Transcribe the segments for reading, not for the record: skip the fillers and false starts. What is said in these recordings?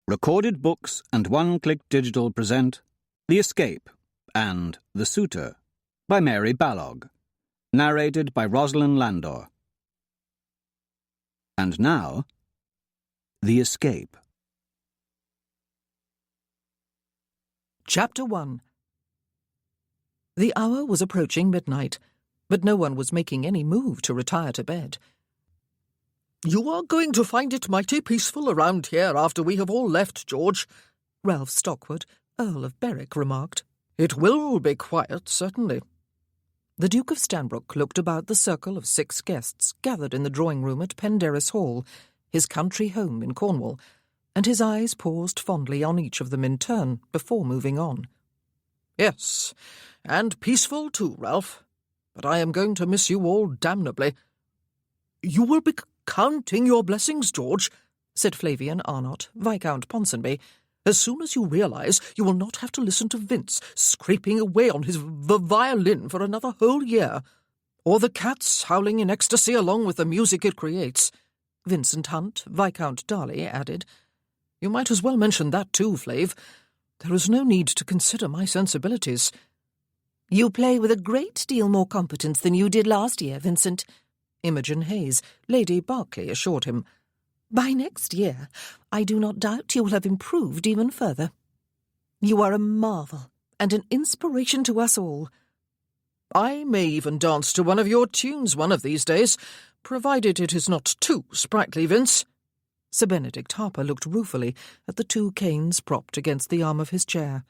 Recorded Books and One-Click Digital present The Escape and The Suitor by Mary Balogh, narrated by Rosalind Landor. And now, The Escape. Chapter 1. The hour was approaching midnight, but no one was making any move to retire to bed. "You are going to find it mighty peaceful around here after we have all left, George," Ralph Stockwood, Earl of Berwick, remarked. "It will be quiet, certainly." The Duke of Stanbrook looked about the circle of 6 guests gathered in the drawing-room at Penderys Hall, his country home in Cornwall, and his eyes paused fondly on each of them in turn before moving on. "Yes, and peaceful too, Ralph. But I am going to miss you all damnably." "You will be counting your blessings, George," said Flavian Arnott, Viscount Ponsonby, "as soon as you realise you will not have to listen to Vince scraping away on his violin for another whole year, or the cats howling in ecstasy along with the music it creates." Vincent Hunt, Viscount Darley, added. "You might as well mention that too, Flav. There is no need to consider my sensibilities." "You play with a great deal more competence than you did last year, Vincent," Imogen Hayes, Lady Berkeley, assured him. "By next year, I do not doubt you will have improved even further. You are a marvel and an inspiration to us all." "I may even dance to one of your tunes one of these days, provided it is not too sprightly, Vince." Sir Benedict Harper looked ruefully at the 2 canes propped against the arm of his chair.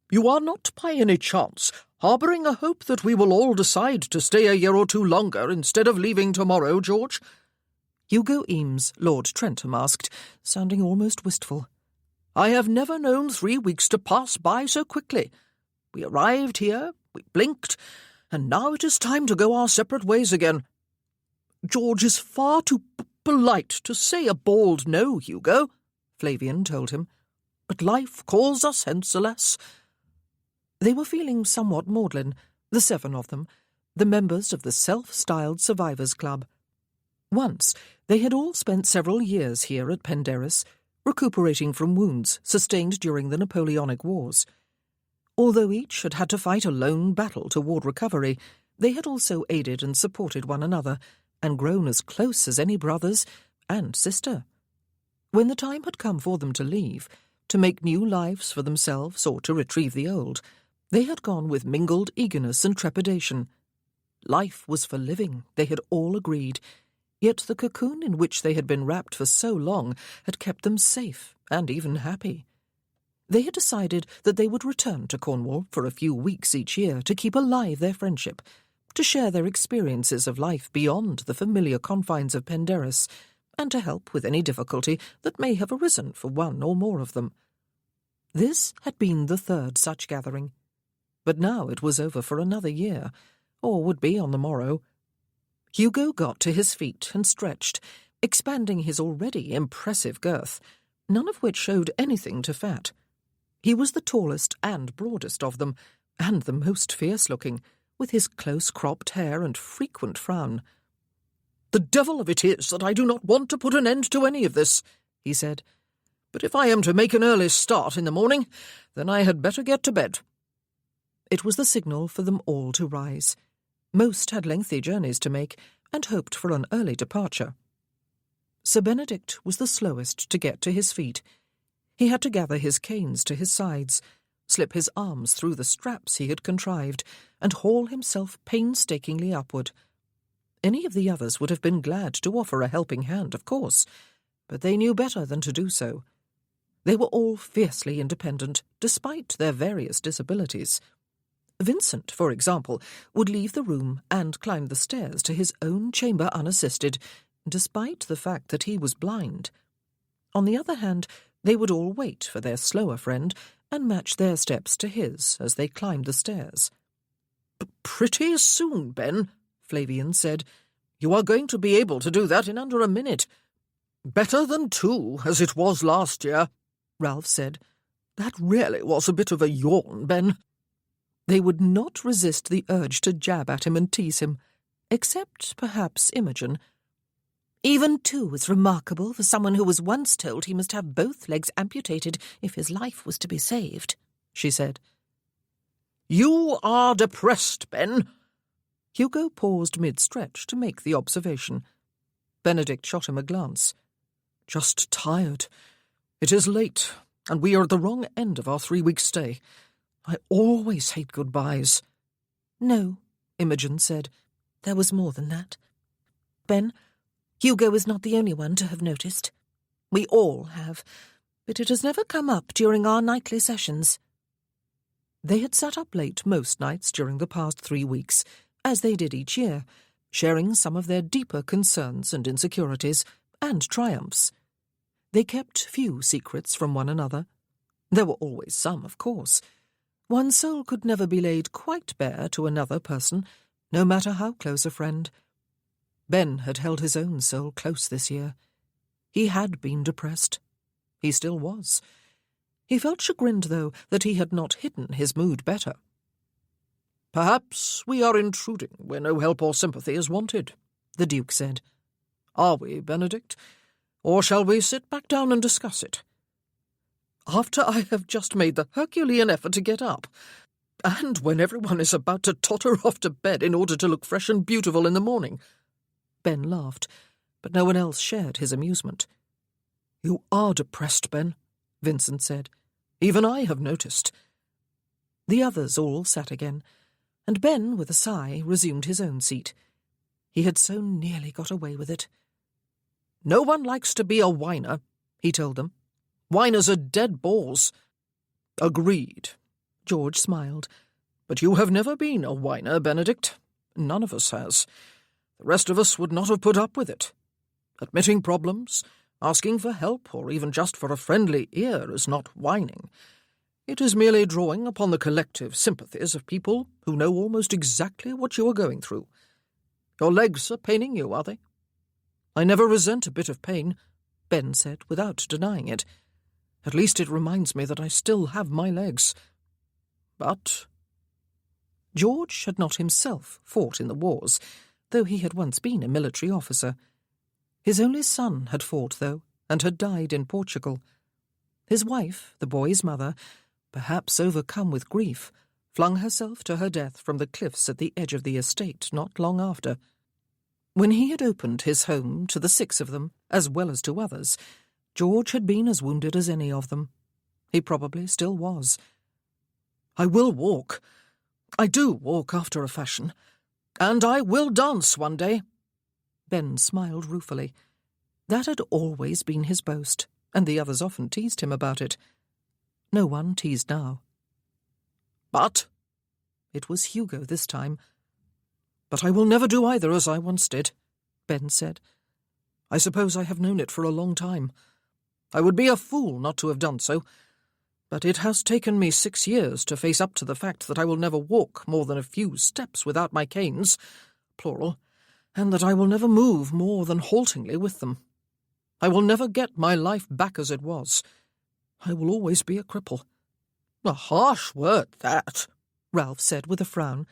"You are not by any chance harbouring a hope that we will all decide to stay a year or 2 longer instead of leaving tomorrow, George?" Hugo Eames, Lord Trentham, asked, sounding almost wistful. "I have never known 3 weeks to pass by so quickly. We arrived here, we blinked, and now it is time to go our separate ways again." "George is far too polite to say a bald no, Hugo," Flavian told him. "But life calls us hence, alas." They were feeling somewhat maudlin, the 7 of them, the members of the self-styled Survivors' Club. Once they had all spent several years here at Penderys, recuperating from wounds sustained during the Napoleonic Wars. Although each had had to fight a lone battle toward recovery, they had also aided and supported one another, and grown as close as any brothers and sister. When the time had come for them to leave, to make new lives for themselves or to retrieve the old, they had gone with mingled eagerness and trepidation. Life was for living, they had all agreed, yet the cocoon in which they had been wrapped for so long had kept them safe and even happy. They had decided that they would return to Cornwall for a few weeks each year to keep alive their friendship, to share their experiences of life beyond the familiar confines of Penderys, and to help with any difficulty that may have arisen for one or more of them. This had been the 3rd such gathering, but now it was over for another year, or would be on the morrow. Hugo got to his feet and stretched, expanding his already impressive girth, none of which showed anything to fat. He was the tallest and broadest of them, and the most fierce-looking, with his close-cropped hair and frequent frown. "The devil of it is that I do not want to put an end to any of this," he said. "But if I am to make an early start in the morning, then I had better get to bed." It was the signal for them all to rise. Most had lengthy journeys to make, and hoped for an early departure. Sir Benedict was the slowest to get to his feet. He had to gather his canes to his sides, slip his arms through the straps he had contrived, and haul himself painstakingly upward. Any of the others would have been glad to offer a helping hand, of course, but they knew better than to do so. They were all fiercely independent, despite their various disabilities. Vincent, for example, would leave the room and climb the stairs to his own chamber unassisted, despite the fact that he was blind. On the other hand, they would all wait for their slower friend and match their steps to his as they climbed the stairs. "Pretty soon, Ben," Flavian said. "You are going to be able to do that in under a minute." "Better than 2, as it was last year," Ralph said. "That really was a bit of a yawn, Ben." They would not resist the urge to jab at him and tease him, except perhaps Imogen. Even 2 is remarkable for someone who was once told he must have both legs amputated if his life was to be saved, she said. You are depressed, Ben. Hugo paused mid-stretch to make the observation. Benedict shot him a glance. Just tired. It is late, and we are at the wrong end of our 3-week stay. I always hate goodbyes. No, Imogen said. There was more than that. Ben, Hugo is not the only one to have noticed. We all have, but it has never come up during our nightly sessions. They had sat up late most nights during the past 3 weeks, as they did each year, sharing some of their deeper concerns and insecurities, and triumphs. They kept few secrets from one another. There were always some, of course. One soul could never be laid quite bare to another person, no matter how close a friend. Ben had held his own soul close this year. He had been depressed. He still was. He felt chagrined, though, that he had not hidden his mood better. Perhaps we are intruding where no help or sympathy is wanted, the Duke said. Are we, Benedict? Or shall we sit back down and discuss it? After I have just made the Herculean effort to get up, and when everyone is about to totter off to bed in order to look fresh and beautiful in the morning. Ben laughed, but no one else shared his amusement. You are depressed, Ben, Vincent said. Even I have noticed. The others all sat again, and Ben, with a sigh, resumed his own seat. He had so nearly got away with it. No one likes to be a whiner, he told them. Whiners are dead balls. Agreed, George smiled. But you have never been a whiner, Benedict. None of us has. The rest of us would not have put up with it. Admitting problems, asking for help, or even just for a friendly ear is not whining. It is merely drawing upon the collective sympathies of people who know almost exactly what you are going through. Your legs are paining you, are they? I never resent a bit of pain, Ben said, without denying it. At least it reminds me that I still have my legs. But George had not himself fought in the wars, though he had once been a military officer. His only son had fought, though, and had died in Portugal. His wife, the boy's mother, perhaps overcome with grief, flung herself to her death from the cliffs at the edge of the estate not long after. When he had opened his home to the 6 of them, as well as to others, George had been as wounded as any of them. He probably still was. I will walk. I do walk after a fashion. And I will dance one day. Ben smiled ruefully. That had always been his boast, and the others often teased him about it. No one teased now. But it was Hugo this time. But I will never do either as I once did, Ben said. I suppose I have known it for a long time. I would be a fool not to have done so, but it has taken me 6 years to face up to the fact that I will never walk more than a few steps without my canes, plural, and that I will never move more than haltingly with them. I will never get my life back as it was. I will always be a cripple. A harsh word, that, Ralph said with a frown.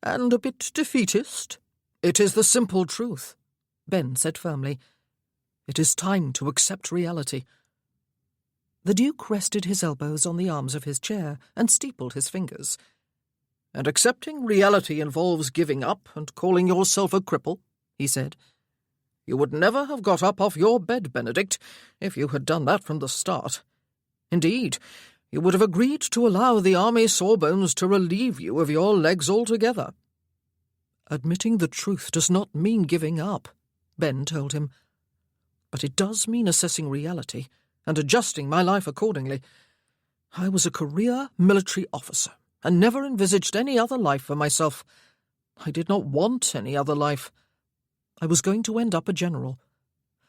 And a bit defeatist. It is the simple truth, Ben said firmly. It is time to accept reality. The Duke rested his elbows on the arms of his chair and steepled his fingers. And accepting reality involves giving up and calling yourself a cripple, he said. You would never have got up off your bed, Benedict, if you had done that from the start. Indeed, you would have agreed to allow the army sawbones to relieve you of your legs altogether. Admitting the truth does not mean giving up, Ben told him. But it does mean assessing reality and adjusting my life accordingly. I was a career military officer and never envisaged any other life for myself. I did not want any other life. I was going to end up a general.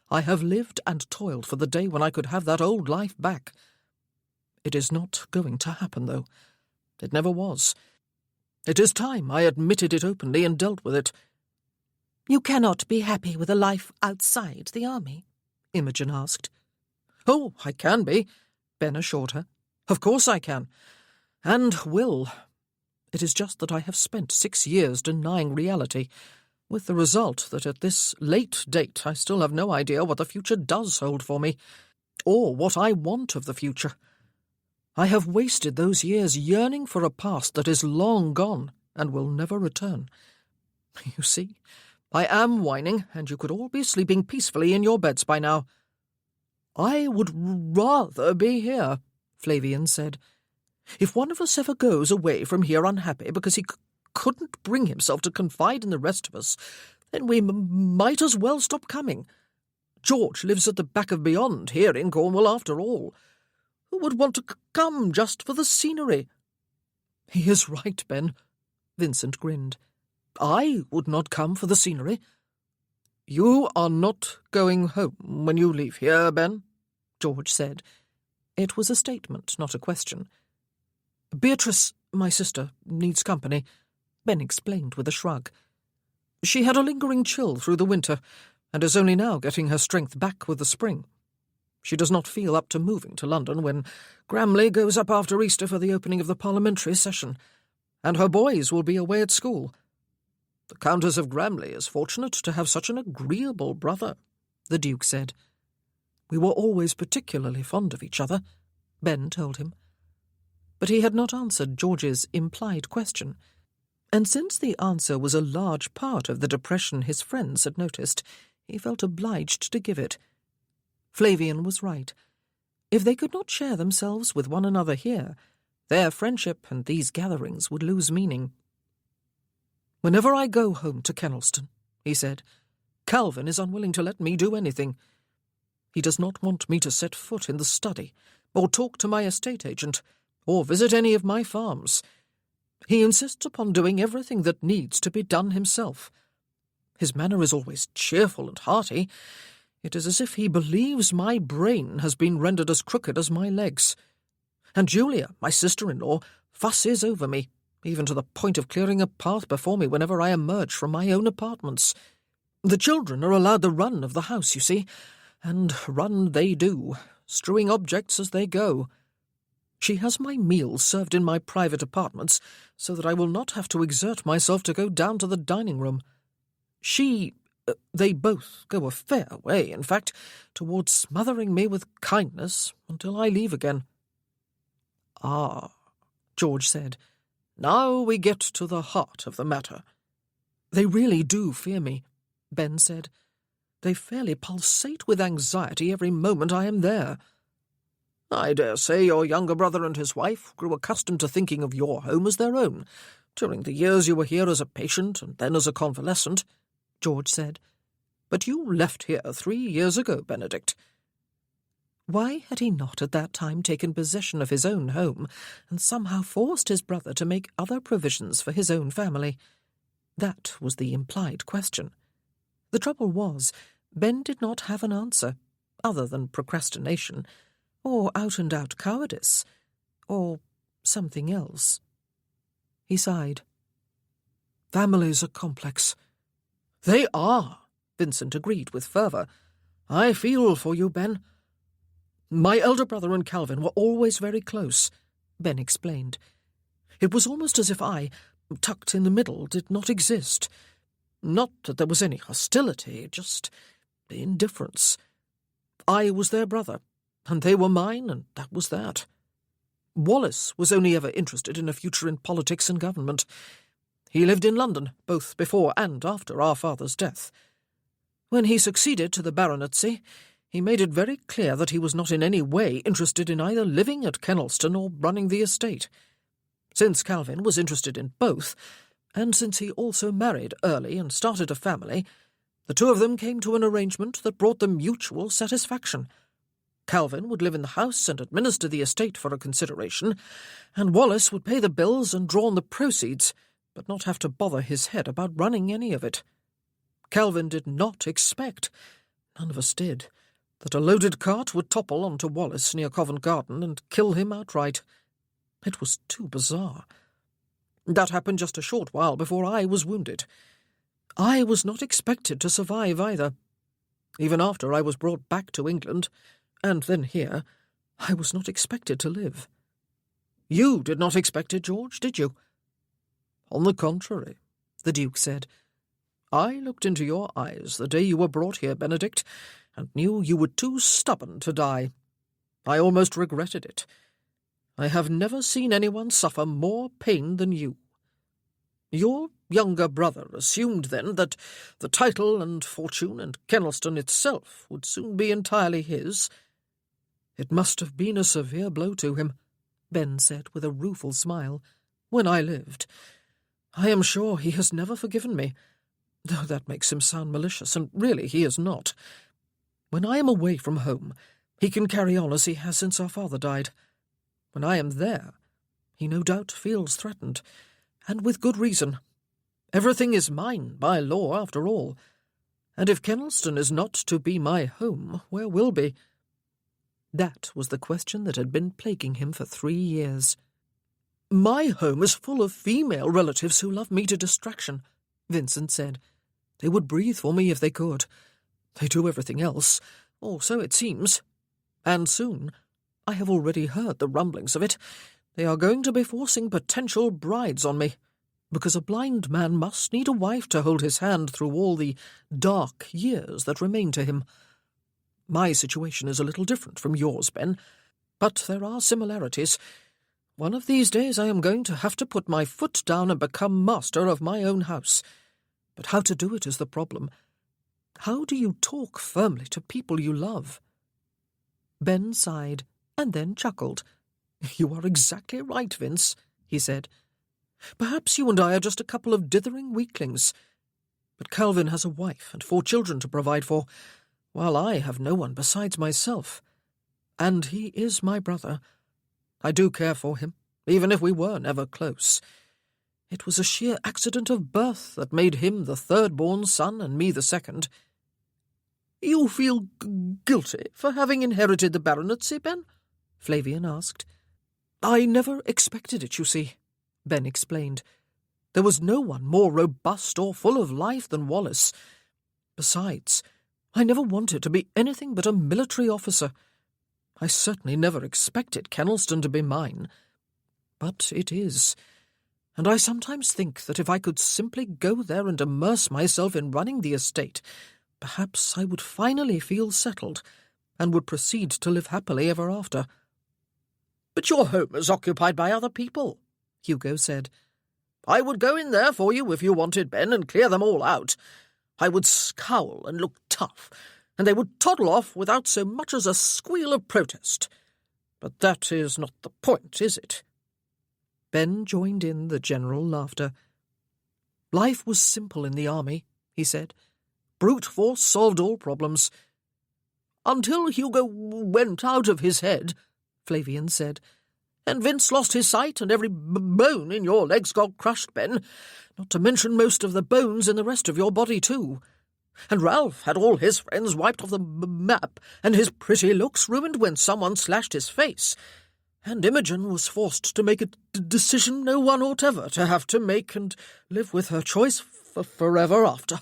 I have lived and toiled for the day when I could have that old life back. It is not going to happen, though. It never was. It is time I admitted it openly and dealt with it. You cannot be happy with a life outside the army? Imogen asked. Oh, I can be, Ben assured her. Of course I can. And will. It is just that I have spent 6 years denying reality, with the result that at this late date I still have no idea what the future does hold for me, or what I want of the future. I have wasted those years yearning for a past that is long gone and will never return. You see, I am whining, and you could all be sleeping peacefully in your beds by now. I would rather be here, Flavian said. If one of us ever goes away from here unhappy because he couldn't bring himself to confide in the rest of us, then we might as well stop coming. George lives at the back of beyond here in Cornwall after all. Who would want to come just for the scenery? He is right, Ben, Vincent grinned. I would not come for the scenery. You are not going home when you leave here, Ben, George said. It was a statement, not a question. Beatrice, my sister, needs company, Ben explained with a shrug. She had a lingering chill through the winter, and is only now getting her strength back with the spring. She does not feel up to moving to London when Gramley goes up after Easter for the opening of the parliamentary session, and her boys will be away at school. The Countess of Gramley is fortunate to have such an agreeable brother, the Duke said. We were always particularly fond of each other, Ben told him. But he had not answered George's implied question, and since the answer was a large part of the depression his friends had noticed, he felt obliged to give it. Flavian was right. If they could not share themselves with one another here, their friendship and these gatherings would lose meaning. Whenever I go home to Kennelston, he said, Calvin is unwilling to let me do anything. He does not want me to set foot in the study, or talk to my estate agent, or visit any of my farms. He insists upon doing everything that needs to be done himself. His manner is always cheerful and hearty. It is as if he believes my brain has been rendered as crooked as my legs. And Julia, my sister-in-law, fusses over me, even to the point of clearing a path before me whenever I emerge from my own apartments. The children are allowed the run of the house, you see, and run they do, strewing objects as they go. She has my meals served in my private apartments, so that I will not have to exert myself to go down to the dining room. They both go a fair way, in fact, towards smothering me with kindness until I leave again. Ah, George said, now we get to the heart of the matter. They really do fear me, Ben said. They fairly pulsate with anxiety every moment I am there. I dare say your younger brother and his wife grew accustomed to thinking of your home as their own, during the years you were here as a patient and then as a convalescent, George said. But you left here 3 years ago, Benedict. Why had he not at that time taken possession of his own home and somehow forced his brother to make other provisions for his own family? That was the implied question. The trouble was, Ben did not have an answer, other than procrastination, or out-and-out cowardice, or something else. He sighed. Families are complex. They are, Vincent agreed with fervour. I feel for you, Ben. My elder brother and Calvin were always very close, Ben explained. It was almost as if I, tucked in the middle, did not exist. Not that there was any hostility, just indifference. I was their brother, and they were mine, and that was that. Wallace was only ever interested in a future in politics and government. He lived in London, both before and after our father's death. When he succeeded to the baronetcy, he made it very clear that he was not in any way interested in either living at Kennelston or running the estate. Since Calvin was interested in both, and since he also married early and started a family, the two of them came to an arrangement that brought them mutual satisfaction. Calvin would live in the house and administer the estate for a consideration, and Wallace would pay the bills and draw on the proceeds, but not have to bother his head about running any of it. Calvin did not expect, none of us did, that a loaded cart would topple onto Wallace near Covent Garden and kill him outright. It was too bizarre. That happened just a short while before I was wounded. I was not expected to survive either. Even after I was brought back to England, and then here, I was not expected to live. You did not expect it, George, did you? On the contrary, the Duke said. I looked into your eyes the day you were brought here, Benedict, and knew you were too stubborn to die. I almost regretted it. I have never seen anyone suffer more pain than you. Your younger brother assumed then that the title and fortune and Kennelston itself would soon be entirely his. It must have been a severe blow to him, Ben said with a rueful smile, when I lived. I am sure he has never forgiven me, though that makes him sound malicious, and really he is not. When I am away from home, he can carry on as he has since our father died. When I am there, he no doubt feels threatened, and with good reason. Everything is mine by law, after all, and if Kennelston is not to be my home, where will be? That was the question that had been plaguing him for 3 years. My home is full of female relatives who love me to distraction, Vincent said. They would breathe for me if they could. They do everything else, or so it seems. And soon, I have already heard the rumblings of it, they are going to be forcing potential brides on me, because a blind man must need a wife to hold his hand through all the dark years that remain to him. My situation is a little different from yours, Ben, but there are similarities. One of these days I am going to have to put my foot down and become master of my own house. But how to do it is the problem. How do you talk firmly to people you love? Ben sighed and then chuckled. You are exactly right, Vince, he said. Perhaps you and I are just a couple of dithering weaklings. But Calvin has a wife and 4 children to provide for, while I have no one besides myself. And he is my brother. I do care for him, even if we were never close. It was a sheer accident of birth that made him the 3rd-born son and me the 2nd. You feel guilty for having inherited the baronetcy, Ben? Flavian asked. I never expected it, you see, Ben explained. There was no one more robust or full of life than Wallace. Besides, I never wanted to be anything but a military officer. I certainly never expected Kennelston to be mine. But it is, and I sometimes think that if I could simply go there and immerse myself in running the estate, perhaps I would finally feel settled, and would proceed to live happily ever after. But your home is occupied by other people, Hugo said. I would go in there for you if you wanted, Ben, and clear them all out. I would scowl and look tough, and they would toddle off without so much as a squeal of protest. But that is not the point, is it? Ben joined in the general laughter. Life was simple in the army, he said. Brute force solved all problems. Until Hugo went out of his head, Flavian said, and Vince lost his sight and every bone in your legs got crushed, Ben, not to mention most of the bones in the rest of your body, too. And Ralph had all his friends wiped off the map, and his pretty looks ruined when someone slashed his face. And Imogen was forced to make a decision no one ought ever to have to make, and live with her choice forever after.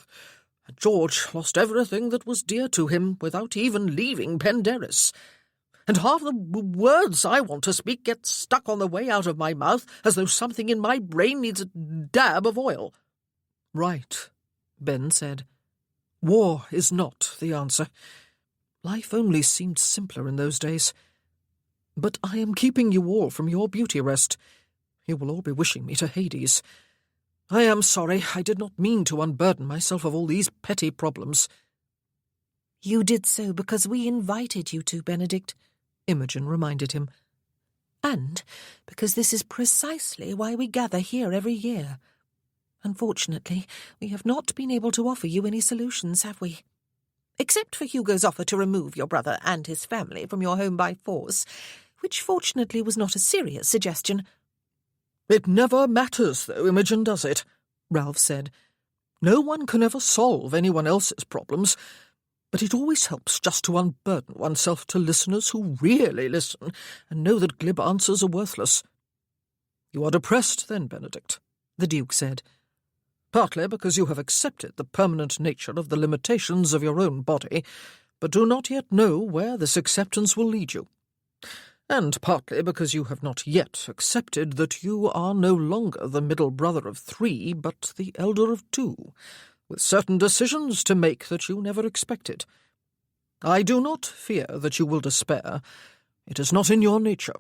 And George lost everything that was dear to him without even leaving Penderys. And half the words I want to speak get stuck on the way out of my mouth as though something in my brain needs a dab of oil. Right, Ben said. War is not the answer. Life only seemed simpler in those days. But I am keeping you all from your beauty rest. You will all be wishing me to Hades. I am sorry, I did not mean to unburden myself of all these petty problems. You did so because we invited you to, Benedict, Imogen reminded him. And because this is precisely why we gather here every year. Unfortunately, we have not been able to offer you any solutions, have we? Except for Hugo's offer to remove your brother and his family from your home by force, which fortunately was not a serious suggestion. It never matters, though, Imogen, does it? Ralph said. No one can ever solve anyone else's problems, but it always helps just to unburden oneself to listeners who really listen and know that glib answers are worthless. You are depressed, then, Benedict, the Duke said. Partly because you have accepted the permanent nature of the limitations of your own body, but do not yet know where this acceptance will lead you. And partly because you have not yet accepted that you are no longer the middle brother of 3, but the elder of 2, with certain decisions to make that you never expected. I do not fear that you will despair. It is not in your nature.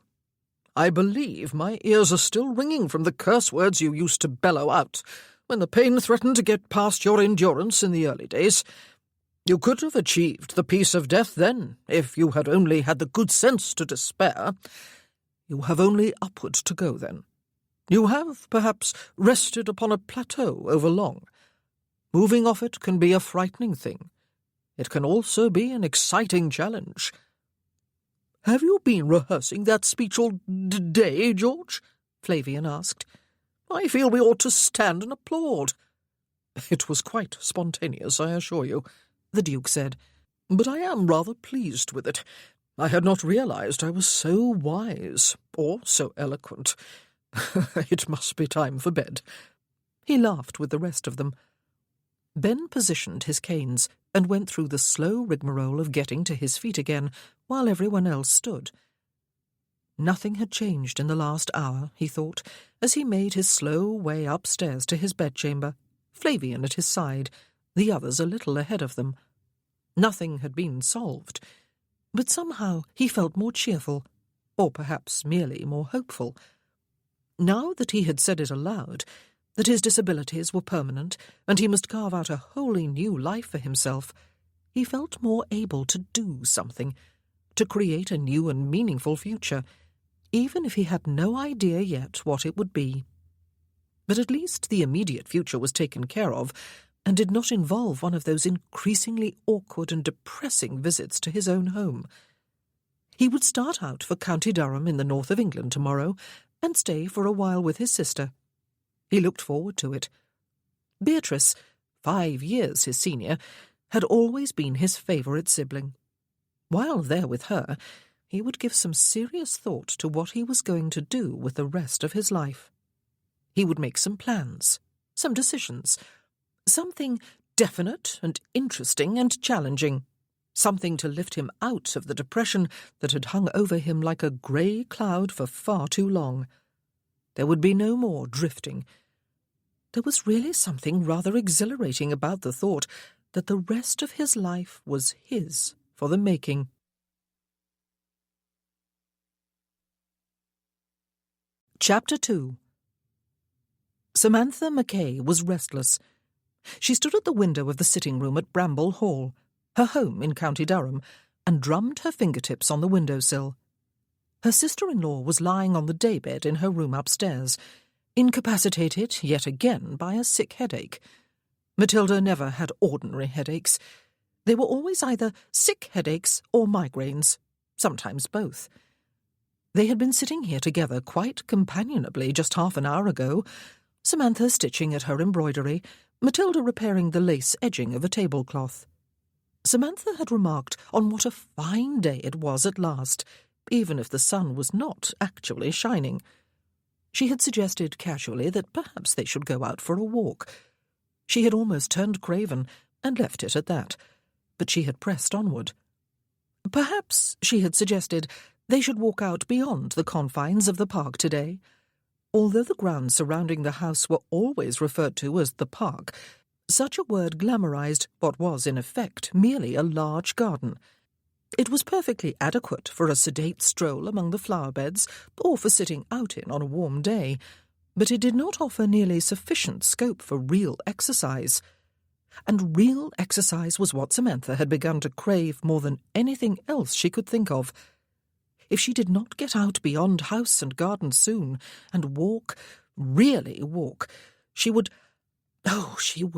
I believe my ears are still ringing from the curse words you used to bellow out when the pain threatened to get past your endurance in the early days. You could have achieved the peace of death then, if you had only had the good sense to despair. You have only upward to go then. You have, perhaps, rested upon a plateau overlong. Moving off it can be a frightening thing. It can also be an exciting challenge. "Have you been rehearsing that speech all day, George?" Flavian asked. "I feel we ought to stand and applaud." "It was quite spontaneous, I assure you," the Duke said, "but I am rather pleased with it. I had not realized I was so wise, or so eloquent. It must be time for bed." He laughed with the rest of them. Ben positioned his canes and went through the slow rigmarole of getting to his feet again, while everyone else stood. Nothing had changed in the last hour, he thought, as he made his slow way upstairs to his bedchamber, Flavian at his side, the others a little ahead of them. Nothing had been solved, but somehow he felt more cheerful, or perhaps merely more hopeful. Now that he had said it aloud, that his disabilities were permanent, and he must carve out a wholly new life for himself, he felt more able to do something, to create a new and meaningful future, even if he had no idea yet what it would be. But at least the immediate future was taken care of, and did not involve one of those increasingly awkward and depressing visits to his own home. He would start out for County Durham in the north of England tomorrow, and stay for a while with his sister. He looked forward to it. Beatrice, 5 years his senior, had always been his favourite sibling. While there with her, he would give some serious thought to what he was going to do with the rest of his life. He would make some plans, some decisions, something definite and interesting and challenging, something to lift him out of the depression that had hung over him like a grey cloud for far too long. There would be no more drifting. There was really something rather exhilarating about the thought that the rest of his life was his for the making. Chapter 2. Samantha Mackay was restless. She stood at the window of the sitting-room at Bramble Hall, her home in County Durham, and drummed her fingertips on the windowsill. Her sister-in-law was lying on the daybed in her room upstairs, incapacitated yet again by a sick headache. Matilda never had ordinary headaches. They were always either sick headaches or migraines, sometimes both. They had been sitting here together quite companionably just half an hour ago, Samantha stitching at her embroidery, Matilda repairing the lace edging of a tablecloth. Samantha had remarked on what a fine day it was at last, even if the sun was not actually shining. She had suggested casually that perhaps they should go out for a walk. She had almost turned craven and left it at that, but she had pressed onward. Perhaps, she had suggested, they should walk out beyond the confines of the park today. Although the grounds surrounding the house were always referred to as the park, such a word glamorized what was in effect merely a large garden. It was perfectly adequate for a sedate stroll among the flower beds or for sitting out in on a warm day, but it did not offer nearly sufficient scope for real exercise. And real exercise was what Samantha had begun to crave more than anything else she could think of. If she did not get out beyond house and garden soon, and walk, really walk, she would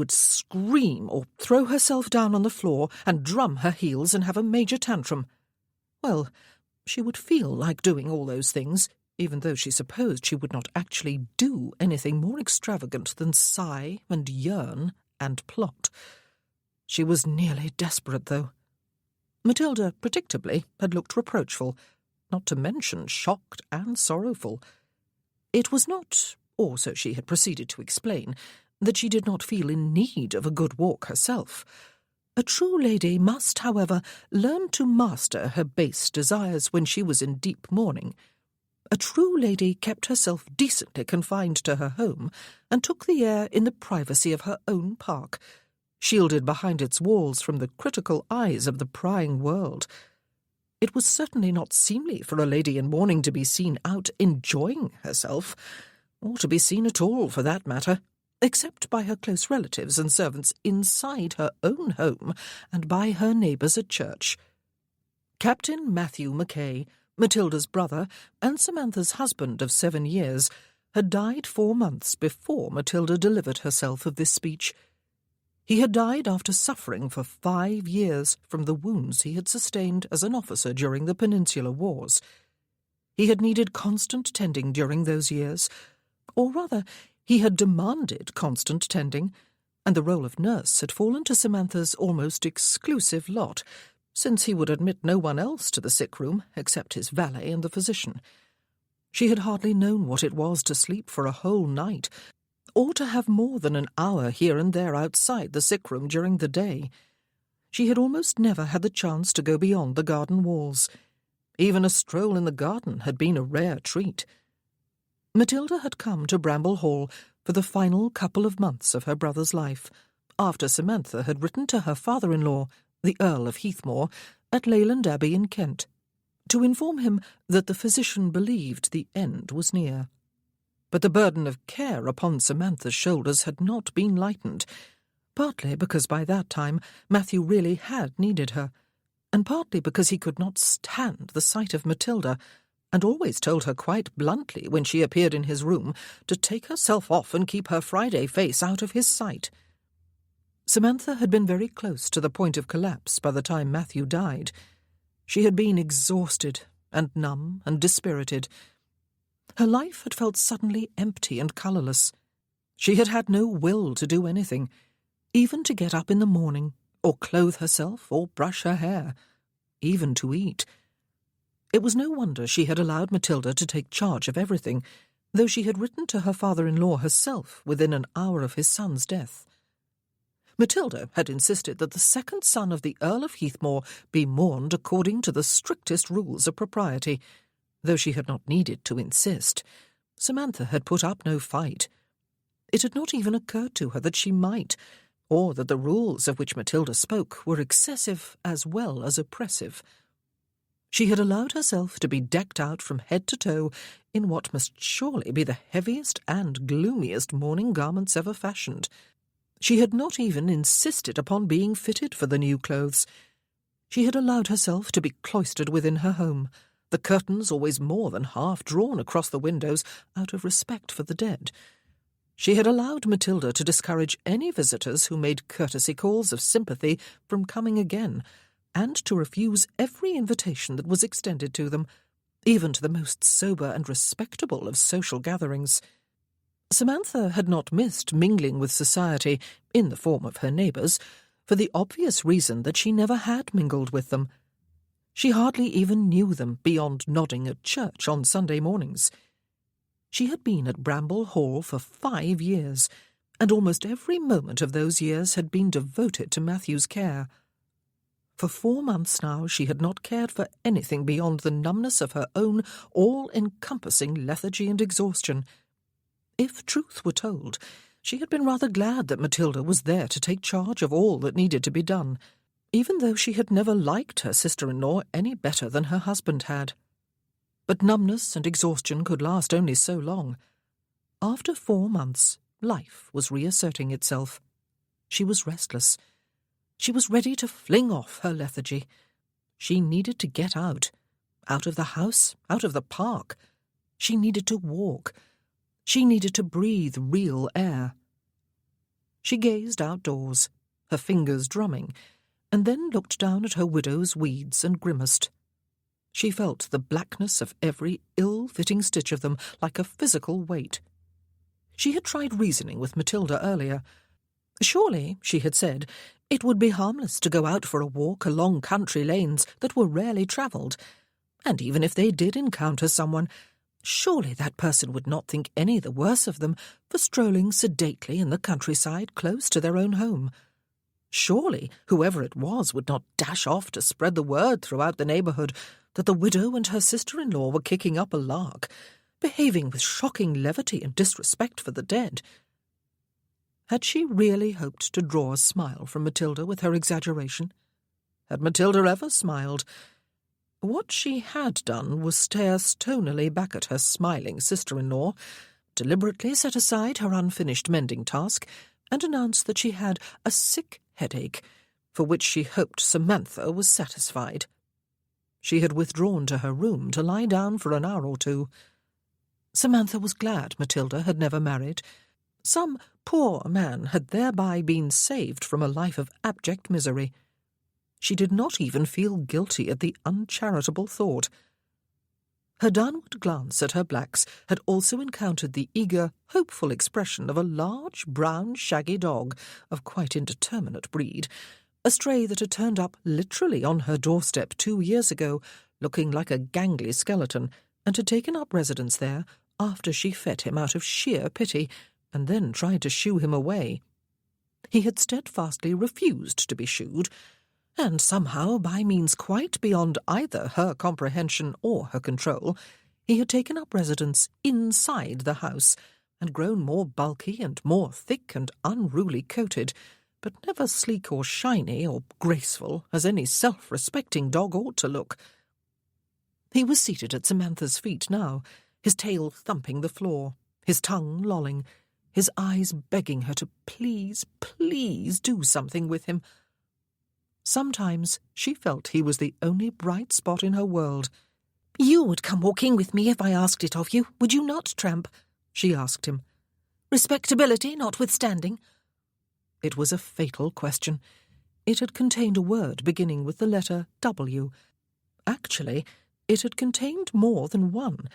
scream or throw herself down on the floor and drum her heels and have a major tantrum. Well, she would feel like doing all those things, even though she supposed she would not actually do anything more extravagant than sigh and yearn and plot. She was nearly desperate, though. Matilda, predictably, had looked reproachful, not to mention shocked and sorrowful. It was not, or so she had proceeded to explain, that she did not feel in need of a good walk herself. A true lady must, however, learn to master her base desires when she was in deep mourning. A true lady kept herself decently confined to her home and took the air in the privacy of her own park. shielded behind its walls from the critical eyes of the prying world. It was certainly not seemly for a lady in mourning to be seen out enjoying herself, or to be seen at all, for that matter, except by her close relatives and servants inside her own home and by her neighbours at church. Captain Matthew Mackay, Matilda's brother and Samantha's husband of 7 years, had died 4 months before Matilda delivered herself of this speech. He had died after suffering for 5 years from the wounds he had sustained as an officer during the Peninsular Wars. He had needed constant tending during those years, or rather, he had demanded constant tending, and the role of nurse had fallen to Samantha's almost exclusive lot, since he would admit no one else to the sick room except his valet and the physician. She had hardly known what it was to sleep for a whole night, or to have more than an hour here and there outside the sick room during the day. She had almost never had the chance to go beyond the garden walls. Even a stroll in the garden had been a rare treat. Matilda had come to Bramble Hall for the final couple of months of her brother's life, after Samantha had written to her father-in-law, the Earl of Heathmore, at Leyland Abbey in Kent, to inform him that the physician believed the end was near. But the burden of care upon Samantha's shoulders had not been lightened, partly because by that time Matthew really had needed her, and partly because he could not stand the sight of Matilda, and always told her quite bluntly when she appeared in his room to take herself off and keep her Friday face out of his sight. Samantha had been very close to the point of collapse by the time Matthew died. She had been exhausted and numb and dispirited. Her life had felt suddenly empty and colourless. She had had no will to do anything, even to get up in the morning, or clothe herself, or brush her hair, even to eat. It was no wonder she had allowed Matilda to take charge of everything, though she had written to her father-in-law herself within an hour of his son's death. Matilda had insisted that the second son of the Earl of Heathmore be mourned according to the strictest rules of propriety, though she had not needed to insist. Samantha had put up no fight. It had not even occurred to her that she might, or that the rules of which Matilda spoke were excessive as well as oppressive. She had allowed herself to be decked out from head to toe in what must surely be the heaviest and gloomiest mourning garments ever fashioned. She had not even insisted upon being fitted for the new clothes. She had allowed herself to be cloistered within her home, the curtains always more than half drawn across the windows out of respect for the dead. She had allowed Matilda to discourage any visitors who made courtesy calls of sympathy from coming again, and to refuse every invitation that was extended to them, even to the most sober and respectable of social gatherings. Samantha had not missed mingling with society, in the form of her neighbours, for the obvious reason that she never had mingled with them. She hardly even knew them beyond nodding at church on Sunday mornings. She had been at Bramble Hall for 5 years, and almost every moment of those years had been devoted to Matthew's care. For 4 months now she had not cared for anything beyond the numbness of her own all-encompassing lethargy and exhaustion. If truth were told, she had been rather glad that Matilda was there to take charge of all that needed to be done, even though she had never liked her sister-in-law any better than her husband had. But numbness and exhaustion could last only so long. After 4 months, life was reasserting itself. She was restless. She was ready to fling off her lethargy. She needed to get out of the house, out of the park. She needed to walk. She needed to breathe real air. She gazed outdoors, her fingers drumming, and then looked down at her widow's weeds and grimaced. She felt the blackness of every ill-fitting stitch of them like a physical weight. She had tried reasoning with Matilda earlier. Surely, she had said, it would be harmless to go out for a walk along country lanes that were rarely travelled, and even if they did encounter someone, surely that person would not think any the worse of them for strolling sedately in the countryside close to their own home. Surely whoever it was would not dash off to spread the word throughout the neighbourhood that the widow and her sister-in-law were kicking up a lark, behaving with shocking levity and disrespect for the dead. Had she really hoped to draw a smile from Matilda with her exaggeration? Had Matilda ever smiled? What she had done was stare stonily back at her smiling sister-in-law, deliberately set aside her unfinished mending task, and announce that she had a sick headache, for which she hoped Samantha was satisfied. She had withdrawn to her room to lie down for an hour or two. Samantha was glad Matilda had never married. Some poor man had thereby been saved from a life of abject misery. She did not even feel guilty at the uncharitable thought. Her downward glance at her blacks had also encountered the eager, hopeful expression of a large, brown, shaggy dog of quite indeterminate breed, a stray that had turned up literally on her doorstep 2 years ago, looking like a gangly skeleton, and had taken up residence there after she fed him out of sheer pity, and then tried to shoo him away. He had steadfastly refused to be shooed, and somehow, by means quite beyond either her comprehension or her control, he had taken up residence inside the house, and grown more bulky and more thick and unruly coated, but never sleek or shiny or graceful as any self-respecting dog ought to look. He was seated at Samantha's feet now, his tail thumping the floor, his tongue lolling, his eyes begging her to please, please do something with him. Sometimes she felt he was the only bright spot in her world. "You would come walking with me if I asked it of you, would you not, Tramp?" she asked him. "Respectability notwithstanding." It was a fatal question. It had contained a word beginning with the letter W. Actually, it had contained more than one,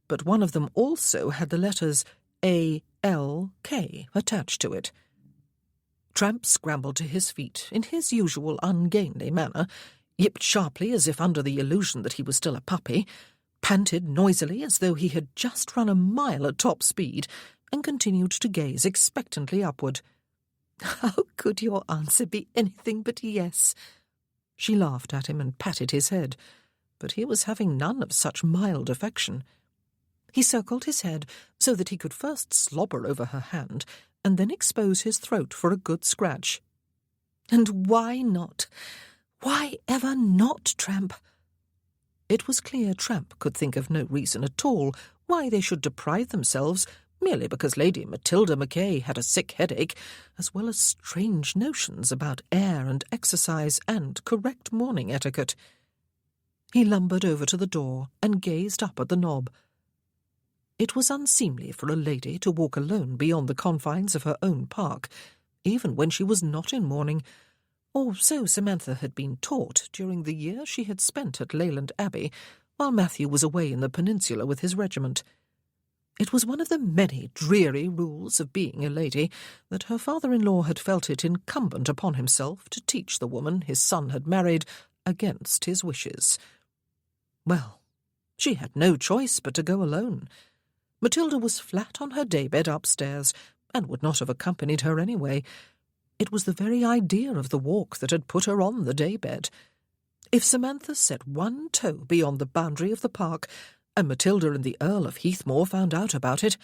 but one of them also had the letters A-L-K attached to it. Tramp scrambled to his feet in his usual ungainly manner, yipped sharply as if under the illusion that he was still a puppy, panted noisily as though he had just run a mile at top speed, and continued to gaze expectantly upward. "How could your answer be anything but yes?" She laughed at him and patted his head, but he was having none of such mild affection. He circled his head so that he could first slobber over her hand, and then expose his throat for a good scratch. "And why not? Why ever not, Tramp?" It was clear Tramp could think of no reason at all why they should deprive themselves merely because Lady Matilda Mackay had a sick headache, as well as strange notions about air and exercise and correct morning etiquette. He lumbered over to the door and gazed up at the knob. It was unseemly for a lady to walk alone beyond the confines of her own park, even when she was not in mourning, or so Samantha had been taught during the year she had spent at Leyland Abbey, while Matthew was away in the peninsula with his regiment. It was one of the many dreary rules of being a lady that her father-in-law had felt it incumbent upon himself to teach the woman his son had married against his wishes. Well, she had no choice but to go alone. Matilda was flat on her daybed upstairs, and would not have accompanied her anyway. It was the very idea of the walk that had put her on the daybed. If Samantha set one toe beyond the boundary of the park, and Matilda and the Earl of Heathmore found out about it,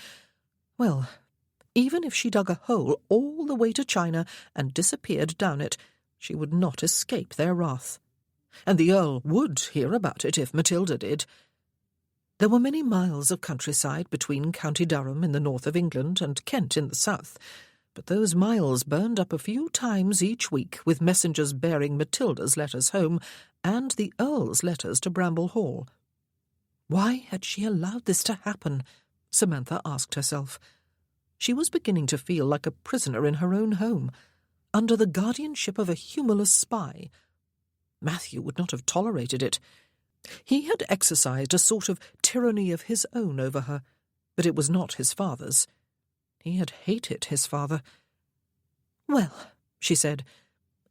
well, even if she dug a hole all the way to China and disappeared down it, she would not escape their wrath. And the Earl would hear about it if Matilda did. There were many miles of countryside between County Durham in the north of England and Kent in the south, but those miles burned up a few times each week with messengers bearing Matilda's letters home and the Earl's letters to Bramble Hall. Why had she allowed this to happen? Samantha asked herself. She was beginning to feel like a prisoner in her own home, under the guardianship of a humorless spy. Matthew would not have tolerated it. He had exercised a sort of tyranny of his own over her, but it was not his father's. He had hated his father. "Well," she said,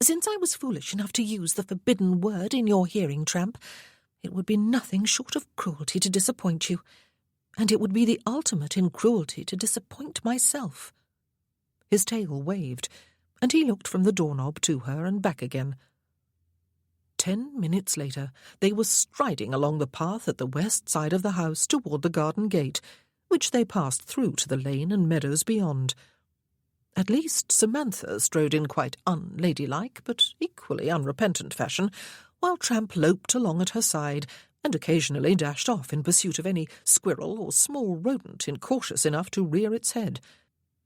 "since I was foolish enough to use the forbidden word in your hearing, Tramp, it would be nothing short of cruelty to disappoint you, and it would be the ultimate in cruelty to disappoint myself." His tail waved, and he looked from the doorknob to her and back again. 10 minutes later, they were striding along the path at the west side of the house toward the garden gate, which they passed through to the lane and meadows beyond. At least Samantha strode in quite unladylike, but equally unrepentant fashion, while Tramp loped along at her side and occasionally dashed off in pursuit of any squirrel or small rodent incautious enough to rear its head,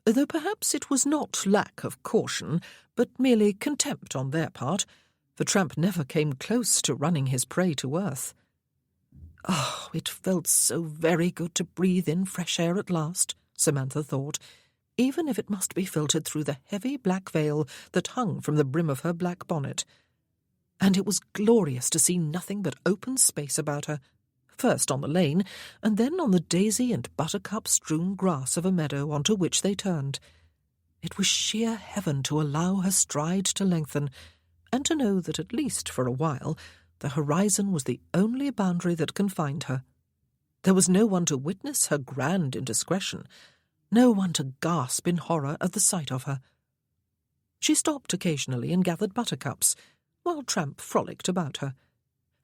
though perhaps it was not lack of caution, but merely contempt on their part, for Tramp never came close to running his prey to earth. Oh, it felt so very good to breathe in fresh air at last, Samantha thought, even if it must be filtered through the heavy black veil that hung from the brim of her black bonnet. And it was glorious to see nothing but open space about her, first on the lane, and then on the daisy and buttercup-strewn grass of a meadow onto which they turned. It was sheer heaven to allow her stride to lengthen, and to know that at least for a while the horizon was the only boundary that confined her. There was no one to witness her grand indiscretion, no one to gasp in horror at the sight of her. She stopped occasionally and gathered buttercups, while Tramp frolicked about her,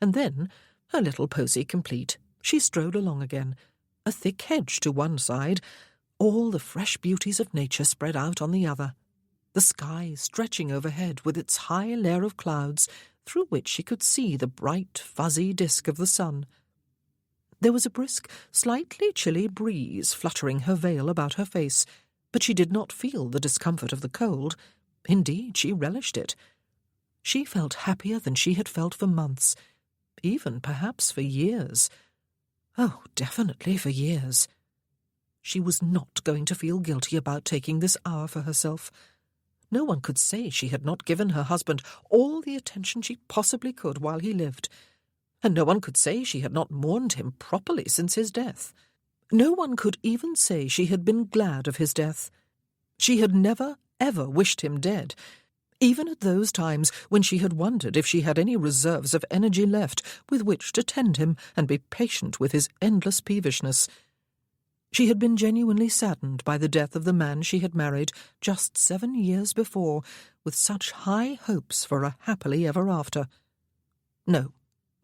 and then, her little posy complete, she strode along again, a thick hedge to one side, all the fresh beauties of nature spread out on the other, the sky stretching overhead with its high layer of clouds through which she could see the bright, fuzzy disk of the sun. There was a brisk, slightly chilly breeze fluttering her veil about her face, but she did not feel the discomfort of the cold. Indeed, she relished it. She felt happier than she had felt for months, even perhaps for years. Oh, definitely for years. She was not going to feel guilty about taking this hour for herself. No one could say she had not given her husband all the attention she possibly could while he lived, and no one could say she had not mourned him properly since his death. No one could even say she had been glad of his death. She had never, ever wished him dead, even at those times when she had wondered if she had any reserves of energy left with which to tend him and be patient with his endless peevishness. She had been genuinely saddened by the death of the man she had married just 7 years before, with such high hopes for a happily ever after. No,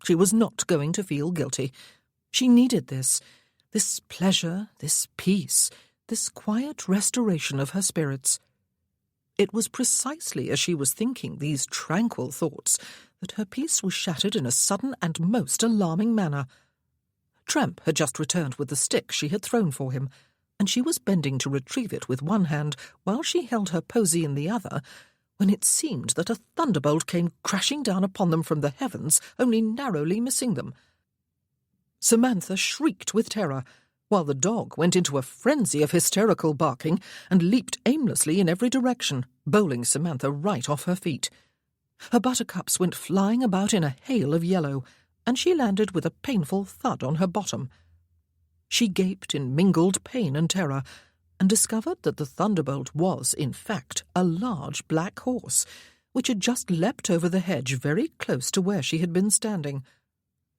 she was not going to feel guilty. She needed this pleasure, this peace, this quiet restoration of her spirits. It was precisely as she was thinking these tranquil thoughts that her peace was shattered in a sudden and most alarming manner. Tramp had just returned with the stick she had thrown for him, and she was bending to retrieve it with one hand while she held her posy in the other, when it seemed that a thunderbolt came crashing down upon them from the heavens, only narrowly missing them. Samantha shrieked with terror, while the dog went into a frenzy of hysterical barking and leaped aimlessly in every direction, bowling Samantha right off her feet. Her buttercups went flying about in a hail of yellow, and she landed with a painful thud on her bottom. She gaped in mingled pain and terror, and discovered that the thunderbolt was, in fact, a large black horse, which had just leapt over the hedge very close to where she had been standing.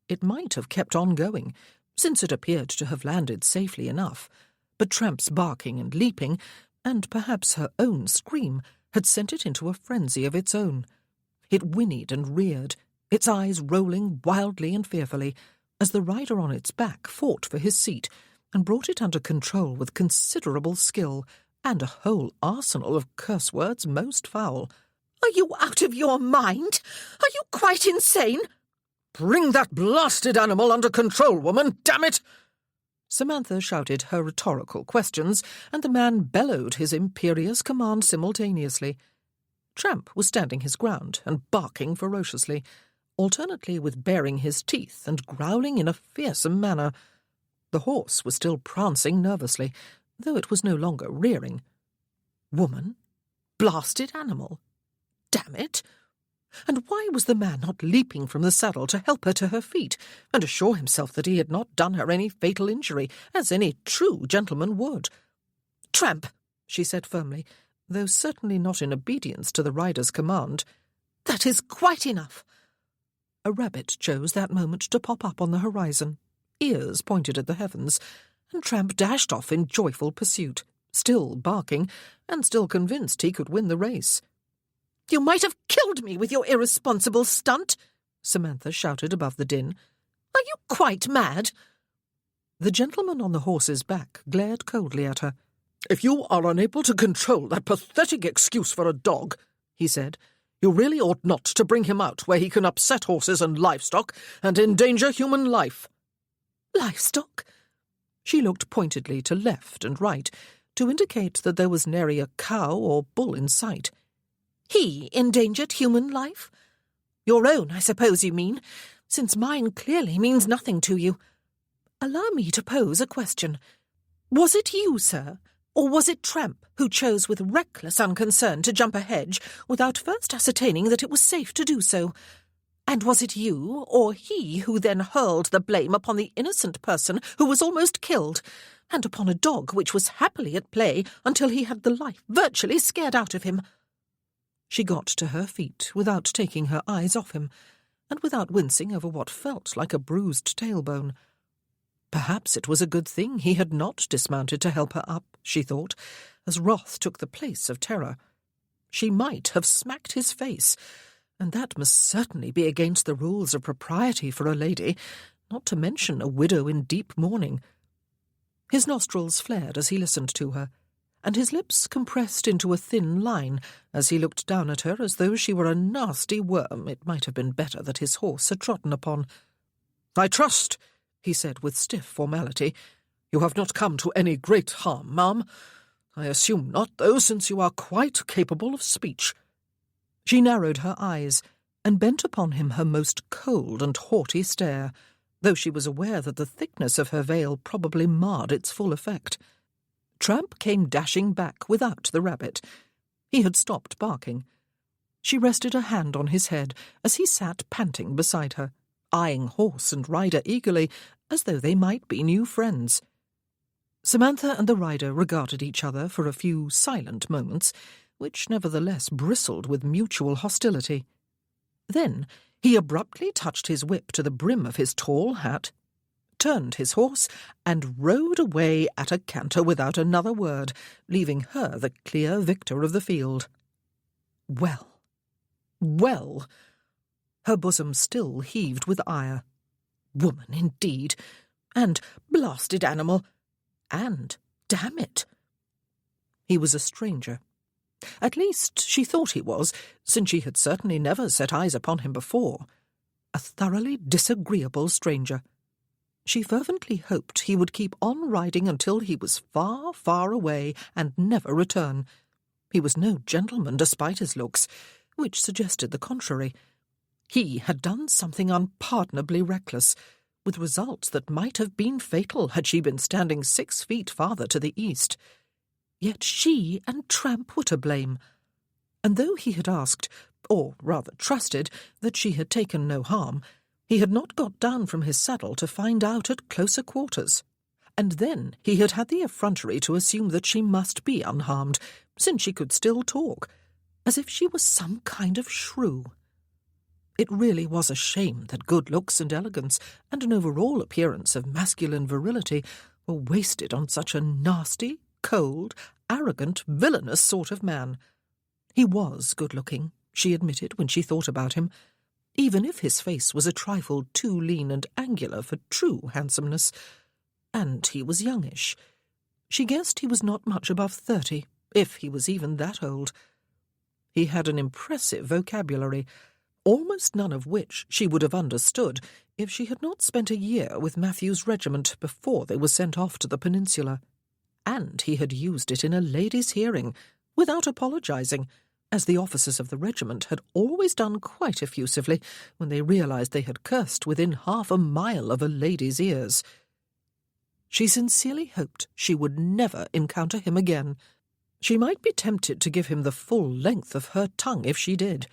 It might have kept on going, since it appeared to have landed safely enough, but Tramp's barking and leaping, and perhaps her own scream, had sent it into a frenzy of its own. It whinnied and reared, its eyes rolling wildly and fearfully, as the rider on its back fought for his seat, and brought it under control with considerable skill, and a whole arsenal of curse words most foul. "Are you out of your mind? Are you quite insane?" "Bring that blasted animal under control, woman, damn it!" Samantha shouted her rhetorical questions, and the man bellowed his imperious command simultaneously. Tramp was standing his ground and barking ferociously, alternately with baring his teeth and growling in a fearsome manner. The horse was still prancing nervously, though it was no longer rearing. Woman? Blasted animal? Damn it! And why was the man not leaping from the saddle to help her to her feet, and assure himself that he had not done her any fatal injury, as any true gentleman would? "Tramp," she said firmly, though certainly not in obedience to the rider's command, "that is quite enough." A rabbit chose that moment to pop up on the horizon, ears pointed at the heavens, and Tramp dashed off in joyful pursuit, still barking, and still convinced he could win the race. "You might have killed me with your irresponsible stunt," Samantha shouted above the din. "Are you quite mad?" The gentleman on the horse's back glared coldly at her. "If you are unable to control that pathetic excuse for a dog," he said, "you really ought not to bring him out where he can upset horses and livestock and endanger human life." Livestock? She looked pointedly to left and right to indicate that there was nary a cow or bull in sight. He endangered human life? Your own, I suppose you mean, since mine clearly means nothing to you. Allow me to pose a question. Was it you, sir, or was it Tramp who chose with reckless unconcern to jump a hedge without first ascertaining that it was safe to do so? And was it you or he who then hurled the blame upon the innocent person who was almost killed, and upon a dog which was happily at play until he had the life virtually scared out of him? She got to her feet without taking her eyes off him, and without wincing over what felt like a bruised tailbone. Perhaps it was a good thing he had not dismounted to help her up, she thought, as wrath took the place of terror. She might have smacked his face, and that must certainly be against the rules of propriety for a lady, not to mention a widow in deep mourning. His nostrils flared as he listened to her, and his lips compressed into a thin line as he looked down at her as though she were a nasty worm it might have been better that his horse had trodden upon. "I trust," he said with stiff formality, "you have not come to any great harm, ma'am. I assume not, though, since you are quite capable of speech." She narrowed her eyes and bent upon him her most cold and haughty stare, though she was aware that the thickness of her veil probably marred its full effect. Tramp came dashing back without the rabbit. He had stopped barking. She rested a hand on his head as he sat panting beside her, eyeing horse and rider eagerly, as though they might be new friends. Samantha and the rider regarded each other for a few silent moments, which nevertheless bristled with mutual hostility. Then he abruptly touched his whip to the brim of his tall hat, turned his horse, and rode away at a canter without another word, leaving her the clear victor of the field. Well, well! Her bosom still heaved with ire. Woman, indeed! And blasted animal! And, damn it! He was a stranger. At least she thought he was, since she had certainly never set eyes upon him before. A thoroughly disagreeable stranger. She fervently hoped he would keep on riding until he was far, far away and never return. He was no gentleman despite his looks, which suggested the contrary. He had done something unpardonably reckless, with results that might have been fatal had she been standing 6 feet farther to the east. Yet she and Tramp were to blame. And though he had asked, or rather trusted, that she had taken no harm, he had not got down from his saddle to find out at closer quarters. And then he had had the effrontery to assume that she must be unharmed, since she could still talk, as if she was some kind of shrew. It really was a shame that good looks and elegance, and an overall appearance of masculine virility, were wasted on such a nasty, cold, arrogant, villainous sort of man. He was good-looking, she admitted when she thought about him, even if his face was a trifle too lean and angular for true handsomeness. And he was youngish. She guessed he was not much above 30, if he was even that old. He had an impressive vocabulary, almost none of which she would have understood if she had not spent a year with Matthew's regiment before they were sent off to the peninsula. And he had used it in a lady's hearing, without apologizing, as the officers of the regiment had always done quite effusively when they realized they had cursed within half a mile of a lady's ears. She sincerely hoped she would never encounter him again. She might be tempted to give him the full length of her tongue if she did.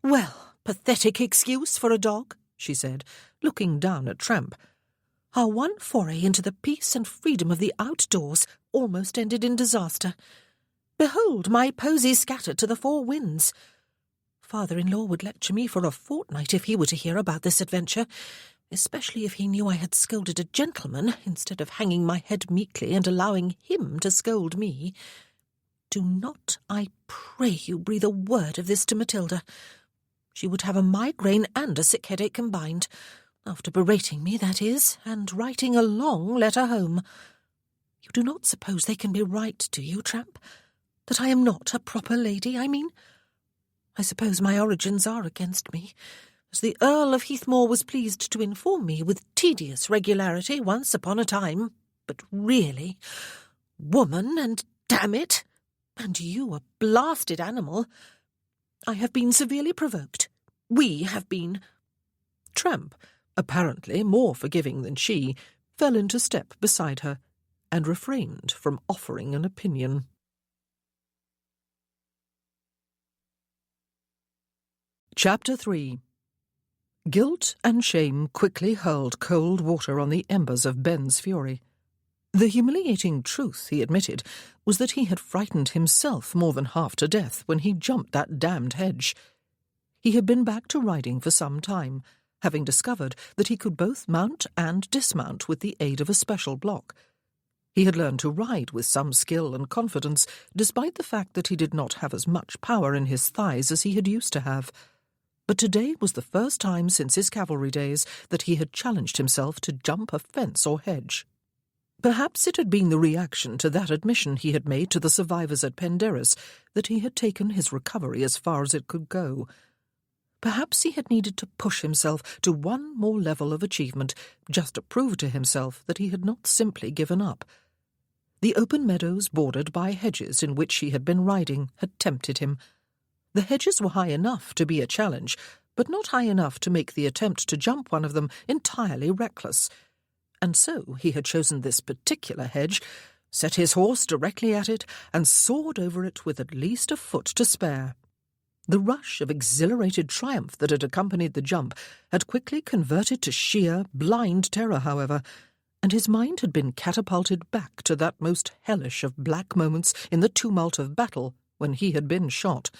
"Well, pathetic excuse for a dog," she said, looking down at Tramp. "Our one foray into the peace and freedom of the outdoors almost ended in disaster. Behold my posy scattered to the 4 winds. Father-in-law would lecture me for a fortnight if he were to hear about this adventure, especially if he knew I had scolded a gentleman instead of hanging my head meekly and allowing him to scold me. Do not, I pray you, breathe a word of this to Matilda. She would have a migraine and a sick headache combined, after berating me, that is, and writing a long letter home. You do not suppose they can be right, do you, Tramp? That I am not a proper lady, I mean? I suppose my origins are against me, as the Earl of Heathmore was pleased to inform me with tedious regularity once upon a time. But really, woman, and damn it, and you a blasted animal, I have been severely provoked. We have been. Tramp, apparently more forgiving than she, fell into step beside her and refrained from offering an opinion. Chapter 3. Guilt and shame quickly hurled cold water on the embers of Ben's fury. The humiliating truth, he admitted, was that he had frightened himself more than half to death when he jumped that damned hedge. He had been back to riding for some time, having discovered that he could both mount and dismount with the aid of a special block. He had learned to ride with some skill and confidence, despite the fact that he did not have as much power in his thighs as he had used to have. But today was the first time since his cavalry days that he had challenged himself to jump a fence or hedge. Perhaps it had been the reaction to that admission he had made to the survivors at Penderys that he had taken his recovery as far as it could go. Perhaps he had needed to push himself to one more level of achievement, just to prove to himself that he had not simply given up. The open meadows bordered by hedges in which he had been riding had tempted him. The hedges were high enough to be a challenge, but not high enough to make the attempt to jump one of them entirely reckless. And so he had chosen this particular hedge, set his horse directly at it, and soared over it with at least a foot to spare. The rush of exhilarated triumph that had accompanied the jump had quickly converted to sheer, blind terror, however, and his mind had been catapulted back to that most hellish of black moments in the tumult of battle when he had been shot.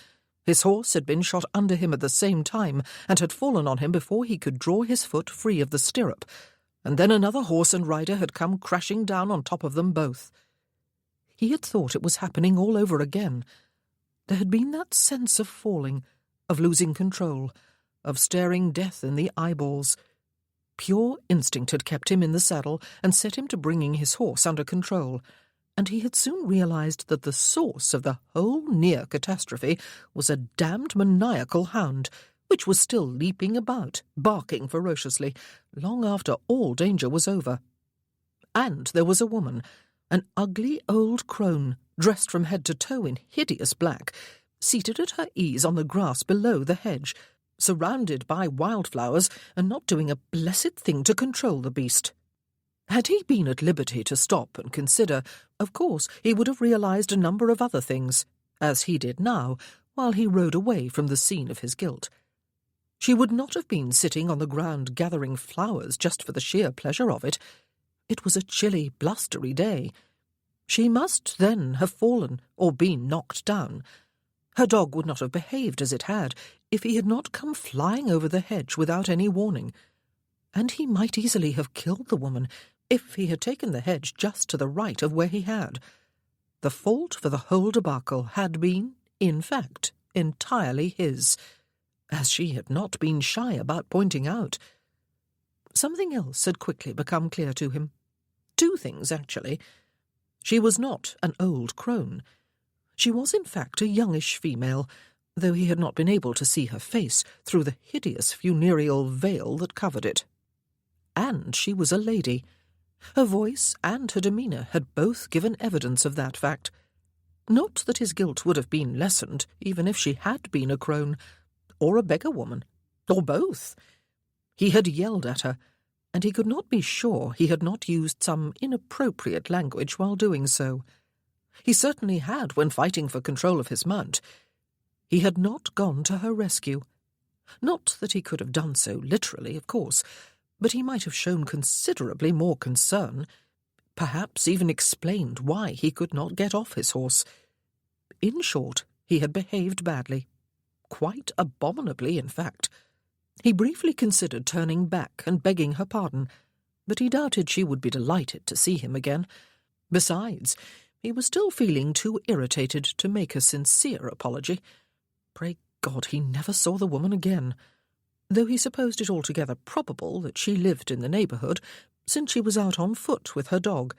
His horse had been shot under him at the same time and had fallen on him before he could draw his foot free of the stirrup, and then another horse and rider had come crashing down on top of them both. He had thought it was happening all over again. There had been that sense of falling, of losing control, of staring death in the eyeballs. Pure instinct had kept him in the saddle and set him to bringing his horse under control, and he had soon realized that the source of the whole near catastrophe was a damned maniacal hound, which was still leaping about, barking ferociously, long after all danger was over. And there was a woman, an ugly old crone, dressed from head to toe in hideous black, seated at her ease on the grass below the hedge, surrounded by wildflowers, and not doing a blessed thing to control the beast. Had he been at liberty to stop and consider, of course he would have realized a number of other things, as he did now, while he rode away from the scene of his guilt. She would not have been sitting on the ground gathering flowers just for the sheer pleasure of it. It was a chilly, blustery day. She must then have fallen or been knocked down. Her dog would not have behaved as it had if he had not come flying over the hedge without any warning. And he might easily have killed the woman if he had taken the hedge just to the right of where he had. The fault for the whole debacle had been, in fact, entirely his, as she had not been shy about pointing out. Something else had quickly become clear to him. Two things, actually. She was not an old crone. She was, in fact, a youngish female, though he had not been able to see her face through the hideous funereal veil that covered it. And she was a lady. Her voice and her demeanour had both given evidence of that fact. Not that his guilt would have been lessened, even if she had been a crone, or a beggar woman, or both. He had yelled at her, and he could not be sure he had not used some inappropriate language while doing so. He certainly had when fighting for control of his mount. He had not gone to her rescue. Not that he could have done so literally, of course, but he might have shown considerably more concern, perhaps even explained why he could not get off his horse. In short, he had behaved badly. Quite abominably, in fact. He briefly considered turning back and begging her pardon, but he doubted she would be delighted to see him again. Besides, he was still feeling too irritated to make a sincere apology. Pray God he never saw the woman again, though he supposed it altogether probable that she lived in the neighbourhood, since she was out on foot with her dog,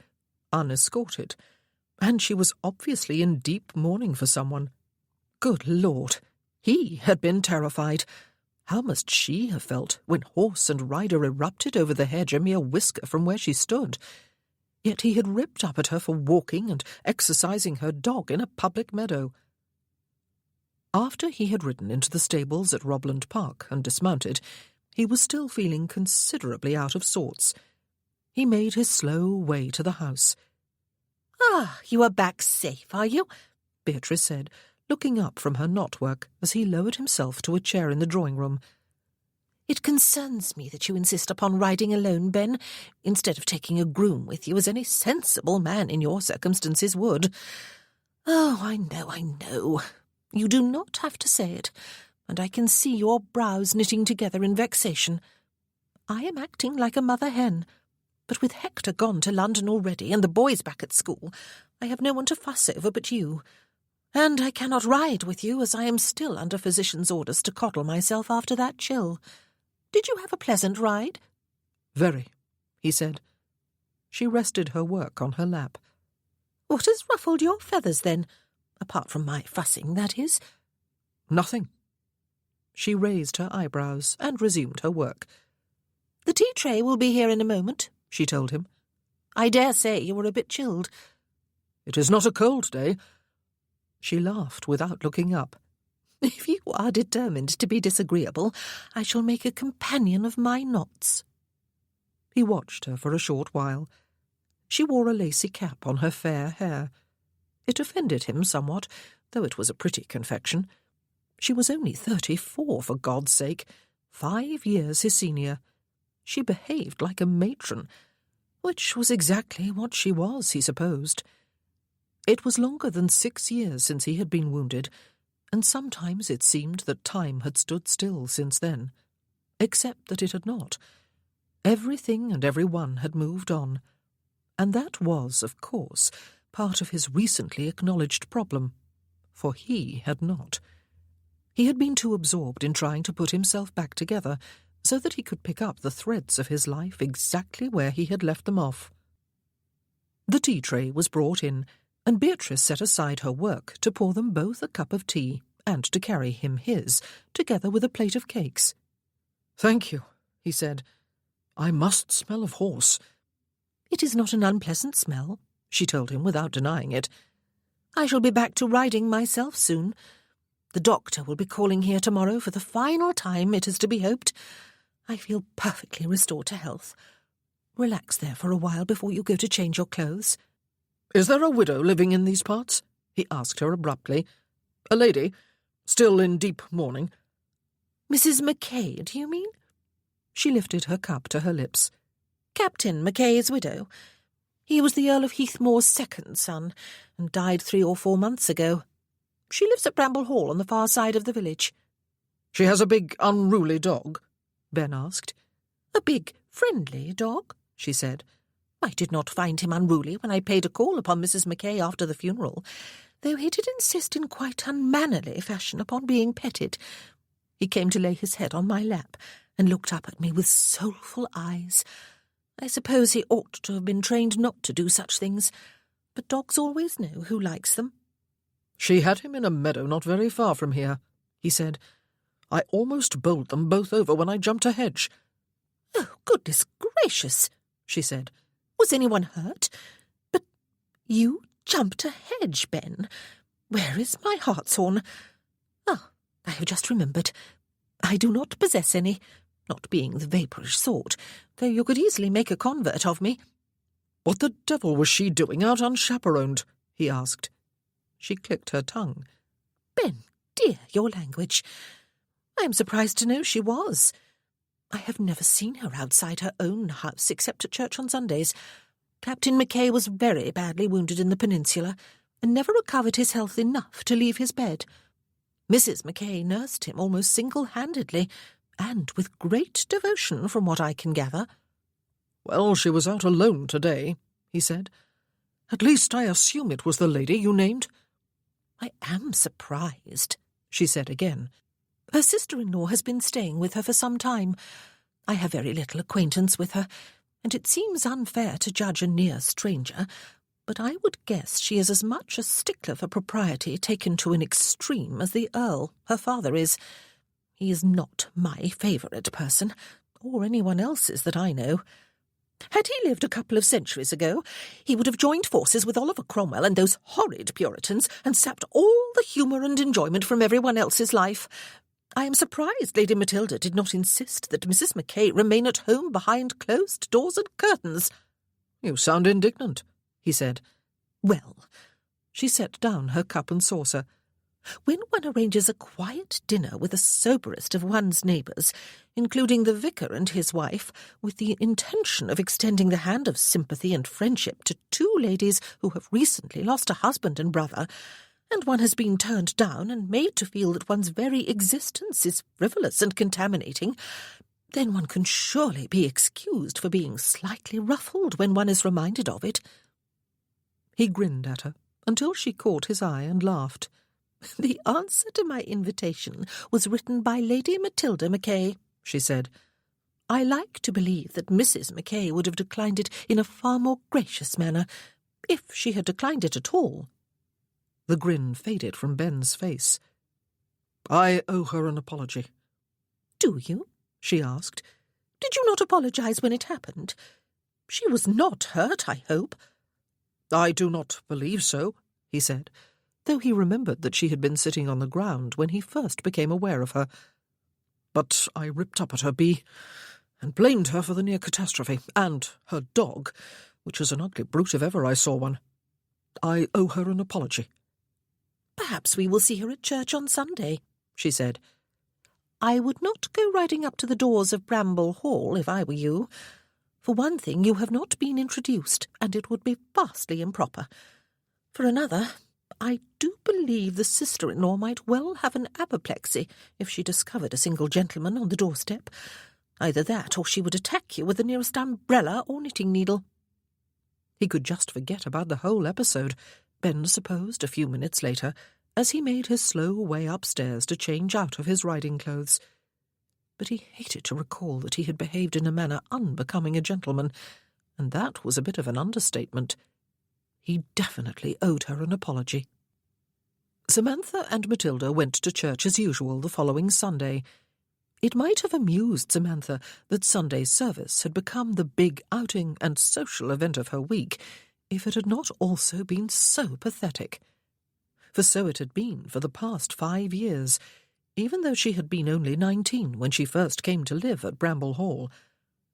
unescorted, and she was obviously in deep mourning for someone. Good Lord, he had been terrified. How must she have felt when horse and rider erupted over the hedge a mere whisker from where she stood? Yet he had ripped up at her for walking and exercising her dog in a public meadow. After he had ridden into the stables at Robland Park and dismounted, he was still feeling considerably out of sorts. He made his slow way to the house. "Ah, you are back safe, are you?" Beatrice said, looking up from her knotwork as he lowered himself to a chair in the drawing-room. "It concerns me that you insist upon riding alone, Ben, instead of taking a groom with you, as any sensible man in your circumstances would. Oh, I know. You do not have to say it, and I can see your brows knitting together in vexation. I am acting like a mother hen, but with Hector gone to London already and the boys back at school, I have no one to fuss over but you. And I cannot ride with you, as I am still under physician's orders to coddle myself after that chill. Did you have a pleasant ride?" "Very," he said. She rested her work on her lap. "What has ruffled your feathers, then? Apart from my fussing, that is." "Nothing." She raised her eyebrows and resumed her work. "The tea-tray will be here in a moment," she told him. "I dare say you were a bit chilled." "It is not a cold day." She laughed without looking up. "If you are determined to be disagreeable, I shall make a companion of my knots." He watched her for a short while. She wore a lacy cap on her fair hair. It offended him somewhat, though it was a pretty confection. She was only 34, for God's sake, 5 years his senior. She behaved like a matron, which was exactly what she was, he supposed. It was longer than 6 years since he had been wounded, and sometimes it seemed that time had stood still since then, except that it had not. Everything and everyone had moved on, and that was, of course, part of his recently acknowledged problem, for he had not. He had been too absorbed in trying to put himself back together so that he could pick up the threads of his life exactly where he had left them off. The tea-tray was brought in, and Beatrice set aside her work to pour them both a cup of tea and to carry him his, together with a plate of cakes. "Thank you," he said. "I must smell of horse." "It is not an unpleasant smell," she told him without denying it. "I shall be back to riding myself soon. The doctor will be calling here tomorrow for the final time, it is to be hoped. I feel perfectly restored to health. Relax there for a while before you go to change your clothes." "Is there a widow living in these parts?" he asked her abruptly. "A lady, still in deep mourning?" "Mrs. Mackay, do you mean?" She lifted her cup to her lips. "Captain Mackay's widow. He was the Earl of Heathmoor's second son, and died 3 or 4 months ago. She lives at Bramble Hall on the far side of the village." "She has a big, unruly dog?" Ben asked. "A big, friendly dog," she said. "I did not find him unruly when I paid a call upon Mrs. Mackay after the funeral, though he did insist in quite unmannerly fashion upon being petted. He came to lay his head on my lap and looked up at me with soulful eyes. I suppose he ought to have been trained not to do such things, but dogs always know who likes them." "She had him in a meadow not very far from here," he said. "I almost bowled them both over when I jumped a hedge." "Oh, goodness gracious," she said. "Was anyone hurt? But you jumped a hedge, Ben. Where is my hartshorn? Ah, I have just remembered. I do not possess any, not being the vapourish sort, though you could easily make a convert of me." "What the devil was she doing out unchaperoned?" he asked. She clicked her tongue. "Ben, dear, your language. I am surprised to know she was. I have never seen her outside her own house except at church on Sundays. Captain Mackay was very badly wounded in the Peninsula and never recovered his health enough to leave his bed. Mrs. Mackay nursed him almost single-handedly, and with great devotion, from what I can gather." "Well, she was out alone today," he said. "At least I assume it was the lady you named." "I am surprised," she said again. "Her sister-in-law has been staying with her for some time. I have very little acquaintance with her, and it seems unfair to judge a near stranger, but I would guess she is as much a stickler for propriety taken to an extreme as the Earl, her father, is. He is not my favourite person, or anyone else's that I know. Had he lived a couple of centuries ago, he would have joined forces with Oliver Cromwell and those horrid Puritans and sapped all the humour and enjoyment from everyone else's life. I am surprised Lady Matilda did not insist that Mrs. Mackay remain at home behind closed doors and curtains. You sound indignant, he said. Well, she set down her cup and saucer. When one arranges a quiet dinner with the soberest of one's neighbours, including the vicar and his wife, with the intention of extending the hand of sympathy and friendship to two ladies who have recently lost a husband and brother, and one has been turned down and made to feel that one's very existence is frivolous and contaminating, then one can surely be excused for being slightly ruffled when one is reminded of it. He grinned at her until she caught his eye and laughed. The answer to my invitation was written by Lady Matilda Mackay, she said. I like to believe that Mrs. Mackay would have declined it in a far more gracious manner, if she had declined it at all. The grin faded from Ben's face. I owe her an apology. Do you? She asked. Did you not apologize when it happened? She was not hurt, I hope. I do not believe so, he said, though he remembered that she had been sitting on the ground when he first became aware of her. But I ripped up at her, Bee, and blamed her for the near catastrophe, and her dog, which is an ugly brute if ever I saw one. I owe her an apology. Perhaps we will see her at church on Sunday, she said. I would not go riding up to the doors of Bramble Hall if I were you. For one thing, you have not been introduced, and it would be vastly improper. For another, I do believe the sister-in-law might well have an apoplexy if she discovered a single gentleman on the doorstep. Either that, or she would attack you with the nearest umbrella or knitting needle. He could just forget about the whole episode, Ben supposed a few minutes later, as he made his slow way upstairs to change out of his riding clothes. But he hated to recall that he had behaved in a manner unbecoming a gentleman, and that was a bit of an understatement. He definitely owed her an apology. Samantha and Matilda went to church as usual the following Sunday. It might have amused Samantha that Sunday's service had become the big outing and social event of her week, if it had not also been so pathetic. For so it had been for the past 5 years, even though she had been only 19 when she first came to live at Bramble Hall,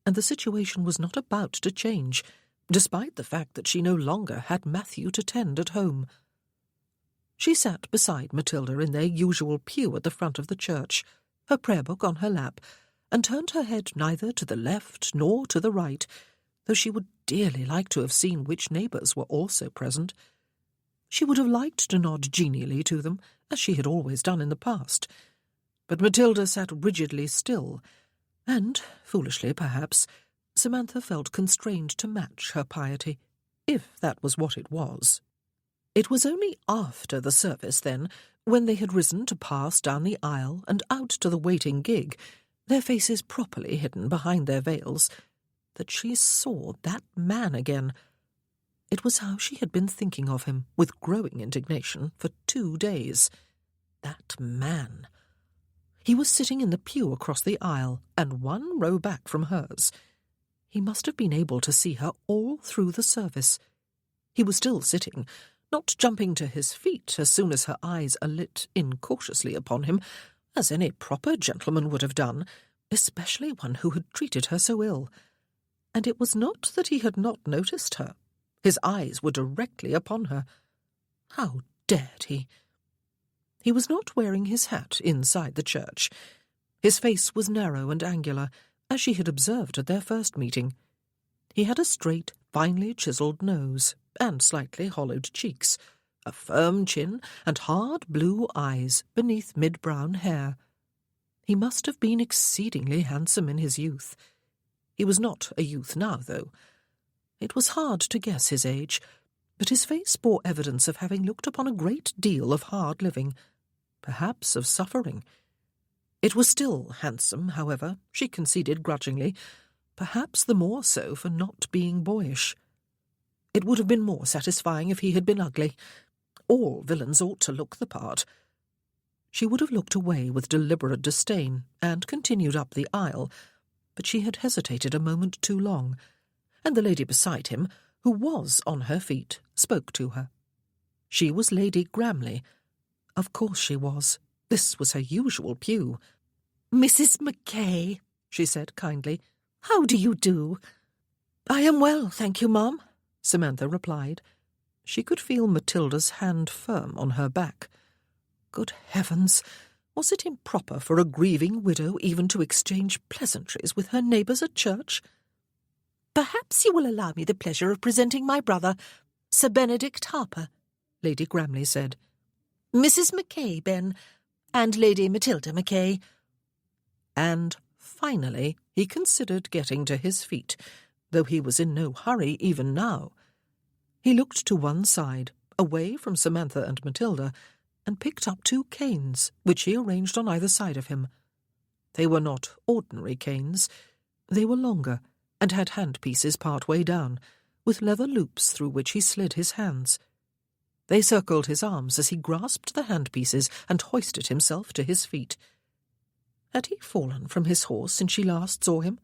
and the situation was not about to change, despite the fact that she no longer had Matthew to tend at home. She sat beside Matilda in their usual pew at the front of the church, her prayer book on her lap, and turned her head neither to the left nor to the right, though she would dearly like to have seen which neighbours were also present. She would have liked to nod genially to them, as she had always done in the past. But Matilda sat rigidly still, and, foolishly perhaps, Samantha felt constrained to match her piety, if that was what it was. It was only after the service, then, when they had risen to pass down the aisle and out to the waiting gig, their faces properly hidden behind their veils, that she saw that man again. It was how she had been thinking of him, with growing indignation, for 2 days. That man. He was sitting in the pew across the aisle, and 1 row back from hers. He must have been able to see her all through the service. He was still sitting, not jumping to his feet as soon as her eyes alit incautiously upon him, as any proper gentleman would have done, especially one who had treated her so ill. And it was not that he had not noticed her. His eyes were directly upon her. How dared he? He was not wearing his hat inside the church. His face was narrow and angular, as she had observed at their first meeting. He had a straight, finely chiselled nose, and slightly hollowed cheeks, a firm chin, and hard blue eyes beneath mid-brown hair. He must have been exceedingly handsome in his youth. He was not a youth now, though. It was hard to guess his age, but his face bore evidence of having looked upon a great deal of hard living, perhaps of suffering. It was still handsome, however, she conceded grudgingly, perhaps the more so for not being boyish. It would have been more satisfying if he had been ugly. All villains ought to look the part. She would have looked away with deliberate disdain and continued up the aisle, but she had hesitated a moment too long, and the lady beside him, who was on her feet, spoke to her. She was Lady Gramley. Of course she was. This was her usual pew. "Mrs. Mackay," she said kindly, "how do you do?" "I am well, thank you, ma'am," Samantha replied. She could feel Matilda's hand firm on her back. Good heavens! Was it improper for a grieving widow even to exchange pleasantries with her neighbours at church? "Perhaps you will allow me the pleasure of presenting my brother, Sir Benedict Harper," Lady Gramley said. "Mrs. Mackay, Ben, and Lady Matilda Mackay." And finally he considered getting to his feet, though he was in no hurry even now. He looked to one side, away from Samantha and Matilda, and picked up 2 canes, which he arranged on either side of him. They were not ordinary canes. They were longer, and had handpieces part way down, with leather loops through which he slid his hands. They circled his arms as he grasped the handpieces and hoisted himself to his feet. Had he fallen from his horse since she last saw him?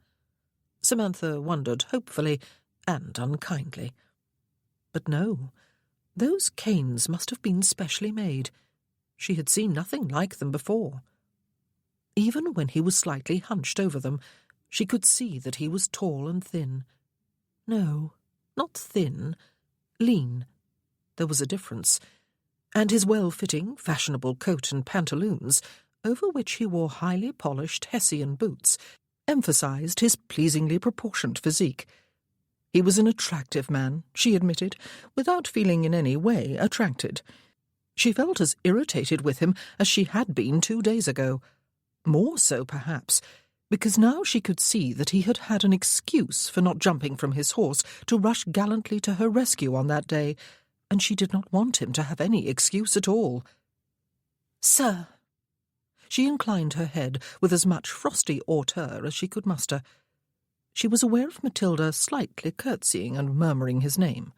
Samantha wondered hopefully and unkindly. But no, those canes must have been specially made. She had seen nothing like them before. Even when he was slightly hunched over them, she could see that he was tall and thin. No, not thin, lean. There was a difference. And his well-fitting, fashionable coat and pantaloons, over which he wore highly polished Hessian boots, emphasized his pleasingly proportioned physique. He was an attractive man, she admitted, without feeling in any way attracted. She felt as irritated with him as she had been 2 days ago. More so, perhaps, because now she could see that he had had an excuse for not jumping from his horse to rush gallantly to her rescue on that day, and she did not want him to have any excuse at all. "Sir." She inclined her head with as much frosty hauteur as she could muster. She was aware of Matilda slightly curtsying and murmuring his name.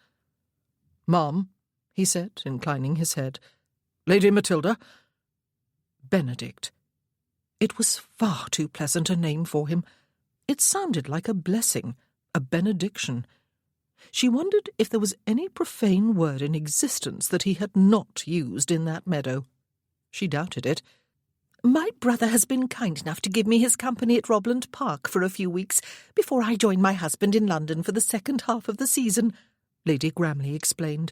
"Ma'am," he said, inclining his head. "Lady Matilda." Benedict. It was far too pleasant a name for him. It sounded like a blessing, a benediction. She wondered if there was any profane word in existence that he had not used in that meadow. She doubted it. "My brother has been kind enough to give me his company at Robland Park for a few weeks before I join my husband in London for the second half of the season," Lady Gramley explained.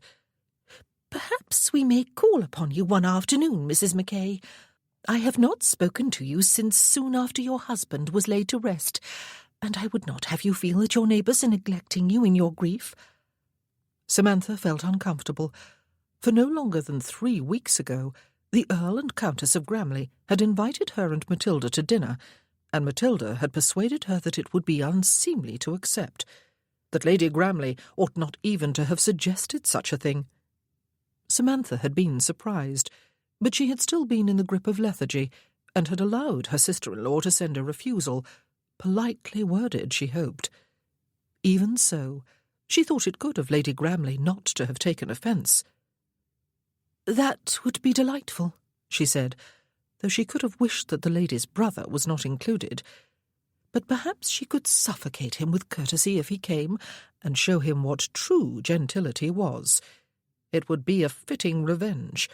"Perhaps we may call upon you one afternoon, Mrs. Mackay. I have not spoken to you since soon after your husband was laid to rest, and I would not have you feel that your neighbours are neglecting you in your grief." Samantha felt uncomfortable, for no longer than 3 weeks ago the Earl and Countess of Gramley had invited her and Matilda to dinner, and Matilda had persuaded her that it would be unseemly to accept, that Lady Gramley ought not even to have suggested such a thing. Samantha had been surprised, but she had still been in the grip of lethargy, and had allowed her sister-in-law to send a refusal, politely worded, she hoped. Even so, she thought it good of Lady Gramley not to have taken offence. "That would be delightful," she said, though she could have wished that the lady's brother was not included. But perhaps she could suffocate him with courtesy if he came, and show him what true gentility was. It would be a fitting revenge.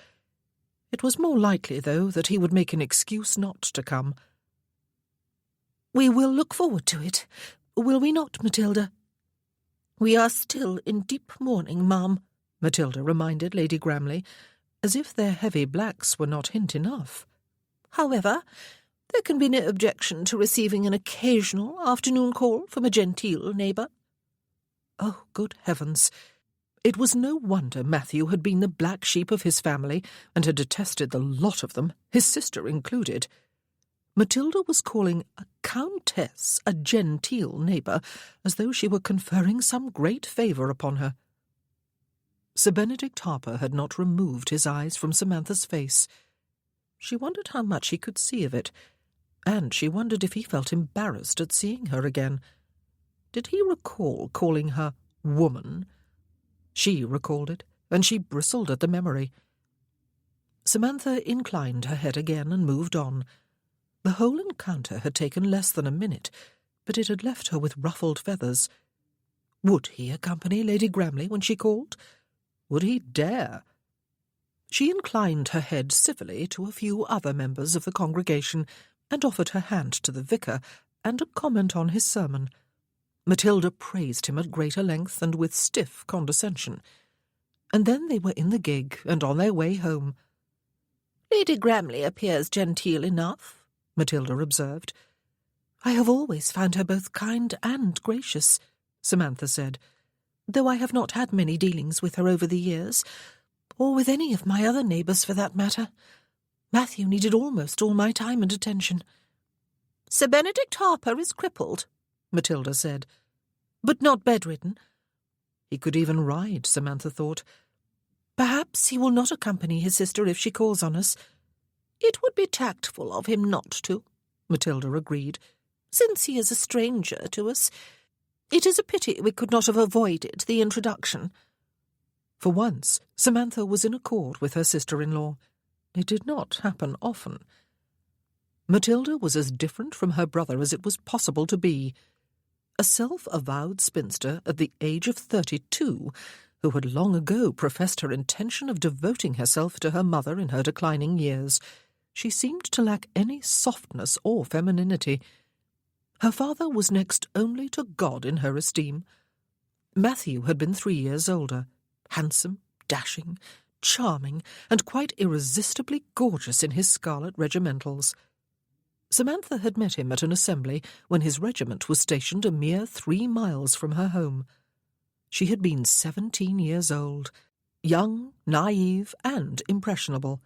It was more likely, though, that he would make an excuse not to come. "We will look forward to it, will we not, Matilda?" "We are still in deep mourning, ma'am," Matilda reminded Lady Gramley, as if their heavy blacks were not hint enough. "However, there can be no objection to receiving an occasional afternoon call from a genteel neighbour." Oh, good heavens! It was no wonder Matthew had been the black sheep of his family, and had detested the lot of them, his sister included. Matilda was calling a countess a genteel neighbour, as though she were conferring some great favour upon her. Sir Benedict Harper had not removed his eyes from Samantha's face. She wondered how much he could see of it, and she wondered if he felt embarrassed at seeing her again. Did he recall calling her woman? She recalled it, and she bristled at the memory. Samantha inclined her head again and moved on. The whole encounter had taken less than a minute, but it had left her with ruffled feathers. Would he accompany Lady Gramley when she called? Would he dare? She inclined her head civilly to a few other members of the congregation and offered her hand to the vicar and a comment on his sermon. Matilda praised him at greater length and with stiff condescension. And then they were in the gig and on their way home. "Lady Gramley appears genteel enough," Matilda observed. "I have always found her both kind and gracious," Samantha said, "though I have not had many dealings with her over the years, or with any of my other neighbours for that matter. Matthew needed almost all my time and attention." "Sir Benedict Harper is crippled," Matilda said, "but not bedridden. He could even ride," Samantha thought. "Perhaps he will not accompany his sister if she calls on us." "It would be tactful of him not to," Matilda agreed, "since he is a stranger to us. It is a pity we could not have avoided the introduction." For once, Samantha was in accord with her sister-in-law. It did not happen often. Matilda was as different from her brother as it was possible to be. A self-avowed spinster at the age of 32, who had long ago professed her intention of devoting herself to her mother in her declining years, she seemed to lack any softness or femininity. Her father was next only to God in her esteem. Matthew had been 3 years older, handsome, dashing, charming, and quite irresistibly gorgeous in his scarlet regimentals. Samantha had met him at an assembly when his regiment was stationed a mere 3 miles from her home. She had been 17 years old, young, naive, and impressionable.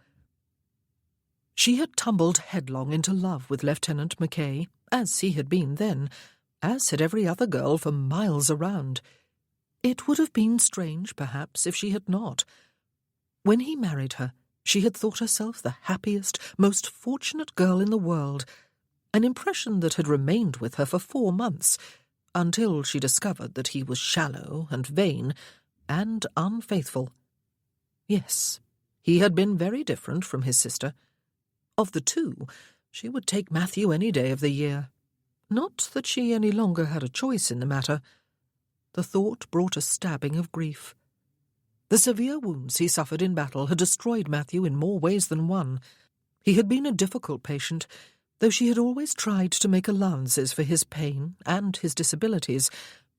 She had tumbled headlong into love with Lieutenant Mackay, as he had been then, as had every other girl for miles around. It would have been strange, perhaps, if she had not. When he married her, she had thought herself the happiest, most fortunate girl in the world, an impression that had remained with her for 4 months, until she discovered that he was shallow and vain and unfaithful. Yes, he had been very different from his sister. Of the two, she would take Matthew any day of the year. Not that she any longer had a choice in the matter. The thought brought a stabbing of grief. The severe wounds he suffered in battle had destroyed Matthew in more ways than one. He had been a difficult patient, though she had always tried to make allowances for his pain and his disabilities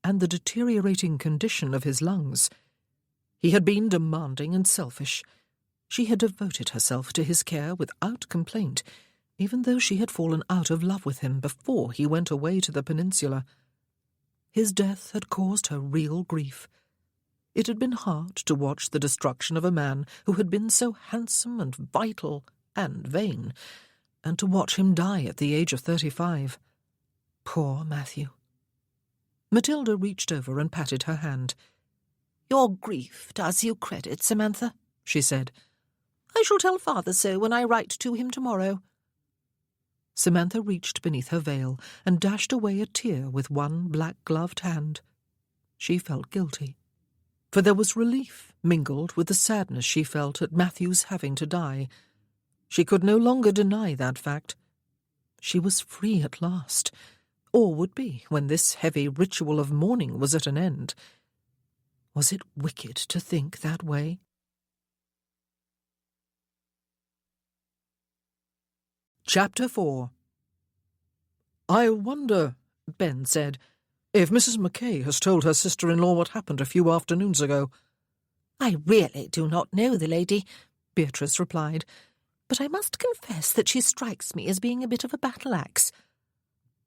and the deteriorating condition of his lungs. He had been demanding and selfish. She had devoted herself to his care without complaint, even though she had fallen out of love with him before he went away to the peninsula. His death had caused her real grief. It had been hard to watch the destruction of a man who had been so handsome and vital and vain, and to watch him die at the age of 35. Poor Matthew. Matilda reached over and patted her hand. "Your grief does you credit, Samantha," she said. "I shall tell father so when I write to him tomorrow." Samantha reached beneath her veil and dashed away a tear with one black-gloved hand. She felt guilty, for there was relief mingled with the sadness she felt at Matthew's having to die. She could no longer deny that fact. She was free at last, or would be when this heavy ritual of mourning was at an end. Was it wicked to think that way? Chapter 4. "I wonder," Ben said, "if Mrs. Mackay has told her sister-in-law what happened a few afternoons ago." "I really do not know the lady," Beatrice replied, "but I must confess that she strikes me as being a bit of a battle-axe."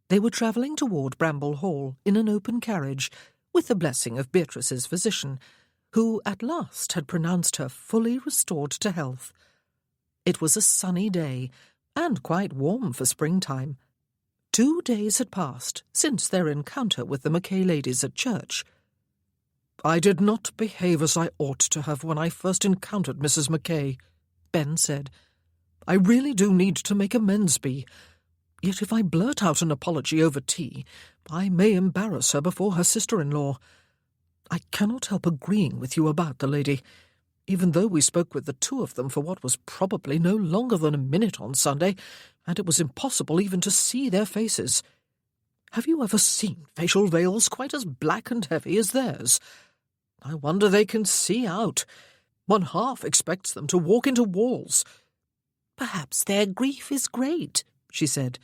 They were travelling toward Bramble Hall in an open carriage, with the blessing of Beatrice's physician, who at last had pronounced her fully restored to health. It was a sunny day, and quite warm for springtime. 2 days had passed since their encounter with the Mackay ladies at church. "I did not behave as I ought to have when I first encountered Mrs. Mackay," Ben said. "I really do need to make amends, Bee. Yet if I blurt out an apology over tea, I may embarrass her before her sister-in-law. I cannot help agreeing with you about the lady, even though we spoke with the two of them for what was probably no longer than a minute on Sunday, and it was impossible even to see their faces. Have you ever seen facial veils quite as black and heavy as theirs? I wonder they can see out. One half expects them to walk into walls. Perhaps their grief is great, she said.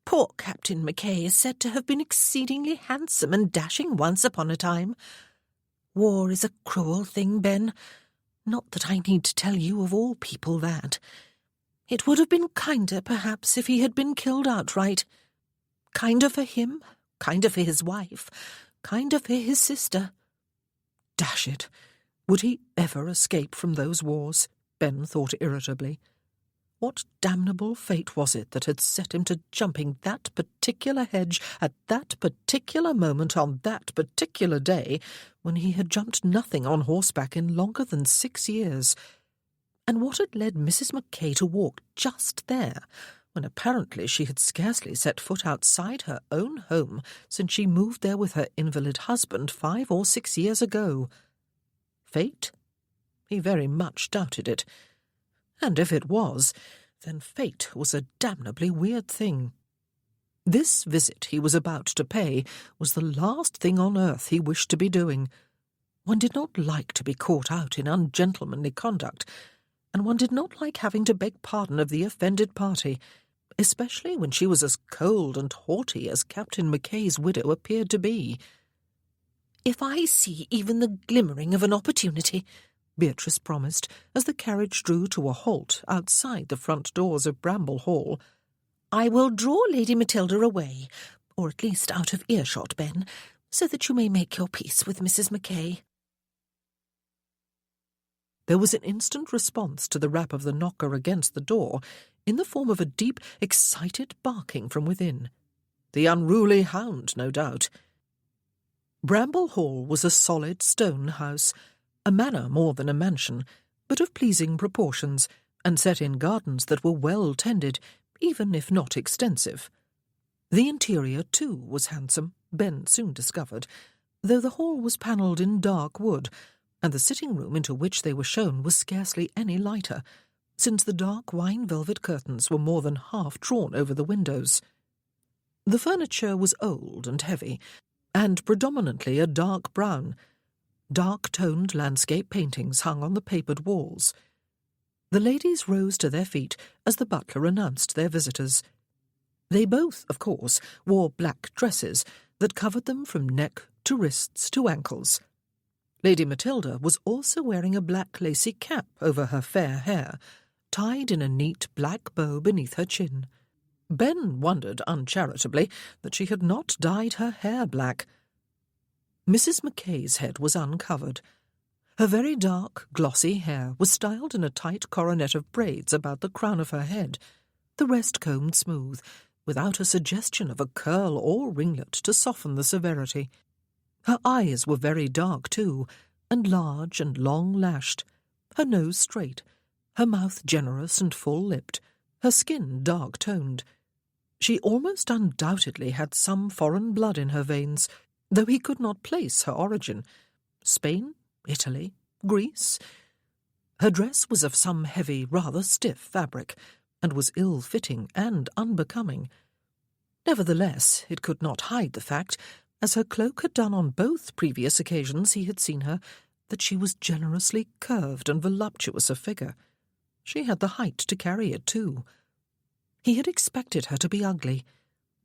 Poor Captain McKay is said to have been exceedingly handsome and dashing once upon a time. War is a cruel thing, Ben. Not that I need to tell you of all people that. It would have been kinder, perhaps, if he had been killed outright. Kinder for him, kinder for his wife, kinder for his sister. Dash it! Would he ever escape from those wars? Ben thought irritably. What damnable fate was it that had set him to jumping that particular hedge at that particular moment on that particular day, when he had jumped nothing on horseback in longer than 6 years? And what had led Mrs. McKay to walk just there, when apparently she had scarcely set foot outside her own home since she moved there with her invalid husband 5 or 6 years ago? Fate? He very much doubted it. And if it was, then fate was a damnably weird thing. This visit he was about to pay was the last thing on earth he wished to be doing. One did not like to be caught out in ungentlemanly conduct, and one did not like having to beg pardon of the offended party, especially when she was as cold and haughty as Captain McKay's widow appeared to be. "If I see even the glimmering of an opportunity," Beatrice promised, as the carriage drew to a halt outside the front doors of Bramble Hall, "I will draw Lady Matilda away, or at least out of earshot, Ben, so that you may make your peace with Mrs. McKay." There was an instant response to the rap of the knocker against the door, in the form of a deep, excited barking from within. The unruly hound, no doubt. Bramble Hall was a solid stone house, a manor more than a mansion, but of pleasing proportions, and set in gardens that were well tended, even if not extensive. The interior, too, was handsome, Ben soon discovered, though the hall was panelled in dark wood, and the sitting-room into which they were shown was scarcely any lighter, since the dark wine-velvet curtains were more than half drawn over the windows. The furniture was old and heavy, and predominantly a dark brown. Dark-toned landscape paintings hung on the papered walls. The ladies rose to their feet as the butler announced their visitors. They both, of course, wore black dresses that covered them from neck to wrists to ankles. Lady Matilda was also wearing a black lacy cap over her fair hair, tied in a neat black bow beneath her chin. Ben wondered uncharitably that she had not dyed her hair black. Mrs. McKay's head was uncovered. Her very dark, glossy hair was styled in a tight coronet of braids about the crown of her head, the rest combed smooth, without a suggestion of a curl or ringlet to soften the severity. Her eyes were very dark, too, and large and long-lashed, her nose straight, her mouth generous and full-lipped, her skin dark-toned. She almost undoubtedly had some foreign blood in her veins, though he could not place her origin. Spain, Italy, Greece. Her dress was of some heavy, rather stiff fabric, and was ill-fitting and unbecoming. Nevertheless, it could not hide the fact, as her cloak had done on both previous occasions he had seen her, that she was generously curved and voluptuous of figure. She had the height to carry it, too. He had expected her to be ugly.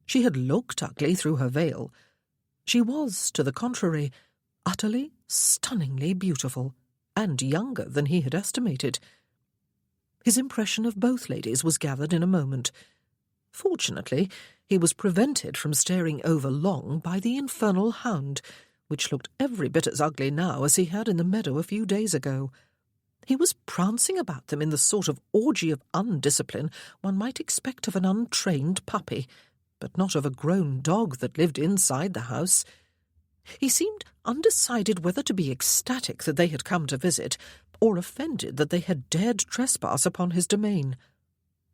She had looked ugly through her veil. She was, to the contrary, utterly, stunningly beautiful, and younger than he had estimated. His impression of both ladies was gathered in a moment. Fortunately, he was prevented from staring over long by the infernal hound, which looked every bit as ugly now as he had in the meadow a few days ago. He was prancing about them in the sort of orgy of undiscipline one might expect of an untrained puppy, but not of a grown dog that lived inside the house. He seemed undecided whether to be ecstatic that they had come to visit, or offended that they had dared trespass upon his domain.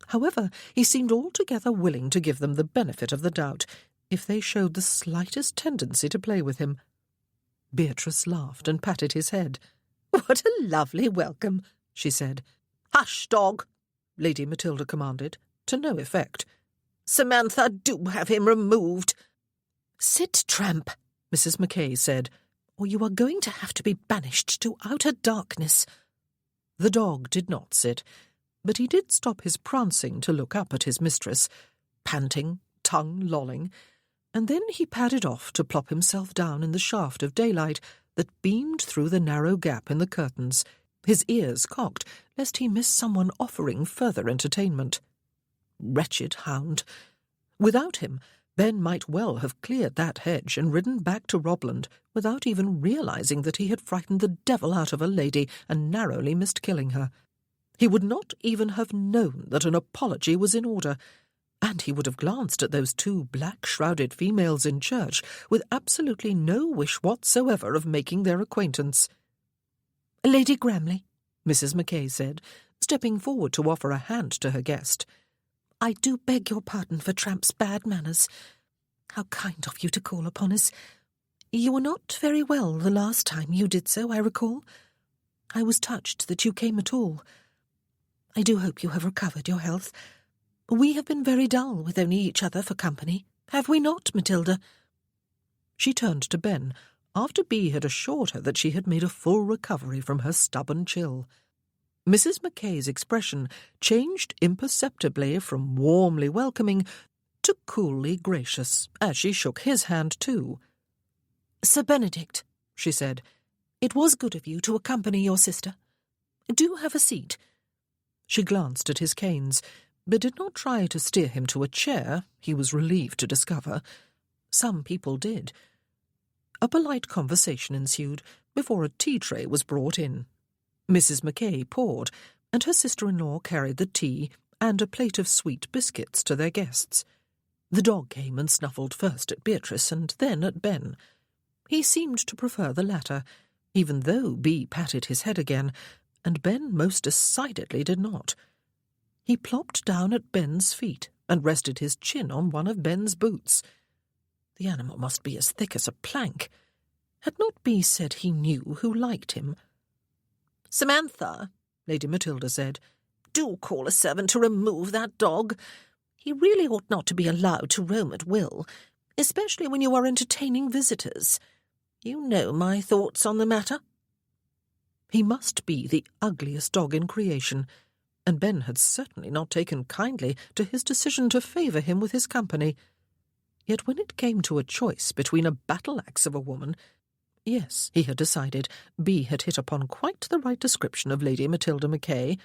However, he seemed altogether willing to give them the benefit of the doubt, if they showed the slightest tendency to play with him. Beatrice laughed and patted his head. "What a lovely welcome," she said. "Hush, dog," Lady Matilda commanded, to no effect. "Samantha, do have him removed." "Sit, tramp," Mrs. Mackay said, "or you are going to have to be banished to outer darkness." The dog did not sit, but he did stop his prancing to look up at his mistress, panting, tongue lolling, and then he padded off to plop himself down in the shaft of daylight that beamed through the narrow gap in the curtains, his ears cocked lest he miss someone offering further entertainment. Wretched hound! Without him, Ben might well have cleared that hedge and ridden back to Robland without even realizing that he had frightened the devil out of a lady and narrowly missed killing her. He would not even have known that an apology was in order, and he would have glanced at those two black-shrouded females in church with absolutely no wish whatsoever of making their acquaintance. "Lady Gramley," Mrs. Mackay said, stepping forward to offer a hand to her guest. "I do beg your pardon for Tramp's bad manners. How kind of you to call upon us. You were not very well the last time you did so, I recall. I was touched that you came at all. I do hope you have recovered your health. We have been very dull with only each other for company, have we not, Matilda?" She turned to Ben, after Bee had assured her that she had made a full recovery from her stubborn chill. Mrs. Mackay's expression changed imperceptibly from warmly welcoming to coolly gracious, as she shook his hand too. "Sir Benedict," she said, "it was good of you to accompany your sister. Do have a seat." She glanced at his canes, but did not try to steer him to a chair, he was relieved to discover. Some people did. A polite conversation ensued before a tea-tray was brought in. Mrs. Mackay poured, and her sister-in-law carried the tea and a plate of sweet biscuits to their guests. The dog came and snuffled first at Beatrice and then at Ben. He seemed to prefer the latter, even though Bee patted his head again, and Ben most decidedly did not. He plopped down at Ben's feet and rested his chin on one of Ben's boots. The animal must be as thick as a plank. Had not Bee said he knew who liked him? "Samantha," Lady Matilda said, "do call a servant to remove that dog. He really ought not to be allowed to roam at will, especially when you are entertaining visitors. You know my thoughts on the matter." He must be the ugliest dog in creation, and Ben had certainly not taken kindly to his decision to favour him with his company. Yet when it came to a choice between a battle-axe of a woman— yes, he had decided Bee had hit upon quite the right description of Lady Matilda Mackay,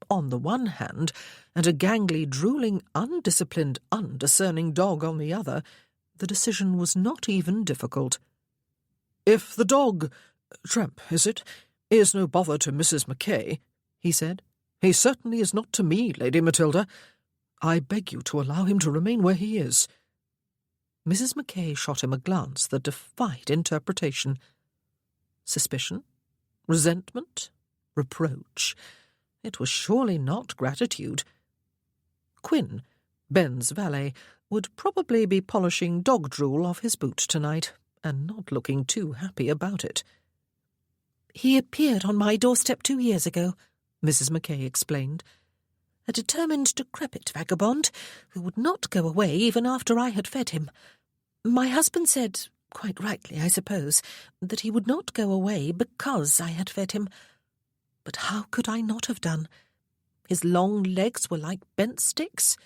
on the one hand, and a gangly, drooling, undisciplined, undiscerning dog on the other, the decision was not even difficult. "If the dog— Tramp, is it— is no bother to Mrs. Mackay," he said, "he certainly is not to me, Lady Matilda. I beg you to allow him to remain where he is." Mrs. Mackay shot him a glance that defied interpretation. Suspicion? Resentment? Reproach? It was surely not gratitude. Quinn, Ben's valet, would probably be polishing dog drool off his boot tonight, and not looking too happy about it. "He appeared on my doorstep 2 years ago," Mrs. Mackay explained. "A determined, decrepit vagabond who would not go away even after I had fed him. My husband said, quite rightly, I suppose, that he would not go away because I had fed him. But how could I not have done? His long legs were like bent sticks.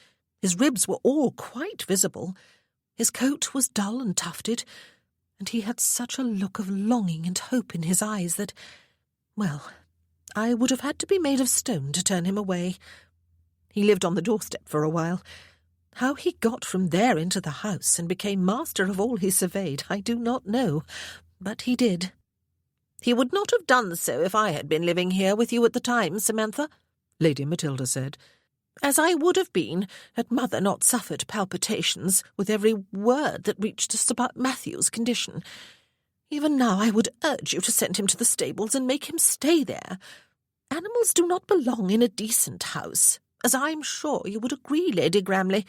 His ribs were all quite visible. His coat was dull and tufted, and he had such a look of longing and hope in his eyes that, well, I would have had to be made of stone to turn him away. He lived on the doorstep for a while. How he got from there into the house and became master of all he surveyed, I do not know, but he did." "He would not have done so if I had been living here with you at the time, Samantha," Lady Matilda said. "as I would have been had Mother not suffered palpitations with every word that reached us about Matthew's condition. Even now I would urge you to send him to the stables and make him stay there. Animals do not belong in a decent house, as I am sure you would agree, Lady Gramley."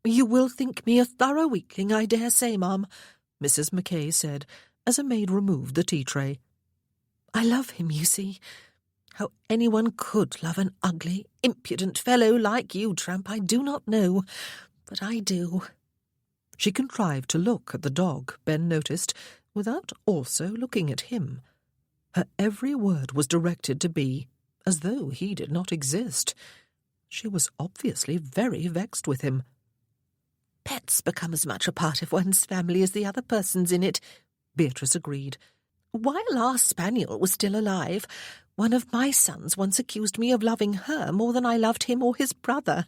"You will think me a thorough weakling, I dare say, ma'am," Mrs. Mackay said, as a maid removed the tea tray. "I love him, you see. How anyone could love an ugly, impudent fellow like you, Tramp, I do not know, but I do." She contrived to look at the dog, Ben noticed, without also looking at him. Her every word was directed to be as though he did not exist. She was obviously very vexed with him. "Pets become as much a part of one's family as the other persons in it," Beatrice agreed. "While our spaniel was still alive, one of my sons once accused me of loving her more than I loved him or his brother,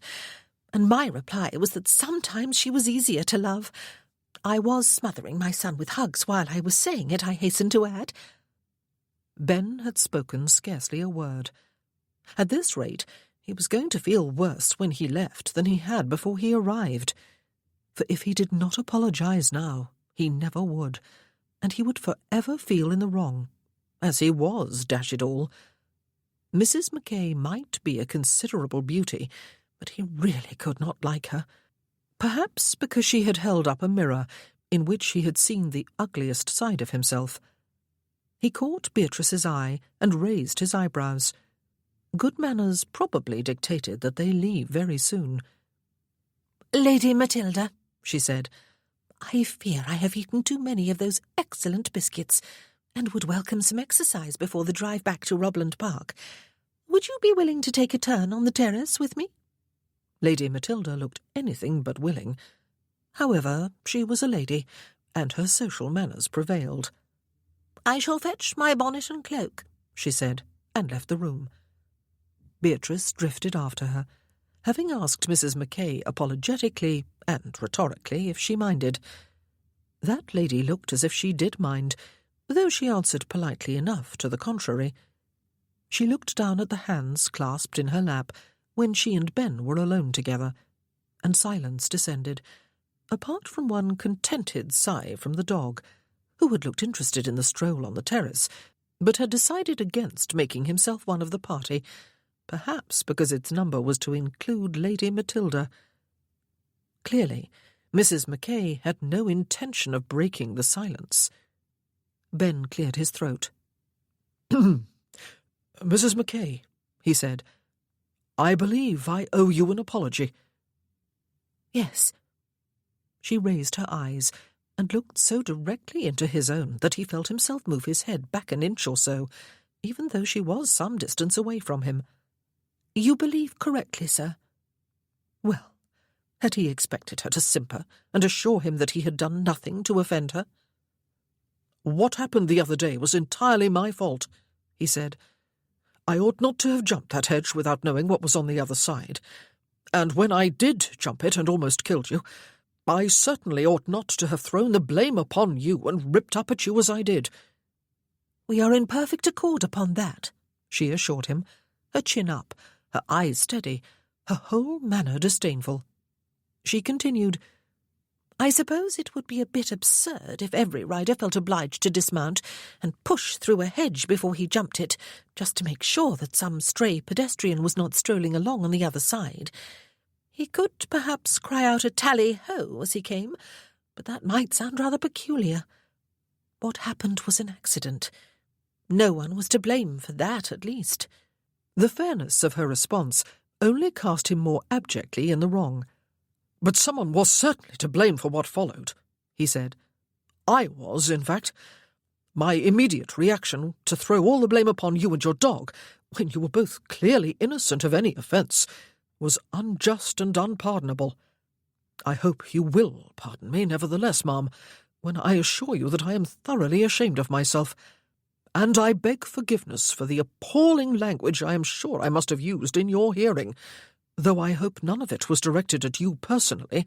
and my reply was that sometimes she was easier to love. I was smothering my son with hugs while I was saying it, I hasten to add." Ben had spoken scarcely a word. At this rate, he was going to feel worse when he left than he had before he arrived. For if he did not apologize now, he never would, and he would forever feel in the wrong, as he was, dash it all. Mrs. Mackay might be a considerable beauty, but he really could not like her. Perhaps because she had held up a mirror in which he had seen the ugliest side of himself. He caught Beatrice's eye and raised his eyebrows. Good manners probably dictated that they leave very soon. "Lady Matilda," she said, "I fear I have eaten too many of those excellent biscuits, and would welcome some exercise before the drive back to Robland Park. Would you be willing to take a turn on the terrace with me?" Lady Matilda looked anything but willing. However, she was a lady, and her social manners prevailed. "I shall fetch my bonnet and cloak," she said, and left the room. Beatrice drifted after her, having asked Mrs. Mackay apologetically and rhetorically if she minded. That lady looked as if she did mind, though she answered politely enough to the contrary. She looked down at the hands clasped in her lap when she and Ben were alone together, and silence descended, apart from one contented sigh from the dog, who had looked interested in the stroll on the terrace, but had decided against making himself one of the party, perhaps because its number was to include Lady Matilda. Clearly, Mrs. Mackay had no intention of breaking the silence. Ben cleared his throat. "Mrs. Mackay," he said, "I believe I owe you an apology." "Yes." She raised her eyes and looked so directly into his own that he felt himself move his head back an inch or so, even though she was some distance away from him. "You believe correctly, sir." Well, had he expected her to simper and assure him that he had done nothing to offend her? "What happened the other day was entirely my fault," he said. "I ought not to have jumped that hedge without knowing what was on the other side. And when I did jump it and almost killed you, I certainly ought not to have thrown the blame upon you and ripped up at you as I did." "We are in perfect accord upon that," she assured him, her chin up, her eyes steady, her whole manner disdainful. She continued, "I suppose it would be a bit absurd if every rider felt obliged to dismount and push through a hedge before he jumped it, just to make sure that some stray pedestrian was not strolling along on the other side. He could perhaps cry out a tally-ho as he came, but that might sound rather peculiar. What happened was an accident. No one was to blame for that, at least." The fairness of her response only cast him more abjectly in the wrong. "But someone was certainly to blame for what followed," he said. "I was, in fact. My immediate reaction to throw all the blame upon you and your dog, when you were both clearly innocent of any offence, was unjust and unpardonable. I hope you will pardon me, nevertheless, ma'am, when I assure you that I am thoroughly ashamed of myself, and I beg forgiveness for the appalling language I am sure I must have used in your hearing, though I hope none of it was directed at you personally."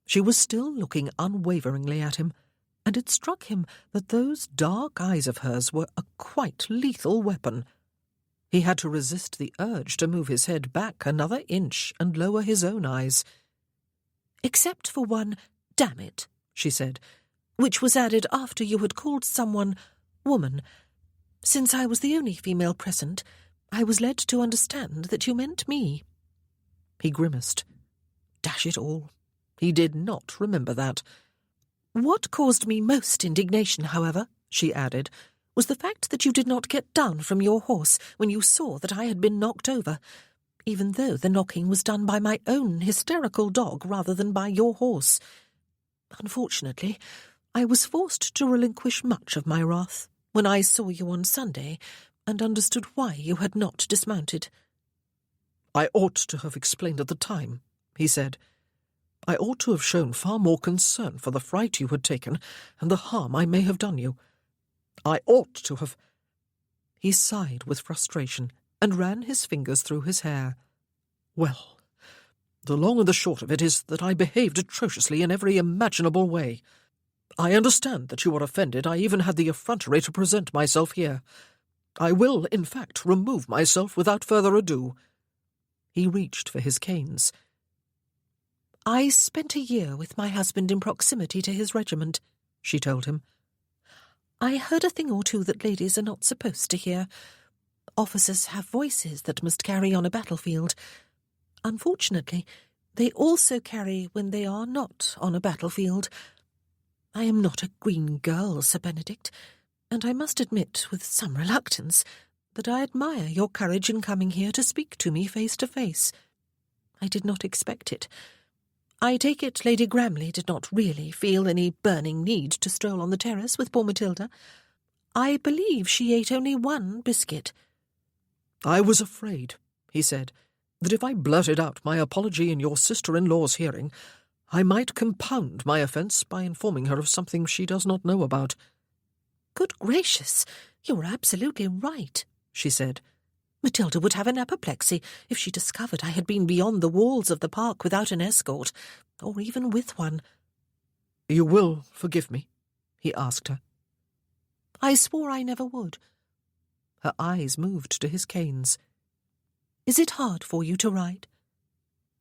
She was still looking unwaveringly at him, and it struck him that those dark eyes of hers were a quite lethal weapon. He had to resist the urge to move his head back another inch and lower his own eyes. "Except for one, damn it," she said, "which was added after you had called someone woman. Since I was the only female present, I was led to understand that you meant me." He grimaced. Dash it all, he did not remember that. What caused me most indignation, however, she added, was the fact that you did not get down from your horse when you saw that I had been knocked over, even though the knocking was done by my own hysterical dog rather than by your horse. Unfortunately, I was forced to relinquish much of my wrath when I saw you on Sunday and understood why you had not dismounted. I ought to have explained at the time, he said. I ought to have shown far more concern for the fright you had taken and the harm I may have done you. I ought to have— He sighed with frustration and ran his fingers through his hair. Well, the long and the short of it is that I behaved atrociously in every imaginable way. I understand that you are offended. I even had the effrontery to present myself here. I will, in fact, remove myself without further ado. He reached for his canes. I spent a year with my husband in proximity to his regiment, she told him. I heard a thing or two that ladies are not supposed to hear. Officers have voices that must carry on a battlefield. Unfortunately, they also carry when they are not on a battlefield. I am not a green girl, Sir Benedict, and I must admit with some reluctance that I admire your courage in coming here to speak to me face to face. I did not expect it. I take it Lady Gramley did not really feel any burning need to stroll on the terrace with poor Matilda. I believe she ate only one biscuit. I was afraid, he said, that if I blurted out my apology in your sister-in-law's hearing, I might compound my offence by informing her of something she does not know about. Good gracious, you are absolutely right, she said. Matilda would have an apoplexy if she discovered I had been beyond the walls of the park without an escort, or even with one. You will forgive me? He asked her. I swore I never would. Her eyes moved to his canes. Is it hard for you to ride?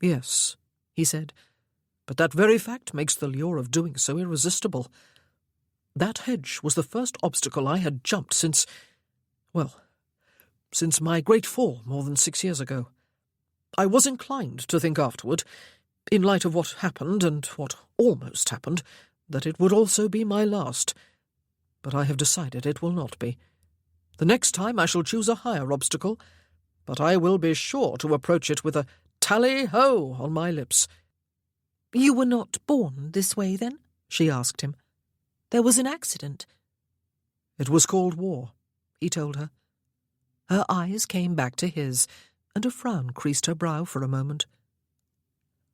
Yes, he said, but that very fact makes the lure of doing so irresistible. That hedge was the first obstacle I had jumped since my great fall more than 6 years ago. I was inclined to think afterward, in light of what happened and what almost happened, that it would also be my last. But I have decided it will not be. The next time I shall choose a higher obstacle, but I will be sure to approach it with a tally-ho on my lips. You were not born this way, then? She asked him. There was an accident. It was called war, he told her. Her eyes came back to his, and a frown creased her brow for a moment.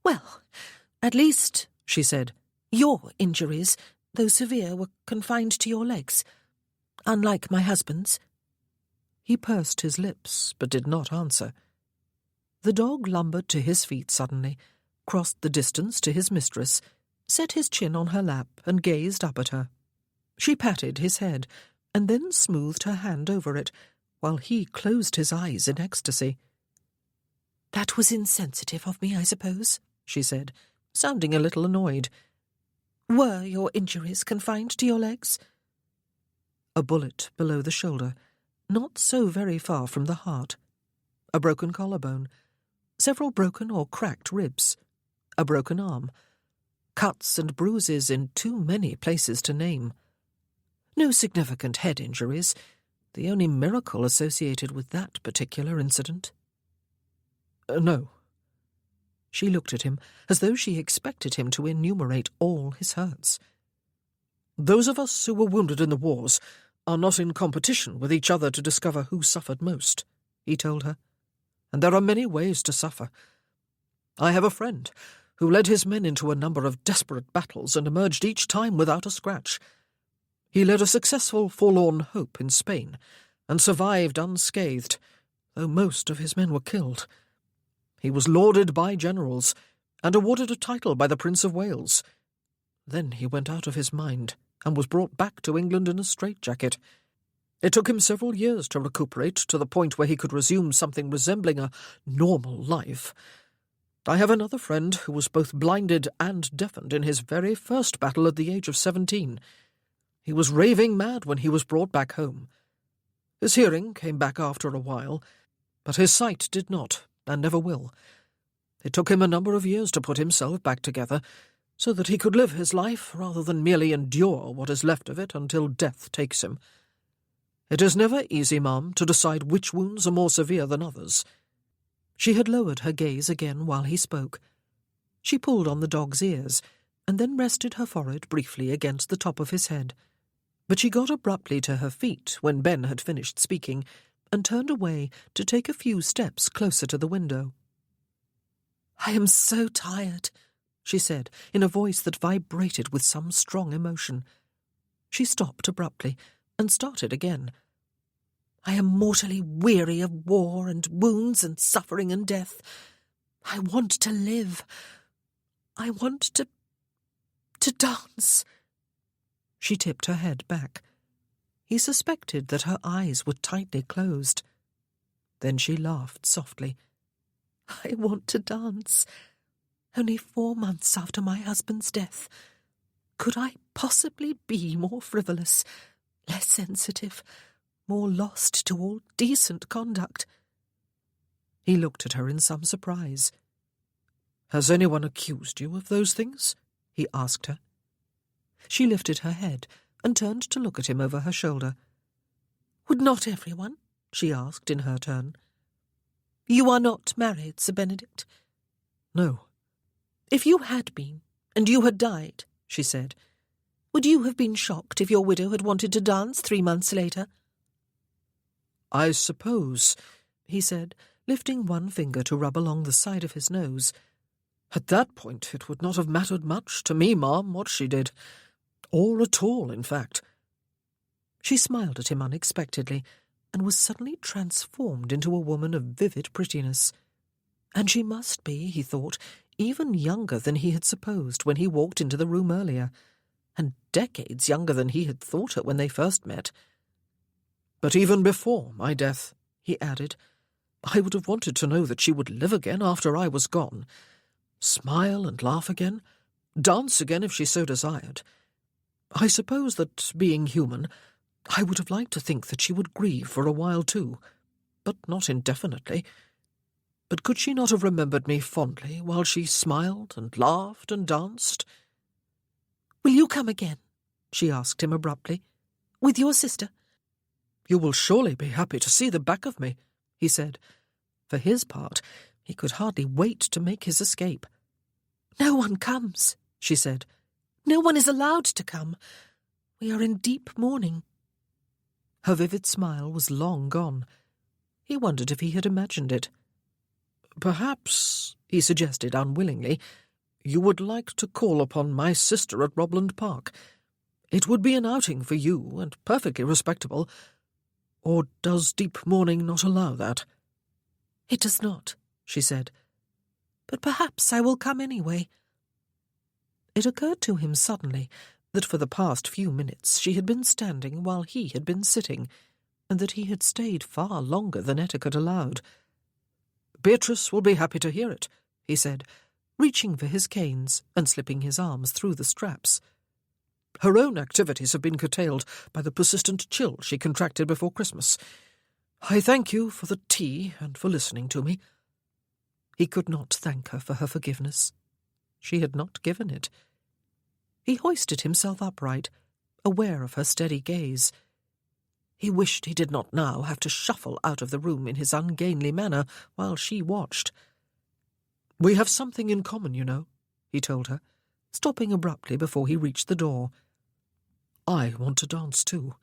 Well, at least, she said, your injuries, though severe, were confined to your legs, unlike my husband's. He pursed his lips, but did not answer. The dog lumbered to his feet suddenly, crossed the distance to his mistress, set his chin on her lap, and gazed up at her. She patted his head, and then smoothed her hand over it, while he closed his eyes in ecstasy. That was insensitive of me, I suppose, she said, sounding a little annoyed. Were your injuries confined to your legs? A bullet below the shoulder, not so very far from the heart. A broken collarbone, several broken or cracked ribs, a broken arm, cuts and bruises in too many places to name. No significant head injuries, the only miracle associated with that particular incident. No. She looked at him as though she expected him to enumerate all his hurts. Those of us who were wounded in the wars are not in competition with each other to discover who suffered most, he told her. And there are many ways to suffer. I have a friend who led his men into a number of desperate battles and emerged each time without a scratch. He led a successful forlorn hope in Spain, and survived unscathed, though most of his men were killed. He was lauded by generals, and awarded a title by the Prince of Wales. Then he went out of his mind, and was brought back to England in a straitjacket. It took him several years to recuperate to the point where he could resume something resembling a normal life. I have another friend who was both blinded and deafened in his very first battle at the age of 17. He was raving mad when he was brought back home. His hearing came back after a while, but his sight did not, and never will. It took him a number of years to put himself back together, so that he could live his life rather than merely endure what is left of it until death takes him. It is never easy, Mum, to decide which wounds are more severe than others." She had lowered her gaze again while he spoke. She pulled on the dog's ears, and then rested her forehead briefly against the top of his head. But she got abruptly to her feet when Ben had finished speaking, and turned away to take a few steps closer to the window. "I am so tired," she said, in a voice that vibrated with some strong emotion. She stopped abruptly and started again. "I am mortally weary of war and wounds and suffering and death. I want to live. I want to dance." She tipped her head back. He suspected that her eyes were tightly closed. Then she laughed softly. "I want to dance. Only 4 months after my husband's death. Could I possibly be more frivolous, less sensitive, more lost to all decent conduct?" He looked at her in some surprise. "Has anyone accused you of those things?" he asked her. She lifted her head and turned to look at him over her shoulder. "Would not everyone?" she asked in her turn. "You are not married, Sir Benedict?" "No." "If you had been, and you had died," she said, "would you have been shocked if your widow had wanted to dance 3 months later?" "I suppose," he said, lifting one finger to rub along the side of his nose, "at that point it would not have mattered much to me, Ma'am, what she did. Or at all, in fact." She smiled at him unexpectedly, and was suddenly transformed into a woman of vivid prettiness. And she must be, he thought, even younger than he had supposed when he walked into the room earlier, and decades younger than he had thought her when they first met. "But even before my death," he added, "I would have wanted to know that she would live again after I was gone, smile and laugh again, dance again if she so desired. I suppose that, being human, I would have liked to think that she would grieve for a while too, but not indefinitely. But could she not have remembered me fondly while she smiled and laughed and danced?" "Will you come again?" she asked him abruptly. "With your sister?" "You will surely be happy to see the back of me," he said. For his part, he could hardly wait to make his escape. "No one comes," she said. "No one is allowed to come. We are in deep mourning." Her vivid smile was long gone. He wondered if he had imagined it. "Perhaps," he suggested unwillingly, "you would like to call upon my sister at Robland Park. It would be an outing for you, and perfectly respectable. Or does deep mourning not allow that?" "It does not," she said. "But perhaps I will come anyway." It occurred to him suddenly that for the past few minutes she had been standing while he had been sitting, and that he had stayed far longer than etiquette allowed. "Beatrice will be happy to hear it," he said, reaching for his canes and slipping his arms through the straps. "Her own activities have been curtailed by the persistent chill she contracted before Christmas. I thank you for the tea and for listening to me." He could not thank her for her forgiveness. She had not given it. He hoisted himself upright, aware of her steady gaze. He wished he did not now have to shuffle out of the room in his ungainly manner while she watched. "We have something in common, you know," he told her, stopping abruptly before he reached the door. "I want to dance too.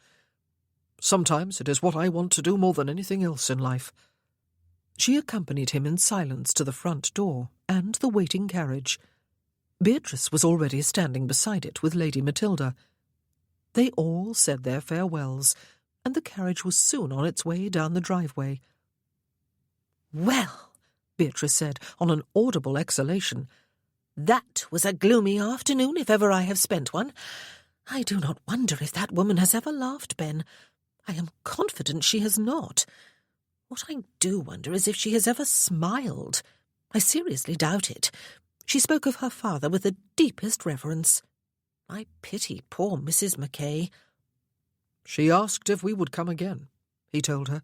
Sometimes it is what I want to do more than anything else in life." She accompanied him in silence to the front door and the waiting carriage. Beatrice was already standing beside it with Lady Matilda. They all said their farewells, and the carriage was soon on its way down the driveway. "Well," Beatrice said, on an audible exhalation, "that was a gloomy afternoon if ever I have spent one. I do not wonder if that woman has ever laughed, Ben. I am confident she has not. What I do wonder is if she has ever smiled. I seriously doubt it. She spoke of her father with the deepest reverence. I pity poor Mrs. Mackay." "She asked if we would come again," he told her.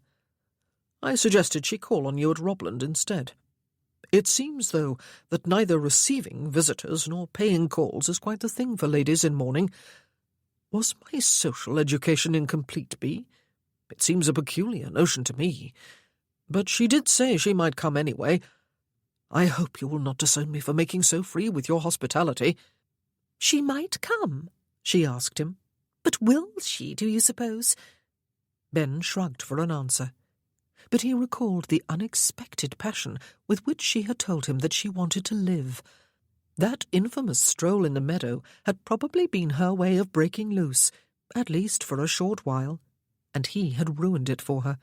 "I suggested she call on you at Robland instead. It seems, though, that neither receiving visitors nor paying calls is quite the thing for ladies in mourning. Was my social education incomplete, Bee? It seems a peculiar notion to me. But she did say she might come anyway. I hope you will not disown me for making so free with your hospitality. She might come, she asked him. But will she, do you suppose? Ben shrugged for an answer. But he recalled the unexpected passion with which she had told him that she wanted to live. That infamous stroll in the meadow had probably been her way of breaking loose, at least for a short while, and he had ruined it for her.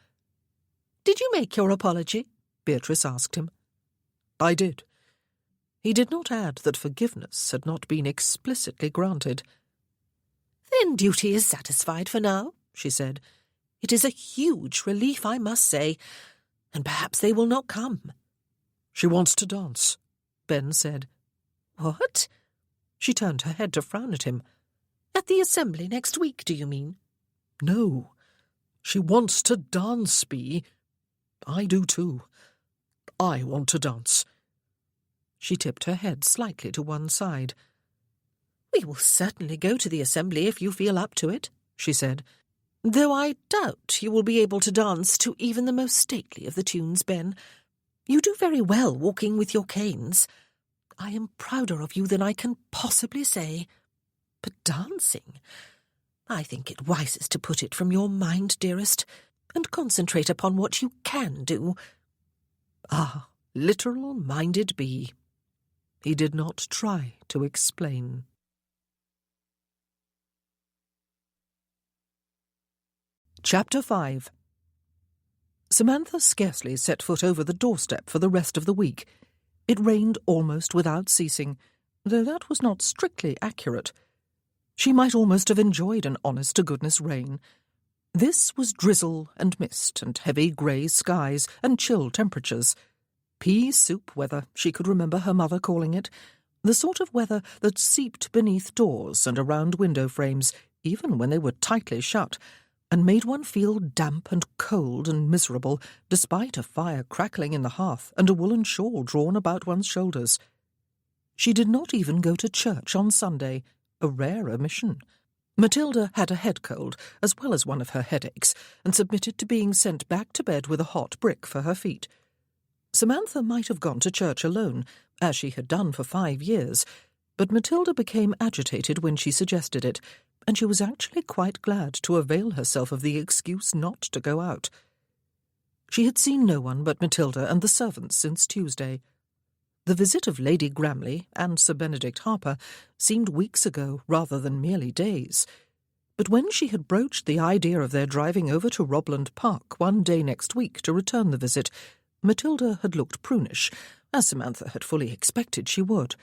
"Did you make your apology?" Beatrice asked him. I did. He did not add that forgiveness had not been explicitly granted. "Then duty is satisfied for now," she said. "It is a huge relief, I must say, and perhaps they will not come." She wants to dance, Ben said. "What?" She turned her head to frown at him. "At the assembly next week, do you mean?" No. She wants to dance, Bee. I do too. I want to dance. She tipped her head slightly to one side. "We will certainly go to the assembly if you feel up to it," she said. "Though I doubt you will be able to dance to even the most stately of the tunes, Ben. You do very well walking with your canes. I am prouder of you than I can possibly say. But dancing, I think it wisest to put it from your mind, dearest, and concentrate upon what you can do." Ah, literal-minded Bee. He did not try to explain. Chapter 5. Samantha scarcely set foot over the doorstep for the rest of the week. It rained almost without ceasing, though that was not strictly accurate. She might almost have enjoyed an honest-to-goodness rain. This was drizzle and mist and heavy grey skies and chill temperatures. Pea-soup weather, she could remember her mother calling it, the sort of weather that seeped beneath doors and around window frames, even when they were tightly shut, and made one feel damp and cold and miserable, despite a fire crackling in the hearth and a woolen shawl drawn about one's shoulders. She did not even go to church on Sunday, a rare omission. Matilda had a head cold, as well as one of her headaches, and submitted to being sent back to bed with a hot brick for her feet. Samantha might have gone to church alone, as she had done for 5 years, but Matilda became agitated when she suggested it, and she was actually quite glad to avail herself of the excuse not to go out. She had seen no one but Matilda and the servants since Tuesday. The visit of Lady Gramley and Sir Benedict Harper seemed weeks ago rather than merely days, but when she had broached the idea of their driving over to Robland Park one day next week to return the visit, Matilda had looked prunish, as Samantha had fully expected she would.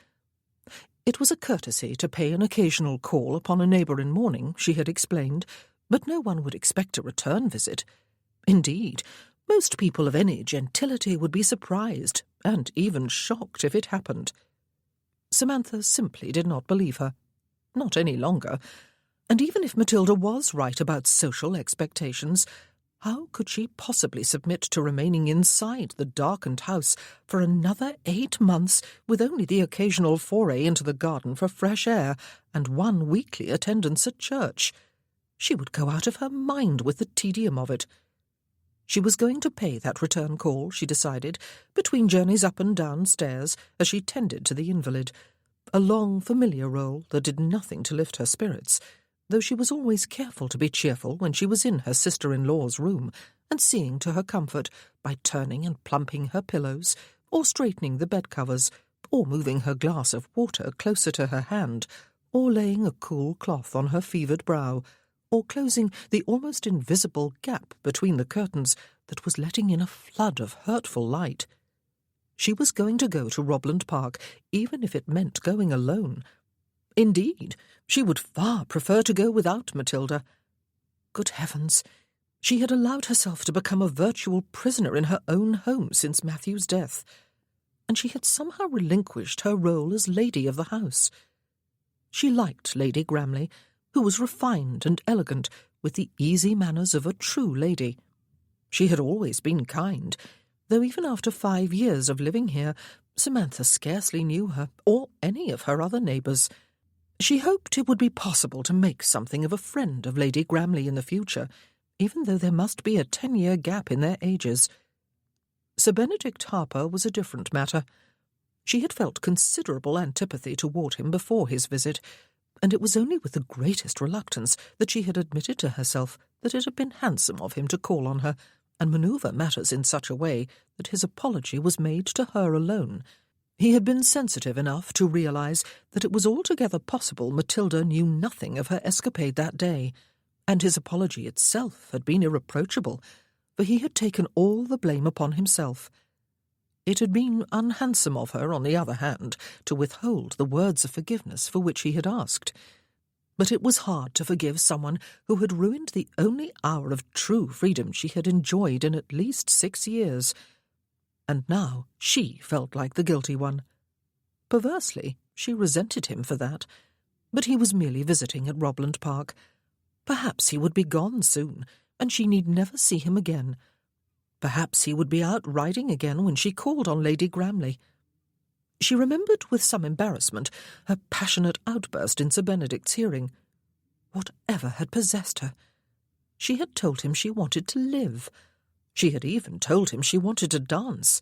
It was a courtesy to pay an occasional call upon a neighbour in mourning, she had explained, but no one would expect a return visit. Indeed, most people of any gentility would be surprised, and even shocked if it happened. Samantha simply did not believe her. Not any longer. And even if Matilda was right about social expectations, how could she possibly submit to remaining inside the darkened house for another 8 months with only the occasional foray into the garden for fresh air and one weekly attendance at church? She would go out of her mind with the tedium of it. She was going to pay that return call, she decided, between journeys up and down stairs as she tended to the invalid, a long, familiar role that did nothing to lift her spirits, though she was always careful to be cheerful when she was in her sister-in-law's room and seeing to her comfort by turning and plumping her pillows, or straightening the bed-covers, or moving her glass of water closer to her hand, or laying a cool cloth on her fevered brow, or closing the almost invisible gap between the curtains that was letting in a flood of hurtful light. She was going to go to Robland Park, even if it meant going alone. Indeed, she would far prefer to go without Matilda. Good heavens! She had allowed herself to become a virtual prisoner in her own home since Matthew's death, and she had somehow relinquished her role as lady of the house. She liked Lady Gramley, who was refined and elegant, with the easy manners of a true lady. She had always been kind, though even after 5 years of living here, Samantha scarcely knew her or any of her other neighbours. She hoped it would be possible to make something of a friend of Lady Gramley in the future, even though there must be a 10-year gap in their ages. Sir Benedict Harper was a different matter. She had felt considerable antipathy toward him before his visit, and it was only with the greatest reluctance that she had admitted to herself that it had been handsome of him to call on her and manoeuvre matters in such a way that his apology was made to her alone. He had been sensitive enough to realize that it was altogether possible Matilda knew nothing of her escapade that day, and his apology itself had been irreproachable, for he had taken all the blame upon himself. It had been unhandsome of her, on the other hand, to withhold the words of forgiveness for which he had asked. But it was hard to forgive someone who had ruined the only hour of true freedom she had enjoyed in at least 6 years. And now she felt like the guilty one. Perversely, she resented him for that. But he was merely visiting at Robland Park. Perhaps he would be gone soon, and she need never see him again. Perhaps he would be out riding again when she called on Lady Gramley. She remembered with some embarrassment her passionate outburst in Sir Benedict's hearing. Whatever had possessed her? She had told him she wanted to live. She had even told him she wanted to dance.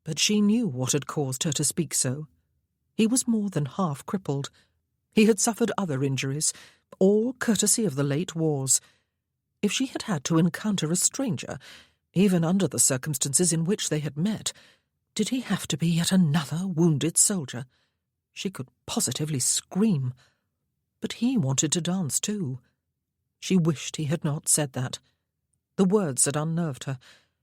But she knew what had caused her to speak so. He was more than half crippled. He had suffered other injuries, all courtesy of the late wars. If she had had to encounter a stranger, even under the circumstances in which they had met, did he have to be yet another wounded soldier? She could positively scream. But he wanted to dance too. She wished he had not said that. The words had unnerved her,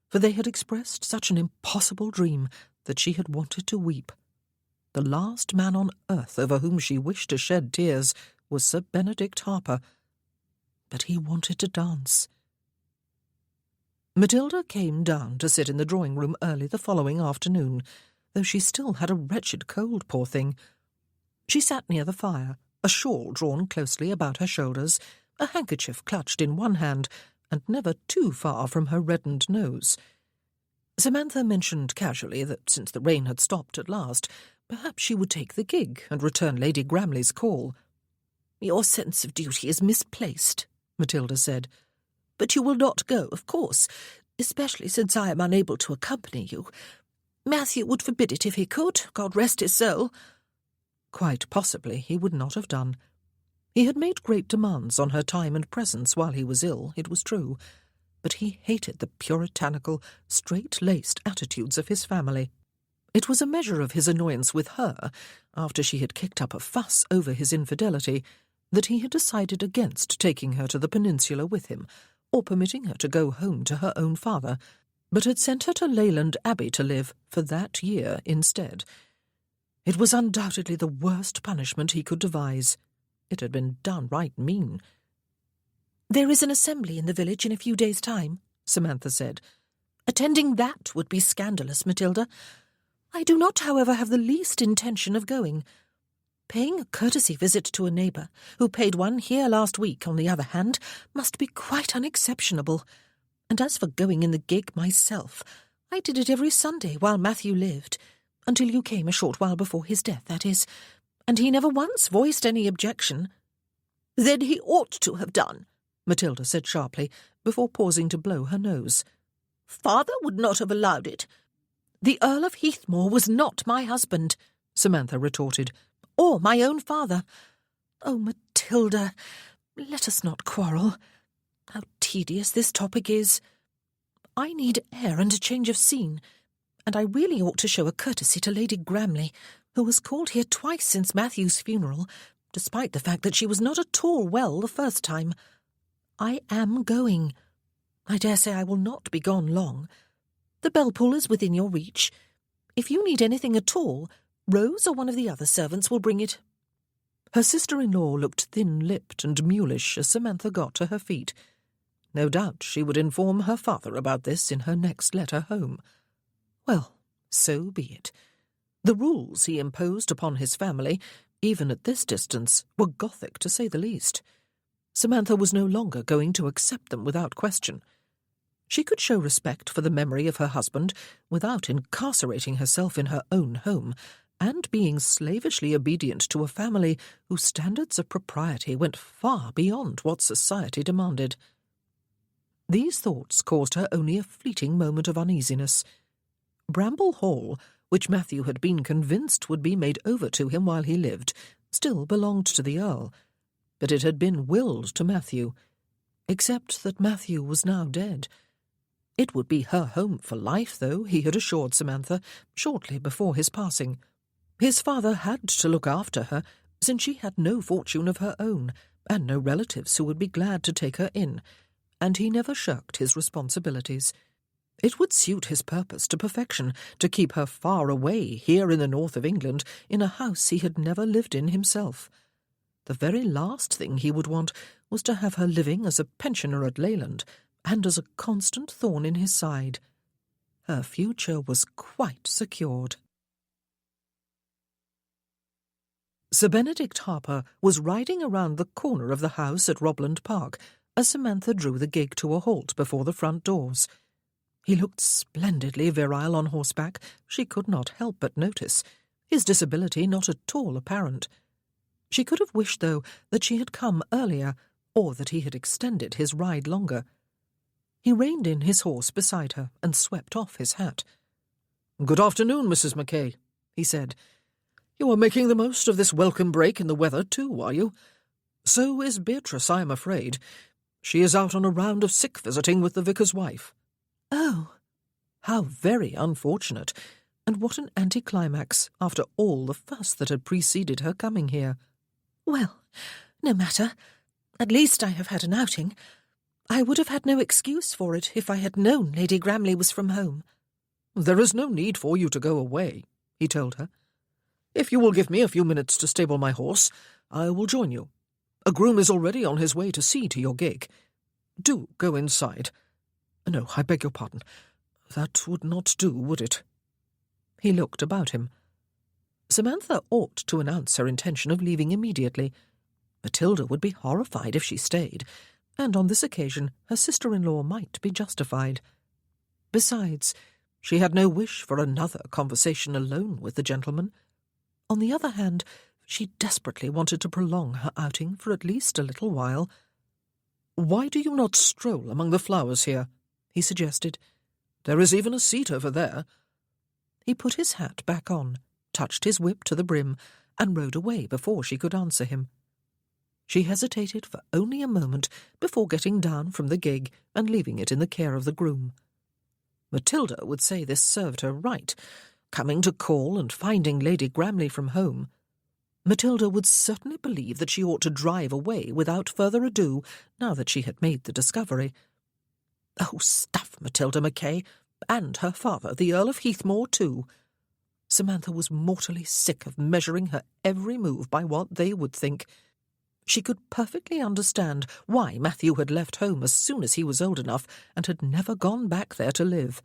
for they had expressed such an impossible dream that she had wanted to weep. The last man on earth over whom she wished to shed tears was Sir Benedict Harper. But he wanted to dance. Matilda came down to sit in the drawing-room early the following afternoon, though she still had a wretched cold, poor thing. She sat near the fire, a shawl drawn closely about her shoulders, a handkerchief clutched in one hand, and never too far from her reddened nose. Samantha mentioned casually that since the rain had stopped at last, perhaps she would take the gig and return Lady Gramley's call. "Your sense of duty is misplaced," Matilda said. "But you will not go, of course, especially since I am unable to accompany you. Matthew would forbid it if he could, God rest his soul." Quite possibly he would not have done. He had made great demands on her time and presence while he was ill, it was true, but he hated the puritanical, straight-laced attitudes of his family. It was a measure of his annoyance with her, after she had kicked up a fuss over his infidelity, that he had decided against taking her to the peninsula with him, or permitting her to go home to her own father, but had sent her to Leyland Abbey to live for that year instead. It was undoubtedly the worst punishment he could devise. It had been downright mean. "There is an assembly in the village in a few days' time," Samantha said. "Attending that would be scandalous, Matilda. I do not, however, have the least intention of going. Paying a courtesy visit to a neighbour, who paid one here last week, on the other hand, must be quite unexceptionable. And as for going in the gig myself, I did it every Sunday while Matthew lived, until you came a short while before his death, that is, and he never once voiced any objection." "Then he ought to have done," Matilda said sharply, before pausing to blow her nose. "Father would not have allowed it." "The Earl of Heathmore was not my husband," Samantha retorted, "or my own father. Oh, Matilda, let us not quarrel. How tedious this topic is. I need air and a change of scene, and I really ought to show a courtesy to Lady Gramley, who has called here twice since Matthew's funeral, despite the fact that she was not at all well the first time. I am going. I dare say I will not be gone long. The bell-pull is within your reach. If you need anything at all, Rose or one of the other servants will bring it." Her sister-in-law looked thin-lipped and mulish as Samantha got to her feet. No doubt she would inform her father about this in her next letter home. Well, so be it. The rules he imposed upon his family, even at this distance, were Gothic to say the least. Samantha was no longer going to accept them without question. She could show respect for the memory of her husband without incarcerating herself in her own home and being slavishly obedient to a family whose standards of propriety went far beyond what society demanded. These thoughts caused her only a fleeting moment of uneasiness. Bramble Hall, which Matthew had been convinced would be made over to him while he lived, still belonged to the Earl, but it had been willed to Matthew, except that Matthew was now dead. It would be her home for life, though, he had assured Samantha, shortly before his passing. His father had to look after her, since she had no fortune of her own, and no relatives who would be glad to take her in, and he never shirked his responsibilities. It would suit his purpose to perfection to keep her far away here in the north of England in a house he had never lived in himself. The very last thing he would want was to have her living as a pensioner at Leyland, and as a constant thorn in his side. Her future was quite secured. Sir Benedict Harper was riding around the corner of the house at Robland Park as Samantha drew the gig to a halt before the front doors. He looked splendidly virile on horseback, she could not help but notice, his disability not at all apparent. She could have wished, though, that she had come earlier, or that he had extended his ride longer. He reined in his horse beside her and swept off his hat. "Good afternoon, Mrs. Mackay," he said. "You are making the most of this welcome break in the weather, too, are you? So is Beatrice, I am afraid. She is out on a round of sick visiting with the vicar's wife." Oh, how very unfortunate, and what an anticlimax after all the fuss that had preceded her coming here. Well, no matter. At least I have had an outing. I would have had no excuse for it if I had known Lady Gramley was from home. "There is no need for you to go away," he told her. "If you will give me a few minutes to stable my horse, I will join you. A groom is already on his way to see to your gig. Do go inside. No, I beg your pardon. That would not do, would it?" He looked about him. Samantha ought to announce her intention of leaving immediately. Matilda would be horrified if she stayed, and on this occasion her sister-in-law might be justified. Besides, she had no wish for another conversation alone with the gentleman. On the other hand, she desperately wanted to prolong her outing for at least a little while. "Why do you not stroll among the flowers here?" he suggested. "There is even a seat over there." He put his hat back on, touched his whip to the brim, and rode away before she could answer him. She hesitated for only a moment before getting down from the gig and leaving it in the care of the groom. Matilda would say this served her right, coming to call and finding Lady Gramley from home. Matilda would certainly believe that she ought to drive away without further ado now that she had made the discovery. Oh, stuff, Matilda Mackay, and her father, the Earl of Heathmore, too. Samantha was mortally sick of measuring her every move by what they would think. She could perfectly understand why Matthew had left home as soon as he was old enough and had never gone back there to live.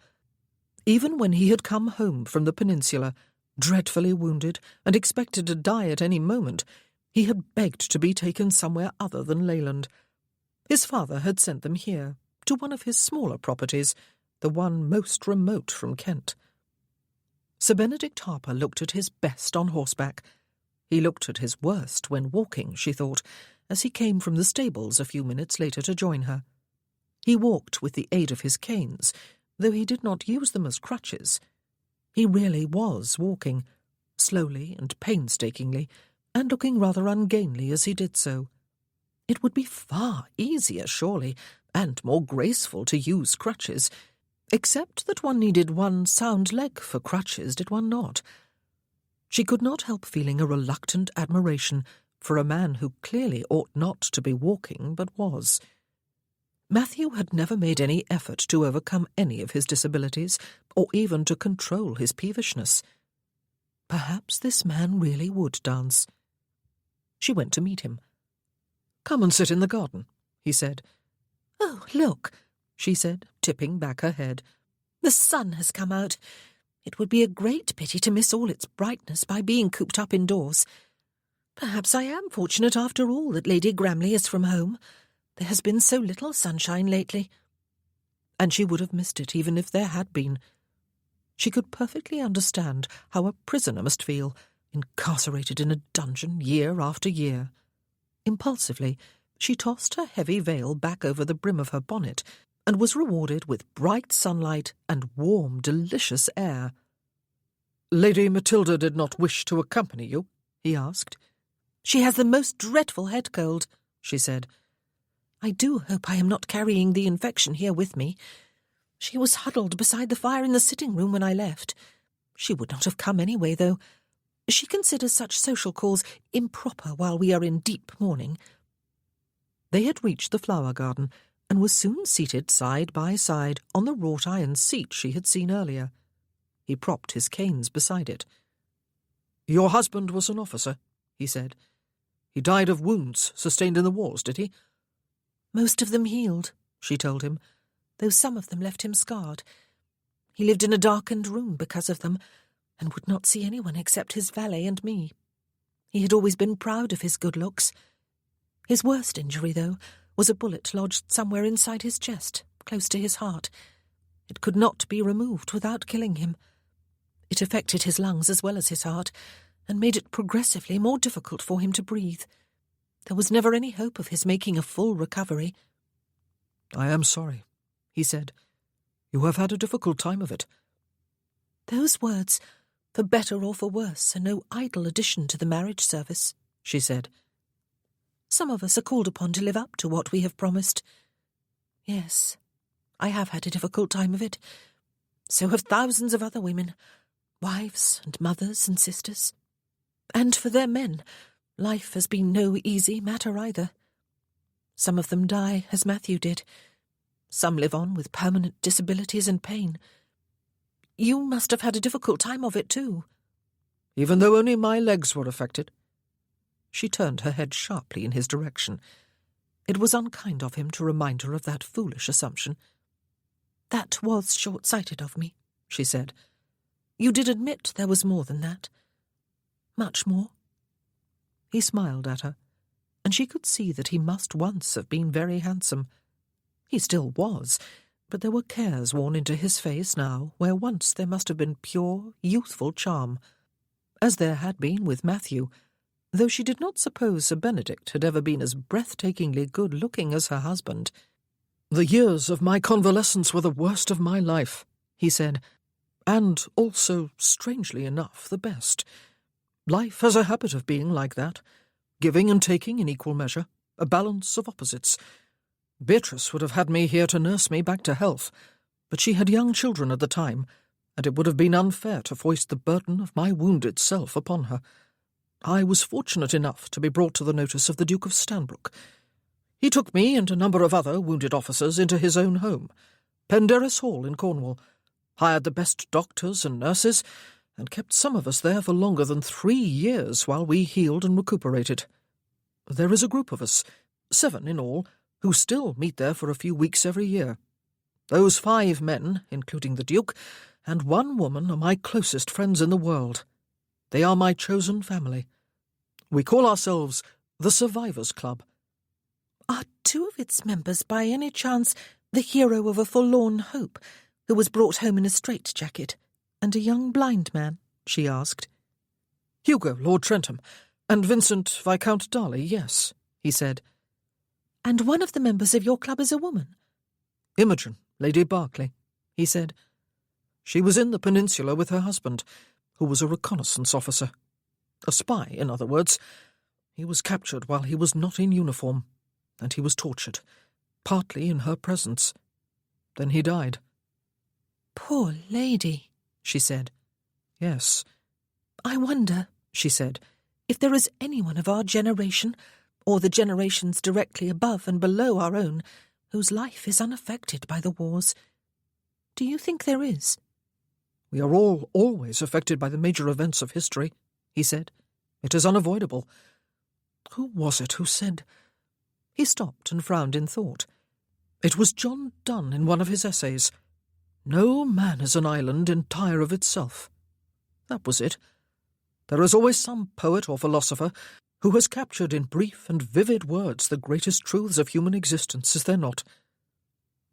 Even when he had come home from the peninsula, dreadfully wounded and expected to die at any moment, he had begged to be taken somewhere other than Leyland. His father had sent them here, to one of his smaller properties, the one most remote from Kent. Sir Benedict Harper looked at his best on horseback. He looked at his worst when walking, she thought, as he came from the stables a few minutes later to join her. He walked with the aid of his canes, though he did not use them as crutches. He really was walking, slowly and painstakingly, and looking rather ungainly as he did so. It would be far easier, surely, and more graceful to use crutches, except that one needed one sound leg for crutches, did one not? She could not help feeling a reluctant admiration for a man who clearly ought not to be walking, but was. Matthew had never made any effort to overcome any of his disabilities, or even to control his peevishness. Perhaps this man really would dance. She went to meet him. "Come and sit in the garden," he said. "Oh, look," she said, tipping back her head. "The sun has come out. It would be a great pity to miss all its brightness by being cooped up indoors. Perhaps I am fortunate after all that Lady Gramley is from home. There has been so little sunshine lately." and she would have missed it even if there had been. She could perfectly understand how a prisoner must feel, incarcerated in a dungeon year after year. Impulsively, she tossed her heavy veil back over the brim of her bonnet and was rewarded with bright sunlight and warm, delicious air. "Lady Matilda did not wish to accompany you?" he asked. "She has the most dreadful head cold," she said. "I do hope I am not carrying the infection here with me. She was huddled beside the fire in the sitting room when I left. She would not have come anyway, though. She considers such social calls improper while we are in deep mourning." They had reached the flower garden and were soon seated side by side on the wrought iron seat she had seen earlier. He propped his canes beside it. "Your husband was an officer," he said. "He died of wounds sustained in the wars, did he?" "Most of them healed," she told him, "though some of them left him scarred. He lived in a darkened room because of them, and would not see anyone except his valet and me. He had always been proud of his good looks. His worst injury, though, was a bullet lodged somewhere inside his chest, close to his heart. It could not be removed without killing him. It affected his lungs as well as his heart, and made it progressively more difficult for him to breathe. There was never any hope of his making a full recovery." "I am sorry," he said. "You have had a difficult time of it." "Those words, for better or for worse, are no idle addition to the marriage service," she said. "Some of us are called upon to live up to what we have promised. Yes, I have had a difficult time of it. So have thousands of other women, wives and mothers and sisters. And for their men, life has been no easy matter either. Some of them die, as Matthew did. Some live on with permanent disabilities and pain. You must have had a difficult time of it too." "Even though only my legs were affected?" She turned her head sharply in his direction. It was unkind of him to remind her of that foolish assumption. "That was short-sighted of me," she said. "You did admit there was more than that. Much more." He smiled at her, and she could see that he must once have been very handsome. He still was, but there were cares worn into his face now where once there must have been pure, youthful charm, as there had been with Matthew, though she did not suppose Sir Benedict had ever been as breathtakingly good-looking as her husband. "The years of my convalescence were the worst of my life," he said, "and also, strangely enough, the best. Life has a habit of being like that, giving and taking in equal measure, a balance of opposites. Beatrice would have had me here to nurse me back to health, but she had young children at the time, and it would have been unfair to foist the burden of my wounded self upon her. I was fortunate enough to be brought to the notice of the Duke of Stanbrook. He took me and a number of other wounded officers into his own home, Penderys Hall in Cornwall, hired the best doctors and nurses, and kept some of us there for longer than 3 years while we healed and recuperated. There is a group of us, 7 in all, who still meet there for a few weeks every year. Those 5 men, including the Duke, and 1 woman are my closest friends in the world. They are my chosen family. We call ourselves the Survivors' Club." "Are 2 of its members by any chance the hero of a forlorn hope who was brought home in a straitjacket, and a young blind man?" she asked. "Hugo, Lord Trentham, and Vincent, Viscount Darley, yes," he said. "And one of the members of your club is a woman?" "Imogen, Lady Berkeley," he said. "She was in the Peninsula with her husband, who was a reconnaissance officer. A spy, in other words. He was captured while he was not in uniform, and he was tortured, partly in her presence. Then he died." "Poor lady," she said. "Yes." "I wonder," she said, "if there is anyone of our generation, or the generations directly above and below our own, whose life is unaffected by the wars. Do you think there is?" "We are all always affected by the major events of history," he said. "It is unavoidable. Who was it who said—" He stopped and frowned in thought. It was John Donne in one of his essays. "No man is an island entire of itself." That was it. There is always some poet or philosopher who has captured in brief and vivid words the greatest truths of human existence, is there not?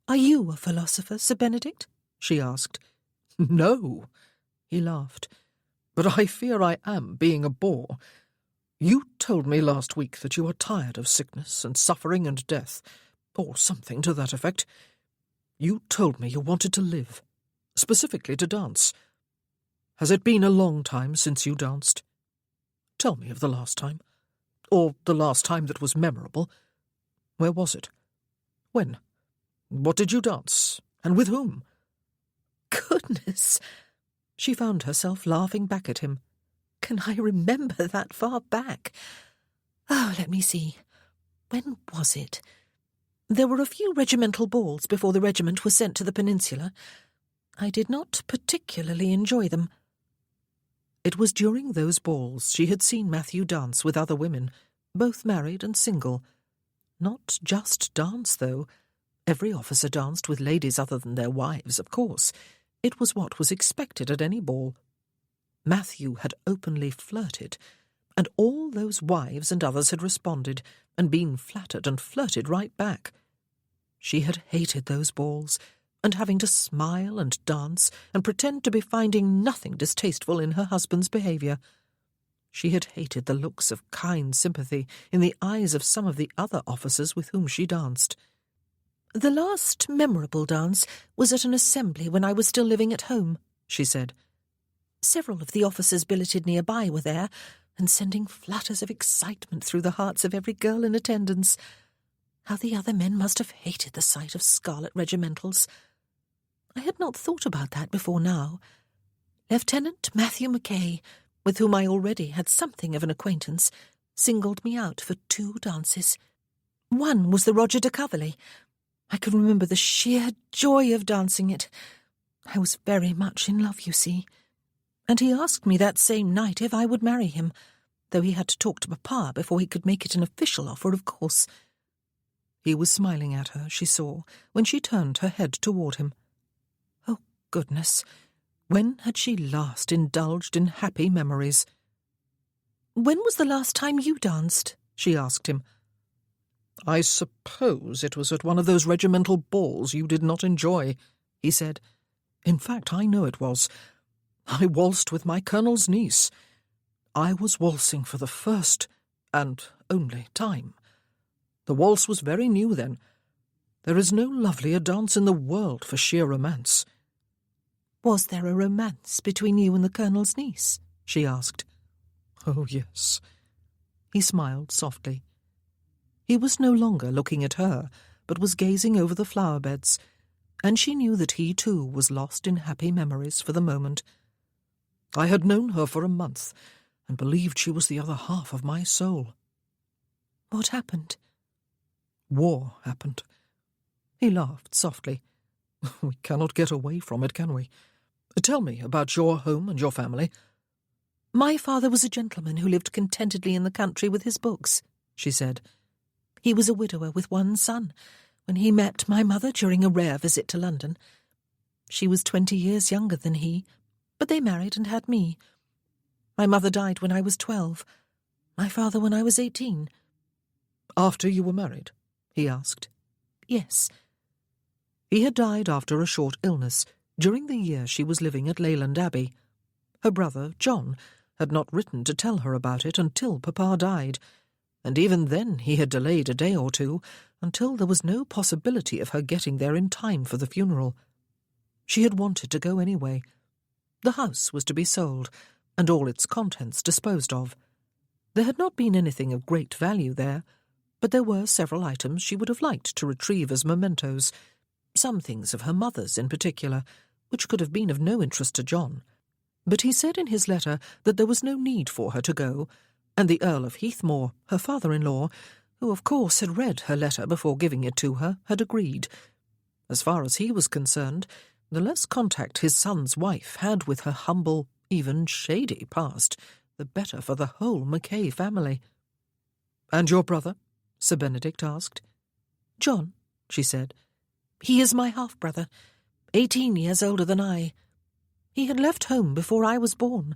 Are you a philosopher, Sir Benedict? She asked. No, he laughed, but I fear I am being a bore. You told me last week that you are tired of sickness and suffering and death, or something to that effect. You told me you wanted to live, specifically to dance. Has it been a long time since you danced? Tell me of the last time, or the last time that was memorable. Where was it? When? What did you dance, and with whom? Goodness! She found herself laughing back at him. Can I remember that far back? Oh, let me see. When was it? There were a few regimental balls before the regiment was sent to the peninsula. I did not particularly enjoy them. It was during those balls she had seen Matthew dance with other women, both married and single. Not just dance, though. Every officer danced with ladies other than their wives, of course. It was what was expected at any ball. Matthew had openly flirted, and all those wives and others had responded and been flattered and flirted right back. She had hated those balls, and having to smile and dance and pretend to be finding nothing distasteful in her husband's behaviour. She had hated the looks of kind sympathy in the eyes of some of the other officers with whom she danced. The last memorable dance was at an assembly when I was still living at home, she said. Several of the officers billeted nearby were there, and sending flutters of excitement through the hearts of every girl in attendance. How the other men must have hated the sight of scarlet regimentals. I had not thought about that before now. Lieutenant Matthew Mackay, with whom I already had something of an acquaintance, singled me out for 2 dances. One was the Roger de Coverley. I can remember the sheer joy of dancing it. I was very much in love, you see. And he asked me that same night if I would marry him, though he had to talk to Papa before he could make it an official offer, of course. He was smiling at her, she saw, when she turned her head toward him. Oh, goodness! When had she last indulged in happy memories? When was the last time you danced? She asked him. I suppose it was at one of those regimental balls you did not enjoy, he said. In fact, I know it was. I waltzed with my colonel's niece. I was waltzing for the first and only time. The waltz was very new then. There is no lovelier dance in the world for sheer romance. Was there a romance between you and the colonel's niece? She asked. Oh, yes. He smiled softly. He was no longer looking at her, but was gazing over the flower beds, and she knew that he too was lost in happy memories for the moment. I had known her for a month, and believed she was the other half of my soul. What happened? War happened. He laughed softly. We cannot get away from it, can we? Tell me about your home and your family. My father was a gentleman who lived contentedly in the country with his books, she said. He was a widower with 1 son, when he met my mother during a rare visit to London. She was 20 years younger than he, but they married and had me. My mother died when I was 12, my father when I was 18. After you were married? He asked. Yes. He had died after a short illness, during the year she was living at Leyland Abbey. Her brother, John, had not written to tell her about it until Papa died, and even then he had delayed a day or 2, until there was no possibility of her getting there in time for the funeral. She had wanted to go anyway. The house was to be sold, and all its contents disposed of. There had not been anything of great value there, but there were several items she would have liked to retrieve as mementos, some things of her mother's in particular, which could have been of no interest to John. But he said in his letter that there was no need for her to go, and the Earl of Heathmore, her father-in-law, who of course had read her letter before giving it to her, had agreed. As far as he was concerned, the less contact his son's wife had with her humble, even shady past, the better for the whole Mackay family. And your brother? Sir Benedict asked. John, she said. He is my half-brother, 18 years older than I. He had left home before I was born.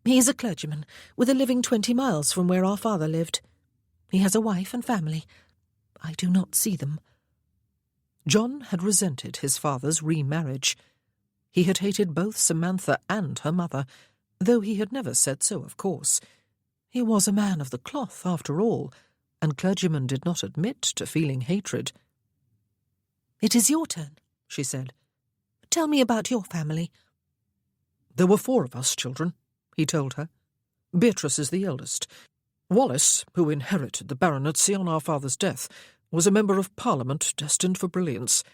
He is a clergyman, with a living 20 miles from where our father lived. He has a wife and family. I do not see them. John had resented his father's remarriage. He had hated both Samantha and her mother, though he had never said so, of course. He was a man of the cloth, after all, and clergymen did not admit to feeling hatred. "It is your turn," she said. "Tell me about your family." "There were 4 of us children," he told her. "Beatrice is the eldest. Wallace, who inherited the baronetcy on our father's death, was a member of Parliament destined for brilliance.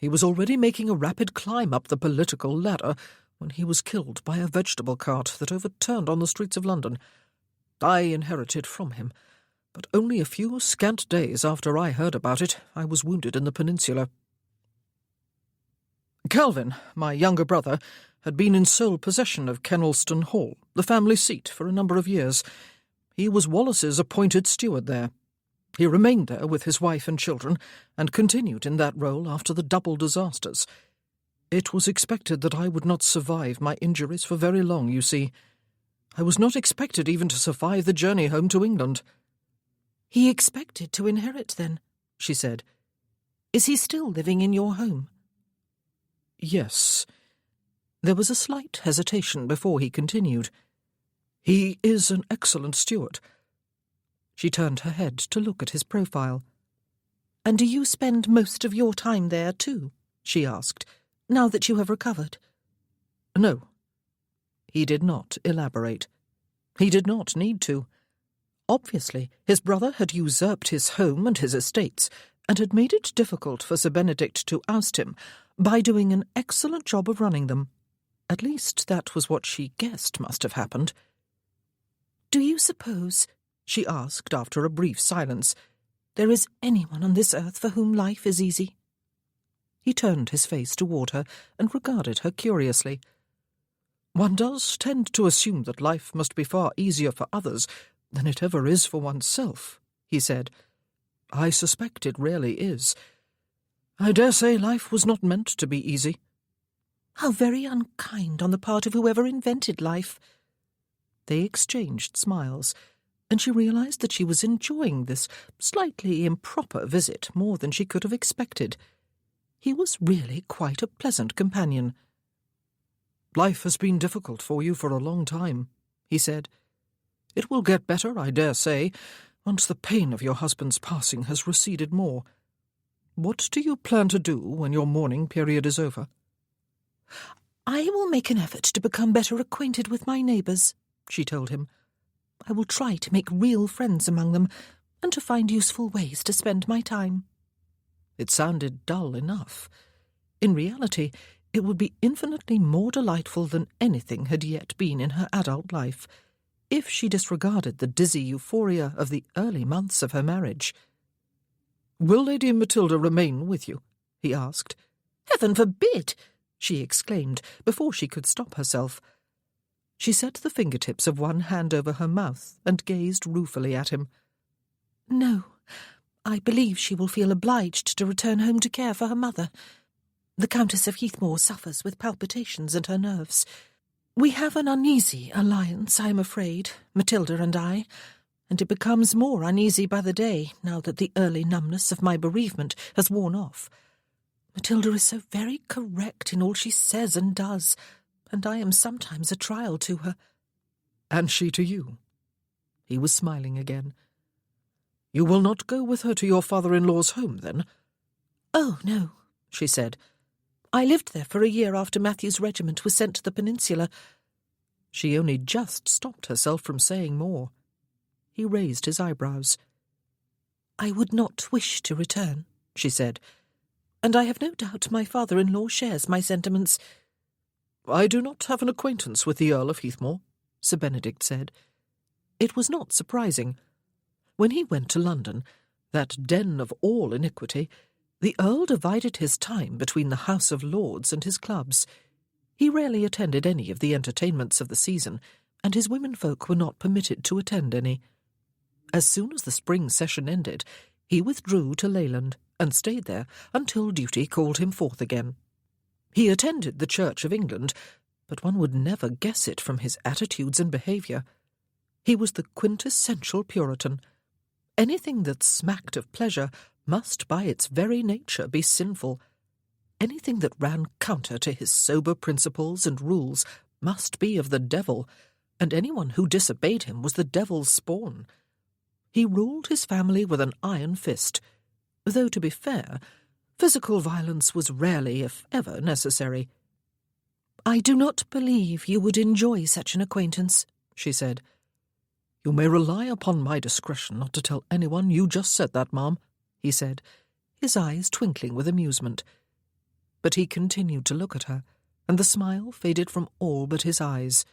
He was already making a rapid climb up the political ladder when he was killed by a vegetable cart that overturned on the streets of London. I inherited from him, but only a few scant days after I heard about it, I was wounded in the Peninsula. Calvin, my younger brother, had been in sole possession of Kennelston Hall, the family seat, for a number of years. He was Wallace's appointed steward there. He remained there with his wife and children, and continued in that role after the double disasters. It was expected that I would not survive my injuries for very long, you see. I was not expected even to survive the journey home to England." "He expected to inherit, then," she said. "Is he still living in your home?" "Yes." There was a slight hesitation before he continued. "He is an excellent steward." She turned her head to look at his profile. "And do you spend most of your time there, too?" she asked, "now that you have recovered?" "No." He did not elaborate. He did not need to. Obviously, his brother had usurped his home and his estates, and had made it difficult for Sir Benedict to oust him by doing an excellent job of running them. At least that was what she guessed must have happened. "Do you suppose," she asked after a brief silence, "there is anyone on this earth for whom life is easy?" He turned his face toward her and regarded her curiously. "One does tend to assume that life must be far easier for others than it ever is for oneself," he said. "I suspect it rarely is. I dare say life was not meant to be easy." "How very unkind on the part of whoever invented life." They exchanged smiles, and she realized that she was enjoying this slightly improper visit more than she could have expected. He was really quite a pleasant companion. "Life has been difficult for you for a long time," he said. "It will get better, I dare say, once the pain of your husband's passing has receded more. What do you plan to do when your mourning period is over?" "I will make an effort to become better acquainted with my neighbours," she told him. "I will try to make real friends among them, and to find useful ways to spend my time." It sounded dull enough. In reality, it would be infinitely more delightful than anything had yet been in her adult life, if she disregarded the dizzy euphoria of the early months of her marriage. "Will Lady Matilda remain with you?" he asked. "Heaven forbid!" she exclaimed before she could stop herself. She set the fingertips of one hand over her mouth and gazed ruefully at him. "No, I believe she will feel obliged to return home to care for her mother. The Countess of Heathmore suffers with palpitations in her nerves. We have an uneasy alliance, I am afraid, Matilda and I, and it becomes more uneasy by the day now that the early numbness of my bereavement has worn off. Matilda is so very correct in all she says and does, and I am sometimes a trial to her." "And she to you?" He was smiling again. "You will not go with her to your father-in-law's home, then?" "Oh, no," she said. "I lived there for a year after Matthew's regiment was sent to the Peninsula." She only just stopped herself from saying more. He raised his eyebrows. "I would not wish to return," she said, "and I have no doubt my father-in-law shares my sentiments." "I do not have an acquaintance with the Earl of Heathmore," Sir Benedict said. It was not surprising. When he went to London, that den of all iniquity, the Earl divided his time between the House of Lords and his clubs. He rarely attended any of the entertainments of the season, and his womenfolk were not permitted to attend any. As soon as the spring session ended, he withdrew to Leyland and stayed there until duty called him forth again. He attended the Church of England, but one would never guess it from his attitudes and behaviour. He was the quintessential Puritan. Anything that smacked of pleasure must by its very nature be sinful. Anything that ran counter to his sober principles and rules must be of the devil, and anyone who disobeyed him was the devil's spawn. He ruled his family with an iron fist, though, to be fair, physical violence was rarely, if ever, necessary. "I do not believe you would enjoy such an acquaintance," she said. "You may rely upon my discretion not to tell anyone you just said that, ma'am," he said, his eyes twinkling with amusement. But he continued to look at her, and the smile faded from all but his eyes.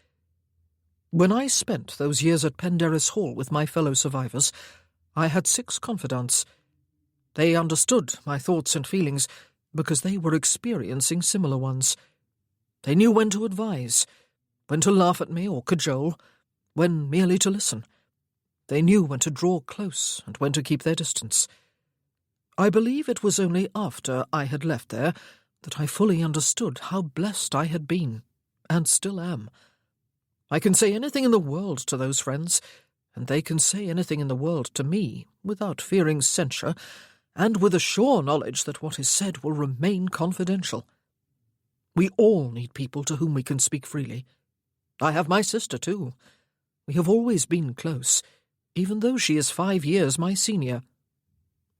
"When I spent those years at Penderys Hall with my fellow survivors, I had 6 confidants. They understood my thoughts and feelings because they were experiencing similar ones. They knew when to advise, when to laugh at me or cajole, when merely to listen. They knew when to draw close and when to keep their distance. I believe it was only after I had left there that I fully understood how blessed I had been, and still am. I can say anything in the world to those friends, and they can say anything in the world to me without fearing censure, and with a sure knowledge that what is said will remain confidential. We all need people to whom we can speak freely. I have my sister, too. We have always been close, even though she is 5 years my senior.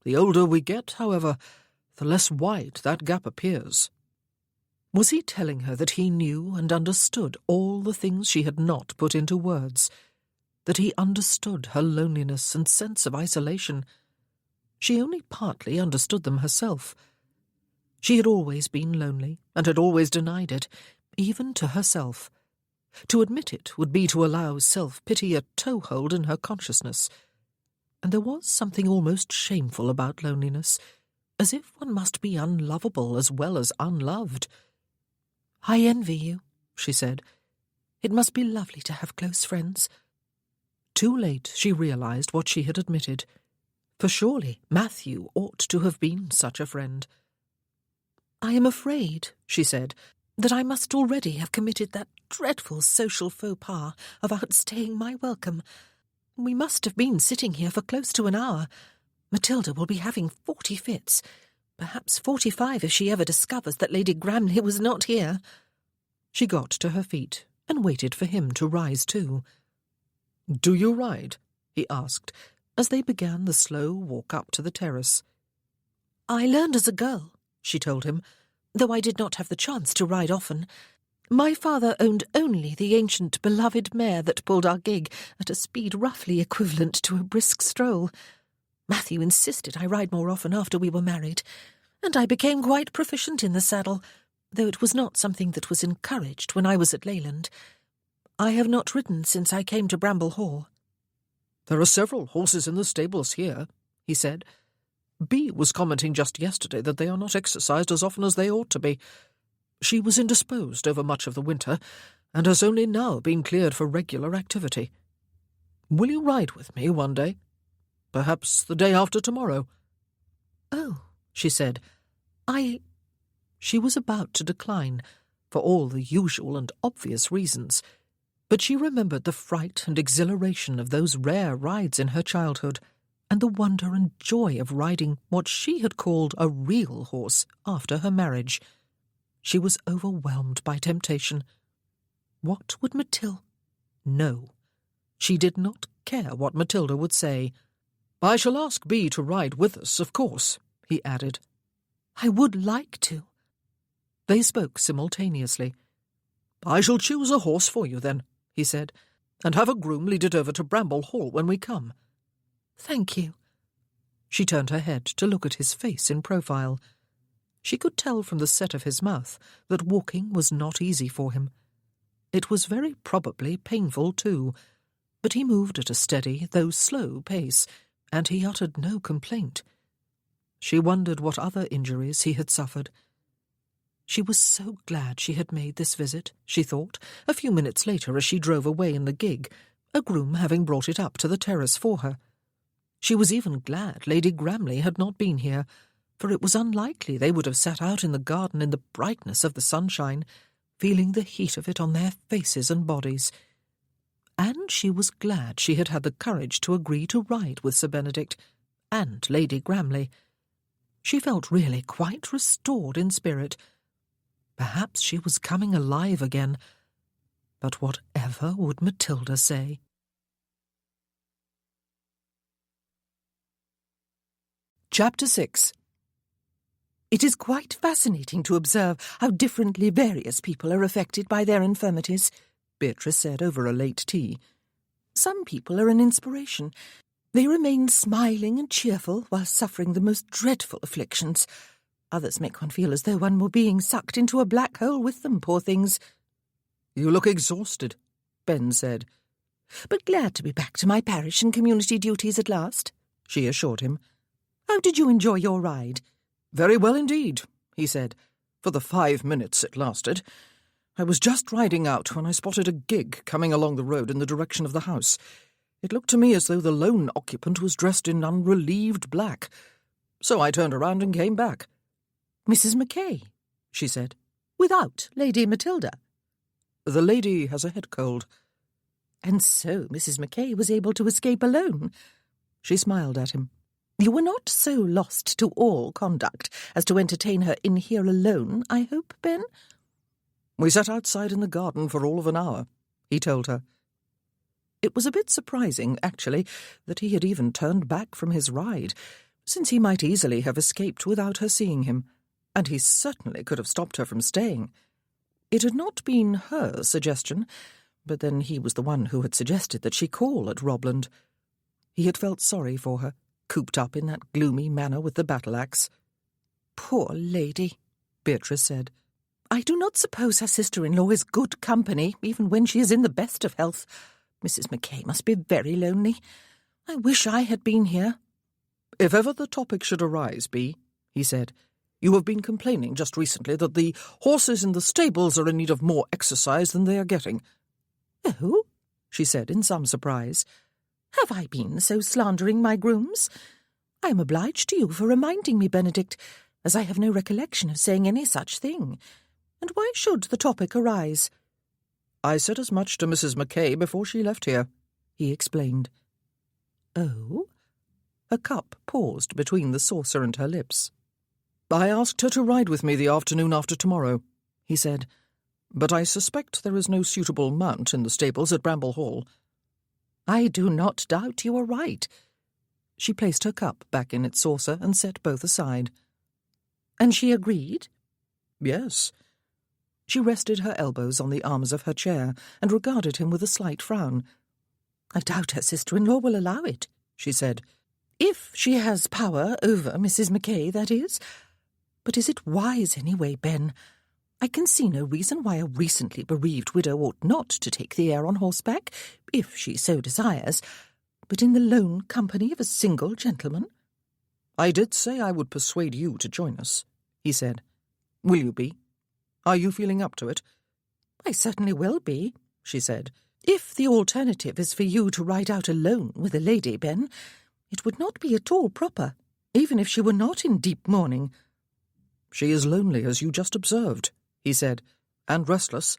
The older we get, however, the less wide that gap appears." Was he telling her that he knew and understood all the things she had not put into words, that he understood her loneliness and sense of isolation? She only partly understood them herself. She had always been lonely, and had always denied it, even to herself. To admit it would be to allow self-pity a toehold in her consciousness. And there was something almost shameful about loneliness, as if one must be unlovable as well as unloved. "I envy you," she said. "It must be lovely to have close friends." Too late she realized what she had admitted, for surely Matthew ought to have been such a friend. "I am afraid," she said, "that I must already have committed that dreadful social faux pas of outstaying my welcome. We must have been sitting here for close to an hour. Matilda will be having 40 fits, perhaps 45 if she ever discovers that Lady Gramley was not here." She got to her feet and waited for him to rise too. "Do you ride?" he asked, as they began the slow walk up to the terrace. "I learned as a girl," she told him, "though I did not have the chance to ride often. My father owned only the ancient beloved mare that pulled our gig at a speed roughly equivalent to a brisk stroll. Matthew insisted I ride more often after we were married, and I became quite proficient in the saddle, though it was not something that was encouraged when I was at Leyland. I have not ridden since I came to Bramble Hall." "There are several horses in the stables here," he said. "Bee was commenting just yesterday that they are not exercised as often as they ought to be. She was indisposed over much of the winter, and has only now been cleared for regular activity. Will you ride with me one day? Perhaps the day after tomorrow?" "Oh," she said, She was about to decline, for all the usual and obvious reasons, but she remembered the fright and exhilaration of those rare rides in her childhood, and the wonder and joy of riding what she had called a real horse after her marriage. She was overwhelmed by temptation. What would Matilda? No, she did not care what Matilda would say. "I shall ask Bee to ride with us, of course," he added. "I would like to." They spoke simultaneously. "I shall choose a horse for you, then," he said, "and have a groom lead it over to Bramble Hall when we come." "Thank you." She turned her head to look at his face in profile. She could tell from the set of his mouth that walking was not easy for him. It was very probably painful too, but he moved at a steady, though slow, pace, and he uttered no complaint. She wondered what other injuries he had suffered. She was so glad she had made this visit, she thought, a few minutes later as she drove away in the gig, a groom having brought it up to the terrace for her. She was even glad Lady Gramley had not been here, for it was unlikely they would have sat out in the garden in the brightness of the sunshine, feeling the heat of it on their faces and bodies. And she was glad she had had the courage to agree to ride with Sir Benedict and Lady Gramley. She felt really quite restored in spirit. Perhaps she was coming alive again. But whatever would Matilda say? Chapter 6. It is quite fascinating to observe how differently various people are affected by their infirmities, Beatrice said over a late tea. Some people are an inspiration. They remain smiling and cheerful while suffering the most dreadful afflictions. Others make one feel as though one were being sucked into a black hole with them, poor things. You look exhausted, Ben said. But glad to be back to my parish and community duties at last, she assured him. How did you enjoy your ride? Very well indeed, he said, for the 5 minutes it lasted. I was just riding out when I spotted a gig coming along the road in the direction of the house. It looked to me as though the lone occupant was dressed in unrelieved black. So I turned around and came back. Mrs. Mackay, she said, without Lady Matilda. The lady has a head cold. And so Mrs. Mackay was able to escape alone. She smiled at him. You were not so lost to all conduct as to entertain her in here alone, I hope, Ben? We sat outside in the garden for all of an hour, he told her. It was a bit surprising, actually, that he had even turned back from his ride, since he might easily have escaped without her seeing him, and he certainly could have stopped her from staying. It had not been her suggestion, but then he was the one who had suggested that she call at Robland. He had felt sorry for her, cooped up in that gloomy manner with the battle-axe. Poor lady, Beatrice said. I do not suppose her sister-in-law is good company, even when she is in the best of health. Mrs. Mackay must be very lonely. I wish I had been here. If ever the topic should arise, Bee, he said, you have been complaining just recently that the horses in the stables are in need of more exercise than they are getting. Oh, she said in some surprise. Have I been so slandering my grooms? I am obliged to you for reminding me, Benedict, as I have no recollection of saying any such thing. And why should the topic arise? I said as much to Mrs. Mackay before she left here, he explained. Oh? Her cup paused between the saucer and her lips. I asked her to ride with me the afternoon after tomorrow, he said, but I suspect there is no suitable mount in the stables at Bramble Hall. I do not doubt you are right. She placed her cup back in its saucer and set both aside. And she agreed? Yes. She rested her elbows on the arms of her chair and regarded him with a slight frown. I doubt her sister-in-law will allow it, she said. If she has power over Mrs. Mackay, that is. But is it wise anyway, Ben? I can see no reason why a recently bereaved widow ought not to take the air on horseback, if she so desires, but in the lone company of a single gentleman. I did say I would persuade you to join us, he said. Will you be? Are you feeling up to it? I certainly will be, she said. If the alternative is for you to ride out alone with a lady, Ben, it would not be at all proper, even if she were not in deep mourning. She is lonely, as you just observed, he said, and restless,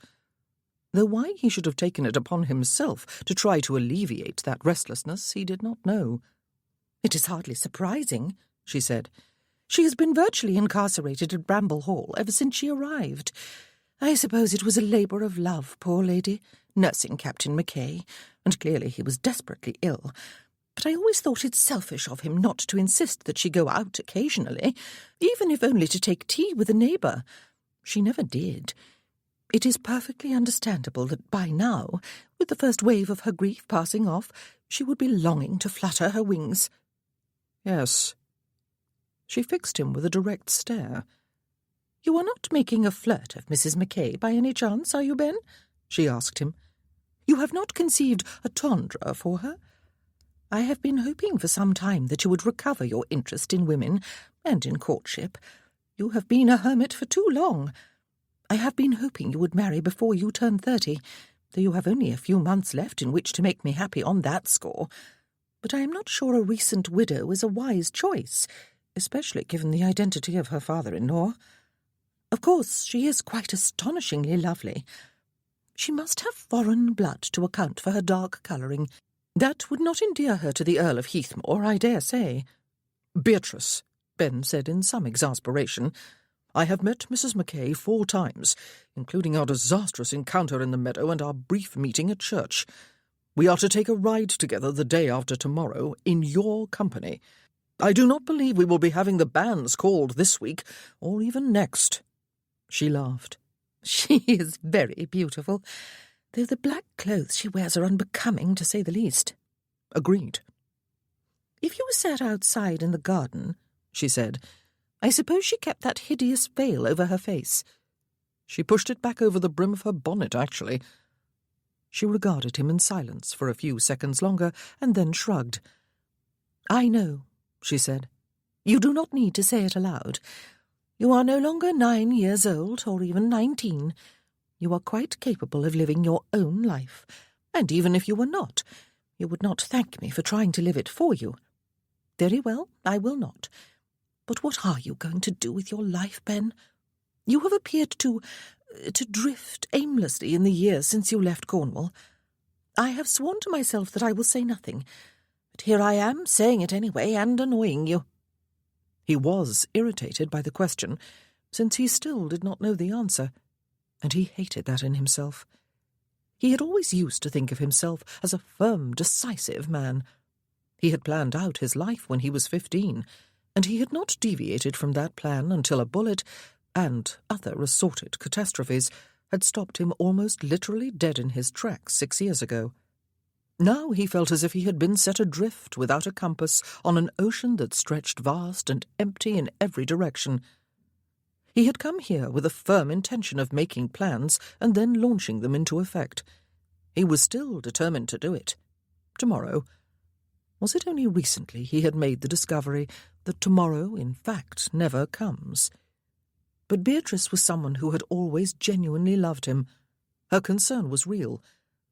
though why he should have taken it upon himself to try to alleviate that restlessness he did not know. It is hardly surprising, she said. She has been virtually incarcerated at Bramble Hall ever since she arrived. I suppose it was a labour of love, poor lady, nursing Captain Mackay, and clearly he was desperately ill. But I always thought it selfish of him not to insist that she go out occasionally, even if only to take tea with a neighbour. She never did. It is perfectly understandable that by now, with the first wave of her grief passing off, she would be longing to flutter her wings. Yes. She fixed him with a direct stare. You are not making a flirt of Mrs. Mackay by any chance, are you, Ben? She asked him. You have not conceived a tendre for her? I have been hoping for some time that you would recover your interest in women and in courtship. You have been a hermit for too long. I have been hoping you would marry before you turn 30, though you have only a few months left in which to make me happy on that score. But I am not sure a recent widow is a wise choice, especially given the identity of her father-in-law. Of course, she is quite astonishingly lovely. She must have foreign blood to account for her dark colouring. That would not endear her to the Earl of Heathmore, I dare say. Beatrice, Ben said in some exasperation. "I have met Mrs. Mackay 4 times, including our disastrous encounter in the meadow and our brief meeting at church. We are to take a ride together the day after tomorrow, in your company. I do not believe we will be having the banns called this week, or even next." She laughed. "She is very beautiful, though the black clothes she wears are unbecoming, to say the least." "Agreed." "If you sat outside in the garden," she said, "I suppose she kept that hideous veil over her face." She pushed it back over the brim of her bonnet, actually. She regarded him in silence for a few seconds longer, and then shrugged. "I know," she said. "You do not need to say it aloud. You are no longer 9 years old, or even 19. You are quite capable of living your own life, and even if you were not, you would not thank me for trying to live it for you. Very well, I will not. But what are you going to do with your life, Ben? You have appeared to drift aimlessly in the years since you left Cornwall. I have sworn to myself that I will say nothing, but here I am, saying it anyway, and annoying you." He was irritated by the question, since he still did not know the answer, and he hated that in himself. He had always used to think of himself as a firm, decisive man. He had planned out his life when he was 15, and he had not deviated from that plan until a bullet, and other assorted catastrophes, had stopped him almost literally dead in his tracks 6 years ago. Now he felt as if he had been set adrift without a compass on an ocean that stretched vast and empty in every direction. He had come here with a firm intention of making plans and then launching them into effect. He was still determined to do it. Tomorrow. Was it only recently he had made the discovery that tomorrow, in fact, never comes? But Beatrice was someone who had always genuinely loved him. Her concern was real.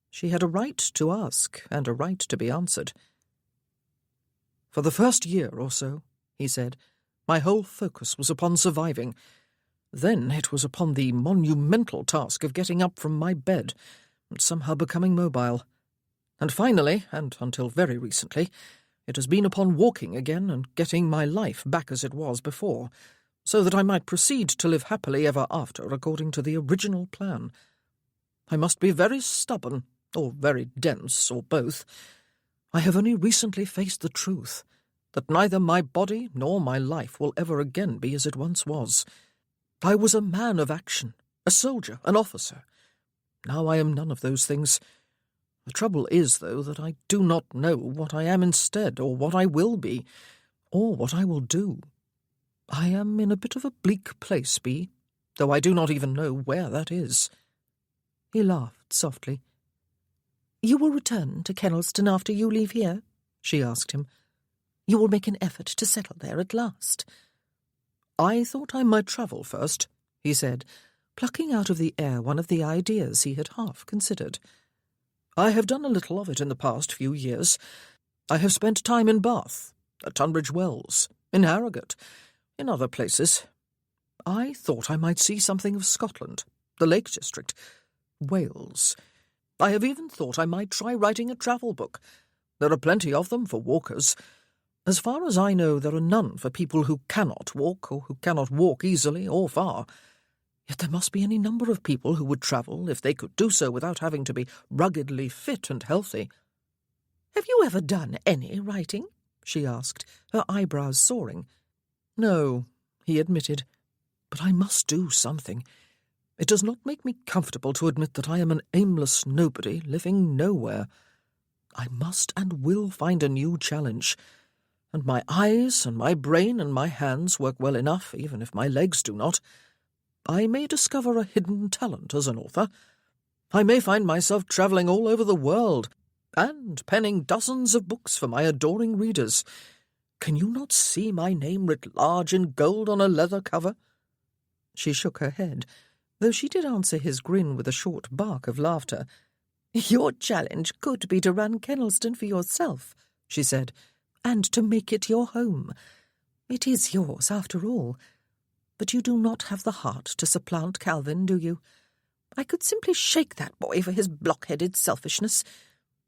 She had a right to ask and a right to be answered. "For the first year or so," he said, "my whole focus was upon surviving. Then it was upon the monumental task of getting up from my bed and somehow becoming mobile. And finally, and until very recently, it has been upon walking again and getting my life back as it was before, so that I might proceed to live happily ever after according to the original plan. I must be very stubborn, or very dense, or both. I have only recently faced the truth, that neither my body nor my life will ever again be as it once was. I was a man of action, a soldier, an officer. Now I am none of those things. The trouble is, though, that I do not know what I am instead, or what I will be, or what I will do. I am in a bit of a bleak place, Bee, though I do not even know where that is." He laughed softly. "You will return to Kennelston after you leave here?" she asked him. "You will make an effort to settle there at last?" "I thought I might travel first," he said, plucking out of the air one of the ideas he had half considered. "I have done a little of it in the past few years. I have spent time in Bath, at Tunbridge Wells, in Harrogate, in other places. I thought I might see something of Scotland, the Lake District, Wales. I have even thought I might try writing a travel book. There are plenty of them for walkers. As far as I know, there are none for people who cannot walk, or who cannot walk easily or far. Yet there must be any number of people who would travel if they could do so without having to be ruggedly fit and healthy." "Have you ever done any writing?" she asked, her eyebrows soaring. "No," he admitted, "but I must do something. It does not make me comfortable to admit that I am an aimless nobody living nowhere. I must and will find a new challenge, and my eyes and my brain and my hands work well enough, even if my legs do not. I may discover a hidden talent as an author. I may find myself travelling all over the world, and penning dozens of books for my adoring readers. Can you not see my name writ large in gold on a leather cover?" She shook her head, though she did answer his grin with a short bark of laughter. "Your challenge could be to run Kennelston for yourself," she said, "and to make it your home. It is yours, after all. But you do not have the heart to supplant Calvin, do you? I could simply shake that boy for his blockheaded selfishness,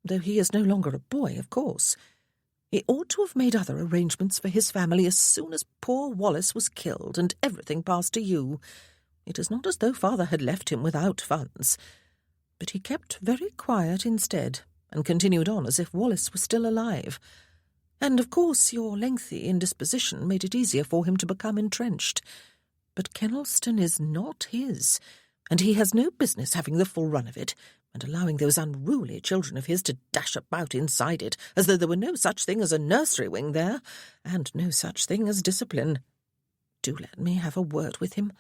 though he is no longer a boy, of course. He ought to have made other arrangements for his family as soon as poor Wallace was killed and everything passed to you. It is not as though father had left him without funds. But he kept very quiet instead, and continued on as if Wallace was still alive. And of course your lengthy indisposition made it easier for him to become entrenched. But Kennelston is not his, and he has no business having the full run of it, and allowing those unruly children of his to dash about inside it, as though there were no such thing as a nursery wing there, and no such thing as discipline. Do let me have a word with him.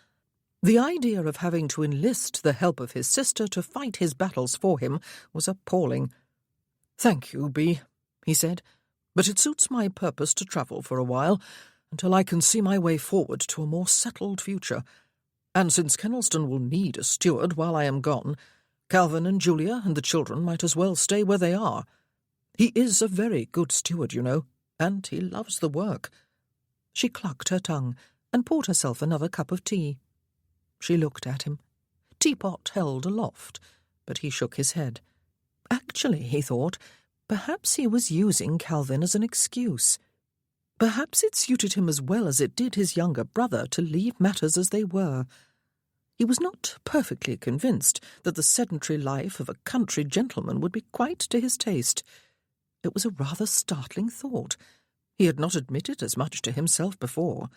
The idea of having to enlist the help of his sister to fight his battles for him was appalling. "Thank you, Bee," he said, "but it suits my purpose to travel for a while, until I can see my way forward to a more settled future. And since Kennelston will need a steward while I am gone, Calvin and Julia and the children might as well stay where they are. He is a very good steward, you know, and he loves the work." She clucked her tongue and poured herself another cup of tea. She looked at him, teapot held aloft, but he shook his head. Actually, he thought, perhaps he was using Calvin as an excuse. Perhaps it suited him as well as it did his younger brother to leave matters as they were. He was not perfectly convinced that the sedentary life of a country gentleman would be quite to his taste. It was a rather startling thought. He had not admitted as much to himself before.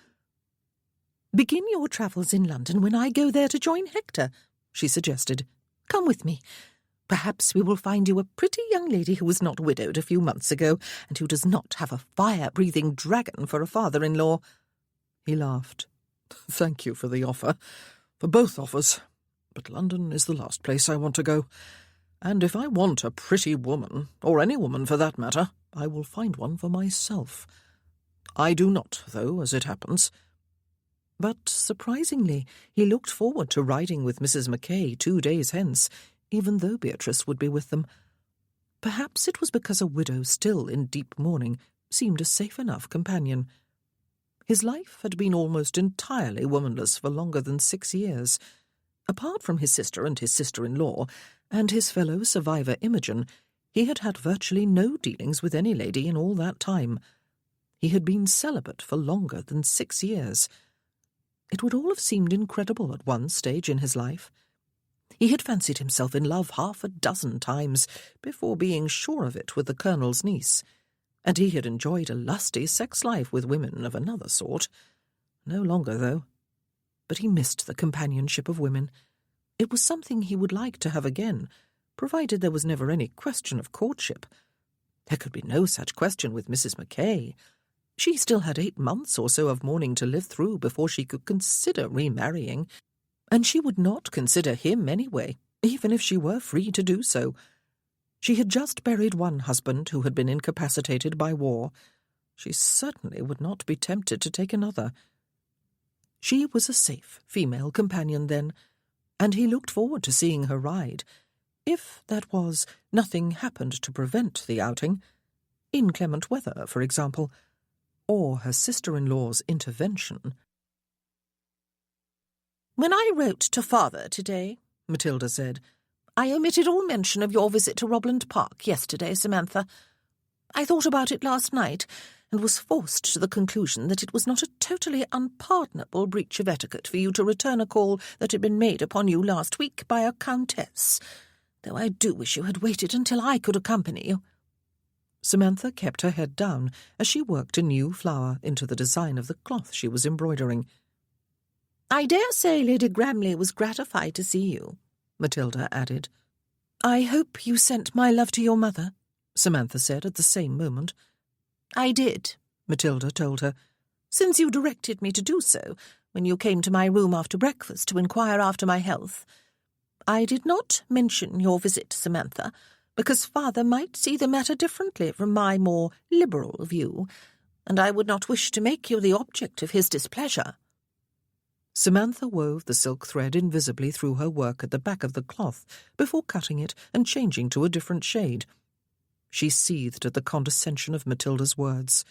"Begin your travels in London when I go there to join Hector," she suggested. "Come with me. Perhaps we will find you a pretty young lady who was not widowed a few months ago, and who does not have a fire-breathing dragon for a father-in-law." He laughed. "Thank you for the offer, for both offers, but London is the last place I want to go. And if I want a pretty woman, or any woman for that matter, I will find one for myself. I do not, though, as it happens." But, surprisingly, he looked forward to riding with Mrs. Mackay 2 days hence, even though Beatrice would be with them. Perhaps it was because a widow still in deep mourning seemed a safe enough companion. His life had been almost entirely womanless for longer than 6 years. Apart from his sister and his sister-in-law, and his fellow survivor Imogen, he had had virtually no dealings with any lady in all that time. He had been celibate for longer than 6 years. It would all have seemed incredible at one stage in his life. He had fancied himself in love 6 times before being sure of it with the Colonel's niece, and he had enjoyed a lusty sex life with women of another sort. No longer, though. But he missed the companionship of women. It was something he would like to have again, provided there was never any question of courtship. There could be no such question with Mrs. Mackay. She still had 8 months or so of mourning to live through before she could consider remarrying, and she would not consider him anyway, even if she were free to do so. She had just buried one husband who had been incapacitated by war. She certainly would not be tempted to take another. She was a safe female companion then, and he looked forward to seeing her ride, if, that was, nothing happened to prevent the outing. Inclement weather, for example, or her sister-in-law's intervention. "When I wrote to father today," Matilda said, "I omitted all mention of your visit to Robland Park yesterday, Samantha. I thought about it last night, and was forced to the conclusion that it was not a totally unpardonable breach of etiquette for you to return a call that had been made upon you last week by a countess, though I do wish you had waited until I could accompany you." Samantha kept her head down as she worked a new flower into the design of the cloth she was embroidering. "I dare say Lady Gramley was gratified to see you," Matilda added. "I hope you sent my love to your mother," Samantha said at the same moment. "I did," Matilda told her, "since you directed me to do so when you came to my room after breakfast to inquire after my health. I did not mention your visit, Samantha, because father might see the matter differently from my more liberal view, and I would not wish to make you the object of his displeasure." Samantha wove the silk thread invisibly through her work at the back of the cloth before cutting it and changing to a different shade. She seethed at the condescension of Matilda's words.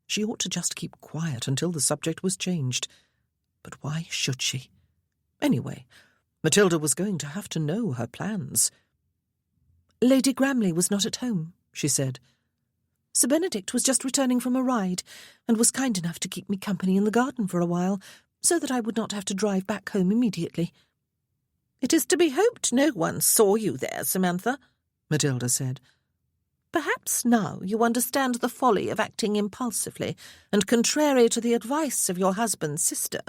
She ought to just keep quiet until the subject was changed. But why should she? Anyway, Matilda was going to have to know her plans. "Lady Gramley was not at home," she said. Sir Benedict was just returning from a ride, and was kind enough to keep me company in the garden for a while, so that I would not have to drive back home immediately." "It is to be hoped no one saw you there, Samantha," Matilda said. "Perhaps now you understand the folly of acting impulsively and contrary to the advice of your husband's sister."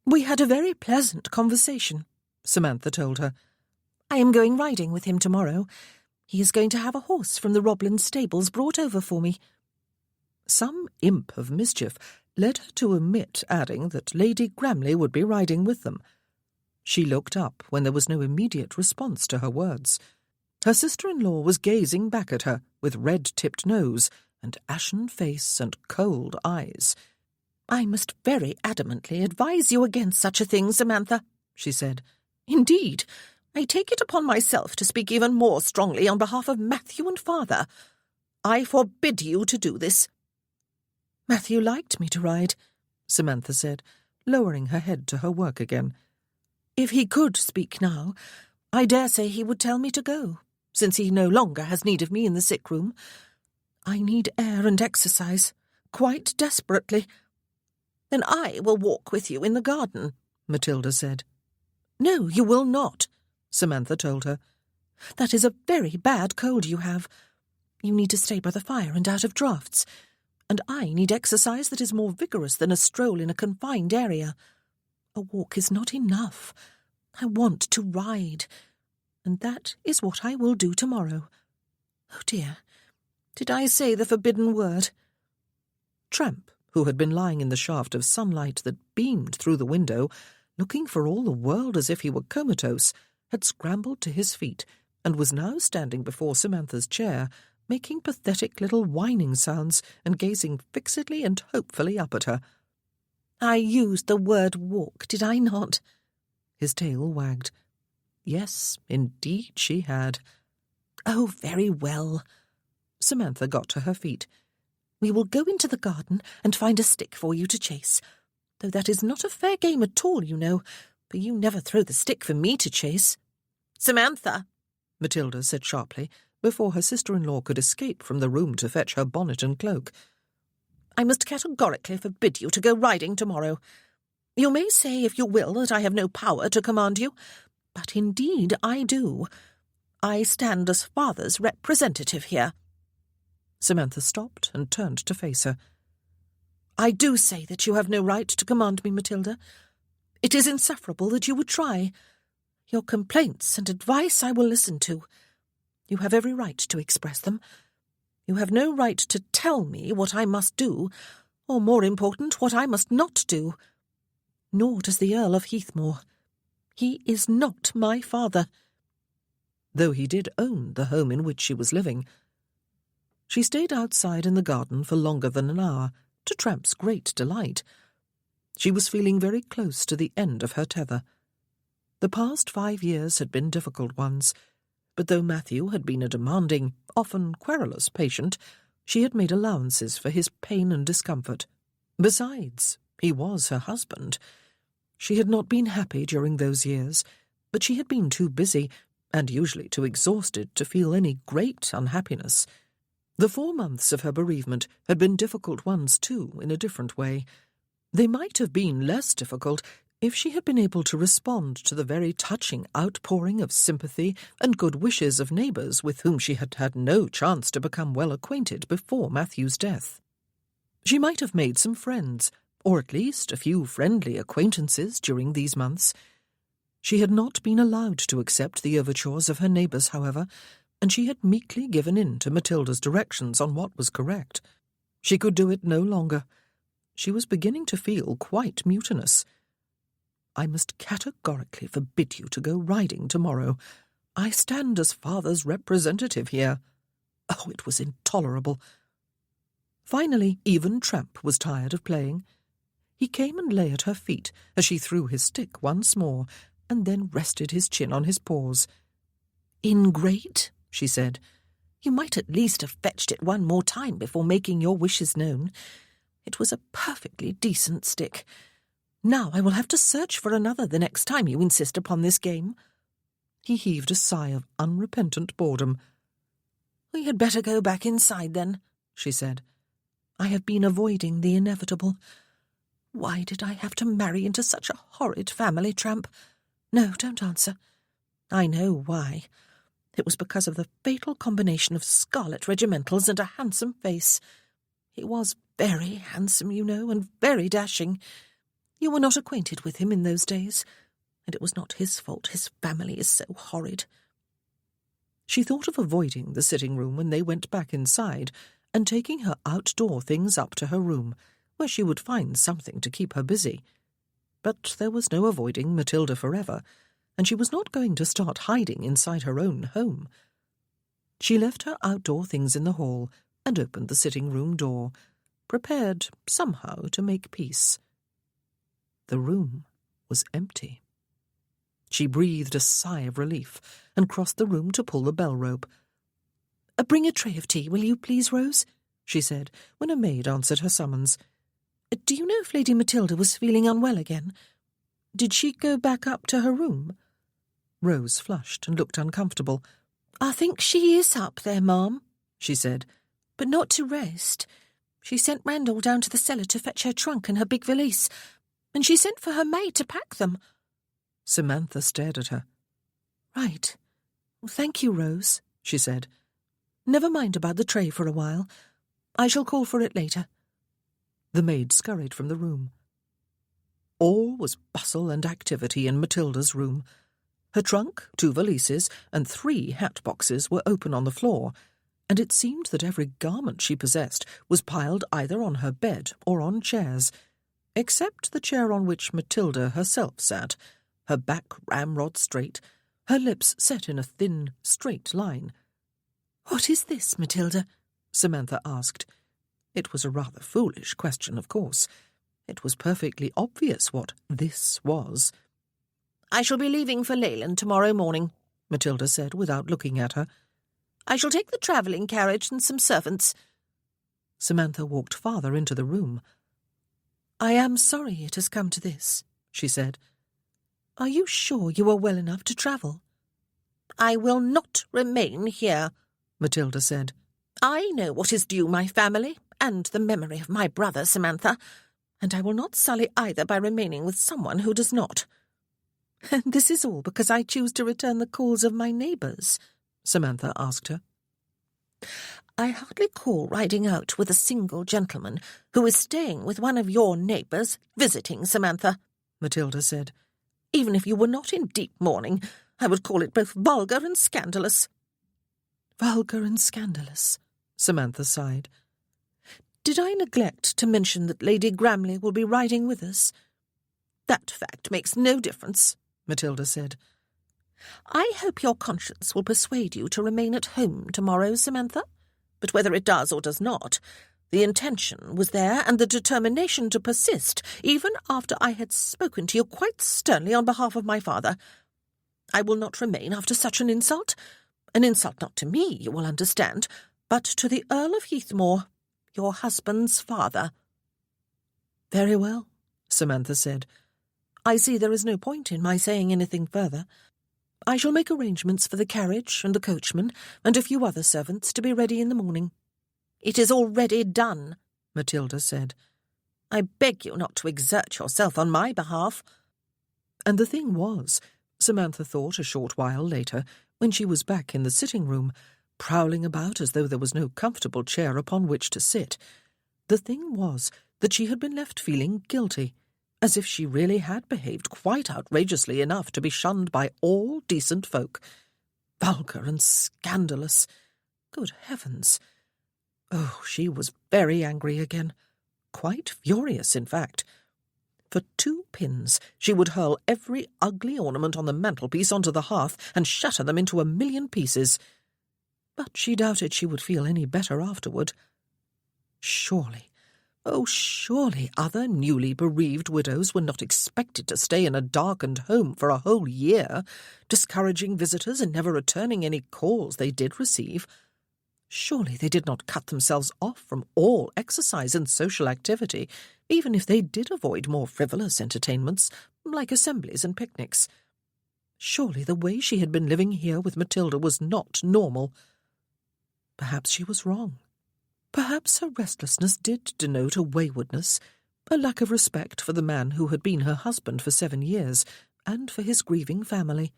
"We had a very pleasant conversation," Samantha told her. "I am going riding with him tomorrow. He is going to have a horse from the Roblin stables brought over for me." Some imp of mischief led her to omit adding that Lady Gramley would be riding with them. She looked up when there was no immediate response to her words. Her sister-in-law was gazing back at her with red-tipped nose and ashen face and cold eyes. "I must very adamantly advise you against such a thing, Samantha," she said. "Indeed, I take it upon myself to speak even more strongly on behalf of Matthew and father. I forbid you to do this." "Matthew liked me to ride," Samantha said, lowering her head to her work again. "If he could speak now, I dare say he would tell me to go, since he no longer has need of me in the sick room. I need air and exercise, quite desperately." "Then I will walk with you in the garden," Matilda said. "No, you will not," Samantha told her. "That is a very bad cold you have. You need to stay by the fire and out of draughts, and I need exercise that is more vigorous than a stroll in a confined area. A walk is not enough. I want to ride, and that is what I will do tomorrow. Oh dear, did I say the forbidden word?" Tramp, who had been lying in the shaft of sunlight that beamed through the window, looking for all the world as if he were comatose, had scrambled to his feet and was now standing before Samantha's chair, making pathetic little whining sounds and gazing fixedly and hopefully up at her. "I used the word walk, did I not?" His tail wagged. Yes, indeed she had. "Oh, very well." Samantha got to her feet. "We will go into the garden and find a stick for you to chase, though that is not a fair game at all, you know, for you never throw the stick for me to chase." "Samantha," Matilda said sharply, before her sister-in-law could escape from the room to fetch her bonnet and cloak, "I must categorically forbid you to go riding tomorrow. You may say, if you will, that I have no power to command you, but indeed I do. I stand as father's representative here." Samantha stopped and turned to face her. "I do say that you have no right to command me, Matilda. It is insufferable that you would try. Your complaints and advice I will listen to. You have every right to express them. You have no right to tell me what I must do, or, more important, what I must not do. Nor does the Earl of Heathmore. He is not my father." Though he did own the home in which she was living. She stayed outside in the garden for longer than an hour, to Tramp's great delight. She was feeling very close to the end of her tether. The past 5 years had been difficult ones, but though Matthew had been a demanding, often querulous patient, she had made allowances for his pain and discomfort. Besides, he was her husband. She had not been happy during those years, but she had been too busy, and usually too exhausted, to feel any great unhappiness. The 4 months of her bereavement had been difficult ones too, in a different way. They might have been less difficult if she had been able to respond to the very touching outpouring of sympathy and good wishes of neighbours with whom she had had no chance to become well acquainted before Matthew's death. She might have made some friends, or at least a few friendly acquaintances during these months. She had not been allowed to accept the overtures of her neighbours, however, and she had meekly given in to Matilda's directions on what was correct. She could do it no longer. She was beginning to feel quite mutinous. "I must categorically forbid you to go riding tomorrow. I stand as father's representative here." Oh, it was intolerable. Finally, even Tramp was tired of playing. He came and lay at her feet as she threw his stick once more, and then rested his chin on his paws. "Ingrate," she said. "You might at least have fetched it one more time before making your wishes known. It was a perfectly decent stick. Now I will have to search for another the next time you insist upon this game." He heaved a sigh of unrepentant boredom. "We had better go back inside, then," she said. "I have been avoiding the inevitable. Why did I have to marry into such a horrid family, Tramp? No, don't answer. I know why. It was because of the fatal combination of scarlet regimentals and a handsome face. He was very handsome, you know, and very dashing. You were not acquainted with him in those days, and it was not his fault his family is so horrid." She thought of avoiding the sitting-room when they went back inside and taking her outdoor things up to her room, where she would find something to keep her busy. But there was no avoiding Matilda forever, and she was not going to start hiding inside her own home. She left her outdoor things in the hall and opened the sitting-room door, prepared somehow to make peace. The room was empty. She breathed a sigh of relief and crossed the room to pull the bell rope. "Bring a tray of tea, will you please, Rose?" she said, when a maid answered her summons. "Do you know if Lady Matilda was feeling unwell again? Did she go back up to her room?" Rose flushed and looked uncomfortable. "I think she is up there, ma'am," she said, "but not to rest. She sent Randall down to the cellar to fetch her trunk and her big valise, and she sent for her maid to pack them." Samantha stared at her. "Right. Well, thank you, Rose," she said. "Never mind about the tray for a while. I shall call for it later." The maid scurried from the room. All was bustle and activity in Matilda's room. Her trunk, 2 valises, and 3 hat boxes were open on the floor, and it seemed that every garment she possessed was piled either on her bed or on chairs, except the chair on which Matilda herself sat, her back ramrod straight, her lips set in a thin, straight line. "What is this, Matilda?" Samantha asked. It was a rather foolish question, of course. It was perfectly obvious what this was. "I shall be leaving for Leyland tomorrow morning," Matilda said without looking at her. "I shall take the travelling carriage and some servants." Samantha walked farther into the room. "I am sorry it has come to this," she said. "Are you sure you are well enough to travel?" "I will not remain here," Matilda said. "I know what is due my family, and the memory of my brother, Samantha, and I will not sully either by remaining with someone who does not." "And this is all because I choose to return the calls of my neighbours?" Samantha asked her. "I hardly call riding out with a single gentleman who is staying with one of your neighbours visiting, Samantha," Matilda said. "Even if you were not in deep mourning, I would call it both vulgar and scandalous." "Vulgar and scandalous," Samantha sighed. "Did I neglect to mention that Lady Gramley will be riding with us?" "That fact makes no difference," Matilda said. "I hope your conscience will persuade you to remain at home tomorrow, Samantha. But whether it does or does not, the intention was there and the determination to persist, even after I had spoken to you quite sternly on behalf of my father. I will not remain after such an insult not to me, you will understand, but to the Earl of Heathmore, your husband's father." "Very well," Samantha said. "I see there is no point in my saying anything further. I shall make arrangements for the carriage and the coachman and a few other servants to be ready in the morning." "It is already done," Matilda said. "I beg you not to exert yourself on my behalf." And the thing was, Samantha thought a short while later, when she was back in the sitting-room, prowling about as though there was no comfortable chair upon which to sit, the thing was that she had been left feeling guilty, as if she really had behaved quite outrageously enough to be shunned by all decent folk. Vulgar and scandalous. Good heavens! Oh, she was very angry again. Quite furious, in fact. For 2 pins she would hurl every ugly ornament on the mantelpiece onto the hearth and shatter them into 1,000,000 pieces. But she doubted she would feel any better afterward. Surely, oh surely, other newly bereaved widows were not expected to stay in a darkened home for a whole year, discouraging visitors and never returning any calls they did receive. Surely they did not cut themselves off from all exercise and social activity, even if they did avoid more frivolous entertainments, like assemblies and picnics. Surely the way she had been living here with Matilda was not normal. Perhaps she was wrong. Perhaps her restlessness did denote a waywardness, a lack of respect for the man who had been her husband for 7 years, and for his grieving family.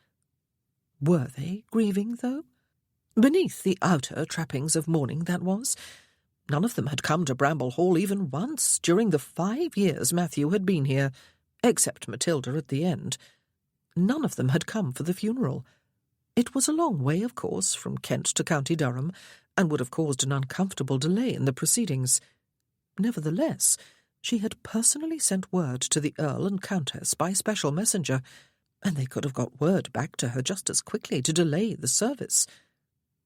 Were they grieving, though? Beneath the outer trappings of mourning, that was. None of them had come to Bramble Hall even once during the 5 years Matthew had been here, except Matilda at the end. None of them had come for the funeral. It was a long way, of course, from Kent to County Durham, and would have caused an uncomfortable delay in the proceedings. Nevertheless, she had personally sent word to the Earl and Countess by special messenger, and they could have got word back to her just as quickly to delay the service.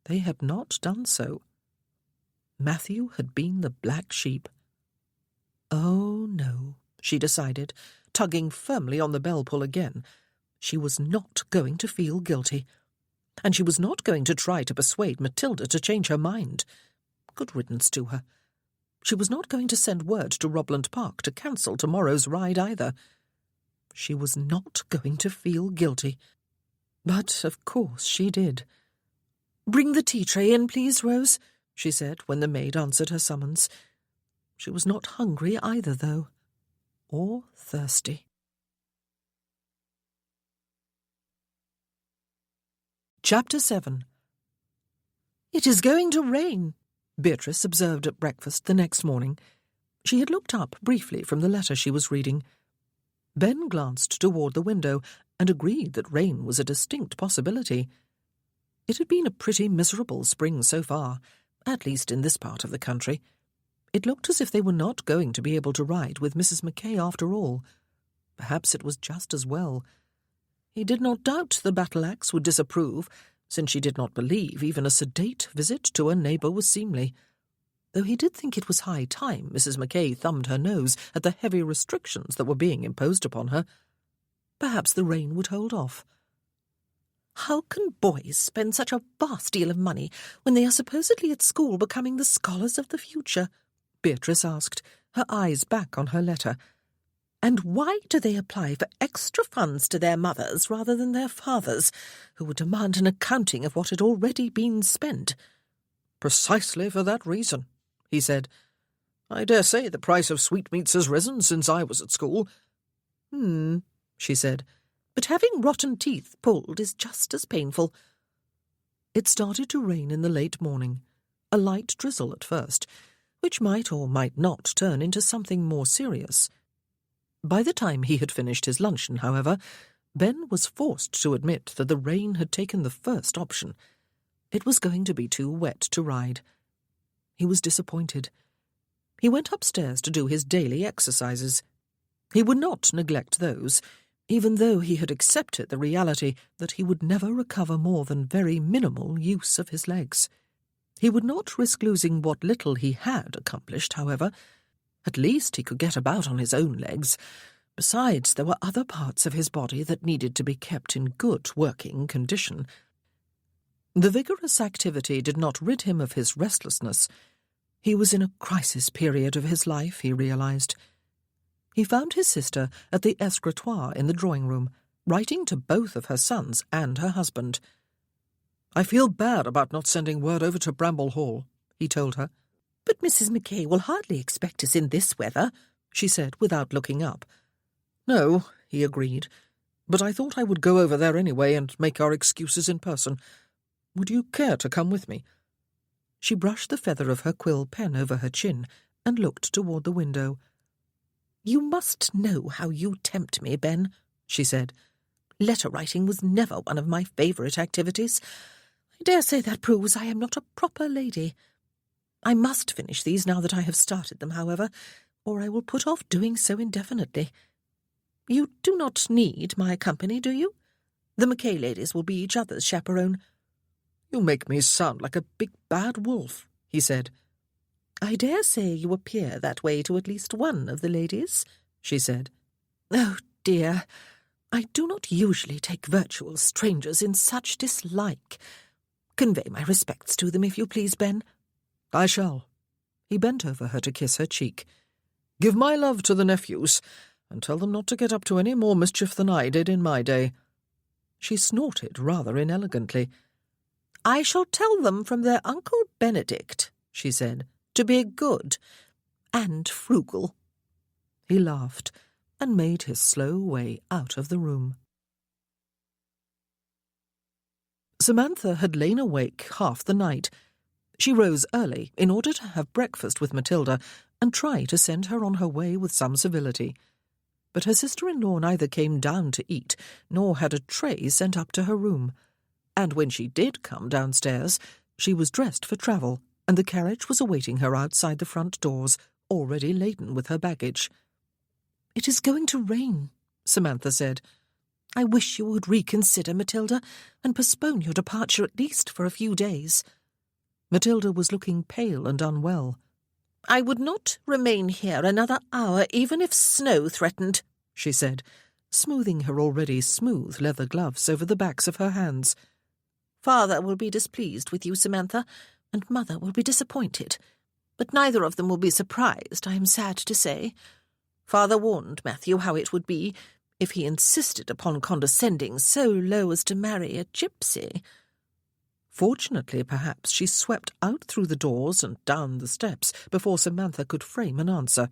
They had not done so. Matthew had been the black sheep. Oh, no, she decided, tugging firmly on the bell-pull again. She was not going to feel guilty. And she was not going to try to persuade Matilda to change her mind. Good riddance to her. She was not going to send word to Robland Park to cancel tomorrow's ride either. She was not going to feel guilty. But, of course, she did. "Bring the tea-tray in, please, Rose," she said when the maid answered her summons. She was not hungry either, though, or thirsty. Chapter 7. "It is going to rain," Beatrice observed at breakfast the next morning. She had looked up briefly from the letter she was reading. Ben glanced toward the window and agreed that rain was a distinct possibility. It had been a pretty miserable spring so far, at least in this part of the country. It looked as if they were not going to be able to ride with Mrs. Mackay after all. Perhaps it was just as well. He did not doubt the battle-axe would disapprove, since she did not believe even a sedate visit to a neighbour was seemly. Though he did think it was high time Mrs. Mackay thumbed her nose at the heavy restrictions that were being imposed upon her. Perhaps the rain would hold off. "How can boys spend such a vast deal of money when they are supposedly at school becoming the scholars of the future?" Beatrice asked, her eyes back on her letter. "And why do they apply for extra funds to their mothers rather than their fathers, who would demand an accounting of what had already been spent?" "Precisely for that reason," he said. "I dare say the price of sweetmeats has risen since I was at school." She said. "But having rotten teeth pulled is just as painful." It started to rain in the late morning, a light drizzle at first, which might or might not turn into something more serious. By the time he had finished his luncheon, however, Ben was forced to admit that the rain had taken the first option. It was going to be too wet to ride. He was disappointed. He went upstairs to do his daily exercises. He would not neglect those, even though he had accepted the reality that he would never recover more than very minimal use of his legs. He would not risk losing what little he had accomplished, however. At least he could get about on his own legs. Besides, there were other parts of his body that needed to be kept in good working condition. The vigorous activity did not rid him of his restlessness. He was in a crisis period of his life, he realized. He found his sister at the escritoire in the drawing-room, writing to both of her sons and her husband. "I feel bad about not sending word over to Bramble Hall," he told her. "But Mrs. Mackay will hardly expect us in this weather," she said without looking up. "No," he agreed, "but I thought I would go over there anyway and make our excuses in person. Would you care to come with me?" She brushed the feather of her quill pen over her chin and looked toward the window. "You must know how you tempt me, Ben," she said. "Letter-writing was never one of my favourite activities. I dare say that proves I am not a proper lady. I must finish these now that I have started them, however, or I will put off doing so indefinitely. You do not need my company, do you? The Mackay ladies will be each other's chaperone." "You make me sound like a big bad wolf," he said. "I dare say you appear that way to at least one of the ladies," she said. "Oh, dear, I do not usually take virtual strangers in such dislike. Convey my respects to them, if you please, Ben." "I shall." He bent over her to kiss her cheek. "Give my love to the nephews, and tell them not to get up to any more mischief than I did in my day." She snorted rather inelegantly. "I shall tell them from their Uncle Benedict," she said, to to be good and frugal." He laughed and made his slow way out of the room. Samantha had lain awake half the night. She rose early in order to have breakfast with Matilda and try to send her on her way with some civility. But her sister-in-law neither came down to eat nor had a tray sent up to her room. And when she did come downstairs, she was dressed for travel, and the carriage was awaiting her outside the front doors, already laden with her baggage. "It is going to rain," Samantha said. "I wish you would reconsider, Matilda, and postpone your departure at least for a few days." Matilda was looking pale and unwell. "I would not remain here another hour even if snow threatened," she said, smoothing her already smooth leather gloves over the backs of her hands. "Father will be displeased with you, Samantha, and Mother will be disappointed. But neither of them will be surprised, I am sad to say. Father warned Matthew how it would be if he insisted upon condescending so low as to marry a gypsy." Fortunately, perhaps, she swept out through the doors and down the steps before Samantha could frame an answer.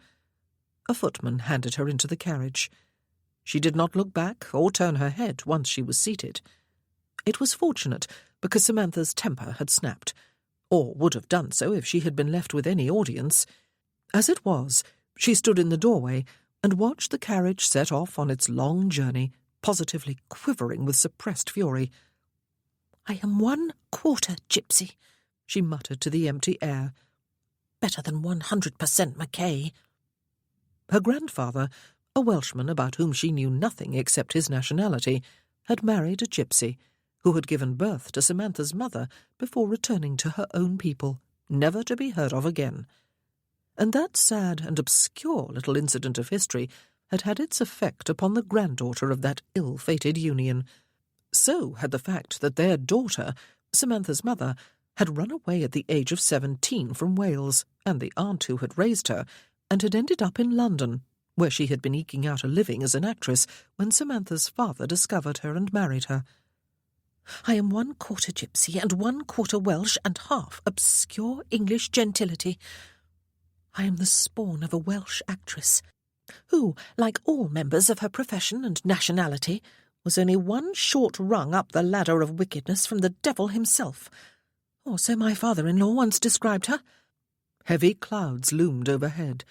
A footman handed her into the carriage. She did not look back or turn her head once she was seated. It was fortunate, because Samantha's temper had snapped, or would have done so if she had been left with any audience. As it was, she stood in the doorway and watched the carriage set off on its long journey, positively quivering with suppressed fury. "I am 1/4 gypsy," she muttered to the empty air. "Better than 100% Mackay." Her grandfather, a Welshman about whom she knew nothing except his nationality, had married a gypsy, who had given birth to Samantha's mother before returning to her own people, never to be heard of again. And that sad and obscure little incident of history had had its effect upon the granddaughter of that ill-fated union. So had the fact that their daughter, Samantha's mother, had run away at the age of 17 from Wales, and the aunt who had raised her, and had ended up in London, where she had been eking out a living as an actress when Samantha's father discovered her and married her. "I am 1/4 gypsy and 1/4 Welsh and half obscure English gentility. I am the spawn of a Welsh actress, who, like all members of her profession and nationality, was only one short rung up the ladder of wickedness from the devil himself. Or so my father-in-law once described her." Heavy clouds loomed overhead.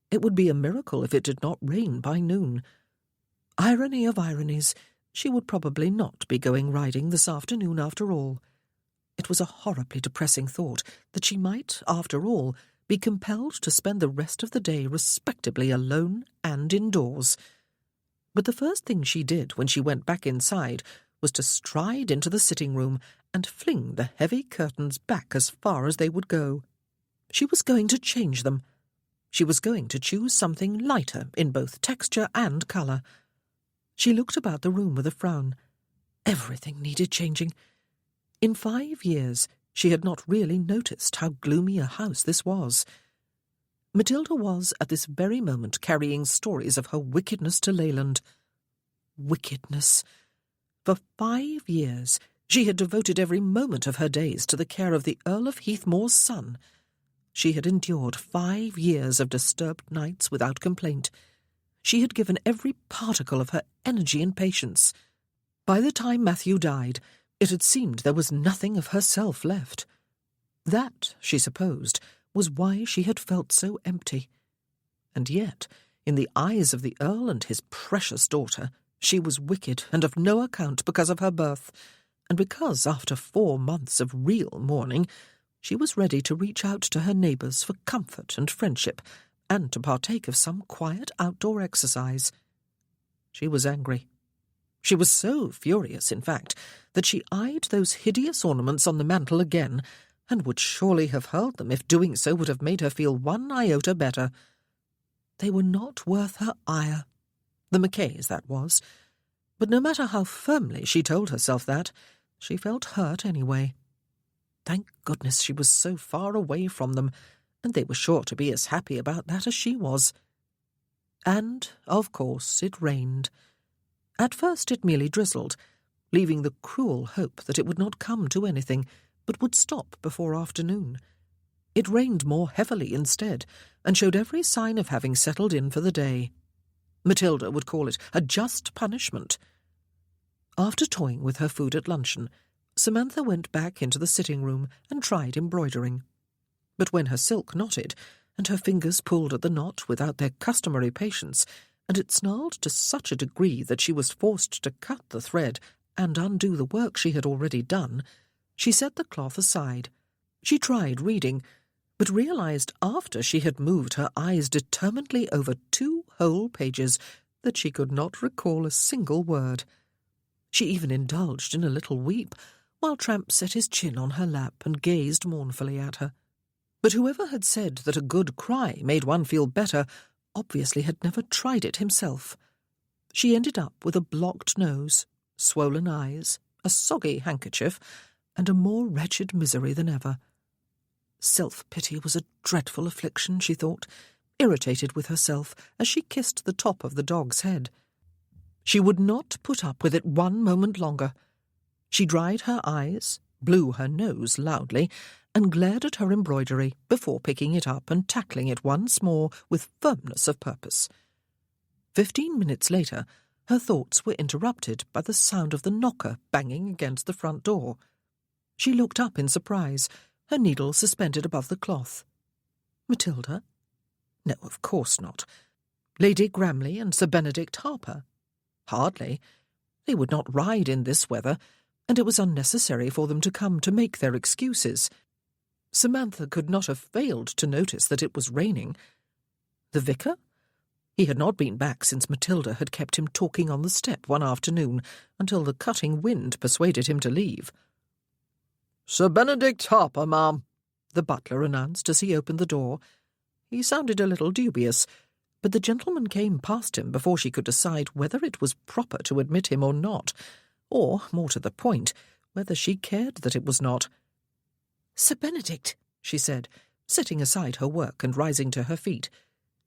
It would be a miracle if it did not rain by noon. Irony of ironies, she would probably not be going riding this afternoon after all. It was a horribly depressing thought that she might, after all, be compelled to spend the rest of the day respectably alone and indoors. But the first thing she did when she went back inside was to stride into the sitting-room and fling the heavy curtains back as far as they would go. She was going to change them. She was going to choose something lighter in both texture and colour. She looked about the room with a frown. Everything needed changing. In 5 years, she had not really noticed how gloomy a house this was. Matilda was, at this very moment, carrying stories of her wickedness to Leyland. Wickedness. For 5 years, she had devoted every moment of her days to the care of the Earl of Heathmoor's son. She had endured 5 years of disturbed nights without complaint. She had given every particle of her energy and patience. By the time Matthew died, it had seemed there was nothing of herself left. That, she supposed, was why she had felt so empty. And yet, in the eyes of the Earl and his precious daughter, she was wicked and of no account because of her birth, and because, after 4 months of real mourning, she was ready to reach out to her neighbours for comfort and friendship, and to partake of some quiet outdoor exercise. She was angry. She was so furious, in fact, that she eyed those hideous ornaments on the mantel again, and would surely have hurled them if doing so would have made her feel 1 iota better. They were not worth her ire. The Mackays, that was. But no matter how firmly she told herself that, she felt hurt anyway. Thank goodness she was so far away from them, and they were sure to be as happy about that as she was. And, of course, it rained. At first it merely drizzled, leaving the cruel hope that it would not come to anything, but would stop before afternoon. It rained more heavily instead, and showed every sign of having settled in for the day. Matilda would call it a just punishment. After toying with her food at luncheon, Samantha went back into the sitting-room and tried embroidering. But when her silk knotted, and her fingers pulled at the knot without their customary patience, and it snarled to such a degree that she was forced to cut the thread and undo the work she had already done, she set the cloth aside. She tried reading, but realized after she had moved her eyes determinedly over 2 whole pages that she could not recall a single word. She even indulged in a little weep, while Tramp set his chin on her lap and gazed mournfully at her. But whoever had said that a good cry made one feel better obviously had never tried it himself. She ended up with a blocked nose, swollen eyes, a soggy handkerchief, and a more wretched misery than ever. Self-pity was a dreadful affliction, she thought, irritated with herself as she kissed the top of the dog's head. She would not put up with it one moment longer. She dried her eyes, blew her nose loudly, and glared at her embroidery before picking it up and tackling it once more with firmness of purpose. 15 minutes later, her thoughts were interrupted by the sound of the knocker banging against the front door. She looked up in surprise, her needle suspended above the cloth. Matilda? No, of course not. Lady Gramley and Sir Benedict Harper? Hardly. They would not ride in this weather, and it was unnecessary for them to come to make their excuses. Samantha could not have failed to notice that it was raining. The vicar? He had not been back since Matilda had kept him talking on the step one afternoon until the cutting wind persuaded him to leave. "Sir Benedict Harper, ma'am," the butler announced as he opened the door. He sounded a little dubious, but the gentleman came past him before she could decide whether it was proper to admit him or not, or, more to the point, whether she cared that it was not. "Sir Benedict," she said, setting aside her work and rising to her feet,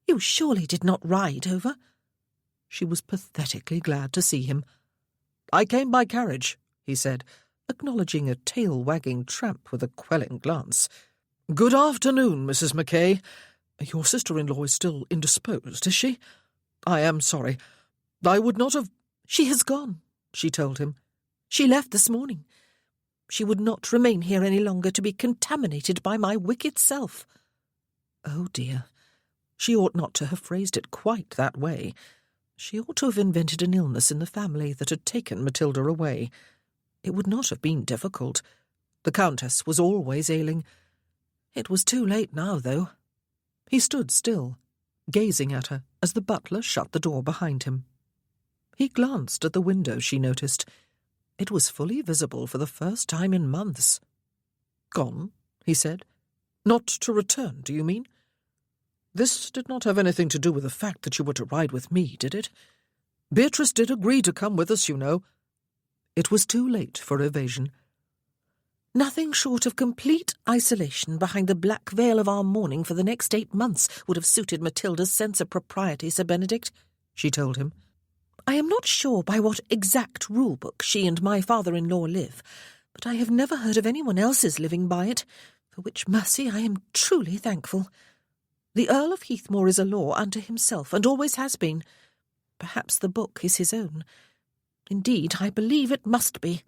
"you surely did not ride over?" She was pathetically glad to see him. "I came by carriage," he said, acknowledging a tail-wagging tramp with a quelling glance. "Good afternoon, Mrs. Mackay. Your sister-in-law is still indisposed, is she? I am sorry. I would not have—" "She has gone," she told him. "She left this morning. She would not remain here any longer to be contaminated by my wicked self." Oh dear. She ought not to have phrased it quite that way. She ought to have invented an illness in the family that had taken Matilda away. It would not have been difficult. The Countess was always ailing. It was too late now, though. He stood still, gazing at her as the butler shut the door behind him. He glanced at the window, she noticed. It was fully visible for the first time in months. "Gone?" he said. "Not to return, do you mean? This did not have anything to do with the fact that you were to ride with me, did it? Beatrice did agree to come with us, you know." It was too late for evasion. "Nothing short of complete isolation behind the black veil of our mourning for the next 8 months would have suited Matilda's sense of propriety, Sir Benedict," she told him. "I am not sure by what exact rule-book she and my father-in-law live, but I have never heard of anyone else's living by it, for which mercy I am truly thankful. The Earl of Heathmore is a law unto himself, and always has been. Perhaps the book is his own. Indeed, I believe it must be."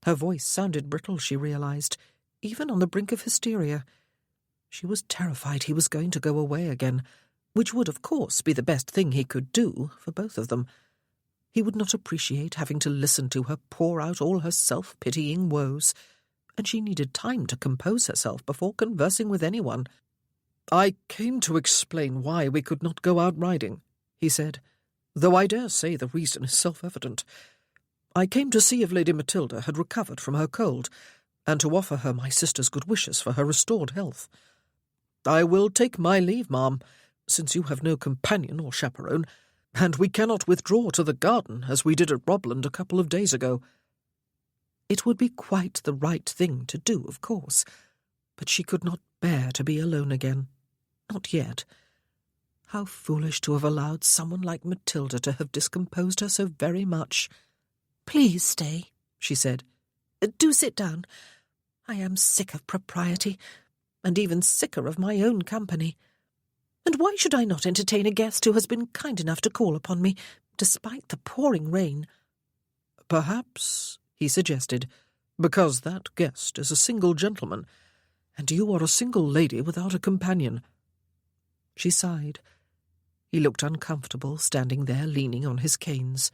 Her voice sounded brittle, she realized, even on the brink of hysteria. She was terrified he was going to go away again, which would, of course, be the best thing he could do for both of them. He would not appreciate having to listen to her pour out all her self-pitying woes, and she needed time to compose herself before conversing with anyone. "I came to explain why we could not go out riding," he said, "though I dare say the reason is self-evident. I came to see if Lady Matilda had recovered from her cold, and to offer her my sister's good wishes for her restored health. I will take my leave, ma'am, since you have no companion or chaperone, and we cannot withdraw to the garden as we did at Robland a couple of days ago." It would be quite the right thing to do, of course, but she could not bear to be alone again. Not yet. How foolish to have allowed someone like Matilda to have discomposed her so very much. "Please stay," she said. "Do sit down. I am sick of propriety. and even sicker of my own company. And why should I not entertain a guest who has been kind enough to call upon me, despite the pouring rain?" "Perhaps," he suggested, "because that guest is a single gentleman, and you are a single lady without a companion." She sighed. He looked uncomfortable, standing there leaning on his canes.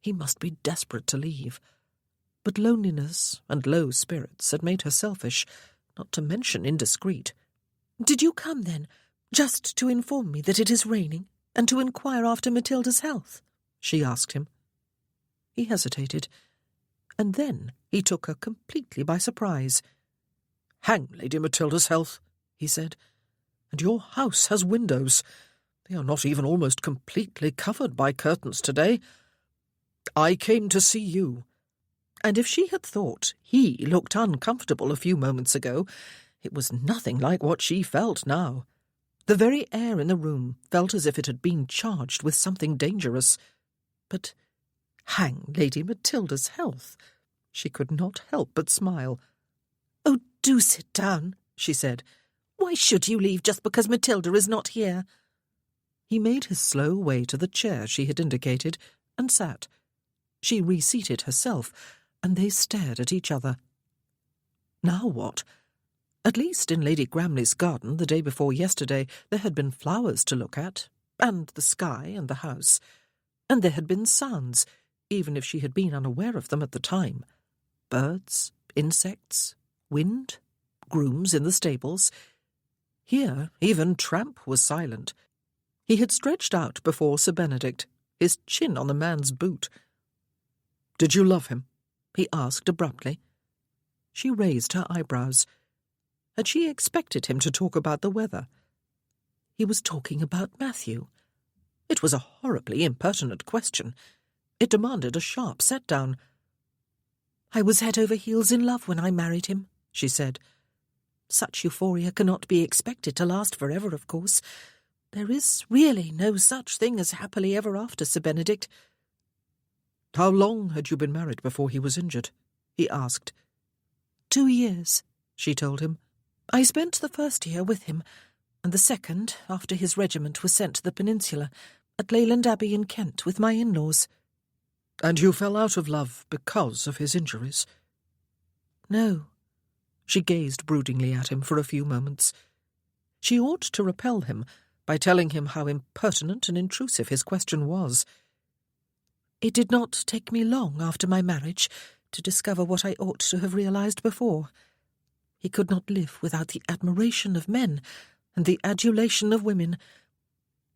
He must be desperate to leave. But loneliness and low spirits had made her selfish, not to mention indiscreet. "Did you come, then, just to inform me that it is raining, and to inquire after Matilda's health?" she asked him. He hesitated, and then he took her completely by surprise. "Hang Lady Matilda's health," he said. "And your house has windows. They are not even almost completely covered by curtains today. I came to see you." And if she had thought he looked uncomfortable a few moments ago, it was nothing like what she felt now. The very air in the room felt as if it had been charged with something dangerous. But hang Lady Matilda's health! She could not help but smile. "Oh, do sit down," she said. "Why should you leave just because Matilda is not here?" He made his slow way to the chair she had indicated, and sat. She reseated herself, and they stared at each other. Now what? At least in Lady Gramley's garden the day before yesterday there had been flowers to look at, and the sky and the house, and there had been sounds, even if she had been unaware of them at the time. Birds, insects, wind, grooms in the stables. Here even Tramp was silent. He had stretched out before Sir Benedict, his chin on the man's boot. "Did you love him?" he asked abruptly. She raised her eyebrows. Had she expected him to talk about the weather? He was talking about Matthew. It was a horribly impertinent question. It demanded a sharp set-down. "I was head over heels in love when I married him," she said. "Such euphoria cannot be expected to last forever, of course. There is really no such thing as happily ever after, Sir Benedict." "How long had you been married before he was injured?" he asked. 2 years, she told him. "I spent the first year with him, and the second after his regiment was sent to the peninsula, at Leyland Abbey in Kent with my in-laws." "And you fell out of love because of his injuries?" "No." She gazed broodingly at him for a few moments. She ought to repel him by telling him how impertinent and intrusive his question was. "It did not take me long after my marriage to discover what I ought to have realized before. He could not live without the admiration of men and the adulation of women.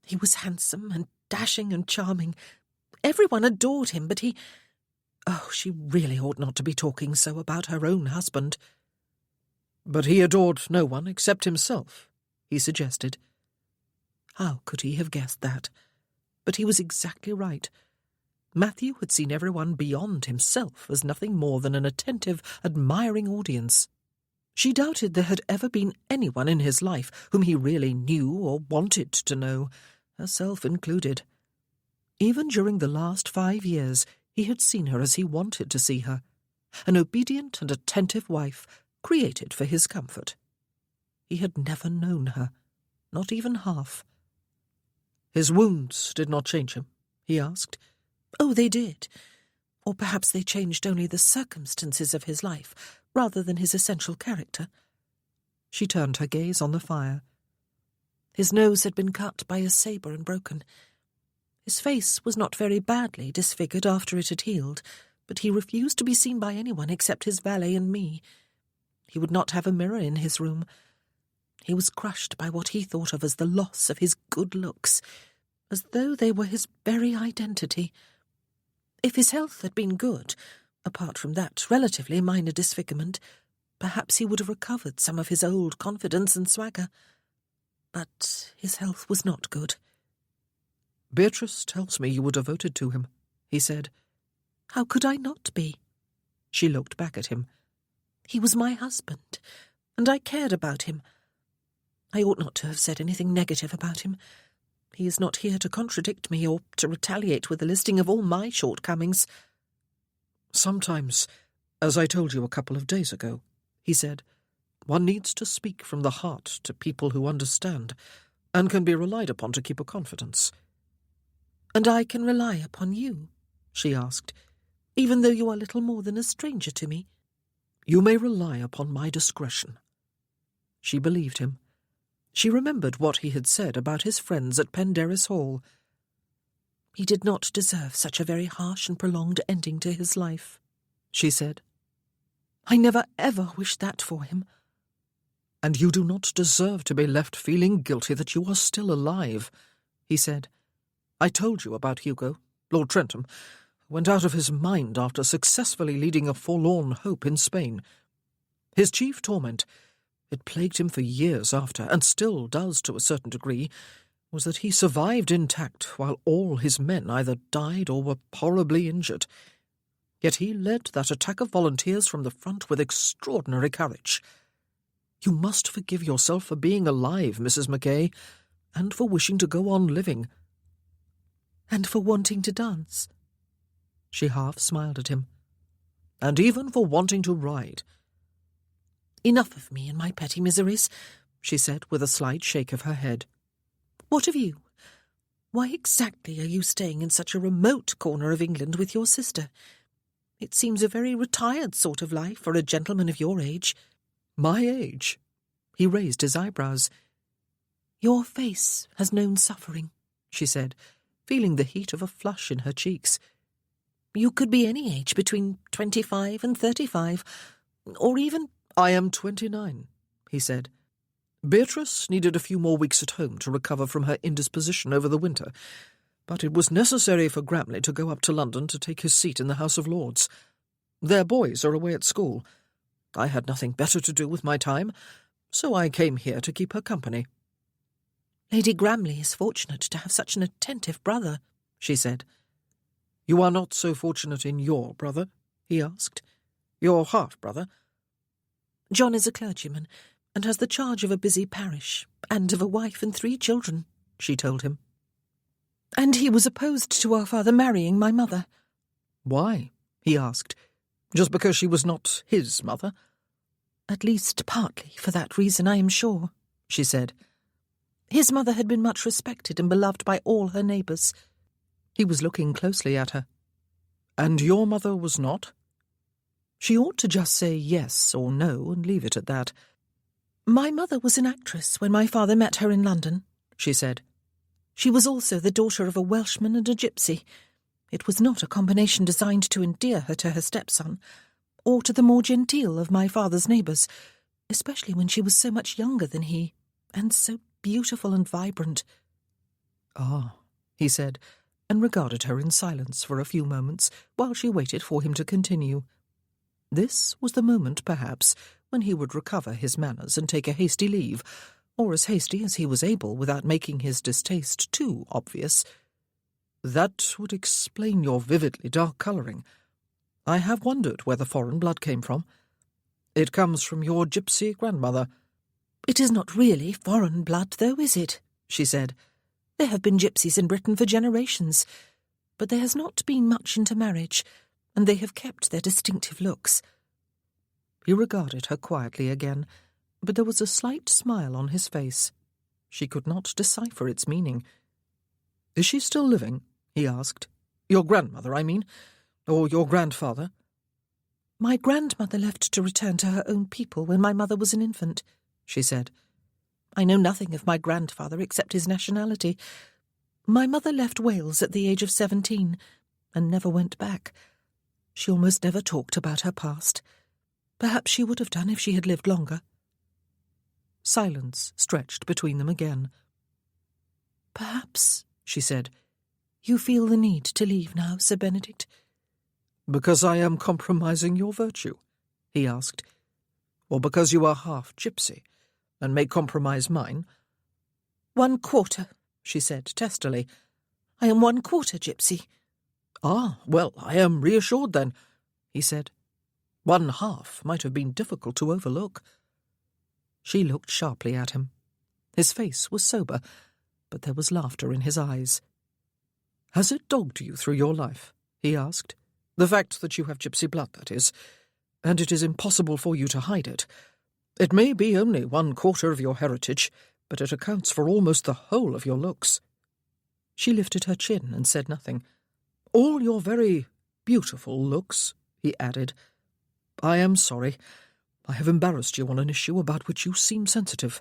He was handsome and dashing and charming. Everyone adored him, but he— Oh, she really ought not to be talking so about her own husband." "But he adored no one except himself," he suggested. How could he have guessed that? But he was exactly right. Matthew had seen everyone beyond himself as nothing more than an attentive, admiring audience. She doubted there had ever been anyone in his life whom he really knew or wanted to know, herself included. Even during the last 5 years, he had seen her as he wanted to see her, an obedient and attentive wife, created for his comfort. He had never known her, not even half. "His wounds did not change him?" he asked. "Oh, they did. Or perhaps they changed only the circumstances of his life, rather than his essential character." She turned her gaze on the fire. "His nose had been cut by a sabre and broken. His face was not very badly disfigured after it had healed, but he refused to be seen by anyone except his valet and me. He would not have a mirror in his room. He was crushed by what he thought of as the loss of his good looks, as though they were his very identity. If his health had been good, apart from that relatively minor disfigurement, perhaps he would have recovered some of his old confidence and swagger. But his health was not good." "Beatrice tells me you were devoted to him," he said. "How could I not be?" She looked back at him. "He was my husband, and I cared about him. I ought not to have said anything negative about him. He is not here to contradict me or to retaliate with a listing of all my shortcomings." "Sometimes, as I told you a couple of days ago," he said, One needs to speak from the heart to people who understand and can be relied upon to keep a confidence. And I can rely upon you, she asked, even though you are little more than a stranger to me. You may rely upon my discretion. She believed him. She remembered what he had said about his friends at Penderys Hall. He did not deserve such a very harsh and prolonged ending to his life, she said. I never ever wished that for him. And you do not deserve to be left feeling guilty that you are still alive, he said. I told you about Hugo, Lord Trentham, who went out of his mind after successfully leading a forlorn hope in Spain. His chief torment, it plagued him for years after, and still does to a certain degree, was that he survived intact while all his men either died or were horribly injured. Yet he led that attack of volunteers from the front with extraordinary courage. You must forgive yourself for being alive, Mrs. Mackay, and for wishing to go on living. And for wanting to dance. She half smiled at him. And even for wanting to ride. Enough of me and my petty miseries, she said with a slight shake of her head. What of you? Why exactly are you staying in such a remote corner of England with your sister? It seems a very retired sort of life for a gentleman of your age. My age? He raised his eyebrows. Your face has known suffering, she said, feeling the heat of a flush in her cheeks. You could be any age between 25 and 35, or even... I am 29, he said. Beatrice needed a few more weeks at home to recover from her indisposition over the winter, but it was necessary for Gramley to go up to London to take his seat in the House of Lords. Their boys are away at school. I had nothing better to do with my time, so I came here to keep her company. Lady Gramley is fortunate to have such an attentive brother, she said. You are not so fortunate in your brother, he asked. Your half-brother. John is a clergyman, and has the charge of a busy parish, and of a wife and 3 children, she told him. And he was opposed to our father marrying my mother. Why? He asked. Just because she was not his mother? At least partly for that reason, I am sure, she said. His mother had been much respected and beloved by all her neighbours. He was looking closely at her. And your mother was not? She ought to just say yes or no and leave it at that. My mother was an actress when my father met her in London, she said. She was also the daughter of a Welshman and a gypsy. It was not a combination designed to endear her to her stepson, or to the more genteel of my father's neighbours, especially when she was so much younger than he, and so beautiful and vibrant. Ah, he said, and regarded her in silence for a few moments while she waited for him to continue. This was the moment, perhaps, when he would recover his manners and take a hasty leave, or as hasty as he was able without making his distaste too obvious. That would explain your vividly dark colouring. I have wondered where the foreign blood came from. It comes from your gypsy grandmother. It is not really foreign blood, though, is it? She said. There have been gypsies in Britain for generations, but there has not been much intermarriage, and they have kept their distinctive looks. He regarded her quietly again, but there was a slight smile on his face. She could not decipher its meaning. Is she still living? He asked. Your grandmother, I mean, or your grandfather? My grandmother left to return to her own people when my mother was an infant, she said. I know nothing of my grandfather except his nationality. My mother left Wales at the age of 17 and never went back. She almost never talked about her past. Perhaps she would have done if she had lived longer. Silence stretched between them again. Perhaps, she said, you feel the need to leave now, Sir Benedict? Because I am compromising your virtue, he asked. Or because you are half gypsy, and may compromise mine? 1/4, she said testily. I am 1/4 gypsy. Ah, well, I am reassured then, he said. 1/2 might have been difficult to overlook. She looked sharply at him. His face was sober, but there was laughter in his eyes. Has it dogged you through your life? He asked. The fact that you have gypsy blood, that is, and it is impossible for you to hide it. It may be only 1/4 of your heritage, but it accounts for almost the whole of your looks." She lifted her chin and said nothing. "All your very beautiful looks," he added. "I am sorry. I have embarrassed you on an issue about which you seem sensitive.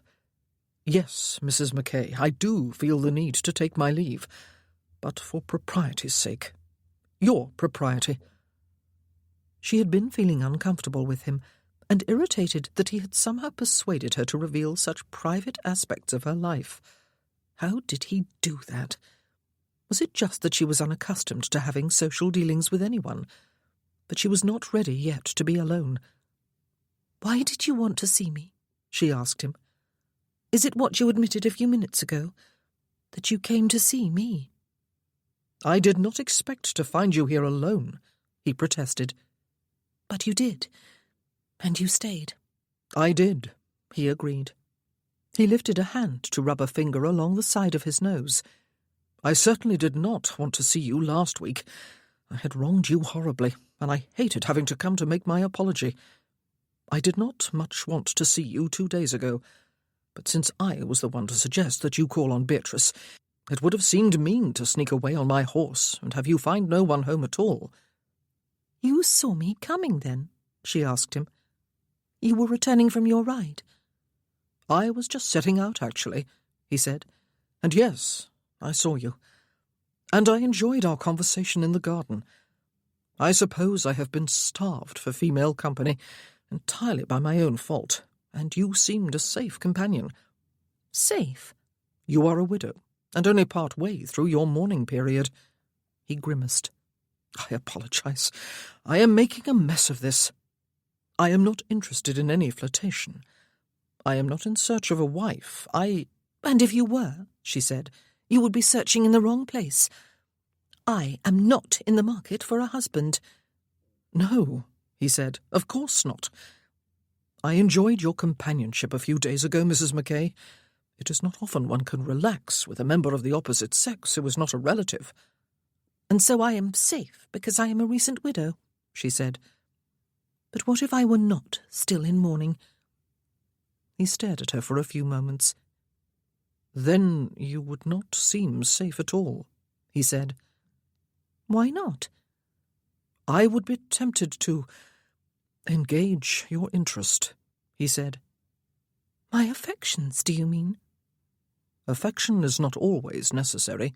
Yes, Mrs. Mackay, I do feel the need to take my leave, but for propriety's sake. Your propriety." She had been feeling uncomfortable with him, and irritated that he had somehow persuaded her to reveal such private aspects of her life. How did he do that? Was it just that she was unaccustomed to having social dealings with anyone? But she was not ready yet to be alone. "Why did you want to see me?" she asked him. "Is it what you admitted a few minutes ago, that you came to see me?" "I did not expect to find you here alone," he protested. "But you did, and you stayed." "I did," he agreed. He lifted a hand to rub a finger along the side of his nose. "I certainly did not want to see you last week. I had wronged you horribly, and I hated having to come to make my apology. I did not much want to see you 2 days ago, but since I was the one to suggest that you call on Beatrice, it would have seemed mean to sneak away on my horse and have you find no one home at all." "You saw me coming, then?" she asked him. "You were returning from your ride?" "I was just setting out, actually," he said. "And yes, I saw you. And I enjoyed our conversation in the garden. I suppose I have been starved for female company, entirely by my own fault, and you seemed a safe companion." "Safe?" "You are a widow, and only part way through your mourning period." He grimaced. "I apologize. I am making a mess of this. I am not interested in any flirtation. I am not in search of a wife. "And if you were," she said, "you would be searching in the wrong place. I am not in the market for a husband." "No," he said, "of course not. I enjoyed your companionship a few days ago, Mrs. Mackay. It is not often one can relax with a member of the opposite sex who is not a relative." "And so I am safe because I am a recent widow," she said. "But what if I were not still in mourning?" He stared at her for a few moments. "Then you would not seem safe at all," he said. "Why not?" "I would be tempted to engage your interest," he said. "My affections, do you mean?" "Affection is not always necessary."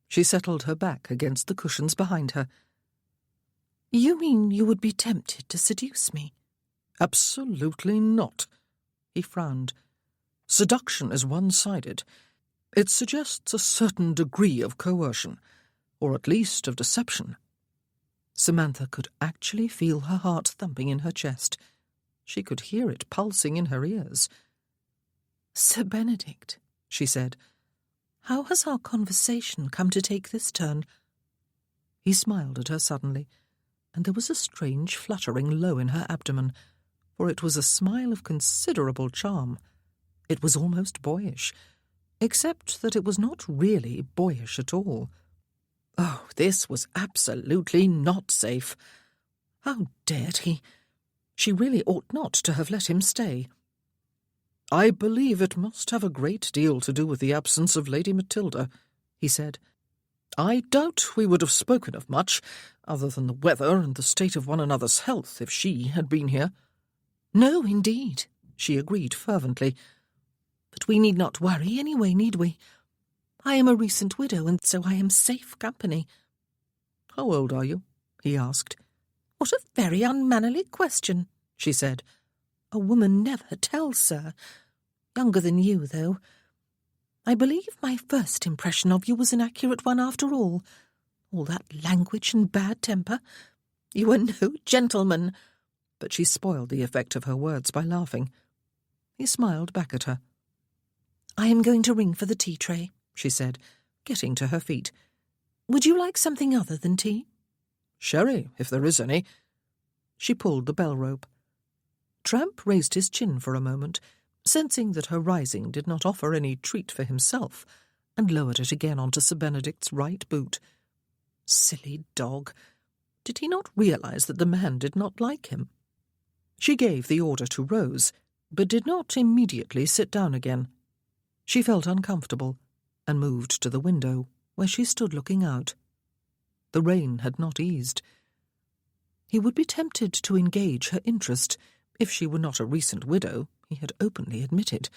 She settled her back against the cushions behind her. "You mean you would be tempted to seduce me?" "Absolutely not." He frowned. "Seduction is one-sided. It suggests a certain degree of coercion, or at least of deception." Samantha could actually feel her heart thumping in her chest. She could hear it pulsing in her ears. "Sir Benedict," she said, "how has our conversation come to take this turn?" He smiled at her suddenly, and there was a strange fluttering low in her abdomen, for it was a smile of considerable charm. It was almost boyish, except that it was not really boyish at all. Oh, this was absolutely not safe. How dared he? She really ought not to have let him stay. "I believe it must have a great deal to do with the absence of Lady Matilda," he said. "I doubt we would have spoken of much, other than the weather and the state of one another's health, if she had been here." "No, indeed," she agreed fervently. "But we need not worry anyway, need we? I am a recent widow, and so I am safe company." "How old are you?" he asked. "What a very unmannerly question," she said. "A woman never tells, sir. Younger than you, though. I believe my first impression of you was an accurate one after all. All that language and bad temper. You are no gentleman." But she spoiled the effect of her words by laughing. He smiled back at her. "I am going to ring for the tea tray," she said, getting to her feet. "Would you like something other than tea?" "Sherry, if there is any." She pulled the bell rope. Tramp raised his chin for a moment, sensing that her rising did not offer any treat for himself, and lowered it again onto Sir Benedict's right boot. Silly dog! Did he not realize that the man did not like him? She gave the order to Rose. but did not immediately sit down again. She felt uncomfortable and moved to the window, where she stood looking out. The rain had not eased. He would be tempted to engage her interest if she were not a recent widow, he had openly admitted.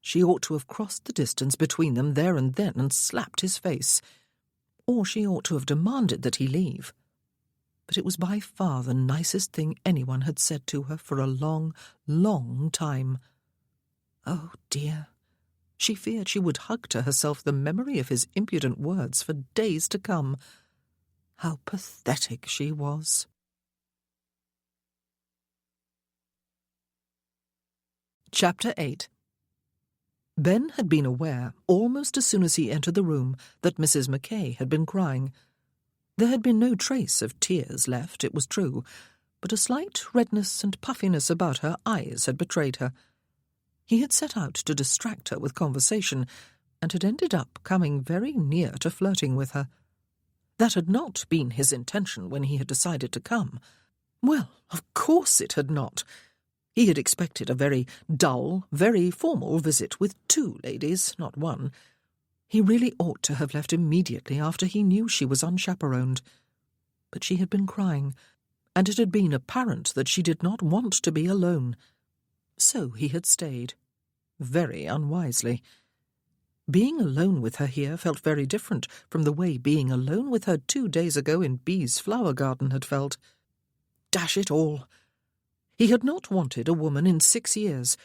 She ought to have crossed the distance between them there and then and slapped his face. Or she ought to have demanded that he leave. But it was by far the nicest thing anyone had said to her for a long, long time. Oh, dear. She feared she would hug to herself the memory of his impudent words for days to come. How pathetic she was. Chapter 8. Ben had been aware, almost as soon as he entered the room, that Mrs. Mackay had been crying. There had been no trace of tears left, it was true, but a slight redness and puffiness about her eyes had betrayed her. He had set out to distract her with conversation, and had ended up coming very near to flirting with her. That had not been his intention when he had decided to come. Well, of course it had not. He had expected a very dull, very formal visit with 2 ladies, not 1. He really ought to have left immediately after he knew she was unchaperoned. But she had been crying, and it had been apparent that she did not want to be alone. So he had stayed, very unwisely. Being alone with her here felt very different from the way being alone with her 2 days ago in B's flower garden had felt. Dash it all! He had not wanted a woman in 6 years,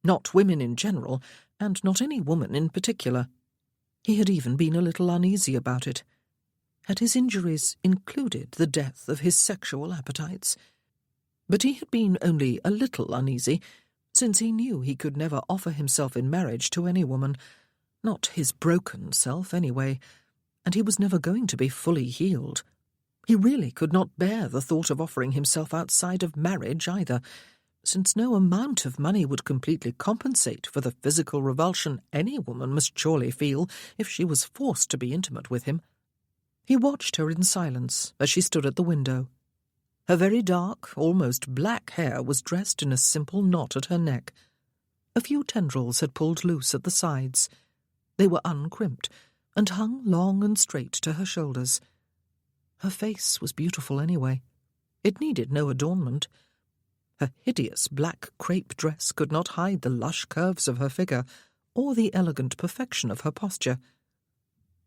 not women in general, and not any woman in particular. He had even been a little uneasy about it. Had his injuries included the death of his sexual appetites? But he had been only a little uneasy, since he knew he could never offer himself in marriage to any woman, not his broken self anyway, and he was never going to be fully healed. He really could not bear the thought of offering himself outside of marriage either, since no amount of money would completely compensate for the physical revulsion any woman must surely feel if she was forced to be intimate with him. He watched her in silence as she stood at the window. Her very dark, almost black hair was dressed in a simple knot at her neck. A few tendrils had pulled loose at the sides. They were uncrimped and hung long and straight to her shoulders. Her face was beautiful anyway. It needed no adornment. Her hideous black crepe dress could not hide the lush curves of her figure or the elegant perfection of her posture.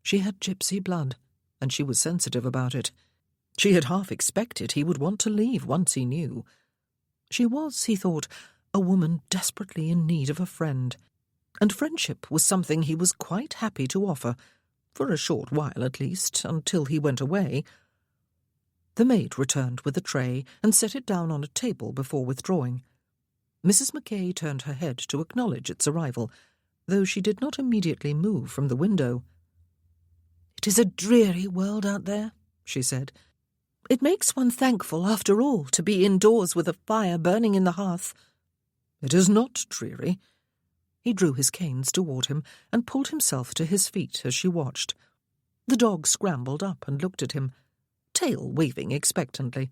She had gypsy blood, and she was sensitive about it. She had half expected he would want to leave once he knew. She was, he thought, a woman desperately in need of a friend, and friendship was something he was quite happy to offer, for a short while at least, until he went away. The maid returned with a tray and set it down on a table before withdrawing. Mrs. Mackay turned her head to acknowledge its arrival, though she did not immediately move from the window. "It is a dreary world out there," she said. "It makes one thankful, after all, to be indoors with a fire burning in the hearth." "It is not dreary." He drew his canes toward him and pulled himself to his feet as she watched. The dog scrambled up and looked at him, tail waving expectantly.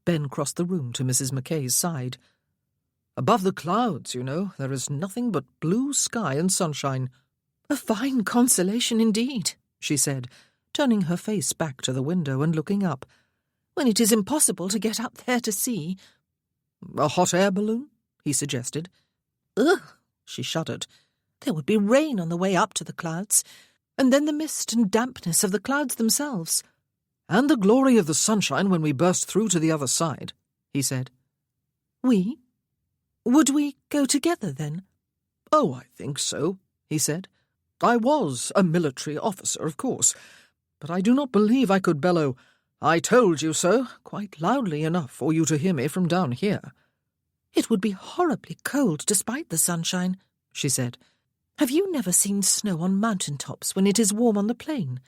Ben crossed the room to Mrs. Mackay's side. "Above the clouds, you know, there is nothing but blue sky and sunshine." "A fine consolation indeed," she said, turning her face back to the window and looking up, "when it is impossible to get up there to see." "A hot air balloon?" he suggested. "Ugh!" she shuddered. "There would be rain on the way up to the clouds, and then the mist and dampness of the clouds themselves." "And the glory of the sunshine when we burst through to the other side," he said. "We? Would we go together, then?" "Oh, I think so," he said. "I was a military officer, of course, but I do not believe I could bellow, 'I told you so,' quite loudly enough for you to hear me from down here." "It would be horribly cold despite the sunshine," she said. "Have you never seen snow on mountain tops when it is warm on the plain?"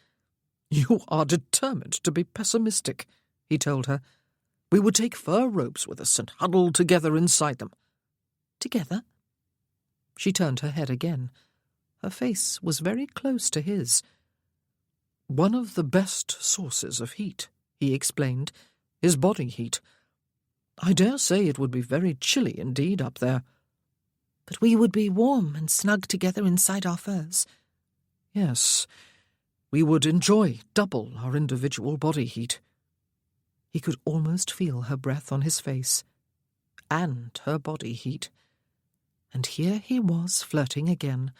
"You are determined to be pessimistic," he told her. "We would take fur ropes with us and huddle together inside them." "Together?" She turned her head again. Her face was very close to his. "One of the best sources of heat," he explained, "is body heat. I dare say it would be very chilly indeed up there." But we would be warm and snug together inside our furs. Yes, we would enjoy double our individual body heat. He could almost feel her breath on his face, and her body heat. And here he was flirting again,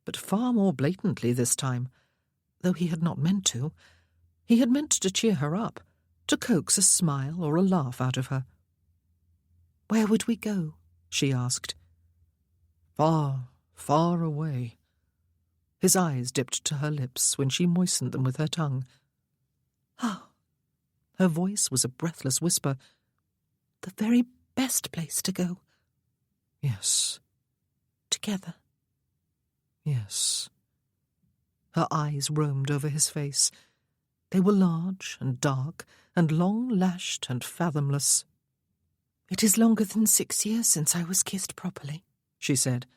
but far more blatantly this time, though he had not meant to. He had meant to cheer her up, to coax a smile or a laugh out of her. "Where would we go?" she asked. Far, far away. His eyes dipped to her lips when she moistened them with her tongue. "Oh," her voice was a breathless whisper. "the very best place to go." Yes. "Together." Yes. Her eyes roamed over his face. They were large and dark and long-lashed and fathomless. "It is longer than 6 years since I was kissed properly," she said.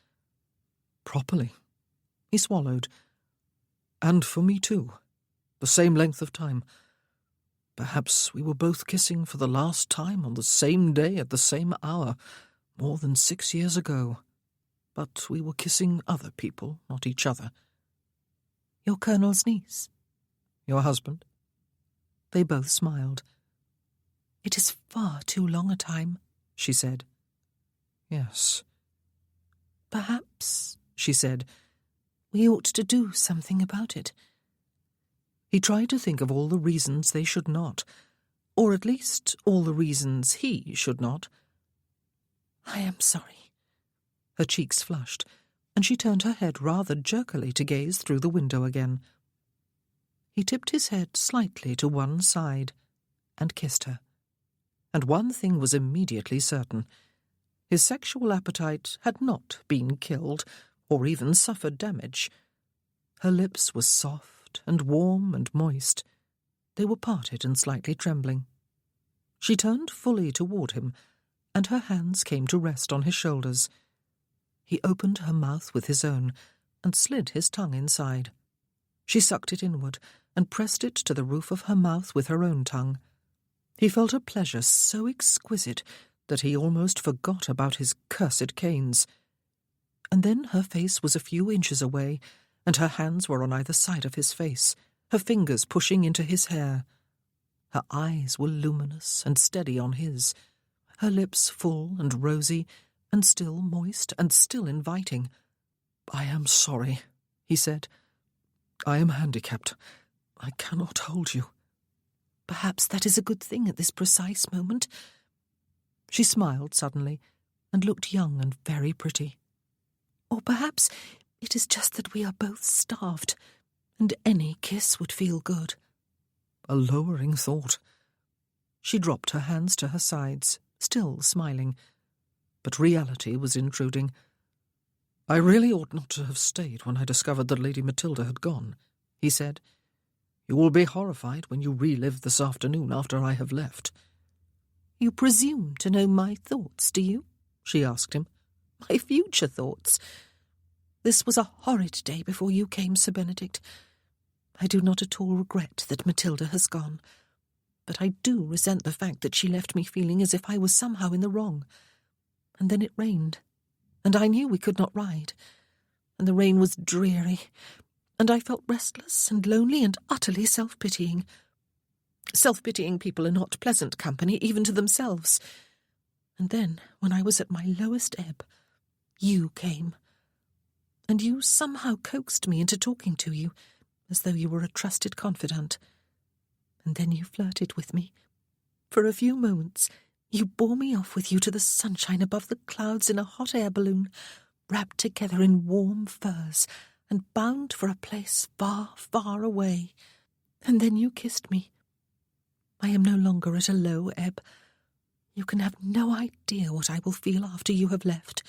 Properly? He swallowed. And for me too. The same length of time. Perhaps we were both kissing for the last time on the same day at the same hour, more than 6 years ago. But we were kissing other people, not each other. "Your Colonel's niece?" Your husband? They both smiled. "It is far too long a time," she said. Yes. "Perhaps," she said, "we ought to do something about it." He tried to think of all the reasons they should not, or at least all the reasons he should not. "I am sorry." Her cheeks flushed, and she turned her head rather jerkily to gaze through the window again. He tipped his head slightly to one side and kissed her. And one thing was immediately certain. His sexual appetite had not been killed, or even suffered damage. Her lips were soft and warm and moist. They were parted and slightly trembling. She turned fully toward him, and her hands came to rest on his shoulders. He opened her mouth with his own and slid his tongue inside. She sucked it inward and pressed it to the roof of her mouth with her own tongue. He felt a pleasure so exquisite that he almost forgot about his cursed canes. And then her face was a few inches away, and her hands were on either side of his face, her fingers pushing into his hair. Her eyes were luminous and steady on his, her lips full and rosy, and still moist and still inviting. "I am sorry," he said. "I am handicapped. I cannot hold you." "Perhaps that is a good thing at this precise moment." She smiled suddenly and looked young and very pretty. "Or perhaps it is just that we are both starved, and any kiss would feel good." A lowering thought. She dropped her hands to her sides, still smiling. But reality was intruding. "I really ought not to have stayed when I discovered that Lady Matilda had gone," he said. "You will be horrified when you relive this afternoon after I have left." "You presume to know my thoughts, do you?" she asked him. "My future thoughts. This was a horrid day before you came, Sir Benedict. I do not at all regret that Matilda has gone, but I do resent the fact that she left me feeling as if I was somehow in the wrong. And then it rained, and I knew we could not ride, and the rain was dreary, and I felt restless and lonely and utterly self-pitying. Self-pitying people are not pleasant company, even to themselves. And then, when I was at my lowest ebb, you came. And you somehow coaxed me into talking to you, as though you were a trusted confidant. And then you flirted with me. For a few moments, you bore me off with you to the sunshine above the clouds in a hot air balloon, wrapped together in warm furs, and bound for a place far, far away. And then you kissed me. I am no longer at a low ebb. You can have no idea what I will feel after you have left.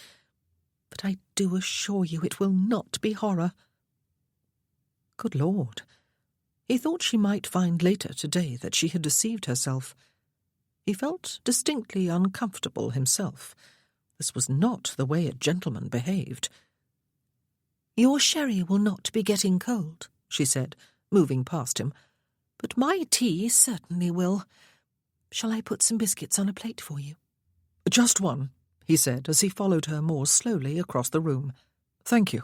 But I do assure you it will not be horror." Good Lord! He thought she might find later today that she had deceived herself. He felt distinctly uncomfortable himself. This was not the way a gentleman behaved. "Your sherry will not be getting cold," she said, moving past him, "but my tea certainly will. Shall I put some biscuits on a plate for you?" "Just one," he said as he followed her more slowly across the room. "Thank you."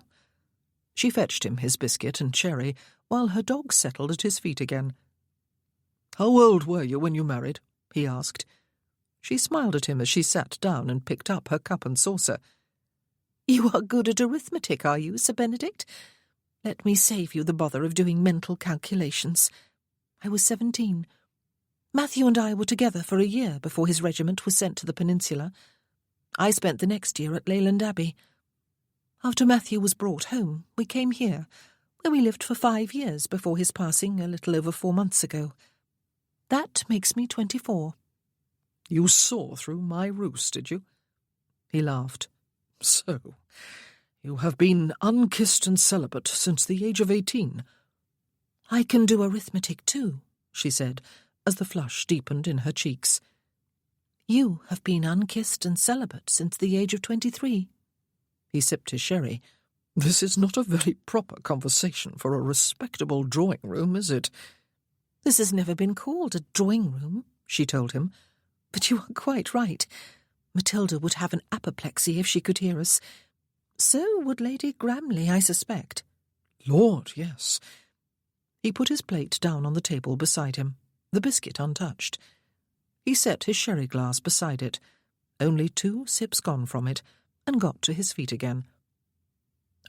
She fetched him his biscuit and cherry, while her dog settled at his feet again. "How old were you when you married?" he asked. She smiled at him as she sat down and picked up her cup and saucer. "You are good at arithmetic, are you, Sir Benedict? Let me save you the bother of doing mental calculations. I was 17. Matthew and I were together for a year before his regiment was sent to the peninsula. I spent the next year at Leyland Abbey. After Matthew was brought home, we came here, where we lived for 5 years before his passing a little over 4 months ago. That makes me 24. "You saw through my ruse, did you?" He laughed. "So, you have been unkissed and celibate since the age of 18. "I can do arithmetic too," she said, as the flush deepened in her cheeks. "You have been unkissed and celibate since the age of 23. He sipped his sherry. "This is not a very proper conversation for a respectable drawing-room, is it?" "This has never been called a drawing-room," she told him. "But you are quite right. Matilda would have an apoplexy if she could hear us. So would Lady Gramley, I suspect." "Lord, yes." He put his plate down on the table beside him, the biscuit untouched. He set his sherry glass beside it, only 2 sips gone from it, and got to his feet again.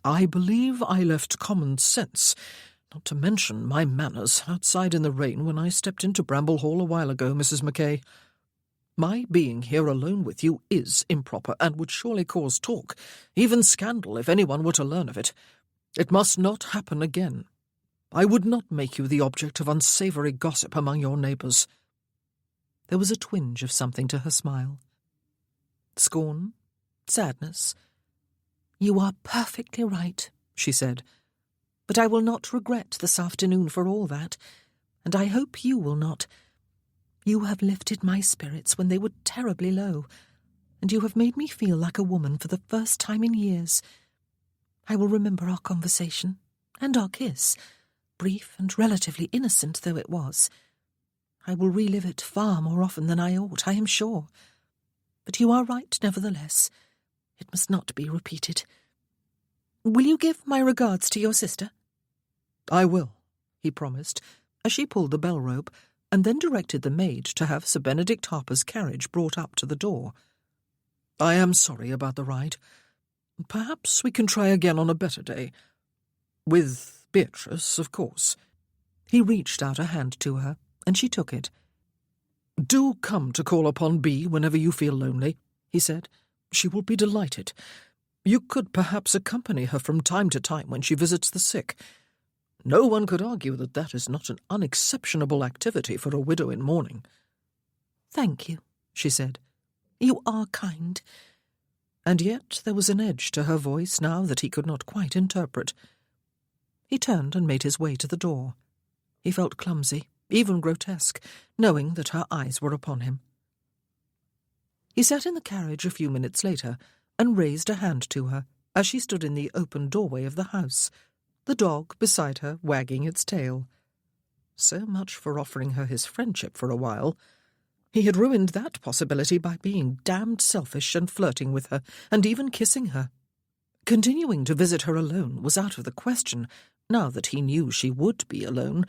"I believe I left common sense, not to mention my manners, outside in the rain when I stepped into Bramble Hall a while ago, Mrs. Mackay. My being here alone with you is improper, and would surely cause talk, even scandal, if anyone were to learn of it. It must not happen again. I would not make you the object of unsavoury gossip among your neighbours." There was a twinge of something to her smile. Scorn? Sadness? "You are perfectly right," she said. "But I will not regret this afternoon for all that, and I hope you will not. You have lifted my spirits when they were terribly low, and you have made me feel like a woman for the first time in years. I will remember our conversation, and our kiss, brief and relatively innocent though it was. I will relive it far more often than I ought, I am sure. But you are right, nevertheless. It must not be repeated. Will you give my regards to your sister?" "I will," he promised, as she pulled the bell rope, and then directed the maid to have Sir Benedict Harper's carriage brought up to the door. "I am sorry about the ride. Perhaps we can try again on a better day. With Beatrice, of course." He reached out a hand to her, and she took it. "Do come to call upon Bea whenever you feel lonely," he said. "She will be delighted. You could perhaps accompany her from time to time when she visits the sick. No one could argue that that is not an unexceptionable activity for a widow in mourning." "Thank you," she said. "You are kind." And yet there was an edge to her voice now that he could not quite interpret. He turned and made his way to the door. He felt clumsy, even grotesque, knowing that her eyes were upon him. He sat in the carriage a few minutes later and raised a hand to her as she stood in the open doorway of the house, the dog beside her wagging its tail. So much for offering her his friendship for a while. He had ruined that possibility by being damned selfish and flirting with her, and even kissing her. Continuing to visit her alone was out of the question, now that he knew she would be alone.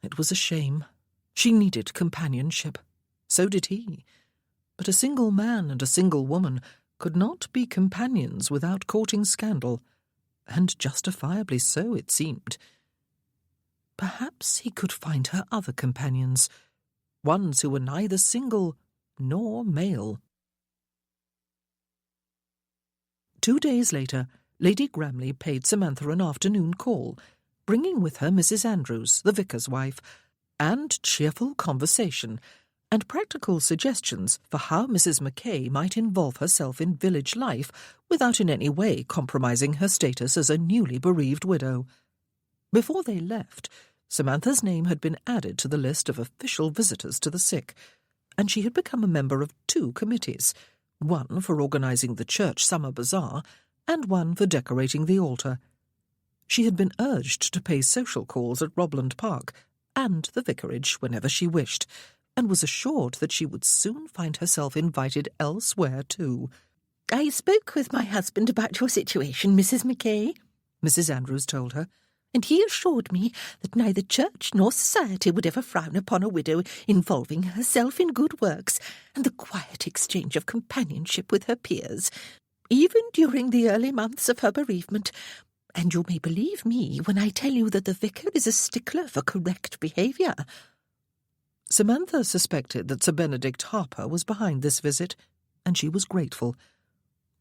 It was a shame. She needed companionship. So did he. But a single man and a single woman could not be companions without courting scandal, and justifiably so, it seemed. Perhaps he could find her other companions, ones who were neither single nor male. 2 days later, Lady Gramley paid Samantha an afternoon call, bringing with her Mrs. Andrews, the vicar's wife, and cheerful conversation, and practical suggestions for how Mrs. Mackay might involve herself in village life without in any way compromising her status as a newly bereaved widow. Before they left, Samantha's name had been added to the list of official visitors to the sick, and she had become a member of 2 committees, one for organising the church summer bazaar, and one for decorating the altar. She had been urged to pay social calls at Robland Park, and the vicarage whenever she wished, and was assured that she would soon find herself invited elsewhere too. "I spoke with my husband about your situation, Mrs. Mackay," Mrs. Andrews told her, "and he assured me that neither church nor society would ever frown upon a widow involving herself in good works and the quiet exchange of companionship with her peers, even during the early months of her bereavement. And you may believe me when I tell you that the vicar is a stickler for correct behaviour." Samantha suspected that Sir Benedict Harper was behind this visit, and she was grateful.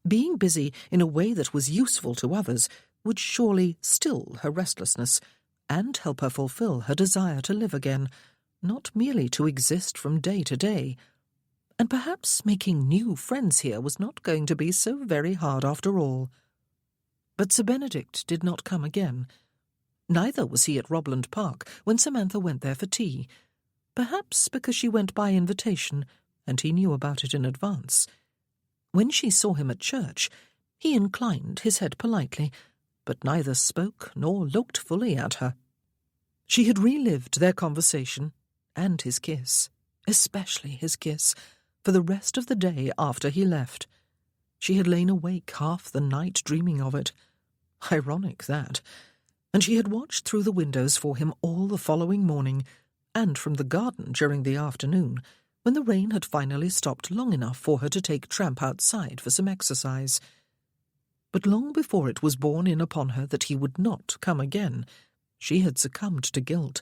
Being busy in a way that was useful to others would surely still her restlessness and help her fulfill her desire to live again, not merely to exist from day to day. And perhaps making new friends here was not going to be so very hard after all. But Sir Benedict did not come again. Neither was he at Robland Park when Samantha went there for tea, perhaps because she went by invitation and he knew about it in advance. When she saw him at church, he inclined his head politely, but neither spoke nor looked fully at her. She had relived their conversation and his kiss, especially his kiss, for the rest of the day after he left. She had lain awake half the night dreaming of it. Ironic, that. And she had watched through the windows for him all the following morning, and from the garden during the afternoon, when the rain had finally stopped long enough for her to take tramp outside for some exercise. But long before it was borne in upon her that he would not come again, she had succumbed to guilt.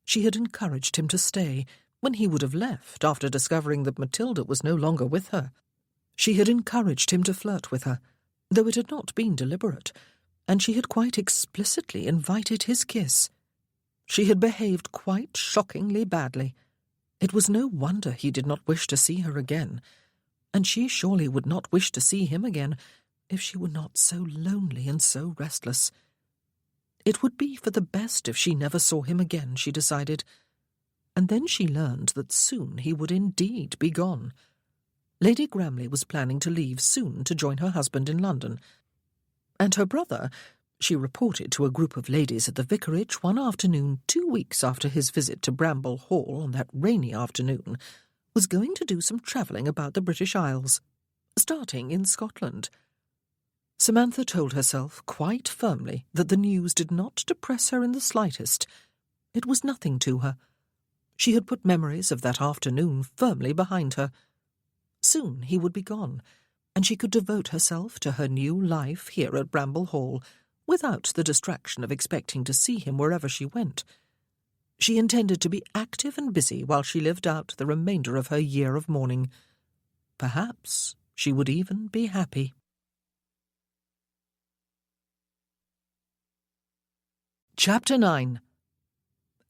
She had encouraged him to stay, when he would have left after discovering that Matilda was no longer with her. She had encouraged him to flirt with her, though it had not been deliberate, and she had quite explicitly invited his kiss. She had behaved quite shockingly badly. It was no wonder he did not wish to see her again, and she surely would not wish to see him again if she were not so lonely and so restless. It would be for the best if she never saw him again, she decided, and then she learned that soon he would indeed be gone. Lady Gramley was planning to leave soon to join her husband in London, and her brother, she reported to a group of ladies at the vicarage one afternoon 2 weeks after his visit to Bramble Hall on that rainy afternoon, was going to do some travelling about the British Isles, starting in Scotland. Samantha told herself quite firmly that the news did not depress her in the slightest. It was nothing to her. She had put memories of that afternoon firmly behind her. Soon he would be gone, and she could devote herself to her new life here at Bramble Hall without the distraction of expecting to see him wherever she went. She intended to be active and busy while she lived out the remainder of her year of mourning. Perhaps she would even be happy. Chapter 9.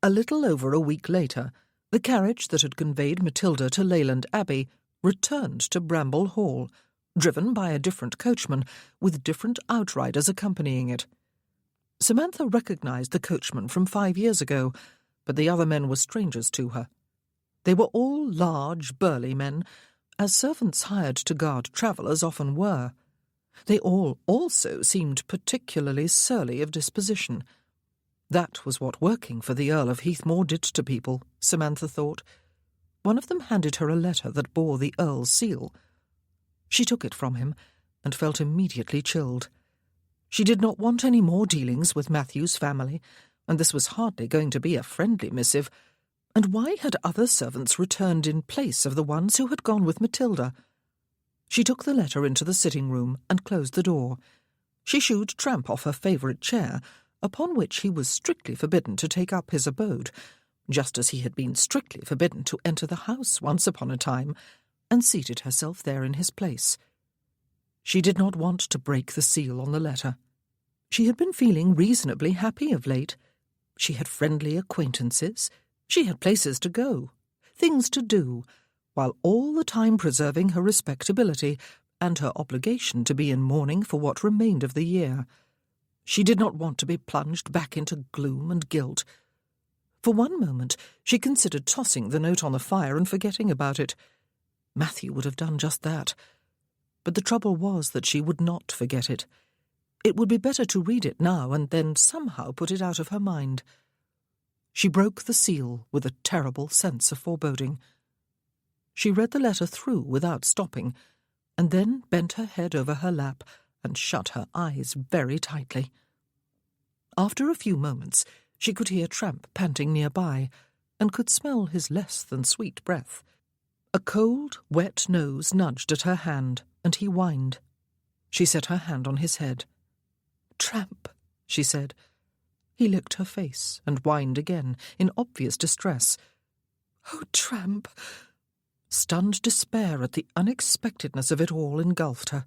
A little over a week later, the carriage that had conveyed Matilda to Leyland Abbey returned to Bramble Hall, driven by a different coachman, with different outriders accompanying it. Samantha recognised the coachman from 5 years ago, but the other men were strangers to her. They were all large, burly men, as servants hired to guard travellers often were. They all also seemed particularly surly of disposition. That was what working for the Earl of Heathmore did to people, Samantha thought. One of them handed her a letter that bore the Earl's seal. She took it from him and felt immediately chilled. She did not want any more dealings with Matthew's family, and this was hardly going to be a friendly missive. And why had other servants returned in place of the ones who had gone with Matilda? She took the letter into the sitting-room and closed the door. She shooed Tramp off her favourite chair, upon which he was strictly forbidden to take up his abode, just as he had been strictly forbidden to enter the house once upon a time, and seated herself there in his place. She did not want to break the seal on the letter. She had been feeling reasonably happy of late. She had friendly acquaintances. She had places to go, things to do, while all the time preserving her respectability and her obligation to be in mourning for what remained of the year. She did not want to be plunged back into gloom and guilt. For one moment she considered tossing the note on the fire and forgetting about it. Matthew would have done just that. But the trouble was that she would not forget it. It would be better to read it now and then somehow put it out of her mind. She broke the seal with a terrible sense of foreboding. She read the letter through without stopping, and then bent her head over her lap and shut her eyes very tightly. After a few moments, she could hear Tramp panting nearby, and could smell his less than sweet breath. A cold, wet nose nudged at her hand, and he whined. She set her hand on his head. "Tramp," she said. He licked her face and whined again, in obvious distress. "Oh, Tramp!" Stunned despair at the unexpectedness of it all engulfed her.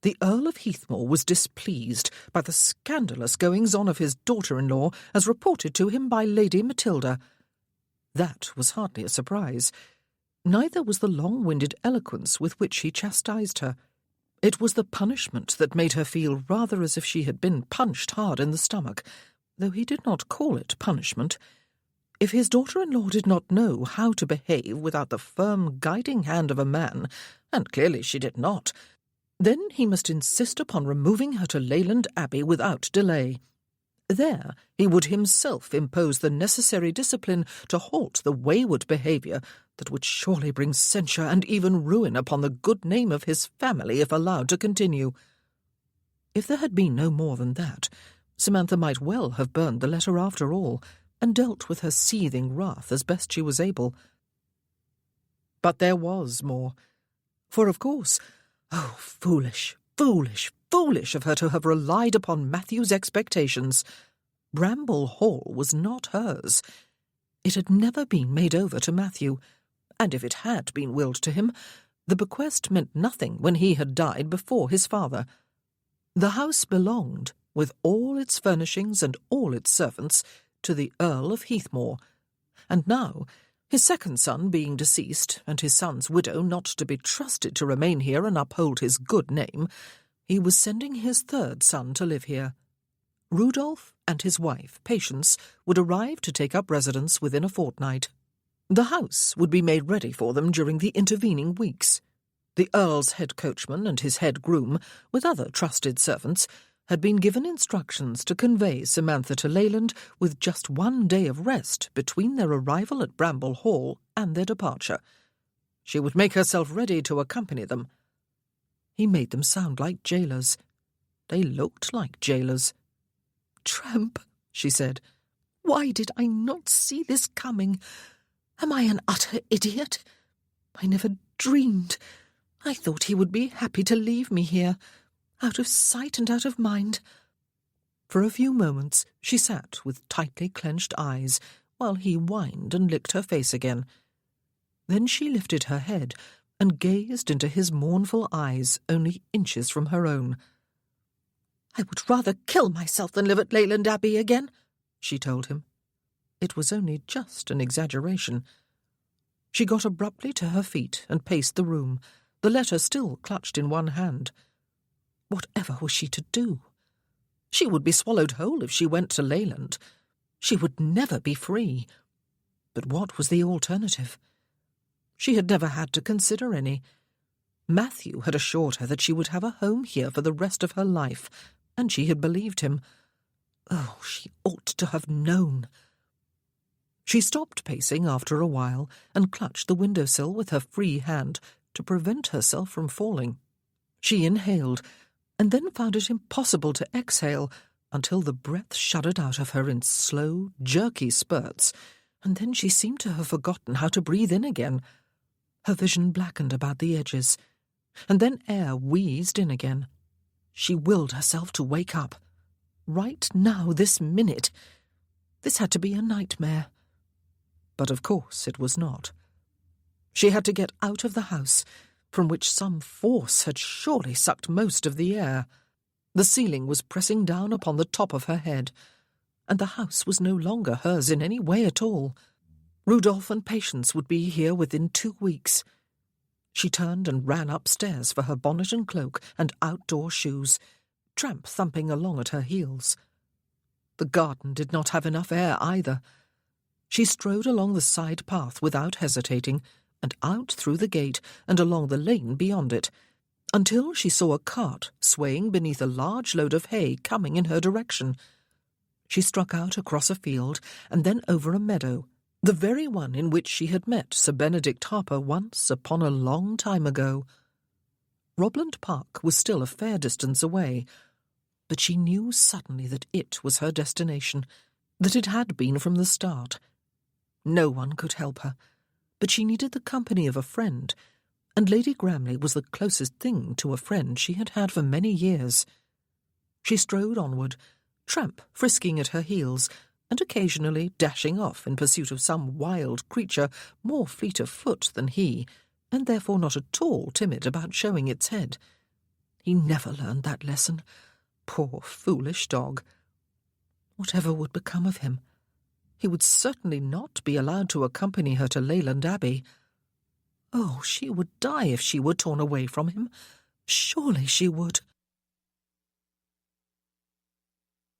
The Earl of Heathmore was displeased by the scandalous goings-on of his daughter-in-law as reported to him by Lady Matilda. That was hardly a surprise. Neither was the long-winded eloquence with which he chastised her. It was the punishment that made her feel rather as if she had been punched hard in the stomach, though he did not call it punishment. If his daughter-in-law did not know how to behave without the firm guiding hand of a man, and clearly she did not, then he must insist upon removing her to Leyland Abbey without delay. There he would himself impose the necessary discipline to halt the wayward behaviour that would surely bring censure and even ruin upon the good name of his family if allowed to continue. If there had been no more than that, Samantha might well have burned the letter after all, and dealt with her seething wrath as best she was able. But there was more. For, of course, oh, foolish, foolish, foolish of her to have relied upon Matthew's expectations. Bramble Hall was not hers. It had never been made over to Matthew, and if it had been willed to him, the bequest meant nothing when he had died before his father. The house belonged, with all its furnishings and all its servants, to the Earl of Heathmore, and now, his second son being deceased, and his son's widow not to be trusted to remain here and uphold his good name, he was sending his third son to live here. Rudolph and his wife, Patience, would arrive to take up residence within a fortnight. The house would be made ready for them during the intervening weeks. The Earl's head coachman and his head groom, with other trusted servants, had been given instructions to convey Samantha to Leyland with just 1 day of rest between their arrival at Bramble Hall and their departure. She would make herself ready to accompany them. He made them sound like jailers. They looked like jailers. "Tramp," she said, "why did I not see this coming? Am I an utter idiot? I never dreamed. I thought he would be happy to leave me here, out of sight and out of mind." For a few moments she sat with tightly clenched eyes, while he whined and licked her face again. Then she lifted her head and gazed into his mournful eyes only inches from her own. "I would rather kill myself than live at Leyland Abbey again," she told him. It was only just an exaggeration. She got abruptly to her feet and paced the room, the letter still clutched in one hand. Whatever was she to do? She would be swallowed whole if she went to Leyland. She would never be free. But what was the alternative? She had never had to consider any. Matthew had assured her that she would have a home here for the rest of her life, and she had believed him. Oh, she ought to have known. She stopped pacing after a while and clutched the windowsill with her free hand to prevent herself from falling. She inhaled, and then found it impossible to exhale until the breath shuddered out of her in slow, jerky spurts, and then she seemed to have forgotten how to breathe in again. Her vision blackened about the edges, and then air wheezed in again. She willed herself to wake up. Right now, this minute. This had to be a nightmare. But of course it was not. She had to get out of the house, from which some force had surely sucked most of the air. The ceiling was pressing down upon the top of her head, and the house was no longer hers in any way at all. Rudolph and Patience would be here within 2 weeks. She turned and ran upstairs for her bonnet and cloak and outdoor shoes, Tramp thumping along at her heels. The garden did not have enough air either. She strode along the side path without hesitating, and out through the gate and along the lane beyond it, until she saw a cart swaying beneath a large load of hay coming in her direction. She struck out across a field and then over a meadow, the very one in which she had met Sir Benedict Harper once upon a long time ago. Robland Park was still a fair distance away, but she knew suddenly that it was her destination, that it had been from the start. No one could help her, but she needed the company of a friend, and Lady Gramley was the closest thing to a friend she had had for many years. She strode onward, Tramp frisking at her heels, and occasionally dashing off in pursuit of some wild creature more fleet of foot than he, and therefore not at all timid about showing its head. He never learned that lesson. Poor foolish dog. Whatever would become of him? He would certainly not be allowed to accompany her to Leyland Abbey. Oh, she would die if she were torn away from him. Surely she would.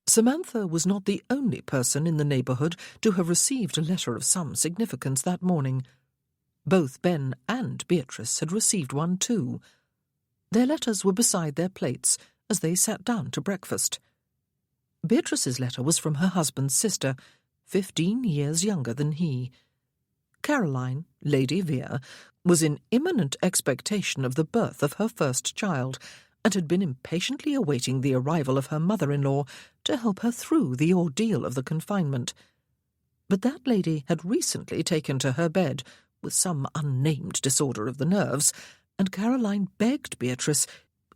Samantha was not the only person in the neighbourhood to have received a letter of some significance that morning. Both Ben and Beatrice had received one too. Their letters were beside their plates as they sat down to breakfast. Beatrice's letter was from her husband's sister, 15 years younger than he. Caroline, Lady Vere, was in imminent expectation of the birth of her first child, and had been impatiently awaiting the arrival of her mother-in-law to help her through the ordeal of the confinement. But that lady had recently taken to her bed with some unnamed disorder of the nerves, and Caroline begged Beatrice,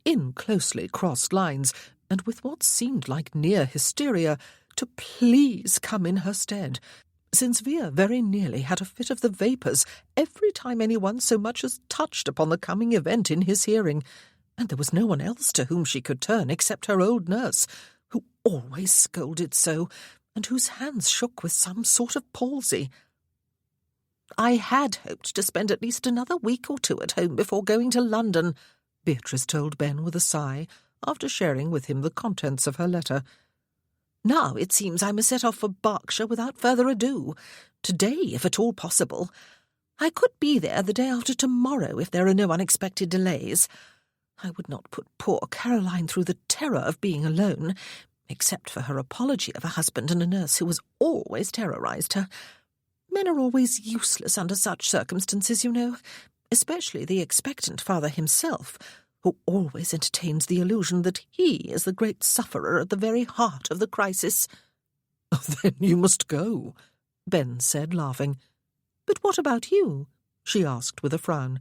in closely crossed lines, and with what seemed like near hysteria, to please come in her stead, since Vere very nearly had a fit of the vapours every time anyone so much as touched upon the coming event in his hearing, and there was no one else to whom she could turn except her old nurse, who always scolded so, and whose hands shook with some sort of palsy. "I had hoped to spend at least another week or two at home before going to London," Beatrice told Ben with a sigh, after sharing with him the contents of her letter. "Now it seems I must set off for Berkshire without further ado, today if at all possible. I could be there the day after tomorrow if there are no unexpected delays. I would not put poor Caroline through the terror of being alone, except for her apology of a husband and a nurse who has always terrorized her. Men are always useless under such circumstances, you know, especially the expectant father himself, who always entertains the illusion that he is the great sufferer at the very heart of the crisis." "Then you must go," Ben said, laughing. "But what about you?" she asked with a frown.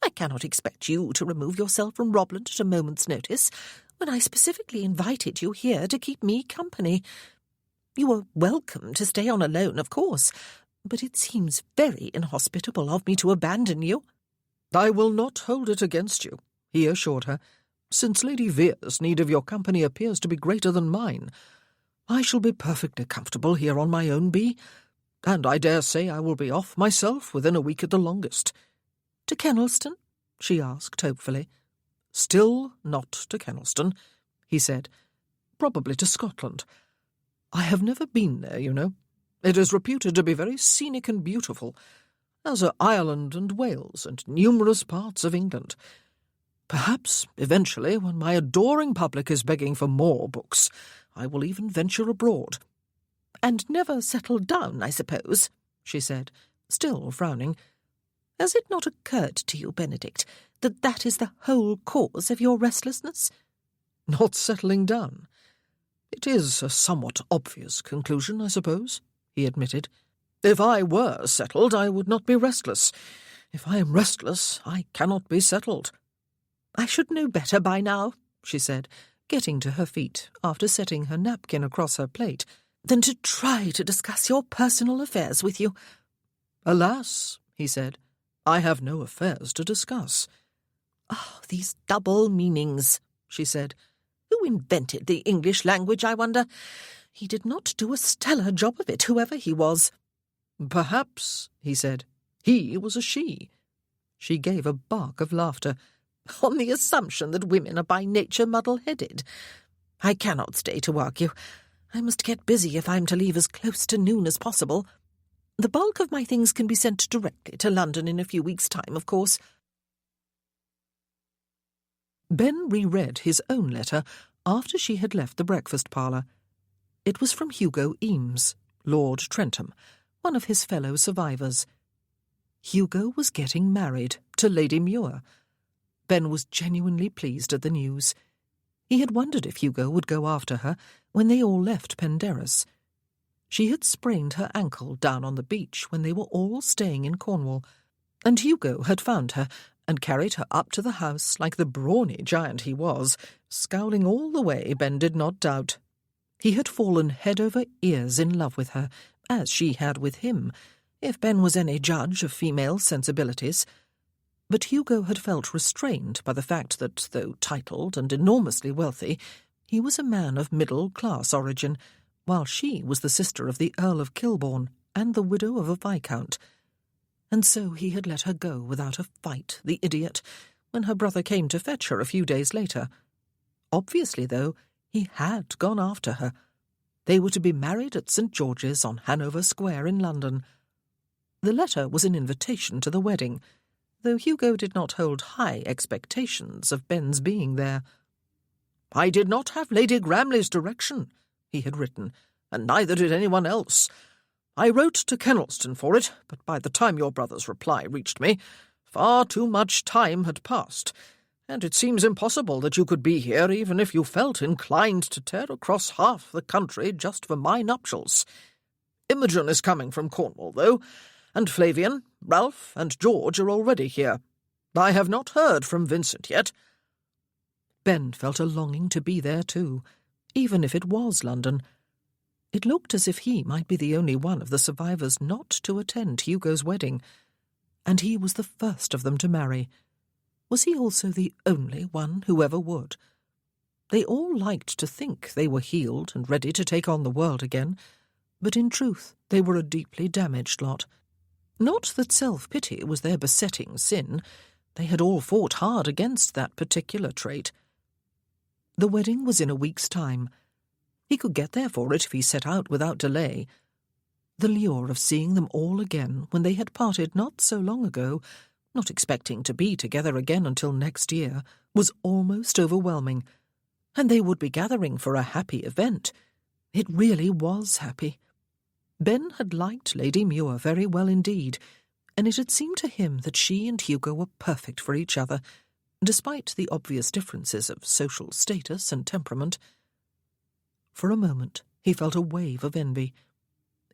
"I cannot expect you to remove yourself from Robland at a moment's notice, when I specifically invited you here to keep me company. You are welcome to stay on alone, of course, but it seems very inhospitable of me to abandon you." "I will not hold it against you," he assured her, "since Lady Vere's need of your company appears to be greater than mine. I shall be perfectly comfortable here on my own bee, and I dare say I will be off myself within a week at the longest." "To Kennelston?" she asked hopefully. "Still not to Kennelston," he said. "Probably to Scotland. I have never been there, you know. It is reputed to be very scenic and beautiful, as are Ireland and Wales and numerous parts of England. Perhaps, eventually, when my adoring public is begging for more books, I will even venture abroad." "And never settle down, I suppose," she said, still frowning. "Has it not occurred to you, Benedict, that that is the whole cause of your restlessness?" "Not settling down? It is a somewhat obvious conclusion, I suppose," he admitted. "If I were settled, I would not be restless. If I am restless, I cannot be settled." "I should know better by now," she said, getting to her feet after setting her napkin across her plate, "than to try to discuss your personal affairs with you." "Alas," he said, "I have no affairs to discuss." "Oh, these double meanings," she said. "Who invented the English language, I wonder? He did not do a stellar job of it, whoever he was." "Perhaps," he said, "he was a she." She gave a bark of laughter. "On the assumption that women are by nature muddle-headed. I cannot stay to argue. I must get busy if I am to leave as close to noon as possible. The bulk of my things can be sent directly to London in a few weeks' time, of course." Ben reread his own letter after she had left the breakfast parlour. It was from Hugo Eames, Lord Trentham, one of his fellow survivors. Hugo was getting married to Lady Muir. Ben was genuinely pleased at the news. He had wondered if Hugo would go after her when they all left Penderys. She had sprained her ankle down on the beach when they were all staying in Cornwall, and Hugo had found her and carried her up to the house like the brawny giant he was, scowling all the way, Ben did not doubt. He had fallen head over ears in love with her, as she had with him, if Ben was any judge of female sensibilities. But Hugo had felt restrained by the fact that, though titled and enormously wealthy, he was a man of middle-class origin, while she was the sister of the Earl of Kilbourne and the widow of a viscount. And so he had let her go without a fight, the idiot, when her brother came to fetch her a few days later. Obviously, though, he had gone after her. They were to be married at St. George's on Hanover Square in London. The letter was an invitation to the wedding, though Hugo did not hold high expectations of Ben's being there. "I did not have Lady Gramley's direction," he had written, "and neither did anyone else. I wrote to Kennelston for it, but by the time your brother's reply reached me, far too much time had passed, and it seems impossible that you could be here even if you felt inclined to tear across half the country just for my nuptials. Imogen is coming from Cornwall, though, and Flavian, Ralph, and George are already here. I have not heard from Vincent yet." Ben felt a longing to be there too, even if it was London. It looked as if he might be the only one of the survivors not to attend Hugo's wedding, and he was the first of them to marry. Was he also the only one who ever would? They all liked to think they were healed and ready to take on the world again, but in truth they were a deeply damaged lot. Not that self-pity was their besetting sin. They had all fought hard against that particular trait. The wedding was in a week's time. He could get there for it if he set out without delay. The lure of seeing them all again when they had parted not so long ago, not expecting to be together again until next year, was almost overwhelming. And they would be gathering for a happy event. It really was happy. Ben had liked Lady Muir very well indeed, and it had seemed to him that she and Hugo were perfect for each other, despite the obvious differences of social status and temperament. For a moment he felt a wave of envy.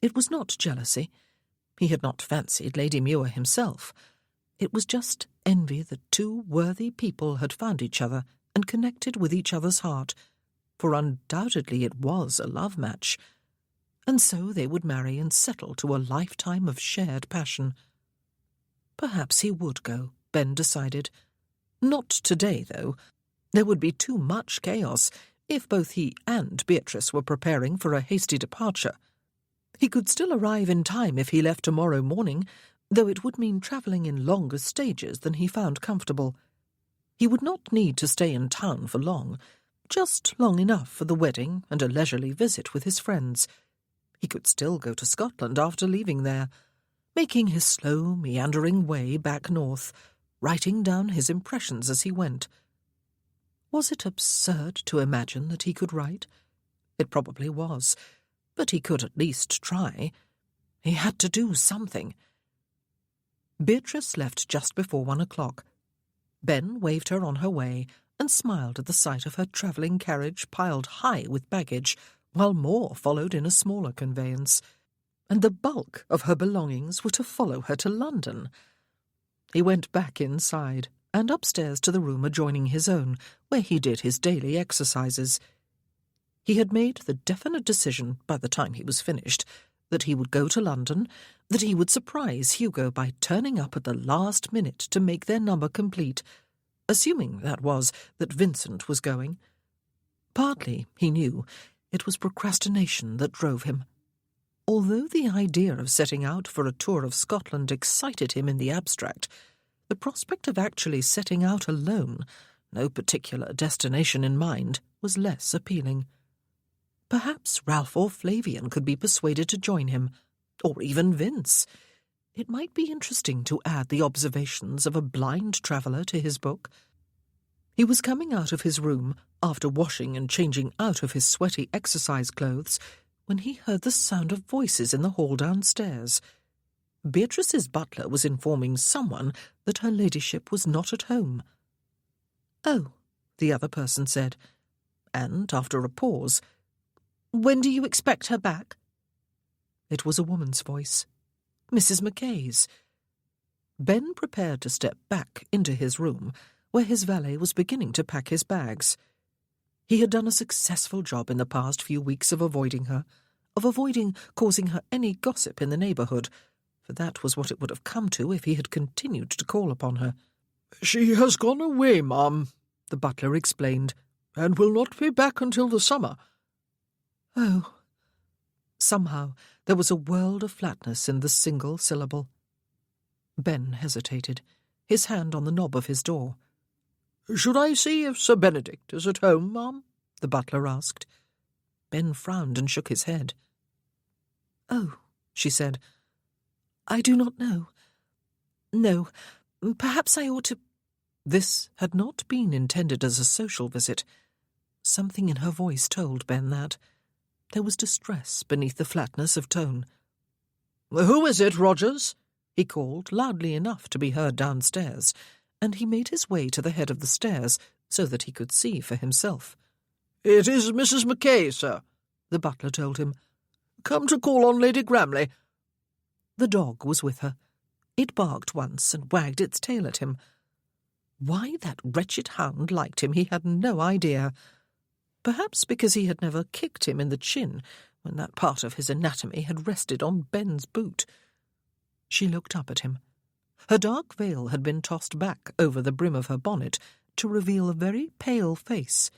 It was not jealousy. He had not fancied Lady Muir himself. It was just envy that two worthy people had found each other and connected with each other's heart, for undoubtedly it was a love match. And so they would marry and settle to a lifetime of shared passion. Perhaps he would go, Ben decided. Not today, though. There would be too much chaos if both he and Beatrice were preparing for a hasty departure. He could still arrive in time if he left tomorrow morning, though it would mean travelling in longer stages than he found comfortable. He would not need to stay in town for long, just long enough for the wedding and a leisurely visit with his friends. He could still go to Scotland after leaving there, making his slow, meandering way back north, writing down his impressions as he went. Was it absurd to imagine that he could write? It probably was, but he could at least try. He had to do something. Beatrice left just before 1 o'clock. Ben waved her on her way and smiled at the sight of her travelling carriage piled high with baggage, while more followed in a smaller conveyance, and the bulk of her belongings were to follow her to London. He went back inside and upstairs to the room adjoining his own, where he did his daily exercises. He had made the definite decision, by the time he was finished, that he would go to London, that he would surprise Hugo by turning up at the last minute to make their number complete, assuming, that was, that Vincent was going. Partly, he knew, it was procrastination that drove him. Although the idea of setting out for a tour of Scotland excited him in the abstract, the prospect of actually setting out alone, no particular destination in mind, was less appealing. Perhaps Ralph or Flavian could be persuaded to join him, or even Vince. It might be interesting to add the observations of a blind traveller to his book. He was coming out of his room, after washing and changing out of his sweaty exercise clothes, when he heard the sound of voices in the hall downstairs. Beatrice's butler was informing someone that her ladyship was not at home. "Oh," the other person said, and, after a pause, "When do you expect her back?" It was a woman's voice, Mrs. Mackay's. Ben prepared to step back into his room, where his valet was beginning to pack his bags. He had done a successful job in the past few weeks of avoiding her, of avoiding causing her any gossip in the neighbourhood, for that was what it would have come to if he had continued to call upon her. "She has gone away, ma'am," the butler explained, "and will not be back until the summer." "Oh." Somehow there was a world of flatness in the single syllable. Ben hesitated, his hand on the knob of his door. "Should I see if Sir Benedict is at home, ma'am?" the butler asked. Ben frowned and shook his head. "Oh," she said, "I do not know. No, perhaps I ought to—" This had not been intended as a social visit. Something in her voice told Ben that. There was distress beneath the flatness of tone. "Who is it, Rogers?" he called, loudly enough to be heard downstairs, and he made his way to the head of the stairs so that he could see for himself. "It is Mrs. Mackay, sir," the butler told him. "Come to call on Lady Gramley." The dog was with her. It barked once and wagged its tail at him. Why that wretched hound liked him he had no idea. Perhaps because he had never kicked him in the chin when that part of his anatomy had rested on Ben's boot. She looked up at him. Her dark veil had been tossed back over the brim of her bonnet to reveal a very pale face,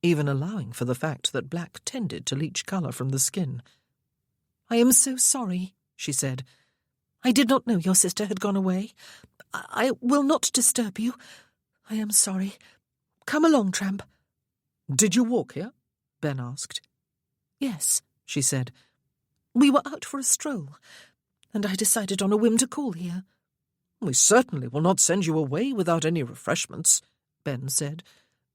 even allowing for the fact that black tended to leach colour from the skin. "I am so sorry," she said. "I did not know your sister had gone away. I will not disturb you. I am sorry. Come along, tramp." "Did you walk here?" Ben asked. "Yes," she said. "We were out for a stroll, and I decided on a whim to call here." "We certainly will not send you away without any refreshments," Ben said,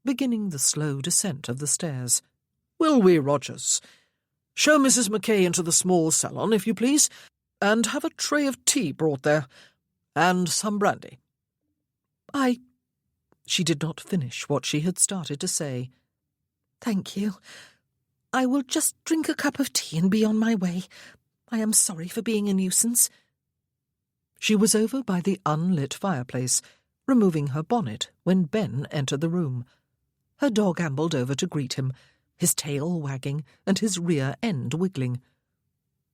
beginning the slow descent of the stairs. "Will we, Rogers? Show Mrs. Mackay into the small salon, if you please, and have a tray of tea brought there, and some brandy." She did not finish what she had started to say. "Thank you. I will just drink a cup of tea and be on my way. I am sorry for being a nuisance." She was over by the unlit fireplace, removing her bonnet when Ben entered the room. Her dog ambled over to greet him, his tail wagging and his rear end wiggling.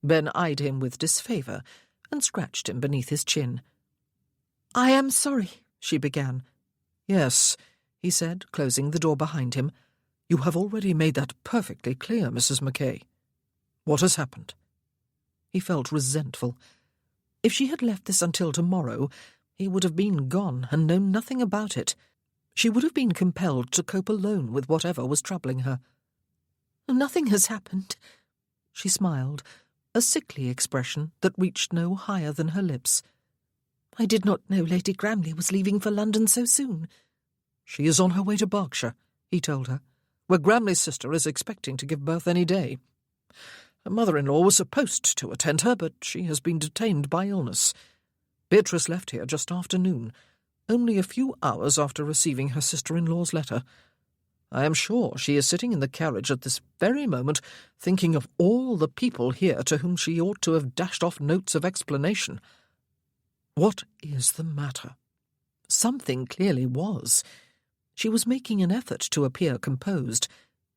Ben eyed him with disfavour and scratched him beneath his chin. "I am sorry," she began. "Yes," he said, closing the door behind him. "You have already made that perfectly clear, Mrs. Mackay. What has happened?" He felt resentful. If she had left this until tomorrow, he would have been gone and known nothing about it. She would have been compelled to cope alone with whatever was troubling her. "Nothing has happened," she smiled, a sickly expression that reached no higher than her lips. "I did not know Lady Gramley was leaving for London so soon." "She is on her way to Berkshire," he told her, "where Gramley's sister is expecting to give birth any day. Her mother-in-law was supposed to attend her, but she has been detained by illness. Beatrice left here just after noon, only a few hours after receiving her sister-in-law's letter. I am sure she is sitting in the carriage at this very moment, thinking of all the people here to whom she ought to have dashed off notes of explanation. What is the matter?" Something clearly was. She was making an effort to appear composed,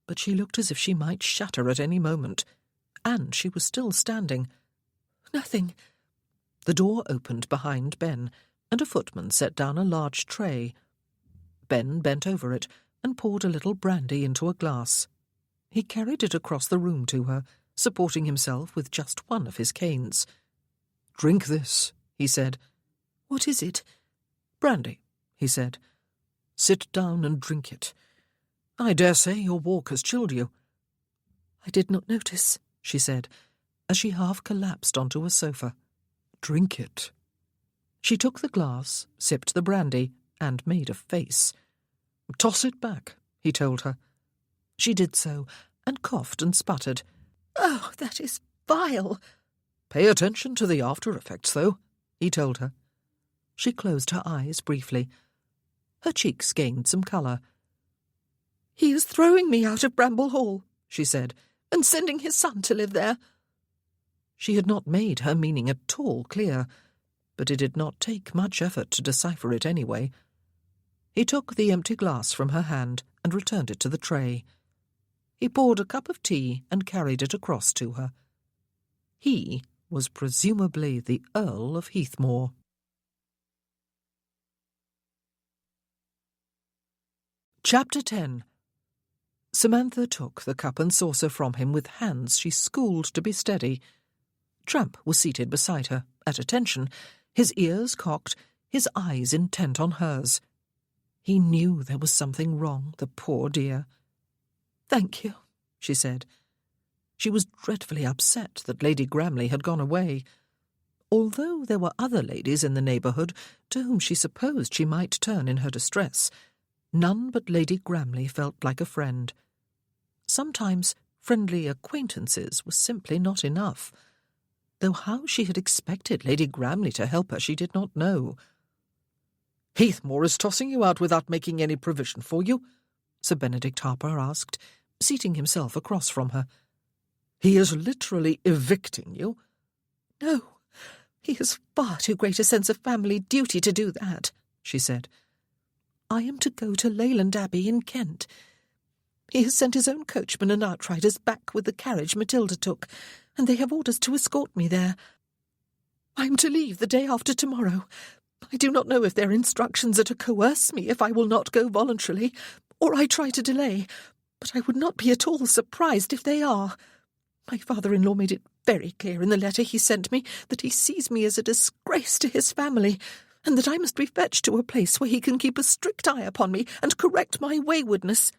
but she looked as if she might shatter at any moment, and she was still standing. "Nothing." The door opened behind Ben, and a footman set down a large tray. Ben bent over it and poured a little brandy into a glass. He carried it across the room to her, supporting himself with just one of his canes. "Drink this," he said. "What is it?" "Brandy," he said. "Sit down and drink it. I dare say your walk has chilled you." "I did not notice," she said, as she half collapsed onto a sofa. "Drink it." She took the glass, sipped the brandy, and made a face. "Toss it back," he told her. She did so, and coughed and sputtered. Oh, that is vile. Pay attention to the after-effects, though, he told her. She closed her eyes briefly. Her cheeks gained some colour. He is throwing me out of Bramble Hall, she said, and sending his son to live there. She had not made her meaning at all clear, but it did not take much effort to decipher it anyway. He took the empty glass from her hand and returned it to the tray. He poured a cup of tea and carried it across to her. He was presumably the Earl of Heathmore. Chapter 10. Samantha took the cup and saucer from him with hands she schooled to be steady. Tramp was seated beside her, at attention, his ears cocked, his eyes intent on hers. He knew there was something wrong, the poor dear. "Thank you," she said. She was dreadfully upset that Lady Gramley had gone away. Although there were other ladies in the neighbourhood to whom she supposed she might turn in her distress, none but Lady Gramley felt like a friend. Sometimes friendly acquaintances were simply not enough, though how she had expected Lady Gramley to help her she did not know. "Heathmore is tossing you out without making any provision for you?" Sir Benedict Harper asked, seating himself across from her. "He is literally evicting you?" "No, he has far too great a sense of family duty to do that," she said. "I am to go to Leyland Abbey in Kent. He has sent his own coachman and outriders back with the carriage Matilda took, and they have orders to escort me there. I am to leave the day after tomorrow. I do not know if their instructions are to coerce me if I will not go voluntarily, or I try to delay, but I would not be at all surprised if they are. My father-in-law made it very clear in the letter he sent me that he sees me as a disgrace to his family, and that I must be fetched to a place where he can keep a strict eye upon me and correct my waywardness."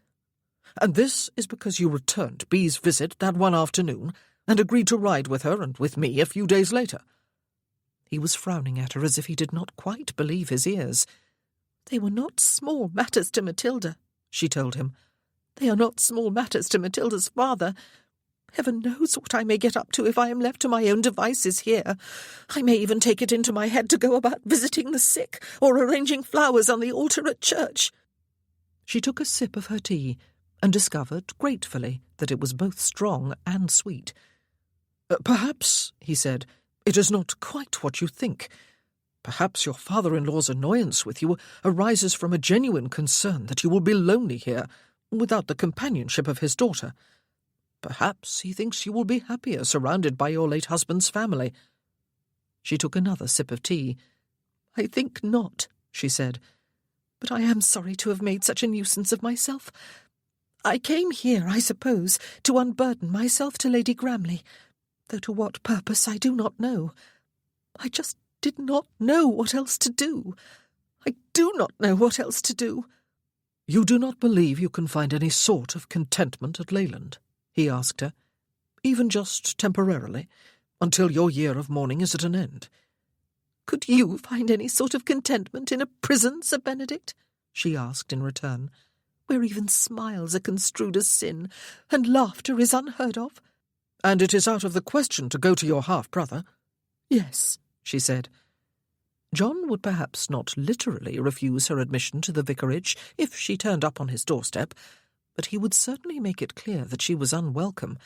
"And this is because you returned Bee's visit that one afternoon and agreed to ride with her and with me a few days later?" He was frowning at her as if he did not quite believe his ears. "They were not small matters to Matilda," she told him. "They are not small matters to Matilda's father. Heaven knows what I may get up to if I am left to my own devices here. I may even take it into my head to go about visiting the sick or arranging flowers on the altar at church." She took a sip of her tea and discovered gratefully that it was both strong and sweet. "Perhaps," he said, "it is not quite what you think. Perhaps your father-in-law's annoyance with you arises from a genuine concern that you will be lonely here, without the companionship of his daughter. Perhaps he thinks you will be happier surrounded by your late husband's family." She took another sip of tea. "I think not," she said, "but I am sorry to have made such a nuisance of myself. I came here, I suppose, to unburden myself to Lady Gramley, though to what purpose I do not know. I just did not know what else to do. I do not know what else to do." "You do not believe you can find any sort of contentment at Leyland?" he asked her, "even just temporarily, until your year of mourning is at an end?" "Could you find any sort of contentment in a prison, Sir Benedict?" she asked in return, "where even smiles are construed as sin, and laughter is unheard of?" "And it is out of the question to go to your half-brother?" "Yes," she said. John would perhaps not literally refuse her admission to the vicarage if she turned up on his doorstep, but he would certainly make it clear that she was unwelcome,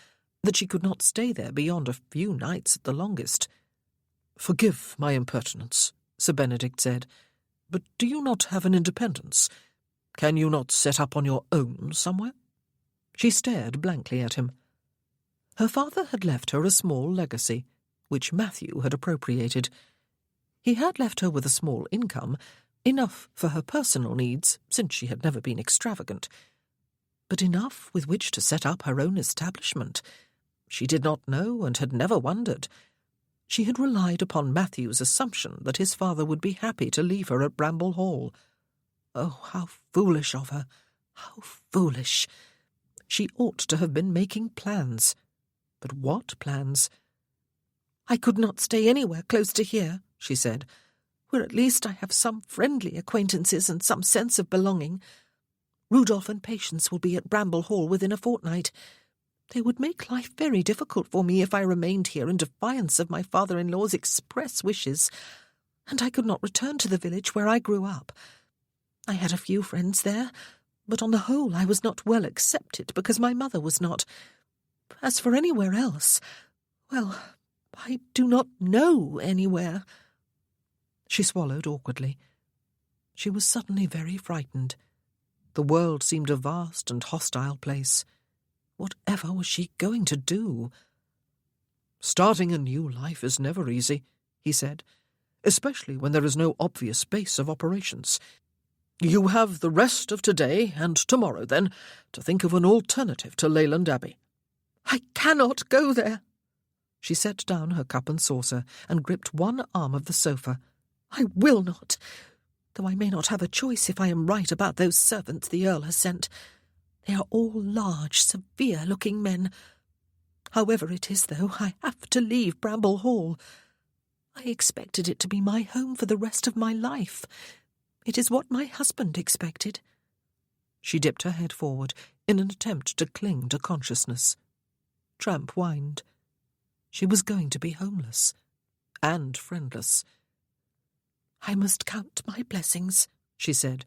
that she could not stay there beyond a few nights at the longest. "Forgive my impertinence," Sir Benedict said, "but do you not have an independence? Can you not set up on your own somewhere?" She stared blankly at him. Her father had left her a small legacy, which Matthew had appropriated. He had left her with a small income, enough for her personal needs, since she had never been extravagant, but enough with which to set up her own establishment. She did not know and had never wondered. She had relied upon Matthew's assumption that his father would be happy to leave her at Bramble Hall. Oh, how foolish of her! How foolish! She ought to have been making plans. But what plans? "I could not stay anywhere close to here," she said, "where at least I have some friendly acquaintances and some sense of belonging. Rudolph and Patience will be at Bramble Hall within a fortnight. They would make life very difficult for me if I remained here in defiance of my father-in-law's express wishes, and I could not return to the village where I grew up. I had a few friends there, but on the whole I was not well accepted because my mother was not. As for anywhere else, well, I do not know anywhere." She swallowed awkwardly. She was suddenly very frightened. The world seemed a vast and hostile place. Whatever was she going to do? "Starting a new life is never easy," he said, "especially when there is no obvious base of operations. You have the rest of today and tomorrow, then, to think of an alternative to Leyland Abbey." "I cannot go there." She set down her cup and saucer and gripped one arm of the sofa. "I will not, though I may not have a choice if I am right about those servants the Earl has sent. They are all large, severe-looking men. However it is, though, I have to leave Bramble Hall. I expected it to be my home for the rest of my life. It is what my husband expected." She dipped her head forward in an attempt to cling to consciousness. Tramp whined. She was going to be homeless and friendless. "I must count my blessings," she said,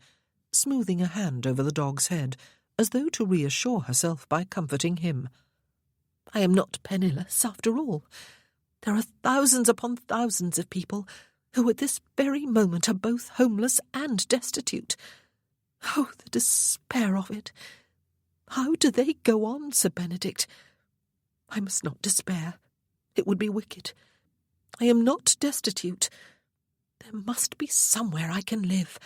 smoothing a hand over the dog's head, as though to reassure herself by comforting him. "I am not penniless, after all. There are thousands upon thousands of people who at this very moment are both homeless and destitute. Oh, the despair of it! How do they go on, Sir Benedict? I must not despair. It would be wicked. I am not destitute. There must be somewhere I can live,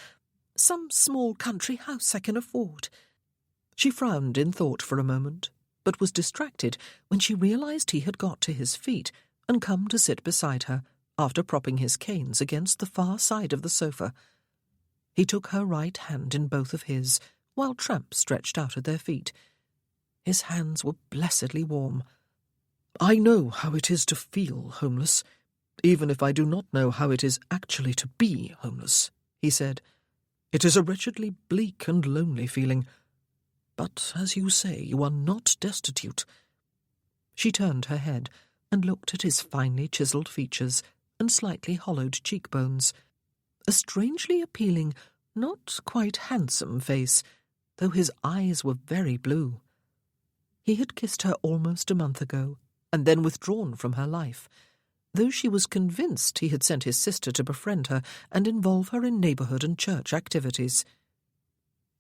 some small country house I can afford." She frowned in thought for a moment, but was distracted when she realized he had got to his feet and come to sit beside her, after propping his canes against the far side of the sofa. He took her right hand in both of his, while Tramp stretched out at their feet. His hands were blessedly warm. "I know how it is to feel homeless, even if I do not know how it is actually to be homeless," he said. "It is a wretchedly bleak and lonely feeling. But, as you say, you are not destitute." She turned her head and looked at his finely chiselled features and slightly hollowed cheekbones. A strangely appealing, not quite handsome face, though his eyes were very blue. He had kissed her almost a month ago, and then withdrawn from her life, though she was convinced he had sent his sister to befriend her and involve her in neighbourhood and church activities.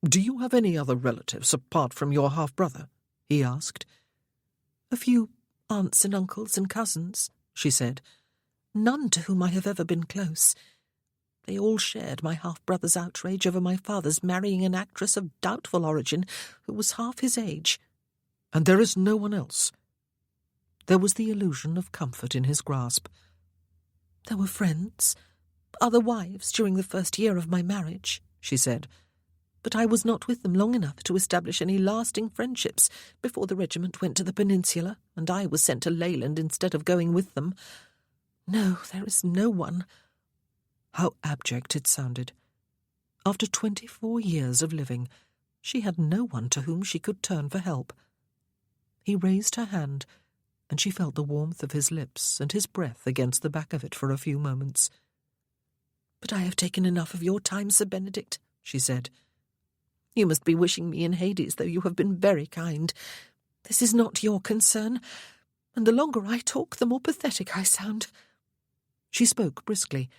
"Do you have any other relatives apart from your half-brother?" he asked. "A few aunts and uncles and cousins," she said. "None to whom I have ever been close. They all shared my half-brother's outrage over my father's marrying an actress of doubtful origin who was half his age." "And there is no one else?" There was the illusion of comfort in his grasp. "There were friends, other wives during the first year of my marriage," she said. "But I was not with them long enough to establish any lasting friendships before the regiment went to the peninsula, and I was sent to Leyland instead of going with them. No, there is no one." How abject it sounded. After 24 years of living, she had no one to whom she could turn for help. He raised her hand, and she felt the warmth of his lips and his breath against the back of it for a few moments. "But I have taken enough of your time, Sir Benedict," she said. "You must be wishing me in Hades, though you have been very kind. This is not your concern, and the longer I talk, the more pathetic I sound." She spoke briskly,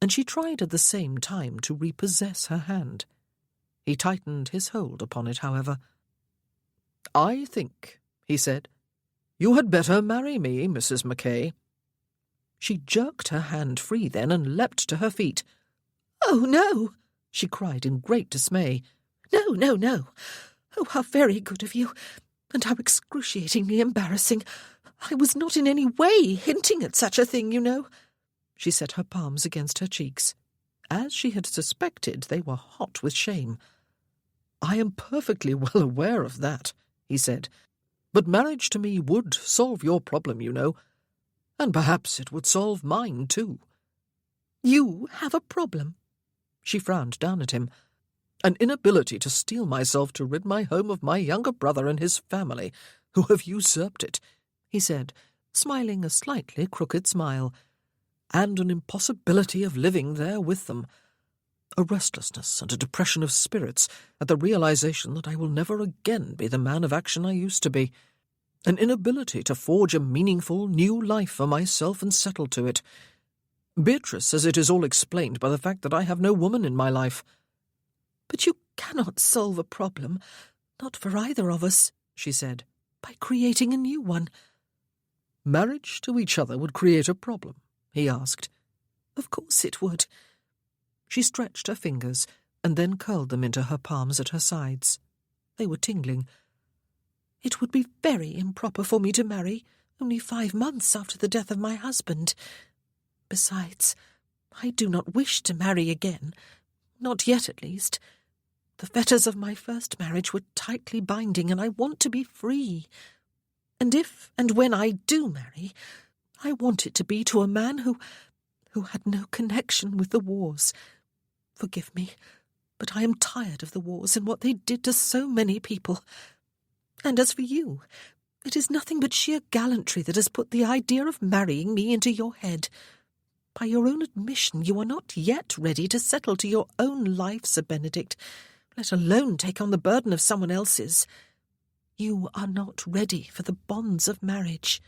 and she tried at the same time to repossess her hand. He tightened his hold upon it, however. "I think," he said, "you had better marry me, Mrs. Mackay." She jerked her hand free then and leapt to her feet. "Oh, no!" she cried in great dismay. "No, no, no! Oh, how very good of you, and how excruciatingly embarrassing! I was not in any way hinting at such a thing, you know." She set her palms against her cheeks. As she had suspected, they were hot with shame. "I am perfectly well aware of that," he said. "But marriage to me would solve your problem, you know. And perhaps it would solve mine, too." "You have a problem?" She frowned down at him. "An inability to steel myself to rid my home of my younger brother and his family, who have usurped it," he said, smiling a slightly crooked smile, "and an impossibility of living there with them. A restlessness and a depression of spirits at the realization that I will never again be the man of action I used to be. An inability to forge a meaningful, new life for myself and settle to it. Beatrice says it is all explained by the fact that I have no woman in my life." "But you cannot solve a problem, not for either of us," she said, "by creating a new one." "Marriage to each other would create a problem?" he asked. "Of course it would." She stretched her fingers and then curled them into her palms at her sides. They were tingling. "It would be very improper for me to marry only 5 months after the death of my husband. Besides, I do not wish to marry again, not yet at least. The fetters of my first marriage were tightly binding, and I want to be free. And if and when I do marry, I want it to be to a man who had no connection with the wars. Forgive me, but I am tired of the wars and what they did to so many people. And as for you, it is nothing but sheer gallantry that has put the idea of marrying me into your head. By your own admission, you are not yet ready to settle to your own life, Sir Benedict, let alone take on the burden of someone else's. You are not ready for the bonds of marriage.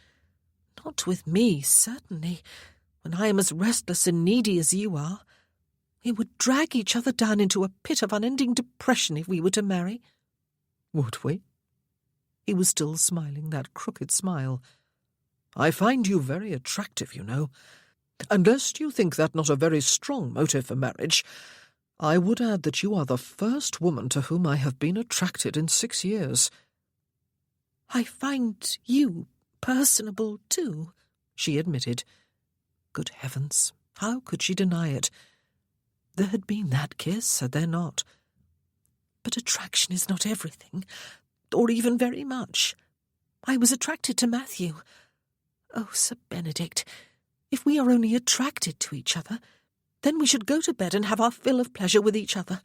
Not with me, certainly, when I am as restless and needy as you are. We would drag each other down into a pit of unending depression if we were to marry." "Would we?" He was still smiling that crooked smile. "I find you very attractive, you know. Unless you think that not a very strong motive for marriage, I would add that you are the first woman to whom I have been attracted in 6 years." "I find you personable, too," she admitted. Good heavens, how could she deny it? There had been that kiss, had there not? "But attraction is not everything, or even very much. I was attracted to Matthew. Oh, Sir Benedict, if we are only attracted to each other, then we should go to bed and have our fill of pleasure with each other.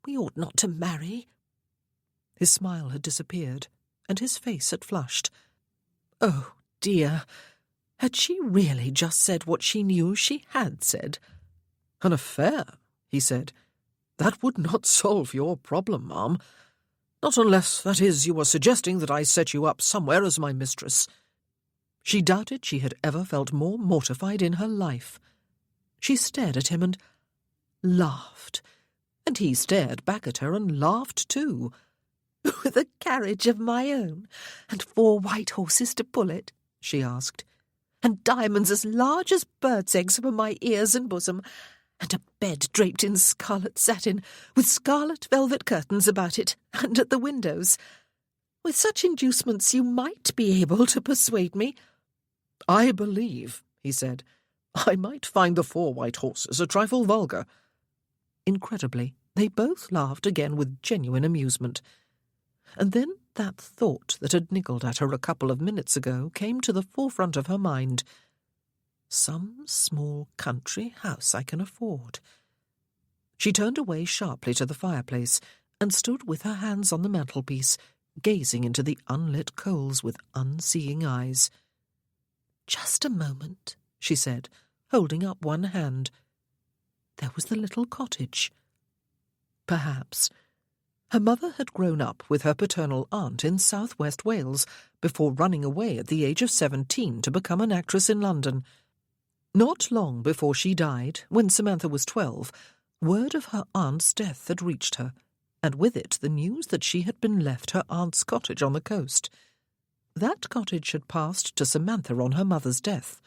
We ought not to marry." His smile had disappeared, and his face had flushed. Oh, dear! Had she really just said what she knew she had said? "An affair," he said. "That would not solve your problem, ma'am. Not unless, that is, you are suggesting that I set you up somewhere as my mistress." She doubted she had ever felt more mortified in her life. She stared at him and laughed, and he stared back at her and laughed too. "With a carriage of my own, and 4 white horses to pull it?" she asked. "And diamonds as large as birds' eggs for my ears and bosom, and a bed draped in scarlet satin, with scarlet velvet curtains about it, and at the windows. With such inducements you might be able to persuade me." "I believe," he said, "I might find the 4 white horses a trifle vulgar." Incredibly, they both laughed again with genuine amusement. And then that thought that had niggled at her a couple of minutes ago came to the forefront of her mind. Some small country house I can afford. She turned away sharply to the fireplace and stood with her hands on the mantelpiece, gazing into the unlit coals with unseeing eyes. "Just a moment," she said, holding up one hand. There was the little cottage. Perhaps. Her mother had grown up with her paternal aunt in south-west Wales before running away at the age of 17 to become an actress in London. Not long before she died, when Samantha was 12, word of her aunt's death had reached her, and with it the news that she had been left her aunt's cottage on the coast. That cottage had passed to Samantha on her mother's death.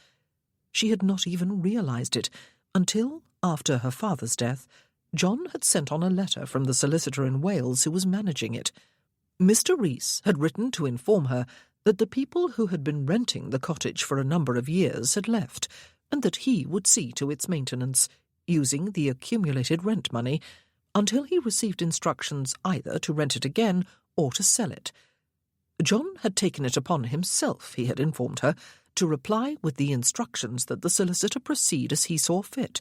She had not even realized it until, after her father's death, John had sent on a letter from the solicitor in Wales who was managing it. Mr. Rees had written to inform her that the people who had been renting the cottage for a number of years had left, and that he would see to its maintenance, using the accumulated rent money, until he received instructions either to rent it again or to sell it. John had taken it upon himself, he had informed her, to reply with the instructions that the solicitor proceed as he saw fit.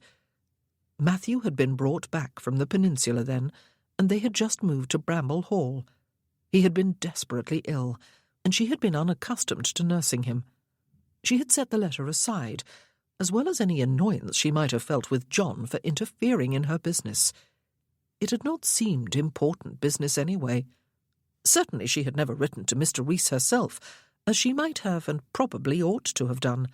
Matthew had been brought back from the peninsula then, and they had just moved to Bramble Hall. He had been desperately ill, and she had been unaccustomed to nursing him. She had set the letter aside, as well as any annoyance she might have felt with John for interfering in her business. It had not seemed important business anyway. Certainly she had never written to Mr. Reese herself, as she might have and probably ought to have done.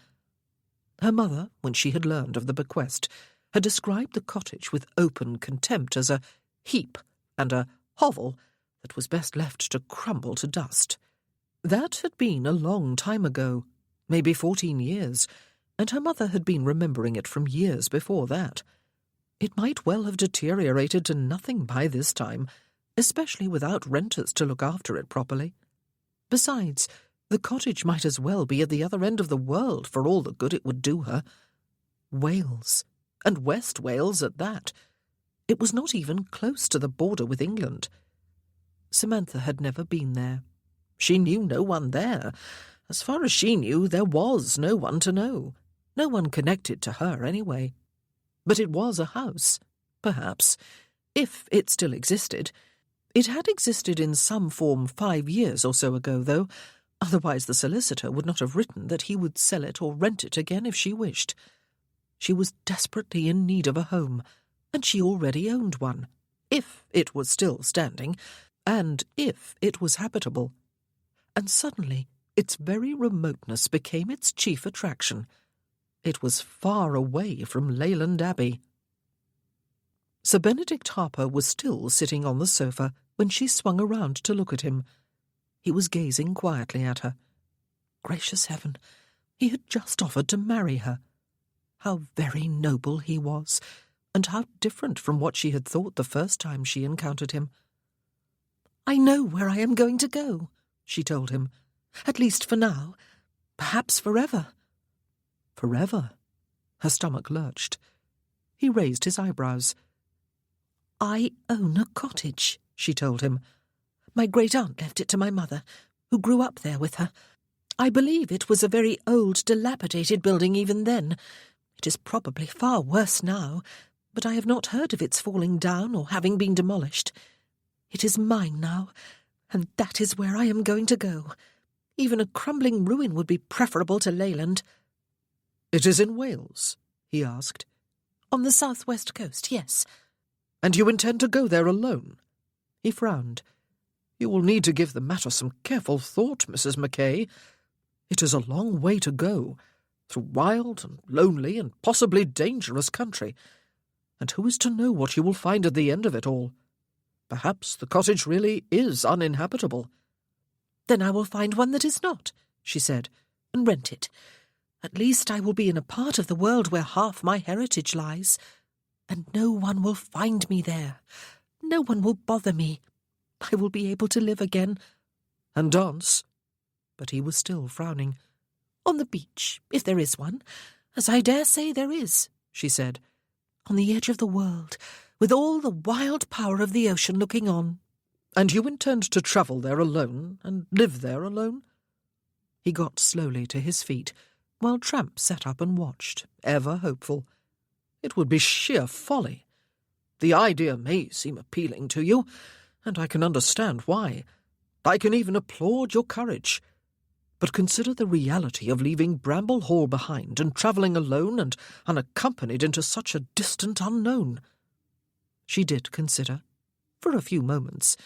Her mother, when she had learned of the bequest, had described the cottage with open contempt as a heap and a hovel that was best left to crumble to dust. That had been a long time ago, maybe 14 years, and her mother had been remembering it from years before that. It might well have deteriorated to nothing by this time, especially without renters to look after it properly. Besides, the cottage might as well be at the other end of the world for all the good it would do her. Wales, and West Wales at that. It was not even close to the border with England. Samantha had never been there. She knew no one there. As far as she knew, there was no one to know. No one connected to her, anyway. But it was a house, perhaps, if it still existed. It had existed in some form 5 years or so ago, though. Otherwise the solicitor would not have written that he would sell it or rent it again if she wished. She was desperately in need of a home, and she already owned one, if it was still standing, and if it was habitable. And suddenly its very remoteness became its chief attraction. It was far away from Leyland Abbey. Sir Benedict Harper was still sitting on the sofa when she swung around to look at him. He was gazing quietly at her. Gracious heaven, he had just offered to marry her. How very noble he was, and how different from what she had thought the first time she encountered him. "I know where I am going to go," she told him. "At least for now. Perhaps forever." Forever? Her stomach lurched. He raised his eyebrows. "I own a cottage," she told him. "My great-aunt left it to my mother, who grew up there with her. I believe it was a very old, dilapidated building even then. It is probably far worse now, but I have not heard of its falling down or having been demolished. It is mine now, and that is where I am going to go. Even a crumbling ruin would be preferable to Leyland." "It is in Wales?" he asked. "On the southwest coast, yes." "And you intend to go there alone?" He frowned. "You will need to give the matter some careful thought, Mrs. Mackay. It is a long way to go, through wild and lonely and possibly dangerous country. And who is to know what you will find at the end of it all? Perhaps the cottage really is uninhabitable." "Then I will find one that is not," she said, "and rent it. At least I will be in a part of the world where half my heritage lies. And no one will find me there. No one will bother me. I will be able to live again." "And dance?" But he was still frowning. "On the beach, if there is one, as I dare say there is," she said. "On the edge of the world, with all the wild power of the ocean looking on." "And you intend to travel there alone, and live there alone?" He got slowly to his feet, while Tramp sat up and watched, ever hopeful. "It would be sheer folly. The idea may seem appealing to you, and I can understand why. I can even applaud your courage. But consider the reality of leaving Bramble Hall behind and travelling alone and unaccompanied into such a distant unknown." She did consider, for a few moments,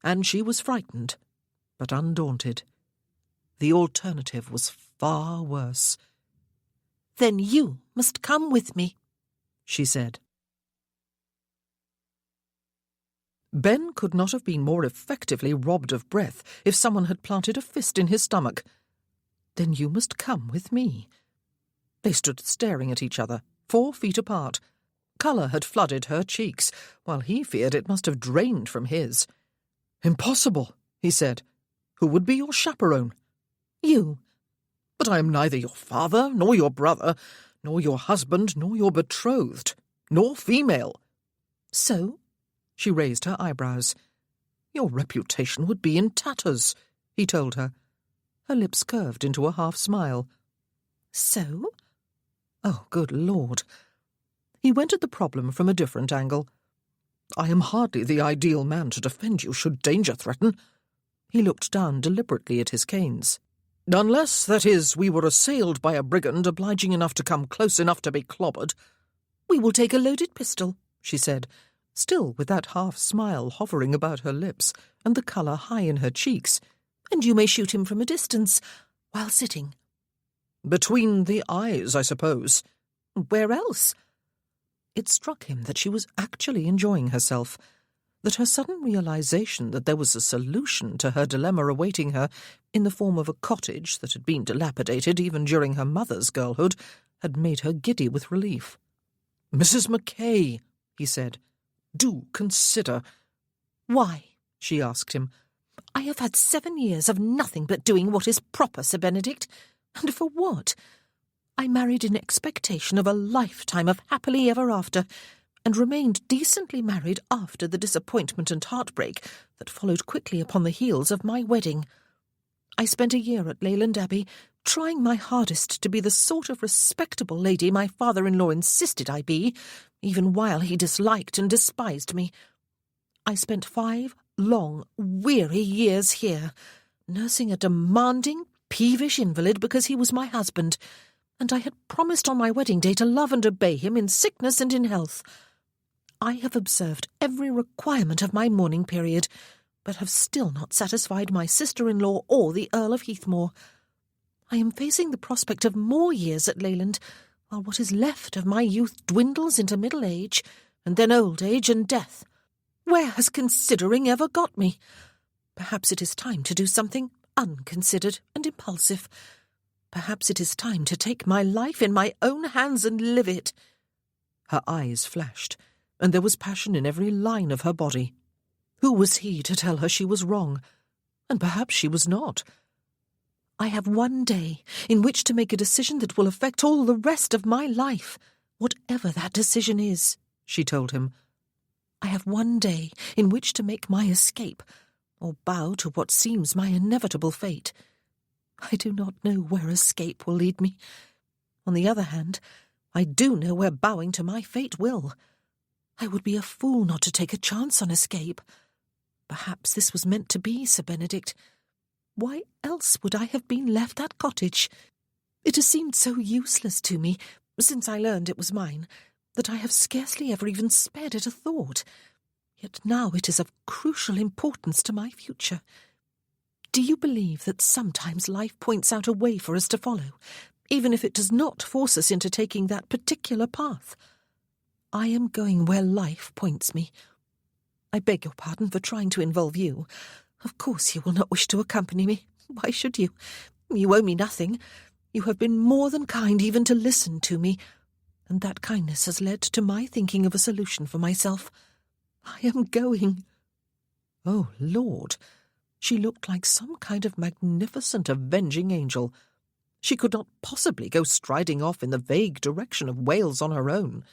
and she was frightened, but undaunted. The alternative was far worse. "Then you must come with me," she said. Ben could not have been more effectively robbed of breath if someone had planted a fist in his stomach. "Then you must come with me." They stood staring at each other, 4 feet apart. Colour had flooded her cheeks, while he feared it must have drained from his. "Impossible," he said. "Who would be your chaperone?" "You." "But I am neither your father, nor your brother, nor your husband, nor your betrothed, nor female." "So?" She raised her eyebrows. "Your reputation would be in tatters," he told her. Her lips curved into a half-smile. "So?" Oh, good Lord. He went at the problem from a different angle. "I am hardly the ideal man to defend you should danger threaten." He looked down deliberately at his canes. "Unless, that is, we were assailed by a brigand obliging enough to come close enough to be clobbered." "We will take a loaded pistol," she said, still with that half-smile hovering about her lips and the colour high in her cheeks. "and you may shoot him from a distance, while sitting." "Between the eyes, I suppose." "Where else?" It struck him that she was actually enjoying herself, that her sudden realization that there was a solution to her dilemma awaiting her in the form of a cottage that had been dilapidated even during her mother's girlhood had made her giddy with relief. "Mrs. Mackay," he said, "do consider." "Why?" she asked him. "I have had 7 years of nothing but doing what is proper, Sir Benedict. And for what? I married in expectation of a lifetime of happily ever after, and remained decently married after the disappointment and heartbreak that followed quickly upon the heels of my wedding. I spent a year at Leyland Abbey, trying my hardest to be the sort of respectable lady my father-in-law insisted I be, even while he disliked and despised me. I spent 5 long, weary years here, nursing a demanding, peevish invalid because he was my husband, and I had promised on my wedding day to love and obey him in sickness and in health. I have observed every requirement of my mourning period, but have still not satisfied my sister-in-law or the Earl of Heathmore. I am facing the prospect of more years at Leyland, while what is left of my youth dwindles into middle age, and then old age and death. Where has considering ever got me? Perhaps it is time to do something unconsidered and impulsive. Perhaps it is time to take my life in my own hands and live it." Her eyes flashed, and there was passion in every line of her body. Who was he to tell her she was wrong? And perhaps she was not. "I have 1 day in which to make a decision that will affect all the rest of my life, whatever that decision is," she told him. "I have 1 day in which to make my escape, or bow to what seems my inevitable fate. I do not know where escape will lead me. On the other hand, I do know where bowing to my fate will. I would be a fool not to take a chance on escape. Perhaps this was meant to be, Sir Benedict. Why else would I have been left that cottage? It has seemed so useless to me, since I learned it was mine, that I have scarcely ever even spared it a thought. Yet now it is of crucial importance to my future. Do you believe that sometimes life points out a way for us to follow, even if it does not force us into taking that particular path? I am going where life points me. I beg your pardon for trying to involve you. Of course you will not wish to accompany me. Why should you? You owe me nothing. You have been more than kind even to listen to me, and that kindness has led to my thinking of a solution for myself. I am going." Oh, Lord! She looked like some kind of magnificent avenging angel. She could not possibly go striding off in the vague direction of Wales on her own.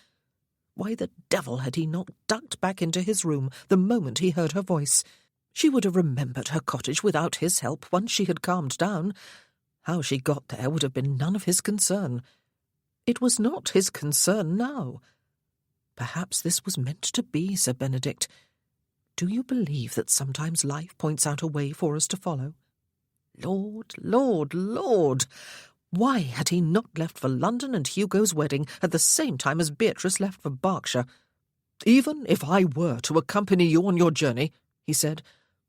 Why the devil had he not ducked back into his room the moment he heard her voice? She would have remembered her cottage without his help once she had calmed down. How she got there would have been none of his concern. It was not his concern now. Perhaps this was meant to be, Sir Benedict. Do you believe that sometimes life points out a way for us to follow? Lord, Lord, Lord! Why had he not left for London and Hugo's wedding at the same time as Beatrice left for Berkshire? "Even if I were to accompany you on your journey," he said,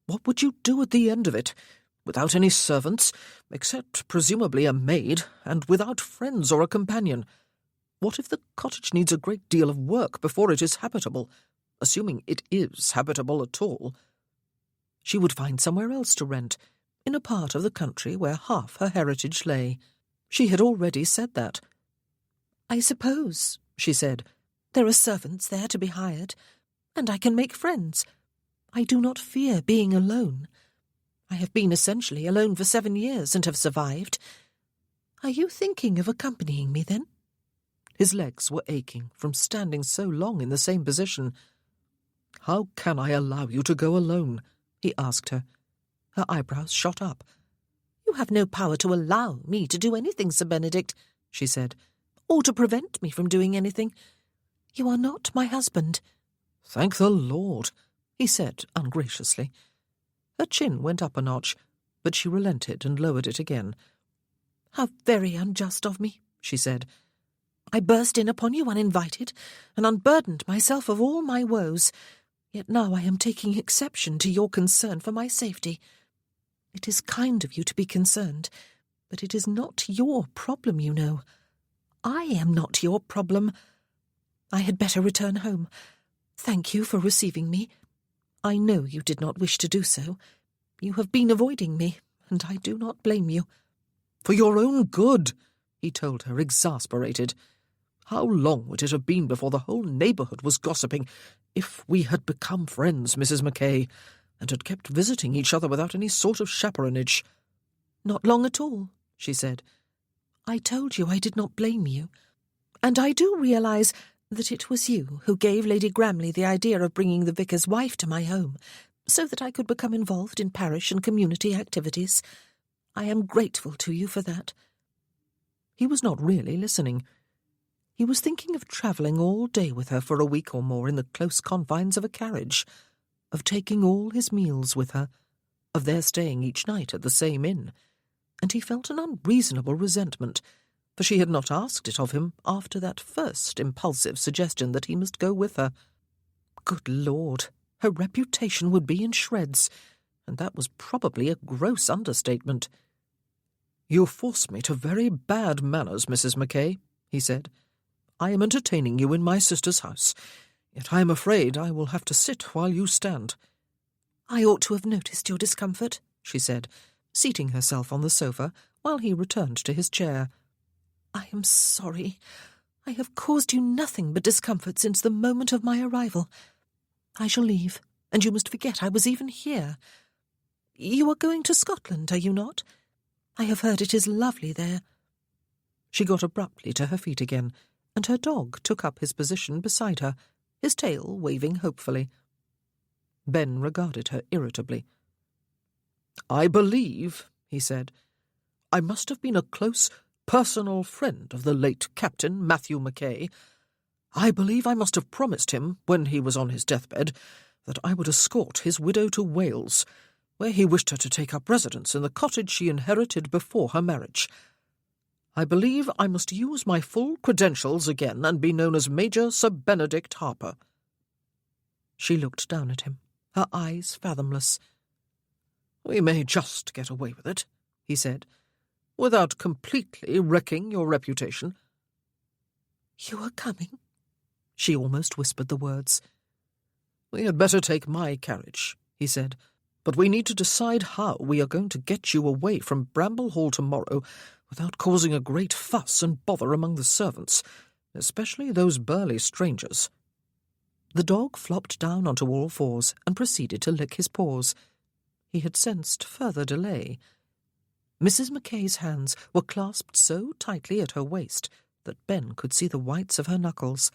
"what would you do at the end of it? Without any servants, except presumably a maid, and without friends or a companion. What if the cottage needs a great deal of work before it is habitable, assuming it is habitable at all? She would find somewhere else to rent, in a part of the country where half her heritage lay. She had already said that. "I suppose," she said, "there are servants there to be hired, and I can make friends. I do not fear being alone. I have been essentially alone for 7 years and have survived. Are you thinking of accompanying me, then?" His legs were aching from standing so long in the same position. "How can I allow you to go alone?" he asked her. Her eyebrows shot up. "You have no power to allow me to do anything, Sir Benedict," she said, "or to prevent me from doing anything. You are not my husband." "Thank the Lord," he said ungraciously. Her chin went up a notch, but she relented and lowered it again. "How very unjust of me," she said. "I burst in upon you uninvited, and unburdened myself of all my woes. Yet now I am taking exception to your concern for my safety. It is kind of you to be concerned, but it is not your problem, you know. I am not your problem. I had better return home. Thank you for receiving me. I know you did not wish to do so. You have been avoiding me, and I do not blame you." "For your own good," he told her, exasperated. "How long would it have been before the whole neighbourhood was gossiping if we had become friends, Mrs. Mackay, and had kept visiting each other without any sort of chaperonage?" "Not long at all," she said. "I told you I did not blame you, and I do realise that it was you who gave Lady Gramley the idea of bringing the vicar's wife to my home, so that I could become involved in parish and community activities. I am grateful to you for that." He was not really listening. He was thinking of travelling all day with her for a week or more in the close confines of a carriage, of taking all his meals with her, of their staying each night at the same inn, and he felt an unreasonable resentment, for she had not asked it of him after that first impulsive suggestion that he must go with her. Good Lord, her reputation would be in shreds, and that was probably a gross understatement. "You force me to very bad manners, Mrs. Mackay," he said. "I am entertaining you in my sister's house, yet I am afraid I will have to sit while you stand." "I ought to have noticed your discomfort," she said, seating herself on the sofa while he returned to his chair. "I am sorry. I have caused you nothing but discomfort since the moment of my arrival. I shall leave, and you must forget I was even here. You are going to Scotland, are you not? I have heard it is lovely there." She got abruptly to her feet again, and her dog took up his position beside her, his tail waving hopefully. Ben regarded her irritably. "I believe," he said, "I must have been a close personal friend of the late Captain Matthew Mackay. I believe I must have promised him, when he was on his deathbed, that I would escort his widow to Wales, where he wished her to take up residence in the cottage she inherited before her marriage. I believe I must use my full credentials again and be known as Major Sir Benedict Harper." She looked down at him, her eyes fathomless. "We may just get away with it," he said, "without completely wrecking your reputation." "You are coming?" She almost whispered the words. "We had better take my carriage," he said, "but we need to decide how we are going to get you away from Bramble Hall tomorrow without causing a great fuss and bother among the servants, especially those burly strangers." The dog flopped down onto all fours and proceeded to lick his paws. He had sensed further delay. Mrs. Mackay's hands were clasped so tightly at her waist that Ben could see the whites of her knuckles.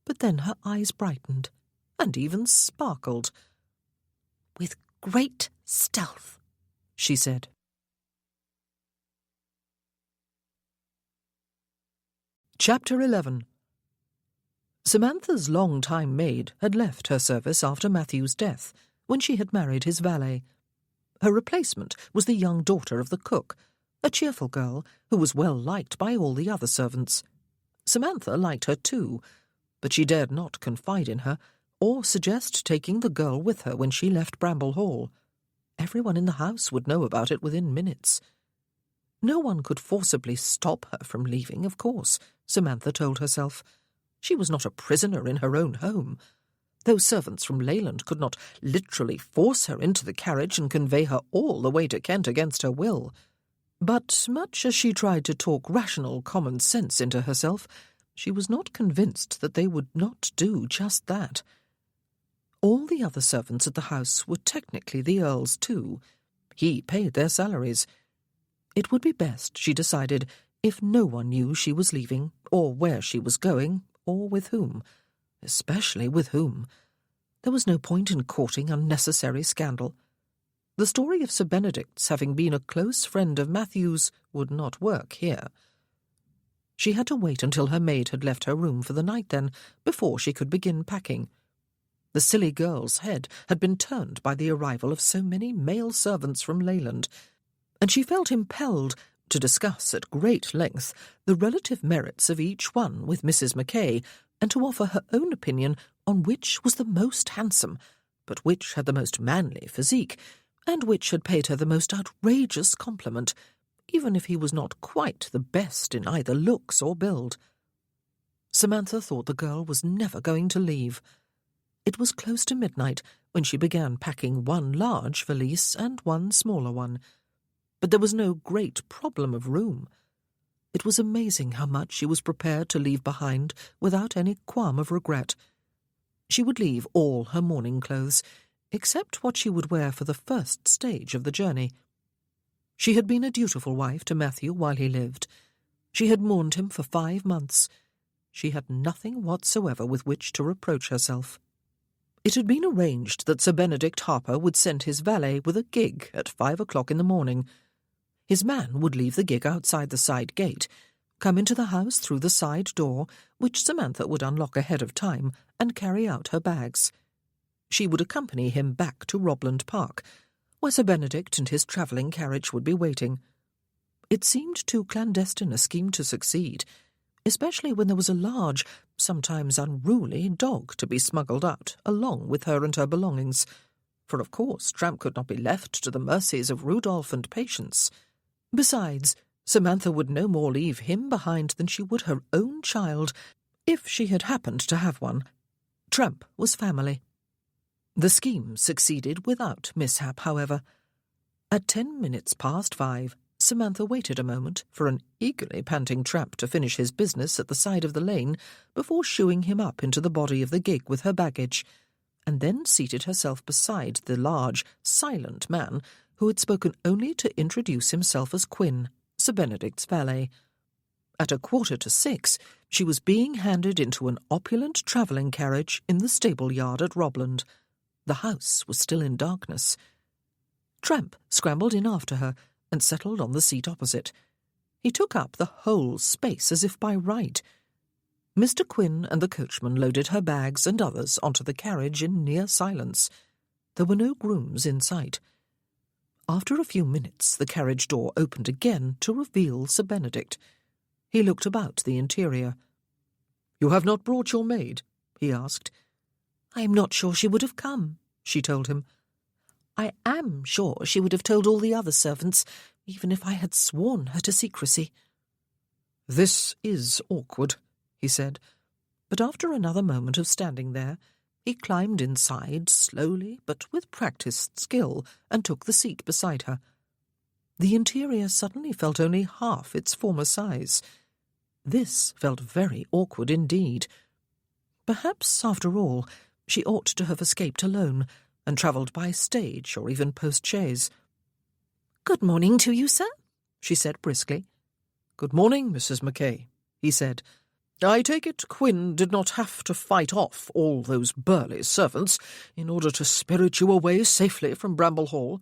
But then her eyes brightened, and even sparkled. "With great stealth," she said. Chapter 11. Samantha's long-time maid had left her service after Matthew's death, when she had married his valet. Her replacement was the young daughter of the cook, a cheerful girl who was well liked by all the other servants. Samantha liked her too, but she dared not confide in her or suggest taking the girl with her when she left Bramble Hall. Everyone in the house would know about it within minutes. No one could forcibly stop her from leaving, of course, Samantha told herself. She was not a prisoner in her own home. Those servants from Leyland could not literally force her into the carriage and convey her all the way to Kent against her will. But much as she tried to talk rational common sense into herself, she was not convinced that they would not do just that. All the other servants at the house were technically the Earl's too. He paid their salaries. It would be best, she decided, if no one knew she was leaving, or where she was going, or with whom. Especially with whom. There was no point in courting unnecessary scandal. The story of Sir Benedict's having been a close friend of Matthew's would not work here. She had to wait until her maid had left her room for the night then, before she could begin packing. The silly girl's head had been turned by the arrival of so many male servants from Leyland, and she felt impelled to discuss at great length the relative merits of each one with Mrs. Mackay, and to offer her own opinion on which was the most handsome, but which had the most manly physique, and which had paid her the most outrageous compliment, even if he was not quite the best in either looks or build. Samantha thought the girl was never going to leave. It was close to midnight when she began packing one large valise and one smaller one. But there was no great problem of room. It was amazing how much she was prepared to leave behind without any qualm of regret. She would leave all her morning clothes, except what she would wear for the first stage of the journey. She had been a dutiful wife to Matthew while he lived. She had mourned him for 5 months. She had nothing whatsoever with which to reproach herself. It had been arranged that Sir Benedict Harper would send his valet with a gig at 5 o'clock in the morning. His man would leave the gig outside the side gate, come into the house through the side door, which Samantha would unlock ahead of time, and carry out her bags. She would accompany him back to Robland Park, where Sir Benedict and his travelling carriage would be waiting. It seemed too clandestine a scheme to succeed, especially when there was a large, sometimes unruly, dog to be smuggled out, along with her and her belongings, for of course Tramp could not be left to the mercies of Rudolph and Patience. Besides, Samantha would no more leave him behind than she would her own child, if she had happened to have one. Tramp was family. The scheme succeeded without mishap, however. At 10 minutes past 5, Samantha waited a moment for an eagerly panting Tramp to finish his business at the side of the lane before shooing him up into the body of the gig with her baggage, and then seated herself beside the large, silent man who had spoken only to introduce himself as Quinn, Sir Benedict's valet. At 5:45, she was being handed into an opulent travelling carriage in the stable-yard at Robland. The house was still in darkness. Tramp scrambled in after her and settled on the seat opposite. He took up the whole space as if by right. Mr. Quinn and the coachman loaded her bags and others onto the carriage in near silence. There were no grooms in sight. After a few minutes, the carriage door opened again to reveal Sir Benedict. He looked about the interior. "You have not brought your maid?" he asked. "I am not sure she would have come," she told him. "I am sure she would have told all the other servants, even if I had sworn her to secrecy." "This is awkward," he said, but after another moment of standing there, he climbed inside slowly but with practised skill and took the seat beside her. The interior suddenly felt only half its former size. This felt very awkward indeed. Perhaps, after all, she ought to have escaped alone and travelled by stage or even post-chaise. "Good morning to you, sir," she said briskly. "Good morning, Mrs. Mackay," he said. "I take it Quinn did not have to fight off all those burly servants in order to spirit you away safely from Bramble Hall.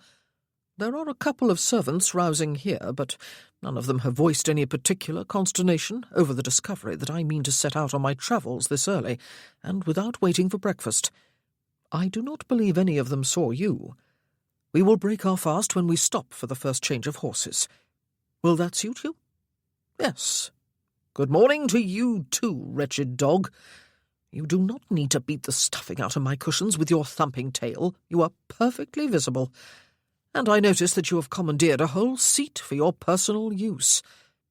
There are a couple of servants rousing here, but none of them have voiced any particular consternation over the discovery that I mean to set out on my travels this early, and without waiting for breakfast. I do not believe any of them saw you. We will break our fast when we stop for the first change of horses. Will that suit you? Yes. Good morning to you too, wretched dog. You do not need to beat the stuffing out of my cushions with your thumping tail. You are perfectly visible. And I notice that you have commandeered a whole seat for your personal use.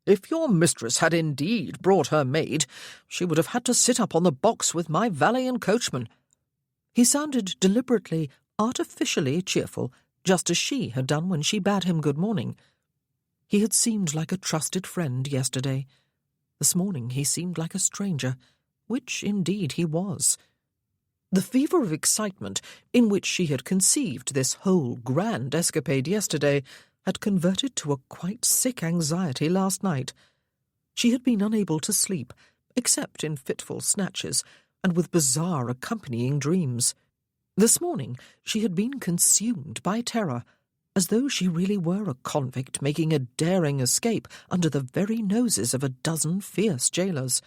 If your mistress had indeed brought her maid, she would have had to sit up on the box with my valet and coachman." He sounded deliberately, artificially cheerful, just as she had done when she bade him good morning. He had seemed like a trusted friend yesterday. This morning he seemed like a stranger, which indeed he was. The fever of excitement in which she had conceived this whole grand escapade yesterday had converted to a quite sick anxiety last night. She had been unable to sleep, except in fitful snatches, and with bizarre accompanying dreams. This morning she had been consumed by terror, as though she really were a convict making a daring escape under the very noses of a dozen fierce jailers.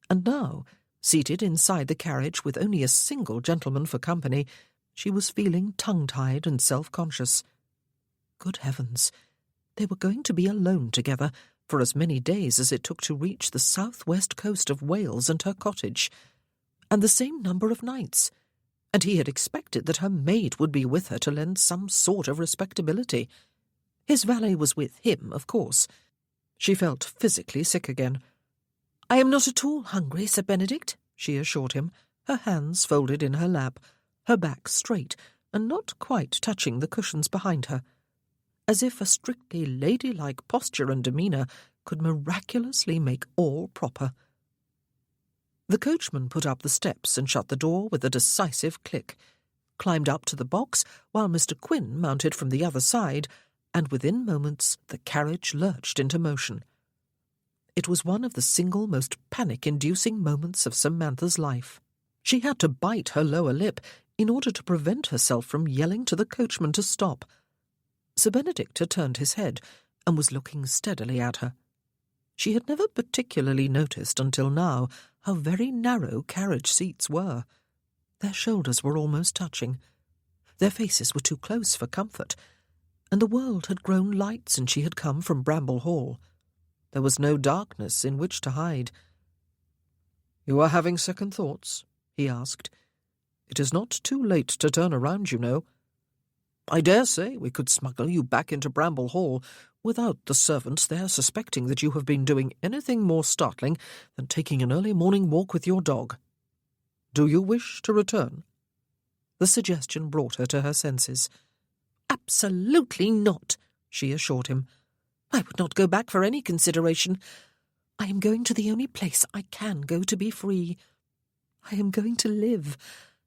And now, Seated inside the carriage with only a single gentleman for company, she was feeling tongue-tied and self-conscious. Good heavens! They were going to be alone together for as many days as it took to reach the south-west coast of Wales and her cottage, and the same number of nights, and he had expected that her maid would be with her to lend some sort of respectability. His valet was with him, of course. She felt physically sick again. "I am not at all hungry, Sir Benedict," she assured him, her hands folded in her lap, her back straight and not quite touching the cushions behind her, as if a strictly ladylike posture and demeanour could miraculously make all proper. The coachman put up the steps and shut the door with a decisive click, climbed up to the box while Mr. Quinn mounted from the other side, and within moments the carriage lurched into motion. It was one of the single most panic-inducing moments of Samantha's life. She had to bite her lower lip in order to prevent herself from yelling to the coachman to stop. Sir Benedict had turned his head and was looking steadily at her. She had never particularly noticed until now how very narrow carriage seats were. Their shoulders were almost touching. Their faces were too close for comfort, and the world had grown light since she had come from Bramble Hall. There was no darkness in which to hide. "You are having second thoughts?" he asked. "It is not too late to turn around, you know. I dare say we could smuggle you back into Bramble Hall without the servants there suspecting that you have been doing anything more startling than taking an early morning walk with your dog. Do you wish to return?" The suggestion brought her to her senses. "Absolutely not," she assured him. "I would not go back for any consideration. I am going to the only place I can go to be free. I am going to live,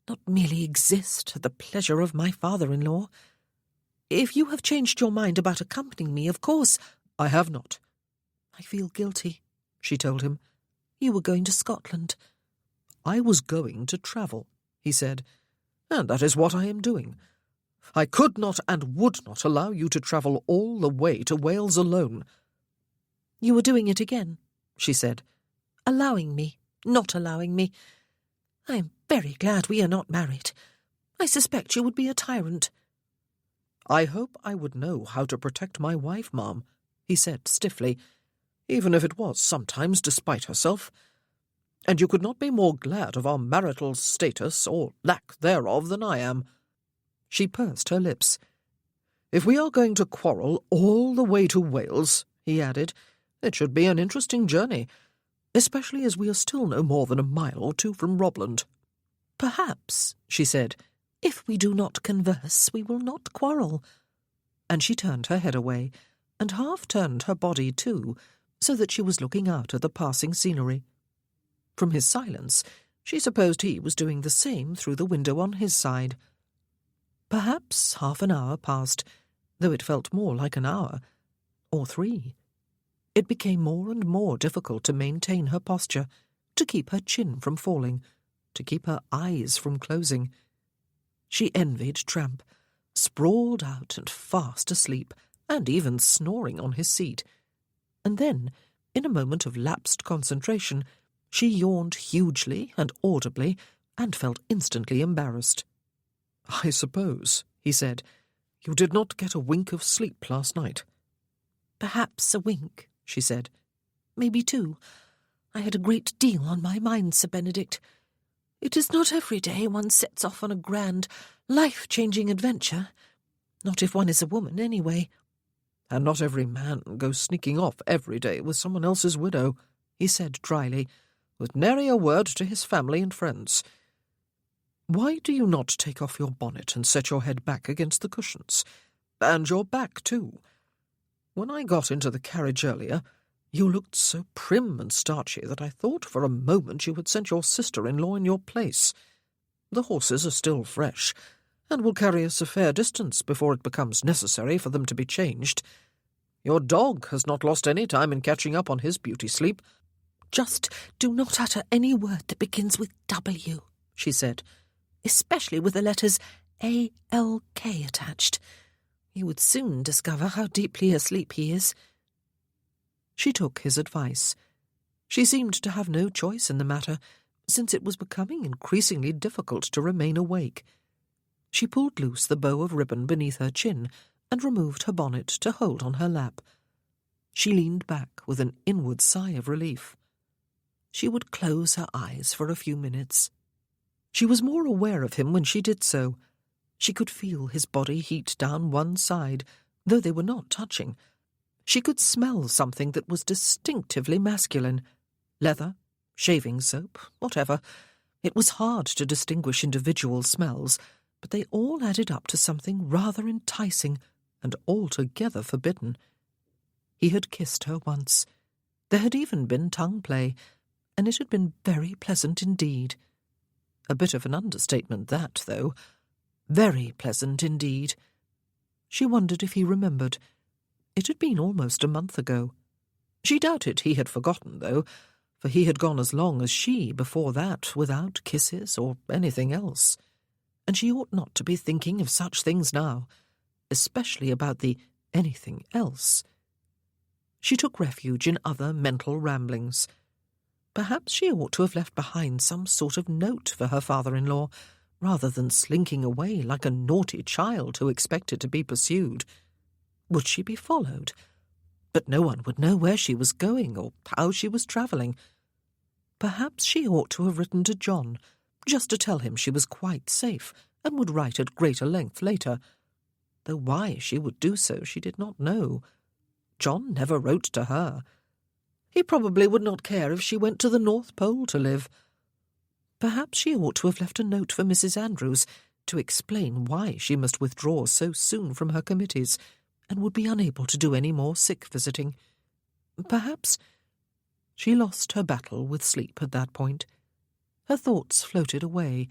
not merely exist at the pleasure of my father-in-law. If you have changed your mind about accompanying me, of course—" "I have not." "I feel guilty," she told him. "You were going to Scotland." "I was going to travel," he said, "and that is what I am doing. I could not and would not allow you to travel all the way to Wales alone." "You were doing it again," she said. "Allowing me, not allowing me. I am very glad we are not married. I suspect you would be a tyrant." "I hope I would know how to protect my wife, ma'am," he said stiffly, "even if it was sometimes despite herself. And you could not be more glad of our marital status, or lack thereof, than I am." She pursed her lips. "If we are going to quarrel all the way to Wales," he added, "it should be an interesting journey, especially as we are still no more than a mile or two from Robland." "Perhaps," she said, "if we do not converse, we will not quarrel." And she turned her head away, and half-turned her body too, so that she was looking out at the passing scenery. From his silence, she supposed he was doing the same through the window on his side. Perhaps half an hour passed, though it felt more like an hour, or 3. It became more and more difficult to maintain her posture, to keep her chin from falling, to keep her eyes from closing. She envied Tramp, sprawled out and fast asleep, and even snoring on his seat. And then, in a moment of lapsed concentration, she yawned hugely and audibly, and felt instantly embarrassed. "I suppose," he said, "you did not get a wink of sleep last night." "Perhaps a wink," she said. "Maybe 2. I had a great deal on my mind, Sir Benedict. It is not every day one sets off on a grand, life-changing adventure. Not if one is a woman, anyway." "And not every man goes sneaking off every day with someone else's widow," he said dryly, "with nary a word to his family and friends. Why do you not take off your bonnet and set your head back against the cushions? And your back, too. When I got into the carriage earlier, you looked so prim and starchy that I thought for a moment you had sent your sister-in-law in your place. The horses are still fresh, and will carry us a fair distance before it becomes necessary for them to be changed. Your dog has not lost any time in catching up on his beauty sleep." "Just do not utter any word that begins with W," she said, "especially with the letters A-L-K attached. You would soon discover how deeply asleep he is." She took his advice. She seemed to have no choice in the matter, since it was becoming increasingly difficult to remain awake. She pulled loose the bow of ribbon beneath her chin and removed her bonnet to hold on her lap. She leaned back with an inward sigh of relief. She would close her eyes for a few minutes. She was more aware of him when she did so. She could feel his body heat down one side, though they were not touching. She could smell something that was distinctively masculine. Leather, shaving soap, whatever. It was hard to distinguish individual smells, but they all added up to something rather enticing and altogether forbidden. He had kissed her once. There had even been tongue play, and it had been very pleasant indeed. A bit of an understatement, that, though. Very pleasant indeed. She wondered if he remembered. It had been almost a month ago. She doubted he had forgotten, though, for he had gone as long as she before that without kisses or anything else. And she ought not to be thinking of such things now, especially about the anything else. She took refuge in other mental ramblings. Perhaps she ought to have left behind some sort of note for her father-in-law, rather than slinking away like a naughty child who expected to be pursued. Would she be followed? But no one would know where she was going or how she was travelling. Perhaps she ought to have written to John, just to tell him she was quite safe and would write at greater length later, though why she would do so she did not know. John never wrote to her. He probably would not care if she went to the North Pole to live. Perhaps she ought to have left a note for Mrs. Andrews to explain why she must withdraw so soon from her committees and would be unable to do any more sick visiting. Perhaps she lost her battle with sleep at that point. Her thoughts floated away,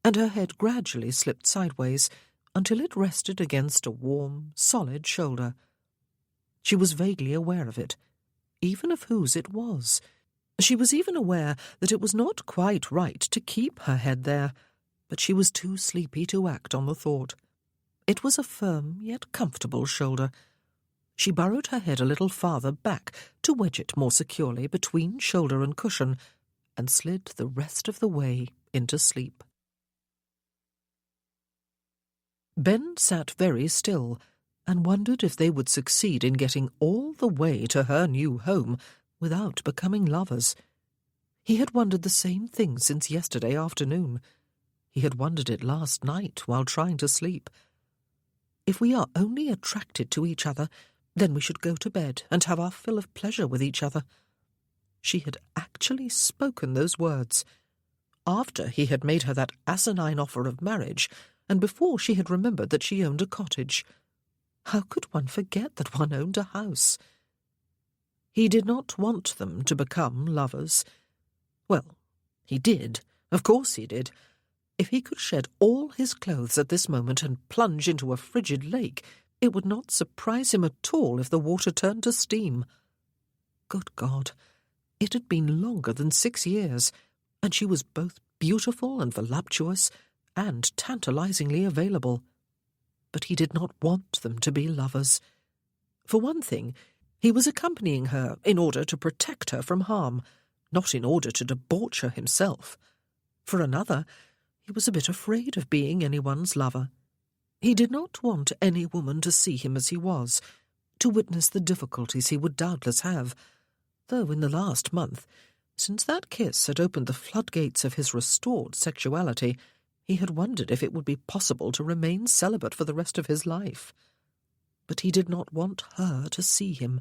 and her head gradually slipped sideways until it rested against a warm, solid shoulder. She was vaguely aware of it, even of whose it was. She was even aware that it was not quite right to keep her head there, but she was too sleepy to act on the thought. It was a firm yet comfortable shoulder. She burrowed her head a little farther back to wedge it more securely between shoulder and cushion, and slid the rest of the way into sleep. Ben sat very still, and wondered if they would succeed in getting all the way to her new home without becoming lovers. He had wondered the same thing since yesterday afternoon. He had wondered it last night while trying to sleep. If we are only attracted to each other, then we should go to bed and have our fill of pleasure with each other. She had actually spoken those words, after he had made her that asinine offer of marriage, and before she had remembered that she owned a cottage. How could one forget that one owned a house? He did not want them to become lovers. Well, he did. Of course he did. If he could shed all his clothes at this moment and plunge into a frigid lake, it would not surprise him at all if the water turned to steam. Good God! It had been longer than 6 years, and she was both beautiful and voluptuous, and tantalizingly available. But he did not want them to be lovers. For one thing, he was accompanying her in order to protect her from harm, not in order to debauch her himself. For another, he was a bit afraid of being anyone's lover. He did not want any woman to see him as he was, to witness the difficulties he would doubtless have, though in the last month, since that kiss had opened the floodgates of his restored sexuality, he had wondered if it would be possible to remain celibate for the rest of his life. But he did not want her to see him.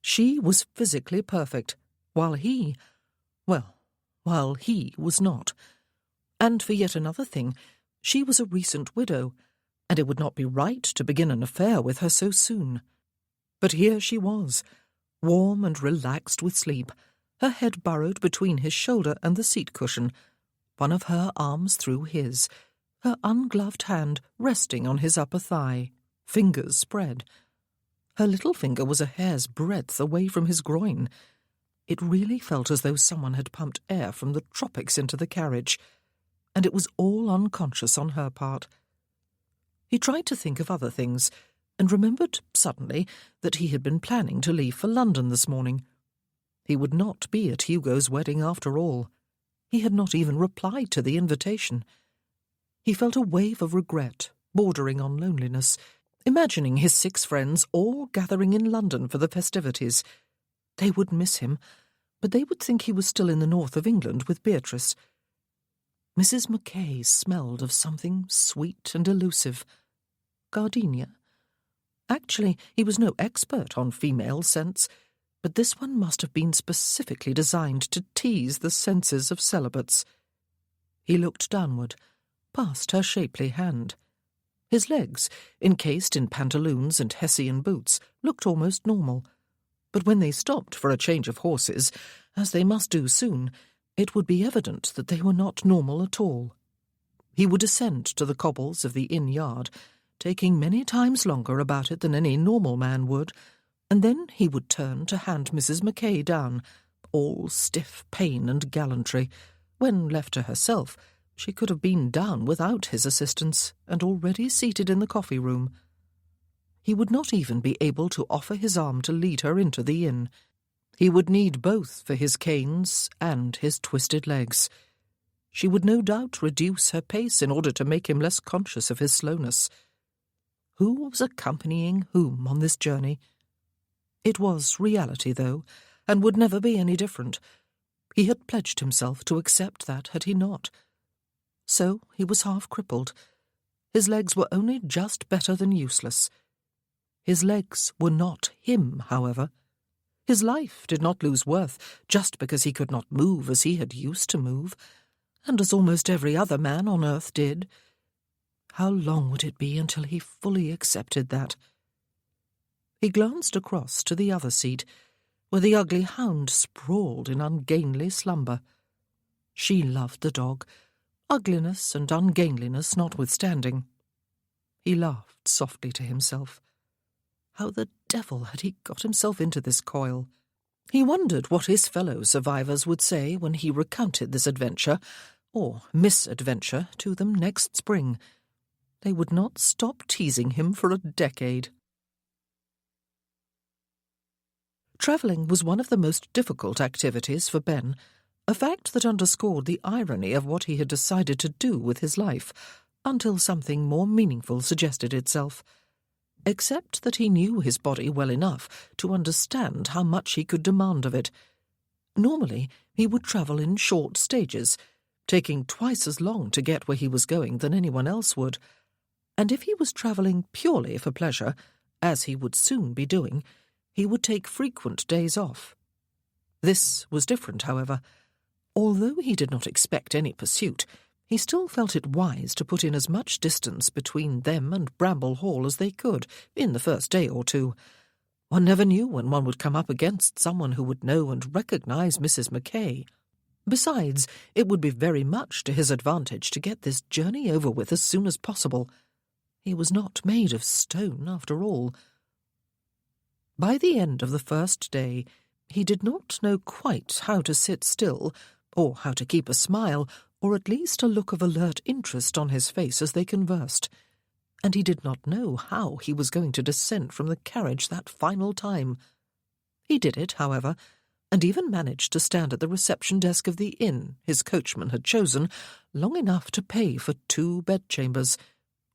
She was physically perfect, while he was not. And for yet another thing, she was a recent widow, and it would not be right to begin an affair with her so soon. But here she was, warm and relaxed with sleep, her head burrowed between his shoulder and the seat cushion, one of her arms through his, her ungloved hand resting on his upper thigh, fingers spread. Her little finger was a hair's breadth away from his groin. It really felt as though someone had pumped air from the tropics into the carriage, and it was all unconscious on her part. He tried to think of other things, and remembered suddenly that he had been planning to leave for London this morning. He would not be at Hugo's wedding after all. He had not even replied to the invitation. He felt a wave of regret, bordering on loneliness, imagining his 6 friends all gathering in London for the festivities. They would miss him, but they would think he was still in the north of England with Beatrice. Mrs. Mackay smelled of something sweet and elusive. Gardenia? Actually, he was no expert on female scents, but this one must have been specifically designed to tease the senses of celibates. He looked downward, past her shapely hand. His legs, encased in pantaloons and Hessian boots, looked almost normal, but when they stopped for a change of horses, as they must do soon, it would be evident that they were not normal at all. He would descend to the cobbles of the inn yard, taking many times longer about it than any normal man would, and then he would turn to hand Mrs. Mackay down, all stiff pain and gallantry. When left to herself, she could have been down without his assistance, and already seated in the coffee-room. He would not even be able to offer his arm to lead her into the inn. He would need both for his canes and his twisted legs. She would no doubt reduce her pace in order to make him less conscious of his slowness. Who was accompanying whom on this journey? It was reality, though, and would never be any different. He had pledged himself to accept that, had he not? So he was half crippled. His legs were only just better than useless. His legs were not him, however. His life did not lose worth just because he could not move as he had used to move, and as almost every other man on earth did. How long would it be until he fully accepted that? He glanced across to the other seat, where the ugly hound sprawled in ungainly slumber. She loved the dog, ugliness and ungainliness notwithstanding. He laughed softly to himself. How the devil had he got himself into this coil? He wondered what his fellow survivors would say when he recounted this adventure, or misadventure, to them next spring. They would not stop teasing him for a decade. Travelling was one of the most difficult activities for Ben, a fact that underscored the irony of what he had decided to do with his life, until something more meaningful suggested itself. Except that he knew his body well enough to understand how much he could demand of it. Normally, he would travel in short stages, taking twice as long to get where he was going than anyone else would. And if he was travelling purely for pleasure, as he would soon be doing, he would take frequent days off. This was different, however. Although he did not expect any pursuit, he still felt it wise to put in as much distance between them and Bramble Hall as they could in the first day or two. One never knew when one would come up against someone who would know and recognise Mrs. Mackay. Besides, it would be very much to his advantage to get this journey over with as soon as possible. He was not made of stone, after all. By the end of the first day, he did not know quite how to sit still, or how to keep a smile, or at least a look of alert interest on his face as they conversed, and he did not know how he was going to descend from the carriage that final time. He did it, however, and even managed to stand at the reception desk of the inn his coachman had chosen long enough to pay for 2 bedchambers,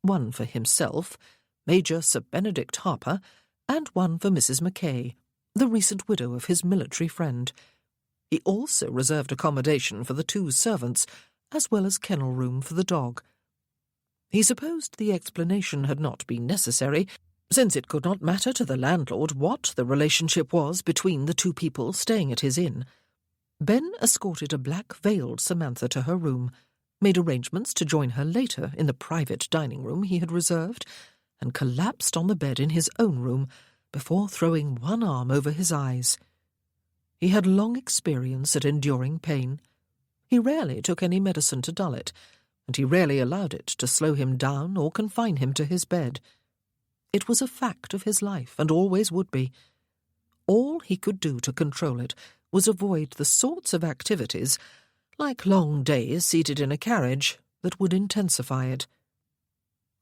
one for himself, Major Sir Benedict Harper, and one for Mrs. Mackay, the recent widow of his military friend. He also reserved accommodation for the 2 servants, as well as kennel room for the dog. He supposed the explanation had not been necessary, since it could not matter to the landlord what the relationship was between the 2 people staying at his inn. Ben escorted a black-veiled Samantha to her room, made arrangements to join her later in the private dining room he had reserved, and collapsed on the bed in his own room before throwing one arm over his eyes. He had long experience at enduring pain. He rarely took any medicine to dull it, and he rarely allowed it to slow him down or confine him to his bed. It was a fact of his life, and always would be. All he could do to control it was avoid the sorts of activities, like long days seated in a carriage, that would intensify it.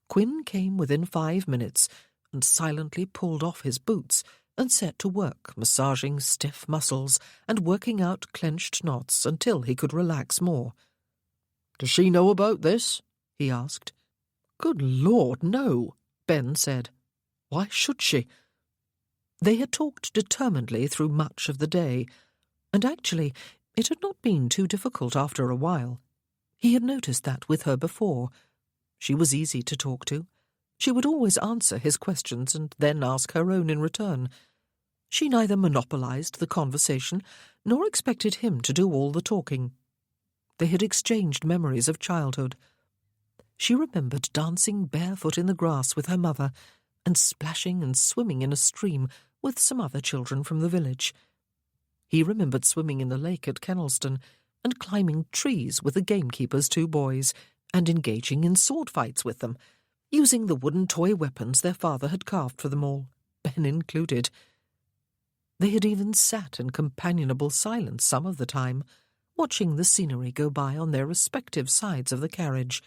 Quinn came within 5 minutes and silently pulled off his boots and set to work massaging stiff muscles and working out clenched knots until he could relax more. "Does she know about this?" he asked. "Good Lord, no," Ben said. "Why should she?" They had talked determinedly through much of the day, and actually it had not been too difficult after a while. He had noticed that with her before. She was easy to talk to. She would always answer his questions and then ask her own in return. She neither monopolized the conversation nor expected him to do all the talking. They had exchanged memories of childhood. She remembered dancing barefoot in the grass with her mother and splashing and swimming in a stream with some other children from the village. He remembered swimming in the lake at Kennelston and climbing trees with the gamekeeper's 2 boys and engaging in sword fights with them, using the wooden toy weapons their father had carved for them all, Ben included. They had even sat in companionable silence some of the time, watching the scenery go by on their respective sides of the carriage,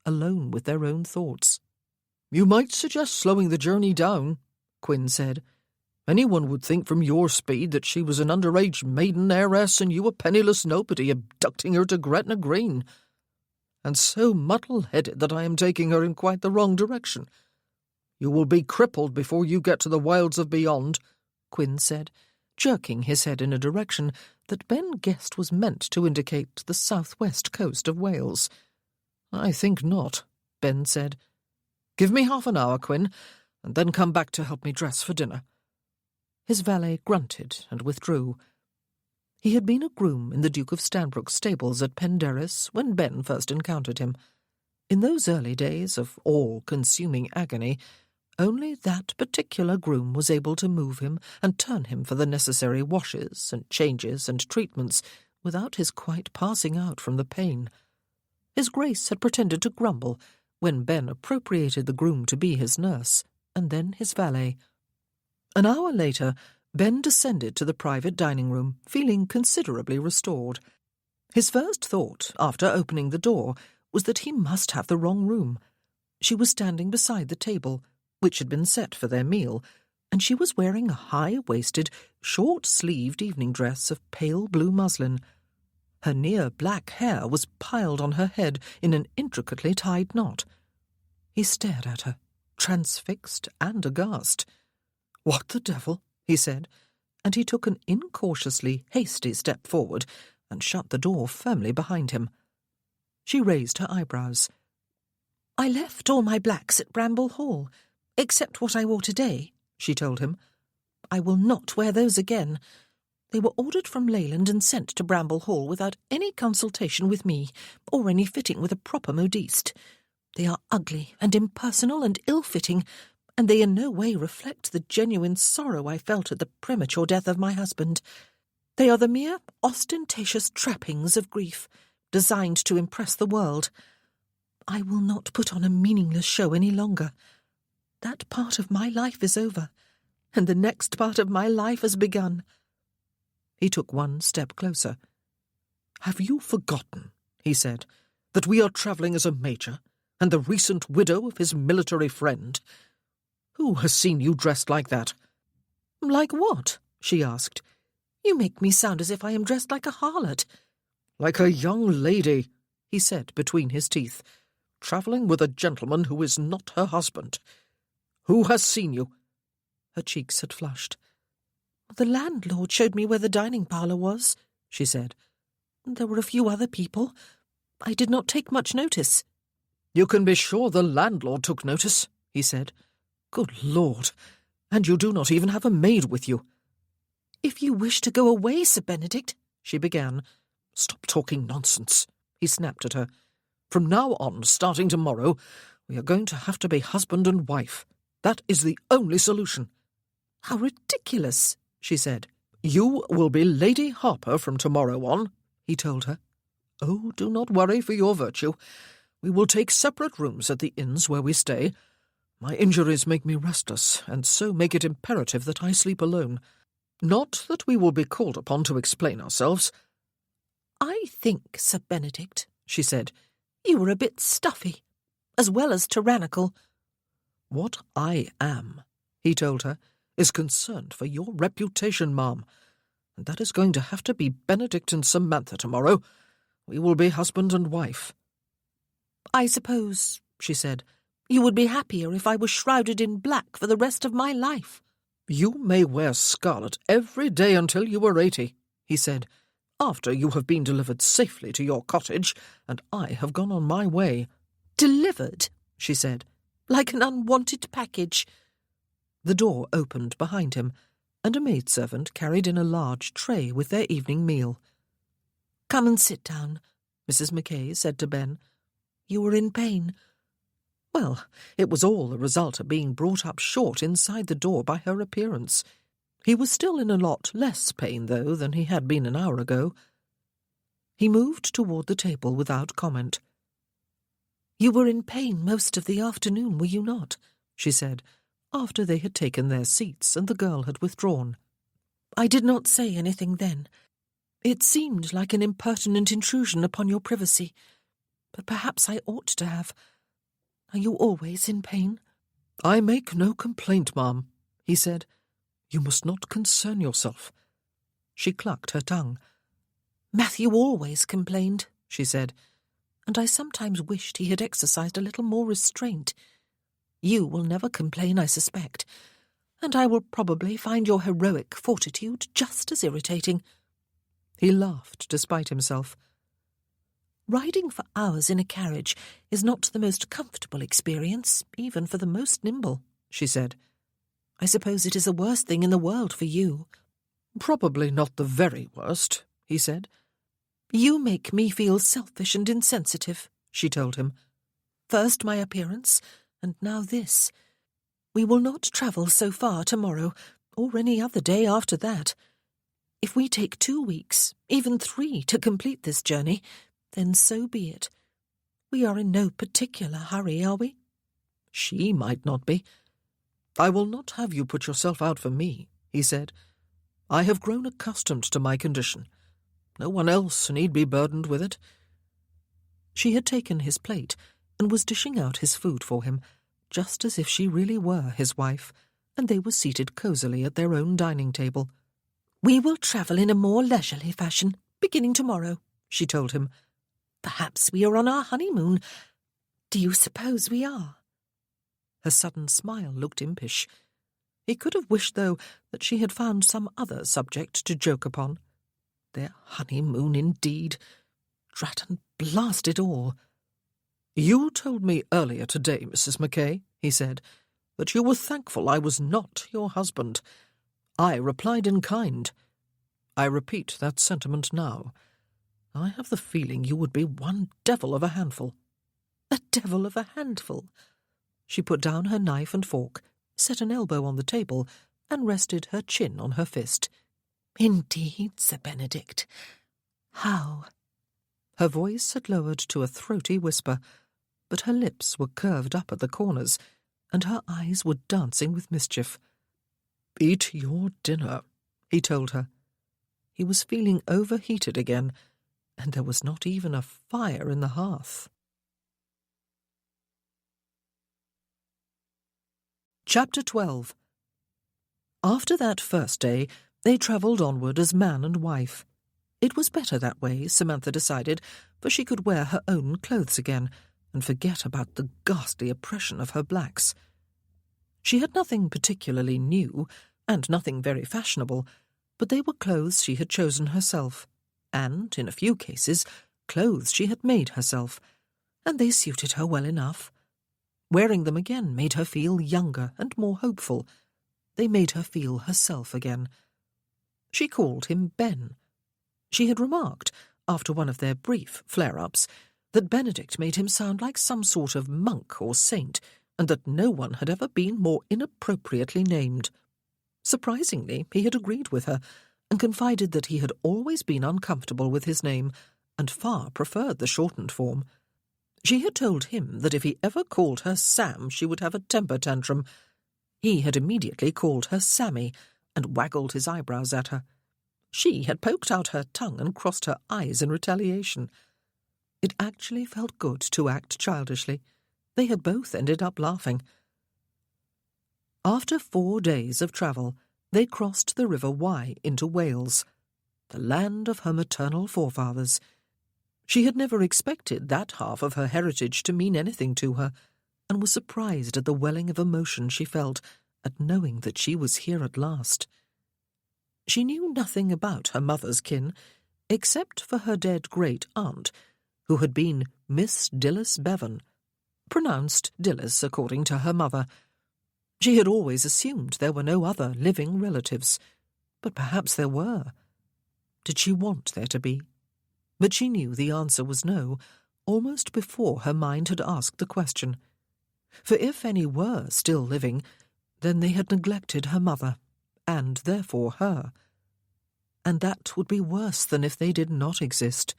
alone with their own thoughts. "You might suggest slowing the journey down," Quinn said. "Anyone would think from your speed that she was an underage maiden heiress and you a penniless nobody abducting her to Gretna Green. And so muddle-headed that I am taking her in quite the wrong direction. You will be crippled before you get to the wilds of beyond," Quinn said, jerking his head in a direction that Ben guessed was meant to indicate the southwest coast of Wales. "I think not," Ben said. "Give me half an hour, Quinn, and then come back to help me dress for dinner." His valet grunted and withdrew. He had been a groom in the Duke of Stanbrook's stables at Penderys when Ben first encountered him. In those early days of all-consuming agony, only that particular groom was able to move him and turn him for the necessary washes and changes and treatments without his quite passing out from the pain. His Grace had pretended to grumble when Ben appropriated the groom to be his nurse, and then his valet. An hour later, Ben descended to the private dining room, feeling considerably restored. His first thought, after opening the door, was that he must have the wrong room. She was standing beside the table, which had been set for their meal, and she was wearing a high-waisted, short-sleeved evening dress of pale blue muslin. Her near black hair was piled on her head in an intricately tied knot. He stared at her, transfixed and aghast. "What the devil?" he said, and he took an incautiously hasty step forward and shut the door firmly behind him. She raised her eyebrows. "I left all my blacks at Bramble Hall, except what I wore today," she told him. "I will not wear those again. They were ordered from Leyland and sent to Bramble Hall without any consultation with me, or any fitting with a proper modiste. They are ugly and impersonal and ill-fitting, and they in no way reflect the genuine sorrow I felt at the premature death of my husband. They are the mere ostentatious trappings of grief, designed to impress the world. I will not put on a meaningless show any longer. That part of my life is over, and the next part of my life has begun." He took one step closer. "Have you forgotten," he said, "that we are travelling as a major, and the recent widow of his military friend? Who has seen you dressed like that?" "Like what?" she asked. "You make me sound as if I am dressed like a harlot." "Like a young lady," he said between his teeth, "travelling with a gentleman who is not her husband. Who has seen you?" Her cheeks had flushed. "The landlord showed me where the dining parlour was," she said. "There were a few other people. I did not take much notice." "You can be sure the landlord took notice," he said. "Good Lord, and you do not even have a maid with you." "If you wish to go away, Sir Benedict," she began. "Stop talking nonsense," he snapped at her. "From now on, starting tomorrow, we are going to have to be husband and wife. That is the only solution." "How ridiculous," she said. "You will be Lady Harper from tomorrow on," he told her. "Oh, do not worry for your virtue. We will take separate rooms at the inns where we stay. My injuries make me restless, and so make it imperative that I sleep alone. Not that we will be called upon to explain ourselves." "I think, Sir Benedict," she said, "you were a bit stuffy, as well as tyrannical." "What I am," he told her, is concerned for your reputation, ma'am. And that is going to have to be Benedict and Samantha tomorrow. We will be husband and wife." "I suppose," she said, "you would be happier if I was shrouded in black for the rest of my life." "You may wear scarlet every day until you are 80, he said, "after you have been delivered safely to your cottage, and I have gone on my way." "Delivered," she said, "like an unwanted package." The door opened behind him, and a maidservant carried in a large tray with their evening meal. "Come and sit down," Mrs. Mackay said to Ben. "You were in pain." Well, it was all the result of being brought up short inside the door by her appearance. He was still in a lot less pain, though, than he had been an hour ago. He moved toward the table without comment. "You were in pain most of the afternoon, were you not?" she said, after they had taken their seats and the girl had withdrawn. "I did not say anything then. It seemed like an impertinent intrusion upon your privacy, but perhaps I ought to have. Are you always in pain?" "I make no complaint, ma'am," he said. "You must not concern yourself." She clucked her tongue. "Matthew always complained," she said, "and I sometimes wished he had exercised a little more restraint. You will never complain, I suspect, and I will probably find your heroic fortitude just as irritating." He laughed despite himself. "Riding for hours in a carriage is not the most comfortable experience, even for the most nimble," she said. "I suppose it is the worst thing in the world for you." "Probably not the very worst," he said. "You make me feel selfish and insensitive," she told him. "First my appearance, and now this. We will not travel so far tomorrow, or any other day after that. If we take 2 weeks, even 3, to complete this journey, then so be it. We are in no particular hurry, are we?" She might not be. "I will not have you put yourself out for me," he said. "I have grown accustomed to my condition. No one else need be burdened with it." She had taken his plate and was dishing out his food for him, just as if she really were his wife, and they were seated cosily at their own dining table. "We will travel in a more leisurely fashion, beginning tomorrow," she told him. "Perhaps we are on our honeymoon. Do you suppose we are?" Her sudden smile looked impish. He could have wished, though, that she had found some other subject to joke upon. Their honeymoon, indeed. Drat and blast it all. "You told me earlier today, Mrs. Mackay," he said, "that you were thankful I was not your husband. I replied in kind. I repeat that sentiment now. I have the feeling you would be one devil of a handful." "A devil of a handful?" She put down her knife and fork, set an elbow on the table, and rested her chin on her fist. "Indeed, Sir Benedict. How?" Her voice had lowered to a throaty whisper, but her lips were curved up at the corners, and her eyes were dancing with mischief. "Eat your dinner," he told her. He was feeling overheated again, and there was not even a fire in the hearth. Chapter 12. After that first day, they travelled onward as man and wife. It was better that way, Samantha decided, for she could wear her own clothes again, and forget about the ghastly oppression of her blacks. She had nothing particularly new, and nothing very fashionable, but they were clothes she had chosen herself, and, in a few cases, clothes she had made herself, and they suited her well enough. Wearing them again made her feel younger and more hopeful. They made her feel herself again. She called him Ben. She had remarked, after one of their brief flare-ups, that Benedict made him sound like some sort of monk or saint, and that no one had ever been more inappropriately named. Surprisingly, he had agreed with her, and confided that he had always been uncomfortable with his name, and far preferred the shortened form. She had told him that if he ever called her Sam, she would have a temper tantrum. He had immediately called her Sammy, and waggled his eyebrows at her. She had poked out her tongue and crossed her eyes in retaliation. It actually felt good to act childishly. They had both ended up laughing. After 4 days of travel, they crossed the River Wye into Wales, the land of her maternal forefathers. She had never expected that half of her heritage to mean anything to her, and was surprised at the welling of emotion she felt at knowing that she was here at last. She knew nothing about her mother's kin, except for her dead great-aunt, who had been Miss Dilys Bevan, pronounced Dilys according to her mother. She had always assumed there were no other living relatives, but perhaps there were. Did she want there to be? But she knew the answer was no, almost before her mind had asked the question. For if any were still living, then they had neglected her mother, and therefore her. And that would be worse than if they did not exist.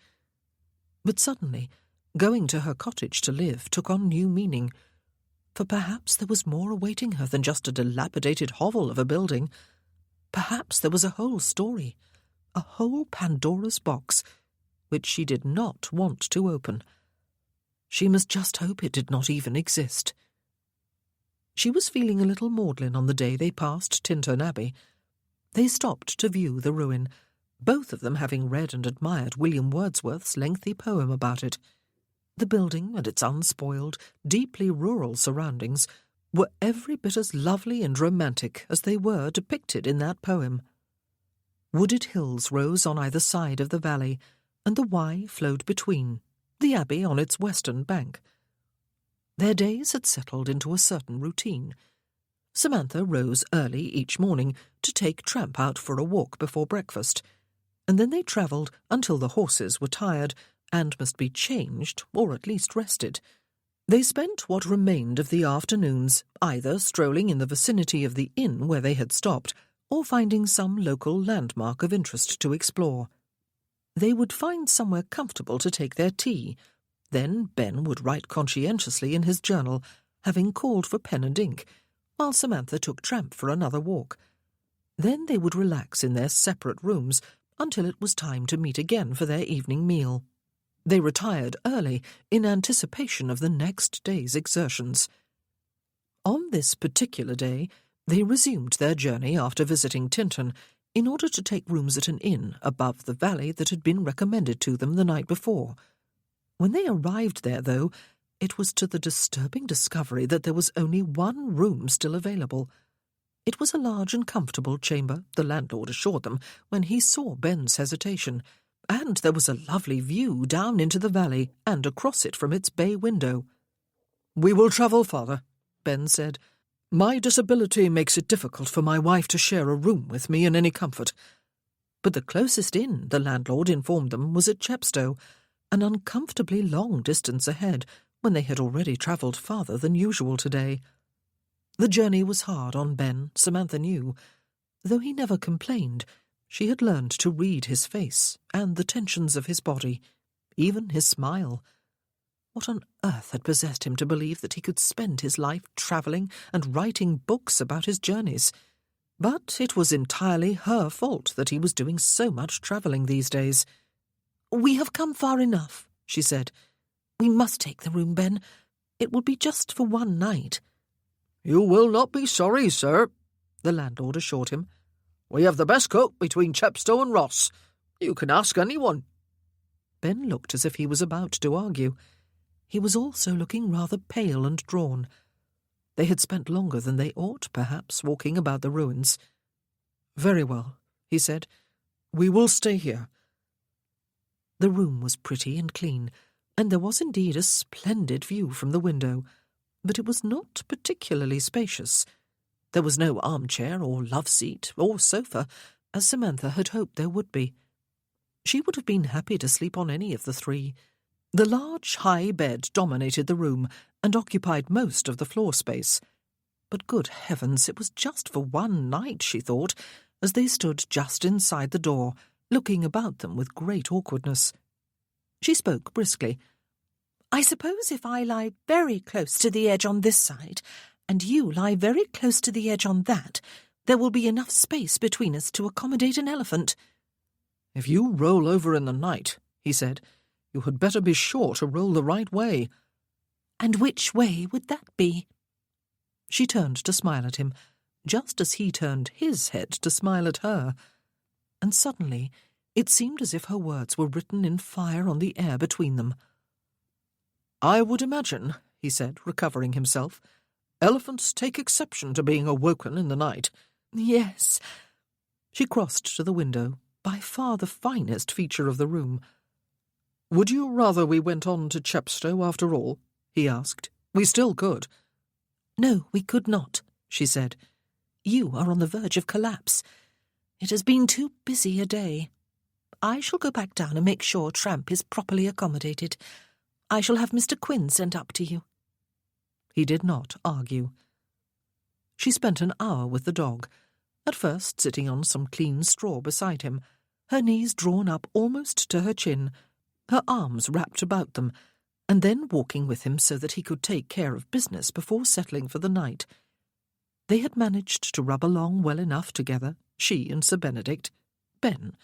But suddenly, going to her cottage to live took on new meaning, for perhaps there was more awaiting her than just a dilapidated hovel of a building. Perhaps there was a whole story, a whole Pandora's box, which she did not want to open. She must just hope it did not even exist. She was feeling a little maudlin on the day they passed Tintern Abbey. They stopped to view the ruin, both of them having read and admired William Wordsworth's lengthy poem about it. The building and its unspoiled, deeply rural surroundings were every bit as lovely and romantic as they were depicted in that poem. Wooded hills rose on either side of the valley, and the Wye flowed between, the abbey on its western bank. Their days had settled into a certain routine. Samantha rose early each morning to take Tramp out for a walk before breakfast, and then they travelled until the horses were tired and must be changed, or at least rested. They spent what remained of the afternoons either strolling in the vicinity of the inn where they had stopped, or finding some local landmark of interest to explore. They would find somewhere comfortable to take their tea. Then Ben would write conscientiously in his journal, having called for pen and ink, while Samantha took Tramp for another walk. Then they would relax in their separate rooms until it was time to meet again for their evening meal. They retired early in anticipation of the next day's exertions. On this particular day, they resumed their journey after visiting Tintern, in order to take rooms at an inn above the valley that had been recommended to them the night before. When they arrived there, though, it was to the disturbing discovery that there was only one room still available. It was a large and comfortable chamber, the landlord assured them, when he saw Ben's hesitation, and there was a lovely view down into the valley and across it from its bay window. "We will travel farther," Ben said. "My disability makes it difficult for my wife to share a room with me in any comfort." But the closest inn, the landlord informed them, was at Chepstow, an uncomfortably long distance ahead, when they had already travelled farther than usual today. The journey was hard on Ben, Samantha knew. Though he never complained, she had learned to read his face and the tensions of his body, even his smile. What on earth had possessed him to believe that he could spend his life travelling and writing books about his journeys? But it was entirely her fault that he was doing so much travelling these days. "We have come far enough," she said. "We must take the room, Ben. It will be just for one night." "You will not be sorry, sir," the landlord assured him. "We have the best cook between Chepstow and Ross. You can ask anyone." Ben looked as if he was about to argue. He was also looking rather pale and drawn. They had spent longer than they ought, perhaps, walking about the ruins. "Very well," he said. "We will stay here." The room was pretty and clean, and there was indeed a splendid view from the window, but it was not particularly spacious. There was no armchair or love-seat or sofa, as Samantha had hoped there would be. She would have been happy to sleep on any of the three. The large, high bed dominated the room and occupied most of the floor space. But good heavens, it was just for one night, she thought, as they stood just inside the door, looking about them with great awkwardness. She spoke briskly. "I suppose if I lie very close to the edge on this side, and you lie very close to the edge on that, there will be enough space between us to accommodate an elephant." "If you roll over in the night," he said, "you had better be sure to roll the right way." "And which way would that be?" She turned to smile at him, just as he turned his head to smile at her, and suddenly it seemed as if her words were written in fire on the air between them. "I would imagine," he said, recovering himself, "elephants take exception to being awoken in the night." "Yes." She crossed to the window, by far the finest feature of the room. "Would you rather we went on to Chepstow after all?" he asked. "We still could." "No, we could not," she said. "You are on the verge of collapse. It has been too busy a day. I shall go back down and make sure Tramp is properly accommodated. I shall have Mr. Quinn sent up to you." He did not argue. She spent an hour with the dog, at first sitting on some clean straw beside him, her knees drawn up almost to her chin, her arms wrapped about them, and then walking with him so that he could take care of business before settling for the night. They had managed to rub along well enough together, she and Sir Benedict, Ben.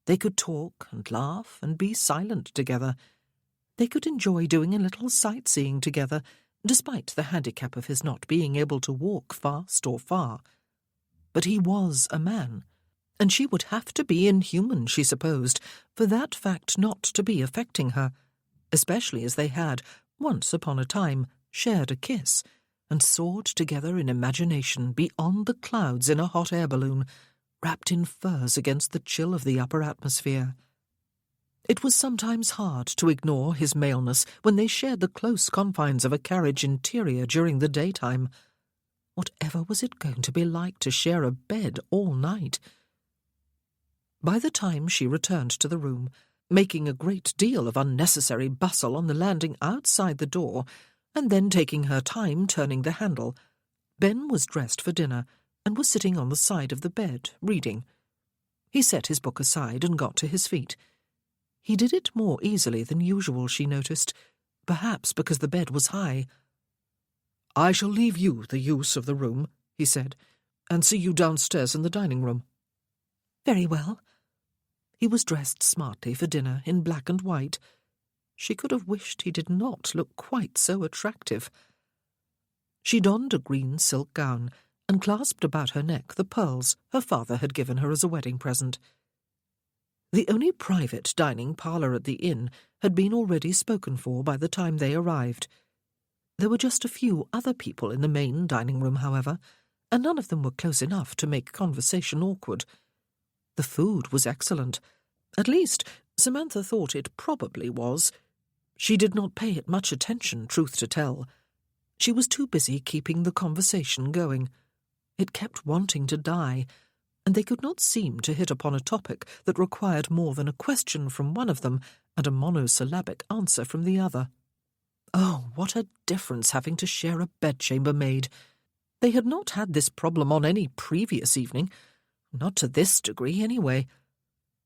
They could talk and laugh and be silent together. They could enjoy doing a little sightseeing together, despite the handicap of his not being able to walk fast or far. But he was a man, and she would have to be inhuman, she supposed, for that fact not to be affecting her, especially as they had, once upon a time, shared a kiss, and soared together in imagination beyond the clouds in a hot air balloon, wrapped in furs against the chill of the upper atmosphere. It was sometimes hard to ignore his maleness when they shared the close confines of a carriage interior during the daytime. Whatever was it going to be like to share a bed all night? By the time she returned to the room, making a great deal of unnecessary bustle on the landing outside the door, and then taking her time turning the handle, Ben was dressed for dinner and was sitting on the side of the bed, reading. He set his book aside and got to his feet. He did it more easily than usual, she noticed, perhaps because the bed was high. "I shall leave you the use of the room," he said, "and see you downstairs in the dining room." "Very well." He was dressed smartly for dinner in black and white. She could have wished he did not look quite so attractive. She donned a green silk gown and clasped about her neck the pearls her father had given her as a wedding present. The only private dining parlour at the inn had been already spoken for by the time they arrived. There were just a few other people in the main dining room, however, and none of them were close enough to make conversation awkward. The food was excellent. At least, Samantha thought it probably was. She did not pay it much attention, truth to tell. She was too busy keeping the conversation going. It kept wanting to die, and they could not seem to hit upon a topic that required more than a question from one of them and a monosyllabic answer from the other. Oh, what a difference having to share a bedchamber made! They had not had this problem on any previous evening, not to this degree anyway.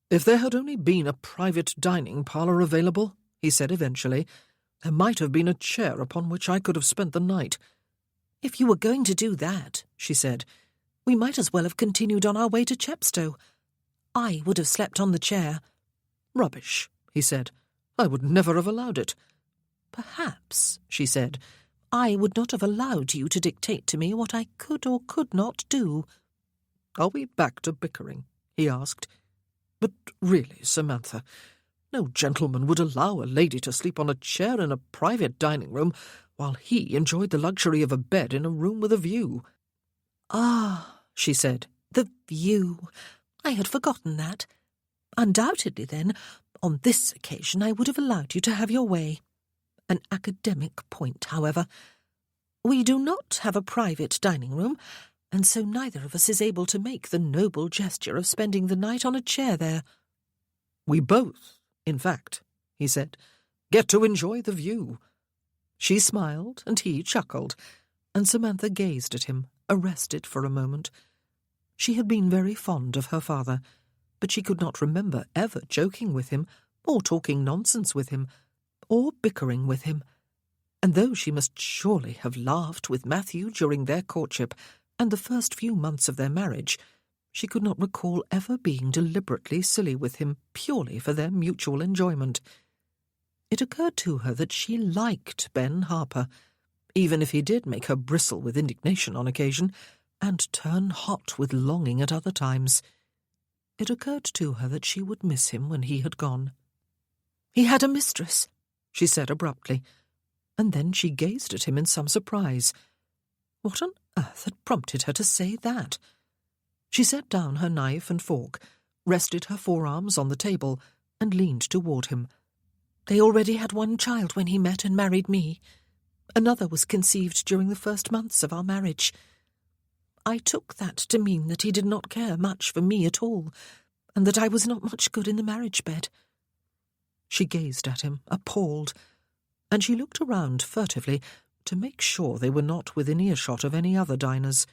"If there had only been a private dining parlour available," he said eventually, "there might have been a chair upon which I could have spent the night." "If you were going to do that," she said, "we might as well have continued on our way to Chepstow. I would have slept on the chair." "Rubbish," he said. "I would never have allowed it." "Perhaps," she said, "I would not have allowed you to dictate to me what I could or could not do." "Are we back to bickering?" he asked. "But really, Samantha, no gentleman would allow a lady to sleep on a chair in a private dining room while he enjoyed the luxury of a bed in a room with a view." "Ah," she said, "the view. I had forgotten that. Undoubtedly, then, on this occasion I would have allowed you to have your way. An academic point, however. We do not have a private dining room, and so neither of us is able to make the noble gesture of spending the night on a chair there." "We both, in fact," he said, "get to enjoy the view." She smiled, and he chuckled, and Samantha gazed at him, arrested for a moment. She had been very fond of her father, but she could not remember ever joking with him, or talking nonsense with him, or bickering with him. And though she must surely have laughed with Matthew during their courtship and the first few months of their marriage, she could not recall ever being deliberately silly with him purely for their mutual enjoyment. It occurred to her that she liked Ben Harper, even if he did make her bristle with indignation on occasion, and turn hot with longing at other times. It occurred to her that she would miss him when he had gone. "He had a mistress," she said abruptly, and then she gazed at him in some surprise. What on earth had prompted her to say that? She set down her knife and fork, rested her forearms on the table, and leaned toward him. "They already had one child when he met and married me. Another was conceived during the first months of our marriage. I took that to mean that he did not care much for me at all, and that I was not much good in the marriage bed." She gazed at him, appalled, and she looked around furtively to make sure they were not within earshot of any other diners.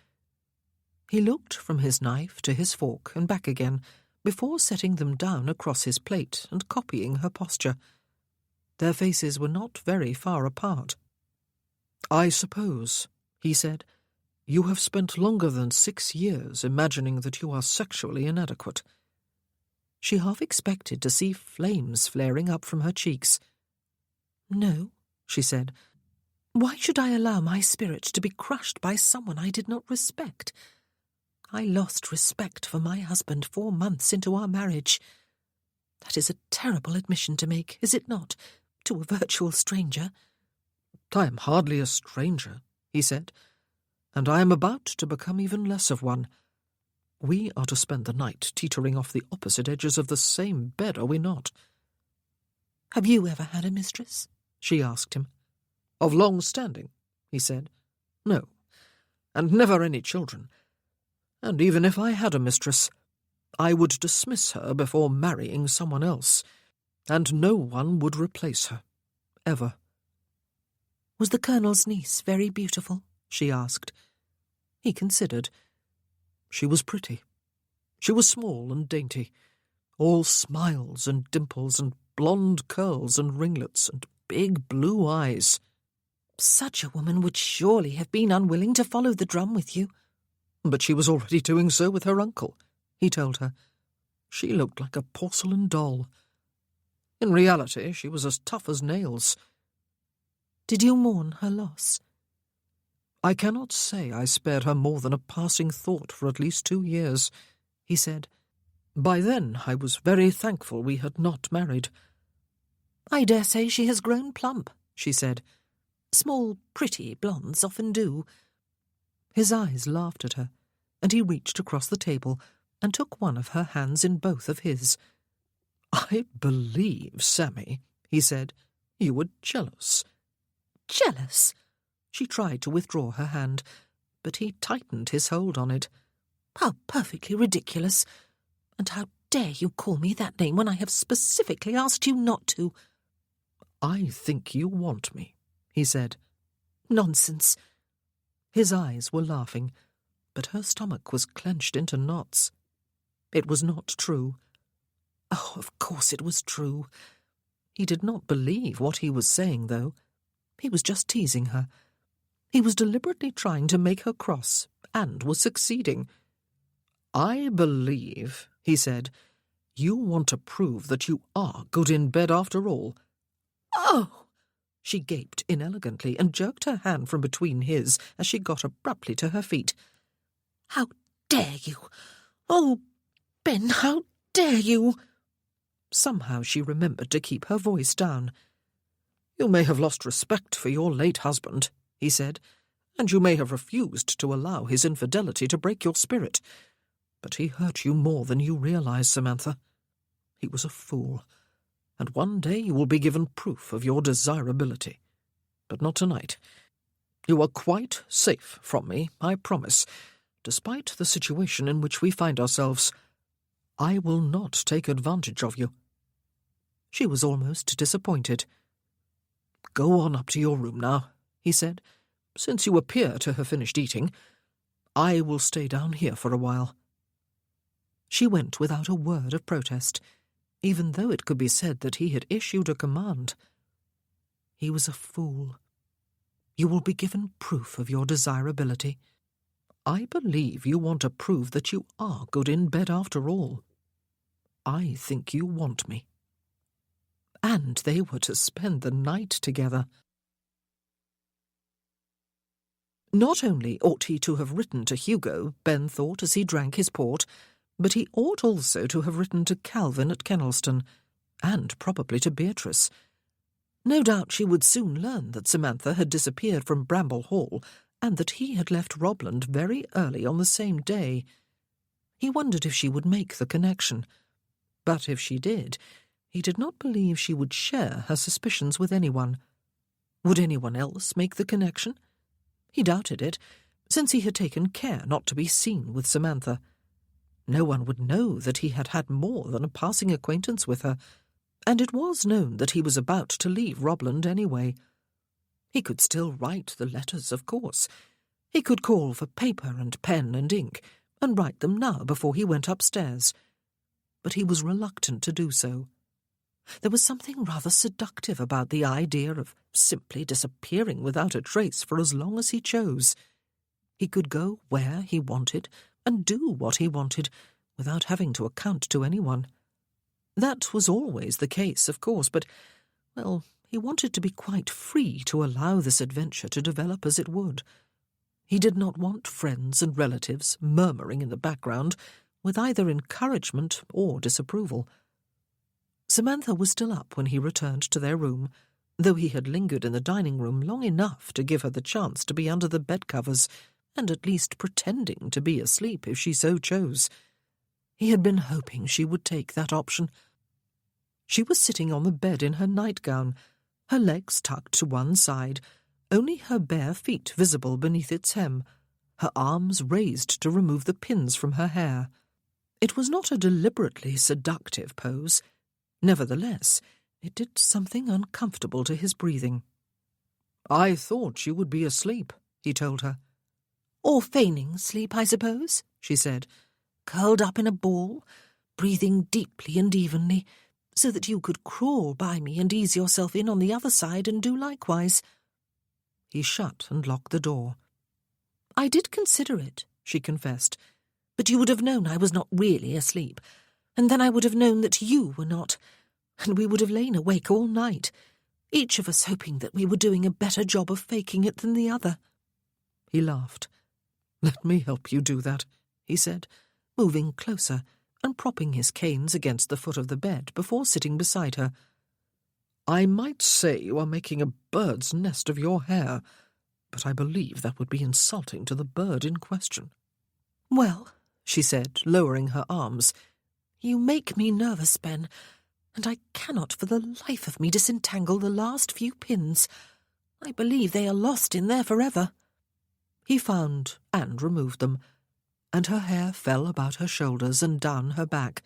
He looked from his knife to his fork and back again, before setting them down across his plate and copying her posture. Their faces were not very far apart. "I suppose," he said, "you have spent longer than 6 years imagining that you are sexually inadequate." She half expected to see flames flaring up from her cheeks. "No," she said. "Why should I allow my spirit to be crushed by someone I did not respect? I lost respect for my husband 4 months into our marriage. That is a terrible admission to make, is it not, to a virtual stranger?" "I am hardly a stranger," he said, "and I am about to become even less of one. We are to spend the night teetering off the opposite edges of the same bed, are we not?" "Have you ever had a mistress?" she asked him. "Of long standing," he said. "No, and never any children. And even if I had a mistress, I would dismiss her before marrying someone else, and no one would replace her, ever." "Was the Colonel's niece very beautiful?" she asked. He considered. She was pretty. She was small and dainty, all smiles and dimples and blonde curls and ringlets and big blue eyes. "Such a woman would surely have been unwilling to follow the drum with you." But she was already doing so with her uncle, he told her. She looked like a porcelain doll. In reality, she was as tough as nails. "Did you mourn her loss?" "I cannot say I spared her more than a passing thought for at least 2 years, he said. By then I was very thankful we had not married. "I dare say she has grown plump," she said. "Small, pretty blondes often do." His eyes laughed at her, and he reached across the table and took one of her hands in both of his. "I believe, Sammy," he said, "you were jealous." "Jealous?" She tried to withdraw her hand, but he tightened his hold on it. "How perfectly ridiculous! And how dare you call me that name when I have specifically asked you not to?" "I think you want me," he said. "Nonsense." His eyes were laughing, but her stomach was clenched into knots. It was not true. Oh, of course it was true. He did not believe what he was saying, though. He was just teasing her. He was deliberately trying to make her cross, and was succeeding. "I believe," he said, "you want to prove that you are good in bed after all." "Oh!" She gaped inelegantly and jerked her hand from between his as she got abruptly to her feet. "How dare you! Oh, Ben, how dare you!" Somehow she remembered to keep her voice down. "You may have lost respect for your late husband," he said, "and you may have refused to allow his infidelity to break your spirit. But he hurt you more than you realize, Samantha. He was a fool, and one day you will be given proof of your desirability. But not tonight. You are quite safe from me, I promise. Despite the situation in which we find ourselves, I will not take advantage of you." She was almost disappointed. "Go on up to your room now," he said. "Since you appear to have finished eating, I will stay down here for a while." She went without a word of protest, even though it could be said that he had issued a command. He was a fool. "You will be given proof of your desirability. I believe you want to prove that you are good in bed after all. I think you want me." And they were to spend the night together. Not only ought he to have written to Hugo, Ben thought as he drank his port, but he ought also to have written to Calvin at Kennelston, and probably to Beatrice. No doubt she would soon learn that Samantha had disappeared from Bramble Hall, and that he had left Robland very early on the same day. He wondered if she would make the connection. But if she did, he did not believe she would share her suspicions with anyone. Would anyone else make the connection? He doubted it, since he had taken care not to be seen with Samantha. No one would know that he had had more than a passing acquaintance with her, and it was known that he was about to leave Robland anyway. He could still write the letters, of course. He could call for paper and pen and ink, and write them now before he went upstairs. But he was reluctant to do so. There was something rather seductive about the idea of simply disappearing without a trace for as long as he chose. He could go where he wanted and do what he wanted without having to account to anyone. That was always the case, of course, but, well, he wanted to be quite free to allow this adventure to develop as it would. He did not want friends and relatives murmuring in the background with either encouragement or disapproval. Samantha was still up when he returned to their room, though he had lingered in the dining-room long enough to give her the chance to be under the bedcovers and at least pretending to be asleep if she so chose. He had been hoping she would take that option. She was sitting on the bed in her nightgown, her legs tucked to one side, only her bare feet visible beneath its hem, her arms raised to remove the pins from her hair. It was not a deliberately seductive pose. Nevertheless, it did something uncomfortable to his breathing. "I thought you would be asleep," he told her. "Or feigning sleep, I suppose," she said, "curled up in a ball, breathing deeply and evenly, so that you could crawl by me and ease yourself in on the other side and do likewise." He shut and locked the door. "I did consider it," she confessed, "but you would have known I was not really asleep, and then I would have known that you were not, and we would have lain awake all night, each of us hoping that we were doing a better job of faking it than the other." He laughed. "Let me help you do that," he said, moving closer and propping his canes against the foot of the bed before sitting beside her. "I might say you are making a bird's nest of your hair, but I believe that would be insulting to the bird in question." "Well," she said, lowering her arms, "you make me nervous, Ben, and I cannot for the life of me disentangle the last few pins. I believe they are lost in there forever." He found and removed them, and her hair fell about her shoulders and down her back.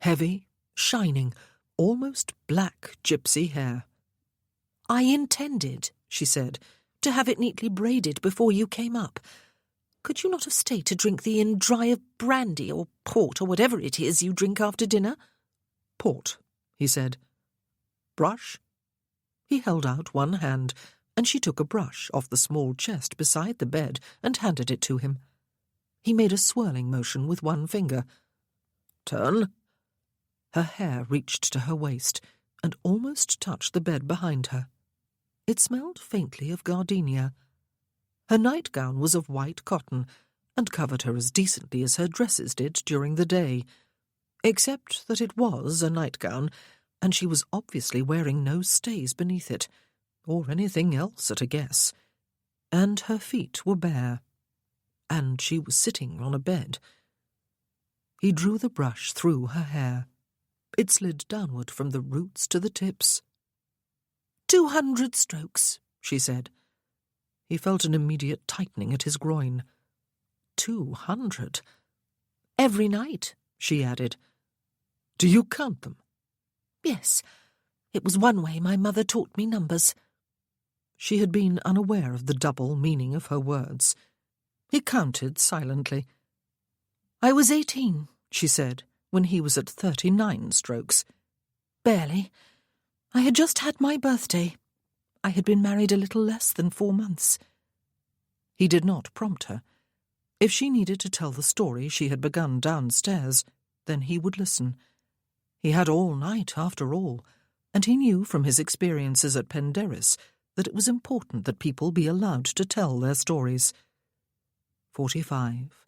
Heavy, shining, almost black gypsy hair. "I intended," she said, "to have it neatly braided before you came up. Could you not have stayed to drink the inn dry of brandy or port or whatever it is you drink after dinner?" "Port," he said. "Brush?" He held out one hand, and she took a brush off the small chest beside the bed and handed it to him. He made a swirling motion with one finger. "Turn." Her hair reached to her waist and almost touched the bed behind her. It smelled faintly of gardenia. Her nightgown was of white cotton and covered her as decently as her dresses did during the day, except that it was a nightgown, and she was obviously wearing no stays beneath it, or anything else at a guess, and her feet were bare, and she was sitting on a bed. He drew the brush through her hair. It slid downward from the roots to the tips. 200 strokes, she said. He felt an immediate tightening at his groin. 200. Every night, she added. Do you count them? Yes. It was one way my mother taught me numbers. She had been unaware of the double meaning of her words. He counted silently. I was 18, she said, when he was at 39 strokes. Barely. I had just had my birthday. I had been married a little less than 4 months. He did not prompt her. If she needed to tell the story she had begun downstairs, then he would listen. He had all night, after all, and he knew from his experiences at Penderys that it was important that people be allowed to tell their stories. 45,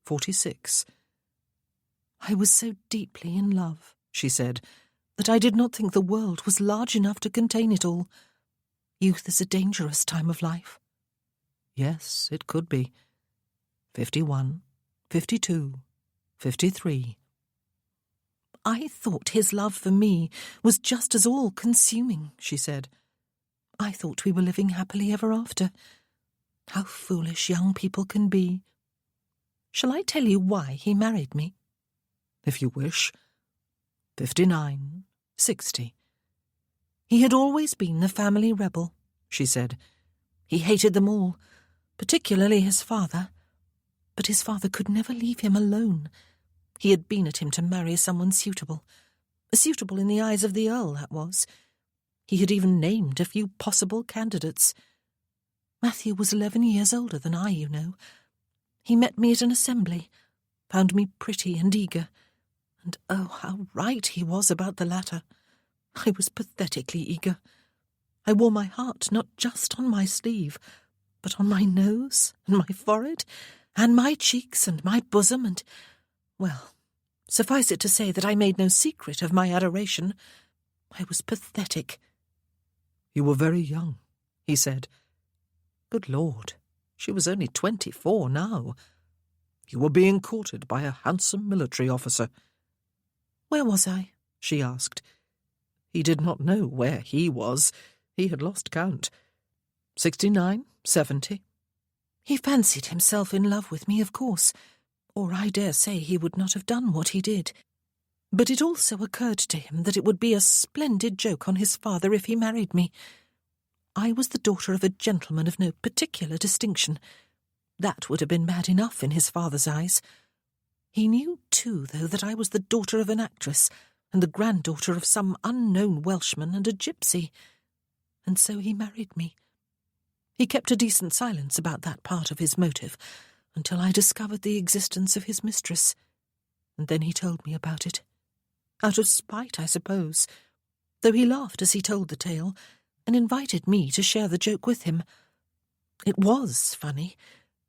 46. I was so deeply in love, she said, that I did not think the world was large enough to contain it all. Youth is a dangerous time of life. Yes, it could be. 51, 52, 53. I thought his love for me was just as all-consuming, she said. I thought we were living happily ever after. How foolish young people can be. Shall I tell you why he married me? If you wish. 59, 60. He had always been the family rebel, she said. He hated them all, particularly his father. But his father could never leave him alone. He had been at him to marry someone suitable. Suitable in the eyes of the Earl, that was. He had even named a few possible candidates. Matthew was 11 years older than I, you know. He met me at an assembly, found me pretty and eager. And oh, how right he was about the latter. I was pathetically eager. I wore my heart not just on my sleeve, but on my nose and my forehead and my cheeks and my bosom and, well, suffice it to say that I made no secret of my adoration. I was pathetic. You were very young, he said. Good Lord, she was only 24 now. You were being courted by a handsome military officer. Where was I? She asked. He did not know where he was. He had lost count. 69, 70. He fancied himself in love with me, of course, or I dare say he would not have done what he did. But it also occurred to him that it would be a splendid joke on his father if he married me. I was the daughter of a gentleman of no particular distinction. That would have been bad enough in his father's eyes. He knew, too, though, that I was the daughter of an actress and the granddaughter of some unknown Welshman and a gypsy. And so he married me. He kept a decent silence about that part of his motive until I discovered the existence of his mistress, and then he told me about it. Out of spite, I suppose, though he laughed as he told the tale and invited me to share the joke with him. It was funny,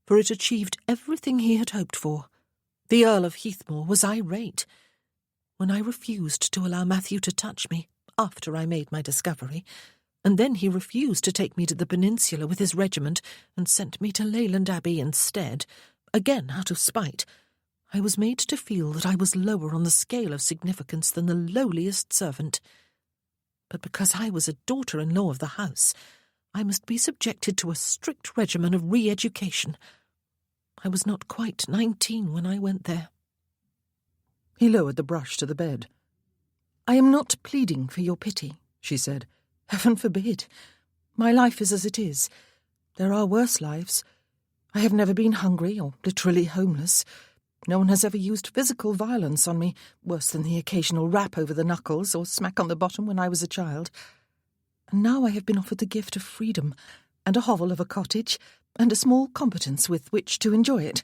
for it achieved everything he had hoped for. The Earl of Heathmore was irate. When I refused to allow Matthew to touch me after I made my discovery, and then he refused to take me to the peninsula with his regiment and sent me to Leyland Abbey instead, again out of spite, I was made to feel that I was lower on the scale of significance than the lowliest servant. But because I was a daughter-in-law of the house, I must be subjected to a strict regimen of re-education. I was not quite 19 when I went there. He lowered the brush to the bed. I am not pleading for your pity, she said. Heaven forbid. My life is as it is. There are worse lives. I have never been hungry or literally homeless. No one has ever used physical violence on me, worse than the occasional rap over the knuckles or smack on the bottom when I was a child. And now I have been offered the gift of freedom, and a hovel of a cottage, and a small competence with which to enjoy it.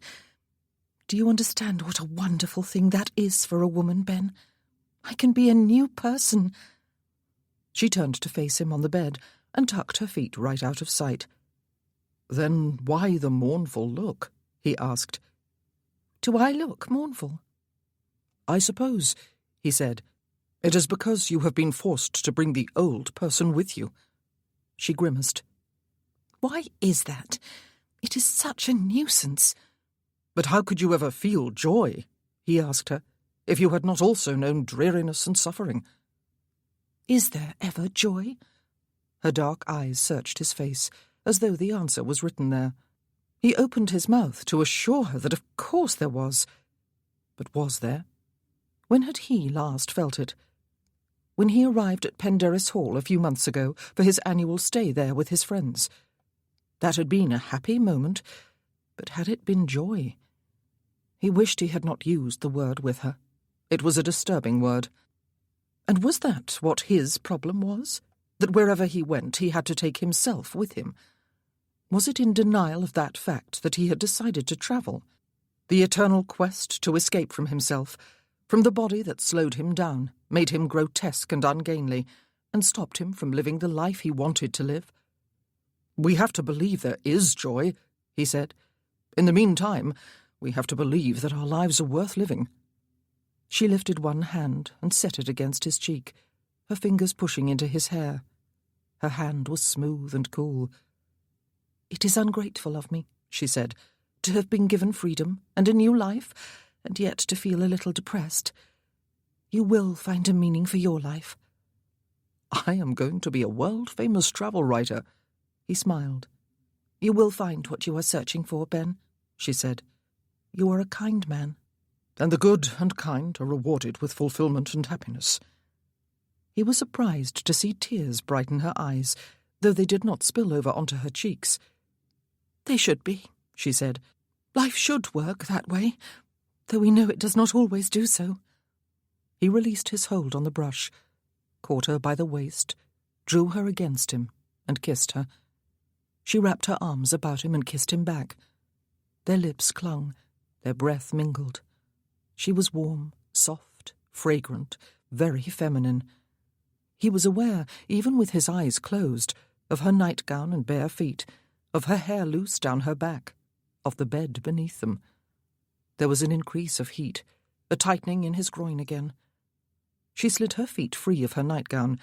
Do you understand what a wonderful thing that is for a woman, Ben? I can be a new person. She turned to face him on the bed and tucked her feet right out of sight. Then why the mournful look? He asked. Do I look mournful? I suppose, he said, it is because you have been forced to bring the old person with you. She grimaced. Why is that? It is such a nuisance. But how could you ever feel joy, he asked her, if you had not also known dreariness and suffering? Is there ever joy? Her dark eyes searched his face, as though the answer was written there. He opened his mouth to assure her that of course there was. But was there? When had he last felt it? When he arrived at Penderys Hall a few months ago for his annual stay there with his friends. That had been a happy moment, but had it been joy? He wished he had not used the word with her. It was a disturbing word. And was that what his problem was? That wherever he went he had to take himself with him? Was it in denial of that fact that he had decided to travel? The eternal quest to escape from himself, from the body that slowed him down, made him grotesque and ungainly, and stopped him from living the life he wanted to live? "We have to believe there is joy," he said. "In the meantime, we have to believe that our lives are worth living." She lifted one hand and set it against his cheek, her fingers pushing into his hair. Her hand was smooth and cool. "It is ungrateful of me," she said, "to have been given freedom and a new life, and yet to feel a little depressed. You will find a meaning for your life." "I am going to be a world-famous travel writer," he smiled. "You will find what you are searching for, Ben," she said. "You are a kind man." "And the good and kind are rewarded with fulfillment and happiness." He was surprised to see tears brighten her eyes, though they did not spill over onto her cheeks. "They should be," she said. "Life should work that way, though we know it does not always do so." He released his hold on the brush, caught her by the waist, drew her against him, and kissed her. She wrapped her arms about him and kissed him back. Their lips clung, their breath mingled. She was warm, soft, fragrant, very feminine. He was aware, even with his eyes closed, of her nightgown and bare feet, of her hair loose down her back, of the bed beneath them. There was an increase of heat, a tightening in his groin again. She slid her feet free of her nightgown,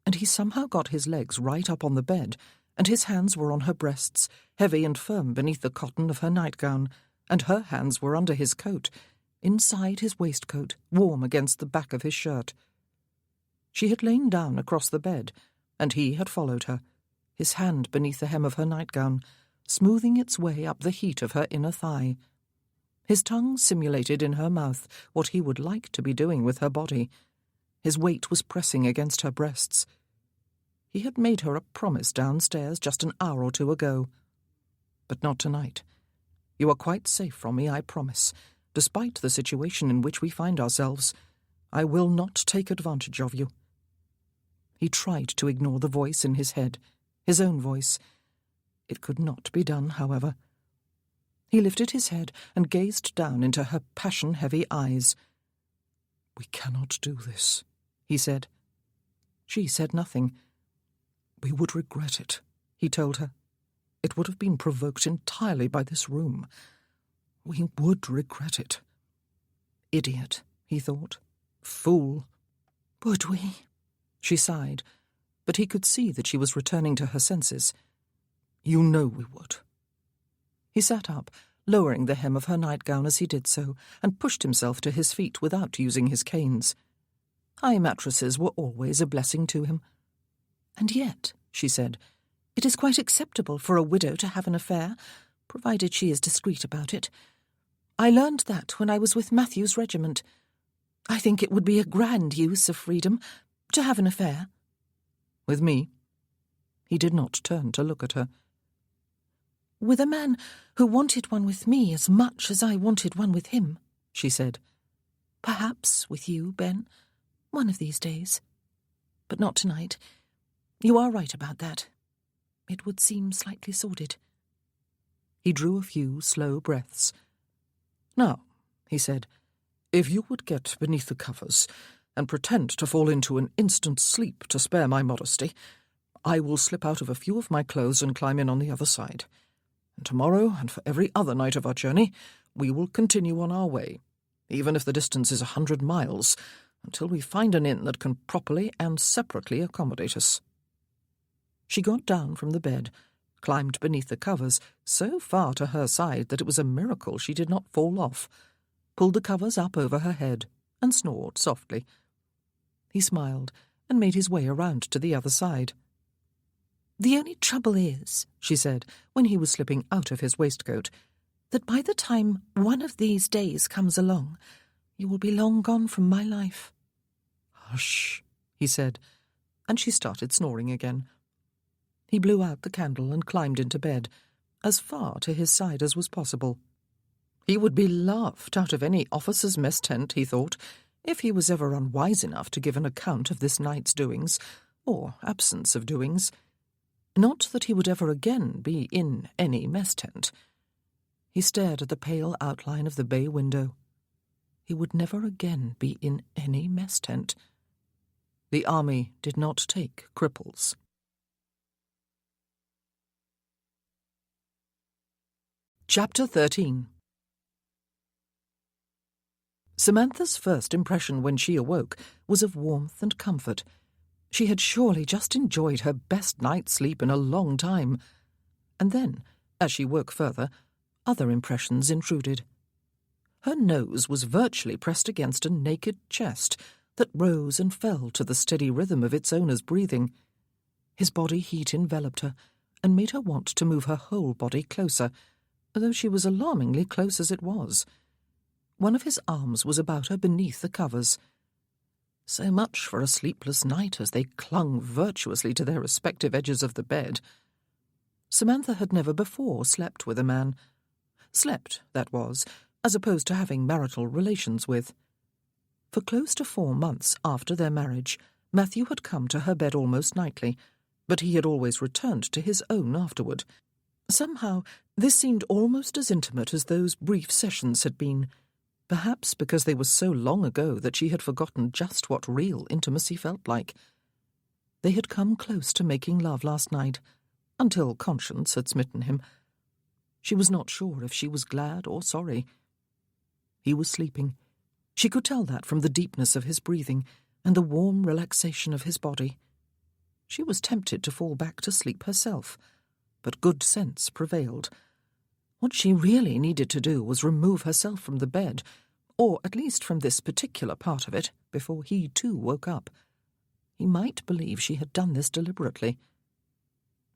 and he somehow got his legs right up on the bed, and his hands were on her breasts, heavy and firm beneath the cotton of her nightgown, and her hands were under his coat, inside his waistcoat, warm against the back of his shirt. She had lain down across the bed, and he had followed her, his hand beneath the hem of her nightgown, smoothing its way up the heat of her inner thigh. His tongue simulated in her mouth what he would like to be doing with her body. His weight was pressing against her breasts. He had made her a promise downstairs just an hour or two ago. "But not tonight. You are quite safe from me, I promise. Despite the situation in which we find ourselves, I will not take advantage of you." He tried to ignore the voice in his head, his own voice. It could not be done, however. He lifted his head and gazed down into her passion-heavy eyes. "We cannot do this," he said. She said nothing. "We would regret it," he told her. "It would have been provoked entirely by this room. We would regret it." Idiot, he thought. Fool. "Would we?" She sighed, but he could see that she was returning to her senses. "You know we would." He sat up, lowering the hem of her nightgown as he did so, and pushed himself to his feet without using his canes. High mattresses were always a blessing to him. "And yet," she said, "it is quite acceptable for a widow to have an affair, provided she is discreet about it. I learned that when I was with Matthew's regiment. I think it would be a grand use of freedom to have an affair." "With me?" He did not turn to look at her. "With a man who wanted one with me as much as I wanted one with him," she said. "Perhaps with you, Ben, one of these days. But not tonight. You are right about that. It would seem slightly sordid." He drew a few slow breaths. "Now," he said, "if you would get beneath the covers and pretend to fall into an instant sleep to spare my modesty, I will slip out of a few of my clothes and climb in on the other side. And tomorrow, and for every other night of our journey, we will continue on our way, even if the distance is 100 miles, until we find an inn that can properly and separately accommodate us." She got down from the bed, climbed beneath the covers, so far to her side that it was a miracle she did not fall off, pulled the covers up over her head, and snored softly. He smiled and made his way around to the other side. "The only trouble is," she said, when he was slipping out of his waistcoat, "that by the time one of these days comes along, you will be long gone from my life." "Hush," he said, and she started snoring again. He blew out the candle and climbed into bed, as far to his side as was possible. He would be laughed out of any officer's mess tent, he thought, if he was ever unwise enough to give an account of this night's doings, or absence of doings. Not that he would ever again be in any mess tent. He stared at the pale outline of the bay window. He would never again be in any mess tent. The army did not take cripples. Chapter 13. Samantha's first impression when she awoke was of warmth and comfort. She had surely just enjoyed her best night's sleep in a long time. And then, as she woke further, other impressions intruded. Her nose was virtually pressed against a naked chest that rose and fell to the steady rhythm of its owner's breathing. His body heat enveloped her and made her want to move her whole body closer, though she was alarmingly close as it was. One of his arms was about her beneath the covers. So much for a sleepless night as they clung virtuously to their respective edges of the bed. Samantha had never before slept with a man. Slept, that was, as opposed to having marital relations with. For close to 4 months after their marriage, Matthew had come to her bed almost nightly, but he had always returned to his own afterward. Somehow, this seemed almost as intimate as those brief sessions had been, perhaps because they were so long ago that she had forgotten just what real intimacy felt like. They had come close to making love last night, until conscience had smitten him. She was not sure if she was glad or sorry. He was sleeping. She could tell that from the deepness of his breathing and the warm relaxation of his body. She was tempted to fall back to sleep herself, but good sense prevailed. What she really needed to do was remove herself from the bed, or at least from this particular part of it, before he too woke up. He might believe she had done this deliberately.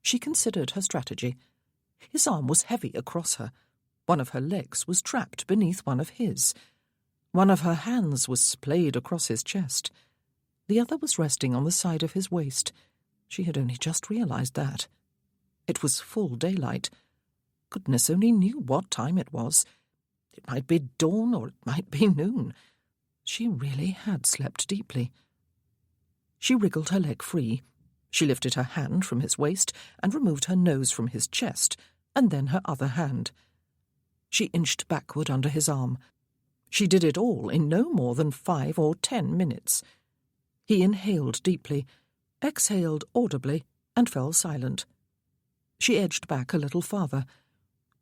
She considered her strategy. His arm was heavy across her. One of her legs was trapped beneath one of his. One of her hands was splayed across his chest. The other was resting on the side of his waist. She had only just realized that. It was full daylight. Goodness only knew what time it was. It might be dawn or it might be noon. She really had slept deeply. She wriggled her leg free. She lifted her hand from his waist and removed her nose from his chest, and then her other hand. She inched backward under his arm. She did it all in no more than 5 or 10 minutes. He inhaled deeply, exhaled audibly, and fell silent. She edged back a little farther.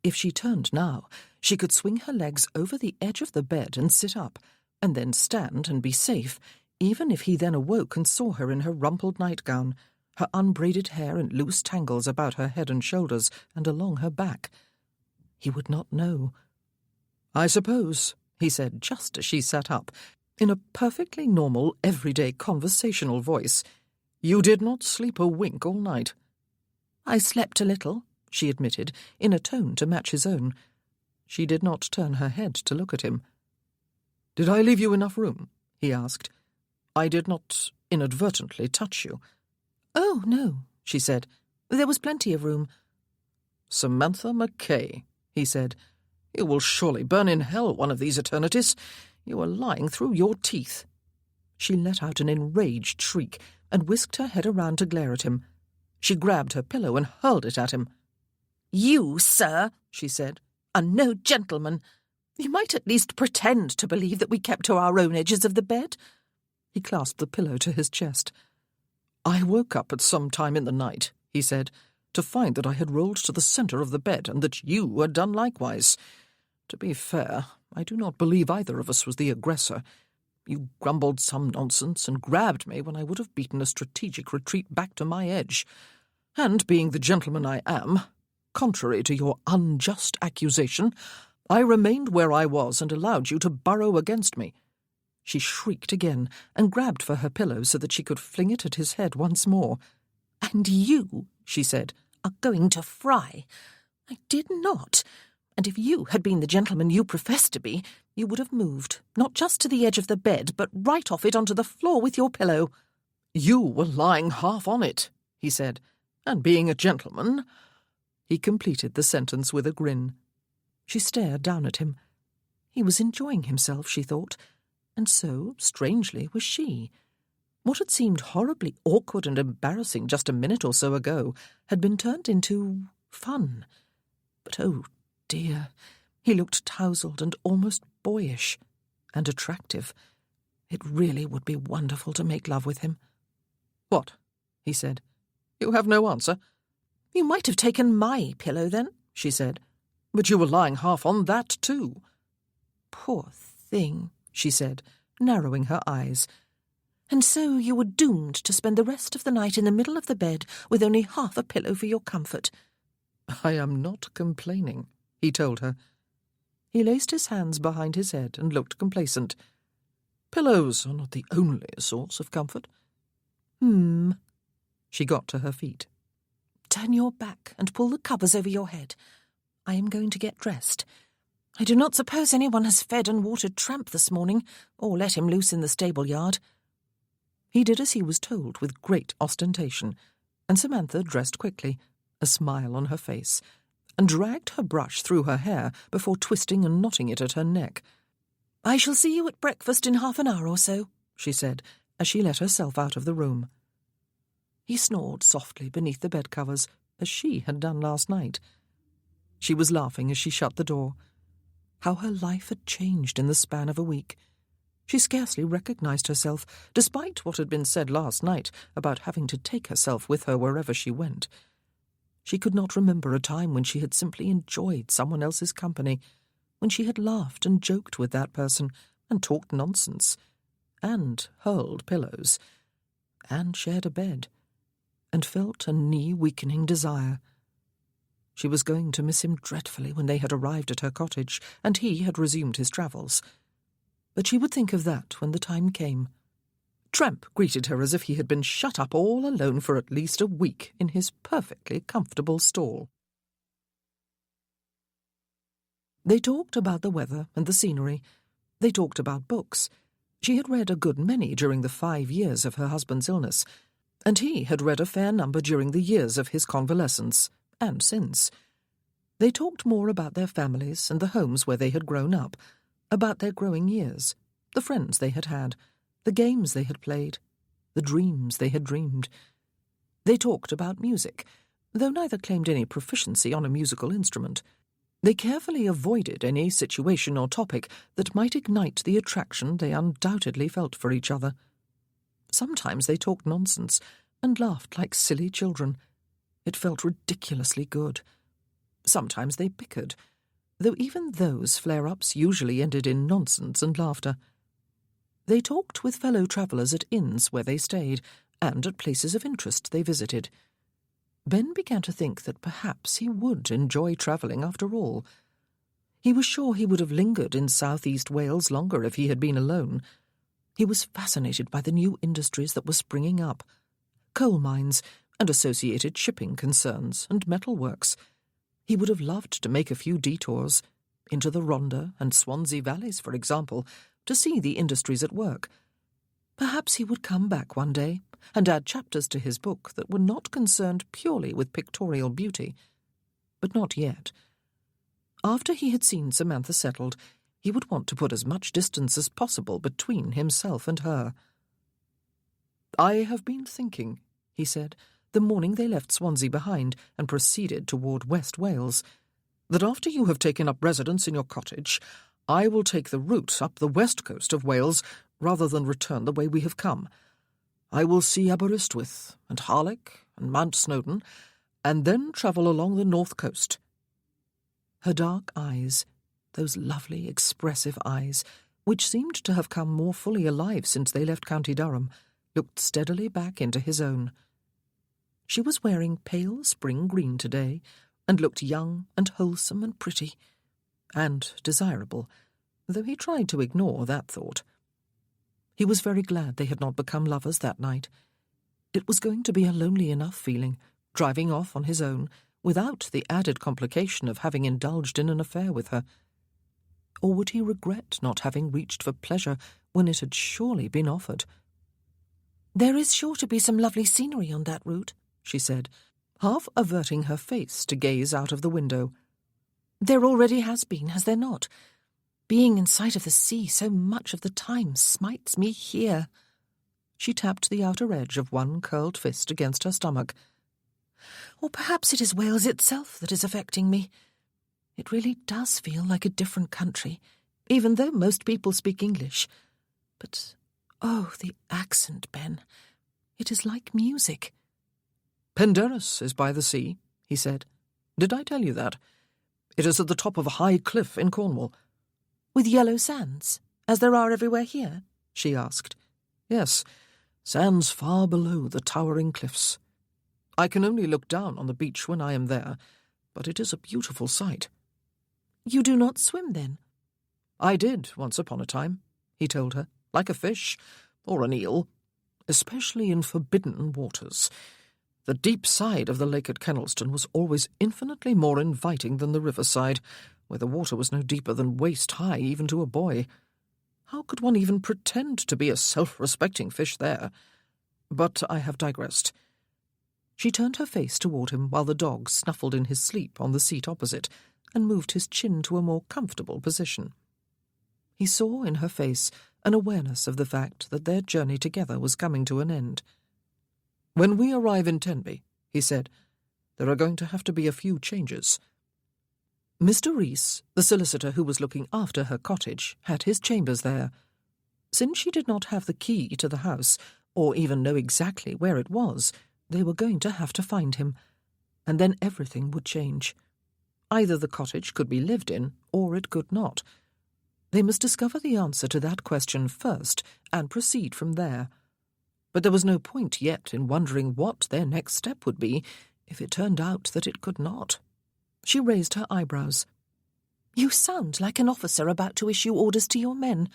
If she turned now, she could swing her legs over the edge of the bed and sit up, and then stand and be safe, even if he then awoke and saw her in her rumpled nightgown, her unbraided hair in loose tangles about her head and shoulders and along her back. He would not know. "I suppose," he said just as she sat up, in a perfectly normal, everyday conversational voice, "you did not sleep a wink all night." "I slept a little," she admitted, in a tone to match his own. She did not turn her head to look at him. "Did I leave you enough room?" he asked. "I did not inadvertently touch you." "Oh, no," she said. "There was plenty of room." "Samantha McKay," he said, "you will surely burn in hell one of these eternities. You are lying through your teeth." She let out an enraged shriek and whisked her head around to glare at him. She grabbed her pillow and hurled it at him. "You, sir," she said, "are no gentleman. You might at least pretend to believe that we kept to our own edges of the bed." He clasped the pillow to his chest. "I woke up at some time in the night," he said, "to find that I had rolled to the centre of the bed and that you had done likewise. To be fair, I do not believe either of us was the aggressor. You grumbled some nonsense and grabbed me when I would have beaten a strategic retreat back to my edge. And being the gentleman I am, contrary to your unjust accusation, I remained where I was and allowed you to burrow against me." She shrieked again and grabbed for her pillow so that she could fling it at his head once more. "And you," she said, "are going to fry. I did not. And if you had been the gentleman you profess to be, you would have moved, not just to the edge of the bed, but right off it onto the floor with your pillow." "You were lying half on it," he said, "and being a gentleman—" He completed the sentence with a grin. She stared down at him. He was enjoying himself, she thought, and so, strangely, was she. What had seemed horribly awkward and embarrassing just a minute or so ago had been turned into fun. But oh dear, he looked tousled and almost boyish, and attractive. It really would be wonderful to make love with him. "What?" he said. "You have no answer?" "You might have taken my pillow then," she said. But you were lying half on that too. Poor thing, she said, narrowing her eyes. And so you were doomed to spend the rest of the night in the middle of the bed with only half a pillow for your comfort. I am not complaining, he told her. He laced his hands behind his head and looked complacent. Pillows are not the only source of comfort. She got to her feet. Turn your back and pull the covers over your head. I am going to get dressed. I do not suppose anyone has fed and watered Tramp this morning, or let him loose in the stable yard. He did as he was told with great ostentation, and Samantha dressed quickly, a smile on her face, and dragged her brush through her hair before twisting and knotting it at her neck. I shall see you at breakfast in half an hour or so, she said, as she let herself out of the room. He snored softly beneath the bedcovers, as she had done last night. She was laughing as she shut the door. How her life had changed in the span of a week. She scarcely recognized herself, despite what had been said last night about having to take herself with her wherever she went. She could not remember a time when she had simply enjoyed someone else's company, when she had laughed and joked with that person and talked nonsense, and hurled pillows, and shared a bed, and felt a knee-weakening desire. She was going to miss him dreadfully when they had arrived at her cottage and he had resumed his travels. But she would think of that when the time came. Tramp greeted her as if he had been shut up all alone for at least a week in his perfectly comfortable stall. They talked about the weather and the scenery. They talked about books. She had read a good many during the 5 years of her husband's illness, and he had read a fair number during the years of his convalescence, and since. They talked more about their families and the homes where they had grown up, about their growing years, the friends they had had, the games they had played, the dreams they had dreamed. They talked about music, though neither claimed any proficiency on a musical instrument. They carefully avoided any situation or topic that might ignite the attraction they undoubtedly felt for each other. Sometimes they talked nonsense and laughed like silly children. It felt ridiculously good. Sometimes they bickered, though even those flare-ups usually ended in nonsense and laughter. They talked with fellow travellers at inns where they stayed, and at places of interest they visited. Ben began to think that perhaps he would enjoy travelling after all. He was sure he would have lingered in south-east Wales longer if he had been alone. He was fascinated by the new industries that were springing up. Coal mines and associated shipping concerns and metalworks. He would have loved to make a few detours, into the Rhondda and Swansea valleys, for example, to see the industries at work. Perhaps he would come back one day and add chapters to his book that were not concerned purely with pictorial beauty. But not yet. After he had seen Samantha settled, he would want to put as much distance as possible between himself and her. "I have been thinking," he said, the morning they left Swansea behind and proceeded toward West Wales, "that after you have taken up residence in your cottage, I will take the route up the west coast of Wales rather than return the way we have come. I will see Aberystwyth and Harlech and Mount Snowdon, and then travel along the north coast." Her dark eyes, those lovely, expressive eyes, which seemed to have come more fully alive since they left County Durham, looked steadily back into his own. She was wearing pale spring green today, and looked young and wholesome and pretty, and desirable, though he tried to ignore that thought. He was very glad they had not become lovers that night. It was going to be a lonely enough feeling, driving off on his own, without the added complication of having indulged in an affair with her. Or would he regret not having reached for pleasure when it had surely been offered? "There is sure to be some lovely scenery on that route," she said, half averting her face to gaze out of the window. "There already has been, has there not? Being in sight of the sea so much of the time smites me here." She tapped the outer edge of one curled fist against her stomach. "Or perhaps it is Wales itself that is affecting me. It really does feel like a different country, even though most people speak English. But, oh, the accent, Ben. It is like music." "Penderys is by the sea," he said. "Did I tell you that? It is at the top of a high cliff in Cornwall. With yellow sands, as there are everywhere here? She asked. Yes, sands far below the towering cliffs. I can only look down on the beach when I am there, but it is a beautiful sight. You do not swim, then? I did, once upon a time, he told her, like a fish, or an eel, especially in forbidden waters. The deep side of the lake at Kennelston was always infinitely more inviting than the riverside, where the water was no deeper than waist-high even to a boy. How could one even pretend to be a self-respecting fish there? But I have digressed. She turned her face toward him while the dog snuffled in his sleep on the seat opposite and moved his chin to a more comfortable position. He saw in her face an awareness of the fact that their journey together was coming to an end. "When we arrive in Tenby," he said, "there are going to have to be a few changes." Mr. Rees, the solicitor who was looking after her cottage, had his chambers there. Since she did not have the key to the house, or even know exactly where it was, they were going to have to find him, and then everything would change. Either the cottage could be lived in, or it could not. They must discover the answer to that question first, and proceed from there. But there was no point yet in wondering what their next step would be if it turned out that it could not. She raised her eyebrows. You sound like an officer about to issue orders to your men.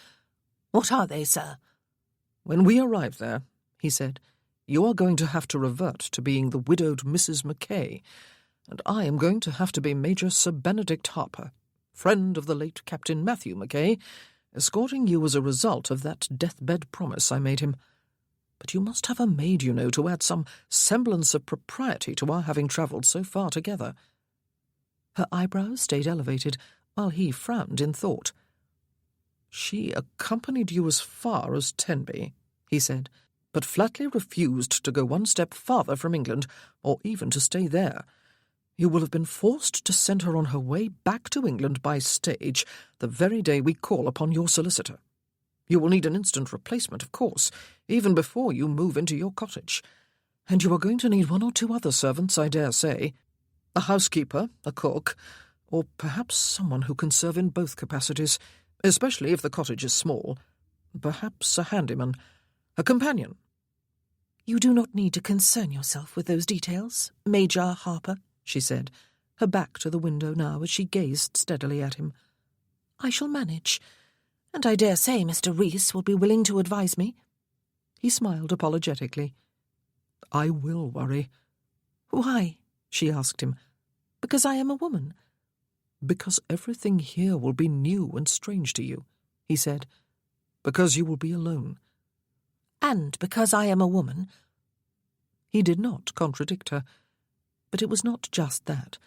What are they, sir? When we arrive there, he said, you are going to have to revert to being the widowed Mrs. Mackay, and I am going to have to be Major Sir Benedict Harper, friend of the late Captain Matthew Mackay, escorting you as a result of that deathbed promise I made him. But you must have a maid, you know, to add some semblance of propriety to our having travelled so far together. Her eyebrows stayed elevated, while he frowned in thought. She accompanied you as far as Tenby, he said, but flatly refused to go one step farther from England, or even to stay there. You will have been forced to send her on her way back to England by stage the very day we call upon your solicitor. You will need an instant replacement, of course, even before you move into your cottage. And you are going to need one or two other servants, I dare say. A housekeeper, a cook, or perhaps someone who can serve in both capacities, especially if the cottage is small. Perhaps a handyman, a companion. You do not need to concern yourself with those details, Major Harper, she said, her back to the window now as she gazed steadily at him. I shall manage, and I dare say Mr. Rees will be willing to advise me. He smiled apologetically. I will worry. Why? She asked him. Because I am a woman. Because everything here will be new and strange to you, he said. Because you will be alone. And because I am a woman. He did not contradict her. But it was not just that.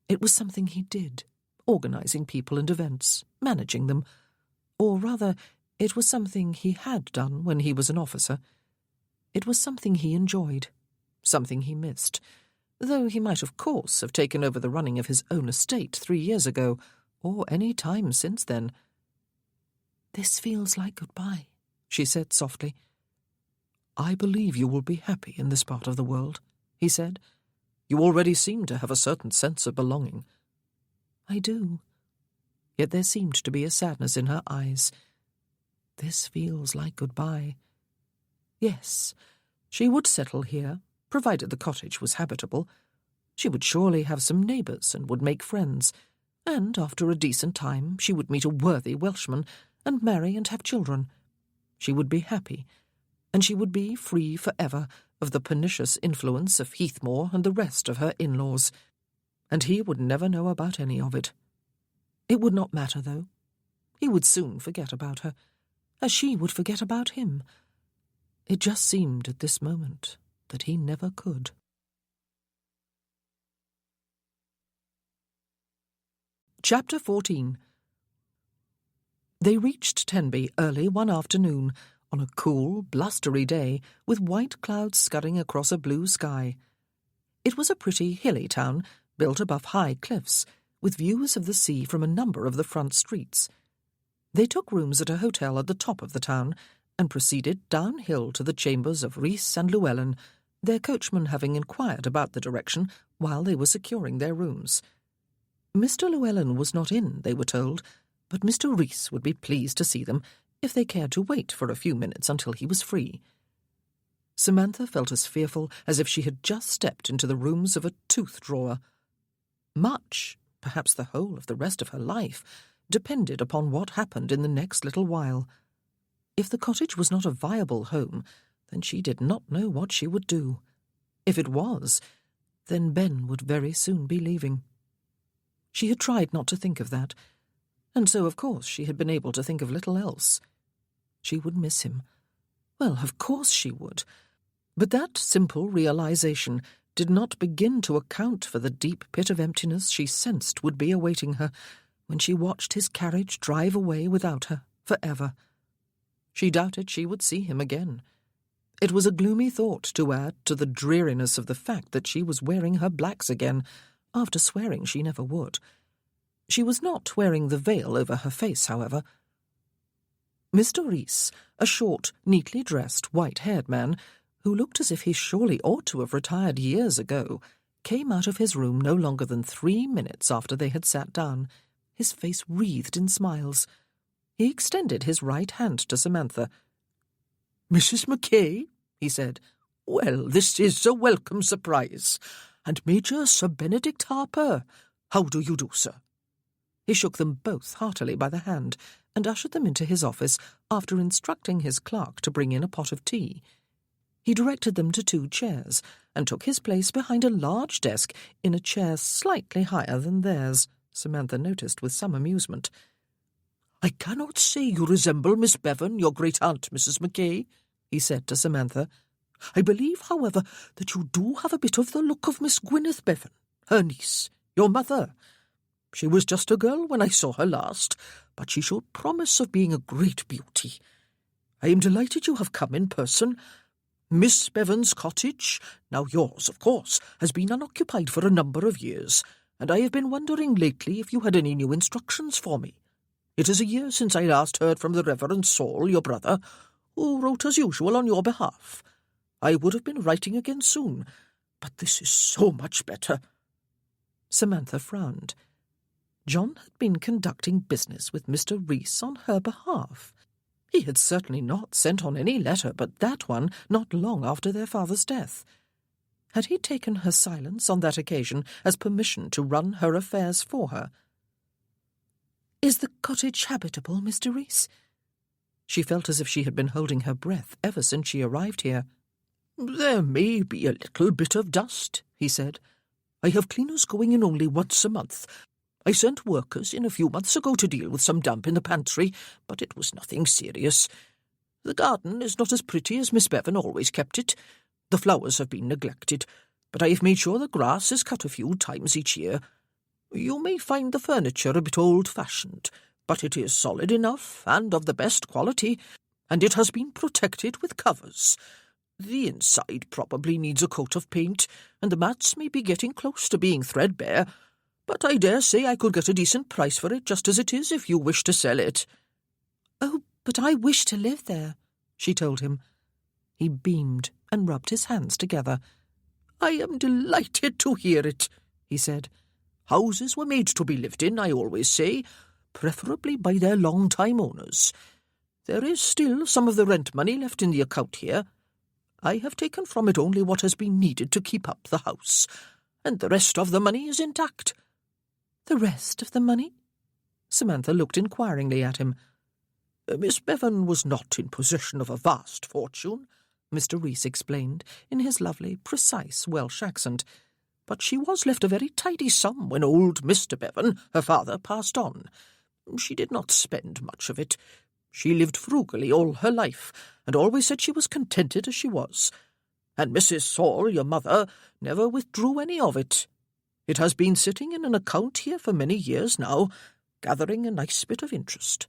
It was something he did, organising people and events, managing them. Or rather, it was something he had done when he was an officer. It was something he enjoyed, something he missed, though he might of course have taken over the running of his own estate 3 years ago, or any time since then. This feels like goodbye, she said softly. I believe you will be happy in this part of the world, he said. You already seem to have a certain sense of belonging. I do. Yet there seemed to be a sadness in her eyes. This feels like goodbye. Yes, she would settle here, provided the cottage was habitable. She would surely have some neighbours and would make friends, and after a decent time she would meet a worthy Welshman and marry and have children. She would be happy, and she would be free forever of the pernicious influence of Heathmore and the rest of her in-laws, and he would never know about any of it. It would not matter, though. He would soon forget about her, as she would forget about him. It just seemed at this moment that he never could. Chapter 14. They reached Tenby early one afternoon, on a cool, blustery day, with white clouds scudding across a blue sky. It was a pretty, hilly town, built above high cliffs, with views of the sea from a number of the front streets. They took rooms at a hotel at the top of the town, and proceeded downhill to the chambers of Rees and Llewellyn, their coachman having inquired about the direction while they were securing their rooms. Mr. Llewellyn was not in, they were told, but Mr. Rees would be pleased to see them if they cared to wait for a few minutes until he was free. Samantha felt as fearful as if she had just stepped into the rooms of a tooth-drawer. Much, perhaps the whole of the rest of her life, depended upon what happened in the next little while. If the cottage was not a viable home, then she did not know what she would do. If it was, then Ben would very soon be leaving. She had tried not to think of that, and so, of course, she had been able to think of little else. She would miss him. Well, of course she would. But that simple realization did not begin to account for the deep pit of emptiness she sensed would be awaiting her when she watched his carriage drive away without her forever. She doubted she would see him again. It was a gloomy thought to add to the dreariness of the fact that she was wearing her blacks again, after swearing she never would. She was not wearing the veil over her face, however. Mr. Rees, a short, neatly dressed, white-haired man, who looked as if he surely ought to have retired years ago, came out of his room no longer than 3 minutes after they had sat down, his face wreathed in smiles. He extended his right hand to Samantha. "Mrs. Mackay," he said, "well, this is a welcome surprise. And Major Sir Benedict Harper, how do you do, sir?" He shook them both heartily by the hand and ushered them into his office after instructing his clerk to bring in a pot of tea. He directed them to 2 chairs and took his place behind a large desk in a chair slightly higher than theirs, Samantha noticed with some amusement. "I cannot say you resemble Miss Bevan, your great-aunt, Mrs. Mackay," he said to Samantha. "I believe, however, that you do have a bit of the look of Miss Gwyneth Bevan, her niece, your mother. She was just a girl when I saw her last, but she showed promise of being a great beauty. I am delighted you have come in person. Miss Bevan's cottage, now yours, of course, has been unoccupied for a number of years, and I have been wondering lately if you had any new instructions for me. It is a year since I last heard from the Reverend Saul, your brother, who wrote as usual on your behalf. I would have been writing again soon, but this is so much better." Samantha frowned. John had been conducting business with Mr. Rees on her behalf. He had certainly not sent on any letter but that one not long after their father's death. Had he taken her silence on that occasion as permission to run her affairs for her? "Is the cottage habitable, Mr. Rees?" She felt as if she had been holding her breath ever since she arrived here. "There may be a little bit of dust," he said. "I have cleaners going in only once a month. I sent workers in a few months ago to deal with some damp in the pantry, but it was nothing serious. The garden is not as pretty as Miss Bevan always kept it. The flowers have been neglected, but I have made sure the grass is cut a few times each year. You may find the furniture a bit old-fashioned, but it is solid enough and of the best quality, and it has been protected with covers. The inside probably needs a coat of paint, and the mats may be getting close to being threadbare, but I dare say I could get a decent price for it just as it is if you wish to sell it." "Oh, but I wish to live there," she told him. He beamed and rubbed his hands together. "I am delighted to hear it," he said. "Houses were made to be lived in, I always say, preferably by their long-time owners. There is still some of the rent money left in the account here. I have taken from it only what has been needed to keep up the house, and the rest of the money is intact." "The rest of the money?" Samantha looked inquiringly at him. "Miss Bevan was not in possession of a vast fortune," Mr. Rees explained in his lovely, precise Welsh accent, "but she was left a very tidy sum when old Mr. Bevan, her father, passed on. She did not spend much of it. She lived frugally all her life, and always said she was contented as she was. And Mrs. Saul, your mother, never withdrew any of it. It has been sitting in an account here for many years now, gathering a nice bit of interest."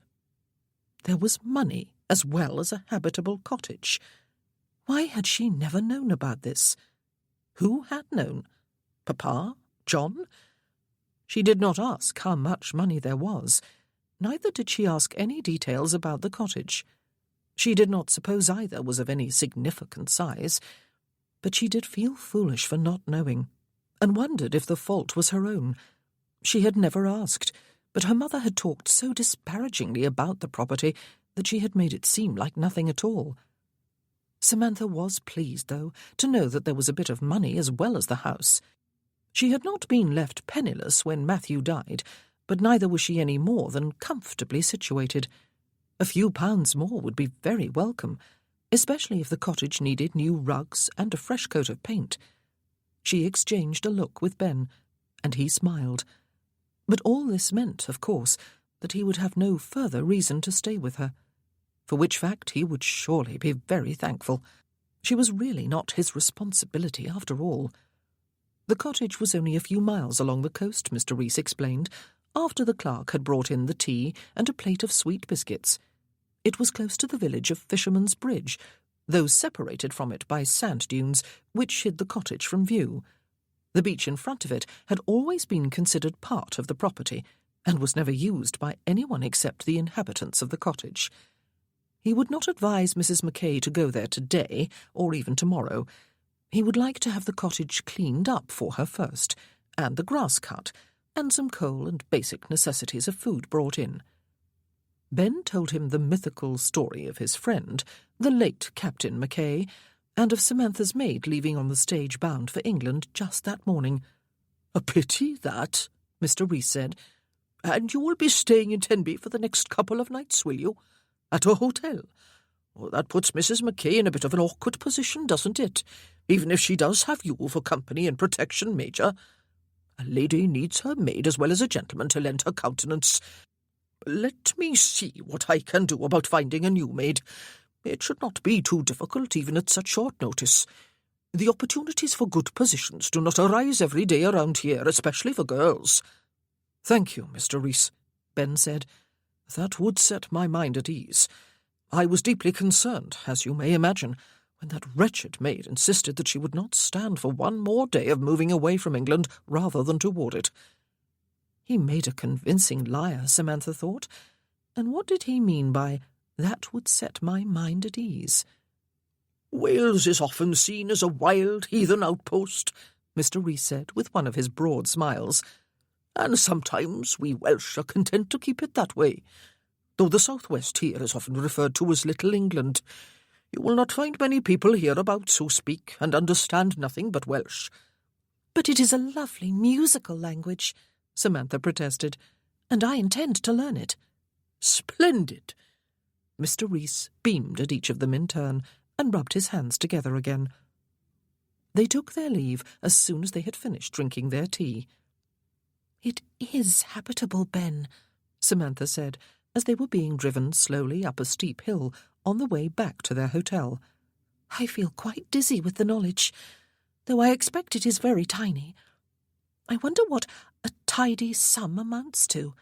There was money as well as a habitable cottage. Why had she never known about this? Who had known? Papa? John? She did not ask how much money there was. Neither did she ask any details about the cottage. She did not suppose either was of any significant size, but she did feel foolish for not knowing, and wondered if the fault was her own. She had never asked, but her mother had talked so disparagingly about the property that she had made it seem like nothing at all. Samantha was pleased, though, to know that there was a bit of money as well as the house. She had not been left penniless when Matthew died, but neither was she any more than comfortably situated. A few pounds more would be very welcome, especially if the cottage needed new rugs and a fresh coat of paint. She exchanged a look with Ben, and he smiled. But all this meant, of course, that he would have no further reason to stay with her, for which fact he would surely be very thankful. She was really not his responsibility after all. The cottage was only a few miles along the coast, Mr. Rees explained, after the clerk had brought in the tea and a plate of sweet biscuits. It was close to the village of Fisherman's Bridge, though separated from it by sand dunes, which hid the cottage from view. The beach in front of it had always been considered part of the property, and was never used by anyone except the inhabitants of the cottage. He would not advise Mrs. Mackay to go there today, or even tomorrow. He would like to have the cottage cleaned up for her first, and the grass cut, and some coal and basic necessities of food brought in. Ben told him the mythical story of his friend, the late Captain Mackay, and of Samantha's maid leaving on the stage bound for England just that morning. "A pity, that," Mr. Rees said. "And you will be staying in Tenby for the next couple of nights, will you? At a hotel? Well, that puts Mrs. Mackay in a bit of an awkward position, doesn't it? Even if she does have you for company and protection, Major. A lady needs her maid as well as a gentleman to lend her countenance. Let me see what I can do about finding a new maid. It should not be too difficult, even at such short notice. The opportunities for good positions do not arise every day around here, especially for girls." "Thank you, Mr. Rees," Ben said. "That would set my mind at ease. I was deeply concerned, as you may imagine, when that wretched maid insisted that she would not stand for one more day of moving away from England rather than toward it." He made a convincing liar, Samantha thought. And what did he mean by "that would set my mind at ease"? "Wales is often seen as a wild heathen outpost," Mr. Rees said, with one of his broad smiles. "And sometimes we Welsh are content to keep it that way, though the southwest here is often referred to as Little England. You will not find many people hereabouts who speak and understand nothing but Welsh." "But it is a lovely musical language," Samantha protested, "and I intend to learn it." "Splendid!" Mr. Rees beamed at each of them in turn and rubbed his hands together again. They took their leave as soon as they had finished drinking their tea. "It is habitable, Ben," Samantha said, as they were being driven slowly up a steep hill on the way back to their hotel. "I feel quite dizzy with the knowledge, though I expect it is very tiny. I wonder what a tidy sum amounts to.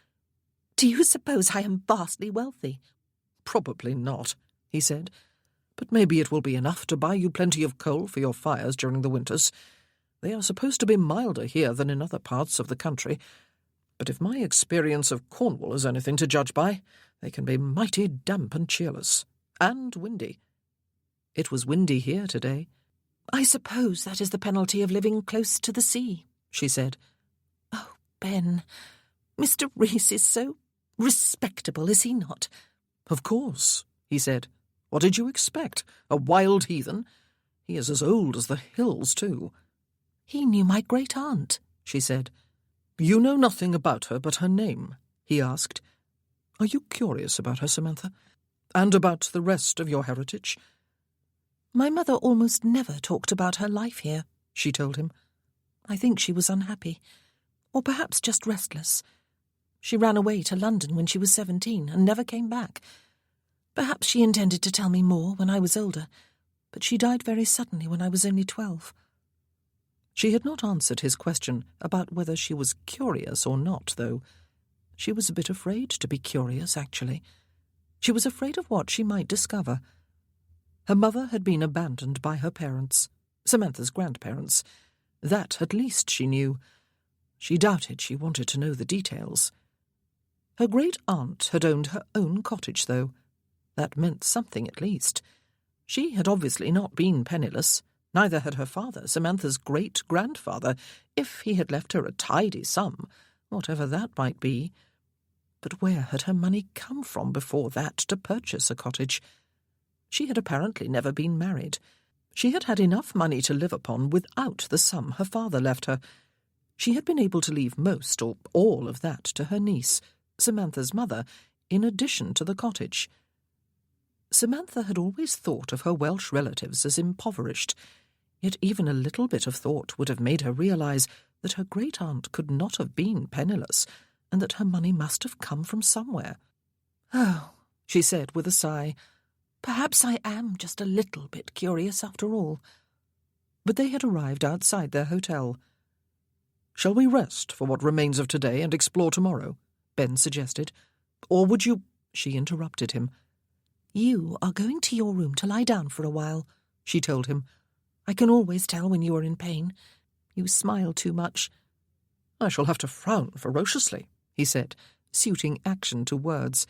Do you suppose I am vastly wealthy?" "Probably not," he said, "but maybe it will be enough to buy you plenty of coal for your fires during the winters. They are supposed to be milder here than in other parts of the country, but if my experience of Cornwall is anything to judge by, they can be mighty damp and cheerless, and windy. It was windy here today." "I suppose that is the penalty of living close to the sea," she said. "Oh, Ben, Mr. Rees is so respectable, is he not?" "Of course," he said. "What did you expect? A wild heathen? He is as old as the hills, too." "He knew my great-aunt," she said. "You know nothing about her but her name?" he asked. "Are you curious about her, Samantha? And about the rest of your heritage?" "My mother almost never talked about her life here," she told him. "I think she was unhappy, or perhaps just restless. She ran away to London when she was 17 and never came back. Perhaps she intended to tell me more when I was older, but she died very suddenly when I was only 12. She had not answered his question about whether she was curious or not, though. She was a bit afraid to be curious, actually. She was afraid of what she might discover. Her mother had been abandoned by her parents, Samantha's grandparents. That, at least, she knew. She doubted she wanted to know the details. Her great-aunt had owned her own cottage, though. That meant something, at least. She had obviously not been penniless. Neither had her father, Samantha's great-grandfather, if he had left her a tidy sum, whatever that might be. But where had her money come from before that to purchase a cottage? She had apparently never been married. She had had enough money to live upon without the sum her father left her. She had been able to leave most or all of that to her niece, Samantha's mother, in addition to the cottage. Samantha had always thought of her Welsh relatives as impoverished, yet even a little bit of thought would have made her realise that her great-aunt could not have been penniless, and that her money must have come from somewhere. "Oh," she said with a sigh, "perhaps I am just a little bit curious after all." But they had arrived outside their hotel. "Shall we rest for what remains of today and explore tomorrow?" Ben suggested. "Or would you—" She interrupted him. "You are going to your room to lie down for a while," she told him. "I can always tell when you are in pain. You smile too much." "I shall have to frown ferociously," he said, suiting action to words,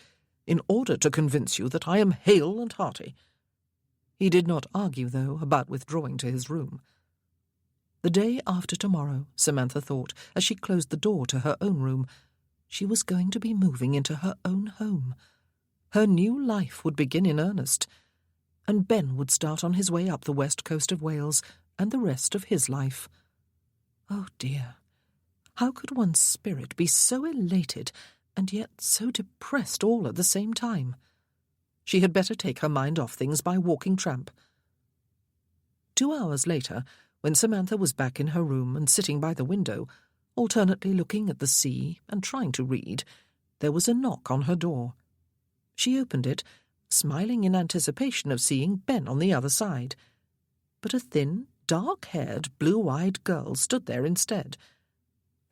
"in order to convince you that I am hale and hearty." He did not argue, though, about withdrawing to his room. The day after tomorrow, Samantha thought, as she closed the door to her own room, she was going to be moving into her own home. Her new life would begin in earnest, and Ben would start on his way up the west coast of Wales and the rest of his life. Oh dear, how could one's spirit be so elated and yet so depressed all at the same time? She had better take her mind off things by walking tramp. 2 hours later, when Samantha was back in her room and sitting by the window, alternately looking at the sea and trying to read, there was a knock on her door. She opened it, smiling in anticipation of seeing Ben on the other side. But a thin, dark-haired, blue-eyed girl stood there instead.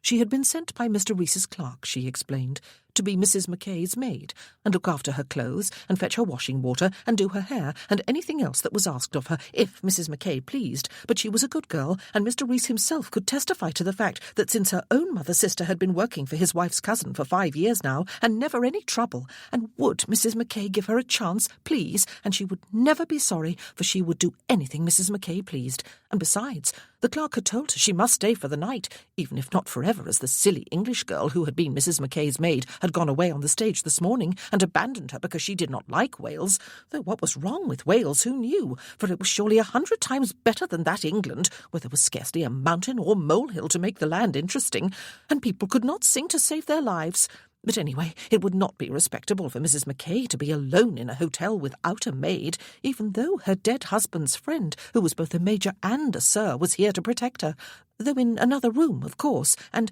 She had been sent by Mr. Reese's clerk, she explained, to be Mrs. Mackay's maid, and look after her clothes, and fetch her washing water, and do her hair, and anything else that was asked of her, if Mrs. Mackay pleased. But she was a good girl, and Mr. Reese himself could testify to the fact that since her own mother's sister had been working for his wife's cousin for 5 years now, and never any trouble, and would Mrs. Mackay give her a chance, please, and she would never be sorry, for she would do anything Mrs. Mackay pleased. And besides, the clerk had told her she must stay for the night, even if not forever, as the silly English girl who had been Mrs. Mackay's maid had gone away on the stage this morning and abandoned her because she did not like Wales, though what was wrong with Wales, who knew? For it was surely 100 times better than that England, where there was scarcely a mountain or molehill to make the land interesting, and people could not sing to save their lives. But anyway, it would not be respectable for Mrs. Mackay to be alone in a hotel without a maid, even though her dead husband's friend, who was both a major and a sir, was here to protect her, though in another room, of course, and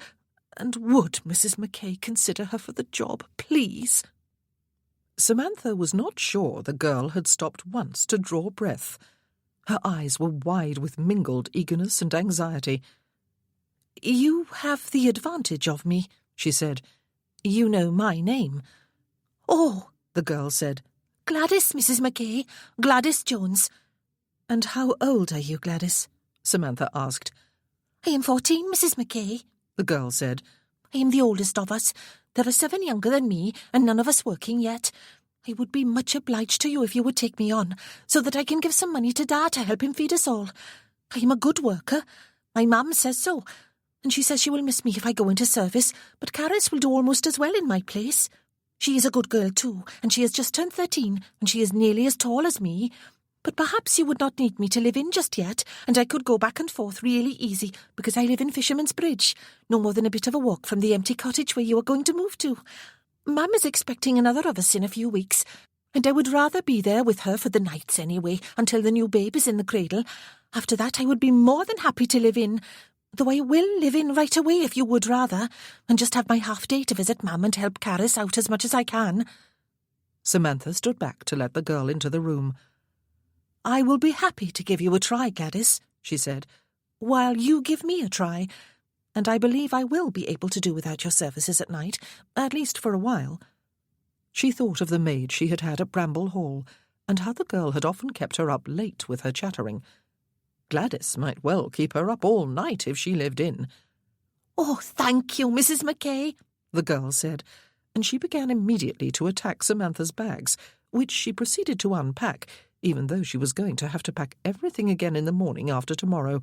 would Mrs. Mackay consider her for the job, please? Samantha was not sure the girl had stopped once to draw breath. Her eyes were wide with mingled eagerness and anxiety. "You have the advantage of me," she said. "You know my name." "Oh," the girl said. "Gladys, Mrs. Mackay. Gladys Jones." "And how old are you, Gladys?" Samantha asked. "I am 14, Mrs. Mackay," the girl said. "I am the oldest of us. There are 7 younger than me, and none of us working yet. I would be much obliged to you if you would take me on, so that I can give some money to Dad to help him feed us all. I am a good worker. My mum says so, and she says she will miss me if I go into service, but Caris will do almost as well in my place. She is a good girl too, and she has just turned 13, and she is nearly as tall as me. But perhaps you would not need me to live in just yet, and I could go back and forth really easy, because I live in Fisherman's Bridge, no more than a bit of a walk from the empty cottage where you are going to move to. Mum is expecting another of us in a few weeks, and I would rather be there with her for the nights anyway, until the new babe is in the cradle. After that I would be more than happy to live in, though I will live in right away if you would rather, and just have my half-day to visit Mum and help Caris out as much as I can." Samantha stood back to let the girl into the room. "I will be happy to give you a try, Gladys," she said, "while you give me a try, and I believe I will be able to do without your services at night, at least for a while." She thought of the maid she had had at Bramble Hall, and how the girl had often kept her up late with her chattering. Gladys might well keep her up all night if she lived in. "Oh, thank you, Mrs. Mackay," the girl said, and she began immediately to attack Samantha's bags, which she proceeded to unpack, even though she was going to have to pack everything again in the morning after tomorrow.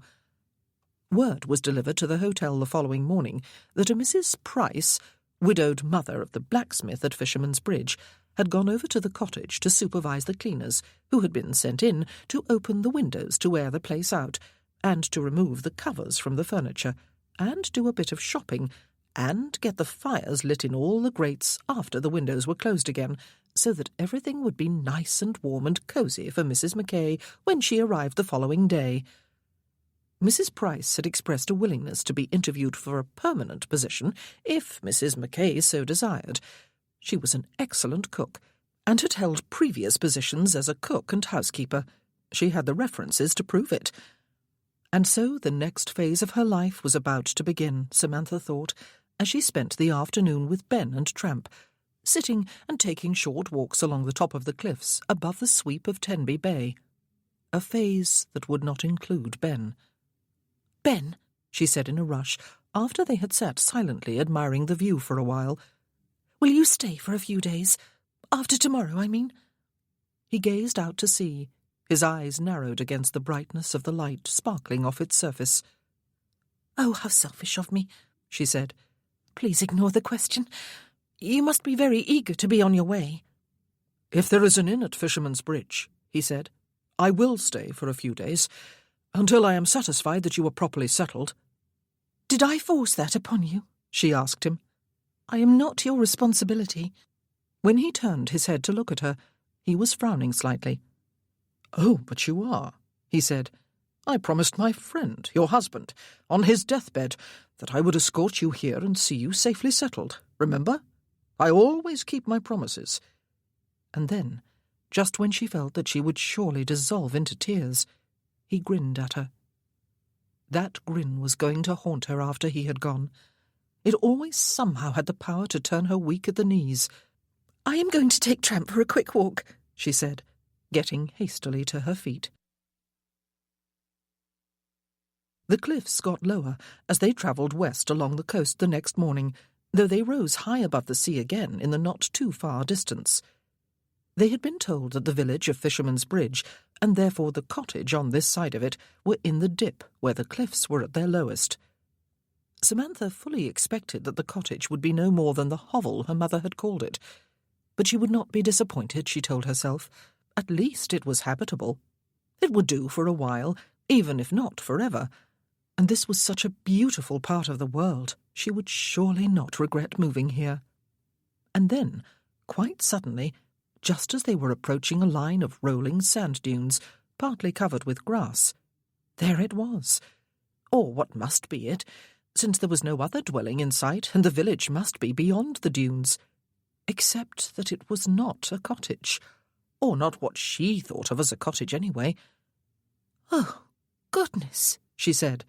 Word was delivered to the hotel the following morning that a Mrs. Price, widowed mother of the blacksmith at Fisherman's Bridge, had gone over to the cottage to supervise the cleaners, who had been sent in to open the windows to air the place out, and to remove the covers from the furniture, and do a bit of shopping, and get the fires lit in all the grates after the windows were closed again, so that everything would be nice and warm and cosy for Mrs. Mackay when she arrived the following day. Mrs. Price had expressed a willingness to be interviewed for a permanent position if Mrs. Mackay so desired. She was an excellent cook, and had held previous positions as a cook and housekeeper. She had the references to prove it. And so the next phase of her life was about to begin, Samantha thought, as she spent the afternoon with Ben and Tramp, sitting and taking short walks along the top of the cliffs above the sweep of Tenby Bay. A phase that would not include Ben. "Ben," she said in a rush, after they had sat silently admiring the view for a while, "will you stay for a few days? After tomorrow, I mean?" He gazed out to sea, his eyes narrowed against the brightness of the light sparkling off its surface. "Oh, how selfish of me," she said. "Please ignore the question. You must be very eager to be on your way." "If there is an inn at Fisherman's Bridge," he said, "I will stay for a few days, until I am satisfied that you are properly settled." "Did I force that upon you?" she asked him. "I am not your responsibility." When he turned his head to look at her, he was frowning slightly. "Oh, but you are," he said. "I promised my friend, your husband, on his deathbed, that I would escort you here and see you safely settled. Remember? I always keep my promises." And then, just when she felt that she would surely dissolve into tears, he grinned at her. That grin was going to haunt her after he had gone. It always somehow had the power to turn her weak at the knees. "I am going to take Tramp for a quick walk," she said, getting hastily to her feet. The cliffs got lower as they travelled west along the coast the next morning, though they rose high above the sea again in the not-too-far distance. They had been told that the village of Fisherman's Bridge, and therefore the cottage on this side of it, were in the dip where the cliffs were at their lowest. Samantha fully expected that the cottage would be no more than the hovel her mother had called it. But she would not be disappointed, she told herself. At least it was habitable. It would do for a while, even if not forever. And this was such a beautiful part of the world, she would surely not regret moving here. And then, quite suddenly, just as they were approaching a line of rolling sand dunes, partly covered with grass, there it was. Or what must be it, since there was no other dwelling in sight, and the village must be beyond the dunes. Except that it was not a cottage, or not what she thought of as a cottage anyway. "Oh, goodness," she said.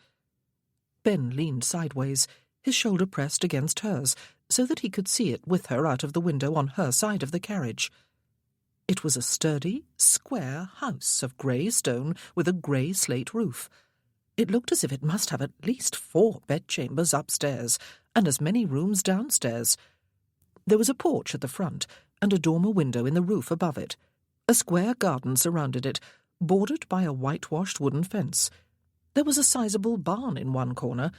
Ben leaned sideways, his shoulder pressed against hers, so that he could see it with her out of the window on her side of the carriage. It was a sturdy, square house of grey stone with a grey slate roof. It looked as if it must have at least 4 bedchambers upstairs, and as many rooms downstairs. There was a porch at the front, and a dormer window in the roof above it. A square garden surrounded it, bordered by a whitewashed wooden fence. There was a sizable barn in one corner.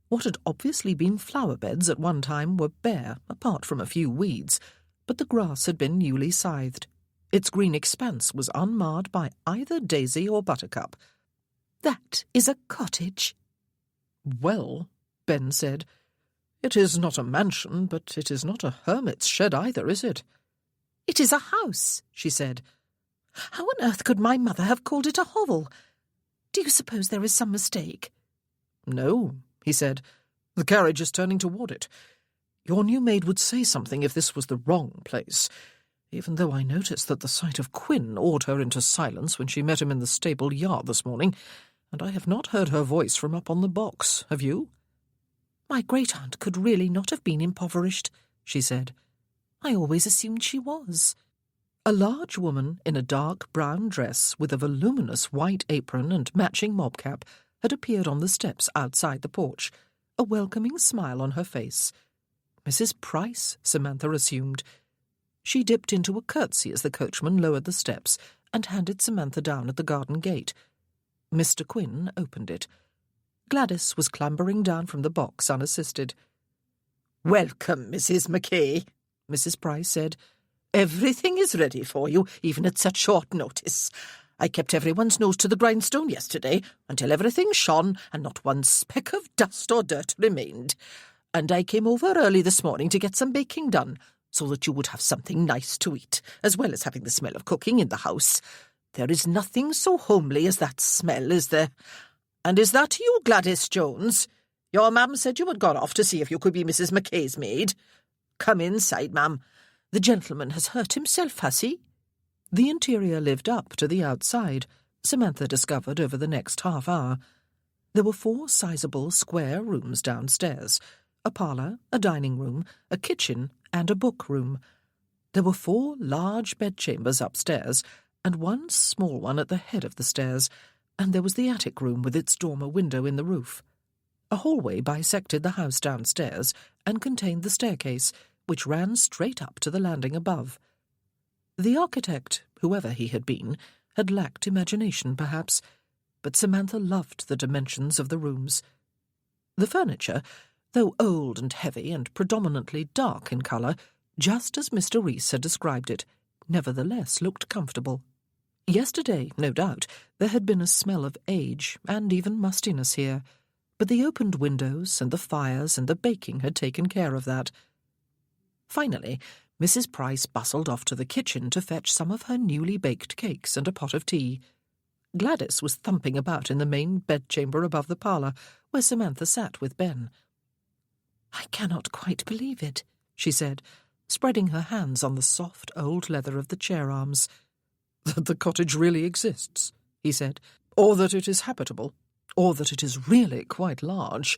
What had obviously been flower beds at one time were bare, apart from a few weeds, but the grass had been newly scythed. Its green expanse was unmarred by either daisy or buttercup. "That is a cottage." "Well," Ben said, "it is not a mansion, but it is not a hermit's shed either, is it?" "It is a house," she said. "How on earth could my mother have called it a hovel? Do you suppose there is some mistake?" "No," he said. "The carriage is turning toward it. Your new maid would say something if this was the wrong place, even though I noticed that the sight of Quinn awed her into silence when she met him in the stable yard this morning, and I have not heard her voice from up on the box. Have you?" "My great-aunt could really not have been impoverished," she said. "I always assumed she was." A large woman in a dark brown dress with a voluminous white apron and matching mob-cap had appeared on the steps outside the porch, a welcoming smile on her face. Mrs. Price, Samantha assumed. She dipped into a curtsy as the coachman lowered the steps and handed Samantha down at the garden gate. Mr. Quinn opened it. Gladys was clambering down from the box unassisted. "Welcome, Mrs. Mackay," Mrs. Price said. "Everything is ready for you, even at such short notice. I kept everyone's nose to the grindstone yesterday until everything shone and not one speck of dust or dirt remained. And I came over early this morning to get some baking done, so that you would have something nice to eat, as well as having the smell of cooking in the house. There is nothing so homely as that smell, is there? And is that you, Gladys Jones? Your ma'am said you had gone off to see if you could be Mrs. Mackay's maid. Come inside, ma'am. The gentleman has hurt himself, has he?" The interior lived up to the outside, Samantha discovered over the next half hour. There were 4 sizable square rooms downstairs, a parlour, a dining room, a kitchen, and a book room. There were 4 large bedchambers upstairs, and 1 small one at the head of the stairs, and there was the attic room with its dormer window in the roof. A hallway bisected the house downstairs and contained the staircase, which ran straight up to the landing above. The architect, whoever he had been, had lacked imagination, perhaps, but Samantha loved the dimensions of the rooms. The furniture, though old and heavy and predominantly dark in colour, just as Mr. Reese had described it, nevertheless looked comfortable. Yesterday, no doubt, there had been a smell of age and even mustiness here, but the opened windows and the fires and the baking had taken care of that. Finally, Mrs. Price bustled off to the kitchen to fetch some of her newly baked cakes and a pot of tea. Gladys was thumping about in the main bedchamber above the parlour, where Samantha sat with Ben. "I cannot quite believe it," she said, spreading her hands on the soft old leather of the chair arms. "That the cottage really exists," he said, "or that it is habitable, or that it is really quite large,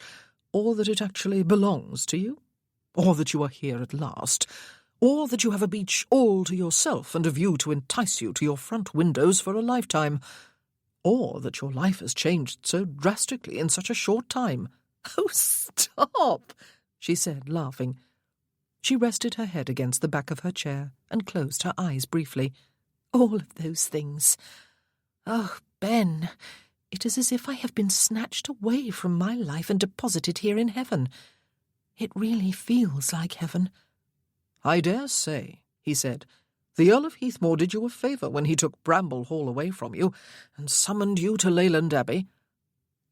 or that it actually belongs to you, or that you are here at last, or that you have a beach all to yourself and a view to entice you to your front windows for a lifetime, or that your life has changed so drastically in such a short time." "Oh, stop," she said, laughing. She rested her head against the back of her chair and closed her eyes briefly. "All of those things. Oh, Ben, it is as if I have been snatched away from my life and deposited here in heaven. It really feels like heaven." "I dare say," he said. "The Earl of Heathmore did you a favour when he took Bramble Hall away from you and summoned you to Leyland Abbey.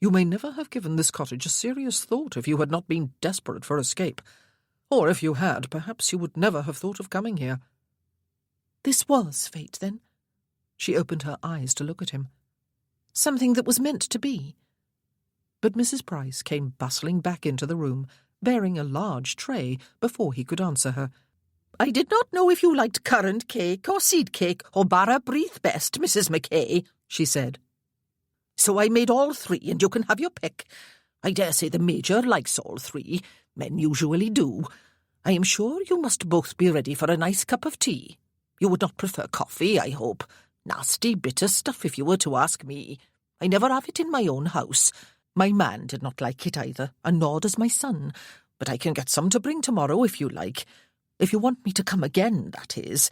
You may never have given this cottage a serious thought if you had not been desperate for escape, or if you had, perhaps you would never have thought of coming here." "This was fate, then?" She opened her eyes to look at him. "Something that was meant to be?" But Mrs. Price came bustling back into the room, bearing a large tray, before he could answer her. "I did not know if you liked currant cake or seed cake or bara breath best, Mrs. Mackay," she said. "So I made all 3, and you can have your pick. I dare say the Major likes all 3. Men usually do. I am sure you must both be ready for a nice cup of tea. You would not prefer coffee, I hope. Nasty, bitter stuff, if you were to ask me. I never have it in my own house. My man did not like it either, and nor does my son. But I can get some to bring tomorrow if you like. If you want me to come again, that is.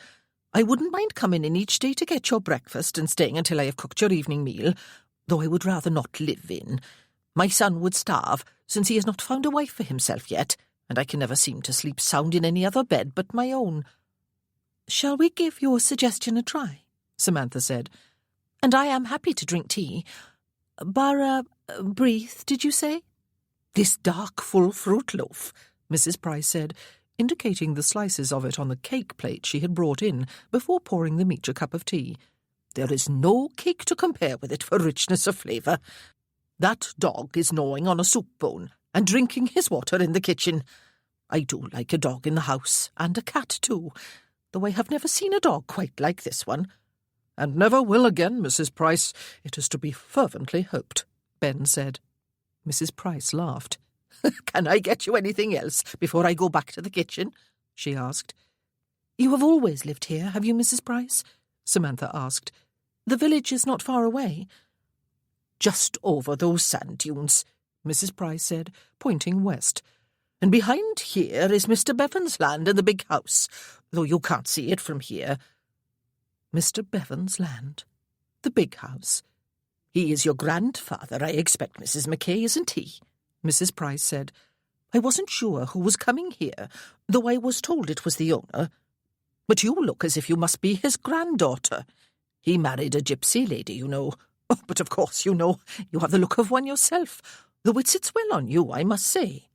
I wouldn't mind coming in each day to get your breakfast and staying until I have cooked your evening meal, though I would rather not live in. My son would starve, since he has not found a wife for himself yet, and I can never seem to sleep sound in any other bed but my own." "Shall we give your suggestion a try?" Samantha said. "And I am happy to drink tea. Bara breath, did you say?" "This dark, full fruit loaf," Mrs. Price said, indicating the slices of it on the cake plate she had brought in before pouring them each a cup of tea. "There is no cake to compare with it for richness of flavour. That dog is gnawing on a soup bone and drinking his water in the kitchen. I do like a dog in the house, and a cat too, though I have never seen a dog quite like this one." "And never will again, Mrs. Price, it is to be fervently hoped," Ben said. Mrs. Price laughed. "Can I get you anything else before I go back to the kitchen?" she asked. "You have always lived here, have you, Mrs. Price?" Samantha asked. "The village is not far away." "Just over those sand dunes," Mrs. Price said, pointing west. "And behind here is Mr. Bevan's land and the big house, though you can't see it from here." Mr. Bevan's land. The big house. He is your grandfather, I expect, Mrs. Mackay, isn't he? Mrs. Price said. I wasn't sure who was coming here, though I was told it was the owner. But you look as if you must be his granddaughter. He married a gypsy lady, you know. Oh, but of course, you know, you have the look of one yourself, though it sits well on you, I must say.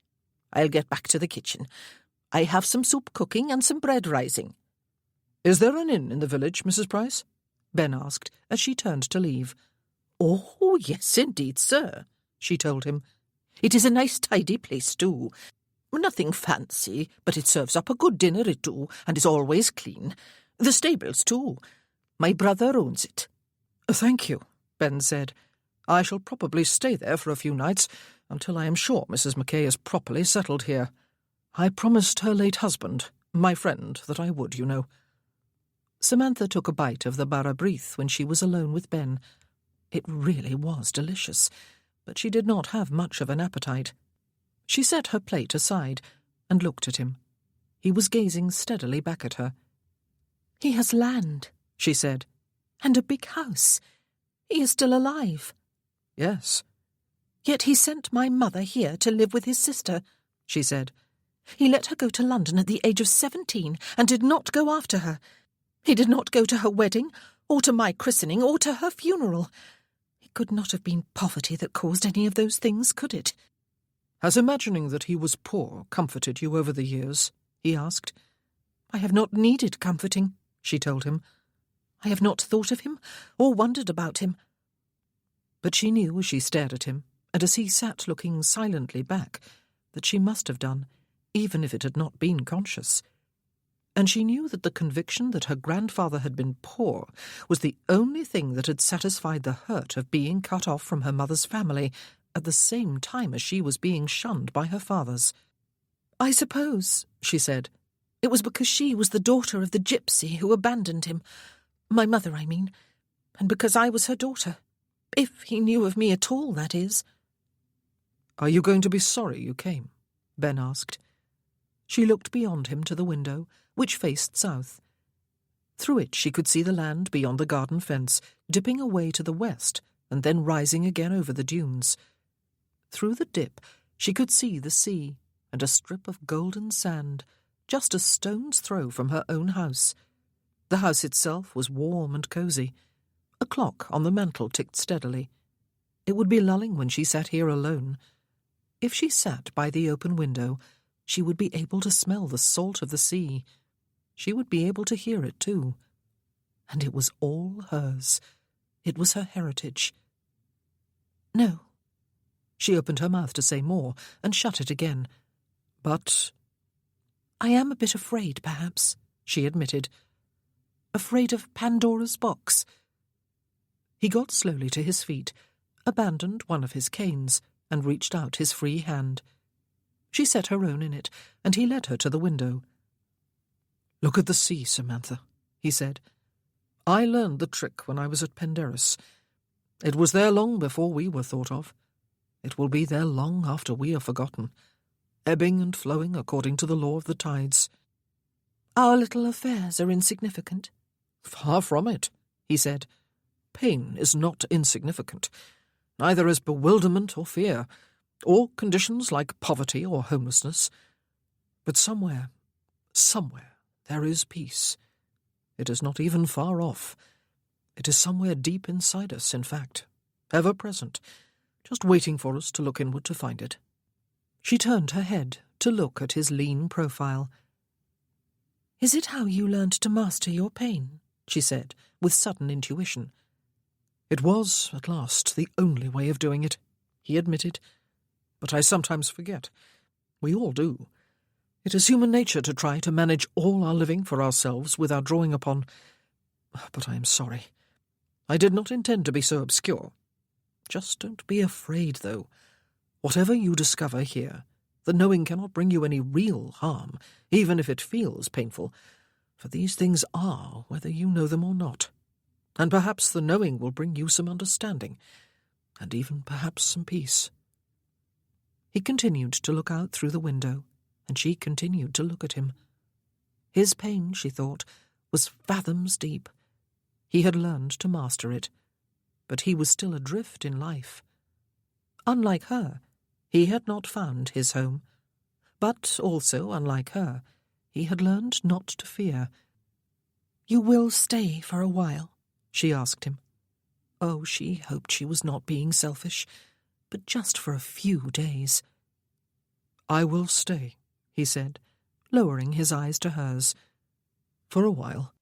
I'll get back to the kitchen. I have some soup cooking and some bread rising. Is there an inn in the village, Mrs. Price? Ben asked as she turned to leave. Oh, yes, indeed, sir, she told him. It is a nice tidy place, too. Nothing fancy, but it serves up a good dinner, it do, and is always clean. The stables, too. My brother owns it. Thank you, Ben said. I shall probably stay there for a few nights until I am sure Mrs. Mackay is properly settled here. I promised her late husband, my friend, that I would, you know. Samantha took a bite of the bara brith when she was alone with Ben. It really was delicious, but she did not have much of an appetite. She set her plate aside and looked at him. He was gazing steadily back at her. He has land, she said. And a big house. He is still alive. Yes. Yet he sent my mother here to live with his sister, she said. He let her go to London at the age of 17 and did not go after her. He did not go to her wedding, or to my christening, or to her funeral. It could not have been poverty that caused any of those things, could it? Has imagining that he was poor comforted you over the years? He asked. I have not needed comforting, she told him. I have not thought of him or wondered about him. But she knew as she stared at him, and as he sat looking silently back, that she must have done, even if it had not been conscious. And she knew that the conviction that her grandfather had been poor was the only thing that had satisfied the hurt of being cut off from her mother's family at the same time as she was being shunned by her father's. I suppose, she said, it was because she was the daughter of the gypsy who abandoned him. My mother, I mean. And because I was her daughter. If he knew of me at all, that is. Are you going to be sorry you came? Ben asked. She looked beyond him to the window, which faced south. Through it she could see the land beyond the garden fence, dipping away to the west and then rising again over the dunes. Through the dip she could see the sea and a strip of golden sand, just a stone's throw from her own house. The house itself was warm and cosy. A clock on the mantel ticked steadily. It would be lulling when she sat here alone. If she sat by the open window, she would be able to smell the salt of the sea. She would be able to hear it too. And it was all hers. It was her heritage. No. She opened her mouth to say more and shut it again. But I am a bit afraid, perhaps, she admitted. Afraid of Pandora's box. He got slowly to his feet, abandoned one of his canes, and reached out his free hand. She set her own in it, and he led her to the window. "Look at the sea, Samantha," he said. "I learned the trick when I was at Penderys. It was there long before we were thought of. It will be there long after we are forgotten, ebbing and flowing according to the law of the tides." Our little affairs are insignificant. "Far from it," he said. "Pain is not insignificant, neither is bewilderment or fear, or conditions like poverty or homelessness. But somewhere, there is peace. It is not even far off. It is somewhere deep inside us, in fact, ever present, just waiting for us to look inward to find it." She turned her head to look at his lean profile. "Is it how you learned to master your pain?" she said, with sudden intuition. "It was, at last, the only way of doing it," he admitted. "But I sometimes forget. We all do. It is human nature to try to manage all our living for ourselves without drawing upon... But I am sorry. I did not intend to be so obscure. Just don't be afraid, though. Whatever you discover here, the knowing cannot bring you any real harm, even if it feels painful, for these things are, whether you know them or not. And perhaps the knowing will bring you some understanding, and even perhaps some peace." He continued to look out through the window, and she continued to look at him. His pain, she thought, was fathoms deep. He had learned to master it. but he was still adrift in life. Unlike her, he had not found his home. But also, unlike her, he had learned not to fear. "You will stay for a while?" she asked him. Oh, she hoped she was not being selfish, but just for a few days. "I will stay," he said, lowering his eyes to hers. "For a while."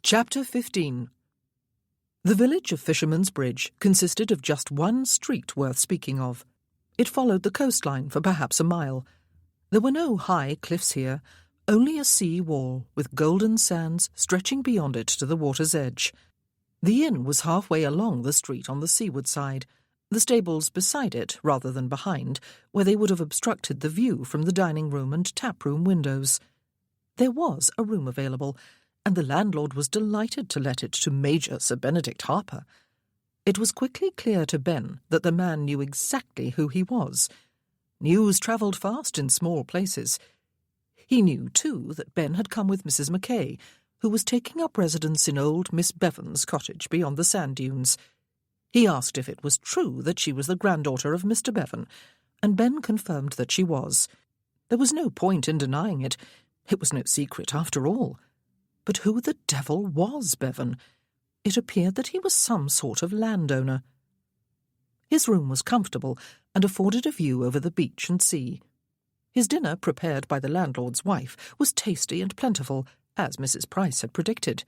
Chapter 15. The village of Fisherman's Bridge consisted of just one street worth speaking of. It followed the coastline for perhaps a mile. There were no high cliffs here, only a sea wall with golden sands stretching beyond it to the water's edge. The inn was halfway along the street on the seaward side, the stables beside it rather than behind, where they would have obstructed the view from the dining room and tap-room windows. There was a room available, and the landlord was delighted to let it to Major Sir Benedict Harper. It was quickly clear to Ben that the man knew exactly who he was. News travelled fast in small places. He knew, too, that Ben had come with Mrs. Mackay, who was taking up residence in old Miss Bevan's cottage beyond the sand dunes. He asked if it was true that she was the granddaughter of Mr. Bevan, and Ben confirmed that she was. There was no point in denying it. It was no secret, after all. But who the devil was Bevan? It appeared that he was some sort of landowner. His room was comfortable and afforded a view over the beach and sea. His dinner, prepared by the landlord's wife, was tasty and plentiful, as Mrs. Price had predicted.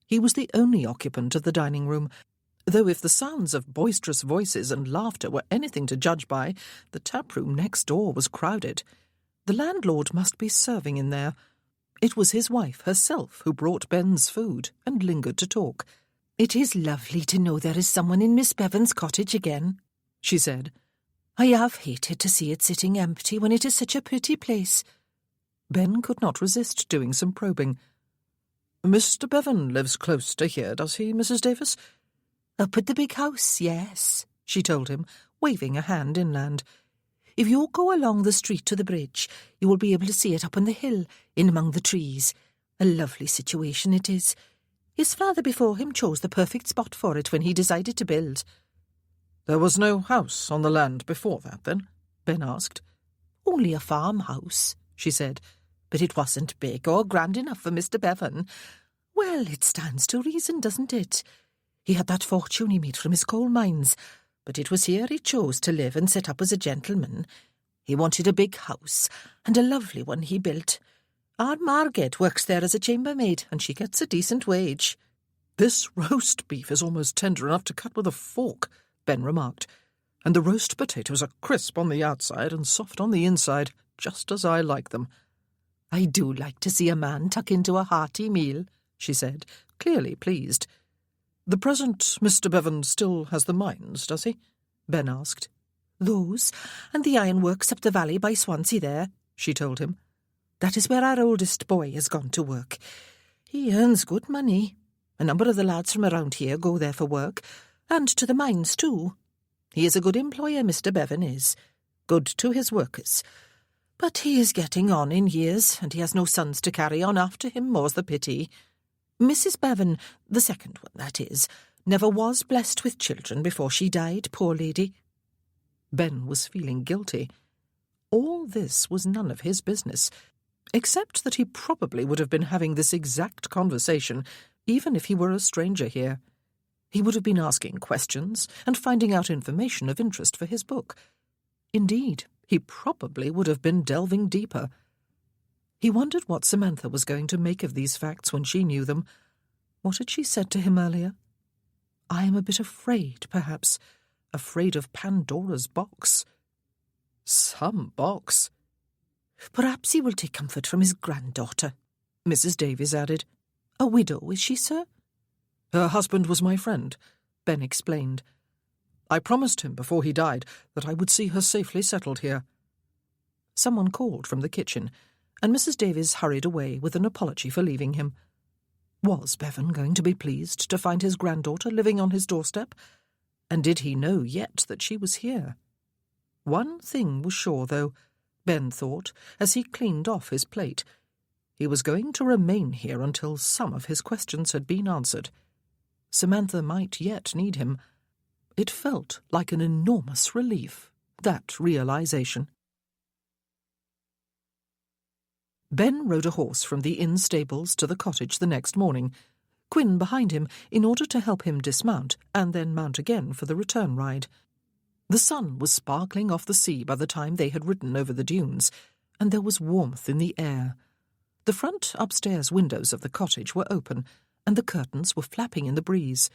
He was the only occupant of the dining room, though if the sounds of boisterous voices and laughter were anything to judge by, the tap-room next door was crowded. The landlord must be serving in there. It was his wife herself who brought Ben's food and lingered to talk. "It is lovely to know there is someone in Miss Bevan's cottage again," she said. "I have hated to see it sitting empty when it is such a pretty place." Ben could not resist doing some probing. "Mr. Bevan lives close to here, does he, Mrs. Davis?" "Up at the big house, yes," she told him, waving a hand inland. "If you go along the street to the bridge, you will be able to see it up on the hill, in among the trees. A lovely situation it is. His father before him chose the perfect spot for it when he decided to build." "There was no house on the land before that, then?" Ben asked. "Only a farmhouse," she said, "but it wasn't big or grand enough for Mr. Bevan. Well, it stands to reason, doesn't it? He had that fortune he made from his coal mines, but it was here he chose to live and set up as a gentleman. He wanted a big house, and a lovely one he built. Our Margaret works there as a chambermaid, and she gets a decent wage." "This roast beef is almost tender enough to cut with a fork," Ben remarked, "and the roast potatoes are crisp on the outside and soft on the inside, just as I like them." "I do like to see a man tuck into a hearty meal," she said, clearly pleased. "The present Mr. Bevan still has the mines, does he?" Ben asked. "Those, and the ironworks up the valley by Swansea there," she told him. "That is where our oldest boy has gone to work. He earns good money. A number of the lads from around here go there for work, and to the mines too. He is a good employer, Mr. Bevan is. Good to his workers. But he is getting on in years, and he has no sons to carry on after him, more's the pity. Mrs. Bevan, the second one, that is, never was blessed with children before she died, poor lady." Ben was feeling guilty. All this was none of his business, except that he probably would have been having this exact conversation even if he were a stranger here. He would have been asking questions and finding out information of interest for his book. Indeed, he probably would have been delving deeper. He wondered what Samantha was going to make of these facts when she knew them. What had she said to him earlier? "I am a bit afraid, perhaps. Afraid of Pandora's box." Some box. "Perhaps he will take comfort from his granddaughter," Mrs. Davies added. "A widow, is she, sir?" "Her husband was my friend," Ben explained. "I promised him before he died that I would see her safely settled here." Someone called from the kitchen, and Mrs. Davies hurried away with an apology for leaving him. Was Bevan going to be pleased to find his granddaughter living on his doorstep? And did he know yet that she was here? One thing was sure, though, Ben thought, as he cleaned off his plate. he was going to remain here until some of his questions had been answered. Samantha might yet need him. It felt like an enormous relief, that realization. Ben rode a horse from the inn stables to the cottage the next morning, Quinn behind him in order to help him dismount and then mount again for the return ride. The sun was sparkling off the sea by the time they had ridden over the dunes, and there was warmth in the air. The front upstairs windows of the cottage were open, and the curtains were flapping in the breeze.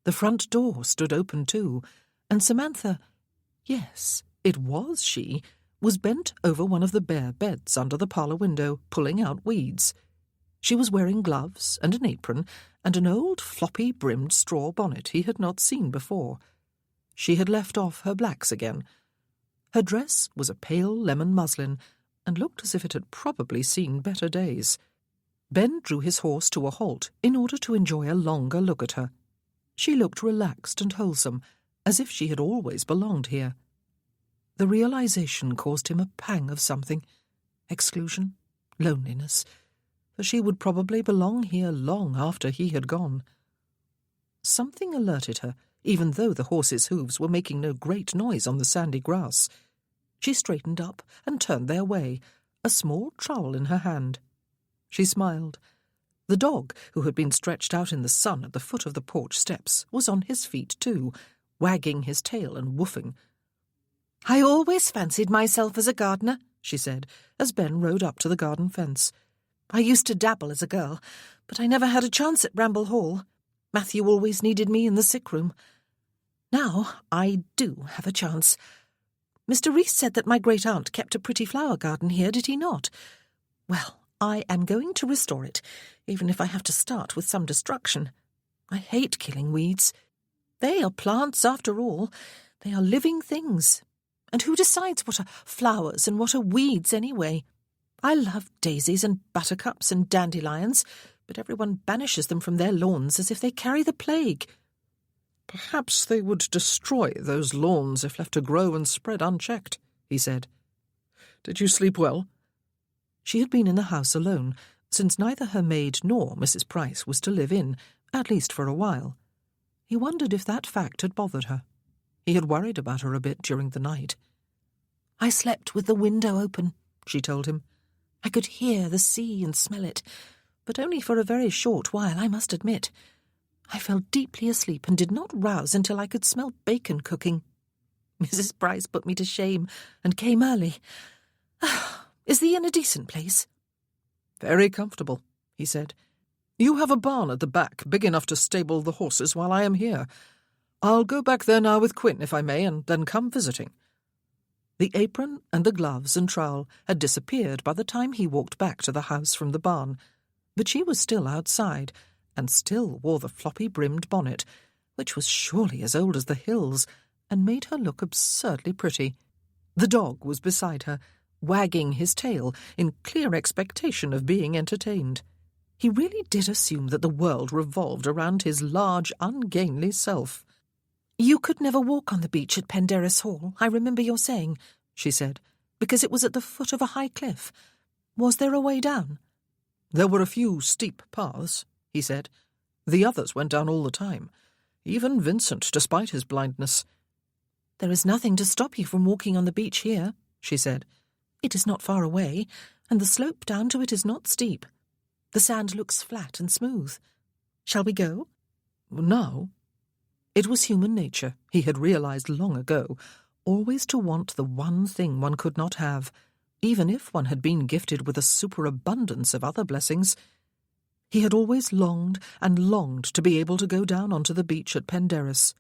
The front door stood open too, and Samantha, yes, it was she, was bent over one of the bare beds under the parlour window, pulling out weeds. She was wearing gloves and an apron and an old floppy-brimmed straw bonnet he had not seen before. She had left off her blacks again. Her dress was a pale lemon muslin and looked as if it had probably seen better days. Ben drew his horse to a halt in order to enjoy a longer look at her. She looked relaxed and wholesome, as if she had always belonged here. The realization caused him a pang of something. Exclusion, loneliness, for she would probably belong here long after he had gone. Something alerted her, even though the horse's hooves were making no great noise on the sandy grass. She straightened up and turned their way, a small trowel in her hand. She smiled. The dog, who had been stretched out in the sun at the foot of the porch steps, was on his feet too, wagging his tail and woofing. "I always fancied myself as a gardener," she said, as Ben rode up to the garden fence. "I used to dabble as a girl, but I never had a chance at Bramble Hall. Matthew always needed me in the sick room. Now I do have a chance. Mr. Reese said that my great-aunt kept a pretty flower garden here, did he not? Well, I am going to restore it, even if I have to start with some destruction. I hate killing weeds. They are plants, after all. They are living things. And who decides what are flowers and what are weeds, anyway? I love daisies and buttercups and dandelions, but everyone banishes them from their lawns as if they carry the plague." "Perhaps they would destroy those lawns if left to grow and spread unchecked," he said. "Did you sleep well?" She had been in the house alone, since neither her maid nor Mrs. Price was to live in, at least for a while. He wondered if that fact had bothered her. He had worried about her a bit during the night. "I slept with the window open," she told him. "I could hear the sea and smell it, but only for a very short while, I must admit. I fell deeply asleep and did not rouse until I could smell bacon cooking. Mrs. Price put me to shame and came early. Is the inn a decent place?" "Very comfortable," he said. "You have a barn at the back, big enough to stable the horses while I am here. I'll go back there now with Quinn, if I may, and then come visiting." The apron and the gloves and trowel had disappeared by the time he walked back to the house from the barn, but she was still outside, and still wore the floppy-brimmed bonnet, which was surely as old as the hills, and made her look absurdly pretty. The dog was beside her, wagging his tail in clear expectation of being entertained. He really did assume that the world revolved around his large, ungainly self. "You could never walk on the beach at Penderys Hall, I remember your saying," she said, "because it was at the foot of a high cliff. Was there a way down?" "There were a few steep paths," he said. "The others went down all the time. Even Vincent, despite his blindness." "There is nothing to stop you from walking on the beach here," she said. "It is not far away, and the slope down to it is not steep. The sand looks flat and smooth. Shall we go?" "Now?" It was human nature, he had realized long ago, always to want the one thing one could not have, even if one had been gifted with a superabundance of other blessings. He had always longed and longed to be able to go down onto the beach at Penderys.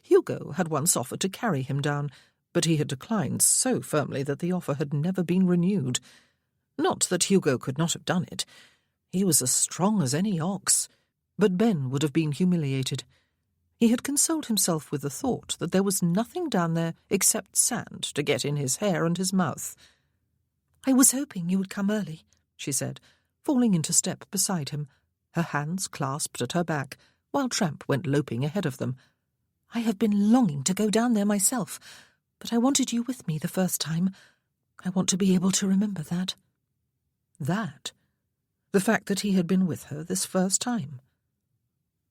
Hugo had once offered to carry him down, but he had declined so firmly that the offer had never been renewed. Not that Hugo could not have done it. He was as strong as any ox. But Ben would have been humiliated. He had consoled himself with the thought that there was nothing down there except sand to get in his hair and his mouth. "I was hoping you would come early," she said, falling into step beside him, her hands clasped at her back, while Tramp went loping ahead of them. "I have been longing to go down there myself, but I wanted you with me the first time. I want to be able to remember that." That the fact that he had been with her this first time.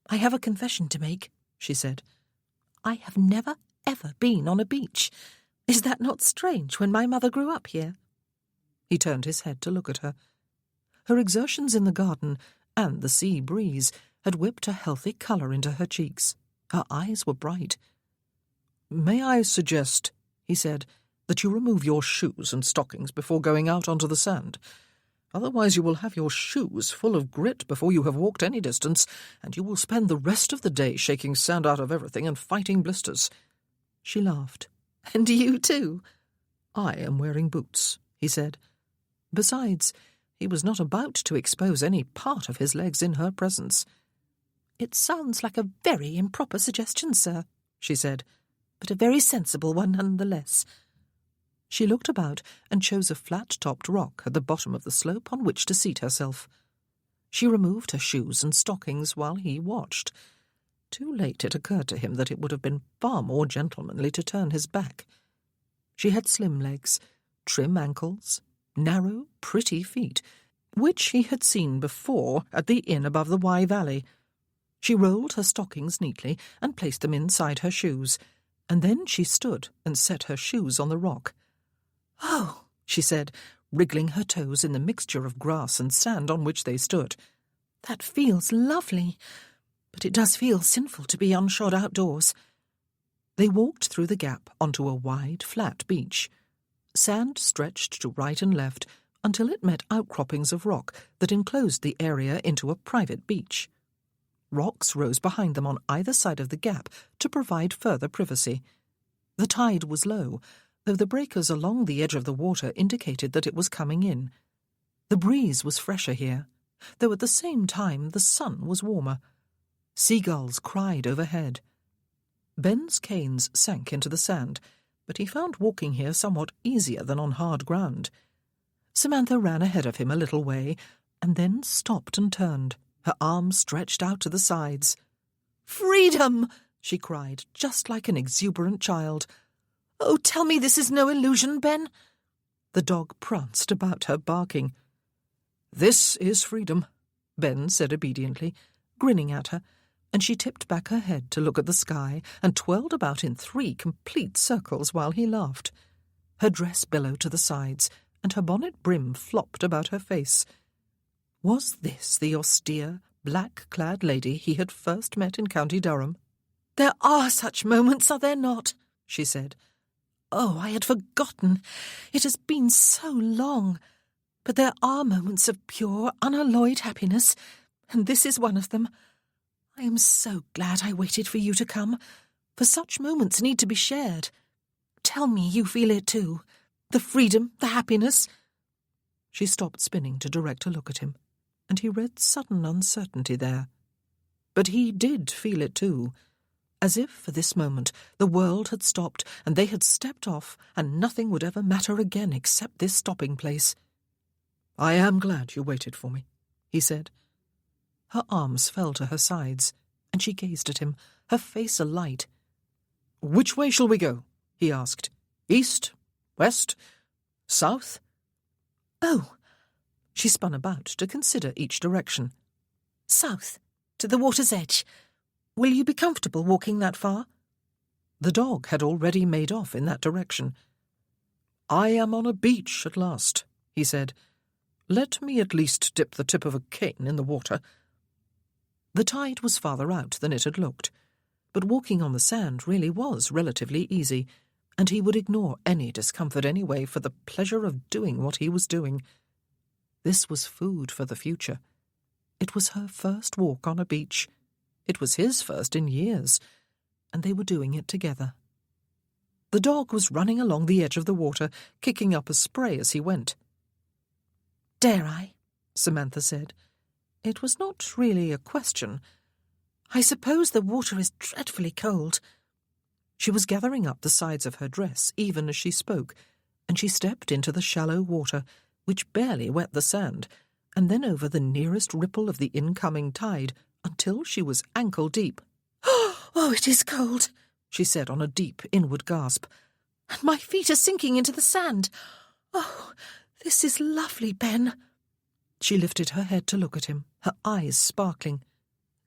"I have a confession to make," she said. "I have never, ever been on a beach. Is that not strange when my mother grew up here?" He turned his head to look at her. Her exertions in the garden and the sea breeze had whipped a healthy colour into her cheeks. Her eyes were bright. "May I suggest," he said, "that you remove your shoes and stockings before going out onto the sand? Otherwise you will have your shoes full of grit before you have walked any distance, and you will spend the rest of the day shaking sand out of everything and fighting blisters." She laughed. "And you too?" "I am wearing boots," he said. Besides, he was not about to expose any part of his legs in her presence. "It sounds like a very improper suggestion, sir," she said, "but a very sensible one nonetheless." She looked about and chose a flat-topped rock at the bottom of the slope on which to seat herself. She removed her shoes and stockings while he watched. Too late it occurred to him that it would have been far more gentlemanly to turn his back. She had slim legs, trim ankles, narrow, pretty feet, which he had seen before at the inn above the Wye Valley. She rolled her stockings neatly and placed them inside her shoes, and then she stood and set her shoes on the rock. "Oh," she said, wriggling her toes in the mixture of grass and sand on which they stood. "that feels lovely, but it does feel sinful to be unshod outdoors." They walked through the gap onto a wide, flat beach. Sand stretched to right and left until it met outcroppings of rock that enclosed the area into a private beach. Rocks rose behind them on either side of the gap to provide further privacy. The tide was low, though the breakers along the edge of the water indicated that it was coming in. The breeze was fresher here, though at the same time the sun was warmer. Seagulls cried overhead. Ben's canes sank into the sand, but he found walking here somewhat easier than on hard ground. Samantha ran ahead of him a little way, and then stopped and turned, her arms stretched out to the sides. "Freedom!" she cried, just like an exuberant child. "Oh, tell me this is no illusion, Ben." The dog pranced about her, barking. "This is freedom," Ben said obediently, grinning at her, and she tipped back her head to look at the sky and twirled about in 3 complete circles while he laughed. Her dress billowed to the sides, and her bonnet brim flopped about her face. Was this the austere, black-clad lady he had first met in County Durham? "There are such moments, are there not?" she said. "Oh, I had forgotten. It has been so long. But there are moments of pure, unalloyed happiness, and this is one of them. I am so glad I waited for you to come, for such moments need to be shared. Tell me you feel it too. The freedom, the happiness." She stopped spinning to direct a look at him, and he read sudden uncertainty there. But he did feel it too, as if for this moment the world had stopped and they had stepped off and nothing would ever matter again except this stopping place. "I am glad you waited for me," he said. Her arms fell to her sides, and she gazed at him, her face alight. "Which way shall we go?" he asked. "East? West? South?" "Oh." She spun about to consider each direction. "South, to the water's edge. Will you be comfortable walking that far?" The dog had already made off in that direction. "I am on a beach at last," he said. "Let me at least dip the tip of a cane in the water." The tide was farther out than it had looked, but walking on the sand really was relatively easy, and he would ignore any discomfort anyway for the pleasure of doing what he was doing. This was food for the future. It was her first walk on a beach. It was his first in years, and they were doing it together. The dog was running along the edge of the water, kicking up a spray as he went. "Dare I?" Samantha said. It was not really a question. "I suppose the water is dreadfully cold." She was gathering up the sides of her dress even as she spoke, and she stepped into the shallow water, which barely wet the sand, and then over the nearest ripple of the incoming tide until she was ankle-deep. "Oh, it is cold," she said on a deep inward gasp. "And my feet are sinking into the sand. Oh, this is lovely, Ben." She lifted her head to look at him, her eyes sparkling.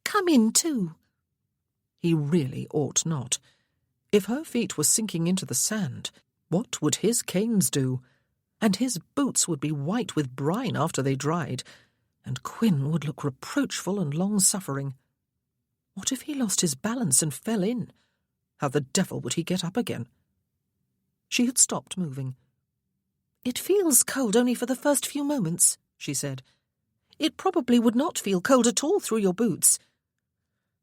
"Come in too." He really ought not. If her feet were sinking into the sand, what would his canes do? And his boots would be white with brine after they dried, and Quinn would look reproachful and long-suffering. What if he lost his balance and fell in? How the devil would he get up again? She had stopped moving. "It feels cold only for the first few moments," she said. "It probably would not feel cold at all through your boots."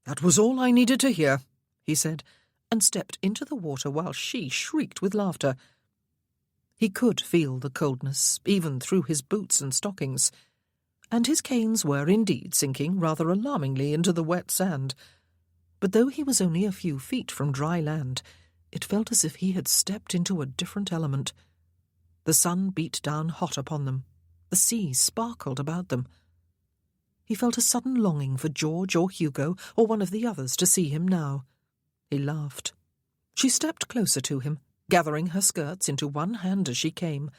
"That was all I needed to hear," he said, and stepped into the water while she shrieked with laughter. He could feel the coldness, even through his boots and stockings, and his canes were indeed sinking rather alarmingly into the wet sand. But though he was only a few feet from dry land, it felt as if he had stepped into a different element. The sun beat down hot upon them. The sea sparkled about them. He felt a sudden longing for George or Hugo or one of the others to see him now. He laughed. She stepped closer to him, gathering her skirts into one hand as she came,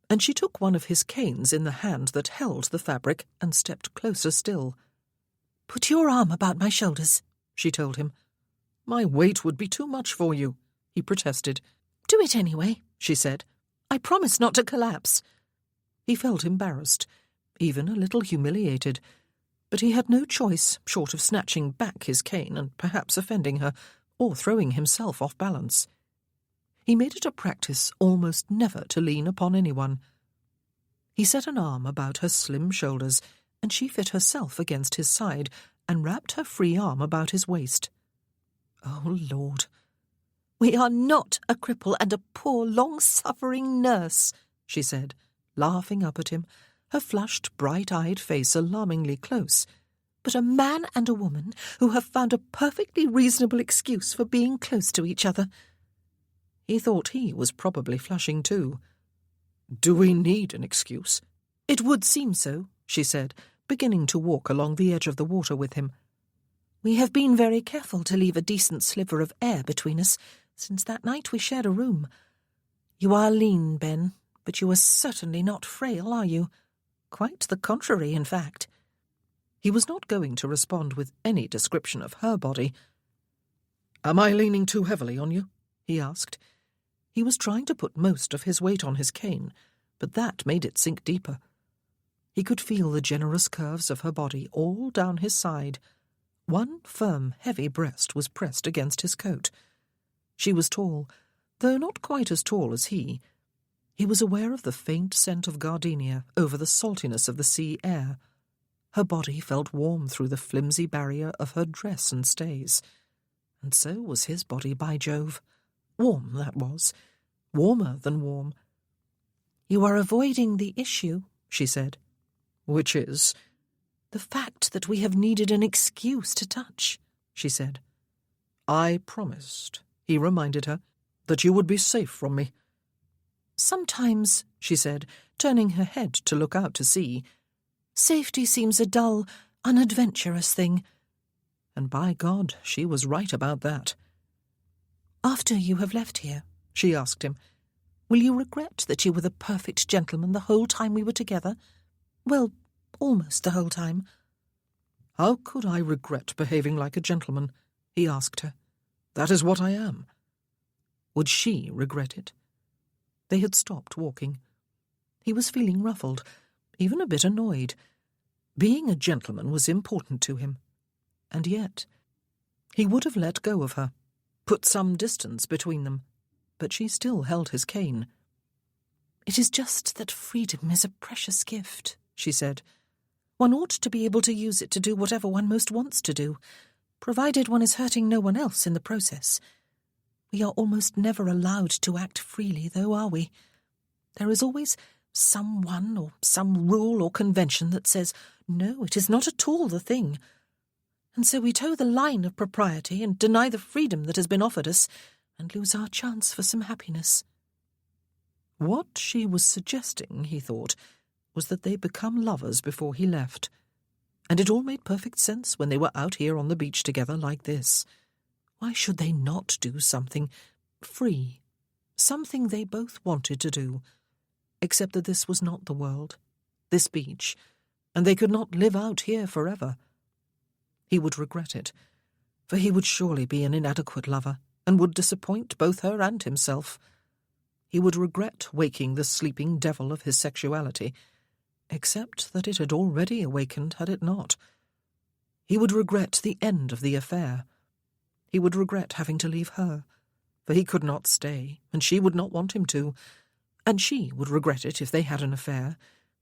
and she took one of his canes in the hand that held the fabric and stepped closer still. "Put your arm about my shoulders," she told him. "My weight would be too much for you," he protested. "Do it anyway," she said. "I promise not to collapse." He felt embarrassed, even a little humiliated, but he had no choice short of snatching back his cane and perhaps offending her, or throwing himself off balance. He made it a practice almost never to lean upon anyone. He set an arm about her slim shoulders, and she fit herself against his side and wrapped her free arm about his waist. Oh, Lord! "We are not a cripple and a poor, long-suffering nurse," she said, laughing up at him, her flushed, bright-eyed face alarmingly close, "but a man and a woman who have found a perfectly reasonable excuse for being close to each other." He thought he was probably flushing too. "Do we need an excuse?" "It would seem so," she said, beginning to walk along the edge of the water with him. "We have been very careful to leave a decent sliver of air between us since that night we shared a room. You are lean, Ben, but you are certainly not frail, are you? Quite the contrary, in fact." He was not going to respond with any description of her body. "Am I leaning too heavily on you?" he asked. He was trying to put most of his weight on his cane, but that made it sink deeper. He could feel the generous curves of her body all down his side. One firm, heavy breast was pressed against his coat. She was tall, though not quite as tall as he. He was aware of the faint scent of gardenia over the saltiness of the sea air. Her body felt warm through the flimsy barrier of her dress and stays. And so was his body, by Jove. Warm, that was. Warmer than warm. "You are avoiding the issue," she said. "Which is?" "The fact that we have needed an excuse to touch," she said. "I promised," he reminded her, "that you would be safe from me." "Sometimes," she said, turning her head to look out to sea, "safety seems a dull, unadventurous thing." And by God, she was right about that. "After you have left here," she asked him, "will you regret that you were the perfect gentleman the whole time we were together? Well, almost the whole time." "How could I regret behaving like a gentleman?" he asked her. "That is what I am." Would she regret it? They had stopped walking. He was feeling ruffled, even a bit annoyed. Being a gentleman was important to him. And yet, he would have let go of her, put some distance between them, but she still held his cane. "It is just that freedom is a precious gift," she said. "One ought to be able to use it to do whatever one most wants to do, provided one is hurting no one else in the process. We are almost never allowed to act freely, though, are we? There is always someone or some rule or convention that says, no, it is not at all the thing. And so we toe the line of propriety and deny the freedom that has been offered us and lose our chance for some happiness." What she was suggesting, he thought, was that they become lovers before he left. And it all made perfect sense when they were out here on the beach together like this. Why should they not do something free, something they both wanted to do? Except that this was not the world, this beach, and they could not live out here forever. He would regret it, for he would surely be an inadequate lover, and would disappoint both her and himself. He would regret waking the sleeping devil of his sexuality, except that it had already awakened had it not. He would regret the end of the affair. He would regret having to leave her, for he could not stay, and she would not want him to, and she would regret it if they had an affair,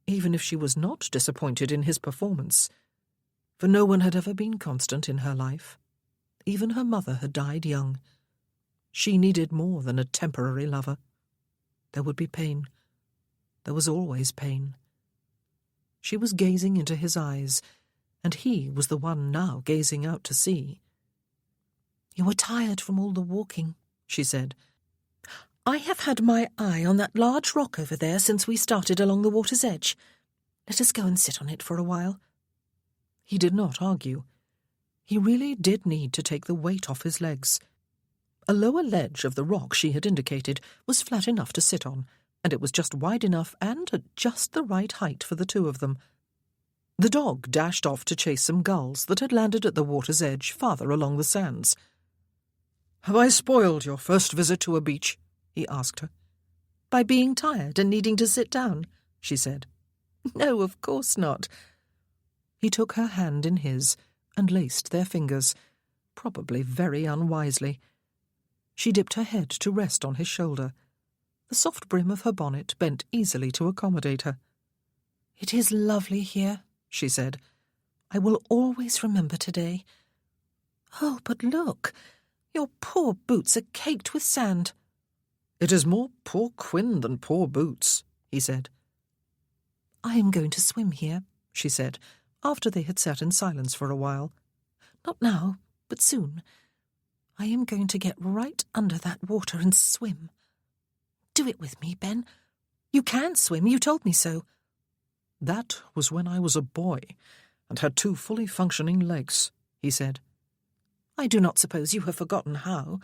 even if she was not disappointed in his performance, for no one had ever been constant in her life. Even her mother had died young. She needed more than a temporary lover. There would be pain. There was always pain. She was gazing into his eyes, and he was the one now gazing out to sea. "You were tired from all the walking," she said. "I have had my eye on that large rock over there since we started along the water's edge. Let us go and sit on it for a while." He did not argue. He really did need to take the weight off his legs. A lower ledge of the rock she had indicated was flat enough to sit on, and it was just wide enough and at just the right height for the two of them. The dog dashed off to chase some gulls that had landed at the water's edge farther along the sands. "Have I spoiled your first visit to a beach?" he asked her. "By being tired and needing to sit down," she said. "No, of course not." He took her hand in his and laced their fingers, probably very unwisely. She dipped her head to rest on his shoulder. The soft brim of her bonnet bent easily to accommodate her. "It is lovely here," she said. "I will always remember today. Oh, but look, your poor boots are caked with sand." "It is more poor Quinn than poor boots," he said. "I am going to swim here," she said, after they had sat in silence for a while. "Not now, but soon. I am going to get right under that water and swim. Do it with me, Ben. You can swim, you told me so." "That was when I was a boy and had 2 fully functioning legs," he said. "I do not suppose you have forgotten how."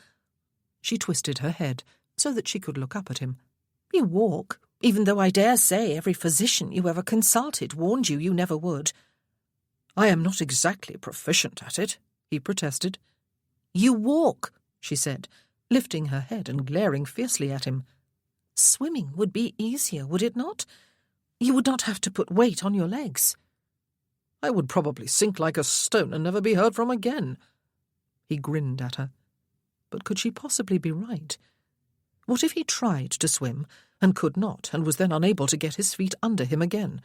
She twisted her head so that she could look up at him. "You walk, even though I dare say every physician you ever consulted warned you never would." "I am not exactly proficient at it," he protested. "You walk," she said, lifting her head and glaring fiercely at him. "Swimming would be easier, would it not? You would not have to put weight on your legs." "I would probably sink like a stone and never be heard from again." He grinned at her. But could she possibly be right? What if he tried to swim and could not, and was then unable to get his feet under him again?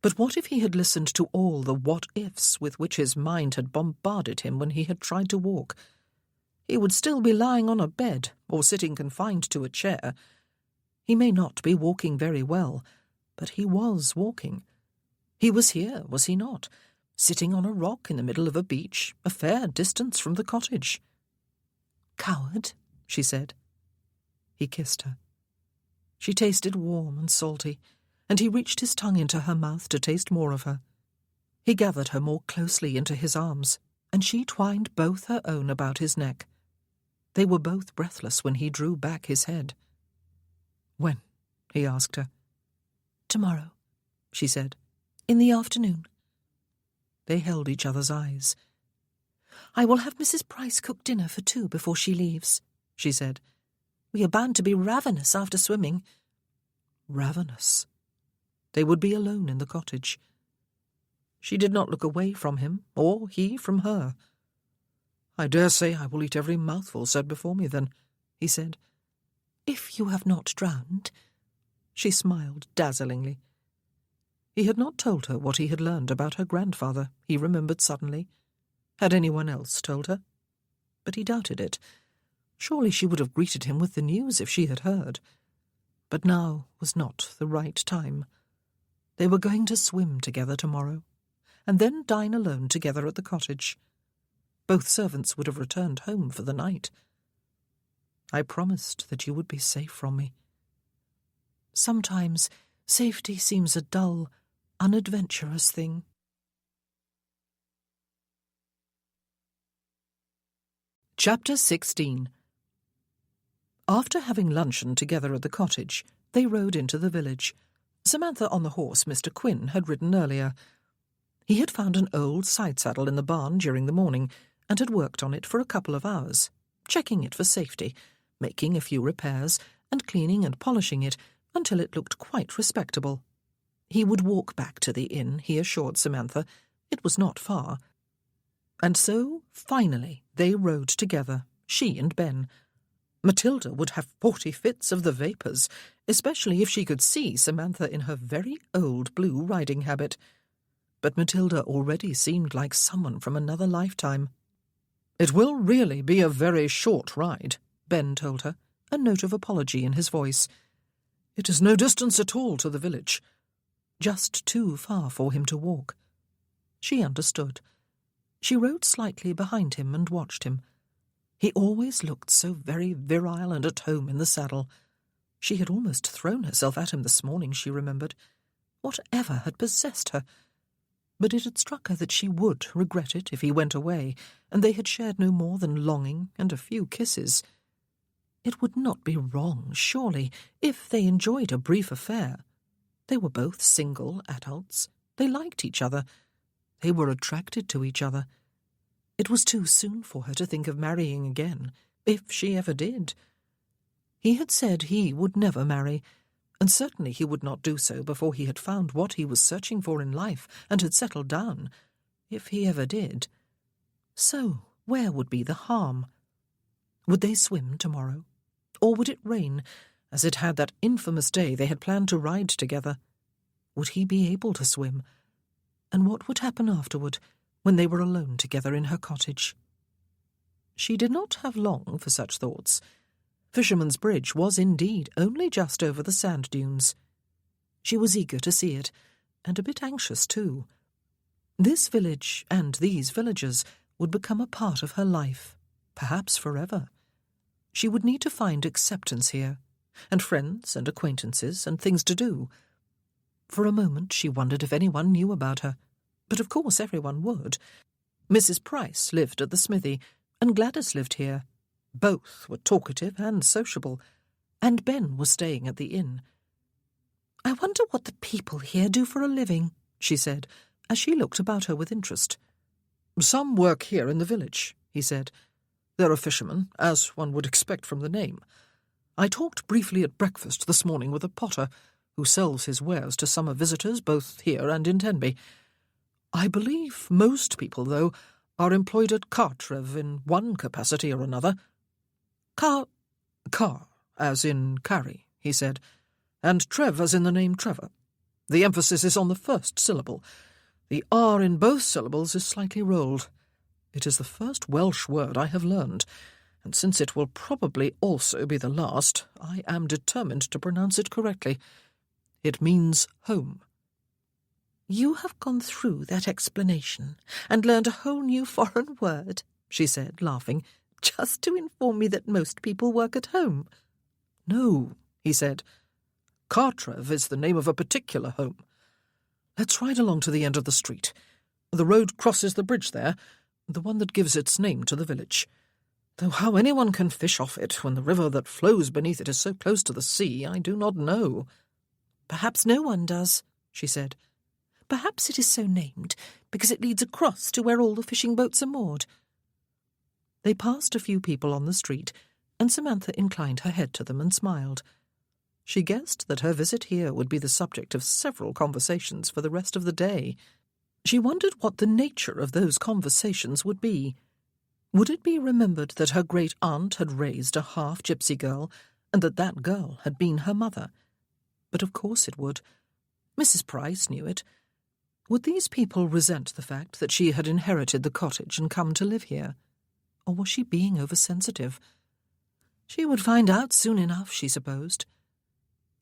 But what if he had listened to all the what-ifs with which his mind had bombarded him when he had tried to walk? He would still be lying on a bed or sitting confined to a chair. He may not be walking very well, but he was walking. He was here, was he not, sitting on a rock in the middle of a beach, a fair distance from the cottage. "Coward," she said. He kissed her. She tasted warm and salty, and he reached his tongue into her mouth to taste more of her. He gathered her more closely into his arms, and she twined both her own about his neck. They were both breathless when he drew back his head. "When?" he asked her. "Tomorrow," she said. "In the afternoon." They held each other's eyes. "I will have Mrs. Price cook dinner for 2 before she leaves," she said. "We are bound to be ravenous after swimming." Ravenous. They would be alone in the cottage. She did not look away from him, or he from her. "I dare say I will eat every mouthful set before me, then," he said. "If you have not drowned." She smiled dazzlingly. He had not told her what he had learned about her grandfather, he remembered suddenly. Had anyone else told her? But he doubted it. Surely she would have greeted him with the news if she had heard. But now was not the right time. They were going to swim together tomorrow, and then dine alone together at the cottage. Both servants would have returned home for the night. "I promised that you would be safe from me." Sometimes safety seems a dull, unadventurous thing. Chapter 16. After having luncheon together at the cottage, they rode into the village. Samantha on the horse Mr. Quinn had ridden earlier, He had found an old side-saddle in the barn during the morning and had worked on it for a couple of hours, checking it for safety, making a few repairs, and cleaning and polishing it until it looked quite respectable. He would walk back to the inn, he assured Samantha. It was not far. And so, finally, they rode together, she and Ben. Matilda would have 40 fits of the vapours, especially if she could see Samantha in her very old blue riding habit. But Matilda already seemed like someone from another lifetime. "It will really be a very short ride," Ben told her, a note of apology in his voice. "It is no distance at all to the village. Just too far for him to walk." She understood. She rode slightly behind him and watched him. He always looked so very virile and at home in the saddle. She had almost thrown herself at him this morning, she remembered. Whatever had possessed her? But it had struck her that she would regret it if he went away, and they had shared no more than longing and a few kisses. It would not be wrong, surely, if they enjoyed a brief affair. They were both single adults. They liked each other. They were attracted to each other. It was too soon for her to think of marrying again, if she ever did. He had said he would never marry, and certainly he would not do so before he had found what he was searching for in life and had settled down, if he ever did. So where would be the harm? Would they swim tomorrow? Or would it rain, as it had that infamous day they had planned to ride together? Would he be able to swim? And what would happen afterward, when they were alone together in her cottage? She did not have long for such thoughts. Fisherman's Bridge was indeed only just over the sand dunes. She was eager to see it, and a bit anxious too. This village and these villagers would become a part of her life, perhaps forever. She would need to find acceptance here, and friends and acquaintances and things to do. For a moment she wondered if anyone knew about her, but of course everyone would. Mrs. Price lived at the smithy, and Gladys lived here. Both were talkative and sociable, and Ben was staying at the inn. "I wonder what the people here do for a living," she said, as she looked about her with interest. "Some work here in the village," he said. "There are fishermen, as one would expect from the name. I talked briefly at breakfast this morning with a potter, who sells his wares to summer visitors both here and in Tenby. I believe most people, though, are employed at Cartrev in one capacity or another." Car, as in carry," he said, "and Trev as in the name Trevor. The emphasis is on the first syllable. The R in both syllables is slightly rolled. It is the first Welsh word I have learned, and since it will probably also be the last, I am determined to pronounce it correctly. It means home." "You have gone through that explanation and learned a whole new foreign word," she said, laughing, "just to inform me that most people work at home." "No," he said. "Cartrev is the name of a particular home. Let's ride along to the end of the street. The road crosses the bridge there, the one that gives its name to the village. Though how anyone can fish off it when the river that flows beneath it is so close to the sea, I do not know." "Perhaps no one does," she said. "Perhaps it is so named because it leads across to where all the fishing boats are moored." They passed a few people on the street, and Samantha inclined her head to them and smiled. She guessed that her visit here would be the subject of several conversations for the rest of the day. She wondered what the nature of those conversations would be. Would it be remembered that her great-aunt had raised a half-gypsy girl, and that that girl had been her mother? But of course it would. Mrs. Price knew it. Would these people resent the fact that she had inherited the cottage and come to live here? Or was she being oversensitive? She would find out soon enough, she supposed.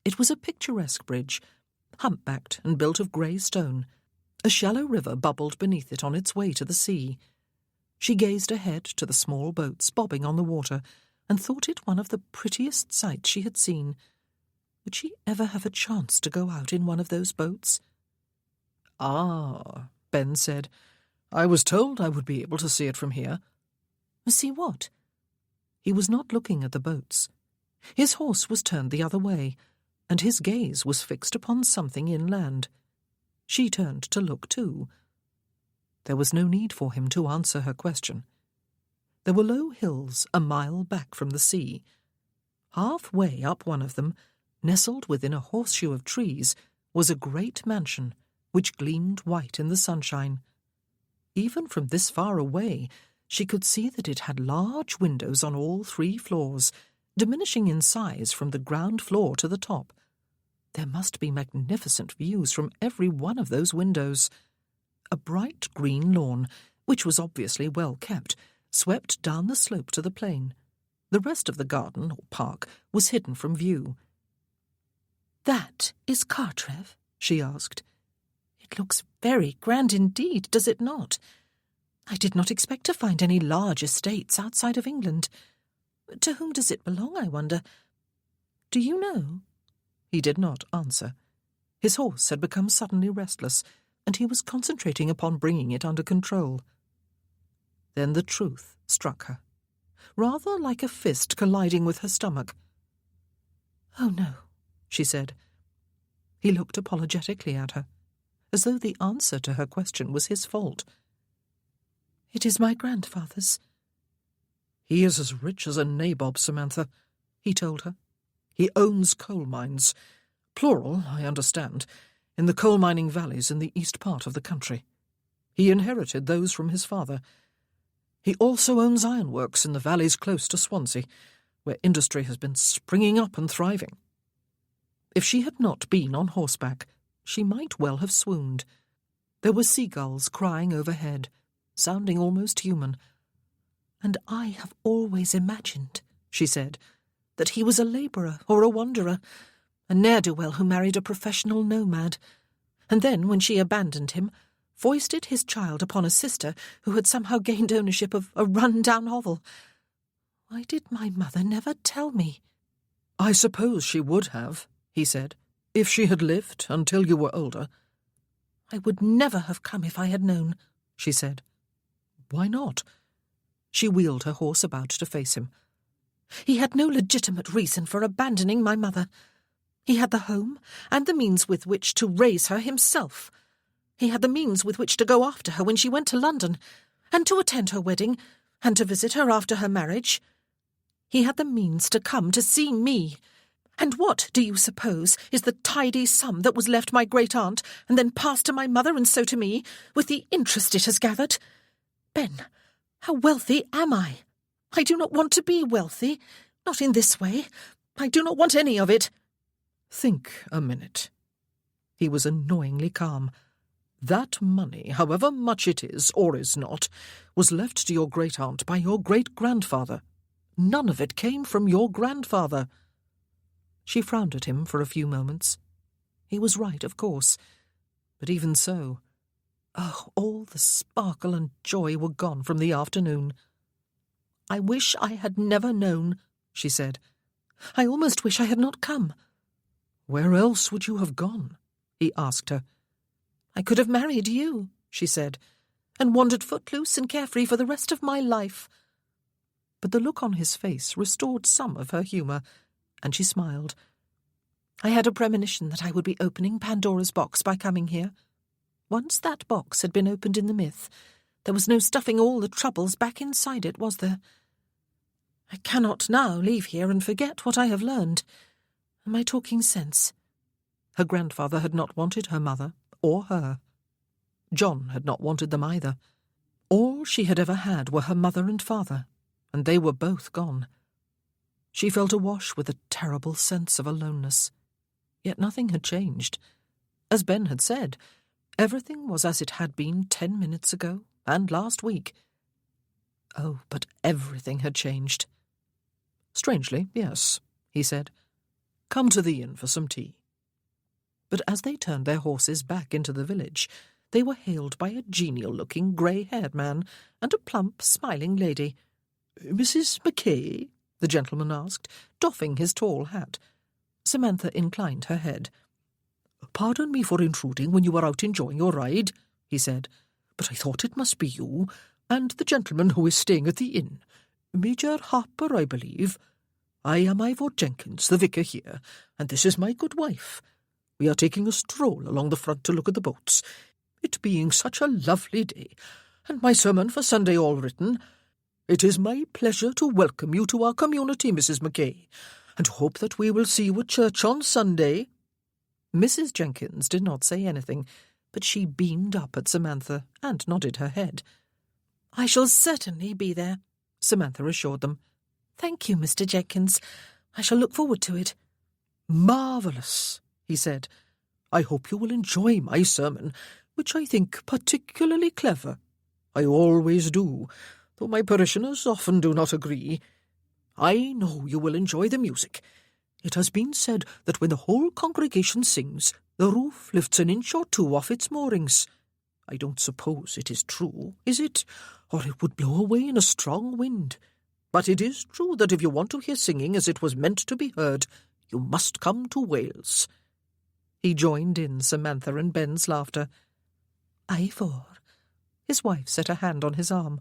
It was a picturesque bridge, humpbacked and built of grey stone. A shallow river bubbled beneath it on its way to the sea. She gazed ahead to the small boats bobbing on the water and thought it one of the prettiest sights she had seen. Would she ever have a chance to go out in one of those boats? "Ah," Ben said. "I was told I would be able to see it from here." "See what?" He was not looking at the boats. His horse was turned the other way, and his gaze was fixed upon something inland. She turned to look too. There was no need for him to answer her question. There were low hills a mile back from the sea. Halfway up one of them, nestled within a horseshoe of trees, was a great mansion, which gleamed white in the sunshine. Even from this far away, she could see that it had large windows on all 3 floors, diminishing in size from the ground floor to the top. There must be magnificent views from every one of those windows. A bright green lawn, which was obviously well kept, swept down the slope to the plain. The rest of the garden, or park, was hidden from view. "That is Cartrev?" she asked. "It looks very grand indeed, does it not? I did not expect to find any large estates outside of England. To whom does it belong, I wonder? Do you know?" He did not answer. His horse had become suddenly restless, and he was concentrating upon bringing it under control. Then the truth struck her, rather like a fist colliding with her stomach. "Oh, no," she said. He looked apologetically at her, as though the answer to her question was his fault. "It is my grandfather's." "He is as rich as a nabob, Samantha," he told her. "He owns coal mines, plural, I understand, in the coal-mining valleys in the east part of the country. He inherited those from his father. He also owns ironworks in the valleys close to Swansea, where industry has been springing up and thriving." If she had not been on horseback, she might well have swooned. There were seagulls crying overhead, sounding almost human. "And I have always imagined," she said, "that he was a labourer or a wanderer, a ne'er-do-well who married a professional nomad, and then, when she abandoned him, foisted his child upon a sister who had somehow gained ownership of a run-down hovel. Why did my mother never tell me?" "I suppose she would have," he said, "if she had lived until you were older." "I would never have come if I had known," she said. "Why not?" She wheeled her horse about to face him. "He had no legitimate reason for abandoning my mother. He had the home and the means with which to raise her himself. He had the means with which to go after her when she went to London, and to attend her wedding, and to visit her after her marriage. He had the means to come to see me. And what, do you suppose, is the tidy sum that was left my great-aunt, and then passed to my mother and so to me, with the interest it has gathered? Ben, how wealthy am I? I do not want to be wealthy. Not in this way. I do not want any of it." "Think a minute." He was annoyingly calm. "That money, however much it is or is not, was left to your great-aunt by your great-grandfather. None of it came from your grandfather." She frowned at him for a few moments. He was right, of course, but even so, all the sparkle and joy were gone from the afternoon. "I wish I had never known," she said. "I almost wish I had not come." "Where else would you have gone?" he asked her. "I could have married you," she said, "and wandered footloose and carefree for the rest of my life." But the look on his face restored some of her humour, and she smiled. "I had a premonition that I would be opening Pandora's box by coming here. Once that box had been opened in the myth, there was no stuffing all the troubles back inside it, was there? I cannot now leave here and forget what I have learned. Am I talking sense?" Her grandfather had not wanted her mother or her. John had not wanted them either. All she had ever had were her mother and father, and they were both gone. She felt awash with a terrible sense of aloneness. Yet nothing had changed. As Ben had said, everything was as it had been 10 minutes ago and last week. Oh, but everything had changed. "Strangely, yes," he said. "Come to the inn for some tea." But as they turned their horses back into the village, they were hailed by a genial-looking, grey-haired man and a plump, smiling lady. "Mrs. Mackay?" the gentleman asked, doffing his tall hat. Samantha inclined her head. "Pardon me for intruding when you were out enjoying your ride," he said, "but I thought it must be you, and the gentleman who is staying at the inn. Major Harper, I believe. I am Ivor Jenkins, the vicar here, and this is my good wife. We are taking a stroll along the front to look at the boats. It being such a lovely day, and my sermon for Sunday all written, it is my pleasure to welcome you to our community, Mrs. Mackay, and hope that we will see you at church on Sunday." Mrs. Jenkins did not say anything, but she beamed up at Samantha and nodded her head. "I shall certainly be there," Samantha assured them. "Thank you, Mr. Jenkins. I shall look forward to it." "Marvellous," he said. "I hope you will enjoy my sermon, which I think particularly clever. I always do, though my parishioners often do not agree. I know you will enjoy the music. It has been said that when the whole congregation sings, the roof lifts an inch or two off its moorings. I don't suppose it is true, is it? Or it would blow away in a strong wind. But it is true that if you want to hear singing as it was meant to be heard, you must come to Wales." He joined in Samantha and Ben's laughter. "Ivor," his wife set a hand on his arm.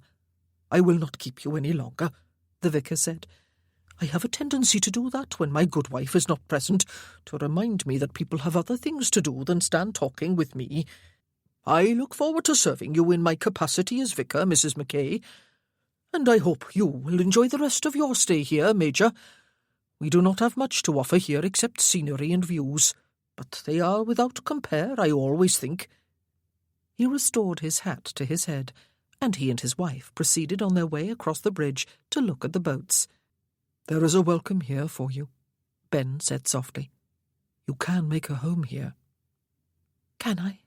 "I will not keep you any longer," the vicar said. "I have a tendency to do that when my good wife is not present, to remind me that people have other things to do than stand talking with me. I look forward to serving you in my capacity as vicar, Mrs. Mackay, and I hope you will enjoy the rest of your stay here, Major. We do not have much to offer here except scenery and views, but they are without compare, I always think." He restored his hat to his head, and he and his wife proceeded on their way across the bridge to look at the boats. "There is a welcome here for you," Ben said softly. "You can make a home here." "Can I?"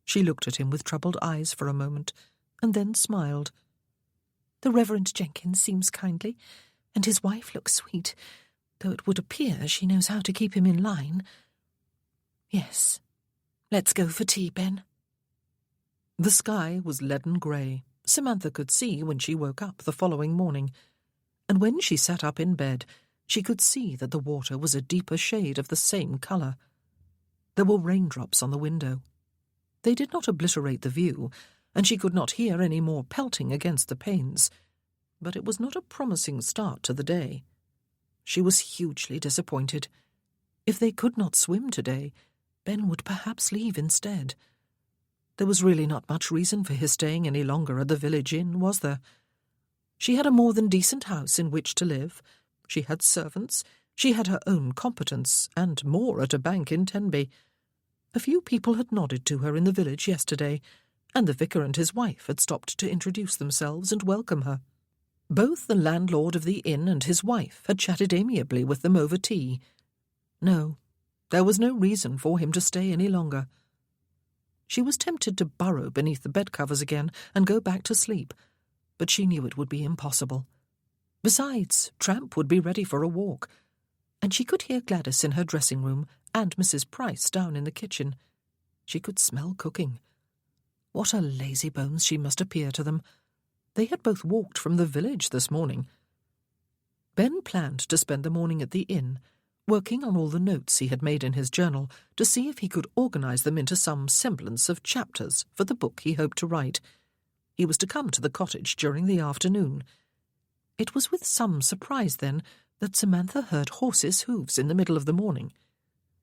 She looked at him with troubled eyes for a moment, and then smiled. "The Reverend Jenkins seems kindly, and his wife looks sweet, though it would appear she knows how to keep him in line. Yes, let's go for tea, Ben." The sky was leaden grey, Samantha could see when she woke up the following morning, and when she sat up in bed, she could see that the water was a deeper shade of the same colour. There were raindrops on the window. They did not obliterate the view, and she could not hear any more pelting against the panes, but it was not a promising start to the day. She was hugely disappointed. If they could not swim today, Ben would perhaps leave instead. There was really not much reason for his staying any longer at the village inn, was there? She had a more than decent house in which to live. She had servants. She had her own competence, and more at a bank in Tenby. A few people had nodded to her in the village yesterday, and the vicar and his wife had stopped to introduce themselves and welcome her. Both the landlord of the inn and his wife had chatted amiably with them over tea. No, there was no reason for him to stay any longer. She was tempted to burrow beneath the bedcovers again and go back to sleep, but she knew it would be impossible. Besides, Tramp would be ready for a walk, and she could hear Gladys in her dressing-room and Mrs. Price down in the kitchen. She could smell cooking. What a lazybones she must appear to them. They had both walked from the village this morning. Ben planned to spend the morning at the inn, working on all the notes he had made in his journal to see if he could organise them into some semblance of chapters for the book he hoped to write. He was to come to the cottage during the afternoon. It was with some surprise, then, that Samantha heard horses' hoofs in the middle of the morning.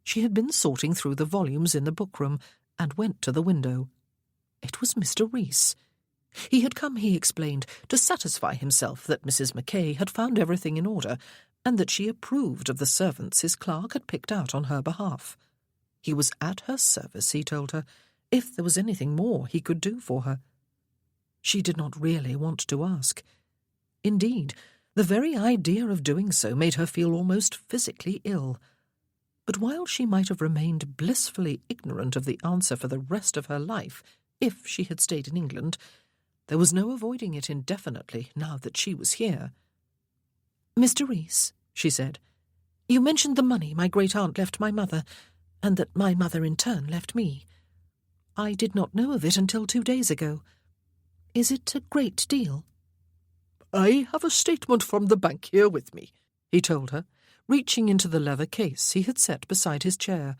She had been sorting through the volumes in the bookroom and went to the window. It was Mr. Rees. He had come, he explained, to satisfy himself that Mrs. Mackay had found everything in order, and that she approved of the servants his clerk had picked out on her behalf. He was at her service, he told her, if there was anything more he could do for her. She did not really want to ask. Indeed, the very idea of doing so made her feel almost physically ill. But while she might have remained blissfully ignorant of the answer for the rest of her life, if she had stayed in England, there was no avoiding it indefinitely now that she was here. "Mr. Rees," she said, "you mentioned the money my great-aunt left my mother, and that my mother in turn left me. I did not know of it until 2 days ago. Is it a great deal?" "I have a statement from the bank here with me," he told her, reaching into the leather case he had set beside his chair.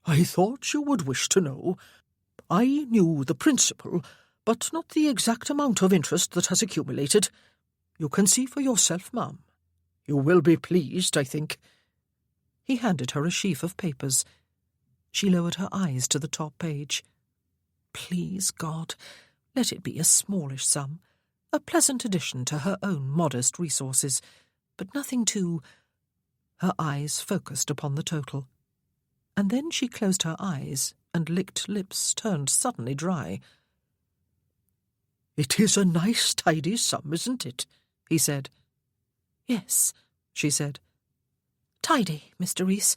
"I thought you would wish to know. I knew the principal, but not the exact amount of interest that has accumulated. You can see for yourself, ma'am. You will be pleased, I think." He handed her a sheaf of papers. She lowered her eyes to the top page. Please, God, let it be a smallish sum, a pleasant addition to her own modest resources, but nothing too— Her eyes focused upon the total, and then she closed her eyes and licked lips turned suddenly dry. "It is a nice, tidy sum, isn't it?" he said. "Yes," she said. "Tidy, Mr. Reese."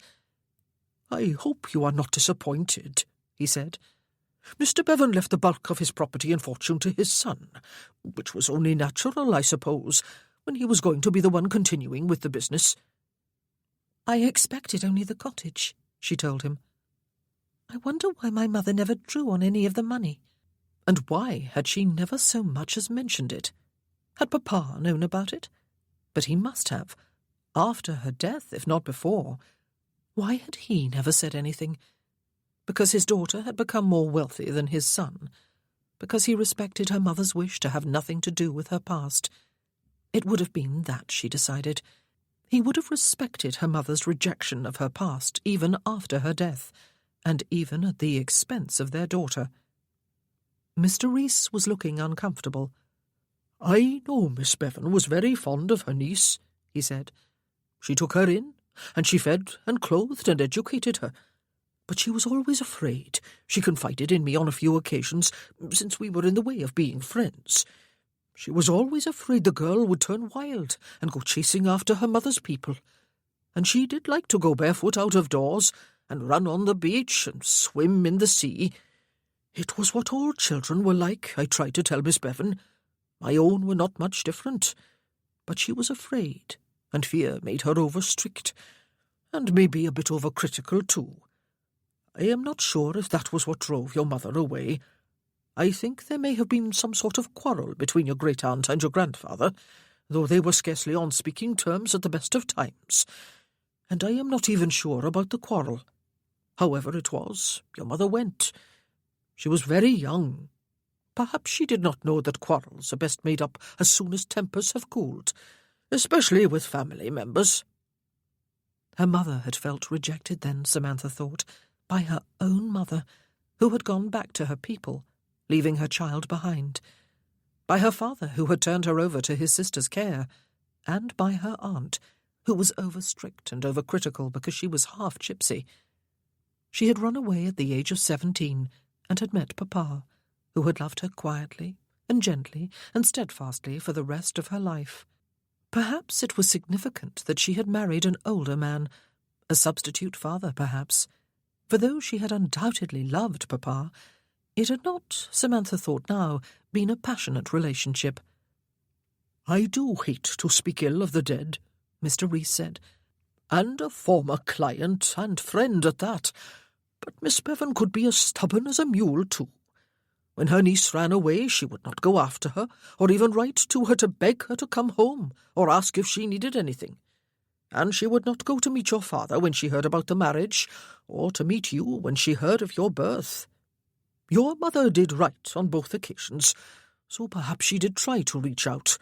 "I hope you are not disappointed," he said. "Mr. Bevan left the bulk of his property and fortune to his son, which was only natural, I suppose, when he was going to be the one continuing with the business." "I expected only the cottage," she told him. "I wonder why my mother never drew on any of the money. And why had she never so much as mentioned it? Had Papa known about it? But he must have. After her death, if not before. Why had he never said anything? Because his daughter had become more wealthy than his son. Because he respected her mother's wish to have nothing to do with her past. It would have been that, she decided. He would have respected her mother's rejection of her past even after her death, and even at the expense of their daughter. Mr. Reese was looking uncomfortable. "I know Miss Bevan was very fond of her niece," he said. "She took her in, and she fed and clothed and educated her. But she was always afraid. She confided in me on a few occasions, since we were in the way of being friends. She was always afraid the girl would turn wild and go chasing after her mother's people. And she did like to go barefoot out of doors, and run on the beach, and swim in the sea. It was what all children were like, I tried to tell Miss Bevan. My own were not much different. But she was afraid, and fear made her over-strict, and maybe a bit over-critical too. I am not sure if that was what drove your mother away. I think there may have been some sort of quarrel between your great-aunt and your grandfather, though they were scarcely on speaking terms at the best of times. And I am not even sure about the quarrel. However it was, your mother went. She was very young. Perhaps she did not know that quarrels are best made up as soon as tempers have cooled, especially with family members." Her mother had felt rejected then, Samantha thought, by her own mother, who had gone back to her people, leaving her child behind, by her father, who had turned her over to his sister's care, and by her aunt, who was over-strict and over-critical because she was half gypsy. She had run away at the age of 17 and had met Papa, who had loved her quietly and gently and steadfastly for the rest of her life. Perhaps it was significant that she had married an older man, a substitute father, perhaps, for though she had undoubtedly loved Papa, it had not, Samantha thought now, been a passionate relationship. "I do hate to speak ill of the dead," Mr. Reese said, "and a former client and friend at that, but Miss Bevan could be as stubborn as a mule too. When her niece ran away, she would not go after her, or even write to her to beg her to come home, or ask if she needed anything. And she would not go to meet your father when she heard about the marriage, or to meet you when she heard of your birth. Your mother did right on both occasions, so perhaps she did try to reach out.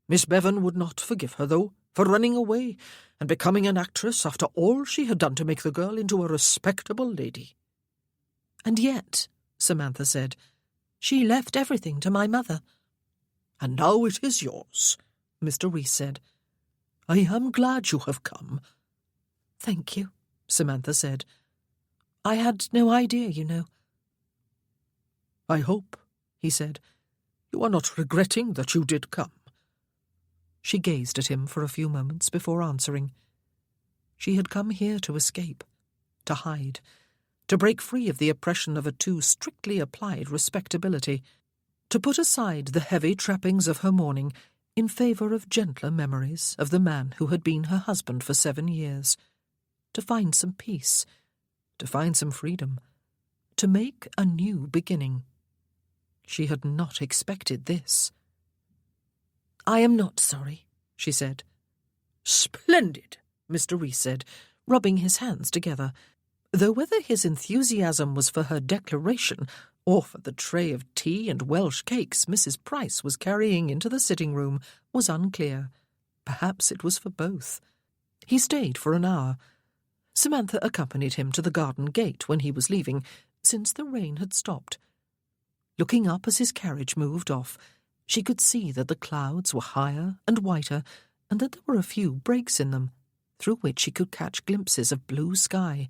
Miss Bevan would not forgive her, though, for running away and becoming an actress after all she had done to make the girl into a respectable lady." "And yet," Samantha said, "she left everything to my mother." "And now it is yours," Mr. Reese said. "I am glad you have come." "Thank you," Samantha said. "I had no idea, you know." "I hope," he said, "you are not regretting that you did come." She gazed at him for a few moments before answering. She had come here to escape, to hide, to break free of the oppression of a too strictly applied respectability, to put aside the heavy trappings of her mourning in favour of gentler memories of the man who had been her husband for 7 years, to find some peace, to find some freedom, to make a new beginning. She had not expected this. "I am not sorry," she said. "Splendid," Mr. Reese said, rubbing his hands together, though whether his enthusiasm was for her declaration or for the tray of tea and Welsh cakes Mrs. Price was carrying into the sitting-room was unclear. Perhaps it was for both. He stayed for an hour. Samantha accompanied him to the garden gate when he was leaving, since the rain had stopped. Looking up as his carriage moved off, she could see that the clouds were higher and whiter, and that there were a few breaks in them, through which she could catch glimpses of blue sky.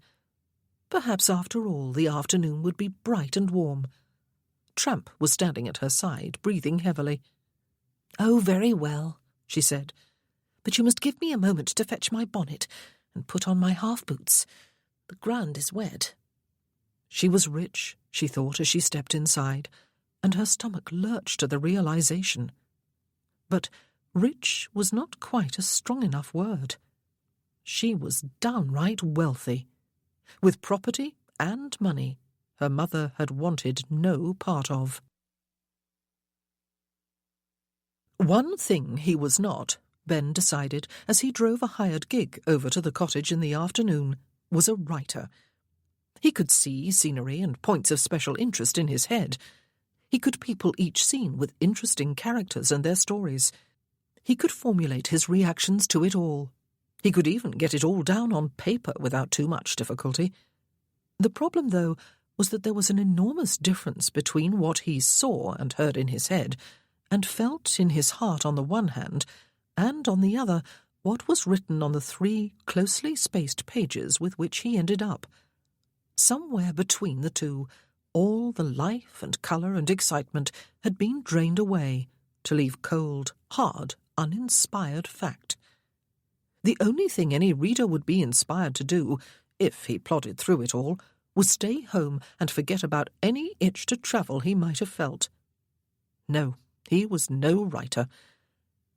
Perhaps after all the afternoon would be bright and warm. Tramp was standing at her side, breathing heavily. "Oh, very well," she said, "but you must give me a moment to fetch my bonnet and put on my half-boots. The ground is wet." She was rich, she thought as she stepped inside, and her stomach lurched at the realization. But rich was not quite a strong enough word. She was downright wealthy. With property and money her mother had wanted no part of. One thing he was not, Ben decided as he drove a hired gig over to the cottage in the afternoon, was a writer. He could see scenery and points of special interest in his head. He could people each scene with interesting characters and their stories. He could formulate his reactions to it all. He could even get it all down on paper without too much difficulty. The problem, though, was that there was an enormous difference between what he saw and heard in his head and felt in his heart on the one hand, and on the other, what was written on the 3 closely spaced pages with which he ended up. Somewhere between the two, all the life and colour and excitement had been drained away to leave cold, hard, uninspired fact. The only thing any reader would be inspired to do, if he plodded through it all, was stay home and forget about any itch to travel he might have felt. No, he was no writer.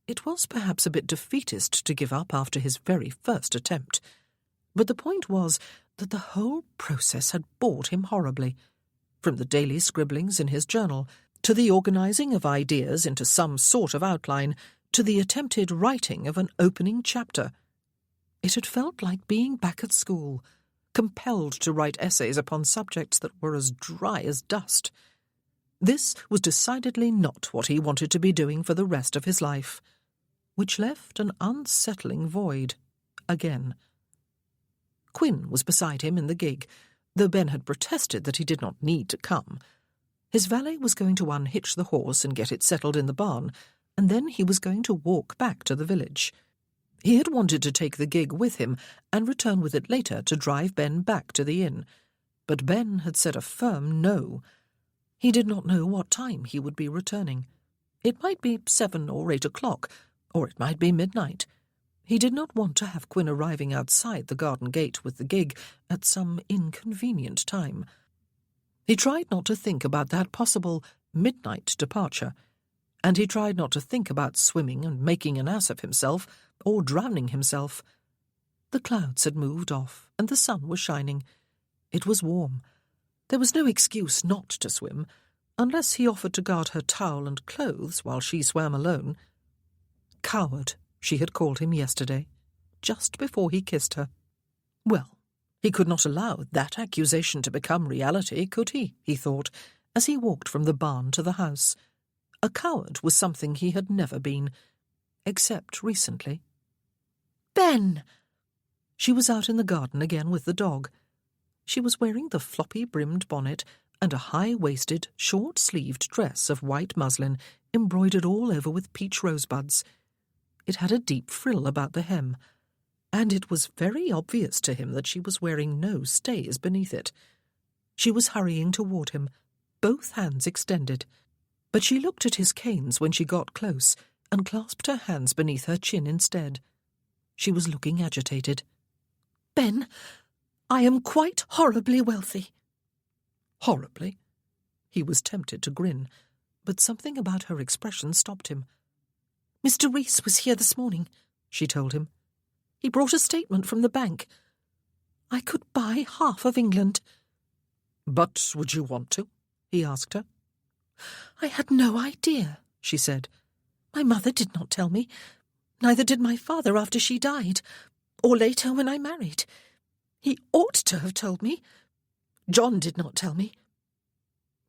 It was perhaps a bit defeatist to give up after his very first attempt, but the point was that the whole process had bored him horribly, from the daily scribblings in his journal, to the organising of ideas into some sort of outline, to the attempted writing of an opening chapter. It had felt like being back at school, compelled to write essays upon subjects that were as dry as dust. This was decidedly not what he wanted to be doing for the rest of his life, which left an unsettling void again. Quinn was beside him in the gig, though Ben had protested that he did not need to come. His valet was going to unhitch the horse and get it settled in the barn, and then he was going to walk back to the village. He had wanted to take the gig with him and return with it later to drive Ben back to the inn, but Ben had said a firm no. He did not know what time he would be returning. It might be 7 or 8 o'clock, or it might be midnight. He did not want to have Quinn arriving outside the garden gate with the gig at some inconvenient time. He tried not to think about that possible midnight departure, and he tried not to think about swimming and making an ass of himself or drowning himself. The clouds had moved off, and the sun was shining. It was warm. There was no excuse not to swim, unless he offered to guard her towel and clothes while she swam alone. Coward, she had called him yesterday, just before he kissed her. Well, he could not allow that accusation to become reality, could he thought, as he walked from the barn to the house. A coward was something he had never been, except recently. "Ben!" She was out in the garden again with the dog. She was wearing the floppy-brimmed bonnet and a high-waisted, short-sleeved dress of white muslin embroidered all over with peach rosebuds. It had a deep frill about the hem, and it was very obvious to him that she was wearing no stays beneath it. She was hurrying toward him, both hands extended, but she looked at his canes when she got close and clasped her hands beneath her chin instead. She was looking agitated. "Ben, I am quite horribly wealthy." Horribly? He was tempted to grin, but something about her expression stopped him. "Mr. Reese was here this morning," she told him. "He brought a statement from the bank. I could buy half of England." "But would you want to?" he asked her. "I had no idea," she said. "My mother did not tell me. Neither did my father after she died, or later when I married. He ought to have told me. John did not tell me."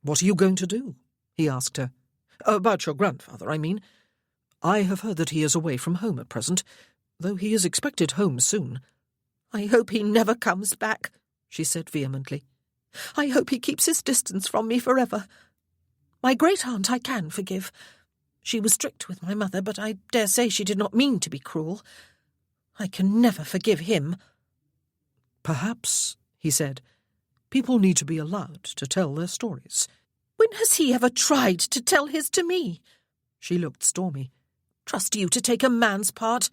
"What are you going to do?" he asked her. "About your grandfather, I mean. I have heard that he is away from home at present, though he is expected home soon." "I hope he never comes back," she said vehemently. "I hope he keeps his distance from me forever." My great-aunt I can forgive. She was strict with my mother, but I dare say she did not mean to be cruel. I can never forgive him." "Perhaps," he said, "people need to be allowed to tell their stories." "When has he ever tried to tell his to me?" She looked stormy. "Trust you to take a man's part."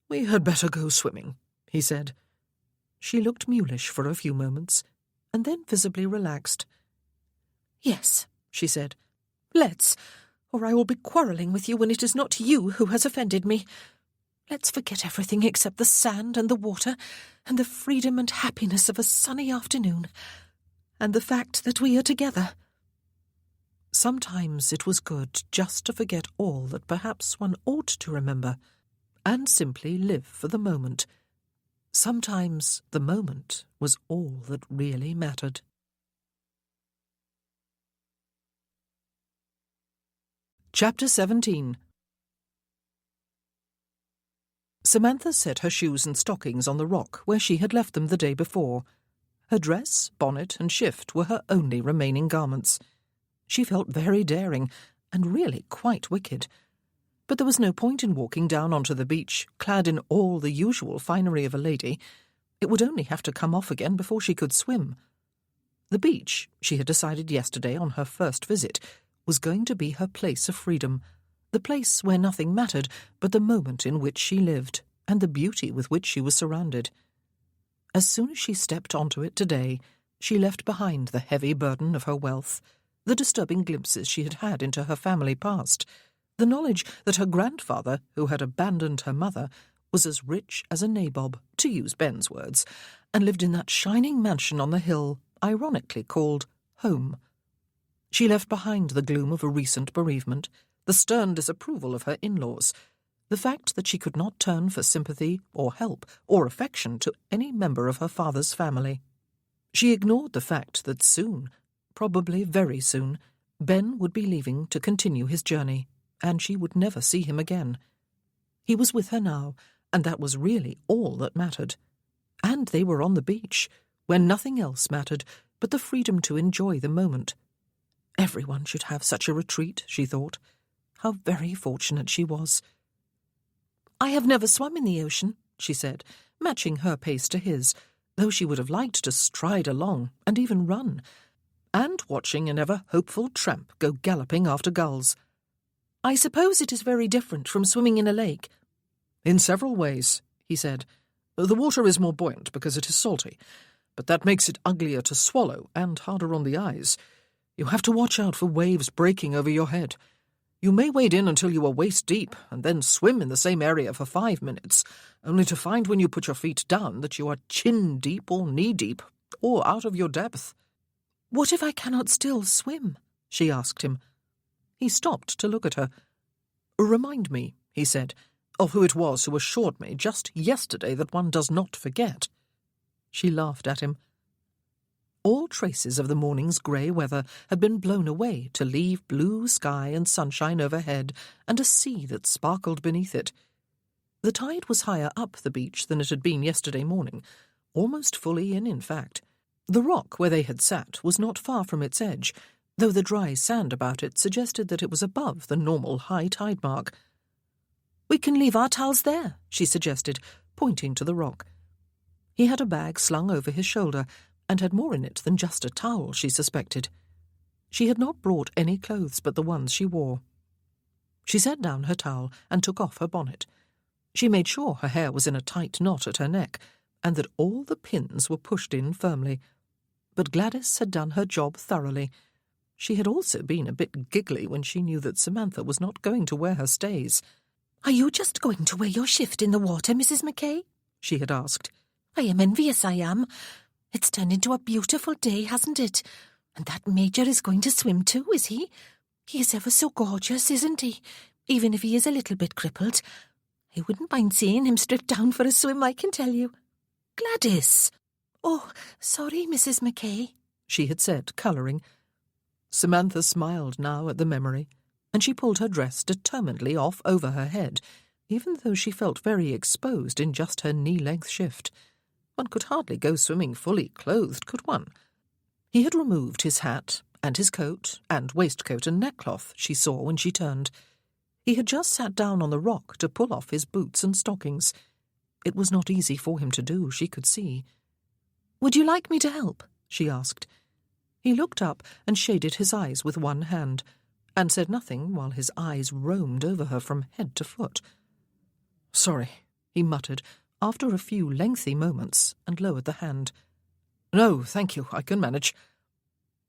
"We had better go swimming," he said. She looked mulish for a few moments, and then visibly relaxed. "Yes," she said, "let's, or I will be quarrelling with you when it is not you who has offended me. Let's forget everything except the sand and the water, and the freedom and happiness of a sunny afternoon, and the fact that we are together." Sometimes it was good just to forget all that perhaps one ought to remember, and simply live for the moment. Sometimes the moment was all that really mattered. Chapter 17. Samantha set her shoes and stockings on the rock where she had left them the day before. Her dress, bonnet, and shift were her only remaining garments. She felt very daring, and really quite wicked. But there was no point in walking down onto the beach, clad in all the usual finery of a lady. It would only have to come off again before she could swim. The beach, she had decided yesterday on her first visit, was going to be her place of freedom, the place where nothing mattered but the moment in which she lived, and the beauty with which she was surrounded. As soon as she stepped onto it today, she left behind the heavy burden of her wealth, the disturbing glimpses she had had into her family past, the knowledge that her grandfather, who had abandoned her mother, was as rich as a nabob, to use Ben's words, and lived in that shining mansion on the hill, ironically called home. She left behind the gloom of a recent bereavement, the stern disapproval of her in-laws, the fact that she could not turn for sympathy or help or affection to any member of her father's family. She ignored the fact that soon, probably very soon, Ben would be leaving to continue his journey, and she would never see him again. He was with her now, and that was really all that mattered. And they were on the beach, where nothing else mattered but the freedom to enjoy the moment. Everyone should have such a retreat, she thought. How very fortunate she was. "I have never swum in the ocean," she said, matching her pace to his, though she would have liked to stride along and even run, and watching an ever-hopeful tramp go galloping after gulls. "I suppose it is very different from swimming in a lake." "In several ways," he said. "The water is more buoyant because it is salty, but that makes it uglier to swallow and harder on the eyes. You have to watch out for waves breaking over your head. You may wade in until you are waist-deep and then swim in the same area for 5 minutes, only to find when you put your feet down that you are chin-deep or knee-deep or out of your depth." "What if I cannot still swim?" she asked him. He stopped to look at her. "Remind me," he said, "of who it was who assured me just yesterday that one does not forget." She laughed at him. All traces of the morning's grey weather had been blown away to leave blue sky and sunshine overhead and a sea that sparkled beneath it. The tide was higher up the beach than it had been yesterday morning, almost fully in fact. The rock where they had sat was not far from its edge, though the dry sand about it suggested that it was above the normal high tide mark. "We can leave our towels there," she suggested, pointing to the rock. He had a bag slung over his shoulder, and had more in it than just a towel, she suspected. She had not brought any clothes but the ones she wore. She set down her towel and took off her bonnet. She made sure her hair was in a tight knot at her neck, and that all the pins were pushed in firmly. But Gladys had done her job thoroughly. She had also been a bit giggly when she knew that Samantha was not going to wear her stays. "Are you just going to wear your shift in the water, Mrs. Mackay?" she had asked. "I am envious, I am. It's turned into a beautiful day, hasn't it? And that Major is going to swim too, is he? He is ever so gorgeous, isn't he? Even if he is a little bit crippled. I wouldn't mind seeing him stripped down for a swim, I can tell you." "Gladys!" "Oh, sorry, Mrs. Mackay," she had said, colouring. Samantha smiled now at the memory, and she pulled her dress determinedly off over her head, even though she felt very exposed in just her knee-length shift. One could hardly go swimming fully clothed, could one? He had removed his hat, and his coat and waistcoat and neckcloth she saw when she turned. He had just sat down on the rock to pull off his boots and stockings. It was not easy for him to do, she could see. "Would you like me to help?" she asked. He looked up and shaded his eyes with one hand, and said nothing while his eyes roamed over her from head to foot. "Sorry," he muttered, after a few lengthy moments, and lowered the hand. "No, thank you, I can manage."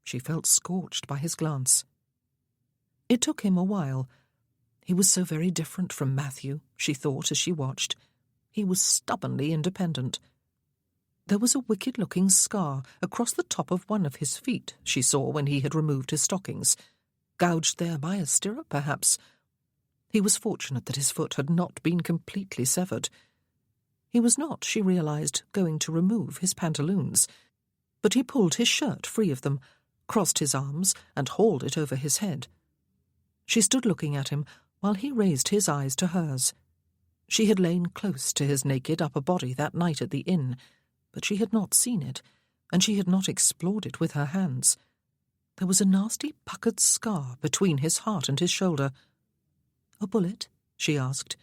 She felt scorched by his glance. It took him a while. He was so very different from Matthew, she thought as she watched. He was stubbornly independent. There was a wicked-looking scar across the top of one of his feet, she saw when he had removed his stockings. Gouged there by a stirrup, perhaps. He was fortunate that his foot had not been completely severed. He was not, she realized, going to remove his pantaloons, but he pulled his shirt free of them, crossed his arms, and hauled it over his head. She stood looking at him while he raised his eyes to hers. She had lain close to his naked upper body that night at the inn, but she had not seen it, and she had not explored it with her hands. There was a nasty puckered scar between his heart and his shoulder. "A bullet?" she asked.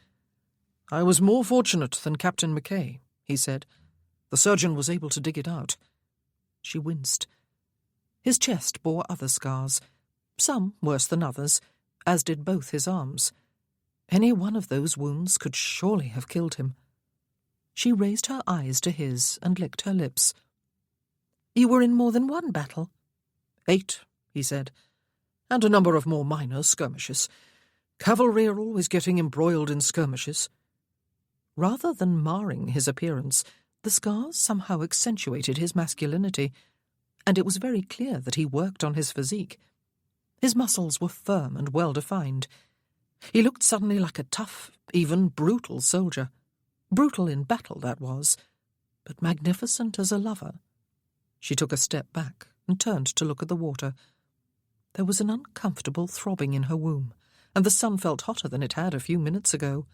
"I was more fortunate than Captain Mackay," he said. "The surgeon was able to dig it out." She winced. His chest bore other scars, some worse than others, as did both his arms. Any one of those wounds could surely have killed him. She raised her eyes to his and licked her lips. "You were in more than one battle?" 8, he said, "and a number of more minor skirmishes. Cavalry are always getting embroiled in skirmishes." Rather than marring his appearance, the scars somehow accentuated his masculinity, and it was very clear that he worked on his physique. His muscles were firm and well-defined. He looked suddenly like a tough, even brutal soldier. Brutal in battle, that was, but magnificent as a lover. She took a step back and turned to look at the water. There was an uncomfortable throbbing in her womb, and the sun felt hotter than it had a few minutes ago.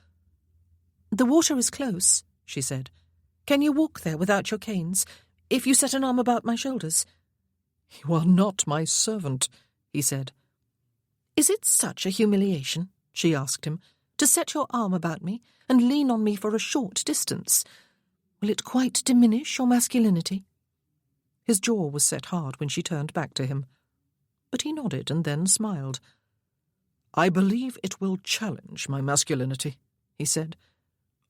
"The water is close," she said. "Can you walk there without your canes, if you set an arm about my shoulders?" "You are not my servant," he said. "Is it such a humiliation," she asked him, "to set your arm about me and lean on me for a short distance? Will it quite diminish your masculinity?" His jaw was set hard when she turned back to him, but he nodded and then smiled. "I believe it will challenge my masculinity," he said.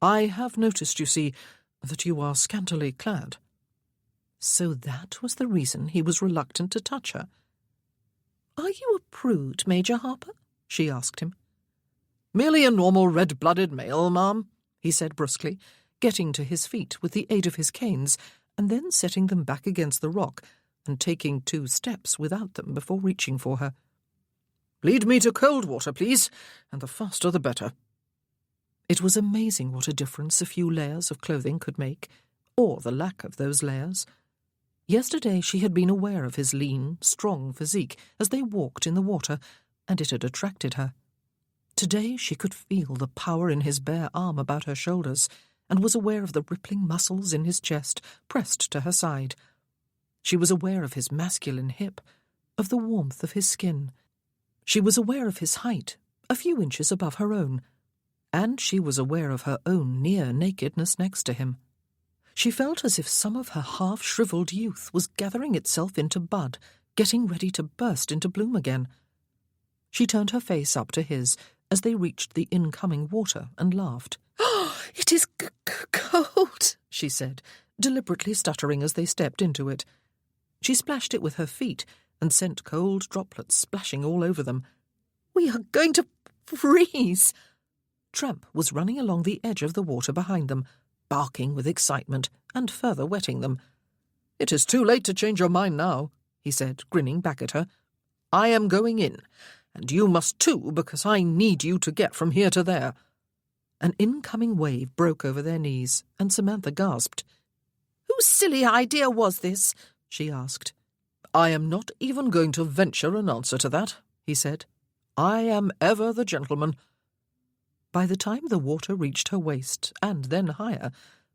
"I have noticed, you see, that you are scantily clad." So that was the reason he was reluctant to touch her. "Are you a prude, Major Harper?" she asked him. "Merely a normal red-blooded male, ma'am," he said brusquely, getting to his feet with the aid of his canes, and then setting them back against the rock, and taking 2 steps without them before reaching for her. "Lead me to cold water, please, and the faster the better." It was amazing what a difference a few layers of clothing could make, or the lack of those layers. Yesterday she had been aware of his lean, strong physique as they walked in the water, and it had attracted her. Today she could feel the power in his bare arm about her shoulders, and was aware of the rippling muscles in his chest pressed to her side. She was aware of his masculine hip, of the warmth of his skin. She was aware of his height, a few inches above her own, and she was aware of her own near nakedness next to him. She felt as if some of her half-shriveled youth was gathering itself into bud, getting ready to burst into bloom again. She turned her face up to his as they reached the incoming water and laughed. "Oh, it is cold," she said, deliberately stuttering as they stepped into it. She splashed it with her feet and sent cold droplets splashing all over them. "We are going to freeze." Tramp was running along the edge of the water behind them, barking with excitement and further wetting them. "It is too late to change your mind now," he said, grinning back at her. "I am going in, and you must too, because I need you to get from here to there." An incoming wave broke over their knees, and Samantha gasped. "Whose silly idea was this?" she asked. "I am not even going to venture an answer to that," he said. "I am ever the gentleman." By the time the water reached her waist, and then higher,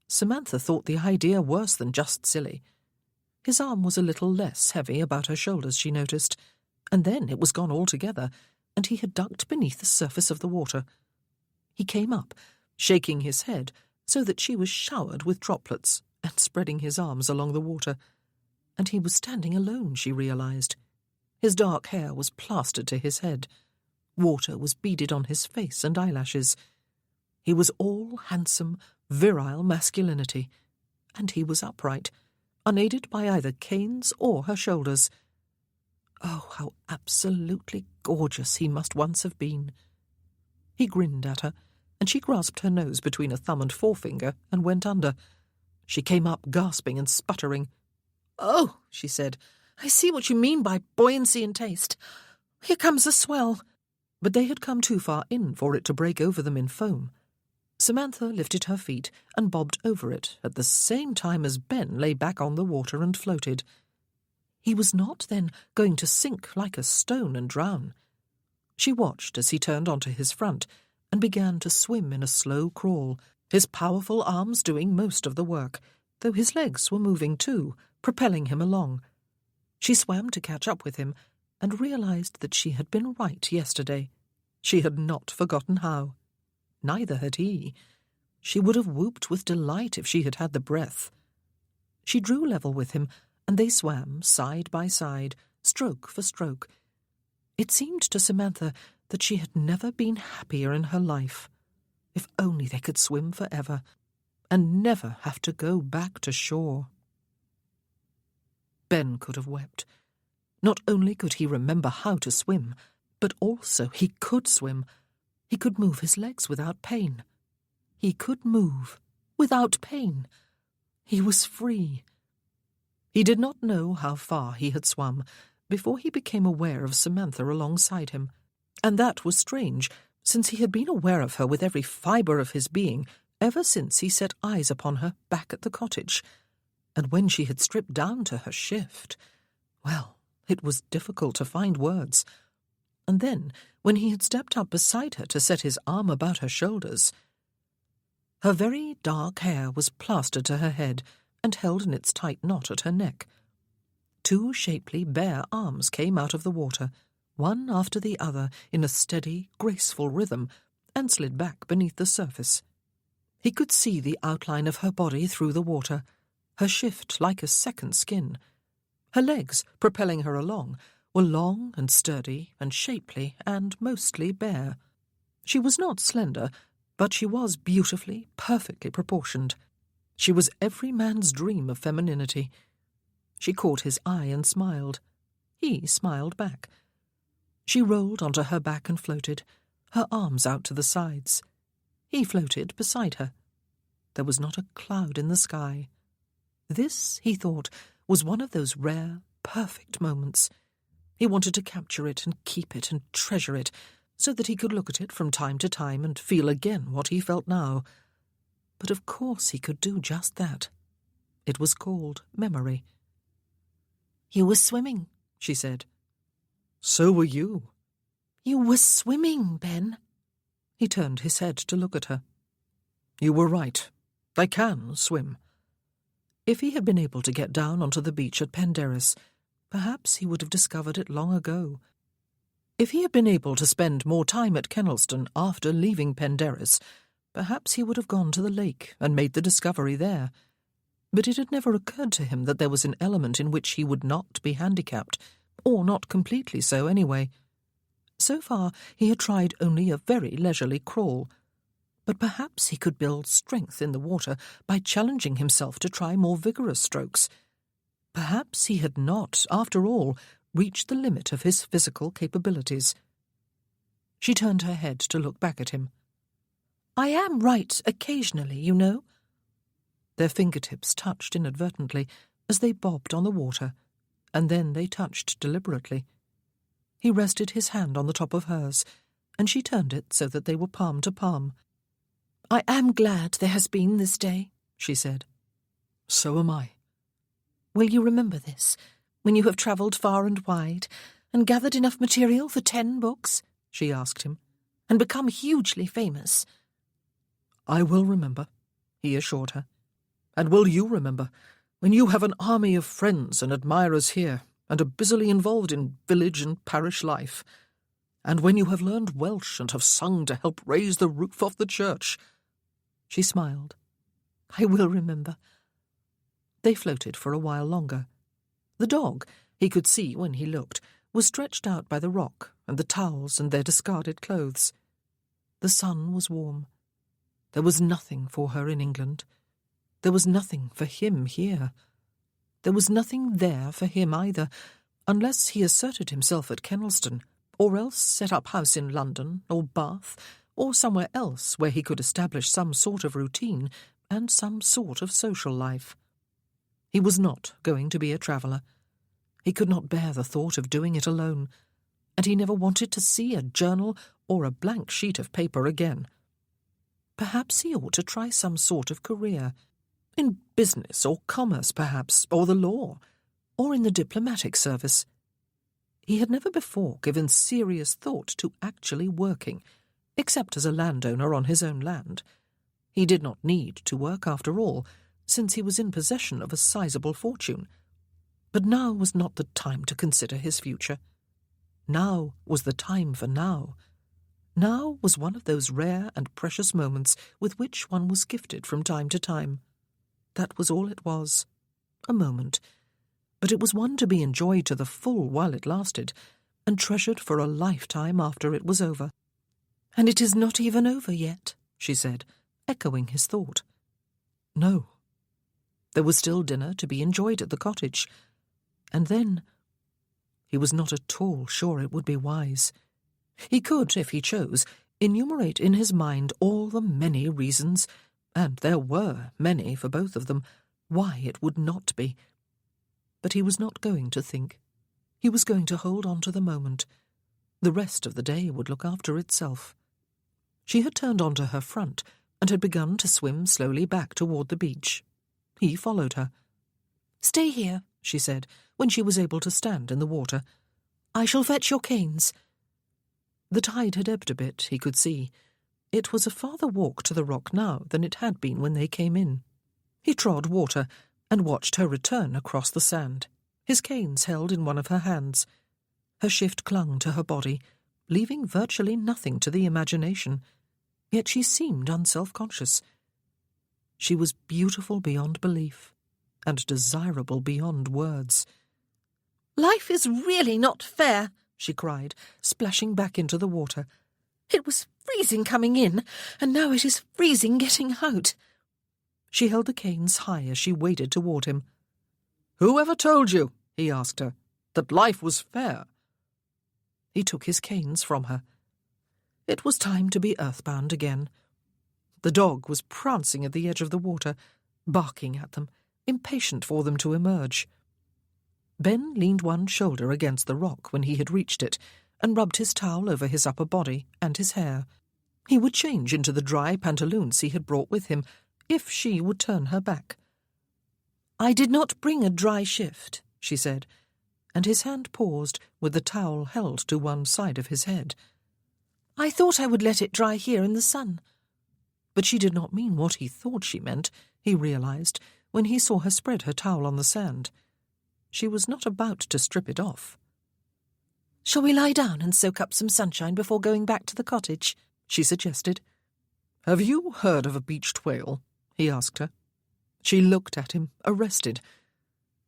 Samantha thought the idea worse than just silly. His arm was a little less heavy about her shoulders, she noticed, And then it was gone altogether, and he had ducked beneath the surface of the water. He came up, shaking his head so that she was showered with droplets, and spreading his arms along the water. And he was standing alone, she realized. His dark hair was plastered to his head. Water was beaded on his face and eyelashes. He was all handsome, virile masculinity, and he was upright, unaided by either canes or her shoulders. Oh, how absolutely gorgeous he must once have been. He grinned at her, and she grasped her nose between a thumb and forefinger and went under. She came up gasping and sputtering. "Oh," she said, "I see what you mean by buoyancy and taste. Here comes a swell." But they had come too far in for it to break over them in foam. Samantha lifted her feet and bobbed over it at the same time as Ben lay back on the water and floated. He was not then going to sink like a stone and drown. She watched as he turned onto his front and began to swim in a slow crawl, his powerful arms doing most of the work, though his legs were moving too, propelling him along. She swam to catch up with him and realized that she had been right yesterday. She had not forgotten how. Neither had he. She would have whooped with delight if she had had the breath. She drew level with him, and they swam side by side, stroke for stroke. It seemed to Samantha that she had never been happier in her life. If only they could swim forever, and never have to go back to shore. Ben could have wept. Not only could he remember how to swim, but also he could swim. He could move his legs without pain. He could move without pain. He was free. He did not know how far he had swum before he became aware of Samantha alongside him, and that was strange, since he had been aware of her with every fibre of his being ever since he set eyes upon her back at the cottage. And when she had stripped down to her shift, well, it was difficult to find words. And then, when he had stepped up beside her to set his arm about her shoulders, her very dark hair was plastered to her head and held in its tight knot at her neck. Two shapely, bare arms came out of the water, one after the other in a steady, graceful rhythm, and slid back beneath the surface. He could see the outline of her body through the water, her shift like a second skin. Her legs, propelling her along, were long and sturdy and shapely and mostly bare. She was not slender, but she was beautifully, perfectly proportioned. She was every man's dream of femininity. She caught his eye and smiled. He smiled back. She rolled onto her back and floated, her arms out to the sides. He floated beside her. There was not a cloud in the sky. This, he thought, was one of those rare, perfect moments. He wanted to capture it and keep it and treasure it, so that he could look at it from time to time and feel again what he felt now. But of course he could do just that. It was called memory. "You were swimming," she said. "So were you." "You were swimming, Ben." He turned his head to look at her. "You were right. I can swim." If he had been able to get down onto the beach at Penderys, perhaps he would have discovered it long ago. If he had been able to spend more time at Kennelston after leaving Penderys, perhaps he would have gone to the lake and made the discovery there. But it had never occurred to him that there was an element in which he would not be handicapped, or not completely so anyway. So far he had tried only a very leisurely crawl, but perhaps he could build strength in the water by challenging himself to try more vigorous strokes. Perhaps he had not, after all, reached the limit of his physical capabilities. She turned her head to look back at him. "I am right occasionally, you know." Their fingertips touched inadvertently as they bobbed on the water, and then they touched deliberately. He rested his hand on the top of hers, and she turned it so that they were palm to palm. "I am glad there has been this day," she said. "So am I." "Will you remember this, when you have travelled far and wide, and gathered enough material for 10 books?" she asked him, "and become hugely famous?" "I will remember," he assured her. "And will you remember, when you have an army of friends and admirers here, and are busily involved in village and parish life. And when you have learned Welsh and have sung to help raise the roof of the church—" She smiled. "I will remember." They floated for a while longer. The dog, he could see when he looked, was stretched out by the rock and the towels and their discarded clothes. The sun was warm. There was nothing for her in England. There was nothing for him here. There was nothing there for him either, unless he asserted himself at Kennelston, or else set up house in London or Bath, or somewhere else where he could establish some sort of routine and some sort of social life. He was not going to be a traveller. He could not bear the thought of doing it alone, and he never wanted to see a journal or a blank sheet of paper again. Perhaps he ought to try some sort of career, in business or commerce perhaps, or the law, or in the diplomatic service. He had never before given serious thought to actually working, except as a landowner on his own land. He did not need to work after all, since he was in possession of a sizable fortune. But now was not the time to consider his future. Now was the time for now. Now was one of those rare and precious moments with which one was gifted from time to time. That was all it was, a moment, but it was one to be enjoyed to the full while it lasted, and treasured for a lifetime after it was over. "And it is not even over yet," she said, echoing his thought. No. There was still dinner to be enjoyed at the cottage, and then he was not at all sure it would be wise. He could, if he chose, enumerate in his mind all the many reasons, and there were many for both of them, why it would not be. But he was not going to think. He was going to hold on to the moment. The rest of the day would look after itself. She had turned onto her front and had begun to swim slowly back toward the beach. He followed her. "Stay here," she said, when she was able to stand in the water. "I shall fetch your canes." The tide had ebbed a bit, he could see. It was a farther walk to the rock now than it had been when they came in. He trod water and watched her return across the sand, his canes held in one of her hands. Her shift clung to her body, leaving virtually nothing to the imagination, yet she seemed unself-conscious. She was beautiful beyond belief, and desirable beyond words. "Life is really not fair," she cried, splashing back into the water. "It was freezing coming in, and now it is freezing getting out." She held the canes high as she waded toward him. "Whoever told you," he asked her, "that life was fair?" He took his canes from her. It was time to be earthbound again. The dog was prancing at the edge of the water, barking at them, impatient for them to emerge. Ben leaned one shoulder against the rock when he had reached it, and rubbed his towel over his upper body and his hair. He would change into the dry pantaloons he had brought with him, if she would turn her back. "I did not bring a dry shift," she said, and his hand paused with the towel held to one side of his head. "I thought I would let it dry here in the sun." But she did not mean what he thought she meant, he realized, when he saw her spread her towel on the sand. She was not about to strip it off. "Shall we lie down and soak up some sunshine before going back to the cottage?" she suggested. "Have you heard of a beached whale?" he asked her. She looked at him, arrested.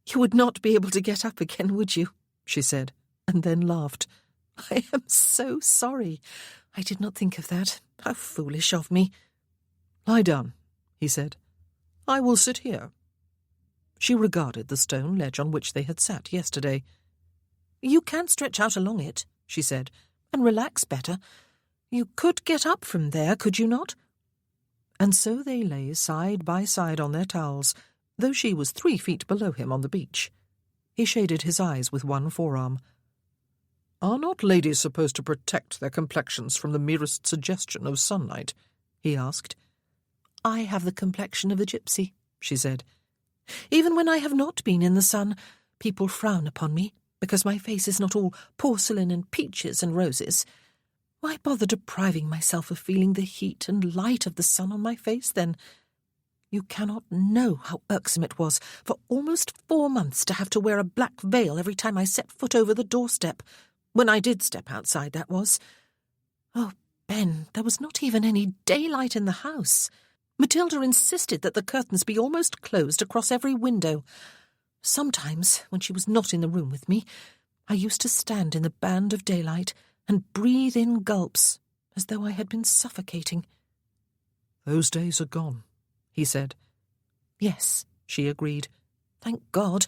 "You would not be able to get up again, would you?" she said, and then laughed. "I am so sorry. I did not think of that. How foolish of me." "Lie down," he said. "I will sit here." She regarded the stone ledge on which they had sat yesterday. "You can stretch out along it," she said, "and relax better. You could get up from there, could you not?" And so they lay side by side on their towels, though she was 3 feet below him on the beach. He shaded his eyes with one forearm. "Are not ladies supposed to protect their complexions from the merest suggestion of sunlight?" he asked. "I have the complexion of a gypsy," she said. "Even when I have not been in the sun, people frown upon me, because my face is not all porcelain and peaches and roses. Why bother depriving myself of feeling the heat and light of the sun on my face, then? You cannot know how irksome it was for almost 4 months to have to wear a black veil every time I set foot over the doorstep. When I did step outside, that was. Oh, Ben, there was not even any daylight in the house. Matilda insisted that the curtains be almost closed across every window. Sometimes, when she was not in the room with me, I used to stand in the band of daylight and breathe in gulps, as though I had been suffocating. "Those days are gone," he said. "Yes," she agreed. "Thank God.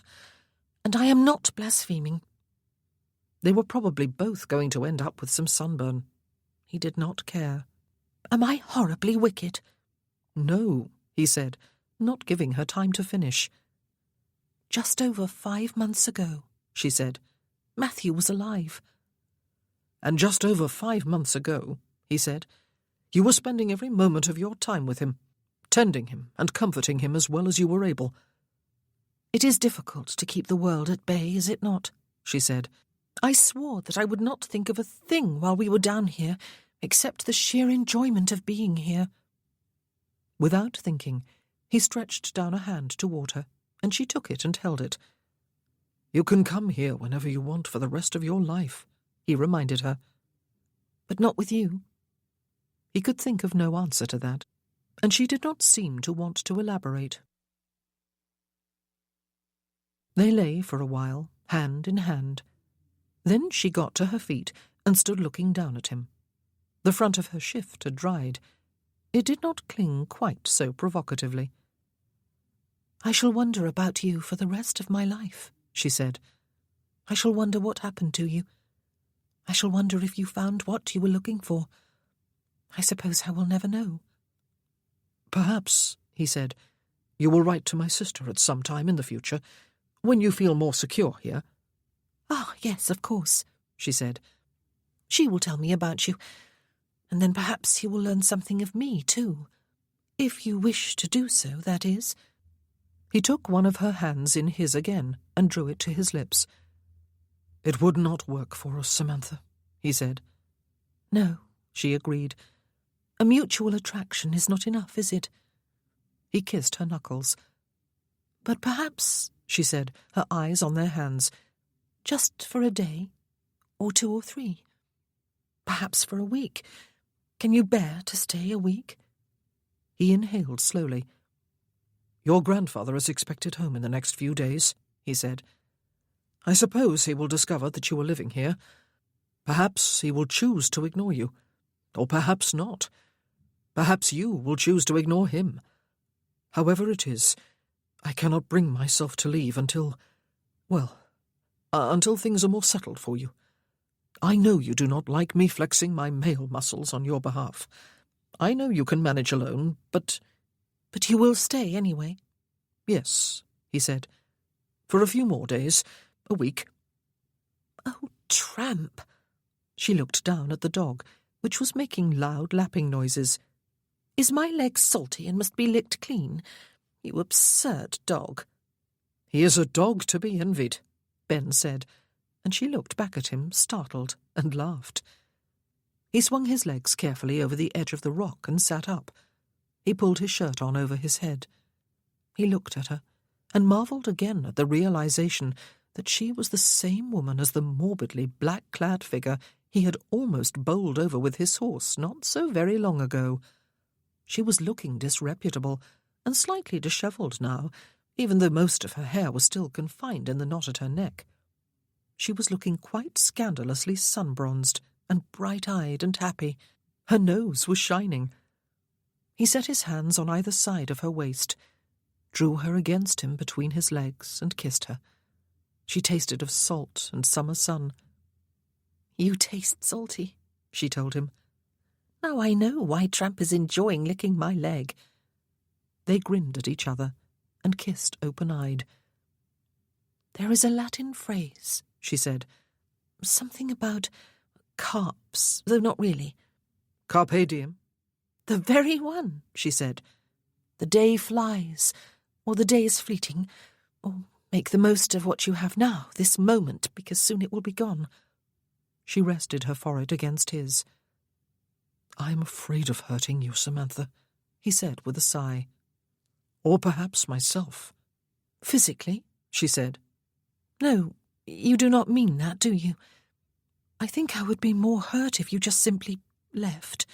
And I am not blaspheming." They were probably both going to end up with some sunburn. He did not care. "Am I horribly wicked?" "No," he said, not giving her time to finish. "Just over 5 months ago," she said, "Matthew was alive." "And just over 5 months ago," he said, "you were spending every moment of your time with him, tending him and comforting him as well as you were able." "It is difficult to keep the world at bay, is it not?" she said. "I swore that I would not think of a thing while we were down here, except the sheer enjoyment of being here." Without thinking, he stretched down a hand toward her, and she took it and held it. "You can come here whenever you want for the rest of your life," he reminded her. "But not with you." He could think of no answer to that, and she did not seem to want to elaborate. They lay for a while, hand in hand. Then she got to her feet and stood looking down at him. The front of her shift had dried. It did not cling quite so provocatively. "I shall wonder about you for the rest of my life," she said. "I shall wonder what happened to you. I shall wonder if you found what you were looking for. I suppose I will never know." "Perhaps," he said, "you will write to my sister at some time in the future, when you feel more secure here." "Ah, yes, of course," she said. "She will tell me about you, and then perhaps you will learn something of me, too. If you wish to do so, that is." He took one of her hands in his again and drew it to his lips. "It would not work for us, Samantha," he said. "No," she agreed. "A mutual attraction is not enough, is it?" He kissed her knuckles. "But perhaps," she said, her eyes on their hands, "just for a day, or 2 or 3. Perhaps for a week. Can you bear to stay a week?" He inhaled slowly. "Your grandfather is expected home in the next few days," he said. "I suppose he will discover that you are living here. Perhaps he will choose to ignore you, or perhaps not. Perhaps you will choose to ignore him. However it is, I cannot bring myself to leave until things are more settled for you. I know you do not like me flexing my male muscles on your behalf. I know you can manage alone, but—" "But you will stay anyway?" "Yes," he said. "For a few more days, a week." "Oh, tramp!" She looked down at the dog, which was making loud lapping noises. "Is my leg salty and must be licked clean? You absurd dog." "He is a dog to be envied," Ben said, and she looked back at him, startled, and laughed. He swung his legs carefully over the edge of the rock and sat up. He pulled his shirt on over his head. He looked at her, and marvelled again at the realization that she was the same woman as the morbidly black-clad figure he had almost bowled over with his horse not so very long ago. She was looking disreputable, and slightly dishevelled now, even though most of her hair was still confined in the knot at her neck. She was looking quite scandalously sun-bronzed and bright-eyed and happy. Her nose was shining. He set his hands on either side of her waist, drew her against him between his legs, and kissed her. She tasted of salt and summer sun. "You taste salty," she told him. "Now I know why Tramp is enjoying licking my leg." They grinned at each other and kissed open-eyed. "There is a Latin phrase," she said. "Something about carps, though not really." "Carpe diem?" "The very one," she said. "The day flies, or the day is fleeting, or make the most of what you have now, this moment, because soon it will be gone." She rested her forehead against his. "I am afraid of hurting you, Samantha," he said with a sigh. Or perhaps myself. Physically? She said. No, you do not mean that, do you? I think I would be more hurt if you just simply left.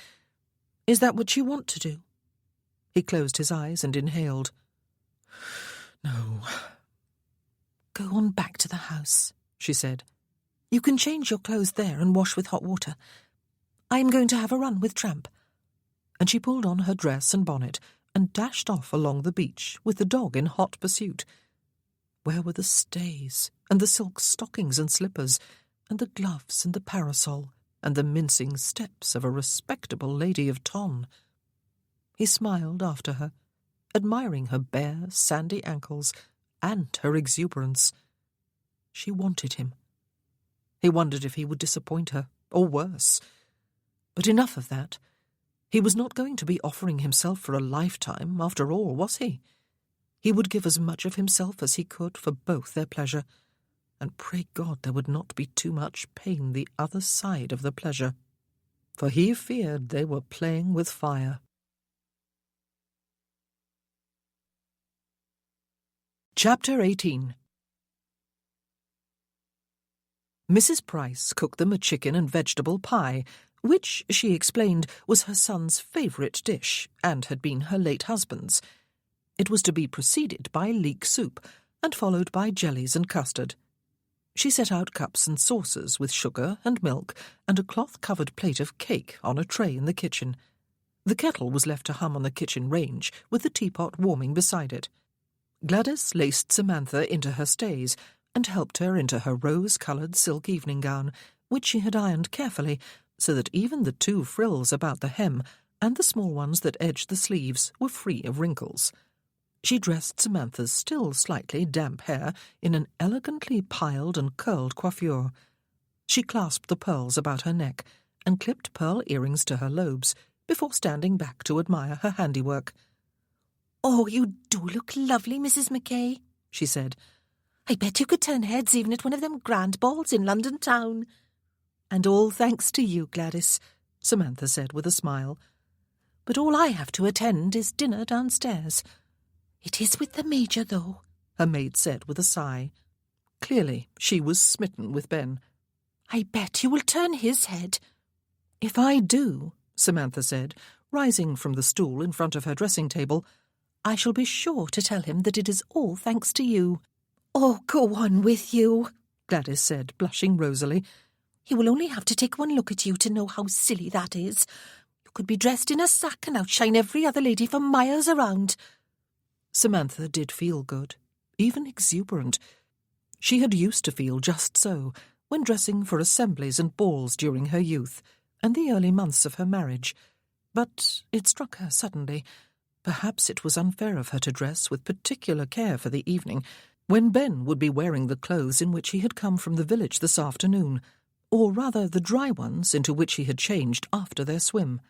Is that what you want to do? He closed his eyes and inhaled. No. Go on back to the house, she said. You can change your clothes there and wash with hot water. I am going to have a run with Tramp. And she pulled on her dress and bonnet and dashed off along the beach with the dog in hot pursuit. Where were the stays, and the silk stockings and slippers, and the gloves and the parasol, and the mincing steps of a respectable lady of ton? He smiled after her, admiring her bare, sandy ankles and her exuberance. She wanted him. He wondered if he would disappoint her, or worse. But enough of that. He was not going to be offering himself for a lifetime, after all, was he? He would give as much of himself as he could for both their pleasure, and pray God there would not be too much pain the other side of the pleasure, for he feared they were playing with fire. Chapter 18. Mrs. Price cooked them a chicken and vegetable pie, which, she explained, was her son's favourite dish and had been her late husband's. It was to be preceded by leek soup and followed by jellies and custard. She set out cups and saucers with sugar and milk and a cloth-covered plate of cake on a tray in the kitchen. The kettle was left to hum on the kitchen range, with the teapot warming beside it. Gladys laced Samantha into her stays and helped her into her rose-coloured silk evening gown, which she had ironed carefully, so that even the 2 frills about the hem and the small ones that edged the sleeves were free of wrinkles. She dressed Samantha's still slightly damp hair in an elegantly piled and curled coiffure. She clasped the pearls about her neck and clipped pearl earrings to her lobes before standing back to admire her handiwork. "Oh, you do look lovely, Mrs. McKay," she said. "I bet you could turn heads even at one of them grand balls in London town." "And all thanks to you, Gladys," Samantha said with a smile. "But all I have to attend is dinner downstairs. It is with the Major, though," her maid said with a sigh. Clearly, she was smitten with Ben. "I bet you will turn his head." "If I do," Samantha said, rising from the stool in front of her dressing-table, "I shall be sure to tell him that it is all thanks to you." "Oh, go on with you," Gladys said, blushing rosily. "He will only have to take one look at you to know how silly that is. You could be dressed in a sack and outshine every other lady for miles around." Samantha did feel good, even exuberant. She had used to feel just so when dressing for assemblies and balls during her youth and the early months of her marriage. But it struck her suddenly. Perhaps it was unfair of her to dress with particular care for the evening, when Ben would be wearing the clothes in which he had come from the village this afternoon, or rather the dry ones into which he had changed after their swim.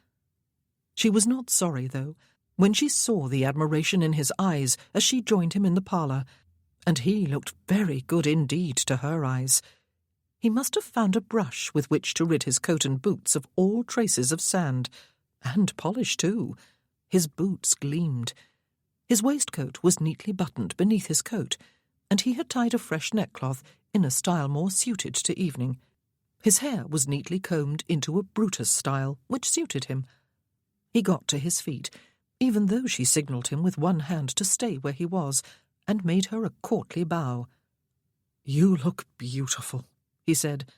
She was not sorry, though, when she saw the admiration in his eyes as she joined him in the parlour, and he looked very good indeed to her eyes. He must have found a brush with which to rid his coat and boots of all traces of sand, and polish too. His boots gleamed. His waistcoat was neatly buttoned beneath his coat, and he had tied a fresh neckcloth in a style more suited to evening. His hair was neatly combed into a Brutus style, which suited him. He got to his feet, even though she signalled him with one hand to stay where he was, and made her a courtly bow. "You look beautiful," he said,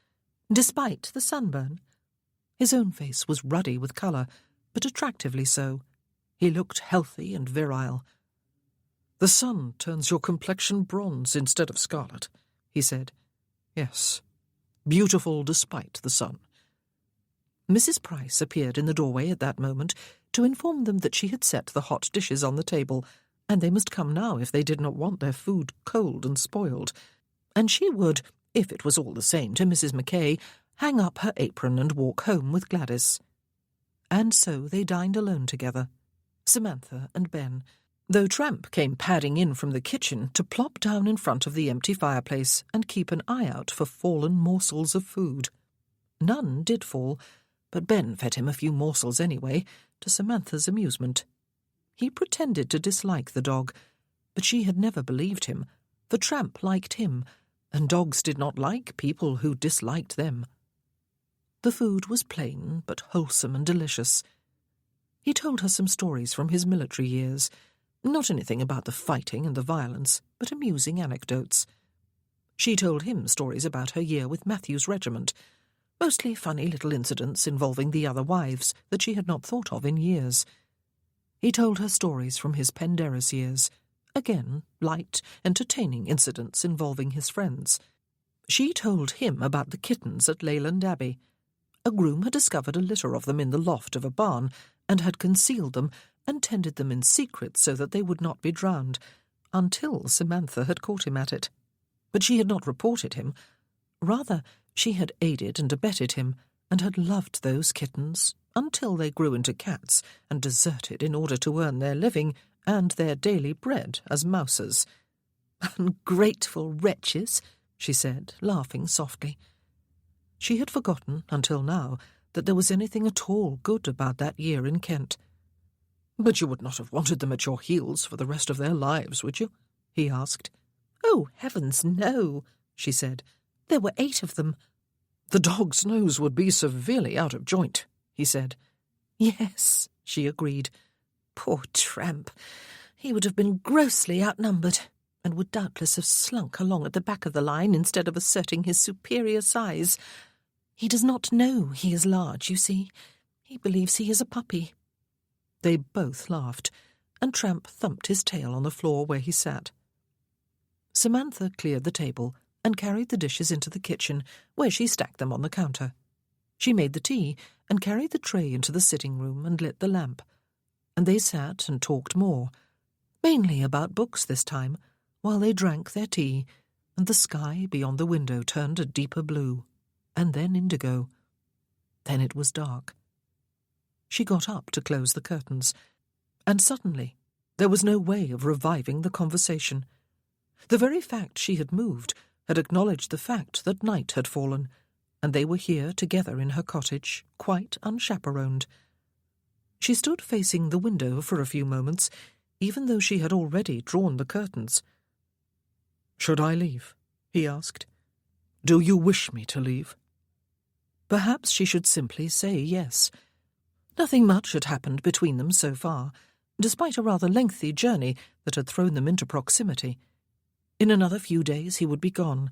despite the sunburn. His own face was ruddy with colour, but attractively so. He looked healthy and virile. "The sun turns your complexion bronze instead of scarlet," he said. "Yes, beautiful despite the sun." Mrs. Price appeared in the doorway at that moment to inform them that she had set the hot dishes on the table, and they must come now if they did not want their food cold and spoiled, and she would, if it was all the same to Mrs. McKay, hang up her apron and walk home with Gladys. And so they dined alone together, Samantha and Ben, though Tramp came padding in from the kitchen to plop down in front of the empty fireplace and keep an eye out for fallen morsels of food. None did fall, but Ben fed him a few morsels anyway, to Samantha's amusement. He pretended to dislike the dog, but she had never believed him, for Tramp liked him, and dogs did not like people who disliked them. The food was plain, but wholesome and delicious. He told her some stories from his military years, not anything about the fighting and the violence, but amusing anecdotes. She told him stories about her year with Matthew's regiment, mostly funny little incidents involving the other wives that she had not thought of in years. He told her stories from his Penderys years, again light, entertaining incidents involving his friends. She told him about the kittens at Leyland Abbey. A groom had discovered a litter of them in the loft of a barn, and had concealed them and tended them in secret so that they would not be drowned, until Samantha had caught him at it. But she had not reported him. Rather, she had aided and abetted him, and had loved those kittens until they grew into cats and deserted in order to earn their living and their daily bread as mousers. "Ungrateful wretches," she said, laughing softly. She had forgotten, until now, that there was anything at all good about that year in Kent. "But you would not have wanted them at your heels for the rest of their lives, would you?" he asked. "Oh, heavens, no," she said. "There were 8 of them." "The dog's nose would be severely out of joint," he said. "Yes," she agreed. "Poor Tramp. He would have been grossly outnumbered, and would doubtless have slunk along at the back of the line instead of asserting his superior size. He does not know he is large, you see. He believes he is a puppy." They both laughed, and Tramp thumped his tail on the floor where he sat. Samantha cleared the table and carried the dishes into the kitchen, where she stacked them on the counter. She made the tea and carried the tray into the sitting room and lit the lamp, and they sat and talked more, mainly about books this time, while they drank their tea, and the sky beyond the window turned a deeper blue, and then indigo. Then it was dark. She got up to close the curtains, and suddenly there was no way of reviving the conversation. The very fact she had moved had acknowledged the fact that night had fallen, and they were here together in her cottage, quite unchaperoned. She stood facing the window for a few moments, even though she had already drawn the curtains. "Should I leave?" he asked. "Do you wish me to leave?" Perhaps she should simply say yes. Nothing much had happened between them so far, despite a rather lengthy journey that had thrown them into proximity. In another few days he would be gone,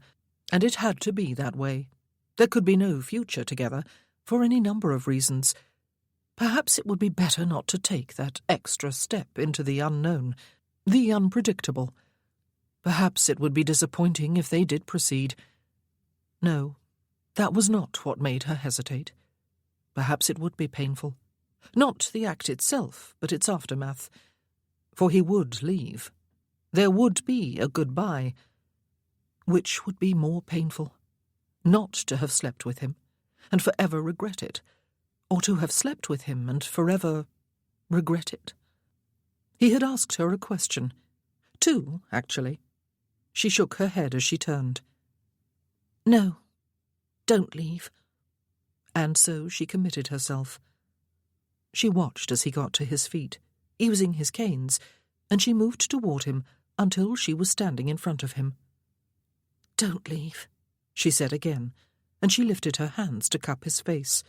and it had to be that way. There could be no future together, for any number of reasons. Perhaps it would be better not to take that extra step into the unknown, the unpredictable. Perhaps it would be disappointing if they did proceed. No, that was not what made her hesitate. Perhaps it would be painful. Not the act itself, but its aftermath. For he would leave. There would be a goodbye. Which would be more painful? Not to have slept with him, and forever regret it, or to have slept with him and forever regret it? He had asked her a question. 2, actually. She shook her head as she turned. "No, don't leave." And so she committed herself. She watched as he got to his feet, using his canes, and she moved toward him until she was standing in front of him. "Don't leave," she said again, and she lifted her hands to cup his face.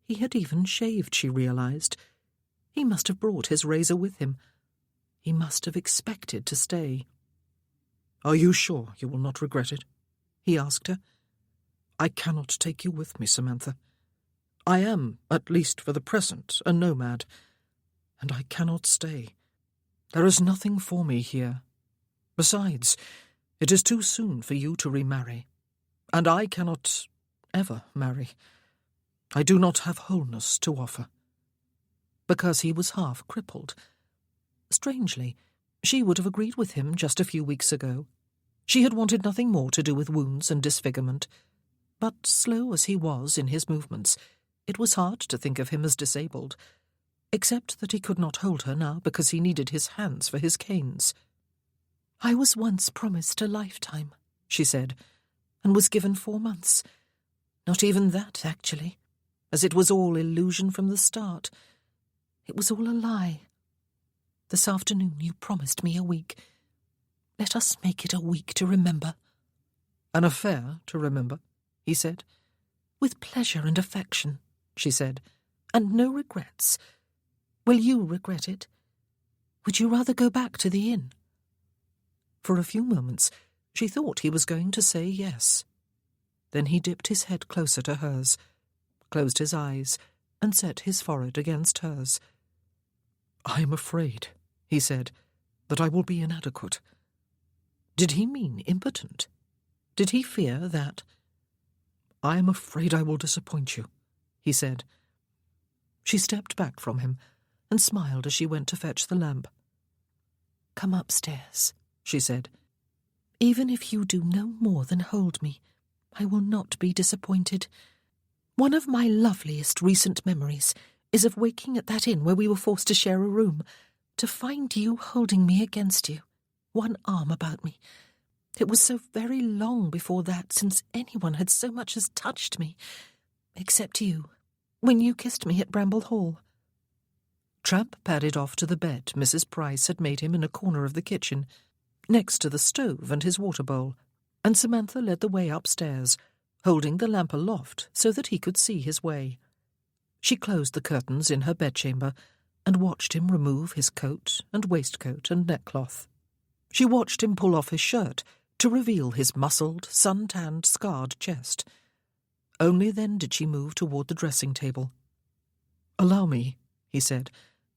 He had even shaved, she realized. He must have brought his razor with him. He must have expected to stay. "Are you sure you will not regret it?" he asked her. "I cannot take you with me, Samantha. I am, at least for the present, a nomad, and I cannot stay. There is nothing for me here. Besides, it is too soon for you to remarry, and I cannot ever marry. I do not have wholeness to offer." Because he was half crippled. Strangely, she would have agreed with him just a few weeks ago. She had wanted nothing more to do with wounds and disfigurement. But slow as he was in his movements, it was hard to think of him as disabled, except that he could not hold her now because he needed his hands for his canes. "I was once promised a lifetime," she said, "and was given 4 months. Not even that, actually, as it was all illusion from the start. It was all a lie. This afternoon you promised me a week. Let us make it a week to remember. An affair to remember, he said. With pleasure and affection, she said, and no regrets. Will you regret it? Would you rather go back to the inn? For a few moments she thought he was going to say yes. Then he dipped his head closer to hers, closed his eyes, and set his forehead against hers. "I am afraid," he said, "that I will be inadequate." Did he mean impotent? Did he fear that? "I am afraid I will disappoint you," he said. She stepped back from him and smiled as she went to fetch the lamp. "Come upstairs," she said. "Even if you do no more than hold me, I will not be disappointed. One of my loveliest recent memories is of waking at that inn where we were forced to share a room, to find you holding me against you, one arm about me. It was so very long before that since anyone had so much as touched me, except you, when you kissed me at Bramble Hall." Tramp padded off to the bed Mrs. Price had made him in a corner of the kitchen, next to the stove and his water bowl, and Samantha led the way upstairs, holding the lamp aloft so that he could see his way. She closed the curtains in her bedchamber and watched him remove his coat and waistcoat and neckcloth. She watched him pull off his shirt to reveal his muscled, sun-tanned, scarred chest. Only then did she move toward the dressing table. "Allow me," he said,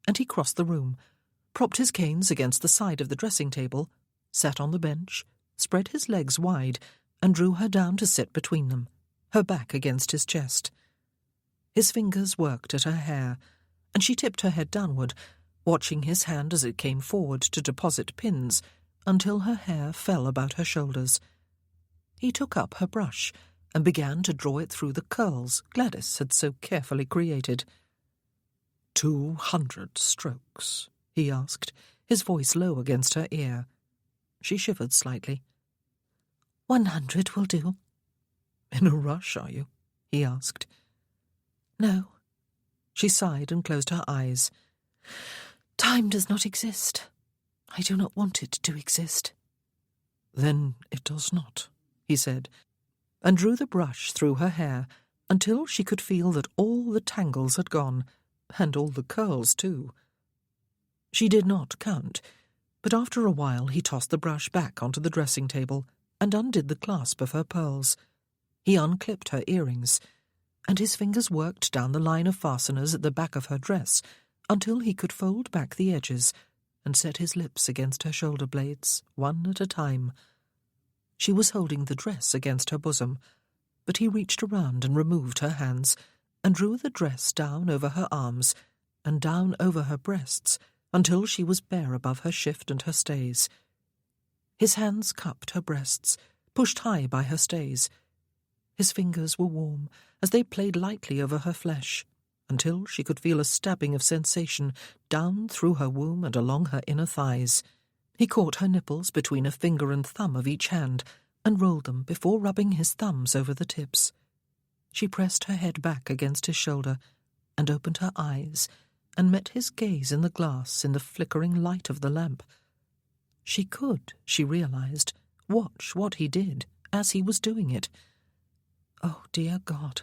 and he crossed the room, propped his canes against the side of the dressing table, sat on the bench, spread his legs wide, and drew her down to sit between them, her back against his chest. His fingers worked at her hair, and she tipped her head downward, watching his hand as it came forward to deposit pins, until her hair fell about her shoulders. He took up her brush and began to draw it through the curls Gladys had so carefully created. 200 strokes, he asked, his voice low against her ear. She shivered slightly. 100 will do. In a rush, are you? He asked. No. She sighed and closed her eyes. Time does not exist. I do not want it to exist. Then it does not, he said, and drew the brush through her hair until she could feel that all the tangles had gone, and all the curls too. She did not count, but after a while he tossed the brush back onto the dressing table and undid the clasp of her pearls. He unclipped her earrings, and his fingers worked down the line of fasteners at the back of her dress until he could fold back the edges and set his lips against her shoulder blades, one at a time. She was holding the dress against her bosom, but he reached around and removed her hands and drew the dress down over her arms and down over her breasts until she was bare above her shift and her stays. His hands cupped her breasts, pushed high by her stays. His fingers were warm as they played lightly over her flesh, until she could feel a stabbing of sensation down through her womb and along her inner thighs. He caught her nipples between a finger and thumb of each hand and rolled them before rubbing his thumbs over the tips. She pressed her head back against his shoulder and opened her eyes and met his gaze in the glass in the flickering light of the lamp. She could, she realized, watch what he did as he was doing it. Oh, dear God!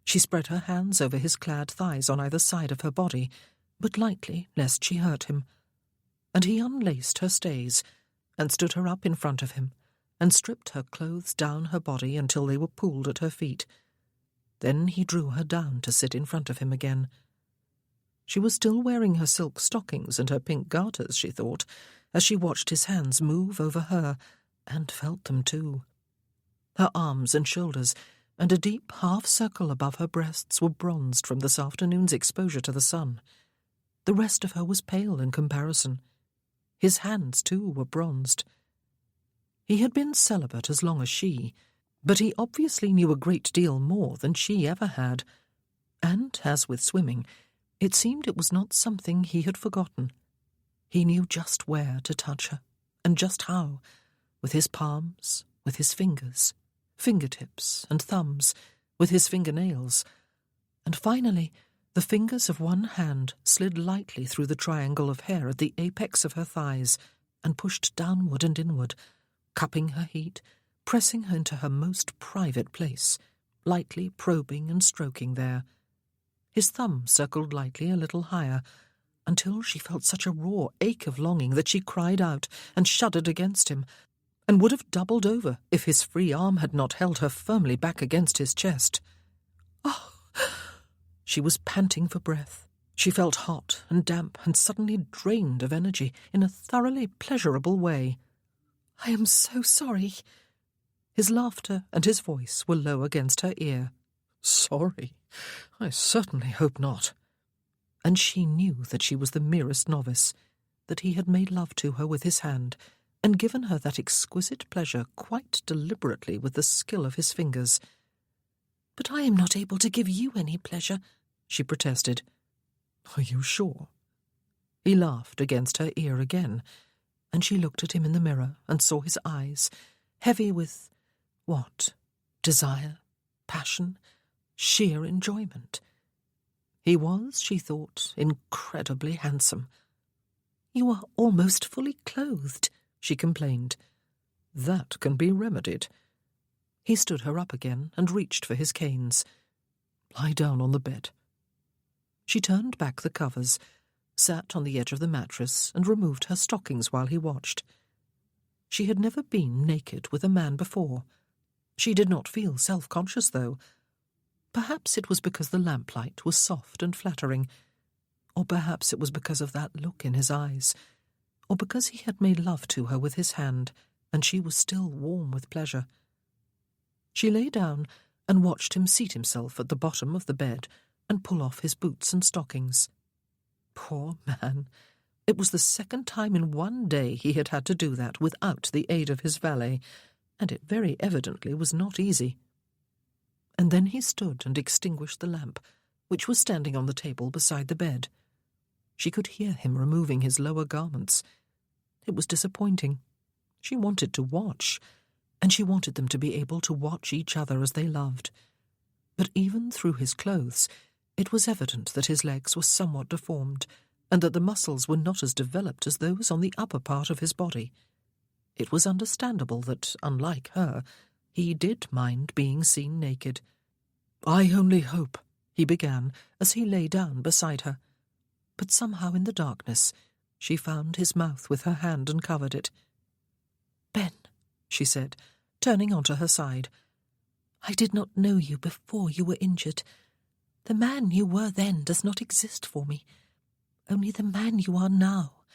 She spread her hands over his clad thighs on either side of her body, but lightly, lest she hurt him. And he unlaced her stays and stood her up in front of him and stripped her clothes down her body until they were pooled at her feet. Then he drew her down to sit in front of him again. She was still wearing her silk stockings and her pink garters, she thought, as she watched his hands move over her, and felt them too. Her arms and shoulders and a deep half-circle above her breasts were bronzed from this afternoon's exposure to the sun. The rest of her was pale in comparison. His hands, too, were bronzed. He had been celibate as long as she, but he obviously knew a great deal more than she ever had, and, as with swimming, it seemed it was not something he had forgotten. He knew just where to touch her, and just how, with his palms, with his fingers, fingertips and thumbs, with his fingernails, and finally The fingers of one hand slid lightly through the triangle of hair at the apex of her thighs and pushed downward and inward, cupping her heat, pressing her into her most private place, lightly probing and stroking there. His thumb circled lightly a little higher, until she felt such a raw ache of longing that she cried out and shuddered against him, and would have doubled over if his free arm had not held her firmly back against his chest. Oh! She was panting for breath. She felt hot and damp and suddenly drained of energy in a thoroughly pleasurable way. "I am so sorry." His laughter and his voice were low against her ear. "Sorry? I certainly hope not." And she knew that she was the merest novice, that he had made love to her with his hand, and given her that exquisite pleasure quite deliberately with the skill of his fingers. "But I am not able to give you any pleasure," she protested. "Are you sure?" He laughed against her ear again, and she looked at him in the mirror and saw his eyes, heavy with, what? Desire, passion, sheer enjoyment. He was, she thought, incredibly handsome. "You are almost fully clothed," she complained. "That can be remedied." He stood her up again and reached for his canes. "Lie down on the bed." She turned back the covers, sat on the edge of the mattress, and removed her stockings while he watched. She had never been naked with a man before. She did not feel self-conscious, though. Perhaps it was because the lamplight was soft and flattering, or perhaps it was because of that look in his eyes, or because he had made love to her with his hand, and she was still warm with pleasure. She lay down and watched him seat himself at the bottom of the bed and pull off his boots and stockings. Poor man! It was the second time in one day he had had to do that without the aid of his valet, and it very evidently was not easy. And then he stood and extinguished the lamp, which was standing on the table beside the bed. She could hear him removing his lower garments. It was disappointing. She wanted to watch, and she wanted them to be able to watch each other as they loved. But even through his clothes, it was evident that his legs were somewhat deformed, and that the muscles were not as developed as those on the upper part of his body. It was understandable that, unlike her, he did mind being seen naked. "I only hope," he began, as he lay down beside her. But somehow in the darkness she found his mouth with her hand and covered it. "Ben," she said, turning onto her side, "I did not know you before you were injured. The man you were then does not exist for me, only the man you are now.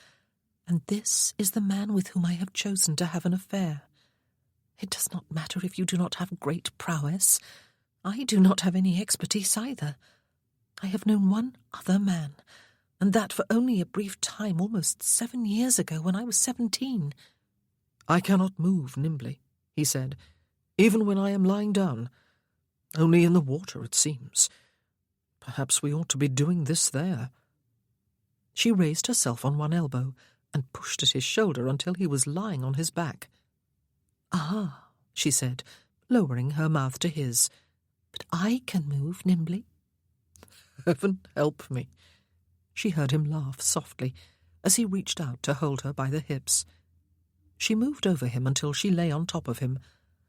And this is the man with whom I have chosen to have an affair. It does not matter if you do not have great prowess. I do not have any expertise either. I have known one other man, and that for only a brief time, almost 7 years ago, when I was 17. "I cannot move nimbly," he said, "even when I am lying down. Only in the water, it seems. Perhaps we ought to be doing this there." She raised herself on one elbow and pushed at his shoulder until he was lying on his back. "Ah," she said, lowering her mouth to his, "but I can move nimbly." "Heaven help me." She heard him laugh softly as he reached out to hold her by the hips. She moved over him until she lay on top of him,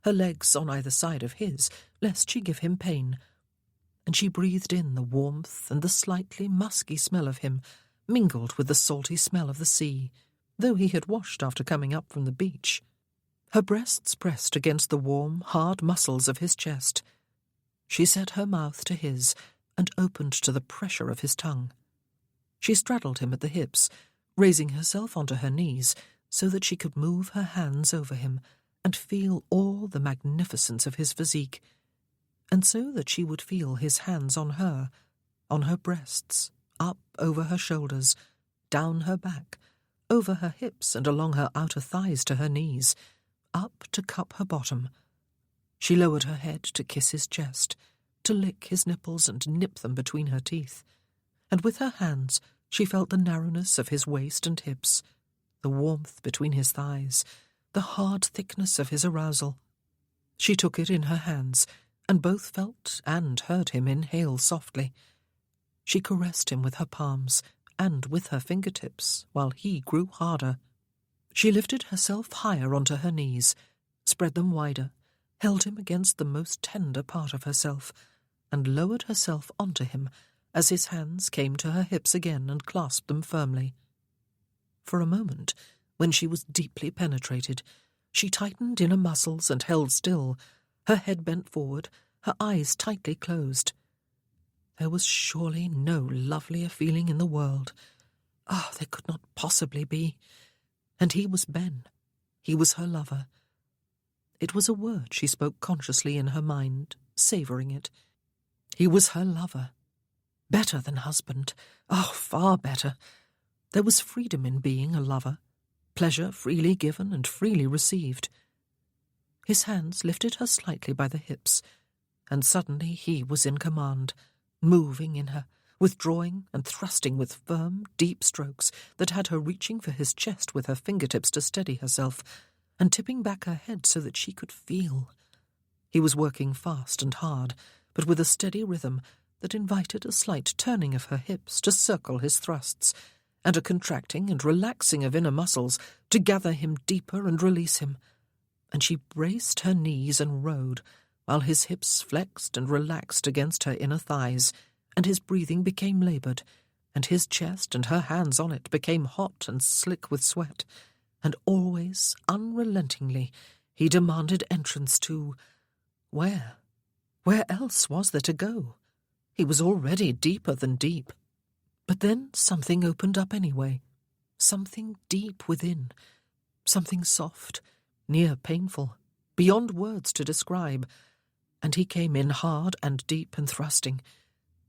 her legs on either side of his, lest she give him pain, and she breathed in the warmth and the slightly musky smell of him, mingled with the salty smell of the sea, though he had washed after coming up from the beach. Her breasts pressed against the warm, hard muscles of his chest. She set her mouth to his and opened to the pressure of his tongue. She straddled him at the hips, raising herself onto her knees so that she could move her hands over him and feel all the magnificence of his physique, and so that she would feel his hands on her breasts, up over her shoulders, down her back, over her hips and along her outer thighs to her knees, up to cup her bottom. She lowered her head to kiss his chest, to lick his nipples and nip them between her teeth, and with her hands she felt the narrowness of his waist and hips, the warmth between his thighs, the hard thickness of his arousal. She took it in her hands, and both felt and heard him inhale softly. She caressed him with her palms and with her fingertips while he grew harder. She lifted herself higher onto her knees, spread them wider, held him against the most tender part of herself, and lowered herself onto him as his hands came to her hips again and clasped them firmly. For a moment, when she was deeply penetrated, she tightened inner muscles and held still, her head bent forward, her eyes tightly closed. There was surely no lovelier feeling in the world. Ah, there could not possibly be. And he was Ben. He was her lover. It was a word she spoke consciously in her mind, savouring it. He was her lover. Better than husband. Oh, far better. There was freedom in being a lover. Pleasure freely given and freely received. His hands lifted her slightly by the hips, and suddenly he was in command, moving in her, withdrawing and thrusting with firm, deep strokes that had her reaching for his chest with her fingertips to steady herself, and tipping back her head so that she could feel. He was working fast and hard, but with a steady rhythm that invited a slight turning of her hips to circle his thrusts, and a contracting and relaxing of inner muscles to gather him deeper and release him. And she braced her knees and rode, while his hips flexed and relaxed against her inner thighs, and his breathing became laboured, and his chest and her hands on it became hot and slick with sweat, and always, unrelentingly, he demanded entrance to— where? Where else was there to go? He was already deeper than deep. But then something opened up anyway, something deep within, something soft, near painful, beyond words to describe, and he came in hard and deep and thrusting,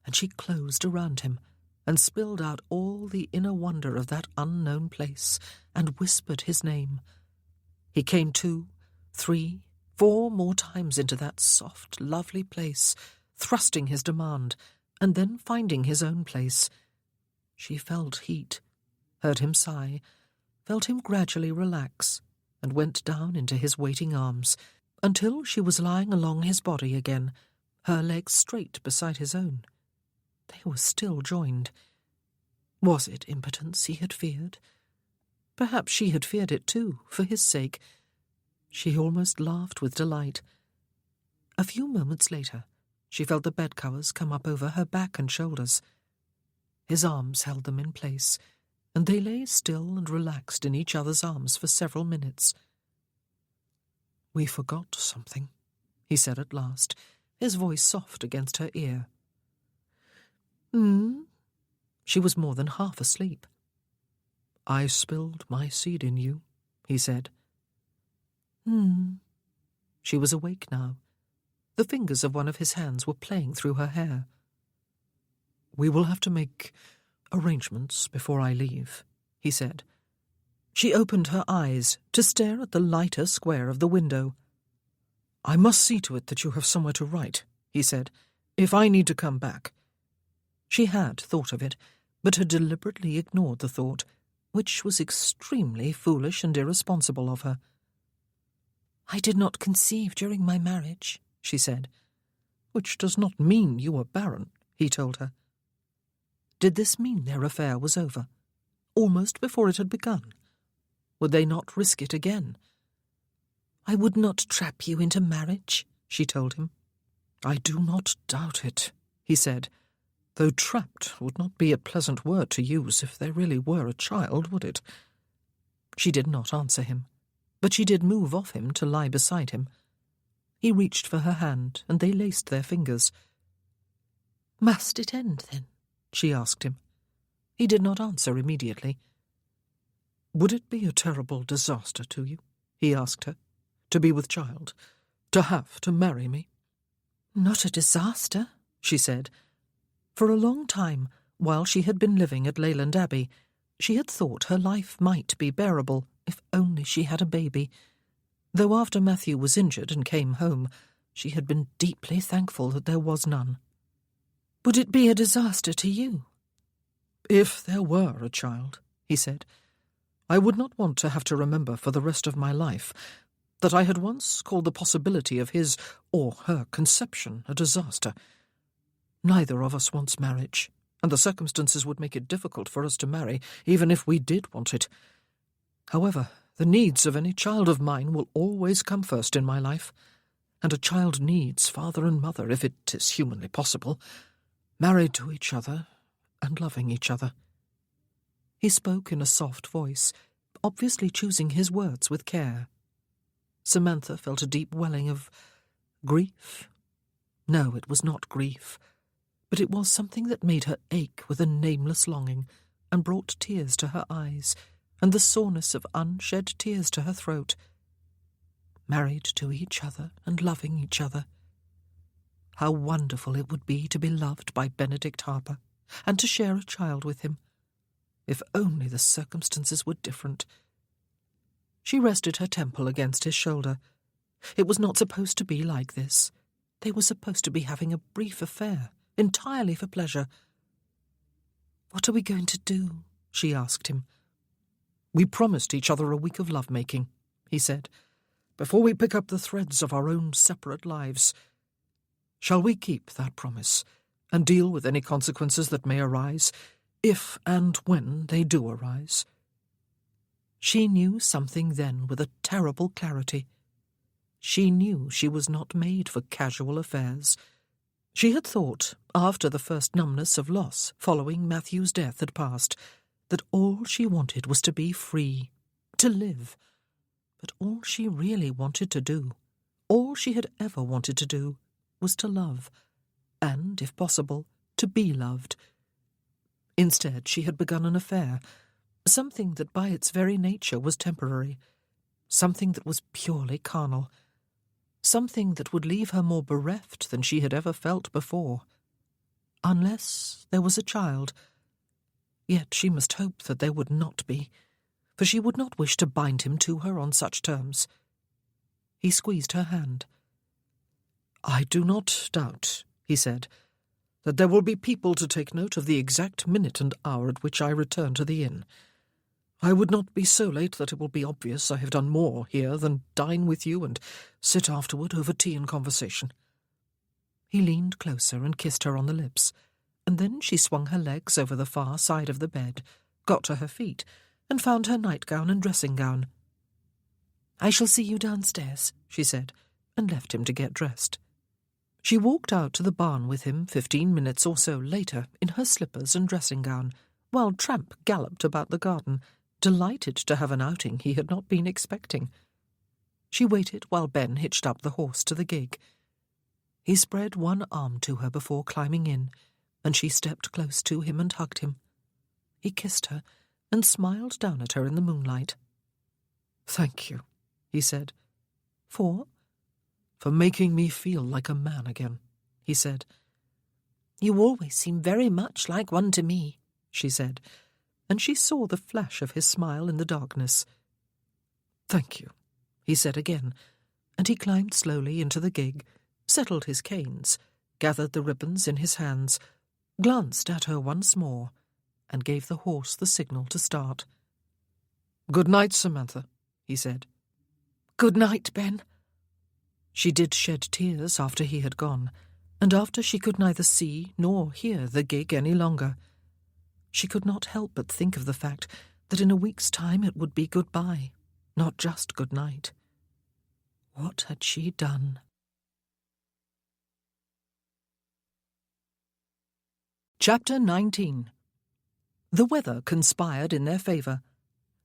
and she closed around him and spilled out all the inner wonder of that unknown place and whispered his name. He came 2, 3, 4 more times into that soft, lovely place, thrusting his demand, and then finding his own place. She felt heat, heard him sigh, felt him gradually relax, and went down into his waiting arms, until she was lying along his body again, her legs straight beside his own. They were still joined. Was it impotence he had feared? Perhaps she had feared it too, for his sake. She almost laughed with delight. A few moments later, she felt the bedcovers come up over her back and shoulders. His arms held them in place, and they lay still and relaxed in each other's arms for several minutes. "We forgot something," he said at last, his voice soft against her ear. She was more than half asleep. "I spilled my seed in you," he said. She was awake now. The fingers of one of his hands were playing through her hair. "We will have to make arrangements before I leave," he said. She opened her eyes to stare at the lighter square of the window. "I must see to it that you have somewhere to write," he said, "if I need to come back." She had thought of it, but had deliberately ignored the thought, which was extremely foolish and irresponsible of her. "I did not conceive during my marriage," she said. "Which does not mean you were barren," he told her. Did this mean their affair was over, almost before it had begun? Would they not risk it again? "I would not trap you into marriage," she told him. "I do not doubt it," he said, "though trapped would not be a pleasant word to use if there really were a child, would it?" She did not answer him, but she did move off him to lie beside him. He reached for her hand, and they laced their fingers. "Must it end, then?" she asked him. He did not answer immediately. "Would it be a terrible disaster to you," he asked her, "to be with child, to have to marry me?" "Not a disaster," she said. For a long time, while she had been living at Leyland Abbey, she had thought her life might be bearable if only she had a baby, though after Matthew was injured and came home, she had been deeply thankful that there was none. "Would it be a disaster to you?" "If there were a child," he said, "I would not want to have to remember for the rest of my life that I had once called the possibility of his or her conception a disaster. Neither of us wants marriage, and the circumstances would make it difficult for us to marry, even if we did want it. However, the needs of any child of mine will always come first in my life, and a child needs father and mother if it is humanly possible, married to each other and loving each other." He spoke in a soft voice, obviously choosing his words with care. Samantha felt a deep welling of grief. No, it was not grief, but it was something that made her ache with a nameless longing and brought tears to her eyes and the soreness of unshed tears to her throat. Married to each other and loving each other. How wonderful it would be to be loved by Benedict Harper and to share a child with him. If only the circumstances were different. She rested her temple against his shoulder. It was not supposed to be like this. They were supposed to be having a brief affair, entirely for pleasure. "What are we going to do?" she asked him. "We promised each other a week of love-making," he said, "before we pick up the threads of our own separate lives. Shall we keep that promise and deal with any consequences that may arise, if and when they do arise?" She knew something then with a terrible clarity. She knew she was not made for casual affairs. She had thought, after the first numbness of loss following Matthew's death had passed, that all she wanted was to be free, to live. But all she really wanted to do, all she had ever wanted to do, was to love, and, if possible, to be loved. Instead, she had begun an affair, something that by its very nature was temporary, something that was purely carnal, something that would leave her more bereft than she had ever felt before. Unless there was a child. Yet she must hope that there would not be, for she would not wish to bind him to her on such terms. He squeezed her hand. "I do not doubt," he said, "that there will be people to take note of the exact minute and hour at which I return to the inn. I would not be so late that it will be obvious I have done more here than dine with you and sit afterward over tea and conversation." He leaned closer and kissed her on the lips, and then she swung her legs over the far side of the bed, got to her feet, and found her nightgown and dressing-gown. "I shall see you downstairs," she said, and left him to get dressed. She walked out to the barn with him 15 minutes or so later in her slippers and dressing-gown, while Tramp galloped about the garden, delighted to have an outing he had not been expecting. She waited while Ben hitched up the horse to the gig. He spread one arm to her before climbing in, and she stepped close to him and hugged him. He kissed her and smiled down at her in the moonlight. "Thank you," he said. "For?" "For making me feel like a man again," he said. "You always seem very much like one to me," she said, and she saw the flash of his smile in the darkness. "Thank you," he said again, and he climbed slowly into the gig, settled his canes, gathered the ribbons in his hands, glanced at her once more, and gave the horse the signal to start. "Good night, Samantha," he said. "Good night, Ben." She did shed tears after he had gone, and after she could neither see nor hear the gig any longer. She could not help but think of the fact that in a week's time it would be goodbye, not just good night. What had she done? Chapter 19. The weather conspired in their favour.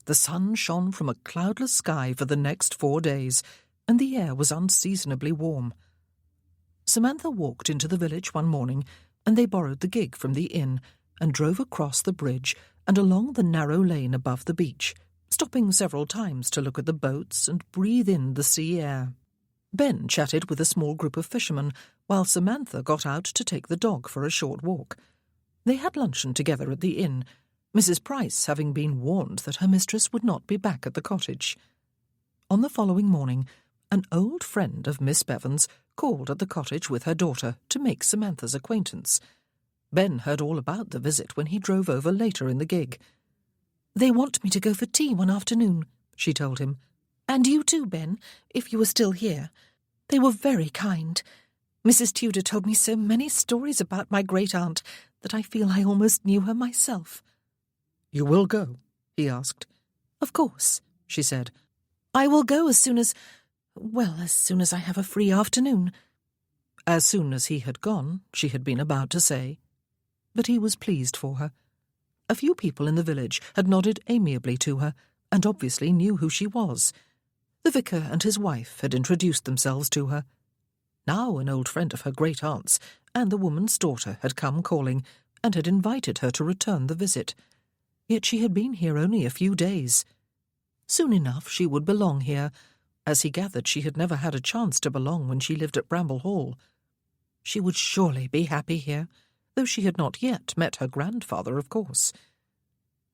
The sun shone from a cloudless sky for the next 4 days, and the air was unseasonably warm. Samantha walked into the village one morning, and they borrowed the gig from the inn, and drove across the bridge and along the narrow lane above the beach, stopping several times to look at the boats and breathe in the sea air. Ben chatted with a small group of fishermen, while Samantha got out to take the dog for a short walk. They had luncheon together at the inn, Mrs. Price having been warned that her mistress would not be back at the cottage. On the following morning, an old friend of Miss Bevan's called at the cottage with her daughter to make Samantha's acquaintance. Ben heard all about the visit when he drove over later in the gig. "They want me to go for tea one afternoon," she told him. "And you too, Ben, if you were still here. They were very kind. Mrs. Tudor told me so many stories about my great-aunt that I feel I almost knew her myself. You will go? He asked. Of course, she said. I will go as soon as I have a free afternoon. As soon as he had gone, she had been about to say. But he was pleased for her. A few people in the village had nodded amiably to her, and obviously knew who she was. The vicar and his wife had introduced themselves to her. Now an old friend of her great-aunt's and the woman's daughter had come calling, and had invited her to return the visit. Yet she had been here only a few days. Soon enough she would belong here, as he gathered she had never had a chance to belong when she lived at Bramble Hall. She would surely be happy here, though she had not yet met her grandfather, of course.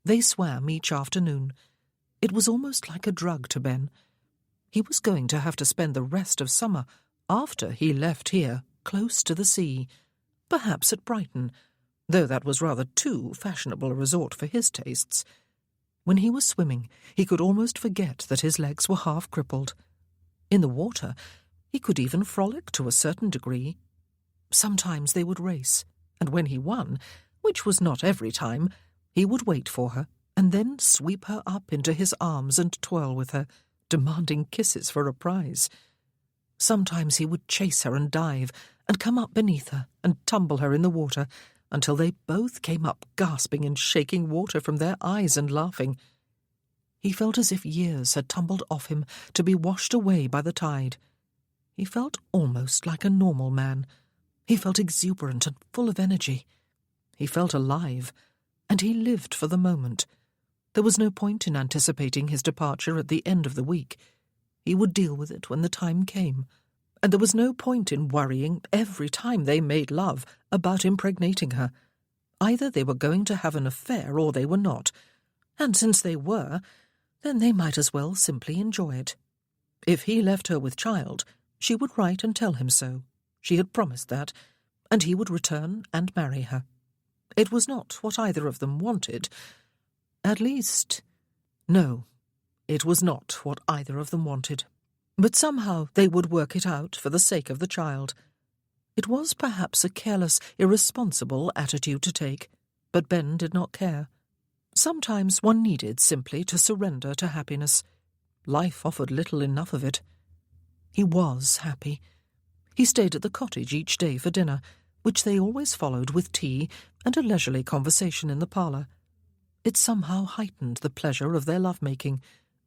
They swam each afternoon. It was almost like a drug to Ben. He was going to have to spend the rest of summer, after he left here, close to the sea, perhaps at Brighton, though that was rather too fashionable a resort for his tastes. When he was swimming, he could almost forget that his legs were half crippled. In the water, he could even frolic to a certain degree. Sometimes they would race, and when he won, which was not every time, he would wait for her, and then sweep her up into his arms and twirl with her, demanding kisses for a prize. Sometimes he would chase her and dive, and come up beneath her and tumble her in the water, until they both came up gasping and shaking water from their eyes and laughing. He felt as if years had tumbled off him to be washed away by the tide. He felt almost like a normal man. He felt exuberant and full of energy. He felt alive, and he lived for the moment. There was no point in anticipating his departure at the end of the week. He would deal with it when the time came, and there was no point in worrying every time they made love about impregnating her. Either they were going to have an affair or they were not, and since they were, then they might as well simply enjoy it. If he left her with child, she would write and tell him so. She had promised that, and he would return and marry her. It was not what either of them wanted. At least, no, it was not what either of them wanted. But somehow they would work it out for the sake of the child. It was perhaps a careless, irresponsible attitude to take, but Ben did not care. Sometimes one needed simply to surrender to happiness. Life offered little enough of it. He was happy. He stayed at the cottage each day for dinner, which they always followed with tea and a leisurely conversation in the parlour. It somehow heightened the pleasure of their love-making,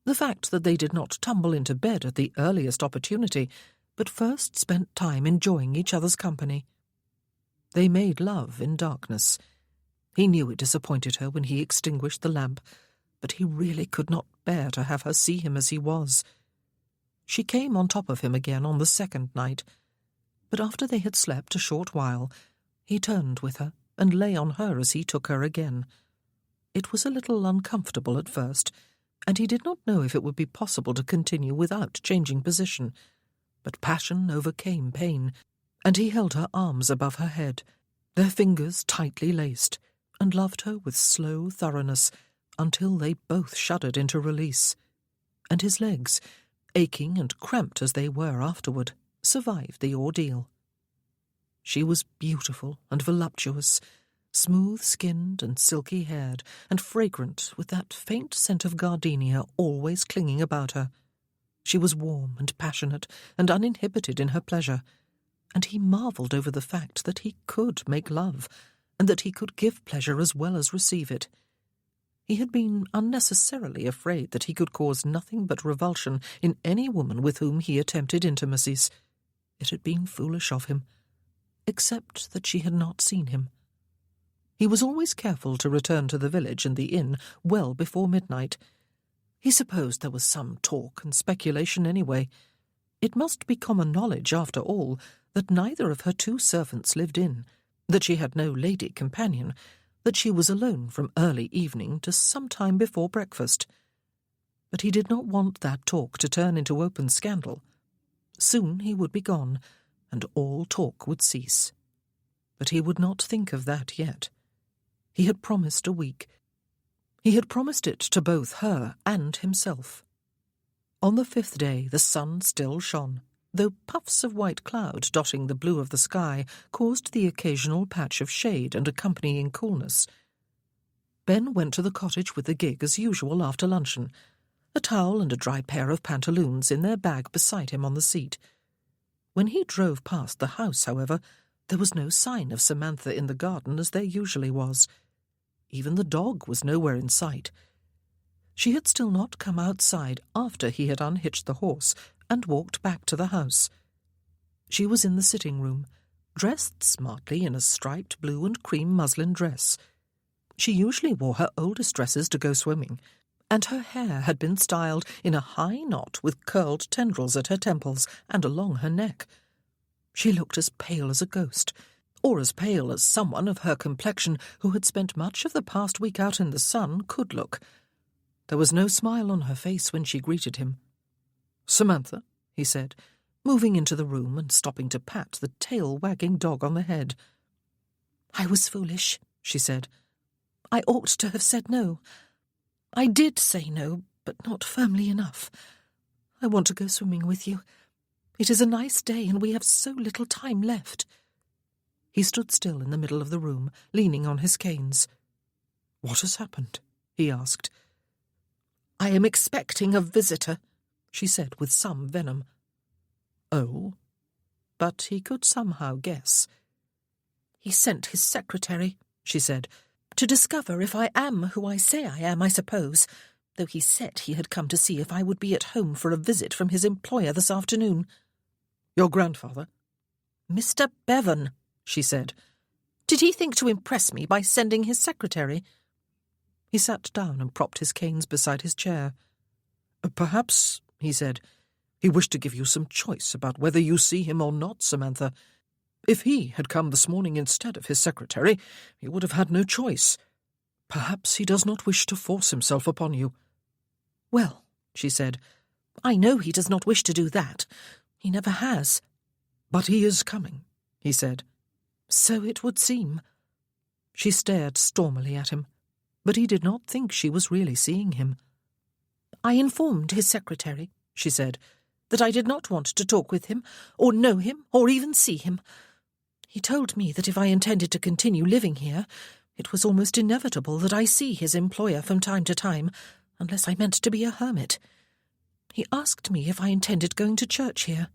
the fact that they did not tumble into bed at the earliest opportunity, but first spent time enjoying each other's company. They made love in darkness. He knew it disappointed her when he extinguished the lamp, but he really could not bear to have her see him as he was. She came on top of him again on the second night, but after they had slept a short while, he turned with her and lay on her as he took her again. It was a little uncomfortable at first, and he did not know if it would be possible to continue without changing position. But passion overcame pain, and he held her arms above her head, their fingers tightly laced, and loved her with slow thoroughness until they both shuddered into release. And his legs, aching and cramped as they were afterward, survived the ordeal. She was beautiful and voluptuous, smooth-skinned and silky-haired, and fragrant with that faint scent of gardenia always clinging about her. She was warm and passionate and uninhibited in her pleasure, and he marvelled over the fact that he could make love, and that he could give pleasure as well as receive it. He had been unnecessarily afraid that he could cause nothing but revulsion in any woman with whom he attempted intimacies. It had been foolish of him, except that she had not seen him. He was always careful to return to the village and the inn well before midnight. He supposed there was some talk and speculation anyway. It must be common knowledge, after all, that neither of her two servants lived in, that she had no lady companion, that she was alone from early evening to some time before breakfast. But he did not want that talk to turn into open scandal. Soon he would be gone, and all talk would cease. But he would not think of that yet. He had promised a week. He had promised it to both her and himself. On the 5th day the sun still shone. though puffs of white cloud dotting the blue of the sky caused the occasional patch of shade and accompanying coolness. Ben went to the cottage with the gig as usual after luncheon, a towel and a dry pair of pantaloons in their bag beside him on the seat. When he drove past the house, however, there was no sign of Samantha in the garden as there usually was. Even the dog was nowhere in sight. She had still not come outside after he had unhitched the horse and walked back to the house. She was in the sitting room, dressed smartly in a striped blue and cream muslin dress. She usually wore her oldest dresses to go swimming, and her hair had been styled in a high knot with curled tendrils at her temples and along her neck. She looked as pale as a ghost, or as pale as someone of her complexion who had spent much of the past week out in the sun could look. There was no smile on her face when she greeted him. "Samantha," he said, moving into the room and stopping to pat the tail-wagging dog on the head. "I was foolish," she said. "I ought to have said no. I did say no, but not firmly enough. I want to go swimming with you. It is a nice day and we have so little time left." He stood still in the middle of the room, leaning on his canes. "What has happened?" he asked. "I am expecting a visitor," she said with some venom. "Oh?" But he could somehow guess. "He sent his secretary," she said, "to discover if I am who I say I am, I suppose, though he said he had come to see if I would be at home for a visit from his employer this afternoon." "Your grandfather?" "Mr. Bevan," she said. "Did he think to impress me by sending his secretary?" He sat down and propped his canes beside his chair. "Perhaps," he said, "he wished to give you some choice about whether you see him or not, Samantha. If he had come this morning instead of his secretary, you would have had no choice. Perhaps he does not wish to force himself upon you." "Well," she said, "I know he does not wish to do that. He never has." "But he is coming," he said. "So it would seem." She stared stormily at him, but he did not think she was really seeing him. "I informed his secretary," she said, "that I did not want to talk with him, or know him, or even see him. He told me that if I intended to continue living here, it was almost inevitable that I see his employer from time to time, unless I meant to be a hermit. He asked me if I intended going to church here."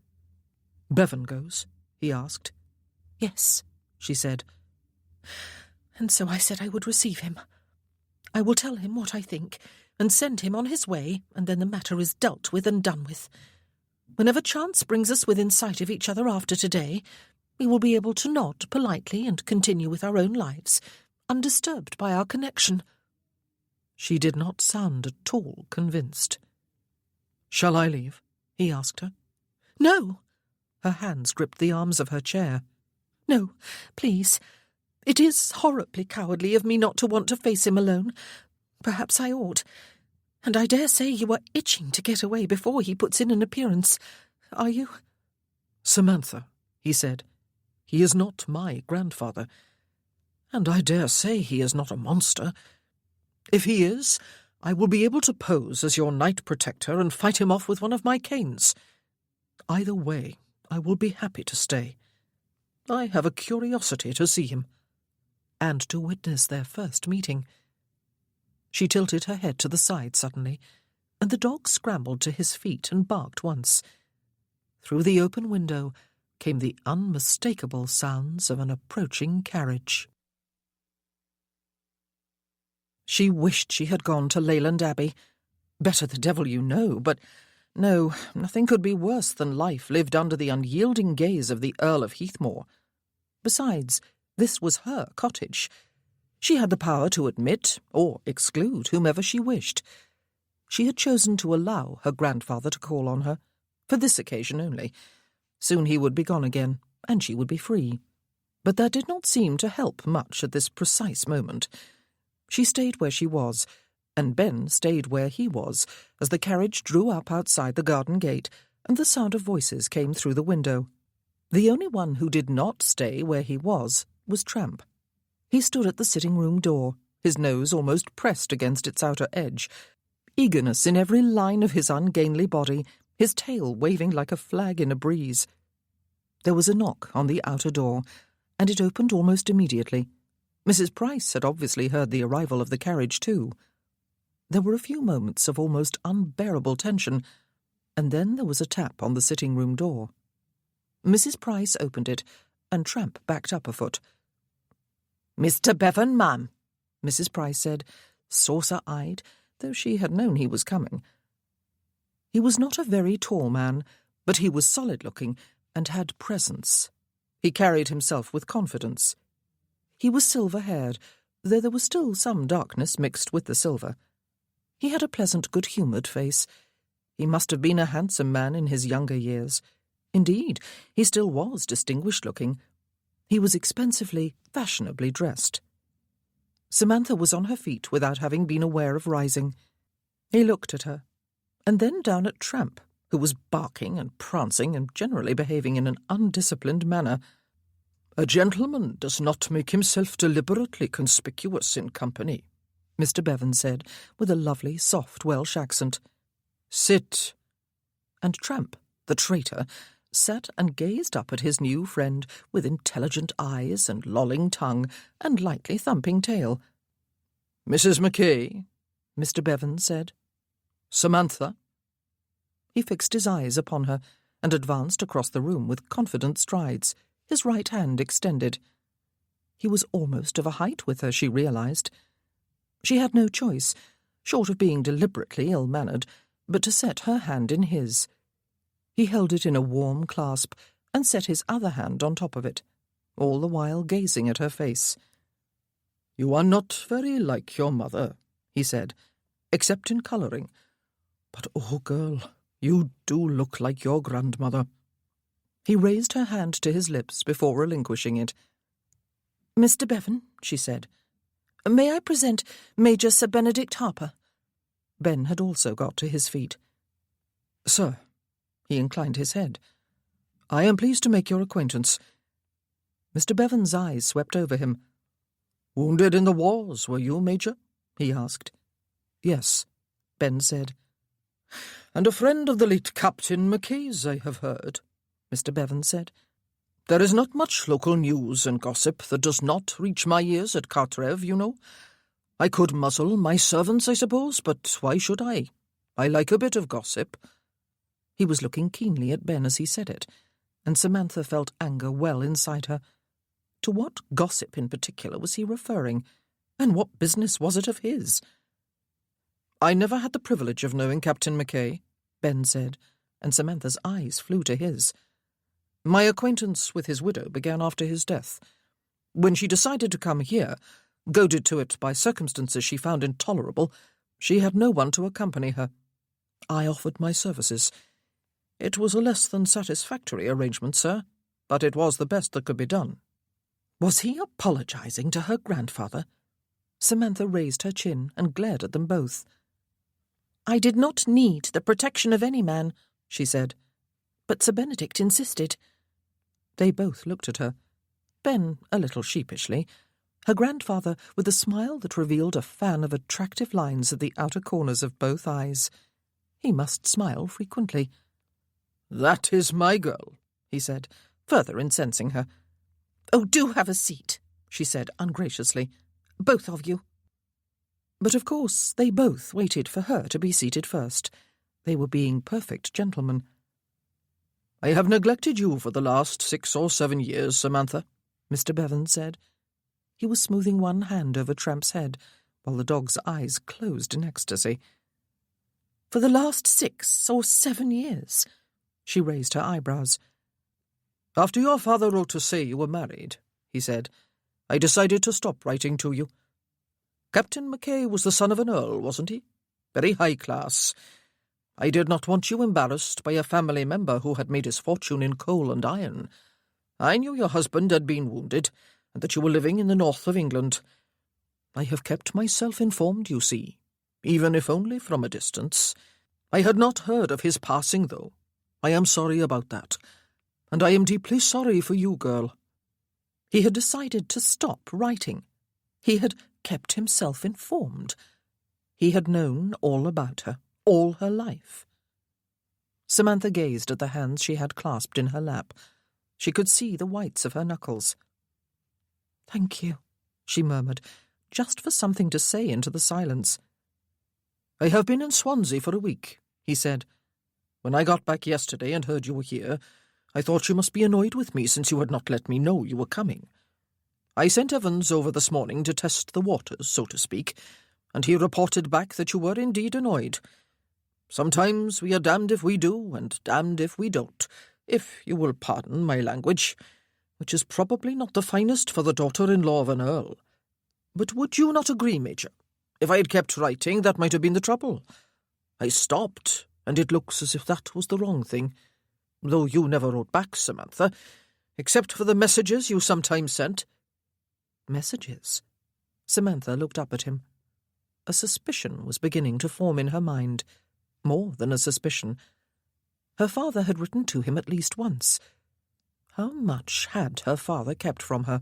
"Bevan goes?" he asked. "Yes," she said. "And so I said I would receive him. I will tell him what I think, and send him on his way, and then the matter is dealt with and done with. Whenever chance brings us within sight of each other after today, we will be able to nod politely and continue with our own lives, undisturbed by our connection." She did not sound at all convinced. "Shall I leave?" he asked her. "No." Her hands gripped the arms of her chair. "No, please. It is horribly cowardly of me not to want to face him alone. Perhaps I ought. And I dare say you are itching to get away before he puts in an appearance. Are you?" "Samantha," he said, "he is not my grandfather. And I dare say he is not a monster. If he is, I will be able to pose as your knight protector and fight him off with one of my canes. Either way, I will be happy to stay. I have a curiosity to see him, and to witness their first meeting." She tilted her head to the side suddenly, and the dog scrambled to his feet and barked once. Through the open window came the unmistakable sounds of an approaching carriage. She wished she had gone to Leyland Abbey. Better the devil you know, but no, nothing could be worse than life lived under the unyielding gaze of the Earl of Heathmore. Besides, this was her cottage. She had the power to admit or exclude whomever she wished. She had chosen to allow her grandfather to call on her, for this occasion only. Soon he would be gone again, and she would be free. But that did not seem to help much at this precise moment. She stayed where she was, and Ben stayed where he was, as the carriage drew up outside the garden gate, and the sound of voices came through the window. The only one who did not stay where he was Tramp. He stood at the sitting-room door, his nose almost pressed against its outer edge, eagerness in every line of his ungainly body, his tail waving like a flag in a breeze. There was a knock on the outer door, and it opened almost immediately. Mrs. Price had obviously heard the arrival of the carriage too. There were a few moments of almost unbearable tension, and then there was a tap on the sitting-room door. Mrs. Price opened it, and Tramp backed up a foot. "Mr. Bevan, ma'am," Mrs. Price said, saucer-eyed, though she had known he was coming. He was not a very tall man, but he was solid-looking and had presence. He carried himself with confidence. He was silver-haired, though there was still some darkness mixed with the silver. He had a pleasant, good-humoured face. He must have been a handsome man in his younger years. Indeed, he still was distinguished-looking. He was expensively, fashionably dressed. Samantha was on her feet without having been aware of rising. He looked at her, and then down at Tramp, who was barking and prancing and generally behaving in an undisciplined manner. "A gentleman does not make himself deliberately conspicuous in company," Mr. Bevan said, with a lovely, soft Welsh accent. "Sit." And Tramp, the traitor, sat and gazed up at his new friend with intelligent eyes and lolling tongue and lightly thumping tail. "Mrs. Mackay," Mr. Bevan said. "Samantha." He fixed his eyes upon her and advanced across the room with confident strides, his right hand extended. He was almost of a height with her, she realized. She had no choice, short of being deliberately ill-mannered, but to set her hand in his. He held it in a warm clasp and set his other hand on top of it, all the while gazing at her face. "You are not very like your mother," he said, "except in colouring. But, oh, girl, you do look like your grandmother." He raised her hand to his lips before relinquishing it. "Mr. Bevan," she said, "may I present Major Sir Benedict Harper?" Ben had also got to his feet. "Sir," he inclined his head, "I am pleased to make your acquaintance." Mr. Bevan's eyes swept over him. "Wounded in the wars, were you, Major?" he asked. "Yes," Ben said. "And a friend of the late Captain Mackay's, I have heard," Mr. Bevan said. "There is not much local news and gossip that does not reach my ears at Cartrev, you know. I could muzzle my servants, I suppose, but why should I? I like a bit of gossip." He was looking keenly at Ben as he said it, and Samantha felt anger well inside her. To what gossip in particular was he referring, and what business was it of his? "I never had the privilege of knowing Captain Mackay," Ben said, and Samantha's eyes flew to his. "My acquaintance with his widow began after his death. When she decided to come here, goaded to it by circumstances she found intolerable, she had no one to accompany her. I offered my services. It was a less than satisfactory arrangement, sir, but it was the best that could be done." Was he apologizing to her grandfather? Samantha raised her chin and glared at them both. "I did not need the protection of any man," she said, "but Sir Benedict insisted." They both looked at her, Ben a little sheepishly, her grandfather with a smile that revealed a fan of attractive lines at the outer corners of both eyes. He must smile frequently. "That is my girl," he said, further incensing her. "Oh, do have a seat," she said ungraciously. "Both of you." But of course they both waited for her to be seated first. They were being perfect gentlemen. "I have neglected you for the last 6 or 7 years, Samantha," Mr. Bevan said. He was smoothing one hand over Tramp's head, while the dog's eyes closed in ecstasy. "For the last 6 or 7 years?" She raised her eyebrows. "After your father wrote to say you were married," he said, "I decided to stop writing to you. Captain Mackay was the son of an earl, wasn't he? Very high class. I did not want you embarrassed by a family member who had made his fortune in coal and iron. I knew your husband had been wounded, and that you were living in the north of England. I have kept myself informed, you see, even if only from a distance. I had not heard of his passing, though. I am sorry about that, and I am deeply sorry for you, girl." He had decided to stop writing. He had kept himself informed. He had known all about her, all her life. Samantha gazed at the hands she had clasped in her lap. She could see the whites of her knuckles. "Thank you," she murmured, just for something to say into the silence. "I have been in Swansea for a week," he said. "When I got back yesterday and heard you were here, I thought you must be annoyed with me since you had not let me know you were coming. I sent Evans over this morning to test the waters, so to speak, and he reported back that you were indeed annoyed. Sometimes we are damned if we do, and damned if we don't, if you will pardon my language, which is probably not the finest for the daughter-in-law of an earl. But would you not agree, Major? If I had kept writing, that might have been the trouble. I stopped, and it looks as if that was the wrong thing, though you never wrote back, Samantha, except for the messages you sometimes sent." Messages? Samantha looked up at him. A suspicion was beginning to form in her mind. More than a suspicion. Her father had written to him at least once. How much had her father kept from her?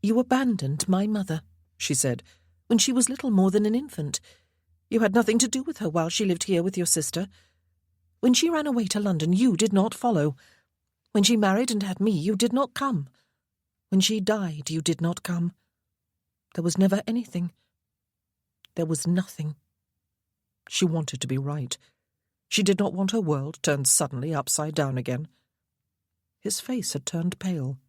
"You abandoned my mother," she said, "when she was little more than an infant. You had nothing to do with her while she lived here with your sister. When she ran away to London, you did not follow. When she married and had me, you did not come. When she died, you did not come. There was never anything. There was nothing." She wanted to be right. She did not want her world turned suddenly upside down again. His face had turned pale.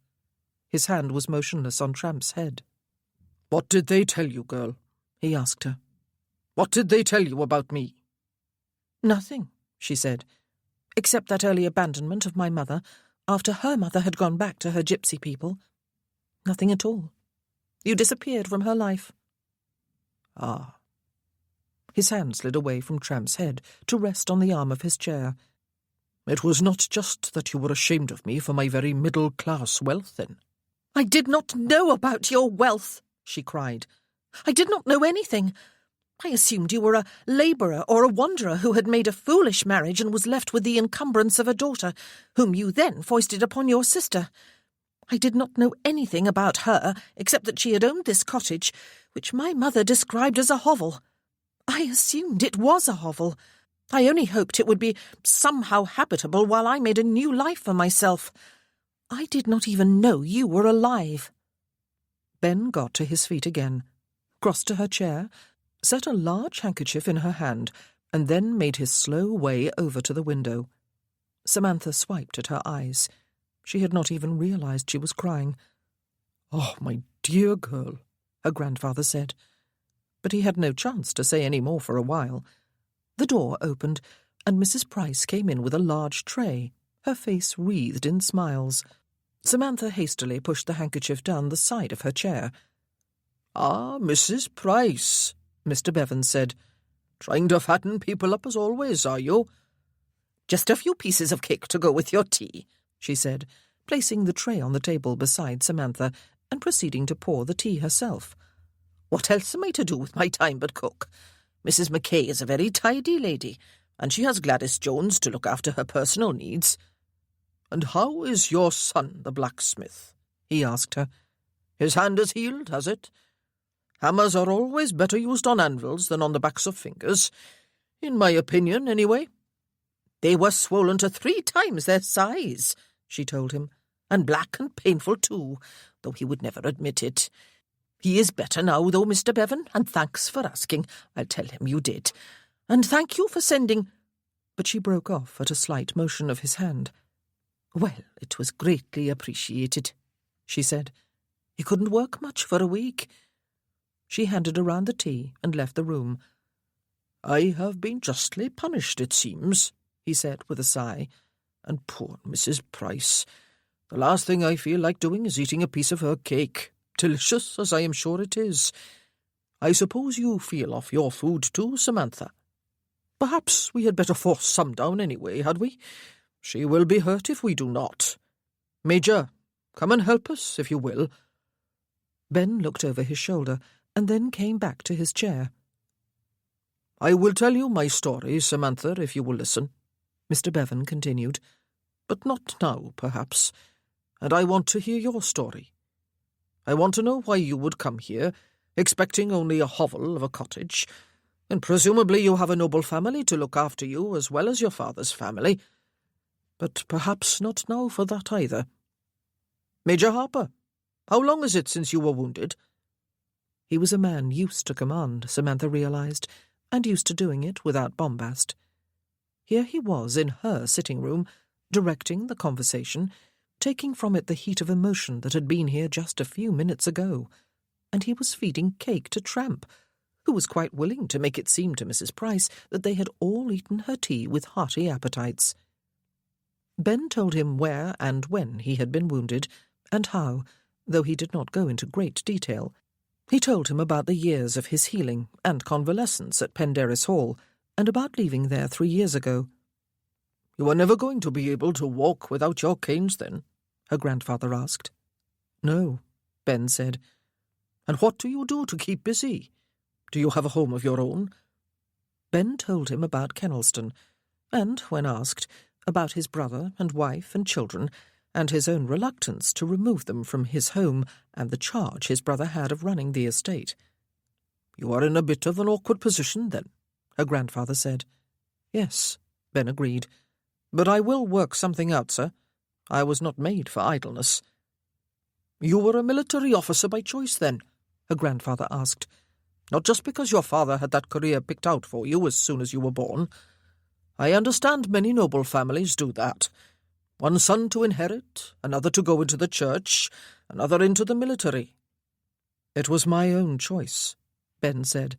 His hand was motionless on Tramp's head. "What did they tell you, girl?" he asked her. "What did they tell you about me?" "Nothing," she said, "except that early abandonment of my mother after her mother had gone back to her gypsy people. Nothing at all. You disappeared from her life." "Ah." His hand slid away from Tramp's head to rest on the arm of his chair. "It was not just that you were ashamed of me for my very middle-class wealth, then?" "I did not know about your wealth," she cried. "I did not know anything. I assumed you were a labourer or a wanderer who had made a foolish marriage and was left with the encumbrance of a daughter, whom you then foisted upon your sister. I did not know anything about her, except that she had owned this cottage, which my mother described as a hovel. I assumed it was a hovel. I only hoped it would be somehow habitable while I made a new life for myself. I did not even know you were alive." Ben got to his feet again, crossed to her chair, set a large handkerchief in her hand, and then made his slow way over to the window. Samantha swiped at her eyes. She had not even realized she was crying. "Oh, my dear girl," her grandfather said. But he had no chance to say any more for a while. The door opened, and Mrs. Price came in with a large tray, her face wreathed in smiles. Samantha hastily pushed the handkerchief down the side of her chair. "Ah, Mrs. Price," Mr. Bevan said. "Trying to fatten people up as always, are you?" "Just a few pieces of cake to go with your tea," she said, placing the tray on the table beside Samantha and proceeding to pour the tea herself. "What else am I to do with my time but cook? Mrs. Mackay is a very tidy lady, and she has Gladys Jones to look after her personal needs." "And how is your son, the blacksmith?" he asked her. "His hand has healed, has it? Hammers are always better used on anvils than on the backs of fingers, in my opinion, anyway." "They were swollen to 3 times their size," she told him, "and black and painful too, though he would never admit it. He is better now, though, Mr. Bevan, and thanks for asking. I'll tell him you did. And thank you for sending—" But she broke off at a slight motion of his hand. "Well, it was greatly appreciated," she said. "He couldn't work much for a week." She handed around the tea and left the room. "I have been justly punished, it seems," he said with a sigh. "And poor Mrs. Price. The last thing I feel like doing is eating a piece of her cake, delicious as I am sure it is. I suppose you feel off your food too, Samantha? Perhaps we had better force some down anyway, had we? She will be hurt if we do not. Major, come and help us, if you will." Ben looked over his shoulder and then came back to his chair. "I will tell you my story, Samantha, if you will listen," Mr. Bevan continued. "But not now, perhaps. And I want to hear your story. I want to know why you would come here, expecting only a hovel of a cottage, and presumably you have a noble family to look after you as well as your father's family. But perhaps not now for that either. Major Harper, how long is it since you were wounded?" He was a man used to command, Samantha realized, and used to doing it without bombast. Here he was in her sitting room, directing the conversation, taking from it the heat of emotion that had been here just a few minutes ago, and he was feeding cake to Tramp, who was quite willing to make it seem to Mrs. Price that they had all eaten her tea with hearty appetites. Ben told him where and when he had been wounded, and how, though he did not go into great detail. He told him about the years of his healing and convalescence at Penderys Hall, and about leaving there 3 years ago. "You are never going to be able to walk without your canes, then?" her grandfather asked. "No," Ben said. "And what do you do to keep busy? Do you have a home of your own?" Ben told him about Kennelston, and, when asked, about his brother and wife and children, and his own reluctance to remove them from his home and the charge his brother had of running the estate. "You are in a bit of an awkward position, then," her grandfather said. "Yes," Ben agreed. "But I will work something out, sir. I was not made for idleness." "You were a military officer by choice, then?" her grandfather asked. "Not just because your father had that career picked out for you as soon as you were born. I understand many noble families do that. One son to inherit, another to go into the church, another into the military." "It was my own choice," Ben said.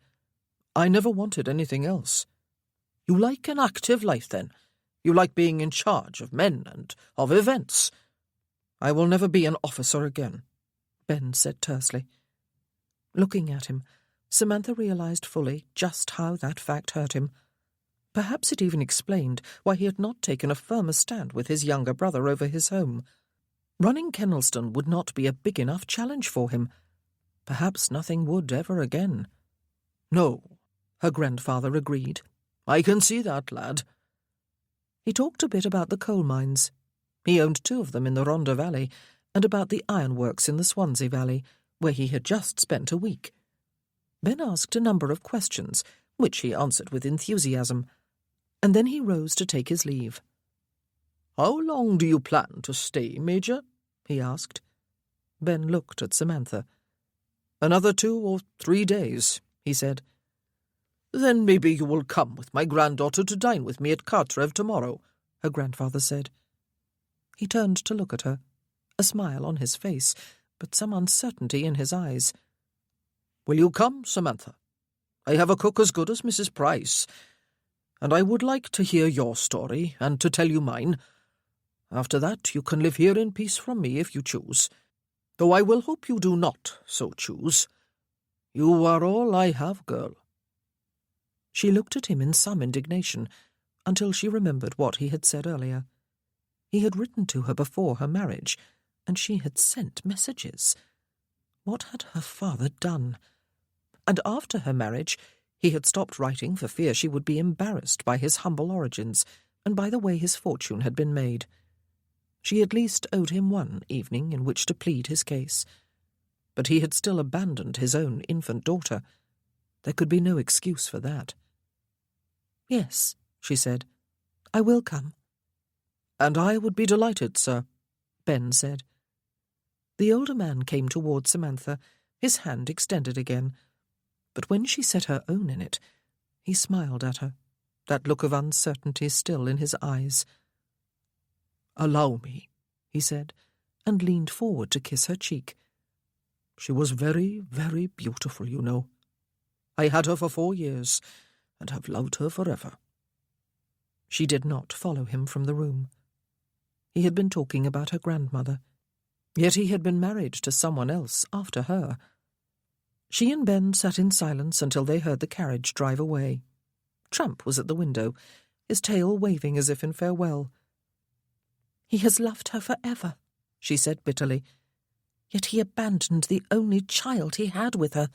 "I never wanted anything else." "You like an active life, then? You like being in charge of men and of events?" "I will never be an officer again," Ben said tersely. Looking at him, Samantha realized fully just how that fact hurt him. Perhaps it even explained why he had not taken a firmer stand with his younger brother over his home. Running Kennelston would not be a big enough challenge for him. Perhaps nothing would ever again. "No," her grandfather agreed. "I can see that, lad." He talked a bit about the coal mines. He owned 2 of them in the Rhondda Valley, and about the ironworks in the Swansea Valley, where he had just spent a week. Ben asked a number of questions, which he answered with enthusiasm, and then he rose to take his leave. "How long do you plan to stay, Major?" he asked. Ben looked at Samantha. "Another 2 or 3 days," he said. "Then maybe you will come with my granddaughter to dine with me at Cartrev tomorrow," her grandfather said. He turned to look at her, a smile on his face, but some uncertainty in his eyes. "Will you come, Samantha? I have a cook as good as Mrs. Price, and I would like to hear your story and to tell you mine. After that you can live here in peace from me if you choose, though I will hope you do not so choose. You are all I have, girl." She looked at him in some indignation, until she remembered what he had said earlier. He had written to her before her marriage, and she had sent messages. What had her father done? And after her marriage, he had stopped writing for fear she would be embarrassed by his humble origins and by the way his fortune had been made. She at least owed him one evening in which to plead his case. But he had still abandoned his own infant daughter. There could be no excuse for that. "Yes," she said, "I will come." "And I would be delighted, sir," Ben said. The older man came toward Samantha, his hand extended again. But when she set her own in it, he smiled at her, that look of uncertainty still in his eyes. "Allow me," he said, and leaned forward to kiss her cheek. "She was very, very beautiful, you know. I had her for 4 years, and have loved her forever." She did not follow him from the room. He had been talking about her grandmother, yet he had been married to someone else after her. She and Ben sat in silence until they heard the carriage drive away. Tramp was at the window, his tail waving as if in farewell. "He has loved her forever," she said bitterly. "Yet he abandoned the only child he had with her."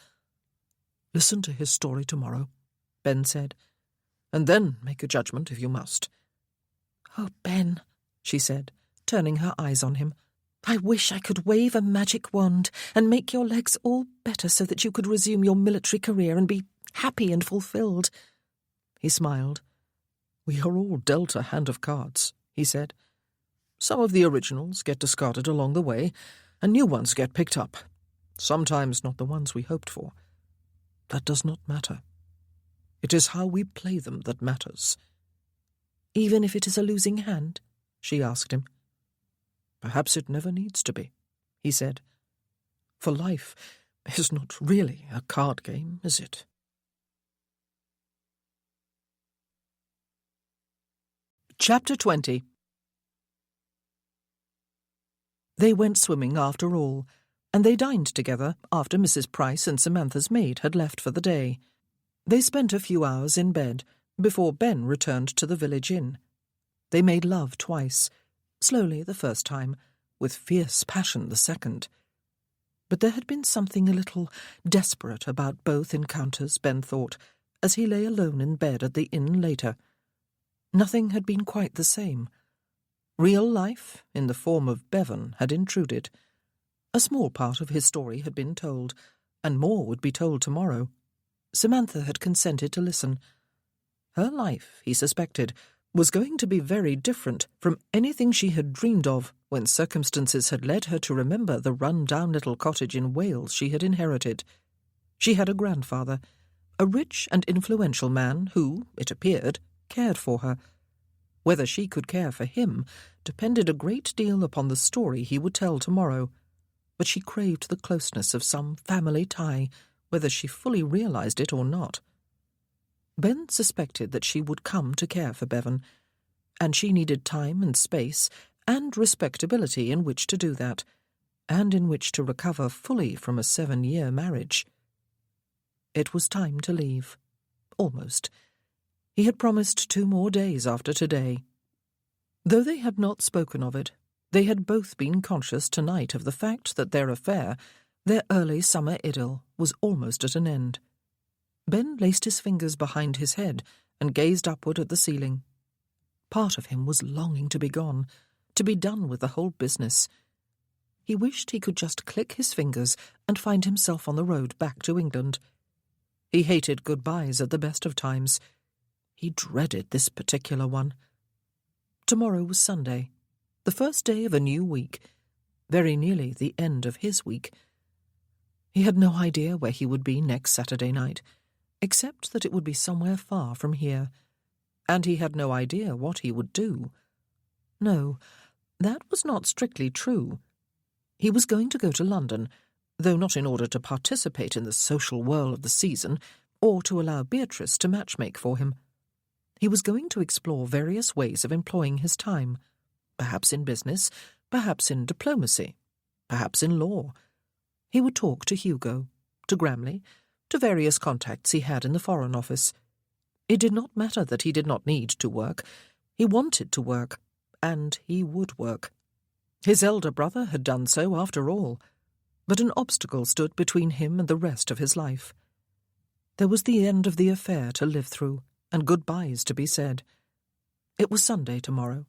"Listen to his story tomorrow," Ben said, "and then make a judgment if you must." "Oh, Ben," she said, turning her eyes on him, "I wish I could wave a magic wand and make your legs all better so that you could resume your military career and be happy and fulfilled. He smiled. "We are all dealt a hand of cards," he said. "Some of the originals get discarded along the way, and new ones get picked up. Sometimes not the ones we hoped for. That does not matter. It is how we play them that matters." "Even if it is a losing hand?" she asked him. "Perhaps it never needs to be," he said. "For life is not really a card game, is it?" Chapter 20. They went swimming after all, and they dined together after Mrs. Price and Samantha's maid had left for the day. They spent a few hours in bed before Ben returned to the village inn. They made love twice, slowly the first time, with fierce passion the second. But there had been something a little desperate about both encounters, Ben thought, as he lay alone in bed at the inn later. Nothing had been quite the same. Real life, in the form of Bevan, had intruded. A small part of his story had been told, and more would be told tomorrow. Samantha had consented to listen. Her life, he suspected, was going to be very different from anything she had dreamed of when circumstances had led her to remember the run-down little cottage in Wales she had inherited. She had a grandfather, a rich and influential man who, it appeared, cared for her. Whether she could care for him depended a great deal upon the story he would tell tomorrow, but she craved the closeness of some family tie, whether she fully realized it or not. Ben suspected that she would come to care for Bevan, and she needed time and space and respectability in which to do that, and in which to recover fully from a 7-year marriage. It was time to leave. Almost. He had promised 2 more days after today. Though they had not spoken of it, they had both been conscious tonight of the fact that their affair, their early summer idyll, was almost at an end. Ben laced his fingers behind his head and gazed upward at the ceiling. Part of him was longing to be gone, to be done with the whole business. He wished he could just click his fingers and find himself on the road back to England. He hated goodbyes at the best of times. He dreaded this particular one. Tomorrow was Sunday, the first day of a new week, very nearly the end of his week. He had no idea where he would be next Saturday night, except that it would be somewhere far from here, and he had no idea what he would do. No, that was not strictly true. He was going to go to London, though not in order to participate in the social whirl of the season, or to allow Beatrice to matchmake for him. He was going to explore various ways of employing his time, perhaps in business, perhaps in diplomacy, perhaps in law. He would talk to Hugo, to Gramley, to various contacts he had in the Foreign Office. It did not matter that he did not need to work. He wanted to work, and he would work. His elder brother had done so after all, but an obstacle stood between him and the rest of his life. There was the end of the affair to live through, and goodbyes to be said. It was Sunday tomorrow.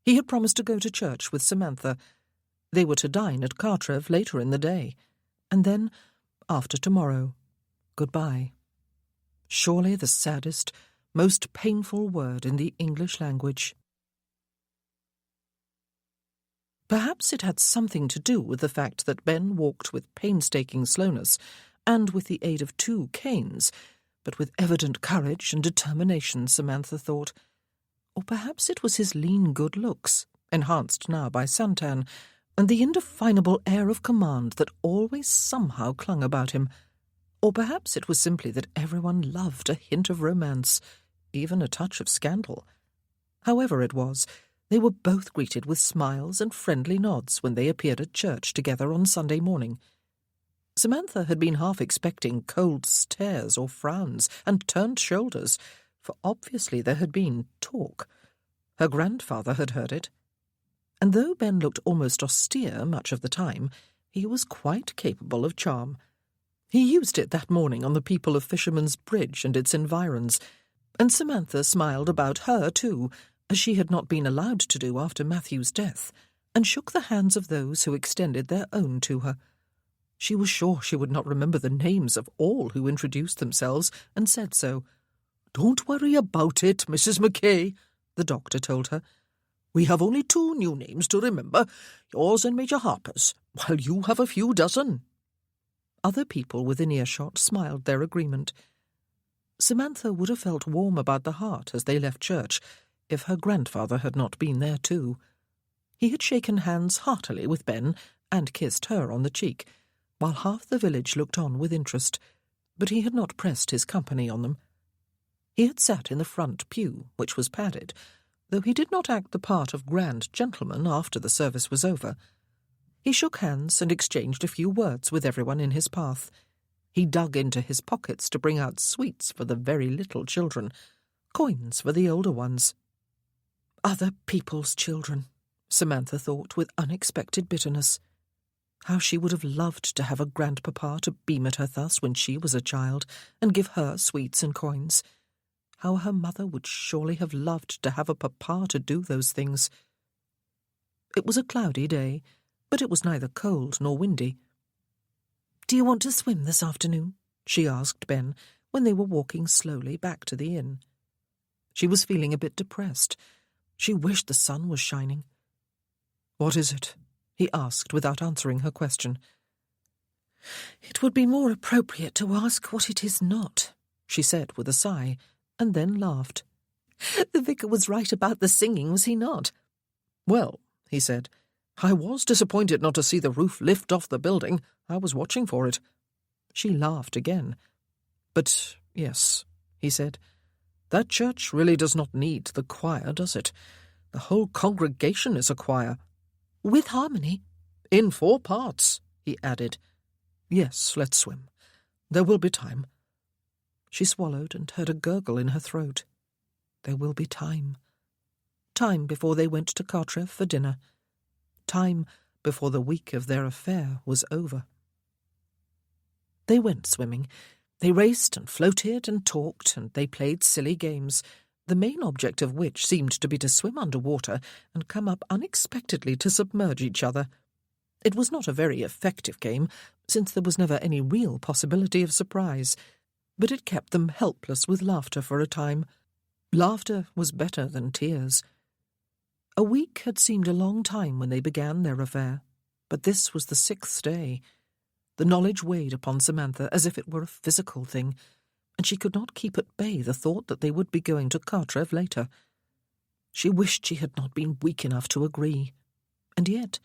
He had promised to go to church with Samantha. They were to dine at Cartrev later in the day, and then, after tomorrow, goodbye. Surely the saddest, most painful word in the English language. Perhaps it had something to do with the fact that Ben walked with painstaking slowness and with the aid of 2 canes, but with evident courage and determination, Samantha thought. Or perhaps it was his lean good looks, enhanced now by suntan, and the indefinable air of command that always somehow clung about him. Or perhaps it was simply that everyone loved a hint of romance, even a touch of scandal. However it was, they were both greeted with smiles and friendly nods when they appeared at church together on Sunday morning. Samantha had been half expecting cold stares or frowns and turned shoulders, for obviously there had been talk. Her grandfather had heard it. And though Ben looked almost austere much of the time, he was quite capable of charm. He used it that morning on the people of Fisherman's Bridge and its environs, and Samantha smiled about her too, as she had not been allowed to do after Matthew's death, and shook the hands of those who extended their own to her. She was sure she would not remember the names of all who introduced themselves, and said so. "Don't worry about it, Mrs. Mackay," the doctor told her. "We have only 2 new names to remember, yours and Major Harper's, while you have a few dozen." Other people within earshot smiled their agreement. Samantha would have felt warm about the heart as they left church if her grandfather had not been there too. He had shaken hands heartily with Ben and kissed her on the cheek, while half the village looked on with interest, but he had not pressed his company on them. He had sat in the front pew, which was padded, though he did not act the part of grand gentleman after the service was over. He shook hands and exchanged a few words with everyone in his path. He dug into his pockets to bring out sweets for the very little children, coins for the older ones. Other people's children, Samantha thought with unexpected bitterness. How she would have loved to have a grandpapa to beam at her thus when she was a child, and give her sweets and coins. How her mother would surely have loved to have a papa to do those things. It was a cloudy day, but it was neither cold nor windy. "Do you want to swim this afternoon?" she asked Ben when they were walking slowly back to the inn. She was feeling a bit depressed. She wished the sun was shining. "What is it?" he asked without answering her question. "It would be more appropriate to ask what it is not," she said with a sigh, and then laughed. "The vicar was right about the singing, was he not?" "Well," he said, "I was disappointed not to see the roof lift off the building. I was watching for it." She laughed again. "But, yes," he said, "that church really does not need the choir, does it? The whole congregation is a choir." "With harmony?" "In 4 parts," he added. "Yes, let's swim. There will be time." She swallowed and heard a gurgle in her throat. There will be time. Time before they went to Cartrev for dinner. Time before the week of their affair was over. They went swimming. They raced and floated and talked, and they played silly games, the main object of which seemed to be to swim under water and come up unexpectedly to submerge each other. It was not a very effective game, since there was never any real possibility of surprise, but it kept them helpless with laughter for a time. Laughter was better than tears. A week had seemed a long time when they began their affair, but this was the 6th day. The knowledge weighed upon Samantha as if it were a physical thing, and she could not keep at bay the thought that they would be going to Cartrev later. She wished she had not been weak enough to agree. And yet,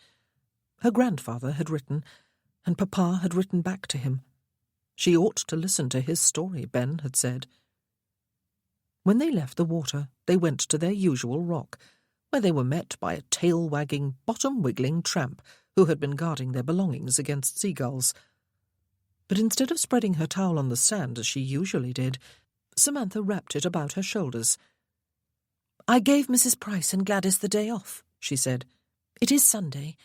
her grandfather had written, and Papa had written back to him. She ought to listen to his story, Ben had said. When they left the water, they went to their usual rock, where they were met by a tail-wagging, bottom-wiggling tramp who had been guarding their belongings against seagulls. But instead of spreading her towel on the sand as she usually did, Samantha wrapped it about her shoulders. "I gave Mrs. Price and Gladys the day off," she said. "It is Sunday.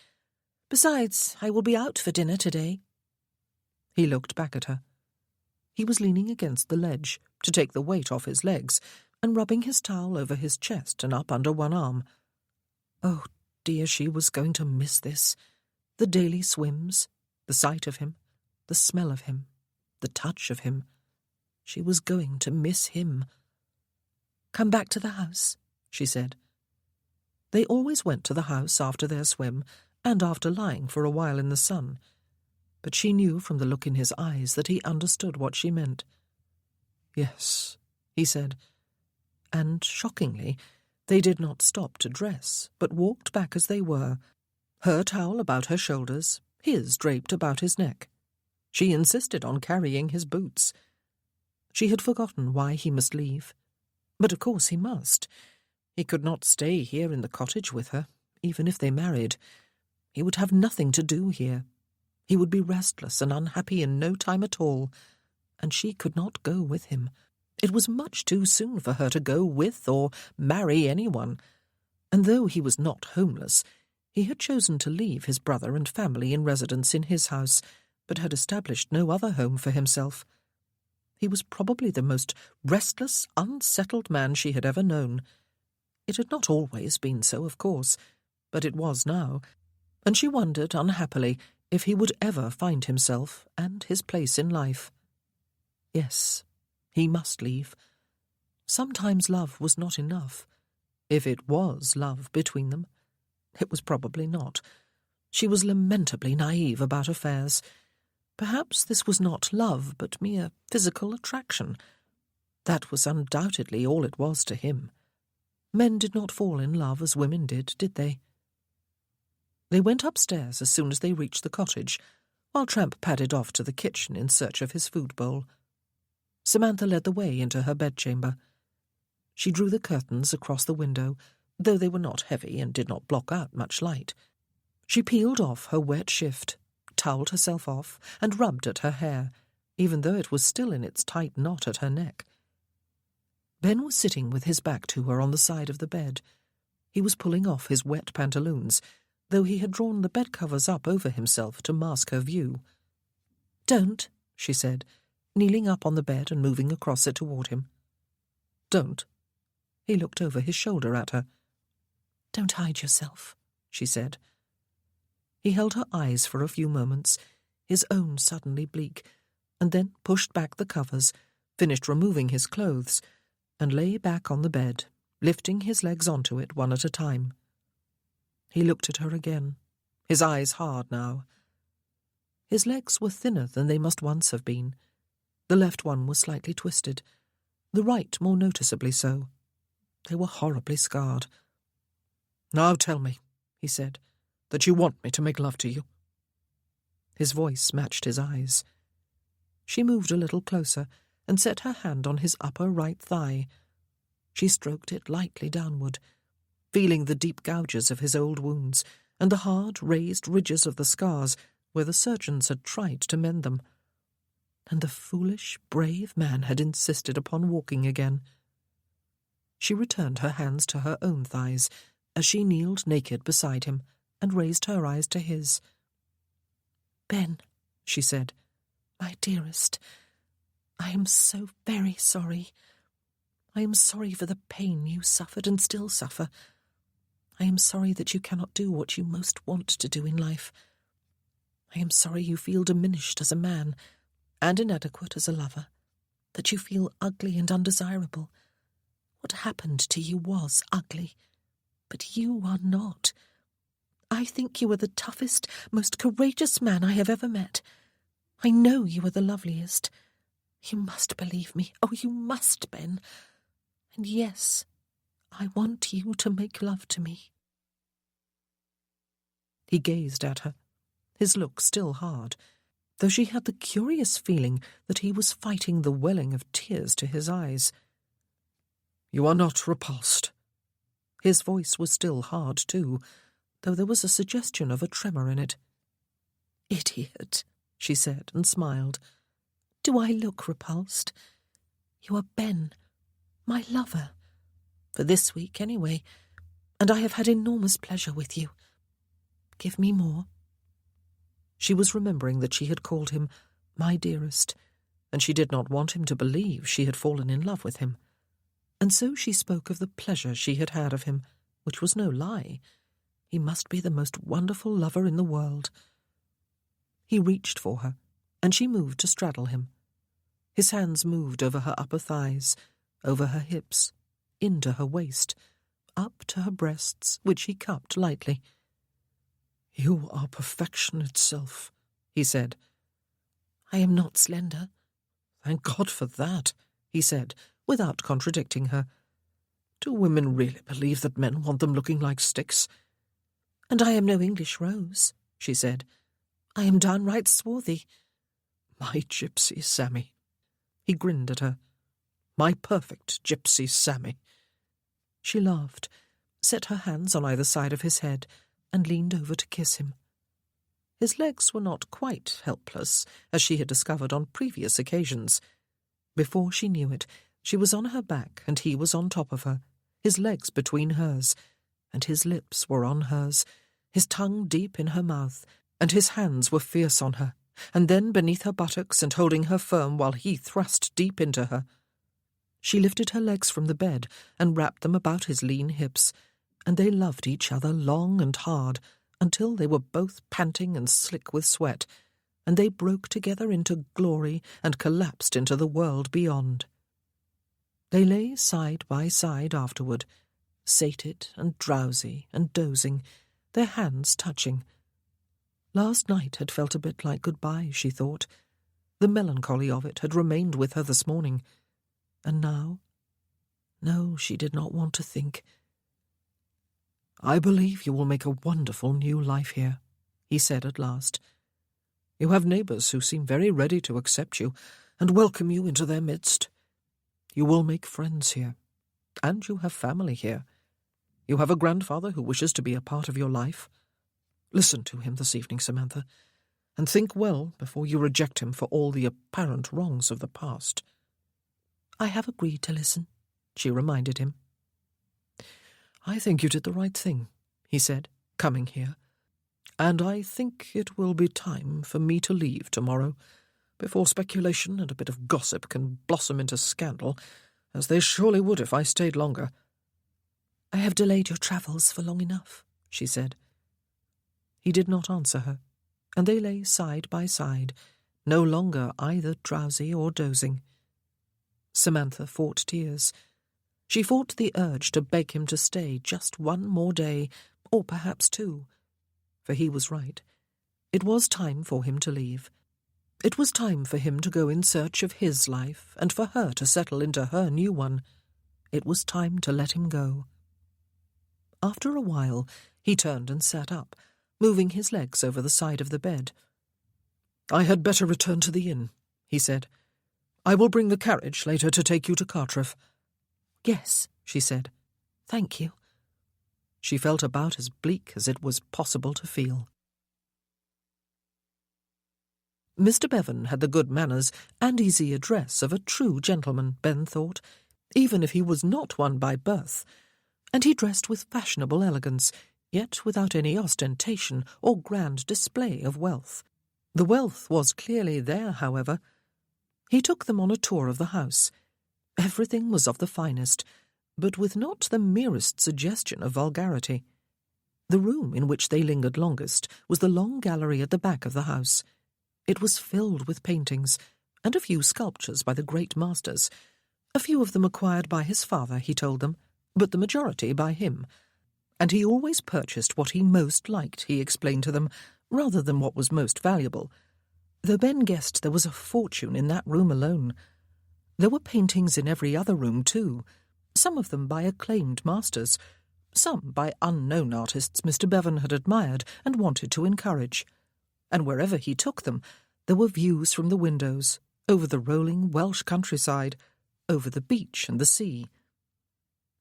Besides, I will be out for dinner today." He looked back at her. He was leaning against the ledge to take the weight off his legs and rubbing his towel over his chest and up under one arm. Oh dear, she was going to miss this. The daily swims, the sight of him, the smell of him, the touch of him. She was going to miss him. "Come back to the house," she said. They always went to the house after their swim and after lying for a while in the sun, but she knew from the look in his eyes that he understood what she meant. "Yes," he said, and, shockingly, they did not stop to dress, but walked back as they were, her towel about her shoulders, his draped about his neck. She insisted on carrying his boots. She had forgotten why he must leave. But of course he must. He could not stay here in the cottage with her, even if they married. He would have nothing to do here. He would be restless and unhappy in no time at all, and she could not go with him. It was much too soon for her to go with or marry anyone, and though he was not homeless, he had chosen to leave his brother and family in residence in his house, but had established no other home for himself. He was probably the most restless, unsettled man she had ever known. It had not always been so, of course, but it was now, and she wondered unhappily if he would ever find himself and his place in life. Yes, he must leave. Sometimes love was not enough. If it was love between them, it was probably not. She was lamentably naive about affairs. Perhaps this was not love, but mere physical attraction. That was undoubtedly all it was to him. Men did not fall in love as women did they? They went upstairs as soon as they reached the cottage, while Tramp padded off to the kitchen in search of his food bowl. Samantha led the way into her bedchamber. She drew the curtains across the window, though they were not heavy and did not block out much light. She peeled off her wet shift, towelled herself off, and rubbed at her hair, even though it was still in its tight knot at her neck. Ben was sitting with his back to her on the side of the bed. He was pulling off his wet pantaloons, though he had drawn the bedcovers up over himself to mask her view. "Don't," she said, kneeling up on the bed and moving across it toward him. "Don't?" He looked over his shoulder at her. "Don't hide yourself," she said. He held her eyes for a few moments, his own suddenly bleak, and then pushed back the covers, finished removing his clothes, and lay back on the bed, lifting his legs onto it one at a time. He looked at her again, his eyes hard now. His legs were thinner than they must once have been. The left one was slightly twisted, the right more noticeably so. They were horribly scarred. "Now tell me," he said, "that you want me to make love to you." His voice matched his eyes. She moved a little closer and set her hand on his upper right thigh. She stroked it lightly downward, feeling the deep gouges of his old wounds and the hard, raised ridges of the scars where the surgeons had tried to mend them. And the foolish, brave man had insisted upon walking again. She returned her hands to her own thighs as she kneeled naked beside him and raised her eyes to his. "Ben," she said, "my dearest, I am so very sorry. I am sorry for the pain you suffered and still suffer. I am sorry that you cannot do what you most want to do in life. I am sorry you feel diminished as a man and inadequate as a lover, that you feel ugly and undesirable. What happened to you was ugly, but you are not. I think you are the toughest, most courageous man I have ever met. I know you are the loveliest. You must believe me. Oh, you must, Ben. And yes, I want you to make love to me." He gazed at her, his look still hard, though she had the curious feeling that he was fighting the welling of tears to his eyes. "You are not repulsed." His voice was still hard, too, though there was a suggestion of a tremor in it. "Idiot," she said, and smiled. "Do I look repulsed? You are Ben, my lover. For this week, anyway, and I have had enormous pleasure with you. Give me more." She was remembering that she had called him "my dearest," and she did not want him to believe she had fallen in love with him. And so she spoke of the pleasure she had had of him, which was no lie. He must be the most wonderful lover in the world. He reached for her, and she moved to straddle him. His hands moved over her upper thighs, over her hips, into her waist, up to her breasts, which he cupped lightly. "You are perfection itself," he said. "I am not slender." "Thank God for that," he said, without contradicting her. "Do women really believe that men want them looking like sticks?" "And I am no English rose," she said. "I am downright swarthy." "My gypsy Sammy." He grinned at her. "My perfect gypsy Sammy." She laughed, set her hands on either side of his head, and leaned over to kiss him. His legs were not quite helpless, as she had discovered on previous occasions. Before she knew it, she was on her back and he was on top of her, his legs between hers, and his lips were on hers, his tongue deep in her mouth, and his hands were fierce on her, and then beneath her buttocks and holding her firm while he thrust deep into her. She lifted her legs from the bed and wrapped them about his lean hips, and they loved each other long and hard, until they were both panting and slick with sweat, and they broke together into glory and collapsed into the world beyond. They lay side by side afterward, sated and drowsy and dozing, their hands touching. Last night had felt a bit like goodbye, she thought. The melancholy of it had remained with her this morning. And now? No, she did not want to think. "I believe you will make a wonderful new life here," he said at last. "You have neighbours who seem very ready to accept you and welcome you into their midst. You will make friends here, and you have family here. You have a grandfather who wishes to be a part of your life. Listen to him this evening, Samantha, and think well before you reject him for all the apparent wrongs of the past." "I have agreed to listen," she reminded him. "I think you did the right thing," he said, coming here. "And I think it will be time for me to leave tomorrow, before speculation and a bit of gossip can blossom into scandal, as they surely would if I stayed longer." "I have delayed your travels for long enough," she said. He did not answer her, and they lay side by side, no longer either drowsy or dozing. Samantha fought tears. She fought the urge to beg him to stay just one more day, or perhaps two. For he was right. It was time for him to leave. It was time for him to go in search of his life, and for her to settle into her new one. It was time to let him go. After a while, he turned and sat up, moving his legs over the side of the bed. "I had better return to the inn," he said. "I will bring the carriage later to take you to Cartreff." "Yes," she said. "Thank you." She felt about as bleak as it was possible to feel. Mr. Bevan had the good manners and easy address of a true gentleman, Ben thought, even if he was not one by birth, and he dressed with fashionable elegance, yet without any ostentation or grand display of wealth. The wealth was clearly there, however. He took them on a tour of the house. Everything was of the finest, but with not the merest suggestion of vulgarity. The room in which they lingered longest was the long gallery at the back of the house. It was filled with paintings, and a few sculptures by the great masters. A few of them acquired by his father, he told them, but the majority by him. And he always purchased what he most liked, he explained to them, rather than what was most valuable, though Ben guessed there was a fortune in that room alone. There were paintings in every other room, too, some of them by acclaimed masters, some by unknown artists Mr. Bevan had admired and wanted to encourage. And wherever he took them, there were views from the windows, over the rolling Welsh countryside, over the beach and the sea.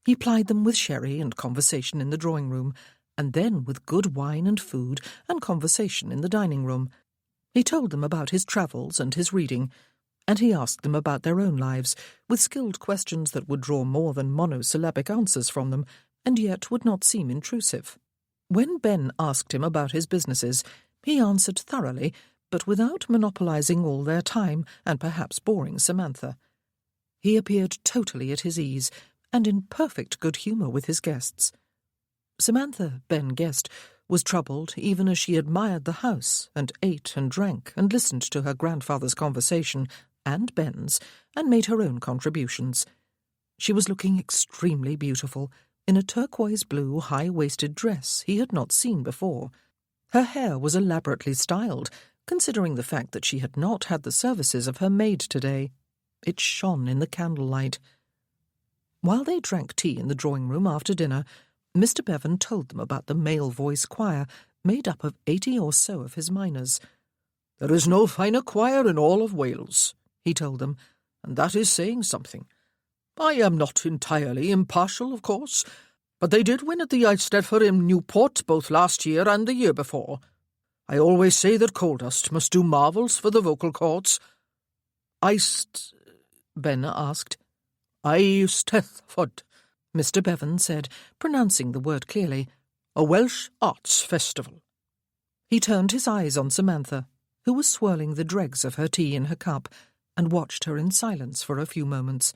He plied them with sherry and conversation in the drawing-room, and then with good wine and food and conversation in the dining-room. He told them about his travels and his reading, and he asked them about their own lives, with skilled questions that would draw more than monosyllabic answers from them, and yet would not seem intrusive. When Ben asked him about his businesses, he answered thoroughly, but without monopolizing all their time and perhaps boring Samantha. He appeared totally at his ease, and in perfect good humour with his guests. Samantha, Ben guessed, was troubled even as she admired the house, and ate and drank, and listened to her grandfather's conversation, and Ben's, and made her own contributions. She was looking extremely beautiful, in a turquoise-blue high-waisted dress he had not seen before. Her hair was elaborately styled, considering the fact that she had not had the services of her maid today. It shone in the candlelight. While they drank tea in the drawing-room after dinner, Mr. Bevan told them about the male voice choir, made up of 80 or so of his miners. "There is no finer choir in all of Wales," he told them, "and that is saying something. I am not entirely impartial, of course, but they did win at the Eisteddfod in Newport both last year and the year before. I always say that coal dust must do marvels for the vocal cords." Ben asked. "Eisteddfod," Mr. Bevan said, pronouncing the word clearly. "A Welsh arts festival." He turned his eyes on Samantha, who was swirling the dregs of her tea in her cup, and watched her in silence for a few moments.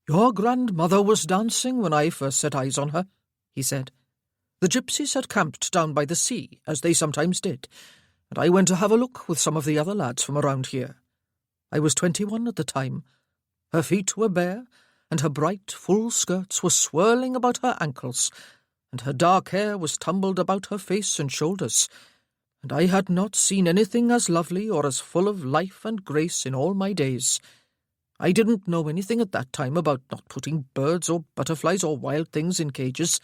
"Your grandmother was dancing when I first set eyes on her," he said. The gypsies had camped down by the sea, as they sometimes did, and I went to have a look with some of the other lads from around here. I was 21 at the time. Her feet were bare, and her bright, full skirts were swirling about her ankles, and her dark hair was tumbled about her face and shoulders, and I had not seen anything as lovely or as full of life and grace in all my days. I didn't know anything at that time about not putting birds or butterflies or wild things in cages.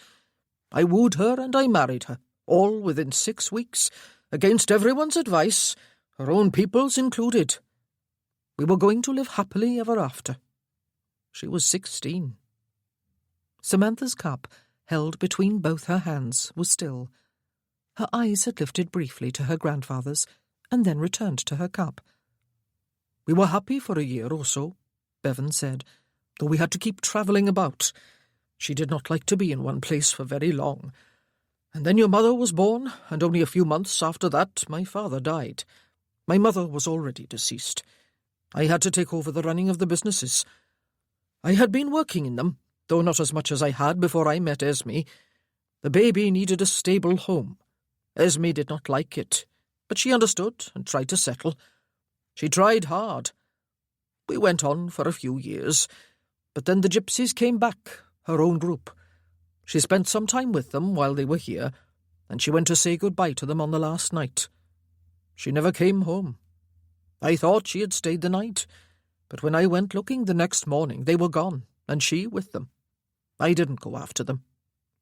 I wooed her and I married her, all within 6 weeks, against everyone's advice, her own people's included. We were going to live happily ever after. She was 16. Samantha's cup, held between both her hands, was still. Her eyes had lifted briefly to her grandfather's, and then returned to her cup. We were happy for a year or so, Bevan said, though we had to keep travelling about. She did not like to be in one place for very long. And then your mother was born, and only a few months after that my father died. My mother was already deceased. I had to take over the running of the businesses. I had been working in them, though not as much as I had before I met Esme. The baby needed a stable home. Esme did not like it, but she understood and tried to settle. She tried hard. We went on for a few years, but then the gypsies came back, her own group. She spent some time with them while they were here, and she went to say goodbye to them on the last night. She never came home. I thought she had stayed the night, but when I went looking the next morning, they were gone, and she with them. I didn't go after them.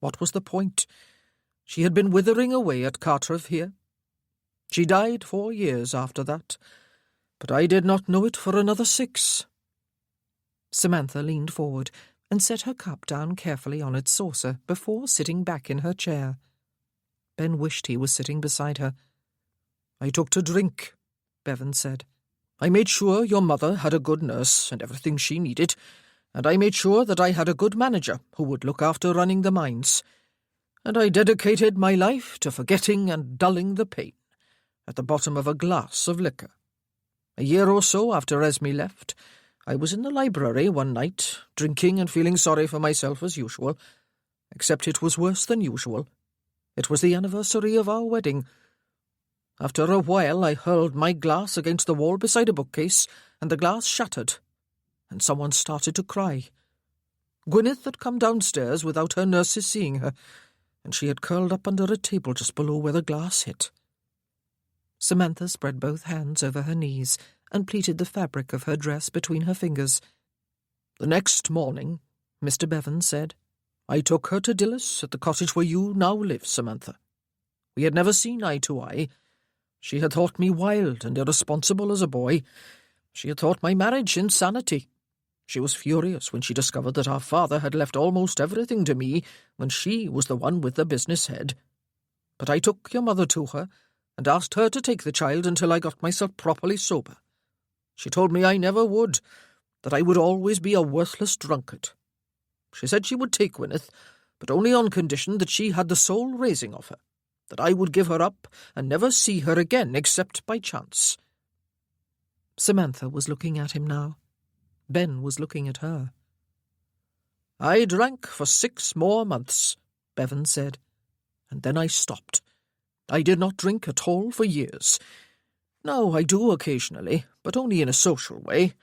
What was the point? She had been withering away at Cartreff here. She died 4 years after that, but I did not know it for another 6. Samantha leaned forward and set her cup down carefully on its saucer before sitting back in her chair. Ben wished he was sitting beside her. I took to drink, Bevan said. I made sure your mother had a good nurse and everything she needed, and I made sure that I had a good manager who would look after running the mines. And I dedicated my life to forgetting and dulling the pain at the bottom of a glass of liquor. A year or so after Esme left, I was in the library one night, drinking and feeling sorry for myself as usual, except it was worse than usual. It was the anniversary of our wedding. After a while I hurled my glass against the wall beside a bookcase, and the glass shattered, and someone started to cry. Gwyneth had come downstairs without her nurses seeing her, and she had curled up under a table just below where the glass hit. Samantha spread both hands over her knees and pleated the fabric of her dress between her fingers. The next morning, Mr. Bevan said, I took her to Dillis at the cottage where you now live, Samantha. We had never seen eye to eye. She had thought me wild and irresponsible as a boy. She had thought my marriage insanity. She was furious when she discovered that our father had left almost everything to me when she was the one with the business head. But I took your mother to her and asked her to take the child until I got myself properly sober. She told me I never would, that I would always be a worthless drunkard. She said she would take Gwyneth, but only on condition that she had the sole raising of her, that I would give her up and never see her again except by chance. Samantha was looking at him now. Ben was looking at her. I drank for 6 more months, Bevan said, and then I stopped. I did not drink at all for years. Now I do occasionally, but only in a social way,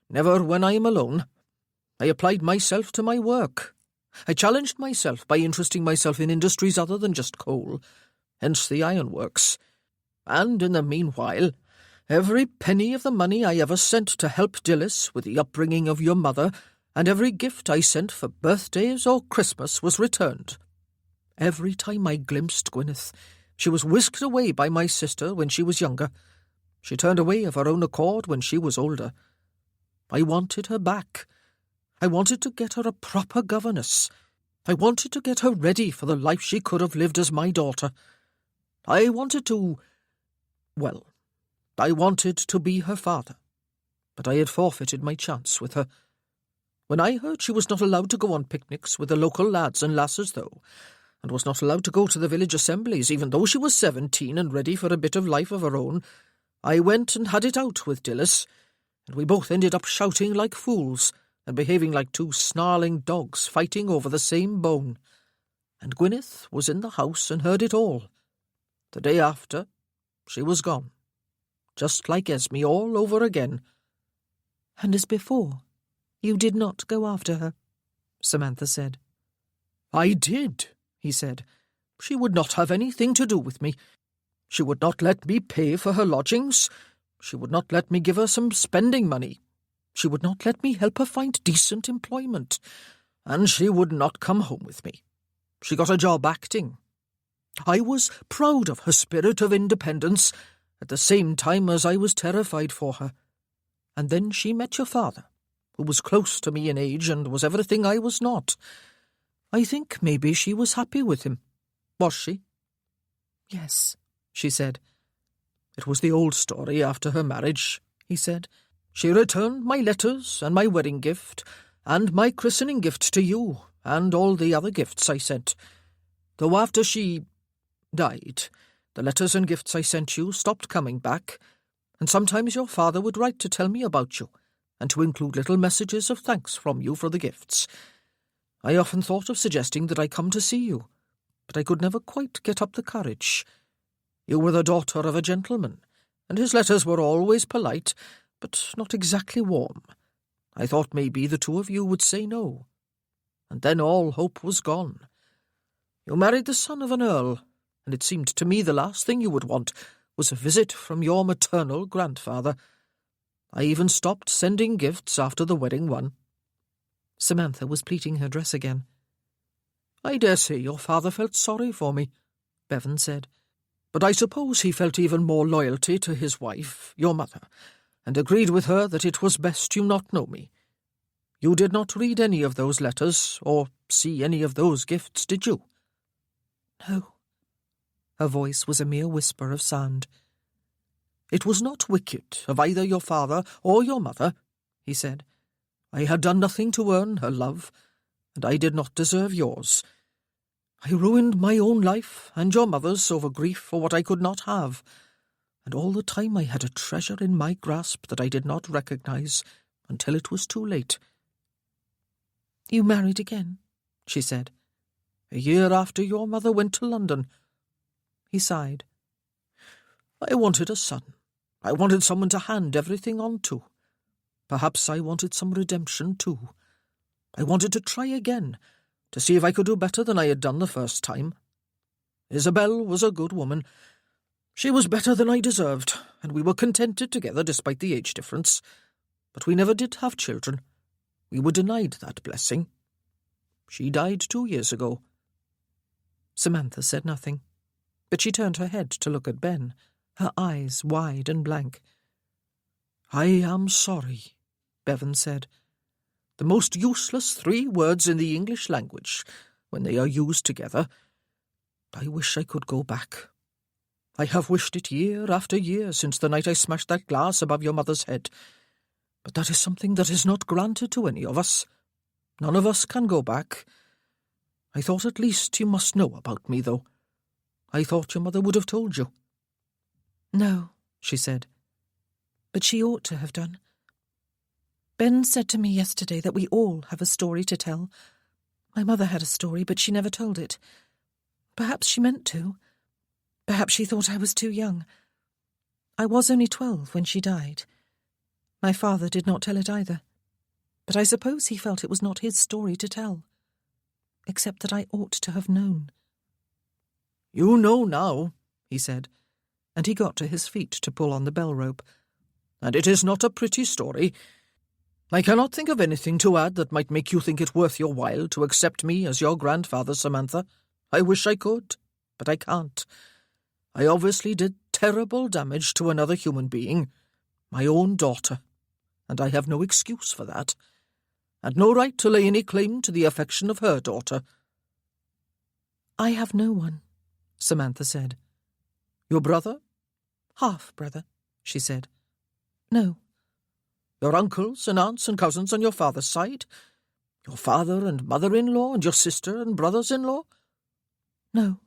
never when I am alone. I applied myself to my work. I challenged myself by interesting myself in industries other than just coal, hence the ironworks. And in the meanwhile, every penny of the money I ever sent to help Dillis with the upbringing of your mother, and every gift I sent for birthdays or Christmas was returned. Every time I glimpsed Gwyneth, she was whisked away by my sister when she was younger. She turned away of her own accord when she was older. I wanted her back. I wanted to get her a proper governess. I wanted to get her ready for the life she could have lived as my daughter. I wanted to be her father, but I had forfeited my chance with her. When I heard she was not allowed to go on picnics with the local lads and lasses, though, and was not allowed to go to the village assemblies, even though she was 17 and ready for a bit of life of her own, I went and had it out with Dillis, and we both ended up shouting like fools and behaving like 2 snarling dogs fighting over the same bone. and Gwyneth was in the house and heard it all. The day after, she was gone. Just like Esme all over again. And as before, you did not go after her, Samantha said. I did, he said. She would not have anything to do with me. She would not let me pay for her lodgings. She would not let me give her some spending money. She would not let me help her find decent employment. And she would not come home with me. She got a job acting. I was proud of her spirit of independence, at the same time as I was terrified for her. And then she met your father, who was close to me in age and was everything I was not. I think maybe she was happy with him. Was she? Yes, she said. It was the old story after her marriage, he said. She returned my letters and my wedding gift and my christening gift to you and all the other gifts I sent. Though after she died, the letters and gifts I sent you stopped coming back, and sometimes your father would write to tell me about you and to include little messages of thanks from you for the gifts. I often thought of suggesting that I come to see you, but I could never quite get up the courage. You were the daughter of a gentleman, and his letters were always polite, but not exactly warm. I thought maybe the two of you would say no. And then all hope was gone. You married the son of an earl, and it seemed to me the last thing you would want was a visit from your maternal grandfather. I even stopped sending gifts after the wedding one. Samantha was pleating her dress again. I dare say your father felt sorry for me, Bevan said. But I suppose he felt even more loyalty to his wife, your mother, and agreed with her that it was best you not know me. You did not read any of those letters or see any of those gifts, did you? No. Her voice was a mere whisper of sound. It was not wicked of either your father or your mother, he said. I had done nothing to earn her love, and I did not deserve yours. I ruined my own life and your mother's over grief for what I could not have, and all the time I had a treasure in my grasp that I did not recognize until it was too late. You married again, she said. A year after your mother went to London. He sighed. I wanted a son. I wanted someone to hand everything on to. Perhaps I wanted some redemption too. I wanted to try again, to see if I could do better than I had done the first time. Isabel was a good woman. She was better than I deserved, and we were contented together despite the age difference. But we never did have children. We were denied that blessing. She died 2 years ago. Samantha said nothing, but she turned her head to look at Ben, her eyes wide and blank. I am sorry, Bevan said. The most useless 3 words in the English language when they are used together. I wish I could go back. I have wished it year after year since the night I smashed that glass above your mother's head. But that is something that is not granted to any of us. None of us can go back. I thought at least you must know about me, though. I thought your mother would have told you. No, she said. But she ought to have done. Ben said to me yesterday that we all have a story to tell. My mother had a story, but she never told it. Perhaps she meant to. Perhaps she thought I was too young. I was only 12 when she died. My father did not tell it either. But I suppose he felt it was not his story to tell. Except that I ought to have known. You know now, he said, and he got to his feet to pull on the bell rope. And it is not a pretty story. I cannot think of anything to add that might make you think it worth your while to accept me as your grandfather, Samantha. I wish I could, but I can't. I obviously did terrible damage to another human being, my own daughter, and I have no excuse for that, and no right to lay any claim to the affection of her daughter. I have no one, Samantha said. Your brother? Half-brother, she said. No. Your uncles and aunts and cousins on your father's side? Your father and mother-in-law and your sister and brothers-in-law? No.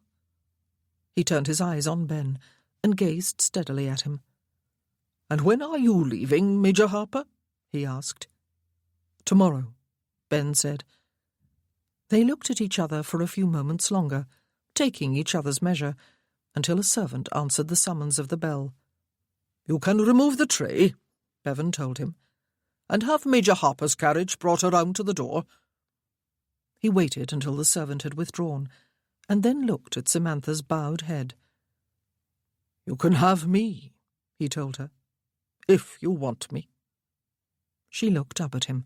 He turned his eyes on Ben and gazed steadily at him. And when are you leaving, Major Harper? He asked. Tomorrow, Ben said. They looked at each other for a few moments longer, taking each other's measure, until a servant answered the summons of the bell. "You can remove the tray," Bevan told him, "and have Major Harper's carriage brought around to the door." He waited until the servant had withdrawn, and then looked at Samantha's bowed head. "You can have me," he told her, "if you want me." She looked up at him.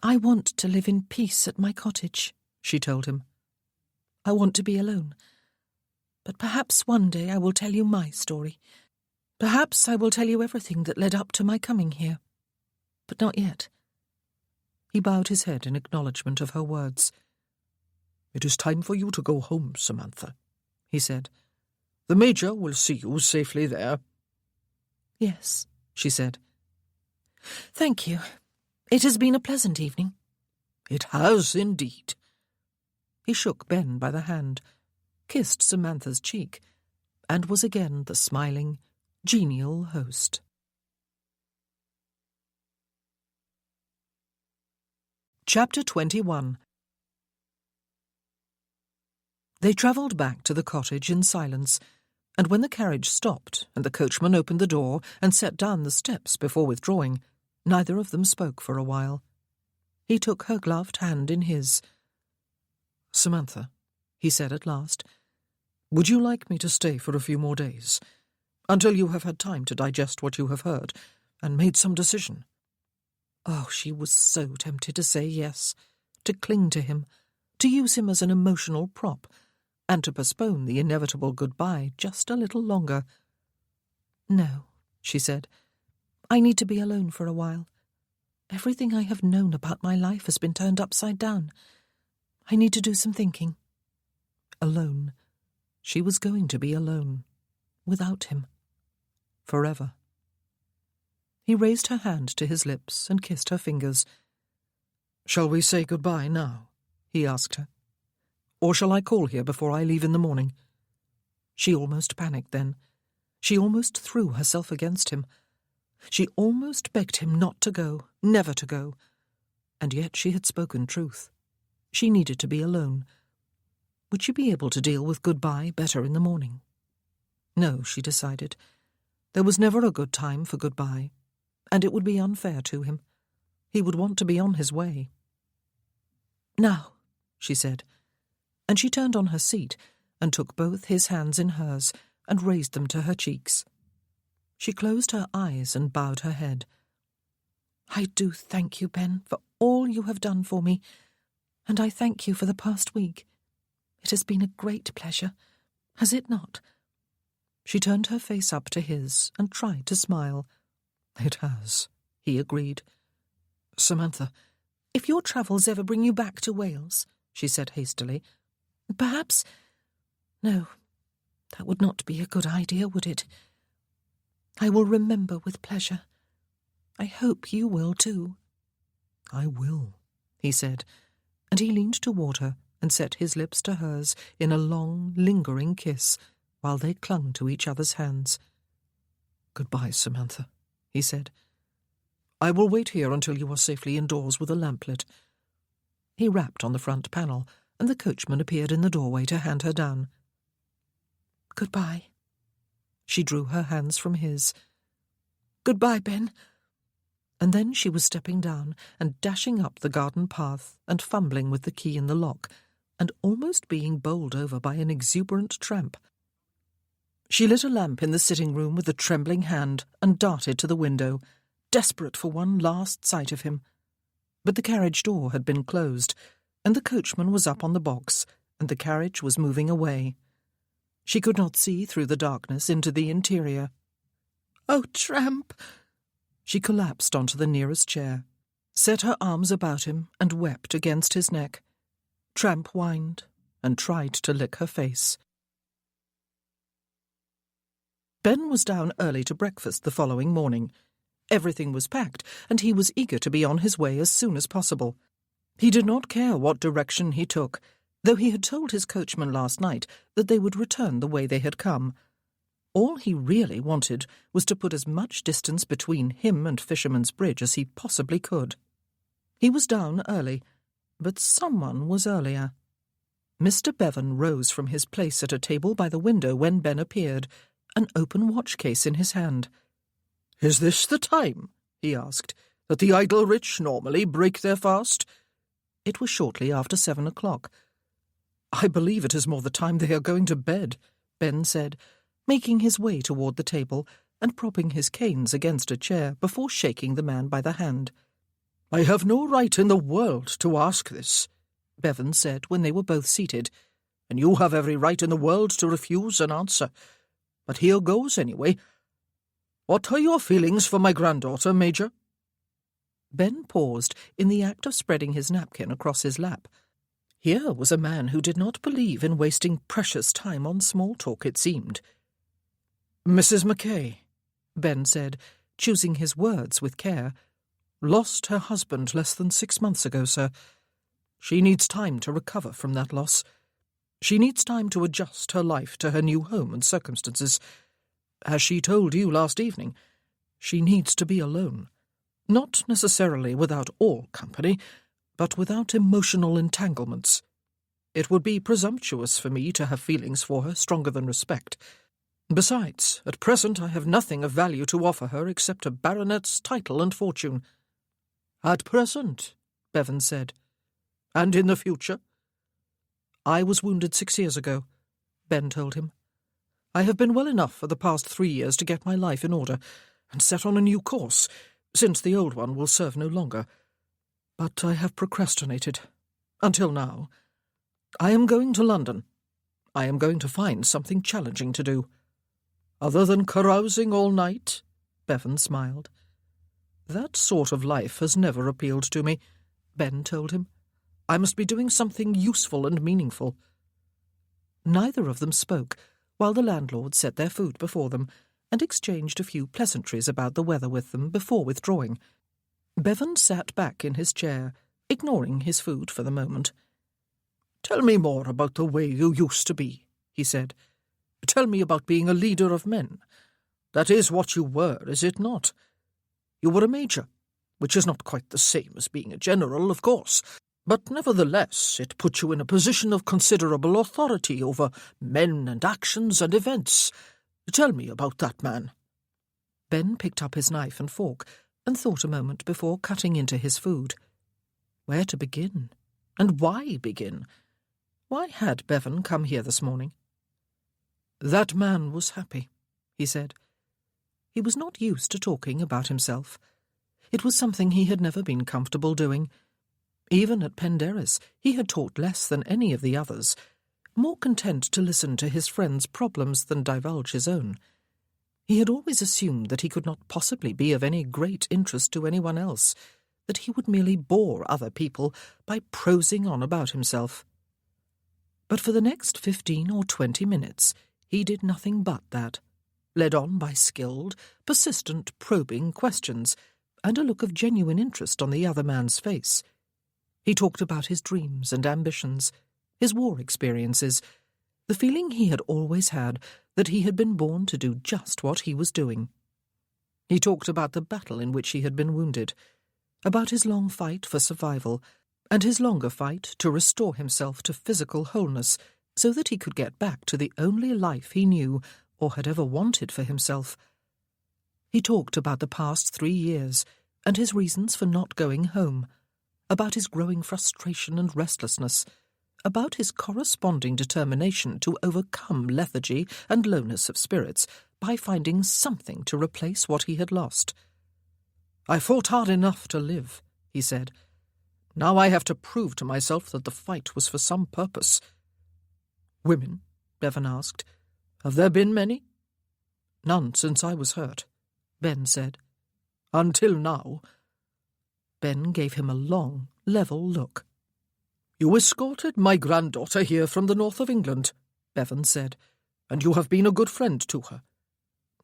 "I want to live in peace at my cottage," she told him. "I want to be alone. But perhaps one day I will tell you my story. Perhaps I will tell you everything that led up to my coming here. But not yet." He bowed his head in acknowledgement of her words. "It is time for you to go home, Samantha," he said. "The Major will see you safely there." "Yes," she said. "Thank you. It has been a pleasant evening." "It has indeed." He shook Ben by the hand, kissed Samantha's cheek, and was again the smiling, genial host. Chapter 21. They travelled back to the cottage in silence, and when the carriage stopped and the coachman opened the door and set down the steps before withdrawing, neither of them spoke for a while. He took her gloved hand in his. "Samantha," he said at last, "would you like me to stay for a few more days, until you have had time to digest what you have heard and made some decision?" Oh, she was so tempted to say yes, to cling to him, to use him as an emotional prop, and to postpone the inevitable goodbye just a little longer. "No," she said. "I need to be alone for a while. Everything I have known about my life has been turned upside down. I need to do some thinking." Alone. She was going to be alone. Without him. Forever. He raised her hand to his lips and kissed her fingers. "Shall we say goodbye now?" he asked her. "Or shall I call here before I leave in the morning?" She almost panicked then. She almost threw herself against him. She almost begged him not to go, never to go. And yet she had spoken truth. She needed to be alone. Would she be able to deal with goodbye better in the morning? No, she decided. There was never a good time for goodbye, and it would be unfair to him. He would want to be on his way. "Now," she said, and she turned on her seat and took both his hands in hers and raised them to her cheeks. She closed her eyes and bowed her head. "I do thank you, Ben, for all you have done for me, and I thank you for the past week. It has been a great pleasure, has it not?" She turned her face up to his and tried to smile. "It has," he agreed. "Samantha, if your travels ever bring you back to Wales," she said hastily, "perhaps— No, that would not be a good idea, would it? I will remember with pleasure. I hope you will too." "I will," he said, and he leaned toward her and set his lips to hers in a long, lingering kiss, while they clung to each other's hands. "Goodbye, Samantha," he said. "I will wait here until you are safely indoors with a lamp lit." He rapped on the front panel, and the coachman appeared in the doorway to hand her down. "Goodbye." She drew her hands from his. "Goodbye, Ben." And then she was stepping down and dashing up the garden path and fumbling with the key in the lock, and almost being bowled over by an exuberant tramp. She lit a lamp in the sitting-room with a trembling hand and darted to the window, desperate for one last sight of him. But the carriage door had been closed, and the coachman was up on the box, and the carriage was moving away. She could not see through the darkness into the interior. "Oh, tramp!" She collapsed onto the nearest chair, set her arms about him and wept against his neck. Tramp whined and tried to lick her face. Ben was down early to breakfast the following morning. Everything was packed, and he was eager to be on his way as soon as possible. He did not care what direction he took, though he had told his coachman last night that they would return the way they had come. All he really wanted was to put as much distance between him and Fisherman's Bridge as he possibly could. He was down early, but someone was earlier. Mr. Bevan rose from his place at a table by the window when Ben appeared, an open watch case in his hand. "Is this the time," he asked, "that the idle rich normally break their fast?" It was shortly after 7 o'clock. "I believe it is more the time they are going to bed," Ben said, making his way toward the table and propping his canes against a chair before shaking the man by the hand. "I have no right in the world to ask this," Bevan said when they were both seated. "and you have every right in the world to refuse an answer. But here goes anyway. What are your feelings for my granddaughter, Major?" Ben paused in the act of spreading his napkin across his lap. Here was a man who did not believe in wasting precious time on small talk, it seemed. "Mrs. Mackay," Ben said, choosing his words with care, "lost her husband less than 6 months ago, sir. She needs time to recover from that loss. She needs time to adjust her life to her new home and circumstances. As she told you last evening, she needs to be alone. Not necessarily without all company, but without emotional entanglements. It would be presumptuous for me to have feelings for her stronger than respect. Besides, at present I have nothing of value to offer her except a baronet's title and fortune." "At present," Bevan said. "And in the future?" "I was wounded 6 years ago," Ben told him. "I have been well enough for the past 3 years to get my life in order and set on a new course, since the old one will serve no longer. But I have procrastinated. Until now. I am going to London. I am going to find something challenging to do." "Other than carousing all night?" Bevan smiled. "That sort of life has never appealed to me," Ben told him. "I must be doing something useful and meaningful." Neither of them spoke while the landlord set their food before them and exchanged a few pleasantries about the weather with them before withdrawing. Bevan sat back in his chair, ignoring his food for the moment. "Tell me more about the way you used to be," he said. "Tell me about being a leader of men. That is what you were, is it not? You were a major, which is not quite the same as being a general, of course, but nevertheless it put you in a position of considerable authority over men and actions and events. Tell me about that man." Ben picked up his knife and fork and thought a moment before cutting into his food. Where to begin? And why begin? Why had Bevan come here this morning? "That man was happy," he said. He was not used to talking about himself. It was something he had never been comfortable doing. Even at Penderys, he had talked less than any of the others, more content to listen to his friends' problems than divulge his own. He had always assumed that he could not possibly be of any great interest to anyone else, that he would merely bore other people by prosing on about himself. But for the next 15 or 20 minutes he did nothing but that, led on by skilled, persistent, probing questions, and a look of genuine interest on the other man's face. He talked about his dreams and ambitions, his war experiences, the feeling he had always had that he had been born to do just what he was doing. He talked about the battle in which he had been wounded, about his long fight for survival, and his longer fight to restore himself to physical wholeness so that he could get back to the only life he knew or had ever wanted for himself. He talked about the past 3 years and his reasons for not going home, about his growing frustration and restlessness, about his corresponding determination to overcome lethargy and lowness of spirits by finding something to replace what he had lost. "I fought hard enough to live," he said. "Now I have to prove to myself that the fight was for some purpose." "Women?" Bevan asked. "Have there been many?" "None since I was hurt," Ben said. "Until now." Ben gave him a long, level look. "You escorted my granddaughter here from the north of England," Bevan said, "and you have been a good friend to her.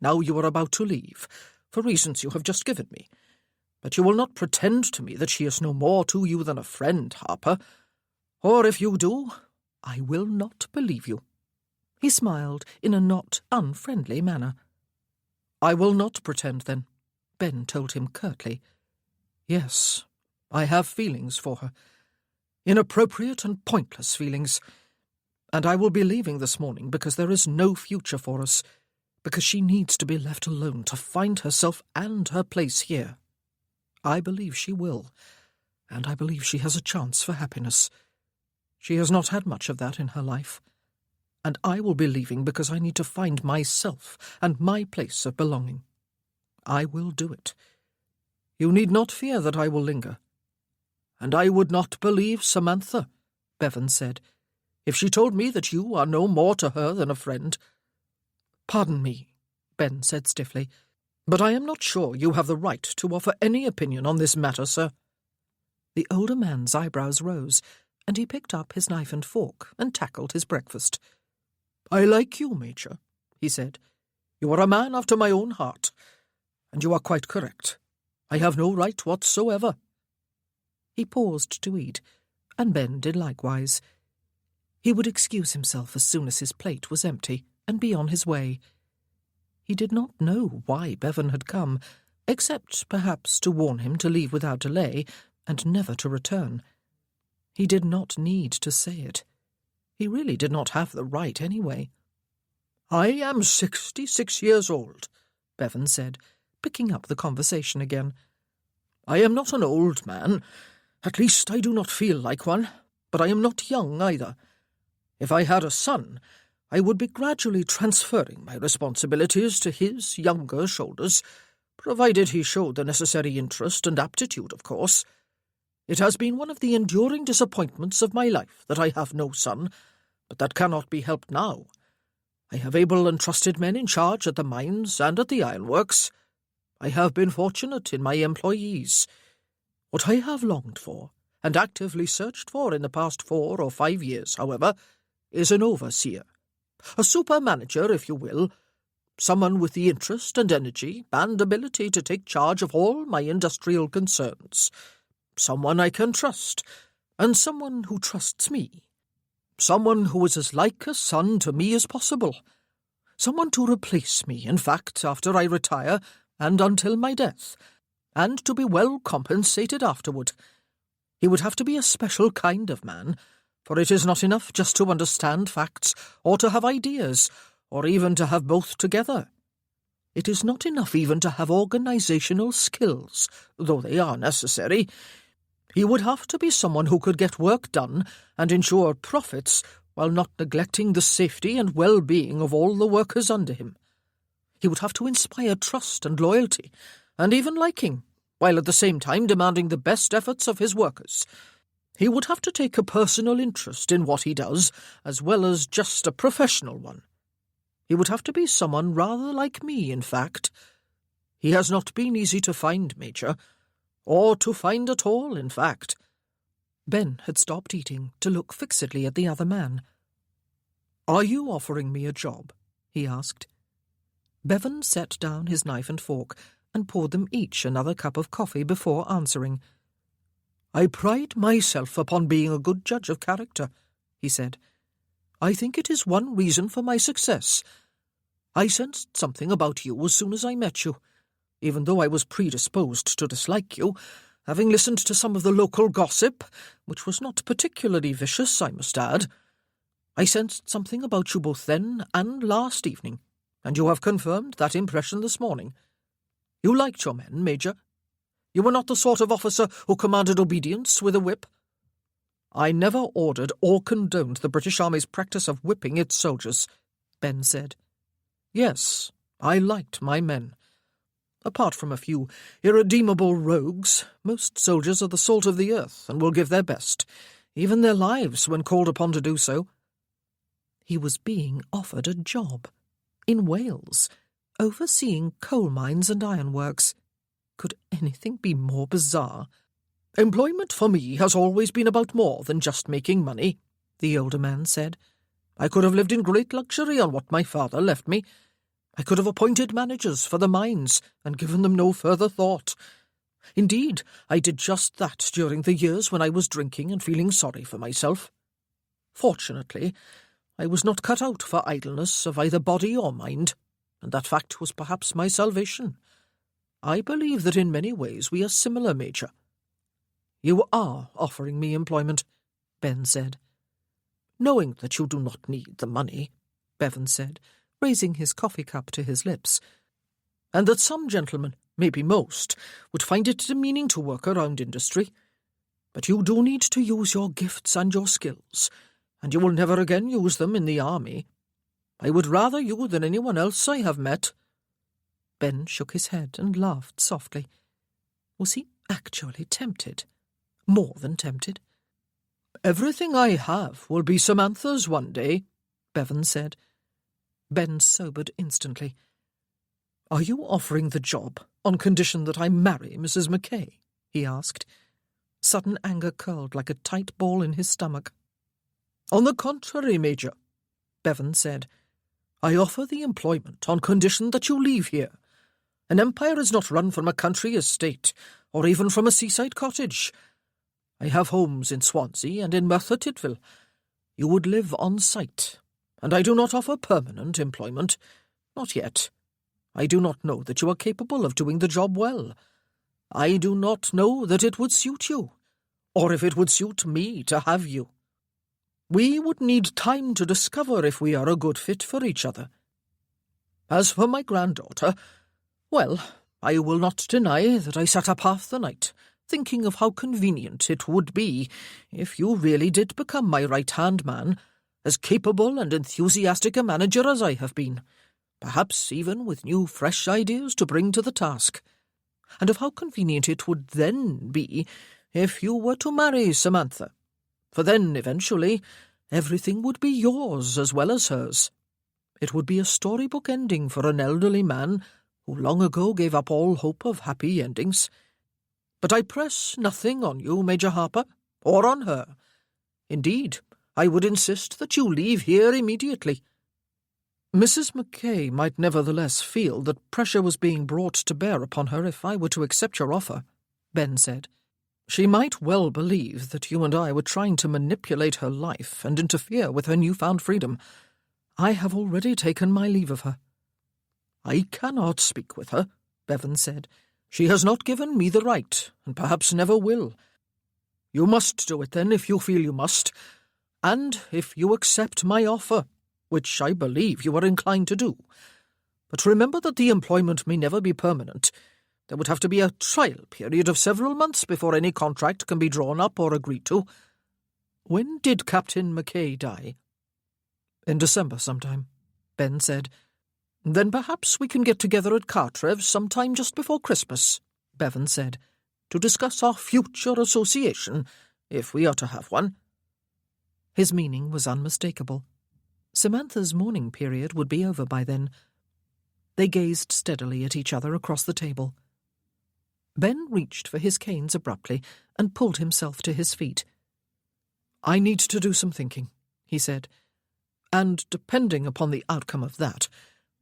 Now you are about to leave, for reasons you have just given me. But you will not pretend to me that she is no more to you than a friend, Harper. Or if you do, I will not believe you." He smiled in a not unfriendly manner. "I will not pretend, then," Ben told him curtly. "Yes, I have feelings for her. inappropriate and pointless feelings. And I will be leaving this morning because there is no future for us, because she needs to be left alone to find herself and her place here. I believe she will, and I believe she has a chance for happiness. She has not had much of that in her life, and I will be leaving because I need to find myself and my place of belonging. I will do it. You need not fear that I will linger. And I would not believe Samantha, Bevan said, if she told me that you are no more to her than a friend. Pardon me, Ben said stiffly, but I am not sure you have the right to offer any opinion on this matter, sir. The older man's eyebrows rose, and he picked up his knife and fork and tackled his breakfast. I like you, Major, he said. You are a man after my own heart, and you are quite correct. I have no right whatsoever. He paused to eat, and Ben did likewise. He would excuse himself as soon as his plate was empty and be on his way. He did not know why Bevan had come, except perhaps to warn him to leave without delay and never to return. He did not need to say it. He really did not have the right anyway. I am 66 years old, Bevan said, picking up the conversation again. I am not an old man. At least I do not feel like one, but I am not young either. If I had a son, I would be gradually transferring my responsibilities to his younger shoulders, provided he showed the necessary interest and aptitude, of course. It has been one of the enduring disappointments of my life that I have no son, but that cannot be helped now. I have able and trusted men in charge at the mines and at the ironworks. I have been fortunate in my employees. What I have longed for, and actively searched for in the past 4 or 5 years, however, is an overseer. A super-manager, if you will. Someone with the interest and energy and ability to take charge of all my industrial concerns. Someone I can trust, and someone who trusts me. Someone who is as like a son to me as possible. Someone to replace me, in fact, after I retire and until my death, and to be well compensated afterward. He would have to be a special kind of man, for it is not enough just to understand facts, or to have ideas, or even to have both together. It is not enough even to have organizational skills, though they are necessary. He would have to be someone who could get work done and ensure profits while not neglecting the safety and well-being of all the workers under him. He would have to inspire trust and loyalty, and even liking, while at the same time demanding the best efforts of his workers. He would have to take a personal interest in what he does, as well as just a professional one. He would have to be someone rather like me, in fact. He has not been easy to find, Major, or to find at all, in fact. Ben had stopped eating to look fixedly at the other man. Are you offering me a job? He asked. Bevan set down his knife and fork and poured them each another cup of coffee before answering. I pride myself upon being a good judge of character, he said. I think it is one reason for my success. I sensed something about you as soon as I met you, even though I was predisposed to dislike you, having listened to some of the local gossip, which was not particularly vicious, I must add. I sensed something about you both then and last evening, and you have confirmed that impression this morning. You liked your men, Major. You were not the sort of officer who commanded obedience with a whip. I never ordered or condoned the British Army's practice of whipping its soldiers, Ben said. Yes, I liked my men. Apart from a few irredeemable rogues, most soldiers are the salt of the earth and will give their best, even their lives when called upon to do so. He was being offered a job in Wales, overseeing coal mines and ironworks. Could anything be more bizarre? Employment for me has always been about more than just making money, the older man said. I could have lived in great luxury on what my father left me. I could have appointed managers for the mines and given them no further thought. Indeed, I did just that during the years when I was drinking and feeling sorry for myself. Fortunately, I was not cut out for idleness of either body or mind, and that fact was perhaps my salvation. I believe that in many ways we are similar, Major. You are offering me employment, Ben said. Knowing that you do not need the money, Bevan said, raising his coffee cup to his lips, and that some gentlemen, maybe most, would find it demeaning to work around industry. But you do need to use your gifts and your skills, and you will never again use them in the army. I would rather you than anyone else I have met. Ben shook his head and laughed softly. Was he actually tempted? More than tempted? Everything I have will be Samantha's one day, Bevan said. Ben sobered instantly. Are you offering the job on condition that I marry Mrs. McKay? He asked. Sudden anger curled like a tight ball in his stomach. On the contrary, Major, Bevan said. I offer the employment on condition that you leave here. An empire is not run from a country estate, or even from a seaside cottage. I have homes in Swansea and in Merthyr Tydfil. You would live on site, and I do not offer permanent employment. Not yet. I do not know that you are capable of doing the job well. I do not know that it would suit you, or if it would suit me to have you. We would need time to discover if we are a good fit for each other. As for my granddaughter, well, I will not deny that I sat up half the night, thinking of how convenient it would be if you really did become my right-hand man, as capable and enthusiastic a manager as I have been, perhaps even with new fresh ideas to bring to the task, and of how convenient it would then be if you were to marry Samantha, for then, eventually, everything would be yours as well as hers. It would be a storybook ending for an elderly man who long ago gave up all hope of happy endings. But I press nothing on you, Major Harper, or on her. Indeed, I would insist that you leave here immediately. Mrs. McKay might nevertheless feel that pressure was being brought to bear upon her if I were to accept your offer, Ben said. She might well believe that you and I were trying to manipulate her life and interfere with her newfound freedom. I have already taken my leave of her. I cannot speak with her, Bevan said. She has not given me the right, and perhaps never will. You must do it then if you feel you must, and if you accept my offer, which I believe you are inclined to do. But remember that the employment may never be permanent. There would have to be a trial period of several months before any contract can be drawn up or agreed to. When did Captain McKay die? In December sometime, Ben said. Then perhaps we can get together at Cartrev sometime just before Christmas, Bevan said, to discuss our future association, if we are to have one. His meaning was unmistakable. Samantha's mourning period would be over by then. They gazed steadily at each other across the table. Ben reached for his canes abruptly and pulled himself to his feet. I need to do some thinking, he said, and depending upon the outcome of that,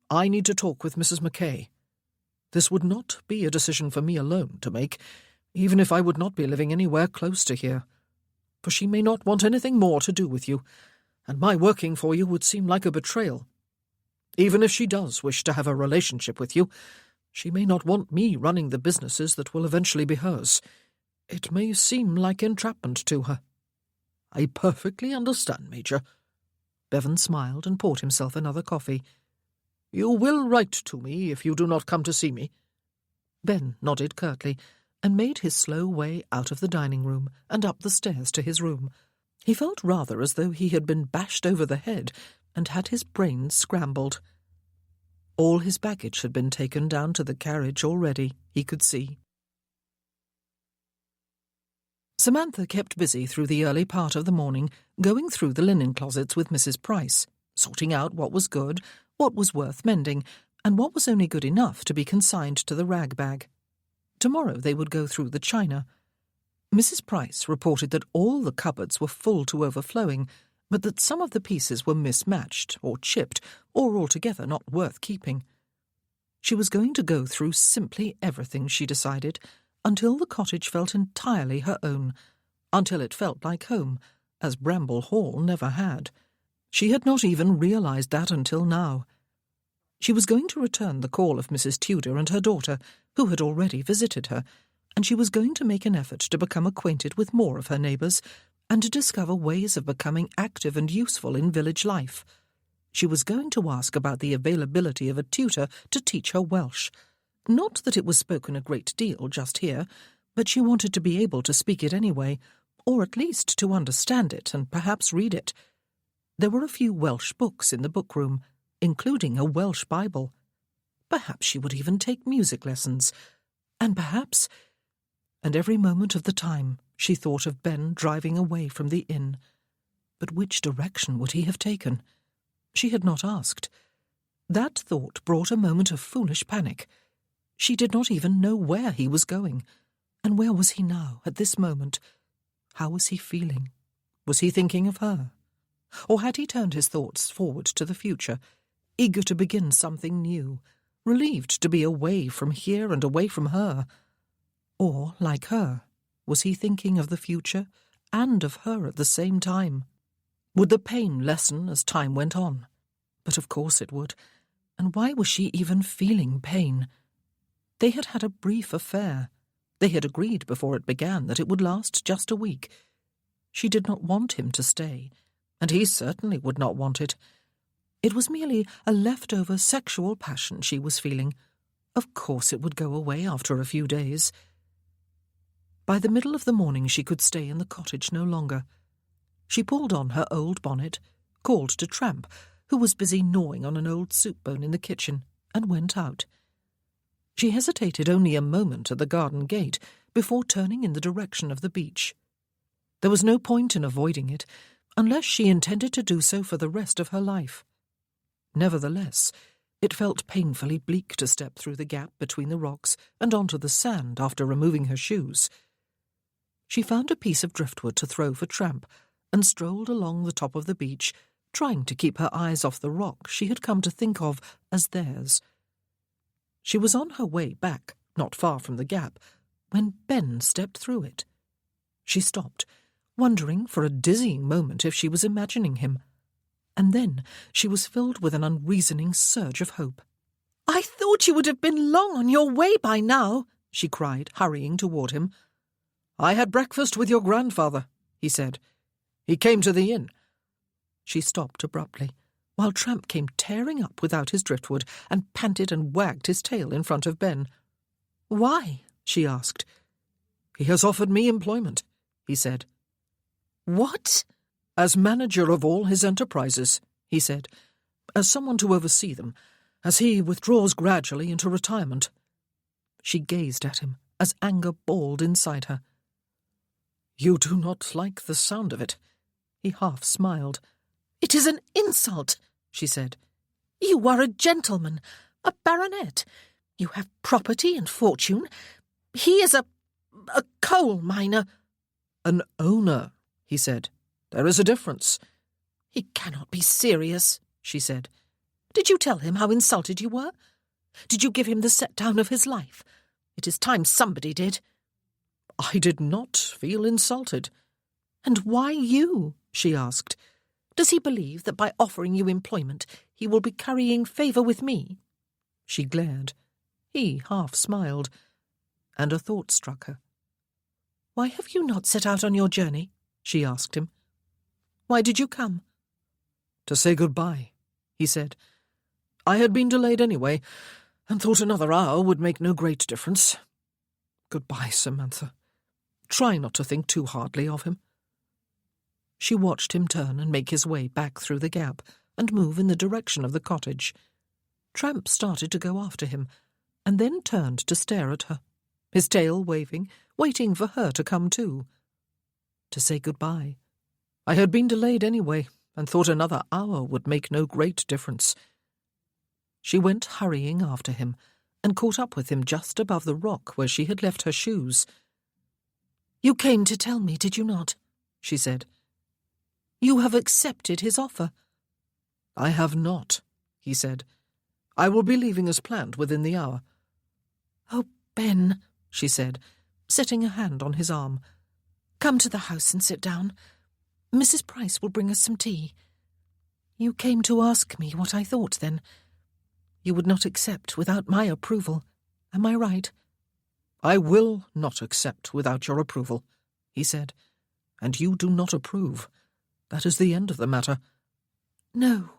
I need to talk with Mrs. McKay. This would not be a decision for me alone to make, even if I would not be living anywhere close to here, for she may not want anything more to do with you, and my working for you would seem like a betrayal. Even if she does wish to have a relationship with you, she may not want me running the businesses that will eventually be hers. It may seem like entrapment to her. I perfectly understand, Major. Bevan smiled and poured himself another coffee. You will write to me if you do not come to see me. Ben nodded curtly and made his slow way out of the dining room and up the stairs to his room. He felt rather as though he had been bashed over the head and had his brains scrambled. All his baggage had been taken down to the carriage already, he could see. Samantha kept busy through the early part of the morning, going through the linen closets with Mrs. Price, sorting out what was good, what was worth mending, and what was only good enough to be consigned to the rag bag. Tomorrow they would go through the china. Mrs. Price reported that all the cupboards were full to overflowing, but that some of the pieces were mismatched or chipped or altogether not worth keeping. She was going to go through simply everything, she decided, until the cottage felt entirely her own, until it felt like home, as Bramble Hall never had. She had not even realized that until now. She was going to return the call of Mrs. Tudor and her daughter, who had already visited her, and she was going to make an effort to become acquainted with more of her neighbours, and to discover ways of becoming active and useful in village life. She was going to ask about the availability of a tutor to teach her Welsh. Not that it was spoken a great deal just here, but she wanted to be able to speak it anyway, or at least to understand it and perhaps read it. There were a few Welsh books in the bookroom, including a Welsh Bible. Perhaps she would even take music lessons. And perhaps... And every moment of the time she thought of Ben driving away from the inn. But which direction would he have taken? She had not asked. That thought brought a moment of foolish panic. She did not even know where he was going. And where was he now, at this moment? How was he feeling? Was he thinking of her? Or had he turned his thoughts forward to the future, eager to begin something new, relieved to be away from here and away from her? Or, like her, was he thinking of the future and of her at the same time? Would the pain lessen as time went on? But of course it would. And why was she even feeling pain? They had had a brief affair. They had agreed before it began that it would last just a week. She did not want him to stay, and he certainly would not want it. It was merely a leftover sexual passion she was feeling. Of course it would go away after a few days. By the middle of the morning she could stay in the cottage no longer. She pulled on her old bonnet, called to Tramp, who was busy gnawing on an old soup bone in the kitchen, and went out. She hesitated only a moment at the garden gate before turning in the direction of the beach. There was no point in avoiding it, unless she intended to do so for the rest of her life. Nevertheless, it felt painfully bleak to step through the gap between the rocks and onto the sand after removing her shoes. She found a piece of driftwood to throw for Tramp and strolled along the top of the beach, trying to keep her eyes off the rock she had come to think of as theirs. She was on her way back, not far from the gap, when Ben stepped through it. She stopped, wondering for a dizzying moment if she was imagining him. And then she was filled with an unreasoning surge of hope. "I thought you would have been long on your way by now," she cried, hurrying toward him. "I had breakfast with your grandfather," he said. "He came to the inn." She stopped abruptly, while Tramp came tearing up without his driftwood and panted and wagged his tail in front of Ben. "Why?" she asked. "He has offered me employment," he said. "What?" "As manager of all his enterprises," he said, "as someone to oversee them, as he withdraws gradually into retirement." She gazed at him as anger balled inside her. "You do not like the sound of it," he half smiled. "It is an insult," she said. "You are a gentleman, a baronet. You have property and fortune. He is a coal miner." "An owner," he said. "There is a difference." "He cannot be serious," she said. "Did you tell him how insulted you were? Did you give him the set-down of his life? It is time somebody did." "I did not feel insulted." "And why you?" she asked. "Does he believe that by offering you employment he will be currying favour with me?" She glared. He half smiled, and a thought struck her. "Why have you not set out on your journey?" she asked him. "Why did you come?" "To say goodbye," he said. "I had been delayed anyway, and thought another hour would make no great difference. Goodbye, Samantha. Try not to think too hardly of him." She watched him turn and make his way back through the gap and move in the direction of the cottage. Tramp started to go after him, and then turned to stare at her, his tail waving, waiting for her to come too. To say goodbye. I had been delayed anyway, and thought another hour would make no great difference. She went hurrying after him, and caught up with him just above the rock where she had left her shoes. "You came to tell me, did you not?" she said. "You have accepted his offer." "I have not," he said. "I will be leaving as planned within the hour." "Oh, Ben," she said, setting a hand on his arm. "Come to the house and sit down. Mrs. Price will bring us some tea. You came to ask me what I thought, then. You would not accept without my approval. Am I right?" "I will not accept without your approval," he said. and you do not approve. That is the end of the matter." "No,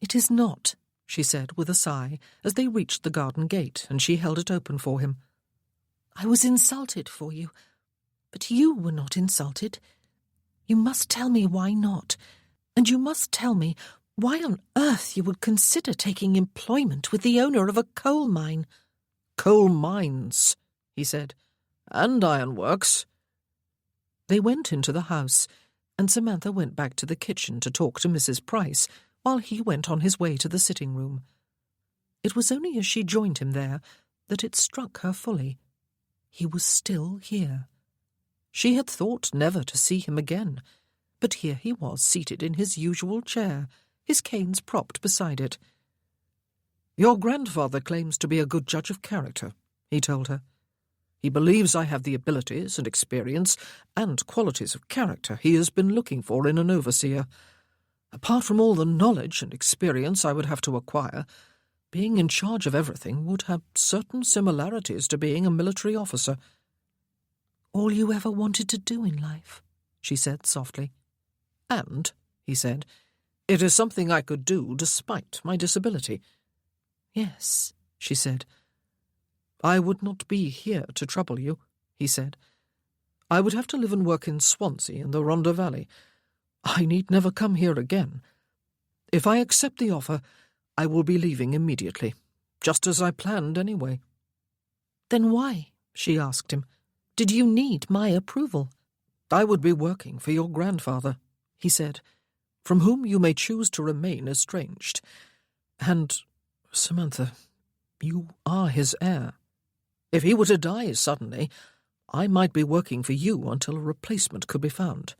it is not," she said with a sigh, as they reached the garden gate, and she held it open for him. "I was insulted for you, but you were not insulted. You must tell me why not, and you must tell me why on earth you would consider taking employment with the owner of a coal mine." "Coal mines," he said, "and ironworks." They went into the house, and Samantha went back to the kitchen to talk to Mrs. Price, while he went on his way to the sitting room. It was only as she joined him there that it struck her fully. He was still here. She had thought never to see him again, but here he was seated in his usual chair, his canes propped beside it. "Your grandfather claims to be a good judge of character," he told her. "He believes I have the abilities and experience and qualities of character he has been looking for in an overseer. Apart from all the knowledge and experience I would have to acquire, being in charge of everything would have certain similarities to being a military officer." "All you ever wanted to do in life," she said softly. "And," he said, "it is something I could do despite my disability." "Yes," she said. "I would not be here to trouble you," he said. "I would have to live and work in Swansea in the Rhondda Valley. I need never come here again. If I accept the offer, I will be leaving immediately, just as I planned anyway." "Then why," she asked him, "did you need my approval?" "I would be working for your grandfather," he said, "from whom you may choose to remain estranged. And, Samantha, you are his heir. If he were to die suddenly, I might be working for you until a replacement could be found."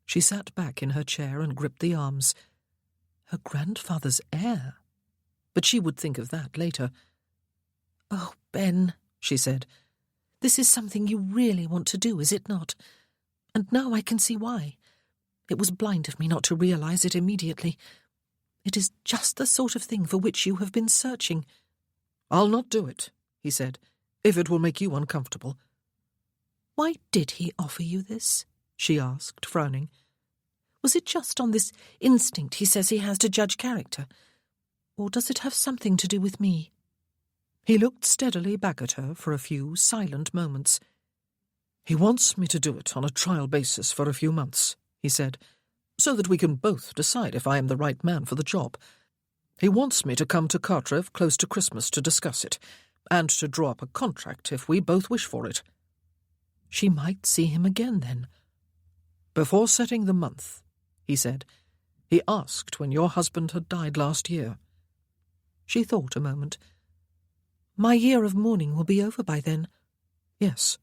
She sat back in her chair and gripped the arms. Her grandfather's heir? But she would think of that later. "Oh, Ben," she said, "this is something you really want to do, is it not? And now I can see why. It was blind of me not to realize it immediately. It is just the sort of thing for which you have been searching." "I'll not do it," he said, "if it will make you uncomfortable." "Why did he offer you this?" she asked, frowning. "Was it just on this instinct he says he has to judge character? Or does it have something to do with me?" He looked steadily back at her for a few silent moments. "He wants me to do it on a trial basis for a few months," he said, "so that we can both decide if I am the right man for the job. He wants me to come to Cartref close to Christmas to discuss it, and to draw up a contract if we both wish for it." She might see him again, then. "Before setting the month," he said, "he asked when your husband had died last year." She thought a moment. "My year of mourning will be over by then." "Yes."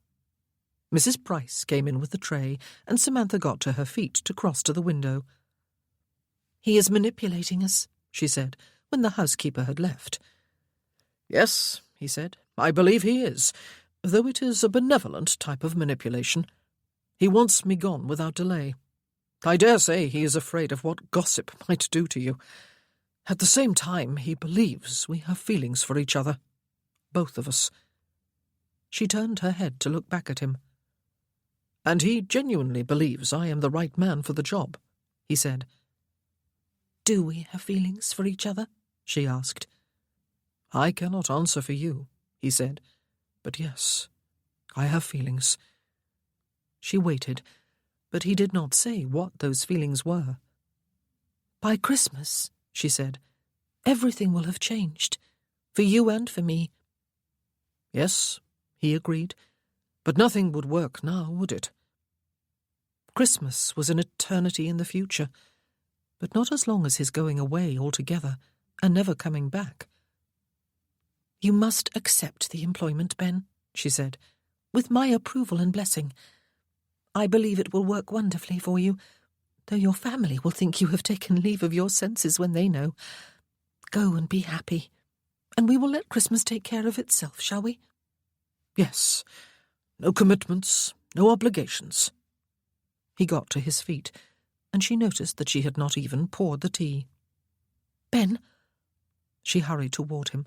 Mrs. Price came in with the tray, and Samantha got to her feet to cross to the window. "He is manipulating us," she said, when the housekeeper had left. "Yes," he said, "I believe he is, though it is a benevolent type of manipulation. He wants me gone without delay. I dare say he is afraid of what gossip might do to you. At the same time, he believes we have feelings for each other, both of us." She turned her head to look back at him. "And he genuinely believes I am the right man for the job," he said. "Do we have feelings for each other?" she asked. "I cannot answer for you," he said, "but yes, I have feelings." She waited, but he did not say what those feelings were. "By Christmas," she said, "everything will have changed, for you and for me." "Yes," he agreed, "but nothing would work now, would it?" Christmas was an eternity in the future, but not as long as his going away altogether and never coming back. "You must accept the employment, Ben," she said, "with my approval and blessing. I believe it will work wonderfully for you, though your family will think you have taken leave of your senses when they know. Go and be happy, and we will let Christmas take care of itself, shall we?" "Yes. No commitments, no obligations." He got to his feet, and she noticed that she had not even poured the tea. "Ben!" She hurried toward him,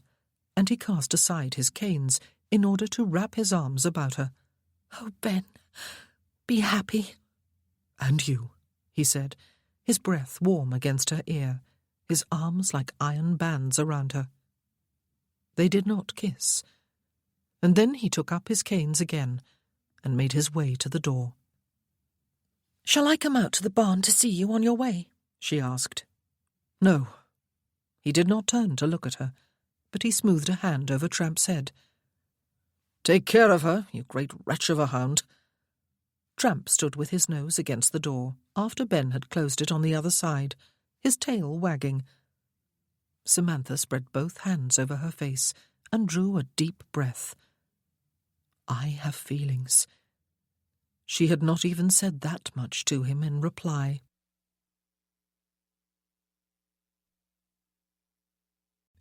and he cast aside his canes in order to wrap his arms about her. "Oh, Ben, Be happy. And you, he said, his breath warm against her ear, his arms like iron bands around her. They did not kiss, and then he took up his canes again and made his way to the door. Shall I come out to the barn to see you on your way? She asked. No. He did not turn to look at her, but he smoothed a hand over Tramp's head. Take care of her, you great wretch of a hound. Tramp stood with his nose against the door after Ben had closed it on the other side, his tail wagging. Samantha spread both hands over her face and drew a deep breath. I have feelings. She had not even said that much to him in reply.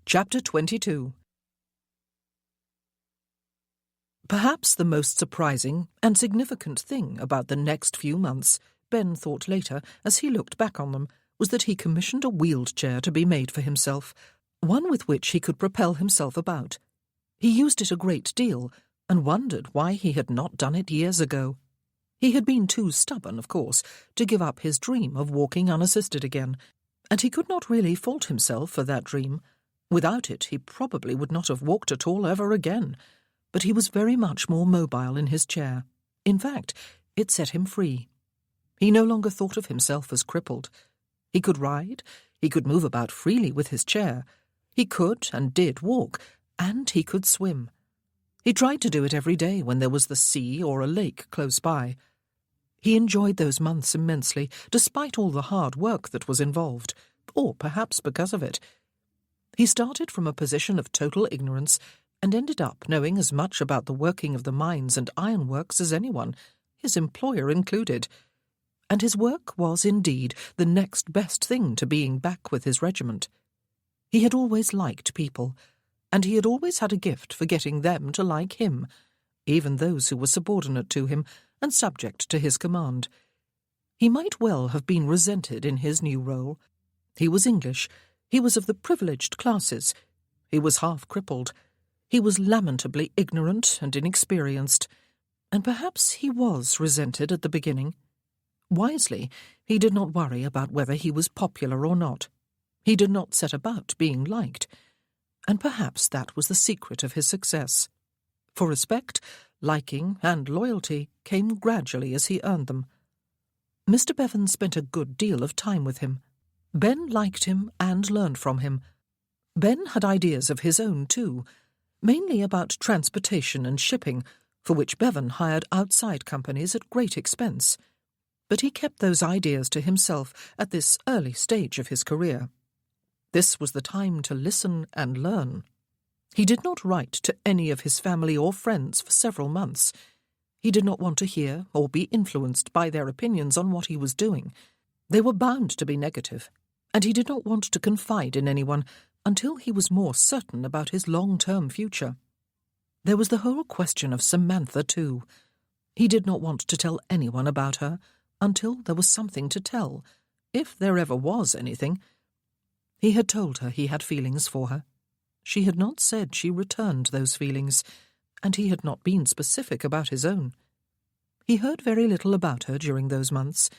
Chapter 22. Perhaps the most surprising and significant thing about the next few months, Ben thought later as he looked back on them, was that he commissioned a wheeled chair to be made for himself, one with which he could propel himself about. He used it a great deal, and wondered why he had not done it years ago. He had been too stubborn, of course, to give up his dream of walking unassisted again, and he could not really fault himself for that dream. Without it, he probably would not have walked at all ever again, but he was very much more mobile in his chair. In fact, it set him free. He no longer thought of himself as crippled. He could ride, he could move about freely with his chair, he could and did walk, and he could swim. He tried to do it every day when there was the sea or a lake close by. He enjoyed those months immensely, despite all the hard work that was involved, or perhaps because of it. He started from a position of total ignorance and ended up knowing as much about the working of the mines and ironworks as anyone, his employer included. And his work was indeed the next best thing to being back with his regiment. He had always liked people, and he had always had a gift for getting them to like him, even those who were subordinate to him and subject to his command. He might well have been resented in his new role. He was English, he was of the privileged classes, he was half-crippled, he was lamentably ignorant and inexperienced, and perhaps he was resented at the beginning. Wisely, he did not worry about whether he was popular or not. He did not set about being liked, and perhaps that was the secret of his success. For respect, liking, and loyalty came gradually as he earned them. Mr. Bevan spent a good deal of time with him. Ben liked him and learned from him. Ben had ideas of his own, too, mainly about transportation and shipping, for which Bevan hired outside companies at great expense. But he kept those ideas to himself at this early stage of his career. This was the time to listen and learn. He did not write to any of his family or friends for several months. He did not want to hear or be influenced by their opinions on what he was doing. They were bound to be negative, and he did not want to confide in anyone until he was more certain about his long-term future. There was the whole question of Samantha, too. He did not want to tell anyone about her until there was something to tell, if there ever was anything. He had told her he had feelings for her. She had not said she returned those feelings, and he had not been specific about his own. He heard very little about her during those months.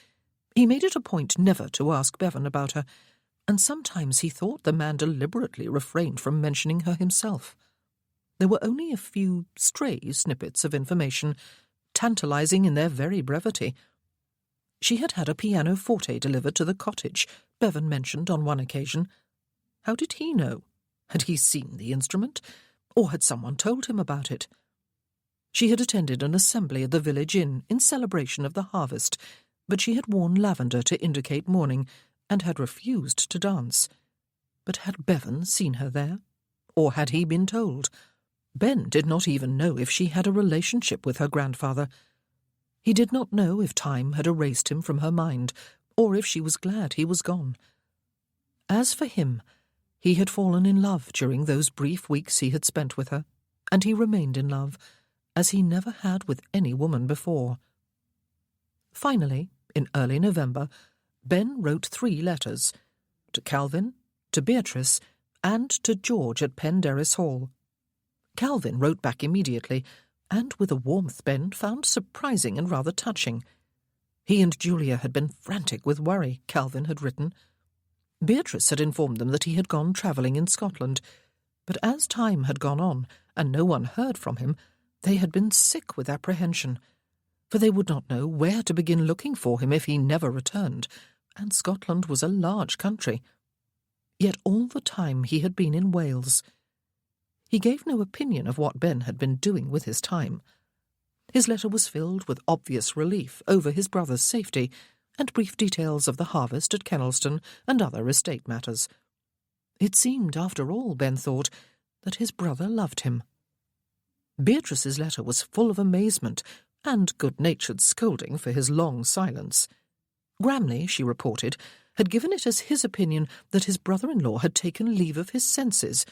He made it a point never to ask Bevan about her, and sometimes he thought the man deliberately refrained from mentioning her himself. There were only a few stray snippets of information, tantalizing in their very brevity. She had had a pianoforte delivered to the cottage, Bevan mentioned on one occasion. How did he know? Had he seen the instrument? Or had someone told him about it? She had attended an assembly at the village inn in celebration of the harvest, but she had worn lavender to indicate mourning, and had refused to dance. But had Bevan seen her there? Or had he been told? Ben did not even know if she had a relationship with her grandfather. He did not know if time had erased him from her mind, or if she was glad he was gone. As for him, he had fallen in love during those brief weeks he had spent with her, and he remained in love, as he never had with any woman before. Finally, in early November, Ben wrote 3 letters, to Calvin, to Beatrice, and to George at Penderys Hall. Calvin wrote back immediately, and with a warmth Ben found surprising and rather touching. He and Julia had been frantic with worry, Calvin had written. Beatrice had informed them that he had gone travelling in Scotland, but as time had gone on and no one heard from him, they had been sick with apprehension, for they would not know where to begin looking for him if he never returned, and Scotland was a large country. Yet all the time he had been in Wales. He gave no opinion of what Ben had been doing with his time. His letter was filled with obvious relief over his brother's safety and brief details of the harvest at Kennelston and other estate matters. It seemed, after all, Ben thought, that his brother loved him. Beatrice's letter was full of amazement and good-natured scolding for his long silence. Gramley, she reported, had given it as his opinion that his brother-in-law had taken leave of his senses,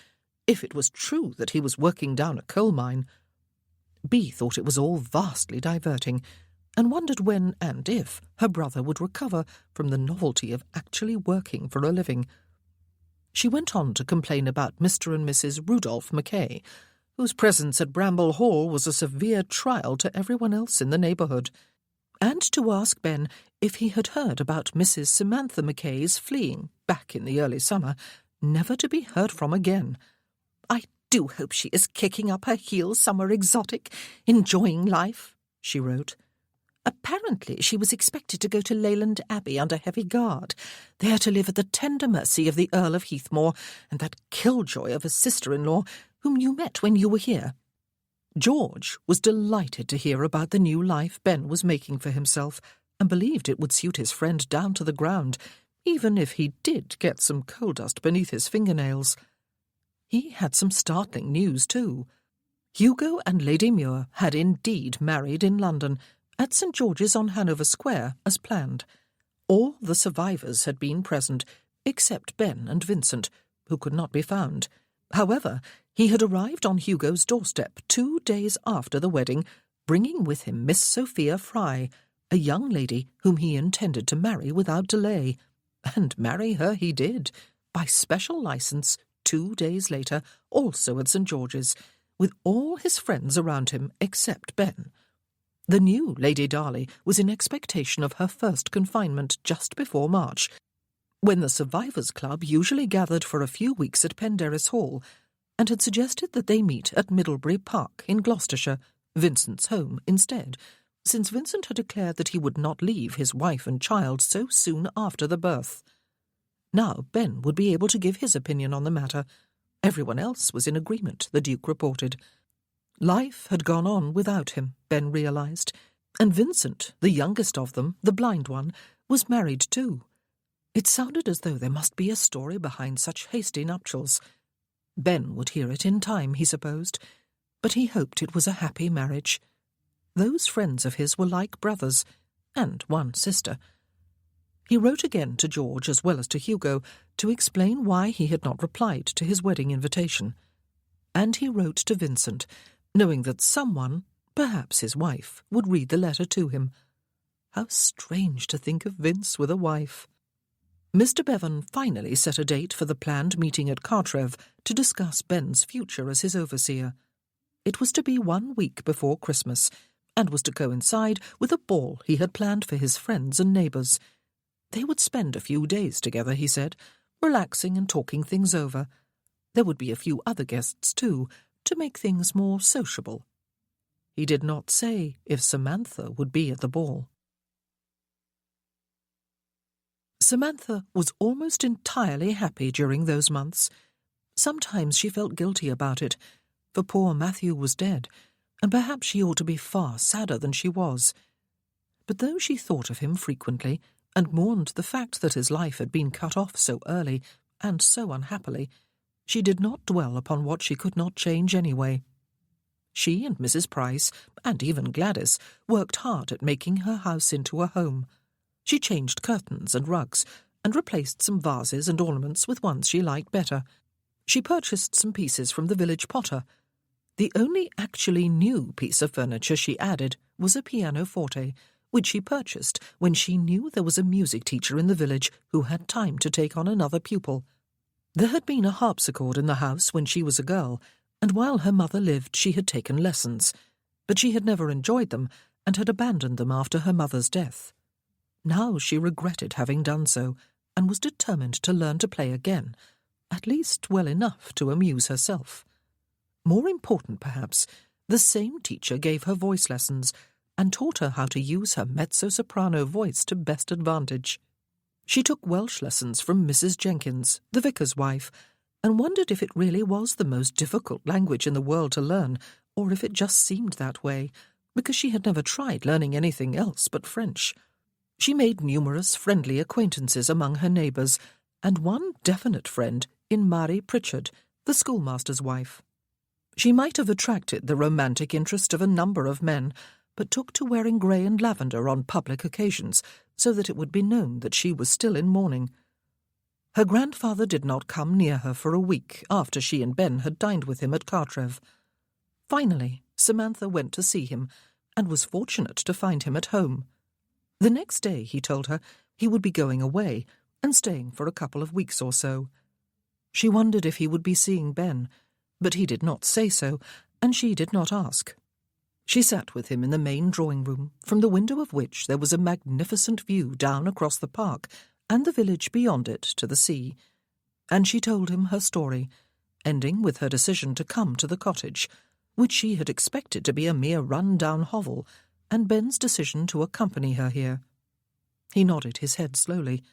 if it was true that he was working down a coal mine. Bea thought it was all vastly diverting, and wondered when and if her brother would recover from the novelty of actually working for a living. She went on to complain about Mr. and Mrs. Rudolph Mackay, whose presence at Bramble Hall was a severe trial to everyone else in the neighbourhood, and to ask Ben if he had heard about Mrs. Samantha Mackay's fleeing back in the early summer, never to be heard from again. "I do hope she is kicking up her heels somewhere exotic, enjoying life," she wrote. "Apparently she was expected to go to Leyland Abbey under heavy guard, there to live at the tender mercy of the Earl of Heathmore and that killjoy of a sister-in-law whom you met when you were here." George was delighted to hear about the new life Ben was making for himself, and believed it would suit his friend down to the ground, even if he did get some coal dust beneath his fingernails. He had some startling news, too. Hugo and Lady Muir had indeed married in London, at St. George's on Hanover Square, as planned. All the survivors had been present, except Ben and Vincent, who could not be found. However, he had arrived on Hugo's doorstep 2 days after the wedding, bringing with him Miss Sophia Fry, a young lady whom he intended to marry without delay. And marry her he did, by special licence, 2 days later, also at St. George's, with all his friends around him except Ben. The new Lady Darley was in expectation of her first confinement just before March, when the Survivors' Club usually gathered for a few weeks at Penderys Hall, and had suggested that they meet at Middlebury Park in Gloucestershire, Vincent's home, instead, since Vincent had declared that he would not leave his wife and child so soon after the birth. Now Ben would be able to give his opinion on the matter. Everyone else was in agreement, the Duke reported. Life had gone on without him, Ben realised, and Vincent, the youngest of them, the blind one, was married too. It sounded as though there must be a story behind such hasty nuptials. Ben would hear it in time, he supposed, but he hoped it was a happy marriage. Those friends of his were like brothers, and one sister. He wrote again to George as well as to Hugo to explain why he had not replied to his wedding invitation. And he wrote to Vincent, knowing that someone, perhaps his wife, would read the letter to him. How strange to think of Vince with a wife. Mr. Bevan finally set a date for the planned meeting at Cartrev to discuss Ben's future as his overseer. It was to be 1 week before Christmas, and was to coincide with a ball he had planned for his friends and neighbours. They would spend a few days together, he said, relaxing and talking things over. There would be a few other guests, too, to make things more sociable. He did not say if Samantha would be at the ball. Samantha was almost entirely happy during those months. Sometimes she felt guilty about it, for poor Matthew was dead, and perhaps she ought to be far sadder than she was. But though she thought of him frequently, and mourned the fact that his life had been cut off so early, and so unhappily, she did not dwell upon what she could not change anyway. She and Mrs. Price, and even Gladys, worked hard at making her house into a home. She changed curtains and rugs, and replaced some vases and ornaments with ones she liked better. She purchased some pieces from the village potter. The only actually new piece of furniture she added was a pianoforte, which she purchased when she knew there was a music teacher in the village who had time to take on another pupil. There had been a harpsichord in the house when she was a girl, and while her mother lived she had taken lessons, but she had never enjoyed them and had abandoned them after her mother's death. Now she regretted having done so, and was determined to learn to play again, at least well enough to amuse herself. More important, perhaps, the same teacher gave her voice lessons and taught her how to use her mezzo-soprano voice to best advantage. She took Welsh lessons from Mrs. Jenkins, the vicar's wife, and wondered if it really was the most difficult language in the world to learn, or if it just seemed that way, because she had never tried learning anything else but French. She made numerous friendly acquaintances among her neighbours, and one definite friend in Mary Pritchard, the schoolmaster's wife. She might have attracted the romantic interest of a number of men, but took to wearing grey and lavender on public occasions, so that it would be known that she was still in mourning. Her grandfather did not come near her for a week after she and Ben had dined with him at Cartrev. Finally, Samantha went to see him, and was fortunate to find him at home. The next day, he told her, he would be going away, and staying for a couple of weeks or so. She wondered if he would be seeing Ben, but he did not say so, and she did not ask. She sat with him in the main drawing-room, from the window of which there was a magnificent view down across the park and the village beyond it to the sea, and she told him her story, ending with her decision to come to the cottage, which she had expected to be a mere run-down hovel, and Ben's decision to accompany her here. He nodded his head slowly.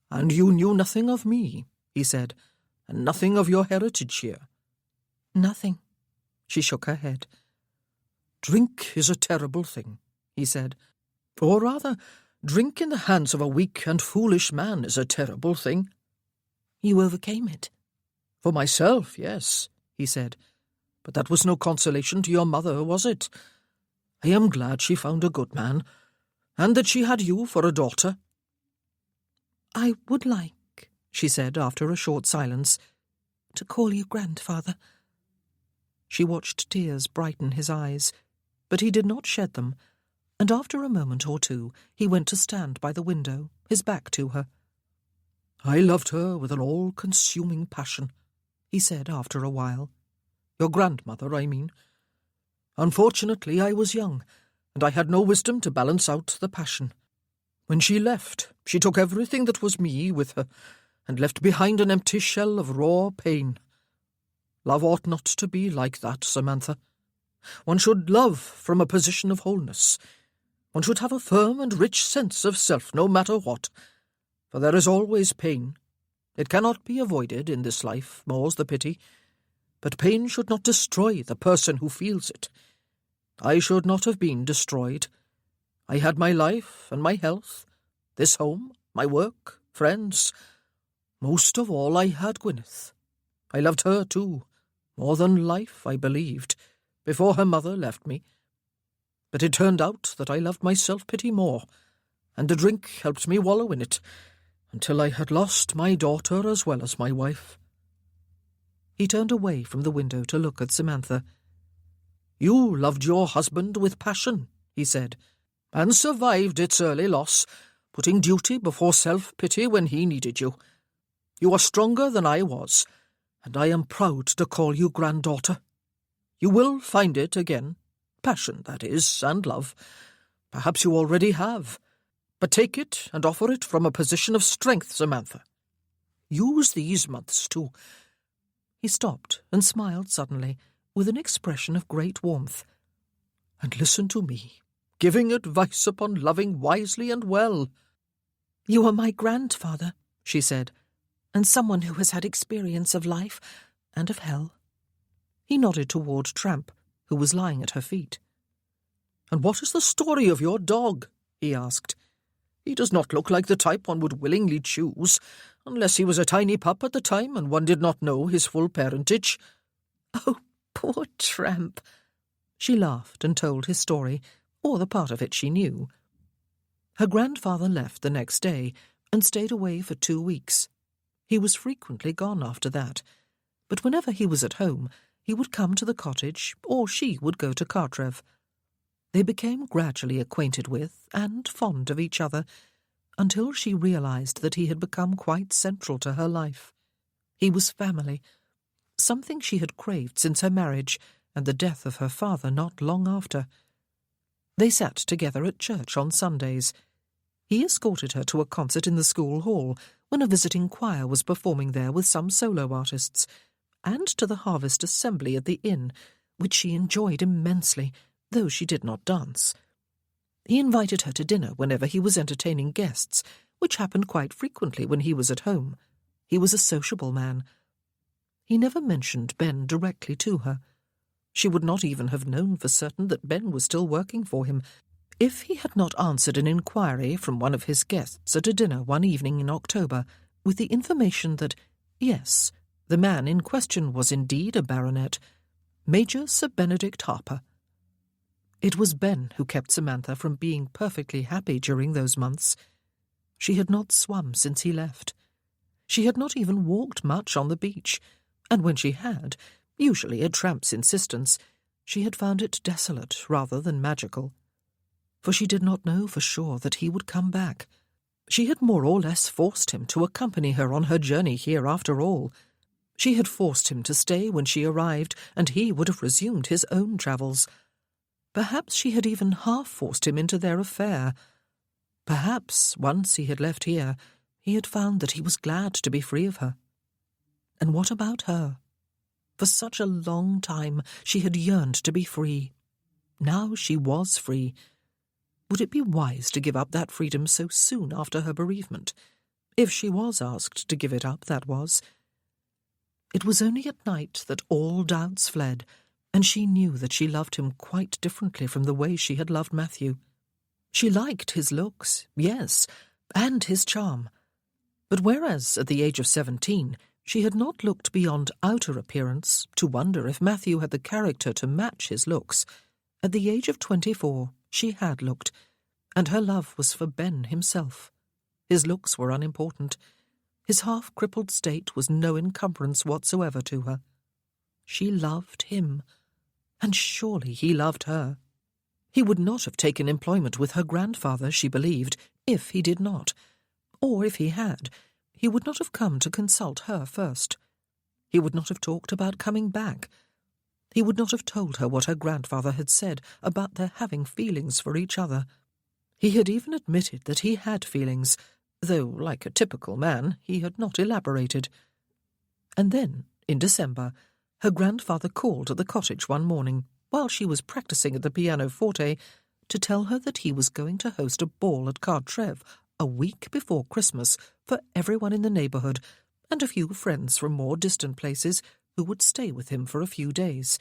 "And you knew nothing of me," he said, "and nothing of your heritage here?" "Nothing." She shook her head. "Drink is a terrible thing," he said. "Or rather, drink in the hands of a weak and foolish man is a terrible thing." "You overcame it." "For myself, yes," he said. "But that was no consolation to your mother, was it? I am glad she found a good man, and that she had you for a daughter." "I would like," she said after a short silence, "to call you grandfather." She watched tears brighten his eyes, but he did not shed them, and after a moment or two he went to stand by the window, his back to her. "I loved her with an all-consuming passion," he said after a while. "Your grandmother, I mean. Unfortunately, I was young, and I had no wisdom to balance out the passion. When she left, she took everything that was me with her, and left behind an empty shell of raw pain. Love ought not to be like that, Samantha. One should love from a position of wholeness. One should have a firm and rich sense of self, no matter what, for there is always pain. It cannot be avoided in this life, more's the pity, but pain should not destroy the person who feels it. I should not have been destroyed. I had my life and my health, this home, my work, friends. Most of all, I had Gwyneth. I loved her too, more than life, I believed, before her mother left me. But it turned out that I loved my self-pity more, and the drink helped me wallow in it, until I had lost my daughter as well as my wife." He turned away from the window to look at Samantha. "You loved your husband with passion," he said, "and survived its early loss, putting duty before self-pity when he needed you. You are stronger than I was, and I am proud to call you granddaughter. You will find it again, passion, that is, and love. Perhaps you already have, but take it and offer it from a position of strength, Samantha. Use these months to—" He stopped and smiled suddenly, with an expression of great warmth. "And listen to me, giving advice upon loving wisely and well." "You are my grandfather," she said, "and someone who has had experience of life and of hell." He nodded toward Tramp, who was lying at her feet. "And what is the story of your dog?" he asked. "He does not look like the type one would willingly choose, unless he was a tiny pup at the time and one did not know his full parentage." "Oh, poor Tramp!" She laughed and told his story, or the part of it she knew. Her grandfather left the next day and stayed away for 2 weeks. He was frequently gone after that, but whenever he was at home, he would come to the cottage, or she would go to Cartrev. They became gradually acquainted with and fond of each other, until she realized that he had become quite central to her life. He was family, something she had craved since her marriage and the death of her father not long after. They sat together at church on Sundays. He escorted her to a concert in the school hall when a visiting choir was performing there with some solo artists, and to the harvest assembly at the inn, which she enjoyed immensely, though she did not dance. He invited her to dinner whenever he was entertaining guests, which happened quite frequently when he was at home. He was a sociable man. He never mentioned Ben directly to her. She would not even have known for certain that Ben was still working for him, if he had not answered an inquiry from one of his guests at a dinner one evening in October, with the information that, yes, the man in question was indeed a baronet, Major Sir Benedict Harper. It was Ben who kept Samantha from being perfectly happy during those months. She had not swum since he left. She had not even walked much on the beach, and when she had, usually at Tramp's insistence, she had found it desolate rather than magical. For she did not know for sure that he would come back. She had more or less forced him to accompany her on her journey here after all. She had forced him to stay when she arrived, and he would have resumed his own travels. Perhaps she had even half-forced him into their affair. Perhaps, once he had left here, he had found that he was glad to be free of her. And what about her? For such a long time she had yearned to be free. Now she was free. Would it be wise to give up that freedom so soon after her bereavement? If she was asked to give it up, that was. It was only at night that all doubts fled, and she knew that she loved him quite differently from the way she had loved Matthew. She liked his looks, yes, and his charm. But whereas at the age of 17 she had not looked beyond outer appearance to wonder if Matthew had the character to match his looks, at the age of 24 she had looked, and her love was for Ben himself. His looks were unimportant. His half-crippled state was no encumbrance whatsoever to her. She loved him, and surely he loved her. He would not have taken employment with her grandfather, she believed, if he did not. Or if he had, he would not have come to consult her first. He would not have talked about coming back. He would not have told her what her grandfather had said about their having feelings for each other. He had even admitted that he had feelings, though, like a typical man, he had not elaborated. And then, in December, her grandfather called at the cottage one morning, while she was practising at the pianoforte, to tell her that he was going to host a ball at Cartreve a week before Christmas for everyone in the neighbourhood, and a few friends from more distant places who would stay with him for a few days.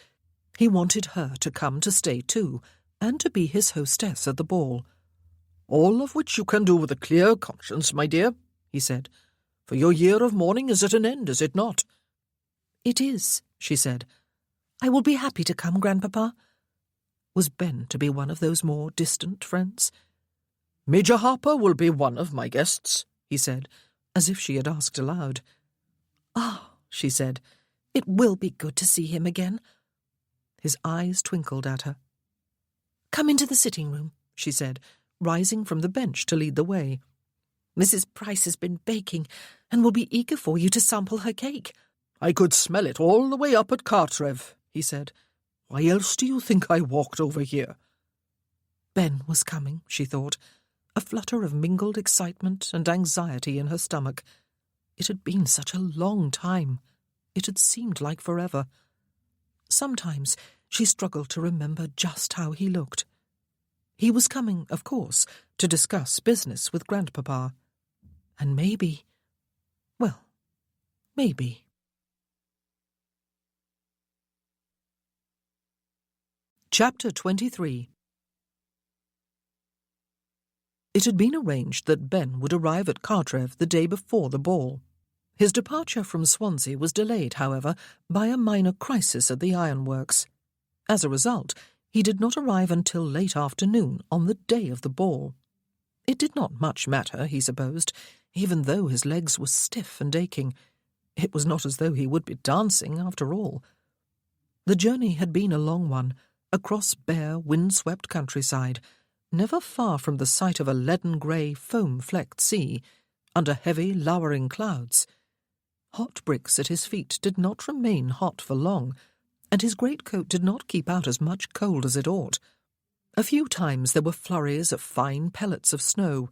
He wanted her to come to stay too, and to be his hostess at the ball. "All of which you can do with a clear conscience, my dear," he said, "for your year of mourning is at an end, is it not?" "It is," she said. "I will be happy to come, Grandpapa." Was Ben to be one of those more distant friends? "Major Harper will be one of my guests," he said, as if she had asked aloud. "Ah," she said, "it will be good to see him again." His eyes twinkled at her. "Come into the sitting-room," she said, rising from the bench to lead the way. "Mrs. Price has been baking, and will be eager for you to sample her cake." "I could smell it all the way up at Cartreve," he said. "Why else do you think I walked over here?" Ben was coming, she thought, a flutter of mingled excitement and anxiety in her stomach. It had been such a long time. It had seemed like forever. Sometimes she struggled to remember just how he looked. He was coming, of course, to discuss business with Grandpapa. And maybe... well, maybe... Chapter 23. It had been arranged that Ben would arrive at Cartreve the day before the ball. His departure from Swansea was delayed, however, by a minor crisis at the ironworks. As a result, he did not arrive until late afternoon on the day of the ball. It did not much matter, he supposed, even though his legs were stiff and aching. It was not as though he would be dancing, after all. The journey had been a long one, across bare, wind-swept countryside, never far from the sight of a leaden-grey, foam-flecked sea, under heavy, lowering clouds. Hot bricks at his feet did not remain hot for long, and his greatcoat did not keep out as much cold as it ought. A few times there were flurries of fine pellets of snow,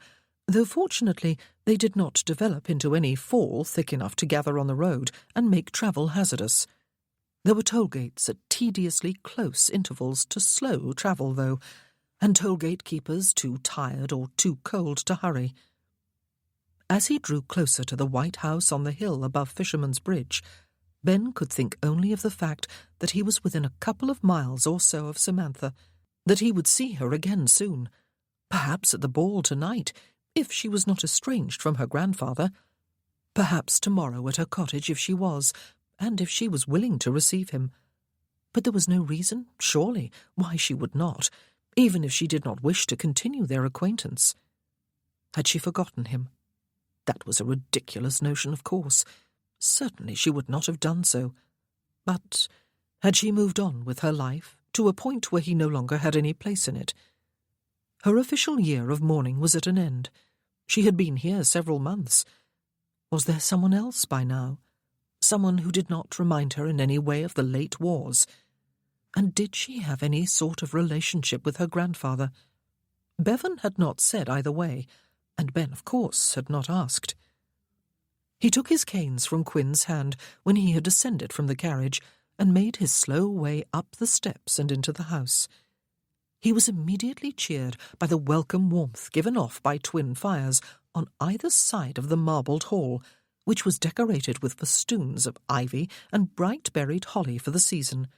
though fortunately they did not develop into any fall thick enough to gather on the road and make travel hazardous. There were toll gates at tediously close intervals to slow travel, though, and toll gate keepers too tired or too cold to hurry. As he drew closer to the white house on the hill above Fisherman's Bridge, Ben could think only of the fact that he was within a couple of miles or so of Samantha, that he would see her again soon, perhaps at the ball tonight, if she was not estranged from her grandfather, perhaps tomorrow at her cottage if she was, and if she was willing to receive him. But there was no reason, surely, why she would not, even if she did not wish to continue their acquaintance. Had she forgotten him? That was a ridiculous notion, of course. Certainly she would not have done so. But had she moved on with her life to a point where he no longer had any place in it? Her official year of mourning was at an end. She had been here several months. Was there someone else by now? Someone who did not remind her in any way of the late wars? And did she have any sort of relationship with her grandfather? Bevan had not said either way, and Ben, of course, had not asked. He took his canes from Quinn's hand when he had descended from the carriage and made his slow way up the steps and into the house. He was immediately cheered by the welcome warmth given off by twin fires on either side of the marbled hall, which was decorated with festoons of ivy and bright-berried holly for the season.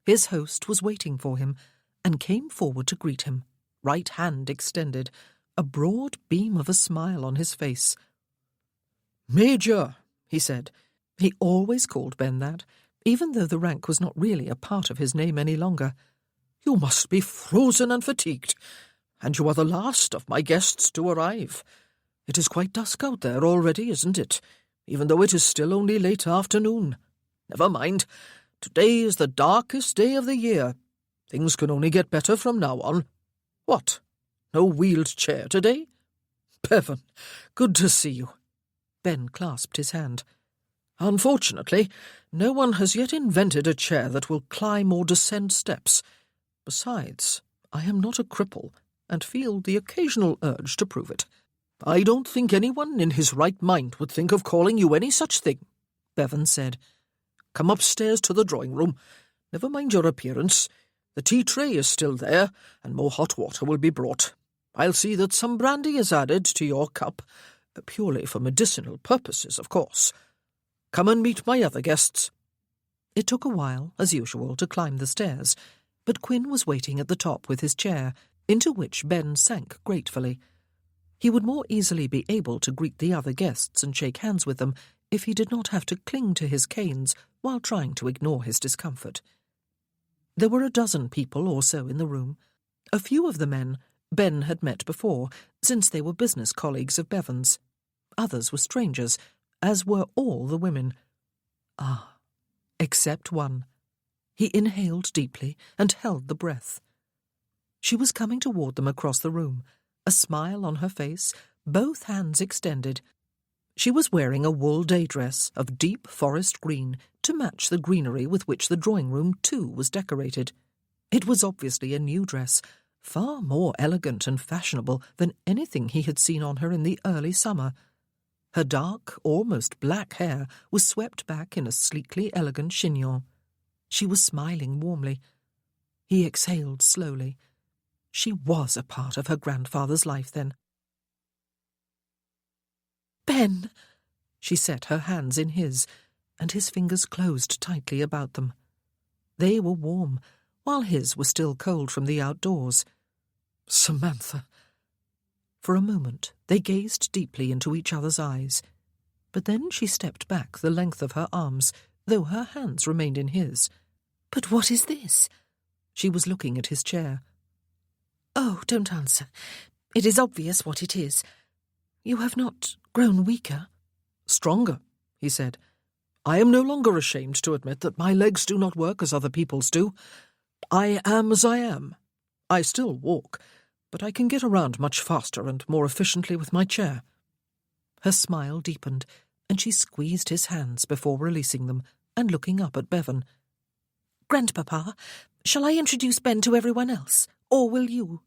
His host was waiting for him, and came forward to greet him, right hand extended, a broad beam of a smile on his face. "Major," he said. He always called Ben that, even though the rank was not really a part of his name any longer. "You must be frozen and fatigued, and you are the last of my guests to arrive. It is quite dusk out there already, isn't it, even though it is still only late afternoon? Never mind. Today is the darkest day of the year. Things can only get better from now on. What? No wheeled chair today? Bevan, good to see you." Ben clasped his hand. "Unfortunately, no one has yet invented a chair that will climb or descend steps. Besides, I am not a cripple, and feel the occasional urge to prove it. I don't think anyone in his right mind would think of calling you any such thing," Bevan said. "Come upstairs to the drawing-room. Never mind your appearance. The tea-tray is still there, and more hot water will be brought. I'll see that some brandy is added to your cup, purely for medicinal purposes, of course. Come and meet my other guests." It took a while, as usual, to climb the stairs, but Quinn was waiting at the top with his chair, into which Ben sank gratefully. He would more easily be able to greet the other guests and shake hands with them if he did not have to cling to his canes while trying to ignore his discomfort. There were a dozen people or so in the room. A few of the men Ben had met before, since they were business colleagues of Bevan's. Others were strangers, as were all the women. Ah, except one. He inhaled deeply and held the breath. She was coming toward them across the room, a smile on her face, both hands extended. She was wearing a wool day dress of deep forest green to match the greenery with which the drawing-room too was decorated. It was obviously a new dress, far more elegant and fashionable than anything he had seen on her in the early summer. Her dark, almost black hair was swept back in a sleekly elegant chignon. She was smiling warmly. He exhaled slowly. She was a part of her grandfather's life, then. "Ben!" She set her hands in his, and his fingers closed tightly about them. They were warm, while his were still cold from the outdoors. "Samantha." For a moment they gazed deeply into each other's eyes, but then she stepped back the length of her arms, though her hands remained in his. "But what is this?" She was looking at his chair. "Oh, don't answer. It is obvious what it is. You have not grown weaker?" "Stronger," he said. "I am no longer ashamed to admit that my legs do not work as other people's do. I am as I am. I still walk, but I can get around much faster and more efficiently with my chair." Her smile deepened, and she squeezed his hands before releasing them and looking up at Bevan. "Grandpapa, shall I introduce Ben to everyone else, or will you?"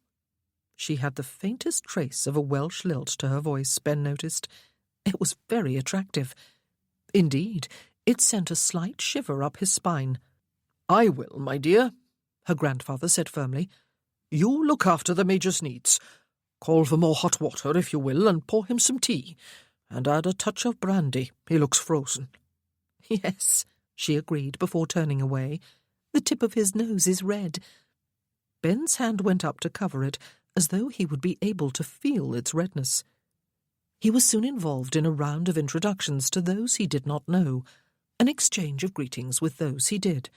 She had the faintest trace of a Welsh lilt to her voice, Ben noticed. It was very attractive. Indeed, it sent a slight shiver up his spine. "I will, my dear," her grandfather said firmly. "You look after the Major's needs. Call for more hot water, if you will, and pour him some tea. And add a touch of brandy. He looks frozen." "Yes," she agreed before turning away. "The tip of his nose is red." Ben's hand went up to cover it, as though he would be able to feel its redness. He was soon involved in a round of introductions to those he did not know, an exchange of greetings with those he did.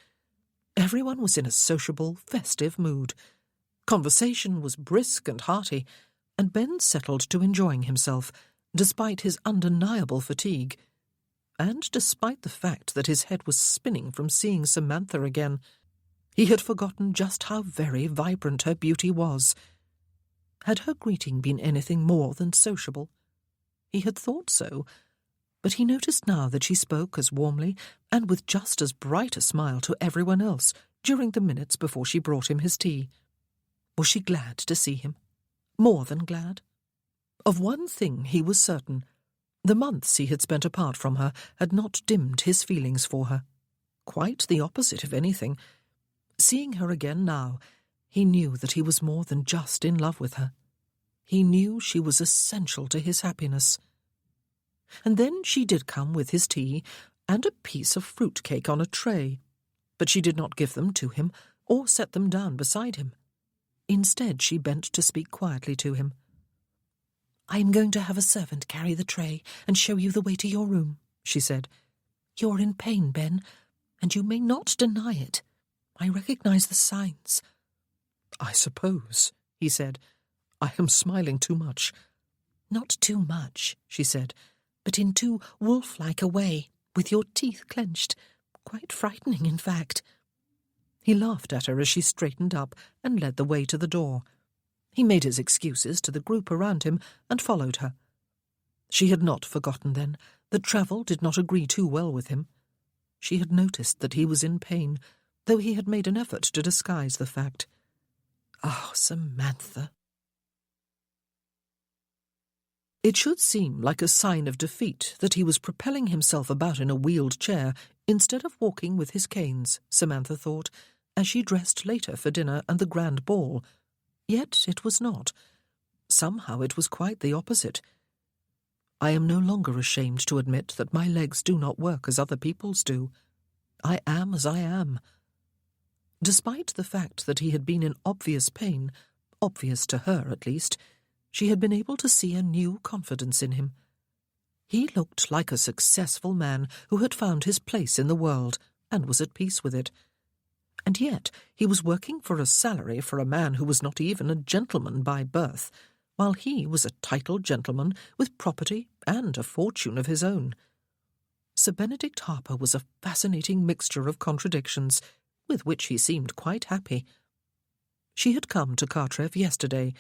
Everyone was in a sociable, festive mood. Conversation was brisk and hearty, and Ben settled to enjoying himself, despite his undeniable fatigue, and despite the fact that his head was spinning from seeing Samantha again. He had forgotten just how very vibrant her beauty was. Had her greeting been anything more than sociable? He had thought so, but he noticed now that she spoke as warmly and with just as bright a smile to everyone else during the minutes before she brought him his tea. Was she glad to see him? More than glad? Of one thing he was certain. The months he had spent apart from her had not dimmed his feelings for her. Quite the opposite, if anything. Seeing her again now, he knew that he was more than just in love with her. He knew she was essential to his happiness. And then she did come with his tea and a piece of fruit cake on a tray, but she did not give them to him or set them down beside him. Instead, she bent to speak quietly to him. "I am going to have a servant carry the tray and show you the way to your room," she said. "You're in pain, Ben, and you may not deny it. I recognize the signs." "I suppose," he said, "I am smiling too much." "Not too much," she said, "but in too wolf-like a way, with your teeth clenched. Quite frightening, in fact." He laughed at her as she straightened up and led the way to the door. He made his excuses to the group around him and followed her. She had not forgotten, then, that travel did not agree too well with him. She had noticed that he was in pain, though he had made an effort to disguise the fact. Oh, Samantha! It should seem like a sign of defeat that he was propelling himself about in a wheeled chair instead of walking with his canes, Samantha thought, as she dressed later for dinner and the grand ball. Yet it was not. Somehow it was quite the opposite. "I am no longer ashamed to admit that my legs do not work as other people's do. I am as I am." Despite the fact that he had been in obvious pain, obvious to her at least, she had been able to see a new confidence in him. He looked like a successful man who had found his place in the world and was at peace with it. And yet he was working for a salary for a man who was not even a gentleman by birth, while he was a titled gentleman with property and a fortune of his own. Sir Benedict Harper was a fascinating mixture of contradictions, with which he seemed quite happy. She had come to Cartrev yesterday,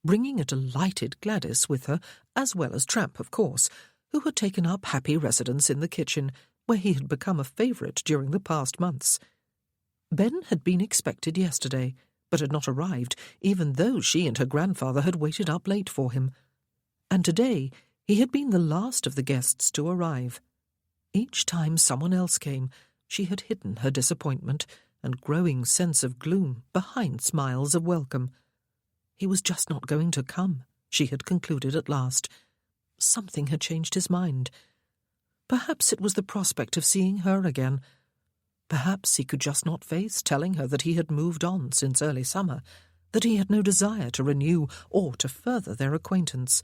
bringing a delighted Gladys with her, as well as Tramp, of course, who had taken up happy residence in the kitchen, where he had become a favourite during the past months. Ben had been expected yesterday, but had not arrived, even though she and her grandfather had waited up late for him. And today he had been the last of the guests to arrive. Each time someone else came, she had hidden her disappointment and growing sense of gloom behind smiles of welcome. He was just not going to come, she had concluded at last. Something had changed his mind. Perhaps it was the prospect of seeing her again. Perhaps he could just not face telling her that he had moved on since early summer, that he had no desire to renew or to further their acquaintance.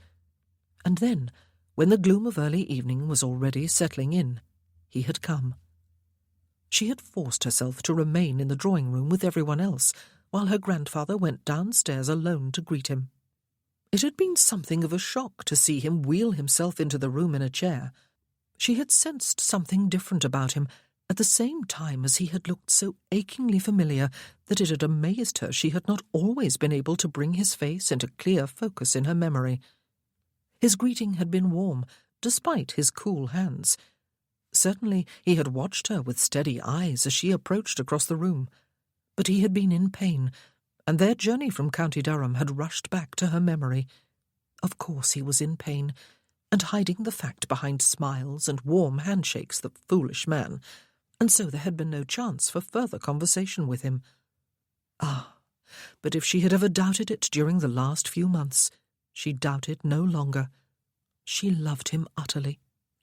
And then, when the gloom of early evening was already settling in, he had come. She had forced herself to remain in the drawing-room with everyone else, while her grandfather went downstairs alone to greet him. It had been something of a shock to see him wheel himself into the room in a chair. She had sensed something different about him, at the same time as he had looked so achingly familiar that it had amazed her she had not always been able to bring his face into clear focus in her memory. His greeting had been warm, despite his cool hands. Certainly he had watched her with steady eyes as she approached across the room, but he had been in pain, and their journey from County Durham had rushed back to her memory. Of course he was in pain, and hiding the fact behind smiles and warm handshakes, the foolish man, and so there had been no chance for further conversation with him. Ah, but if she had ever doubted it during the last few months, she doubted no longer. She loved him utterly,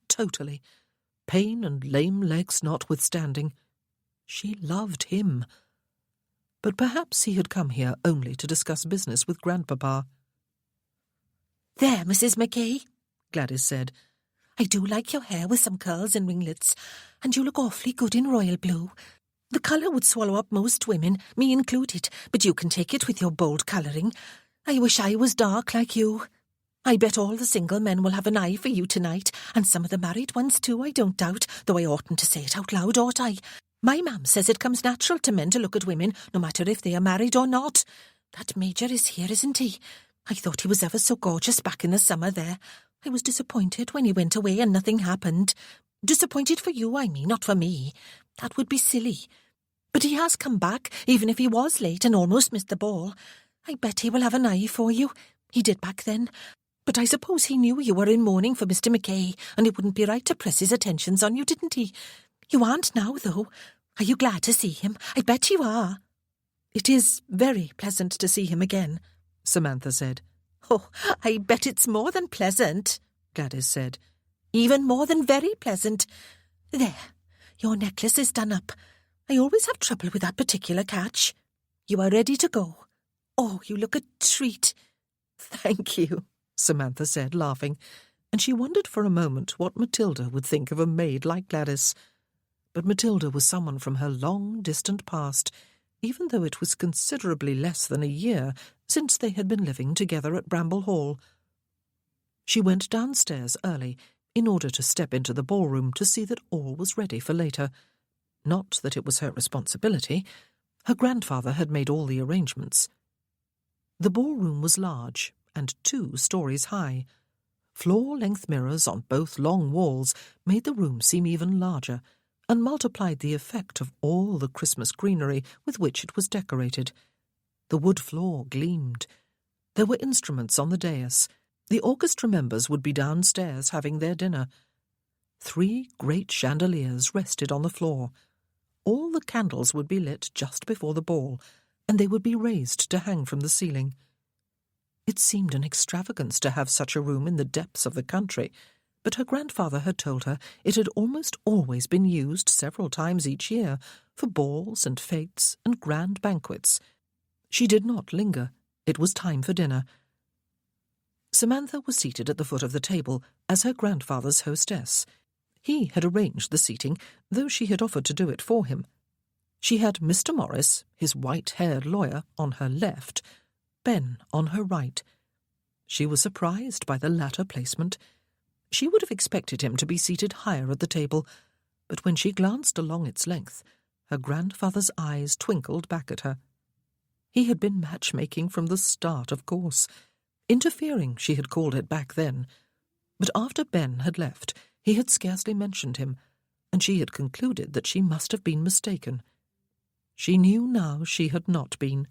totally, pain and lame legs notwithstanding. She loved him. But perhaps he had come here only to discuss business with Grandpapa. "There, Mrs. McKay," Gladys said. "I do like your hair with some curls and ringlets, and you look awfully good in royal blue. The colour would swallow up most women, me included, but you can take it with your bold colouring. I wish I was dark like you. I bet all the single men will have an eye for you tonight, and some of the married ones too, I don't doubt, though I oughtn't to say it out loud, ought I? My mam says it comes natural to men to look at women, no matter if they are married or not. That Major is here, isn't he? I thought he was ever so gorgeous back in the summer there. I was disappointed when he went away and nothing happened. Disappointed for you, I mean, not for me. That would be silly. But he has come back, even if he was late and almost missed the ball. I bet he will have an eye for you. He did back then. But I suppose he knew you were in mourning for Mr. McKay, and it wouldn't be right to press his attentions on you, didn't he? You aren't now, though. Are you glad to see him? I bet you are." "It is very pleasant to see him again," Samantha said. "Oh, I bet it's more than pleasant," Gladys said. "Even more than very pleasant. There, your necklace is done up. I always have trouble with that particular catch. You are ready to go. Oh, you look a treat." "Thank you," Samantha said, laughing, and she wondered for a moment what Matilda would think of a maid like Gladys. But Matilda was someone from her long, distant past, even though it was considerably less than a year since they had been living together at Bramble Hall. She went downstairs early, in order to step into the ballroom to see that all was ready for later. Not that it was her responsibility. Her grandfather had made all the arrangements. The ballroom was large and 2 stories high. Floor-length mirrors on both long walls made the room seem even larger, and multiplied the effect of all the Christmas greenery with which it was decorated. The wood floor gleamed. There were instruments on the dais. The orchestra members would be downstairs having their dinner. 3 great chandeliers rested on the floor. All the candles would be lit just before the ball, and they would be raised to hang from the ceiling. It seemed an extravagance to have such a room in the depths of the country, but her grandfather had told her it had almost always been used several times each year for balls and fêtes and grand banquets. She did not linger. It was time for dinner. Samantha was seated at the foot of the table as her grandfather's hostess. He had arranged the seating, though she had offered to do it for him. She had Mr. Morris, his white-haired lawyer, on her left, Ben on her right. She was surprised by the latter placement. She would have expected him to be seated higher at the table, but when she glanced along its length, her grandfather's eyes twinkled back at her. He had been matchmaking from the start, of course. Interfering, she had called it back then. But after Ben had left, he had scarcely mentioned him, and she had concluded that she must have been mistaken. She knew now she had not been.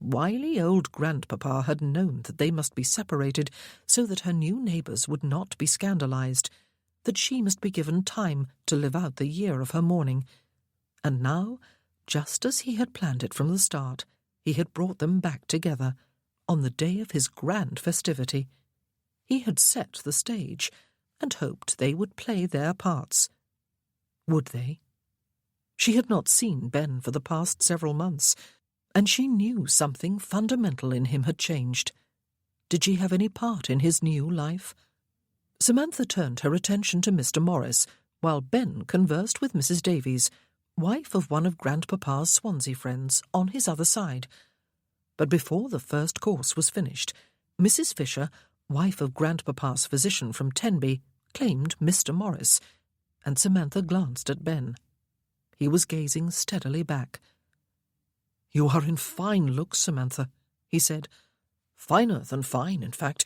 Wily old Grandpapa had known that they must be separated so that her new neighbours would not be scandalized, that she must be given time to live out the year of her mourning. And now, just as he had planned it from the start, he had brought them back together, on the day of his grand festivity. He had set the stage, and hoped they would play their parts. Would they? She had not seen Ben for the past several months, and she knew something fundamental in him had changed. Did she have any part in his new life? Samantha turned her attention to Mr. Morris, while Ben conversed with Mrs. Davies, wife of one of Grandpapa's Swansea friends, on his other side. But before the first course was finished, Mrs. Fisher, wife of Grandpapa's physician from Tenby, claimed Mr. Morris, and Samantha glanced at Ben. He was gazing steadily back. "You are in fine looks, Samantha," he said. "Finer than fine, in fact,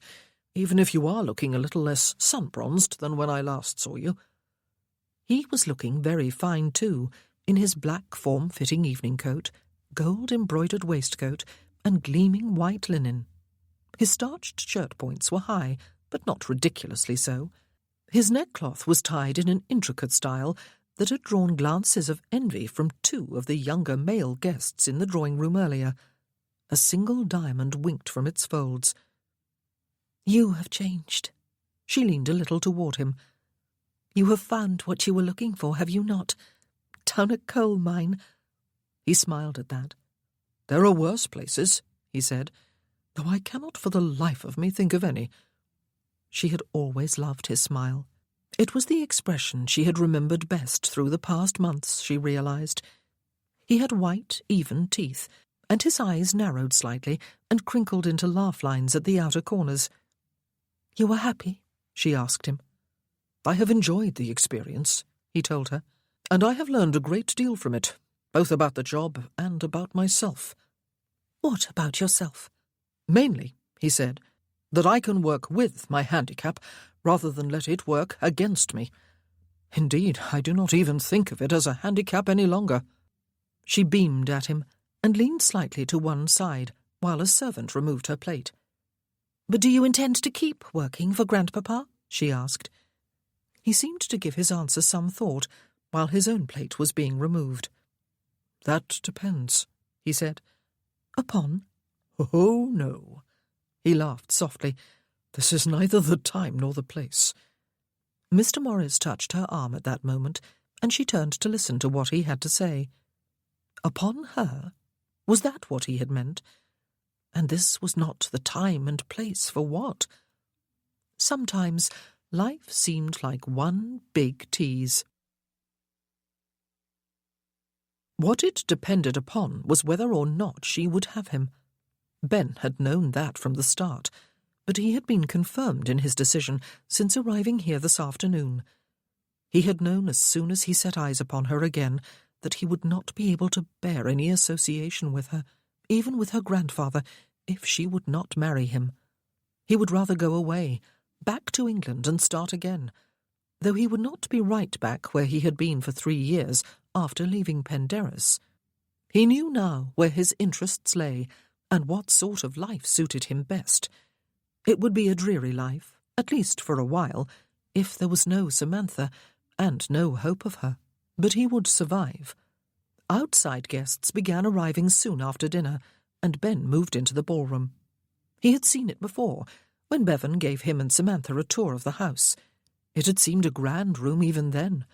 even if you are looking a little less sun-bronzed than when I last saw you." He was looking very fine, too, in his black form-fitting evening coat, gold-embroidered waistcoat, and gleaming white linen. His starched shirt points were high, but not ridiculously so. His neckcloth was tied in an intricate style that had drawn glances of envy from two of the younger male guests in the drawing-room earlier. A single diamond winked from its folds. "You have changed." She leaned a little toward him. "You have found what you were looking for, have you not? Down a coal mine." He smiled at that. "There are worse places," he said, "though I cannot for the life of me think of any." She had always loved his smile. It was the expression she had remembered best through the past months, she realized. He had white, even teeth, and his eyes narrowed slightly and crinkled into laugh lines at the outer corners. "You were happy?" she asked him. "I have enjoyed the experience," he told her, "and I have learned a great deal from it, both about the job and about myself." "What about yourself?" "Mainly," he said, "that I can work with my handicap rather than let it work against me. Indeed, I do not even think of it as a handicap any longer." She beamed at him and leaned slightly to one side while a servant removed her plate. "But do you intend to keep working for Grandpapa?" she asked. He seemed to give his answer some thought while his own plate was being removed. "That depends," he said. "Upon?" "Oh, no." He laughed softly. "This is neither the time nor the place." Mr. Morris touched her arm at that moment, and she turned to listen to what he had to say. Upon her? Was that what he had meant? And this was not the time and place for what? Sometimes life seemed like one big tease. What it depended upon was whether or not she would have him. Ben had known that from the start, but he had been confirmed in his decision since arriving here this afternoon. He had known as soon as he set eyes upon her again that he would not be able to bear any association with her, even with her grandfather, if she would not marry him. He would rather go away, back to England and start again, though he would not be right back where he had been for 3 years after leaving Penderys. He knew now where his interests lay and what sort of life suited him best. It would be a dreary life, at least for a while, if there was no Samantha and no hope of her, but he would survive. Outside guests began arriving soon after dinner, and Ben moved into the ballroom. He had seen it before, when Bevan gave him and Samantha a tour of the house. It had seemed a grand room even then.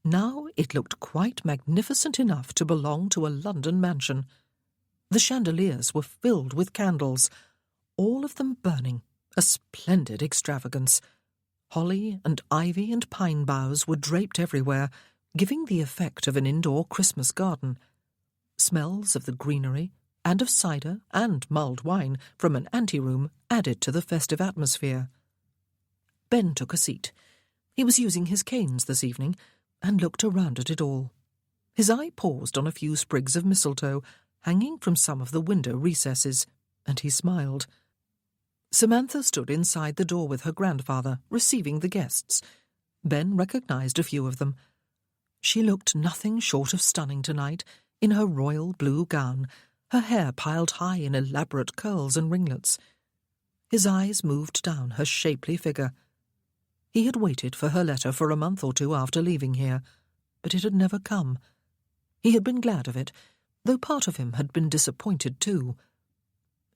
Now it looked quite magnificent enough to belong to a London mansion. The chandeliers were filled with candles, all of them burning, a splendid extravagance. Holly and ivy and pine boughs were draped everywhere, giving the effect of an indoor Christmas garden. Smells of the greenery, and of cider and mulled wine from an anteroom added to the festive atmosphere. Ben took a seat. He was using his canes this evening, and looked around at it all. His eye paused on a few sprigs of mistletoe hanging from some of the window recesses, and he smiled. Samantha stood inside the door with her grandfather, receiving the guests. Ben recognized a few of them. She looked nothing short of stunning tonight, in her royal blue gown, her hair piled high in elaborate curls and ringlets. His eyes moved down her shapely figure. He had waited for her letter for a month or two after leaving here, but it had never come. He had been glad of it, though part of him had been disappointed too.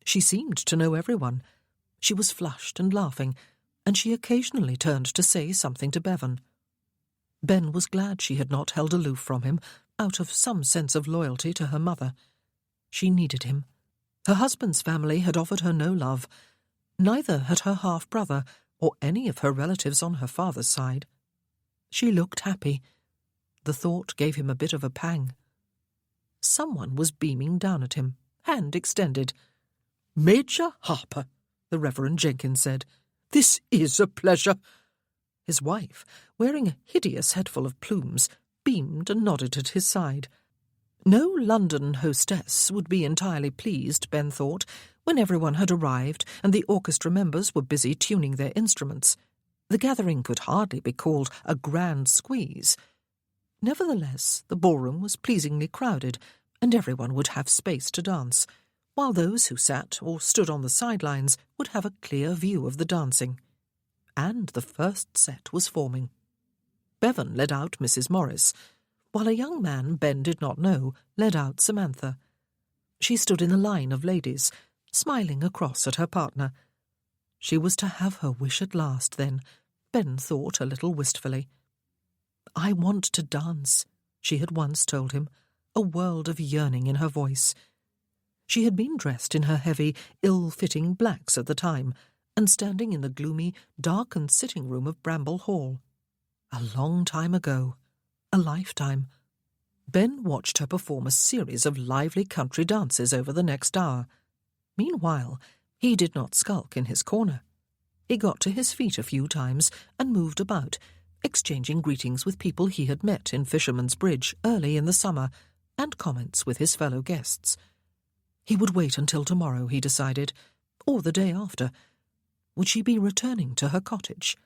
She seemed to know everyone. She was flushed and laughing, and she occasionally turned to say something to Bevan. Ben was glad she had not held aloof from him, out of some sense of loyalty to her mother. She needed him. Her husband's family had offered her no love. Neither had her half-brother or any of her relatives on her father's side. She looked happy. The thought gave him a bit of a pang. Someone was beaming down at him, hand extended. "Major Harper," the Reverend Jenkins said, "this is a pleasure." His wife, wearing a hideous headful of plumes, beamed and nodded at his side. No London hostess would be entirely pleased, Ben thought, when everyone had arrived and the orchestra members were busy tuning their instruments. The gathering could hardly be called a grand squeeze. Nevertheless, the ballroom was pleasingly crowded, and everyone would have space to dance. while those who sat or stood on the sidelines would have a clear view of the dancing. And the first set was forming. Bevan led out Mrs. Morris, while a young man Ben did not know led out Samantha. She stood in a line of ladies, smiling across at her partner. She was to have her wish at last, then, Ben thought a little wistfully. "I want to dance," she had once told him, a world of yearning in her voice. She had been dressed in her heavy, ill-fitting blacks at the time, and standing in the gloomy, darkened sitting-room of Bramble Hall. A long time ago. A lifetime. Ben watched her perform a series of lively country dances over the next hour. Meanwhile, he did not skulk in his corner. He got to his feet a few times and moved about, exchanging greetings with people he had met in Fisherman's Bridge early in the summer, and comments with his fellow guests. He would wait until tomorrow, he decided, or the day after. Would she be returning to her cottage?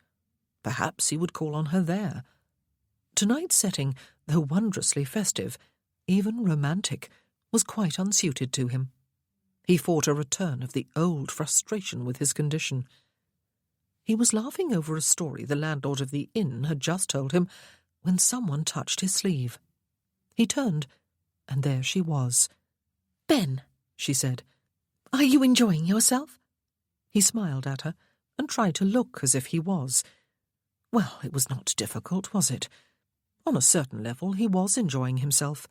Perhaps he would call on her there. Tonight's setting, though wondrously festive, even romantic, was quite unsuited to him. He fought a return of the old frustration with his condition. He was laughing over a story the landlord of the inn had just told him when someone touched his sleeve. He turned, and there she was. "Ben," she said. "are you enjoying yourself?" He smiled at her and tried to look as if he was. Well, it was not difficult, was it? On a certain level, he was enjoying himself.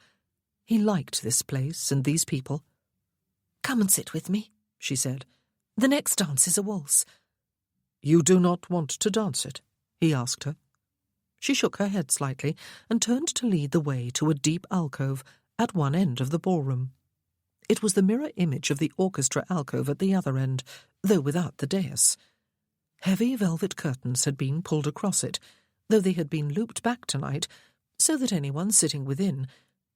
He liked this place and these people. "Come and sit with me," she said. "The next dance is a waltz." "You do not want to dance it?" he asked her. She shook her head slightly and turned to lead the way to a deep alcove at one end of the ballroom. It was the mirror image of the orchestra alcove at the other end, though without the dais. Heavy velvet curtains had been pulled across it, though they had been looped back tonight, so that anyone sitting within,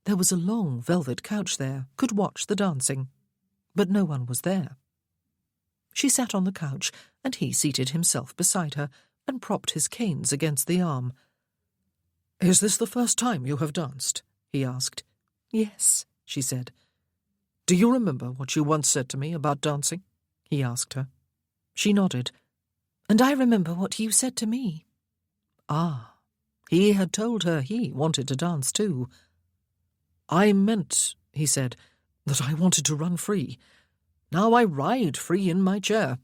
there was a long velvet couch there, could watch the dancing. But no one was there. She sat on the couch, and he seated himself beside her and propped his canes against the arm. "Is this the first time you have danced?" he asked. "Yes," she said. "Do you remember what you once said to me about dancing?" he asked her. She nodded. "And I remember what you said to me." Ah, he had told her he wanted to dance too. "I meant," he said, "that I wanted to run free. Now I ride free in my chair."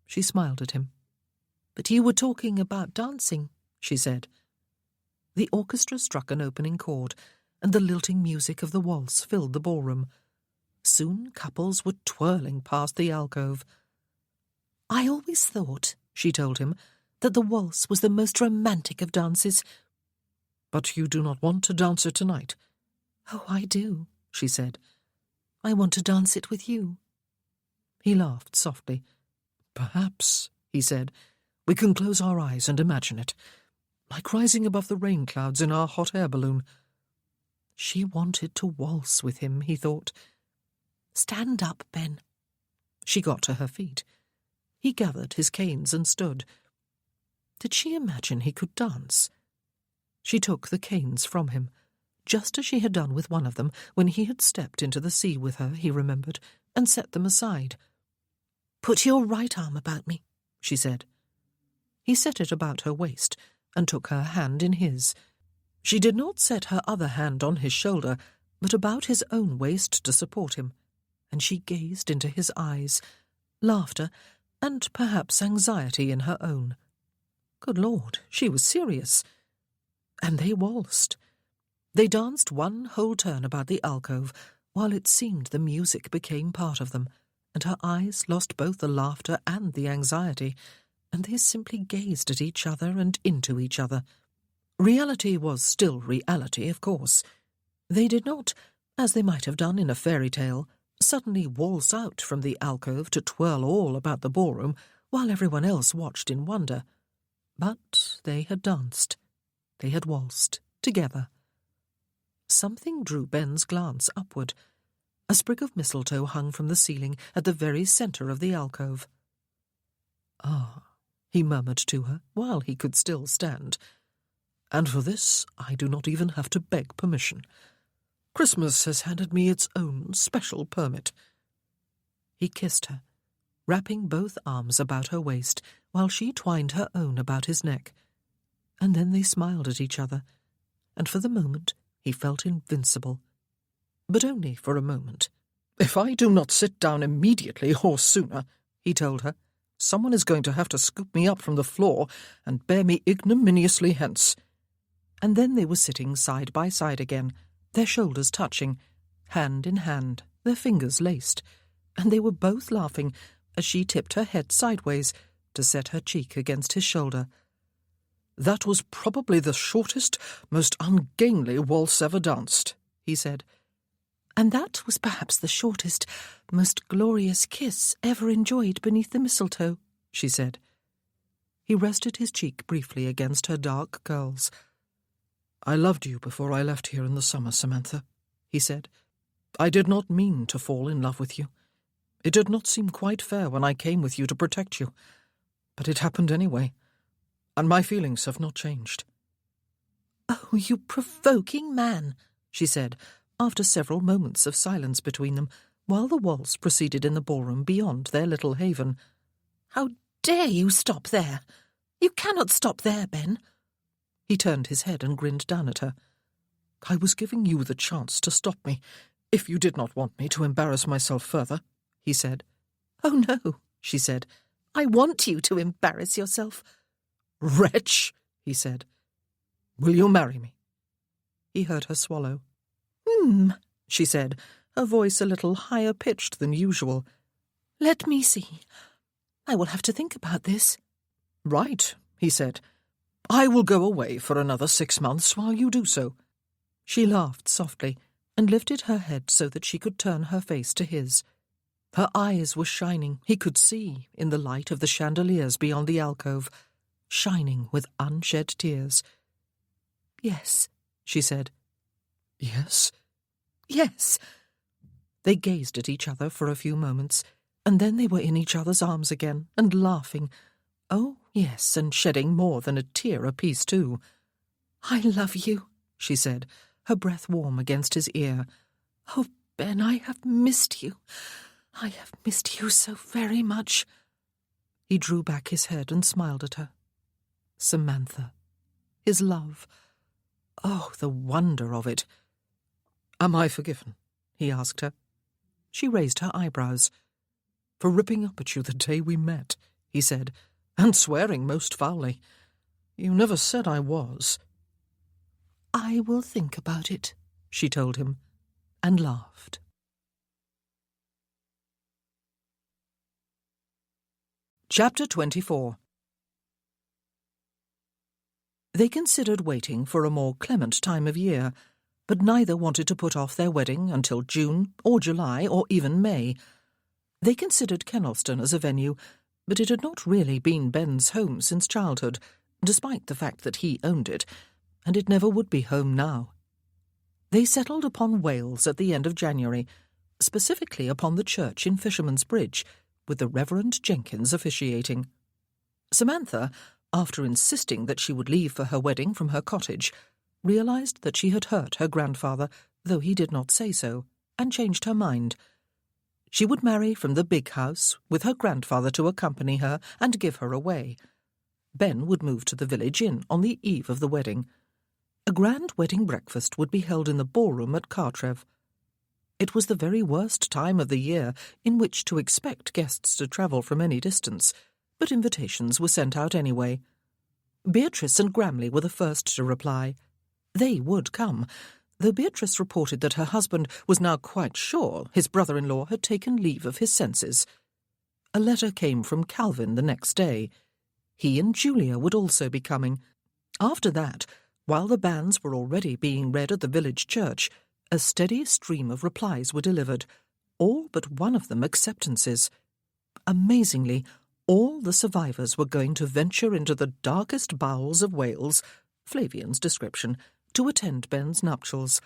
She smiled at him. "But you were talking about dancing," she said. The orchestra struck an opening chord, and the lilting music of the waltz filled the ballroom. Soon couples were twirling past the alcove. "I always thought," she told him, "that the waltz was the most romantic of dances." "But you do not want to dance it tonight?" "Oh, I do," she said. "I want to dance it with you." He laughed softly. "Perhaps," he said, "we can close our eyes and imagine it, like rising above the rain clouds in our hot air balloon." She wanted to waltz with him, he thought. "Stand up, Ben." She got to her feet. He gathered his canes and stood. Did she imagine he could dance? She took the canes from him, just as she had done with one of them when he had stepped into the sea with her, he remembered, and set them aside. "Put your right arm about me," she said. He set it about her waist and took her hand in his. She did not set her other hand on his shoulder, but about his own waist to support him, and she gazed into his eyes, laughter and perhaps anxiety in her own. Good Lord, she was serious. And they waltzed. They danced one whole turn about the alcove, while it seemed the music became part of them, and her eyes lost both the laughter and the anxiety, and they simply gazed at each other and into each other. Reality was still reality, of course. They did not, as they might have done in a fairy tale, suddenly waltz out from the alcove to twirl all about the ballroom while everyone else watched in wonder. But they had danced. They had waltzed together. Something drew Ben's glance upward. A sprig of mistletoe hung from the ceiling at the very centre of the alcove. "Ah," he murmured to her, while he could still stand. "And for this I do not even have to beg permission. Christmas has handed me its own special permit." He kissed her, wrapping both arms about her waist while she twined her own about his neck. And then they smiled at each other, and for the moment he felt invincible. But only for a moment. "If I do not sit down immediately or sooner," he told her, "someone is going to have to scoop me up from the floor and bear me ignominiously hence." And then they were sitting side by side again, their shoulders touching, hand in hand, their fingers laced, and they were both laughing as she tipped her head sideways to set her cheek against his shoulder. "That was probably the shortest, most ungainly waltz ever danced," he said. "And that was perhaps the shortest, most glorious kiss ever enjoyed beneath the mistletoe," she said. He rested his cheek briefly against her dark curls. "I loved you before I left here in the summer, Samantha," he said. "I did not mean to fall in love with you. It did not seem quite fair when I came with you to protect you. But it happened anyway, and my feelings have not changed." "Oh, you provoking man," she said, after several moments of silence between them, while the waltz proceeded in the ballroom beyond their little haven. "How dare you stop there? You cannot stop there, Ben." He turned his head and grinned down at her. "I was giving you the chance to stop me, if you did not want me to embarrass myself further," he said. "Oh, no," she said. "I want you to embarrass yourself." "Wretch," he said. "Will you marry me?" He heard her swallow. She said, her voice a little higher pitched than usual. "Let me see. I will have to think about this." "Right," he said. "I will go away for another 6 months while you do so." She laughed softly and lifted her head so that she could turn her face to his. Her eyes were shining, he could see, in the light of the chandeliers beyond the alcove, shining with unshed tears. "Yes," she said. "Yes?" "Yes." They gazed at each other for a few moments, and then they were in each other's arms again, and laughing. Oh, yes, and shedding more than a tear apiece, too. "I love you," she said, her breath warm against his ear. "Oh, Ben, I have missed you. I have missed you so very much." He drew back his head and smiled at her. Samantha. His love. Oh, the wonder of it. "Am I forgiven?" he asked her. She raised her eyebrows. "For ripping up at you the day we met," he said, "and swearing most foully. You never said I was." "I will think about it," she told him, and laughed. Chapter 24. They considered waiting for a more clement time of year, but neither wanted to put off their wedding until June or July or even May. They considered Kennelston as a venue, but it had not really been Ben's home since childhood, despite the fact that he owned it, and it never would be home now. They settled upon Wales at the end of January, specifically upon the church in Fisherman's Bridge, with the Reverend Jenkins officiating. Samantha, after insisting that she would leave for her wedding from her cottage, realized that she had hurt her grandfather, though he did not say so, and changed her mind. She would marry from the big house, with her grandfather to accompany her and give her away. Ben would move to the village inn on the eve of the wedding. A grand wedding breakfast would be held in the ballroom at Cartrev. It was the very worst time of the year in which to expect guests to travel from any distance, but invitations were sent out anyway. Beatrice and Gramley were the first to reply. They would come, though Beatrice reported that her husband was now quite sure his brother-in-law had taken leave of his senses. A letter came from Calvin the next day. He and Julia would also be coming. After that, while the banns were already being read at the village church, a steady stream of replies were delivered, all but one of them acceptances. Amazingly, all the survivors were going to venture into the darkest bowels of Wales, Flavian's description, to attend Ben's nuptials.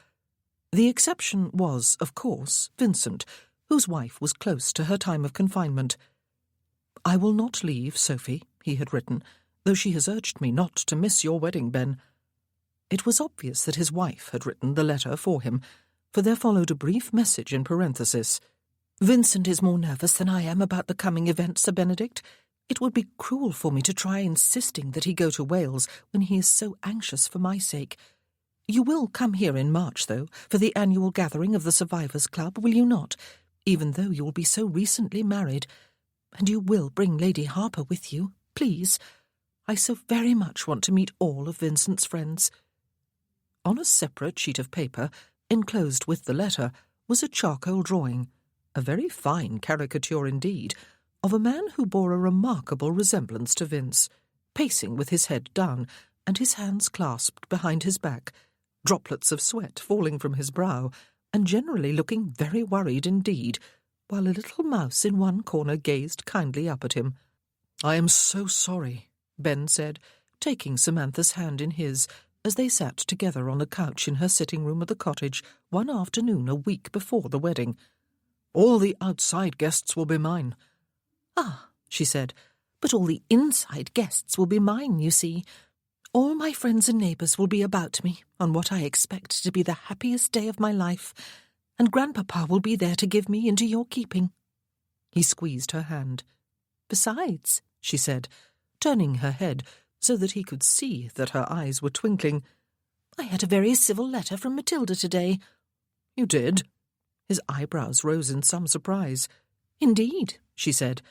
The exception was, of course, Vincent, whose wife was close to her time of confinement. "I will not leave, Sophie," he had written, "though she has urged me not to miss your wedding, Ben." It was obvious that his wife had written the letter for him, for there followed a brief message in parenthesis. Vincent is more nervous than I am about the coming event, Sir Benedict. It would be cruel for me to try insisting that he go to Wales when he is so anxious for my sake. You will come here in March, though, for the annual gathering of the Survivors' Club, will you not? Even though you will be so recently married. And you will bring Lady Harper with you, please. I so very much want to meet all of Vincent's friends. On a separate sheet of paper, enclosed with the letter, was a charcoal drawing, a very fine caricature indeed, of a man who bore a remarkable resemblance to Vince, pacing with his head down and his hands clasped behind his back, droplets of sweat falling from his brow, and generally looking very worried indeed, while a little mouse in one corner gazed kindly up at him. "I am so sorry," Ben said, taking Samantha's hand in his, as they sat together on a couch in her sitting-room at the cottage one afternoon a week before the wedding. "All the outside guests will be mine." "Ah," she said, "but all the inside guests will be mine, you see. All my friends and neighbours will be about me on what I expect to be the happiest day of my life, and Grandpapa will be there to give me into your keeping." He squeezed her hand. "Besides," she said, turning her head so that he could see that her eyes were twinkling, "I had a very civil letter from Matilda today." "You did?" His eyebrows rose in some surprise. "Indeed," she said.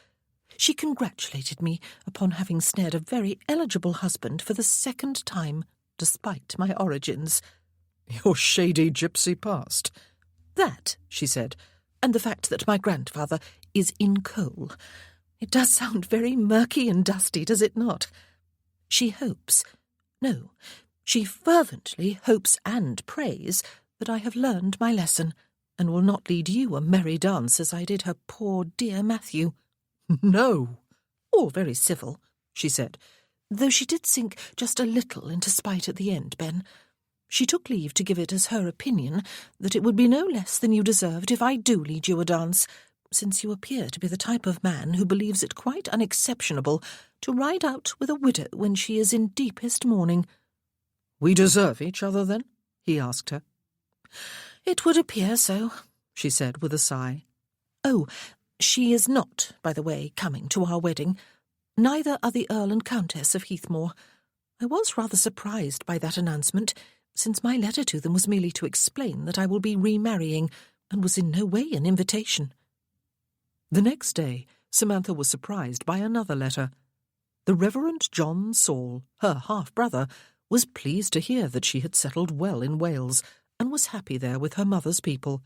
"She congratulated me upon having snared a very eligible husband for the second time, despite my origins." "Your shady gypsy past." "That," she said, "and the fact that my grandfather is in coal. It does sound very murky and dusty, does it not? She hopes, no, she fervently hopes and prays that I have learned my lesson, and will not lead you a merry dance as I did her poor dear Matthew." "No." "All very civil," she said, "though she did sink just a little into spite at the end, Ben. She took leave to give it as her opinion that it would be no less than you deserved if I do lead you a dance, since you appear to be the type of man who believes it quite unexceptionable to ride out with a widow when she is in deepest mourning." "We deserve each other, then?" he asked her. "It would appear so," she said with a sigh. "Oh, she is not, by the way, coming to our wedding. Neither are the Earl and Countess of Heathmore. I was rather surprised by that announcement, since my letter to them was merely to explain that I will be remarrying, and was in no way an invitation." The next day, Samantha was surprised by another letter. The Reverend John Saul, her half-brother, was pleased to hear that she had settled well in Wales, and was happy there with her mother's people.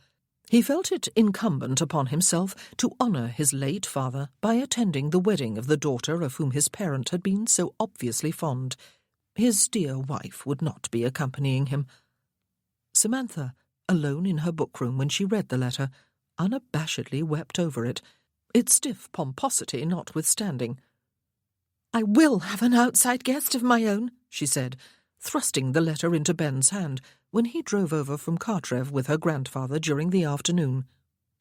He felt it incumbent upon himself to honour his late father by attending the wedding of the daughter of whom his parent had been so obviously fond. His dear wife would not be accompanying him. Samantha, alone in her book-room when she read the letter, unabashedly wept over it, its stiff pomposity notwithstanding. "I will have an outside guest of my own," she said, thrusting the letter into Ben's hand when he drove over from Cartrev with her grandfather during the afternoon,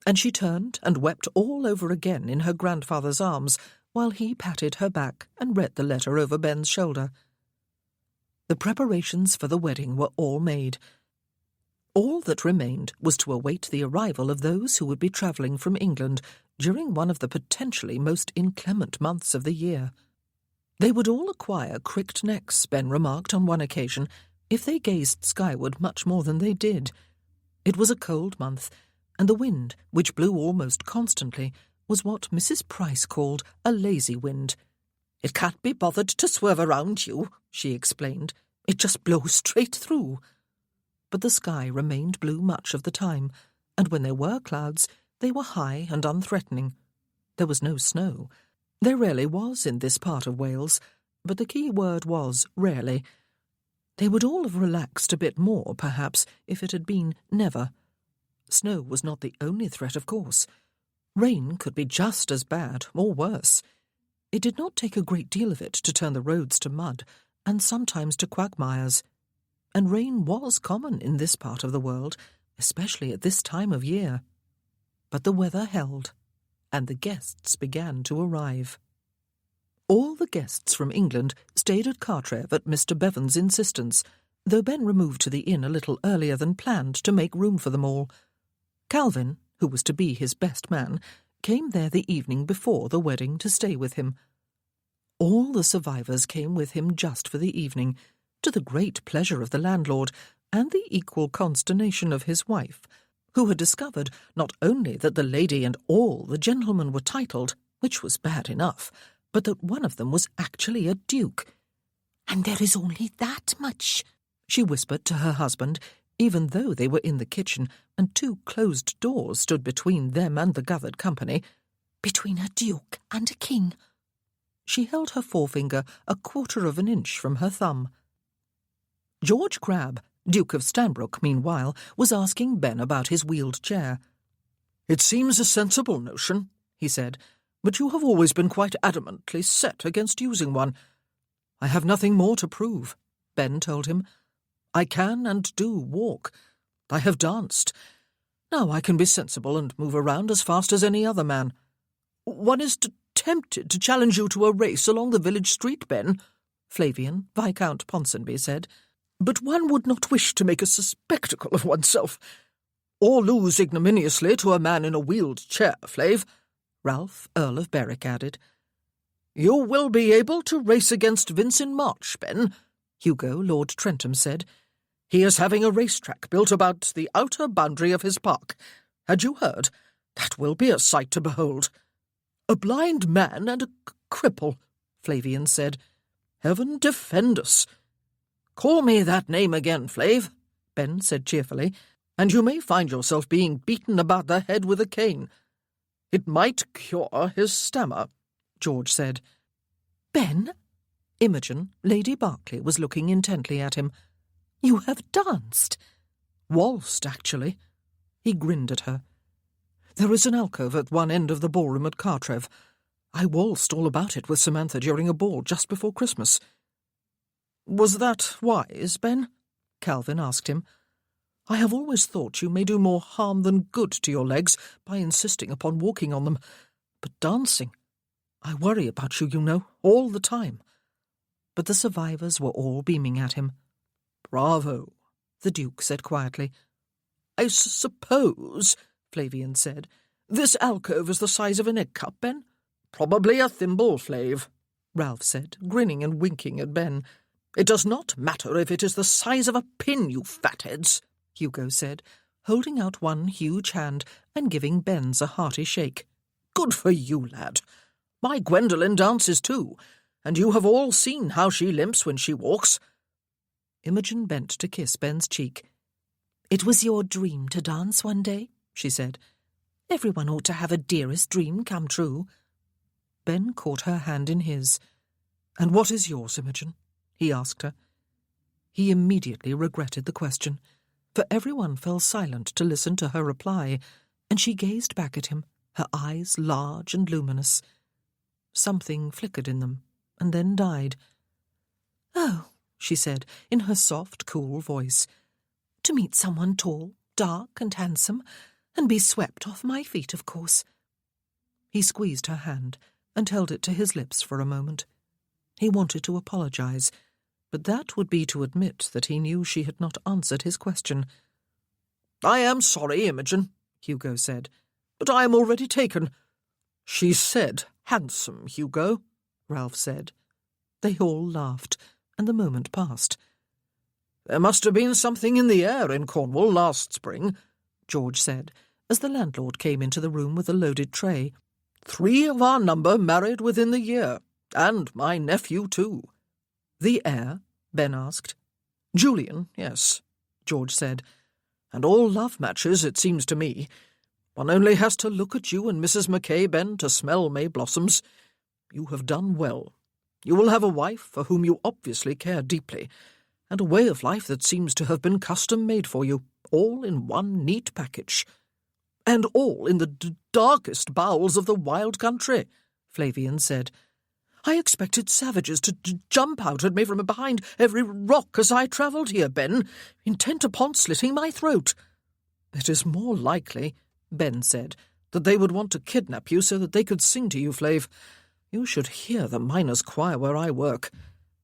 and she turned and wept all over again in her grandfather's arms while he patted her back and read the letter over Ben's shoulder. The preparations for the wedding were all made. All that remained was to await the arrival of those who would be travelling from England during one of the potentially most inclement months of the year. They would all acquire cricked necks, Ben remarked on one occasion, if they gazed skyward much more than they did. It was a cold month, and the wind, which blew almost constantly, was what Mrs. Price called a lazy wind. "It can't be bothered to swerve around you," she explained. "It just blows straight through." But the sky remained blue much of the time, and when there were clouds, they were high and unthreatening. There was no snow. There rarely was in this part of Wales, but the key word was rarely. They would all have relaxed a bit more, perhaps, if it had been never. Snow was not the only threat, of course. Rain could be just as bad, or worse. It did not take a great deal of it to turn the roads to mud, and sometimes to quagmires. And rain was common in this part of the world, especially at this time of year. But the weather held, and the guests began to arrive. All the guests from England stayed at Cartrev at Mr. Bevan's insistence, though Ben removed to the inn a little earlier than planned to make room for them all. Calvin, who was to be his best man, came there the evening before the wedding to stay with him. All the survivors came with him just for the evening, to the great pleasure of the landlord and the equal consternation of his wife, who had discovered not only that the lady and all the gentlemen were titled, which was bad enough, but that one of them was actually a duke. "And there is only that much," she whispered to her husband, even though they were in the kitchen and two closed doors stood between them and the gathered company, "between a duke and a king." She held her forefinger 1/4 of an inch from her thumb. George Crabbe, Duke of Stanbrook, meanwhile, was asking Ben about his wheeled chair. "It seems a sensible notion," he said, "but you have always been quite adamantly set against using one." "I have nothing more to prove," Ben told him. "I can and do walk. I have danced. Now I can be sensible and move around as fast as any other man." "One is tempted to challenge you to a race along the village street, Ben," Flavian, Viscount Ponsonby, said. "but one would not wish to make a spectacle of oneself. Or lose ignominiously to a man in a wheeled chair, Flav," Ralph, Earl of Berwick, added. "You will be able to race against Vincent March, Ben," Hugo, Lord Trentham, said. "He is having a racetrack built about the outer boundary of his park. Had you heard? That will be a sight to behold." "A blind man and a cripple," Flavian said. "Heaven defend us." "Call me that name again, Flav," Ben said cheerfully, "and you may find yourself being beaten about the head with a cane. It might cure his stammer," George said. "Ben?" Imogen, Lady Berkeley, was looking intently at him. "You have danced." "Waltzed, actually." He grinned at her. "There is an alcove at one end of the ballroom at Cartrev. I waltzed all about it with Samantha during a ball just before Christmas." "Was that wise, Ben?" Calvin asked him. "I have always thought you may do more harm than good to your legs by insisting upon walking on them. But dancing, I worry about you, you know, all the time." But the survivors were all beaming at him. "Bravo," the Duke said quietly. "I suppose," Flavian said, "this alcove is the size of an egg cup, Ben?" "Probably a thimble, Flav," Ralph said, grinning and winking at Ben. "It does not matter if it is the size of a pin, you fatheads," Hugo said, holding out one huge hand and giving Ben's a hearty shake. "Good for you, lad. My Gwendolen dances too, and you have all seen how she limps when she walks." Imogen bent to kiss Ben's cheek. "It was your dream to dance one day," she said. "Everyone ought to have a dearest dream come true." Ben caught her hand in his. "And what is yours, Imogen?" he asked her. He immediately regretted the question, for everyone fell silent to listen to her reply, and she gazed back at him, her eyes large and luminous. Something flickered in them, and then died. "Oh," she said, in her soft, cool voice, "to meet someone tall, dark and handsome, and be swept off my feet, of course." He squeezed her hand and held it to his lips for a moment. He wanted to apologize, but that would be to admit that he knew she had not answered his question. "I am sorry, Imogen," Hugo said, "but I am already taken." "She said handsome, Hugo," Ralph said. They all laughed, and the moment passed. "There must have been something in the air in Cornwall last spring," George said, as the landlord came into the room with a loaded tray. 3 of our number married within the year, and my nephew too." "The heir?" Ben asked. "Julian, yes," George said. "And all love matches, it seems to me. One only has to look at you and Mrs. Mackay, Ben, to smell May blossoms. You have done well. You will have a wife for whom you obviously care deeply, and a way of life that seems to have been custom-made for you, all in one neat package. And all in the darkest bowels of the wild country," Flavian said. "I expected savages to jump out at me from behind every rock as I travelled here, Ben, intent upon slitting my throat." "It is more likely," Ben said, "that they would want to kidnap you so that they could sing to you, Flav. You should hear the miners' choir where I work.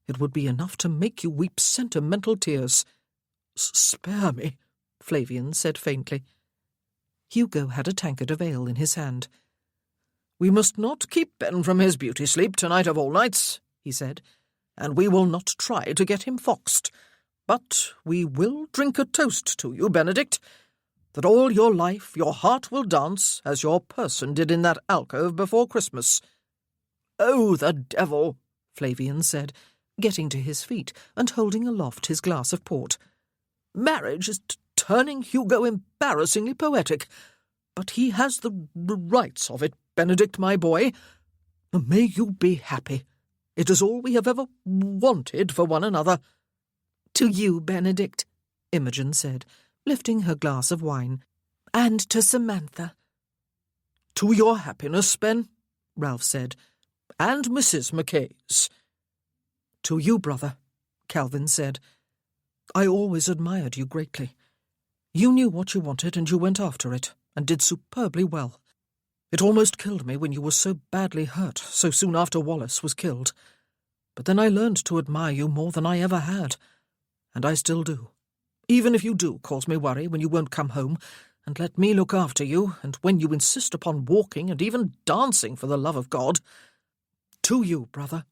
It would be enough to make you weep sentimental tears." "Spare me," Flavian said faintly. Hugo had a tankard of ale in his hand. "We must not keep Ben from his beauty sleep tonight of all nights," he said, "and we will not try to get him foxed. But we will drink a toast to you, Benedict, that all your life your heart will dance as your person did in that alcove before Christmas." "Oh, the devil!" Flavian said, getting to his feet and holding aloft his glass of port. "Marriage is turning Hugo embarrassingly poetic, but he has the rights of it, Benedict, my boy. May you be happy. It is all we have ever wanted for one another." "To you, Benedict," Imogen said, lifting her glass of wine. "and to Samantha." "To your happiness, Ben," Ralph said, "and Mrs. Mackay's." "To you, brother," Calvin said. "I always admired you greatly. You knew what you wanted and you went after it, and did superbly well. It almost killed me when you were so badly hurt so soon after Wallace was killed. But then I learned to admire you more than I ever had, and I still do. Even if you do cause me worry when you won't come home, and let me look after you, and when you insist upon walking and even dancing for the love of God. To you, brother,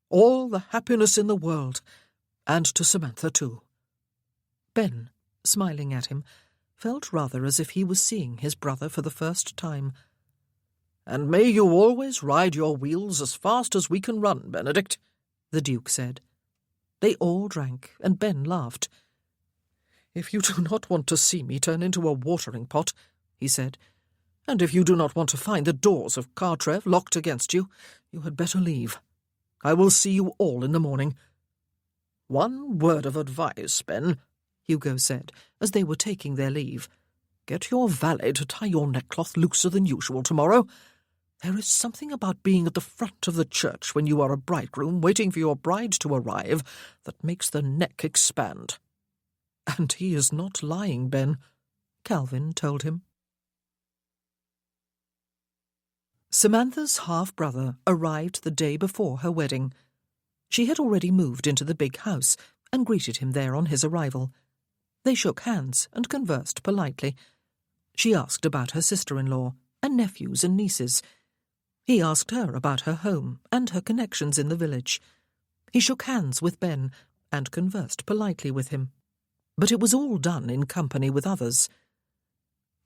all the happiness in the world, and to Samantha too." Ben, smiling at him, felt rather as if he was seeing his brother for the first time. "And may you always ride your wheels as fast as we can run, Benedict," the Duke said. They all drank, and Ben laughed. "If you do not want to see me turn into a watering pot," he said, "and if you do not want to find the doors of Cartrev locked against you, you had better leave. I will see you all in the morning." "One word of advice, Ben," Hugo said, as they were taking their leave. "Get your valet to tie your neckcloth looser than usual tomorrow. There is something about being at the front of the church when you are a bridegroom waiting for your bride to arrive that makes the neck expand." "And he is not lying, Ben," Calvin told him. Samantha's half-brother arrived the day before her wedding. She had already moved into the big house and greeted him there on his arrival. They shook hands and conversed politely. She asked about her sister-in-law and nephews and nieces. He asked her about her home and her connections in the village. He shook hands with Ben and conversed politely with him. But it was all done in company with others.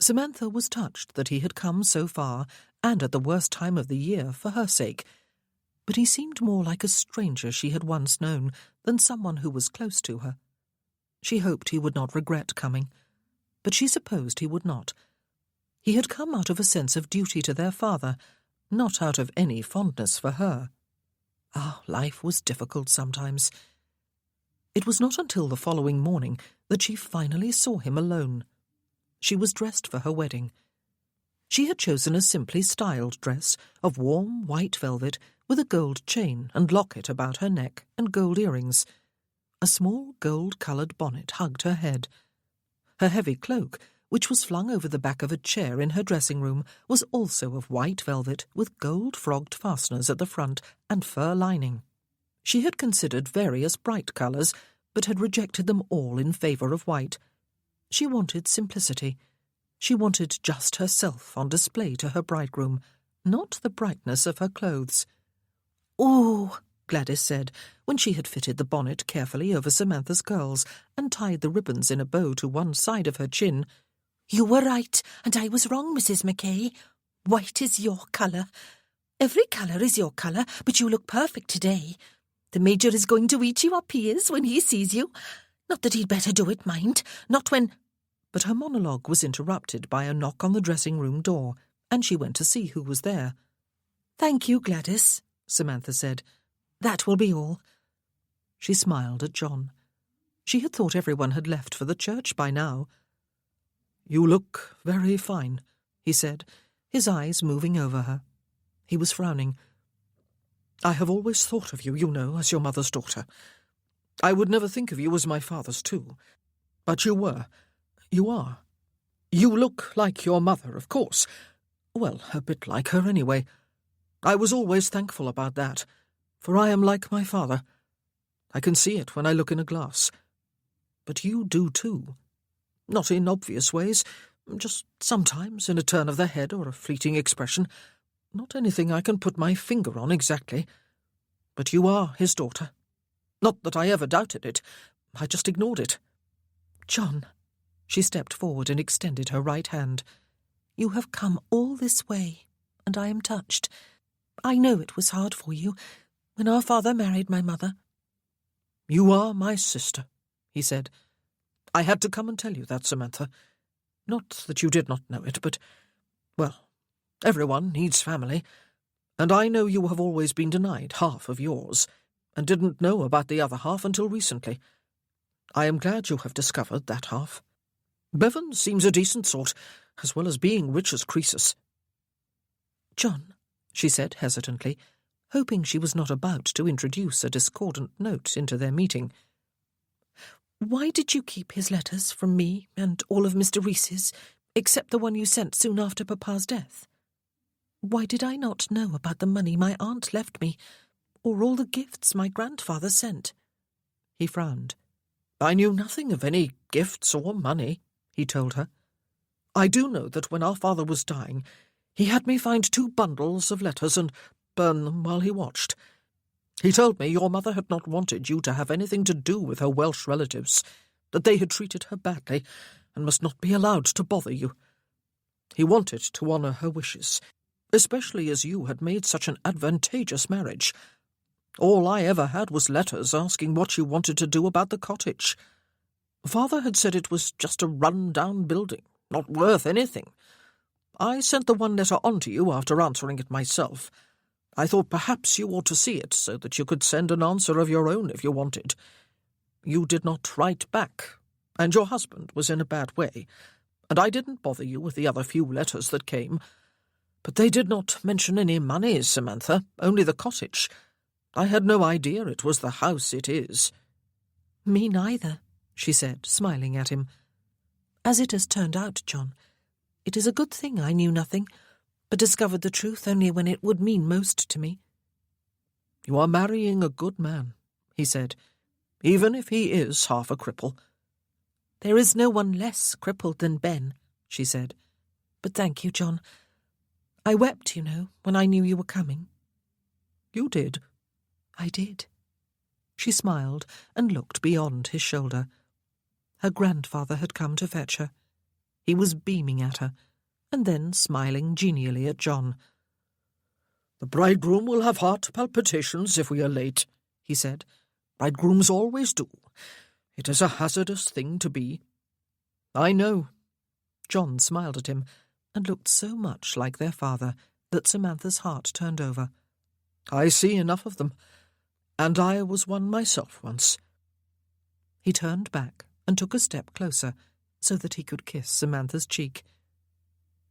Samantha was touched that he had come so far, and at the worst time of the year, for her sake. But he seemed more like a stranger she had once known than someone who was close to her. She hoped he would not regret coming, but she supposed he would not. He had come out of a sense of duty to their father, not out of any fondness for her. Ah, life was difficult sometimes. It was not until the following morning that she finally saw him alone. She was dressed for her wedding. She had chosen a simply styled dress of warm white velvet with a gold chain and locket about her neck and gold earrings. A small gold-coloured bonnet hugged her head. Her heavy cloak, which was flung over the back of a chair in her dressing-room, was also of white velvet with gold-frogged fasteners at the front and fur lining. She had considered various bright colours, but had rejected them all in favour of white. She wanted simplicity. She wanted just herself on display to her bridegroom, not the brightness of her clothes. "Oh," Gladys said, when she had fitted the bonnet carefully over Samantha's curls and tied the ribbons in a bow to one side of her chin. "You were right, and I was wrong, Mrs. Mackay. White is your colour. Every colour is your colour, but you look perfect today. The Major is going to eat you up, he is, when he sees you. Not that he'd better do it, mind. Not when—" But her monologue was interrupted by a knock on the dressing-room door, and she went to see who was there. "Thank you, Gladys," Samantha said. "That will be all." She smiled at John. She had thought everyone had left for the church by now. "You look very fine," he said, his eyes moving over her. He was frowning. "I have always thought of you, you know, as your mother's daughter. I would never think of you as my father's too. But you were. You are. You look like your mother, of course. Well, a bit like her anyway. I was always thankful about that, for I am like my father. I can see it when I look in a glass. But you do too. Not in obvious ways, Just sometimes in a turn of the head or a fleeting expression. Not anything I can put my finger on exactly. But you are his daughter. Not that I ever doubted it. I just ignored it. John, she stepped forward and extended her right hand. You have come all this way, and I am touched. I know it was hard for you when our father married my mother. You are my sister, he said. I had to come and tell you that, Samantha. Not that you did not know it, but, well, everyone needs family, and I know you have always been denied half of yours, and didn't know about the other half until recently. I am glad you have discovered that half. Bevan seems a decent sort, as well as being rich as Croesus. John, she said hesitantly, hoping she was not about to introduce a discordant note into their meeting. Why did you keep his letters from me and all of Mr. Reese's, except the one you sent soon after Papa's death? Why did I not know about the money my aunt left me, or all the gifts my grandfather sent? He frowned. I knew nothing of any gifts or money, he told her. I do know that when our father was dying, he had me find 2 bundles of letters and burn them while he watched. He told me your mother had not wanted you to have anything to do with her Welsh relatives, that they had treated her badly and must not be allowed to bother you. He wanted to honour her wishes, especially as you had made such an advantageous marriage. All I ever had was letters asking what you wanted to do about the cottage. Father had said it was just a run-down building, not worth anything. I sent the one letter on to you after answering it myself. I thought perhaps you ought to see it so that you could send an answer of your own if you wanted. You did not write back, and your husband was in a bad way, and I didn't bother you with the other few letters that came. But they did not mention any money, Samantha, only the cottage. I had no idea it was the house it is. Me neither, she said, smiling at him. As it has turned out, John, it is a good thing I knew nothing, but discovered the truth only when it would mean most to me. You are marrying a good man, he said, even if he is half a cripple. There is no one less crippled than Ben, she said. But thank you, John. I wept, you know, when I knew you were coming. You did? I did. She smiled and looked beyond his shoulder. Her grandfather had come to fetch her. He was beaming at her, and then smiling genially at John. The bridegroom will have heart palpitations if we are late, he said. Bridegrooms always do. It is a hazardous thing to be. I know. John smiled at him, and looked so much like their father that Samantha's heart turned over. I see enough of them, and I was one myself once. He turned back and took a step closer so that he could kiss Samantha's cheek.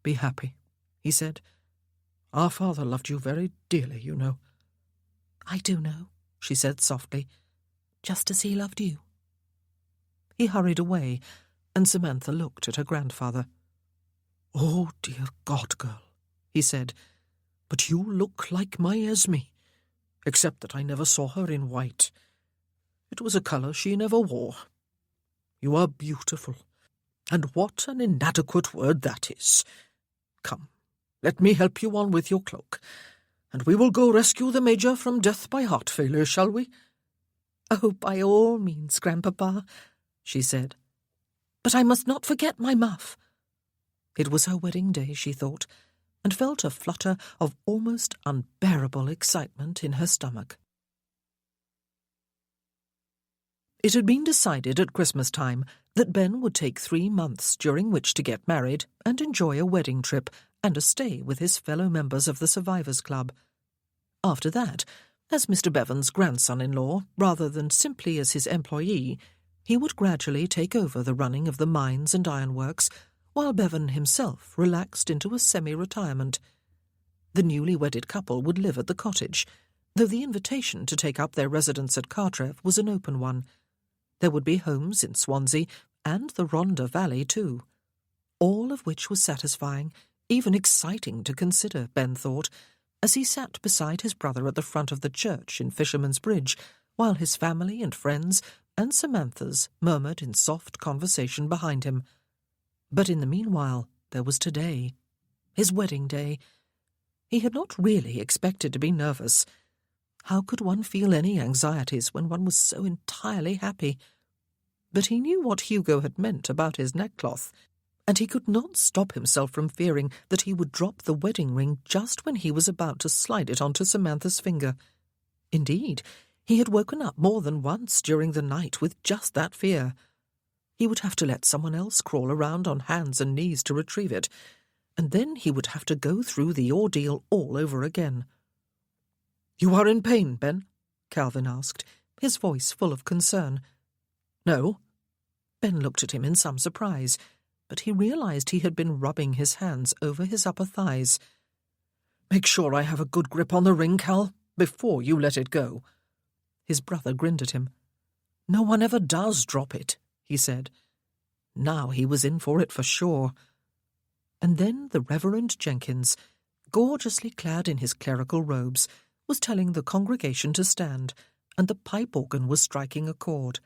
Be happy, he said. Our father loved you very dearly, you know. I do know, she said softly, just as he loved you. He hurried away, and Samantha looked at her grandfather. Oh, dear God, girl, he said, but you look like my Esme, except that I never saw her in white. It was a colour she never wore. You are beautiful, and what an inadequate word that is. Come, let me help you on with your cloak, and we will go rescue the Major from death by heart failure, shall we? Oh, by all means, Grandpapa, she said. But I must not forget my muff. It was her wedding day, she thought, and felt a flutter of almost unbearable excitement in her stomach. It had been decided at Christmas time that Ben would take 3 months during which to get married and enjoy a wedding trip and a stay with his fellow members of the Survivors' Club. After that, as Mr. Bevan's grandson-in-law, rather than simply as his employee, he would gradually take over the running of the mines and ironworks, while Bevan himself relaxed into a semi-retirement. The newly wedded couple would live at the cottage, though the invitation to take up their residence at Cartref was an open one. There would be homes in Swansea and the Rhondda Valley too, all of which was satisfying, even exciting to consider, Ben thought, as he sat beside his brother at the front of the church in Fisherman's Bridge, while his family and friends and Samantha's murmured in soft conversation behind him. But in the meanwhile, there was today, his wedding day. He had not really expected to be nervous. How could one feel any anxieties when one was so entirely happy? But he knew what Hugo had meant about his neckcloth, and he could not stop himself from fearing that he would drop the wedding ring just when he was about to slide it onto Samantha's finger. Indeed, he had woken up more than once during the night with just that fear. He would have to let someone else crawl around on hands and knees to retrieve it, and then he would have to go through the ordeal all over again. "You are in pain, Ben?" Calvin asked, his voice full of concern. "No." Ben looked at him in some surprise, but he realized he had been rubbing his hands over his upper thighs. "Make sure I have a good grip on the ring, Cal, before you let it go." His brother grinned at him. "No one ever does drop it," he said. Now he was in for it for sure. And then the Reverend Jenkins, gorgeously clad in his clerical robes, was telling the congregation to stand, and the pipe organ was striking a chord.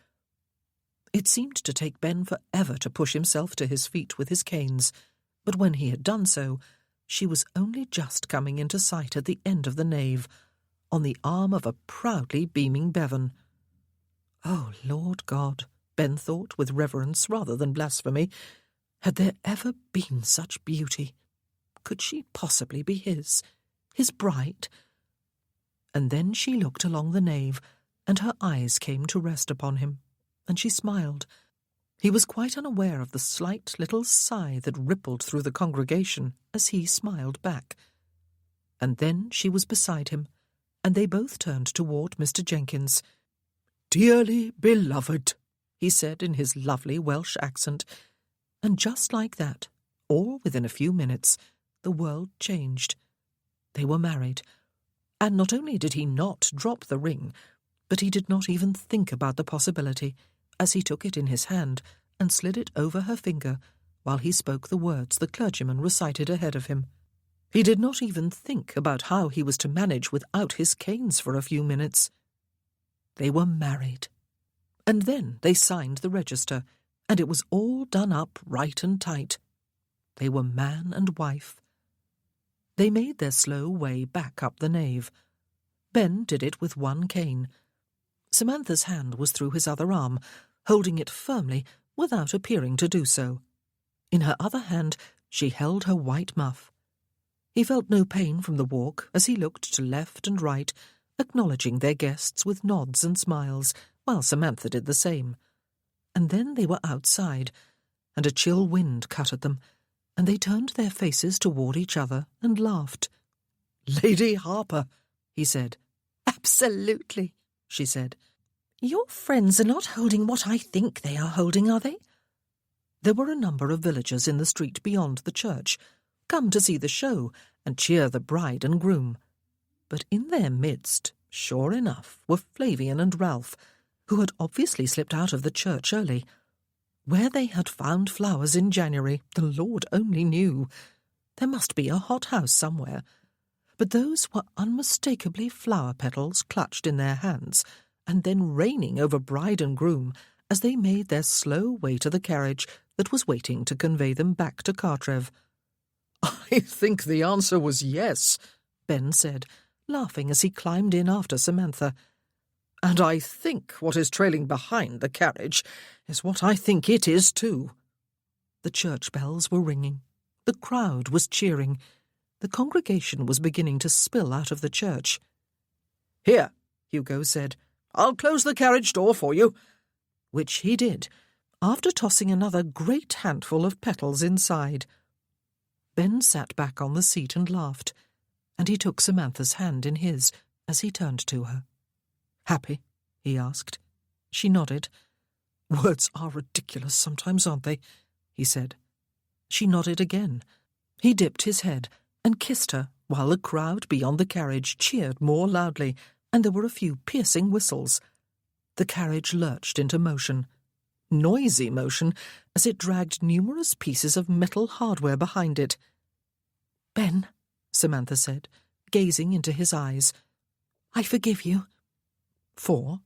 It seemed to take Ben forever to push himself to his feet with his canes, but when he had done so, she was only just coming into sight at the end of the nave, on the arm of a proudly beaming Bevan. Oh, Lord God, Ben thought with reverence rather than blasphemy, had there ever been such beauty? Could she possibly be his bride? And then she looked along the nave, and her eyes came to rest upon him, and she smiled. He was quite unaware of the slight little sigh that rippled through the congregation as he smiled back. And then she was beside him, and they both turned toward Mr. Jenkins. "Dearly beloved," he said in his lovely Welsh accent, and just like that, all within a few minutes, the world changed. They were married, and not only did he not drop the ring, but he did not even think about the possibility, as he took it in his hand and slid it over her finger while he spoke the words the clergyman recited ahead of him. He did not even think about how he was to manage without his canes for a few minutes. They were married. And then they signed the register, and it was all done up right and tight. They were man and wife. They made their slow way back up the nave. Ben did it with one cane. Samantha's hand was through his other arm, holding it firmly without appearing to do so. In her other hand she held her white muff. He felt no pain from the walk as he looked to left and right, acknowledging their guests with nods and smiles, while Samantha did the same. And then they were outside, and a chill wind cut at them, and they turned their faces toward each other and laughed. "Lady Harper," he said. "Absolutely," she said. "Your friends are not holding what I think they are holding, are they?" There were a number of villagers in the street beyond the church, come to see the show and cheer the bride and groom. But in their midst, sure enough, were Flavian and Ralph, who had obviously slipped out of the church early. Where they had found flowers in January, the Lord only knew. There must be a hothouse somewhere. But those were unmistakably flower petals clutched in their hands, and then raining over bride and groom as they made their slow way to the carriage that was waiting to convey them back to Cartrev. "I think the answer was yes," Ben said, laughing as he climbed in after Samantha. "And I think what is trailing behind the carriage is what I think it is too." The church bells were ringing. The crowd was cheering. The congregation was beginning to spill out of the church. "Here," Hugo said, "I'll close the carriage door for you." Which he did, after tossing another great handful of petals inside. Ben sat back on the seat and laughed, and he took Samantha's hand in his as he turned to her. "Happy?" he asked. She nodded. "Words are ridiculous sometimes, aren't they?" he said. She nodded again. He dipped his head and kissed her while the crowd beyond the carriage cheered more loudly, and there were a few piercing whistles. The carriage lurched into motion. Noisy motion, as it dragged numerous pieces of metal hardware behind it. "Ben," Samantha said, gazing into his eyes, "I forgive you." "For?"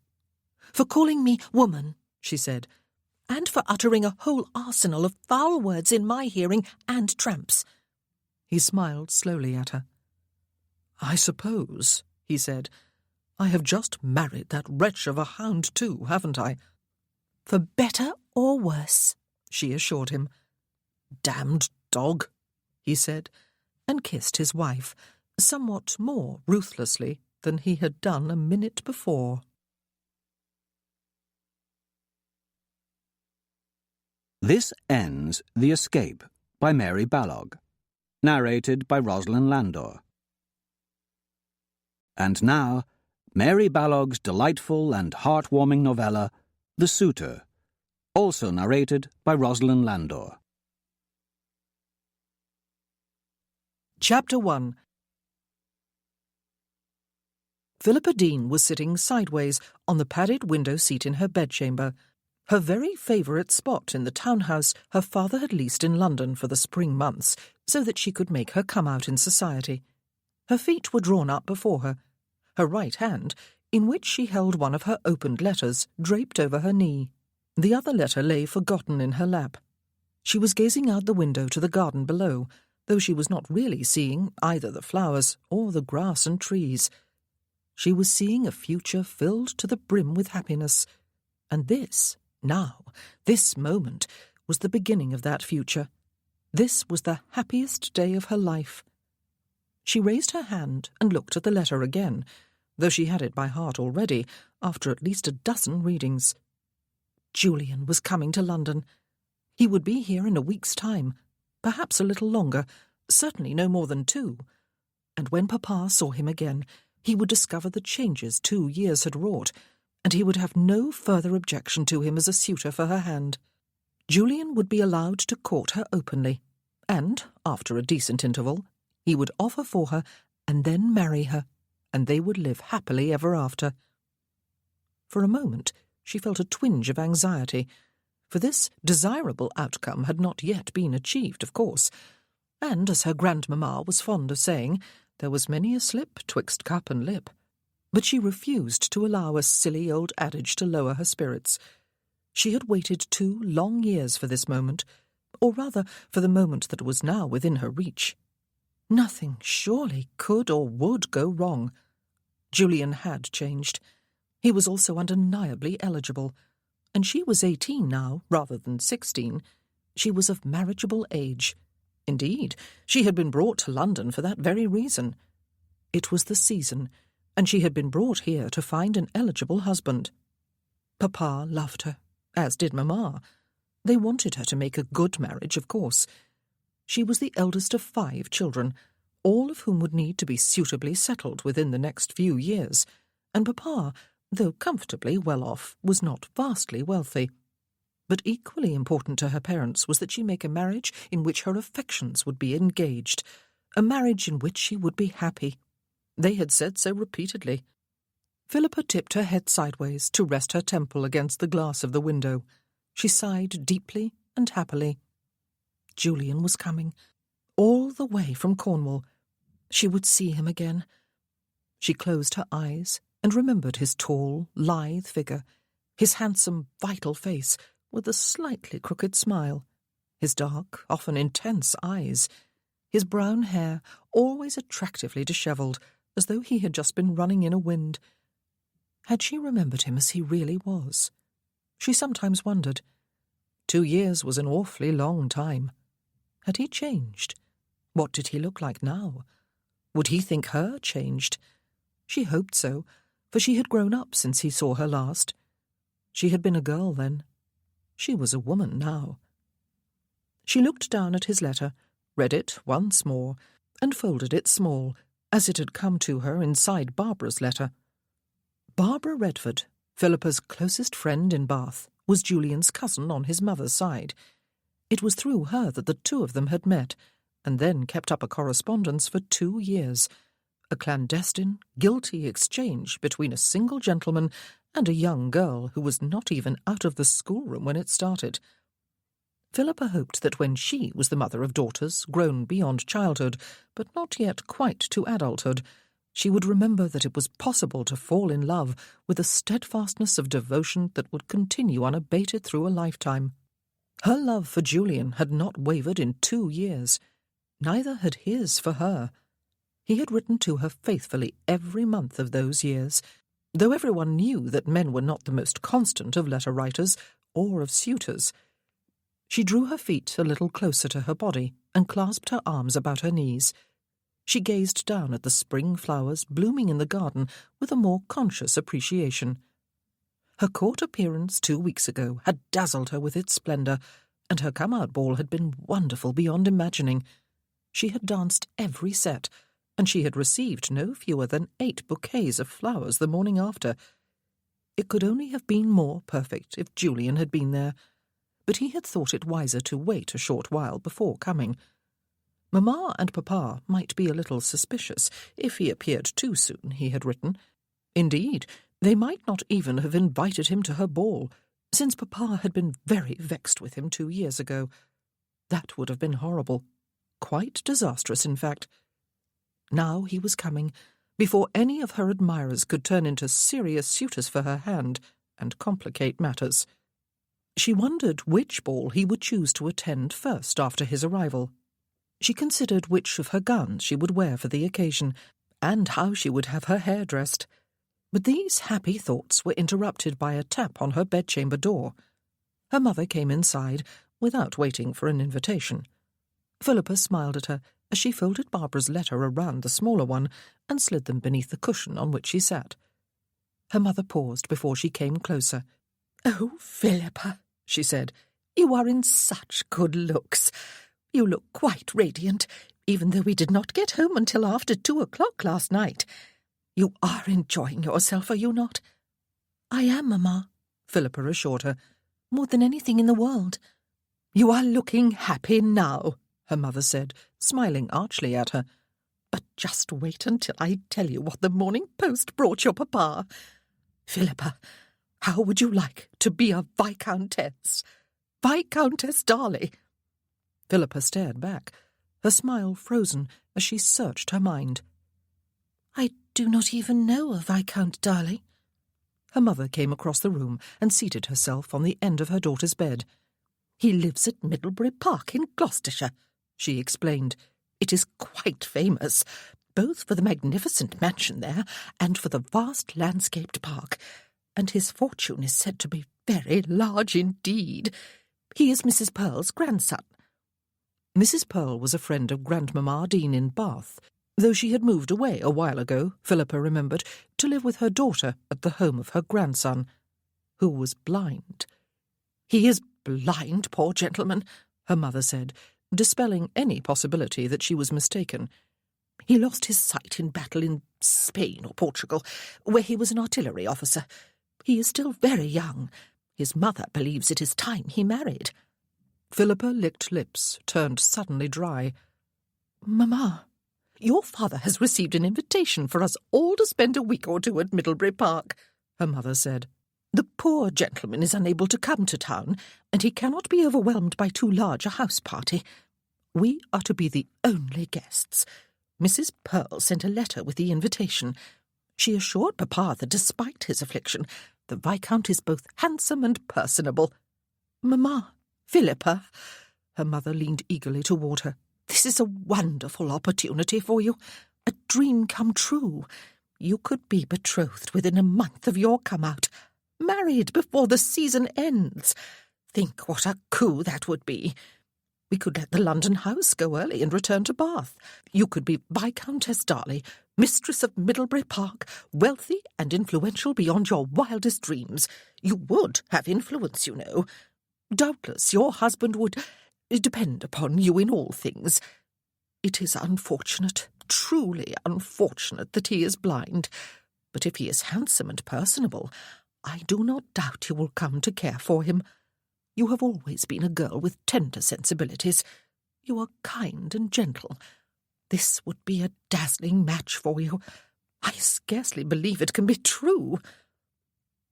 "For calling me woman," she said. and for uttering a whole arsenal of foul words in my hearing and Tramp's." He smiled slowly at her. "I suppose," he said, "I have just married that wretch of a hound too, haven't I?" "For better or worse," she assured him. "Damned dog," he said, and kissed his wife, somewhat more ruthlessly than he had done a minute before. This ends The Escape by Mary Balogh, narrated by Rosalind Landor. And now, Mary Balogh's delightful and heartwarming novella, The Suitor, also narrated by Rosalind Landor. Chapter 1. Philippa Dean was sitting sideways on the padded window seat in her bedchamber, her very favourite spot in the townhouse her father had leased in London for the spring months, so that she could make her come out in society. Her feet were drawn up before her, her right hand, in which she held one of her opened letters, draped over her knee. The other letter lay forgotten in her lap. She was gazing out the window to the garden below, though she was not really seeing either the flowers or the grass and trees. She was seeing a future filled to the brim with happiness, and this, now, this moment, was the beginning of that future. This was the happiest day of her life. She raised her hand and looked at the letter again, though she had it by heart already, after at least a dozen readings. Julian was coming to London. He would be here in a week's time, perhaps a little longer, certainly no more than 2. And when Papa saw him again, he would discover the changes 2 years had wrought, and he would have no further objection to him as a suitor for her hand. Julian would be allowed to court her openly, and, after a decent interval, he would offer for her and then marry her, and they would live happily ever after. For a moment she felt a twinge of anxiety, for this desirable outcome had not yet been achieved, of course, and, as her grandmamma was fond of saying, there was many a slip twixt cup and lip. But she refused to allow a silly old adage to lower her spirits. She had waited 2 long years for this moment, or rather for the moment that was now within her reach. Nothing, surely, could or would go wrong. Julian had changed. He was also undeniably eligible, and she was 18 now, rather than 16. She was of marriageable age. Indeed, she had been brought to London for that very reason. It was the season, and she had been brought here to find an eligible husband. Papa loved her, as did Mamma. They wanted her to make a good marriage, of course. She was the eldest of 5 children, all of whom would need to be suitably settled within the next few years, and Papa, though comfortably well off, was not vastly wealthy. But equally important to her parents was that she make a marriage in which her affections would be engaged, a marriage in which she would be happy. They had said so repeatedly. Philippa tipped her head sideways to rest her temple against the glass of the window. She sighed deeply and happily. Julian was coming, all the way from Cornwall. She would see him again. She closed her eyes and remembered his tall, lithe figure, his handsome, vital face, with a slightly crooked smile, his dark, often intense eyes, his brown hair always attractively dishevelled, as though he had just been running in a wind. Had she remembered him as he really was? She sometimes wondered. 2 years was an awfully long time. Had he changed? What did he look like now? Would he think her changed? She hoped so, for she had grown up since he saw her last. She had been a girl then. She was a woman now. She looked down at his letter, read it once more, and folded it small, as it had come to her inside Barbara's letter. Barbara Redford, Philippa's closest friend in Bath, was Julian's cousin on his mother's side. It was through her that the 2 of them had met, and then kept up a correspondence for 2 years, a clandestine, guilty exchange between a single gentleman and a young girl who was not even out of the schoolroom when it started. Philippa hoped that when she was the mother of daughters grown beyond childhood, but not yet quite to adulthood, She would remember that it was possible to fall in love with a steadfastness of devotion that would continue unabated through a lifetime. Her love for Julian had not wavered in 2 years. Neither had his for her. He had written to her faithfully every month of those years, though everyone knew that men were not the most constant of letter-writers or of suitors. She drew her feet a little closer to her body and clasped her arms about her knees. She gazed down at the spring flowers blooming in the garden with a more conscious appreciation. Her court appearance 2 weeks ago had dazzled her with its splendour, and her come-out ball had been wonderful beyond imagining. She had danced every set, and she had received no fewer than 8 bouquets of flowers the morning after. It could only have been more perfect if Julian had been there, but he had thought it wiser to wait a short while before coming. Mamma and Papa might be a little suspicious if he appeared too soon, he had written. Indeed, they might not even have invited him to her ball, since Papa had been very vexed with him 2 years ago. That would have been horrible. Quite disastrous, in fact. Now he was coming, before any of her admirers could turn into serious suitors for her hand and complicate matters. She wondered which ball he would choose to attend first after his arrival. She considered which of her gowns she would wear for the occasion, and how she would have her hair dressed. But these happy thoughts were interrupted by a tap on her bedchamber door. Her mother came inside, without waiting for an invitation. Philippa smiled at her as she folded Barbara's letter around the smaller one and slid them beneath the cushion on which she sat. Her mother paused before she came closer. "Oh, Philippa," she said, "you are in such good looks. You look quite radiant, even though we did not get home until after 2 o'clock last night. You are enjoying yourself, are you not?" "I am, Mamma," Philippa assured her, "more than anything in the world." "You are looking happy now," her mother said, smiling archly at her. "But just wait until I tell you what the Morning Post brought your papa. Philippa, how would you like to be a Viscountess? Viscountess Darley." Philippa stared back, her smile frozen as she searched her mind. "I do not even know a Viscount Darley." Her mother came across the room and seated herself on the end of her daughter's bed. "He lives at Middlebury Park in Gloucestershire," she explained. "It is quite famous, both for the magnificent mansion there and for the vast landscaped park, and his fortune is said to be very large indeed. He is Mrs. Pearl's grandson." Mrs. Pearl was a friend of Grandmamma Dean in Bath, though she had moved away a while ago, Philippa remembered, to live with her daughter at the home of her grandson, who was blind. "He is blind, poor gentleman," her mother said, dispelling any possibility that she was mistaken. "He lost his sight in battle in Spain or Portugal, where he was an artillery officer. He is still very young. His mother believes it is time he married." Philippa licked lips, turned suddenly dry. "Mamma, your father has received an invitation for us all to spend a week or 2 at Middlebury Park," her mother said. "The poor gentleman is unable to come to town, and he cannot be overwhelmed by too large a house party. We are to be the only guests. Mrs. Pearl sent a letter with the invitation. She assured Papa that despite his affliction, the Viscount is both handsome and personable. Mamma, Philippa," her mother leaned eagerly toward her, "this is a wonderful opportunity for you, a dream come true. You could be betrothed within a month of your come-out, married before the season ends. Think what a coup that would be. We could let the London house go early and return to Bath. You could be Viscountess Darley, mistress of Middlebury Park, wealthy and influential beyond your wildest dreams. You would have influence, you know. Doubtless your husband would depend upon you in all things. It is unfortunate, truly unfortunate, that he is blind, but if he is handsome and personable, I do not doubt you will come to care for him. You have always been a girl with tender sensibilities. You are kind and gentle. This would be a dazzling match for you. I scarcely believe it can be true."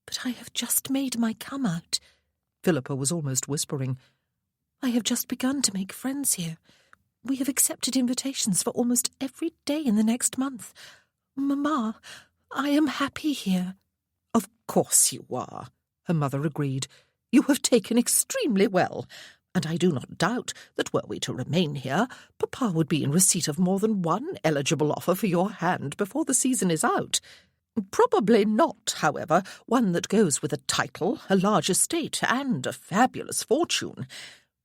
"But I have just made my come-out," Philippa was almost whispering. "I have just begun to make friends here. We have accepted invitations for almost every day in the next month. Mamma, I am happy here. Of course you are, her mother agreed. You have taken extremely well, and I do not doubt that were we to remain here, Papa would be in receipt of more than one eligible offer for your hand before the season is out. Probably not, however, one that goes with a title, a large estate, and a fabulous fortune.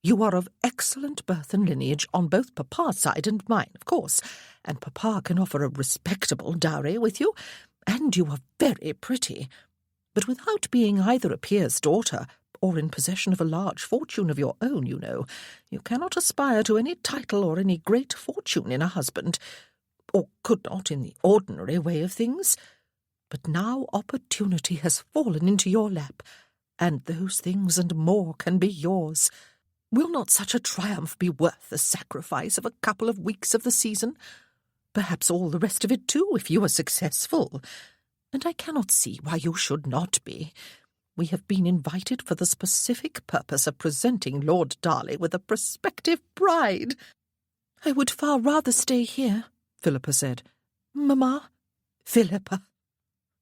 You are of excellent birth and lineage on both Papa's side and mine, of course, and Papa can offer a respectable dowry with you, and you are very pretty. But without being either a peer's daughter or in possession of a large fortune of your own, you know, you cannot aspire to any title or any great fortune in a husband, or could not in the ordinary way of things. But now opportunity has fallen into your lap, and those things and more can be yours. Will not such a triumph be worth the sacrifice of a couple of weeks of the season? Perhaps all the rest of it too, if you are successful. And I cannot see why you should not be. We have been invited for the specific purpose of presenting Lord Darley with a prospective bride. I would far rather stay here, Philippa said. Mamma? Philippa!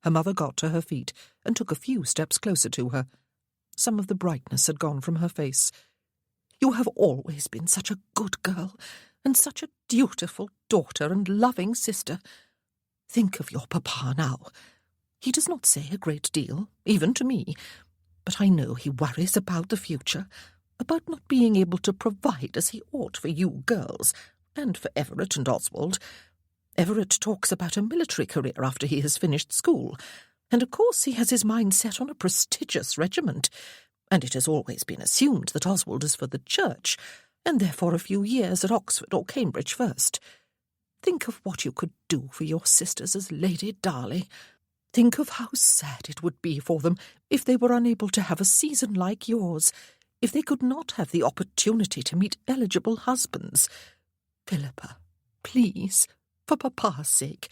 Her mother got to her feet and took a few steps closer to her. Some of the brightness had gone from her face. You have always been such a good girl, and such a dutiful daughter and loving sister. Think of your papa now. He does not say a great deal, even to me, but I know he worries about the future, about not being able to provide as he ought for you girls, and for Everett and Oswald. Everett talks about a military career after he has finished school, and of course he has his mind set on a prestigious regiment, and it has always been assumed that Oswald is for the church, and therefore a few years at Oxford or Cambridge first. Think of what you could do for your sisters as Lady Darley. Think of how sad it would be for them if they were unable to have a season like yours, if they could not have the opportunity to meet eligible husbands. Philippa, please, for Papa's sake.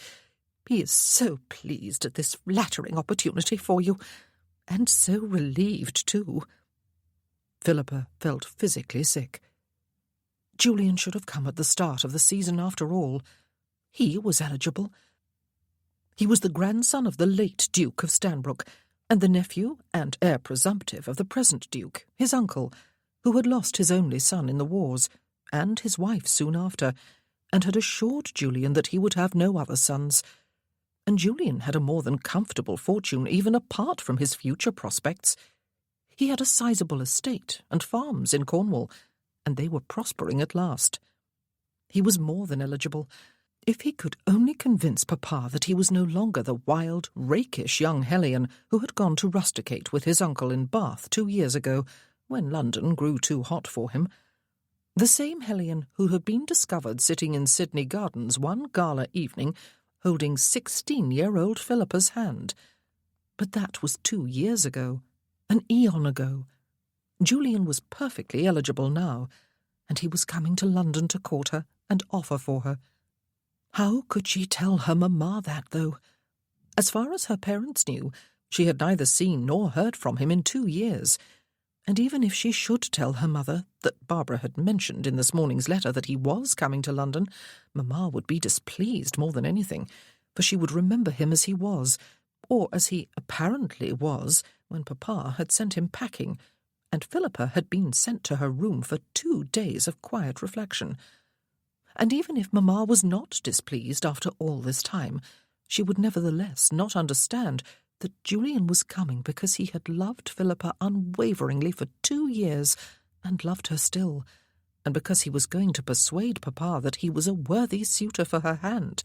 He is so pleased at this flattering opportunity for you, and so relieved too. Philippa felt physically sick. Julian should have come at the start of the season after all. He was eligible. He was the grandson of the late Duke of Stanbrook, and the nephew and heir presumptive of the present Duke, his uncle, who had lost his only son in the wars, and his wife soon after, and had assured Julian that he would have no other sons. And Julian had a more than comfortable fortune even apart from his future prospects. He had a sizable estate and farms in Cornwall, and they were prospering at last. He was more than eligible. If he could only convince Papa that he was no longer the wild, rakish young hellion who had gone to rusticate with his uncle in Bath 2 years ago, when London grew too hot for him. The same hellion who had been discovered sitting in Sydney Gardens one gala evening, holding 16-year-old Philippa's hand. But that was 2 years ago, an eon ago. Julian was perfectly eligible now, and he was coming to London to court her and offer for her. How could she tell her mamma that, though? As far as her parents knew, she had neither seen nor heard from him in 2 years, and even if she should tell her mother that Barbara had mentioned in this morning's letter that he was coming to London, mamma would be displeased more than anything, for she would remember him as he was, or as he apparently was, when Papa had sent him packing, and Philippa had been sent to her room for 2 days of quiet reflection. And even if mamma was not displeased after all this time, she would nevertheless not understand that Julian was coming because he had loved Philippa unwaveringly for 2 years, and loved her still, and because he was going to persuade Papa that he was a worthy suitor for her hand,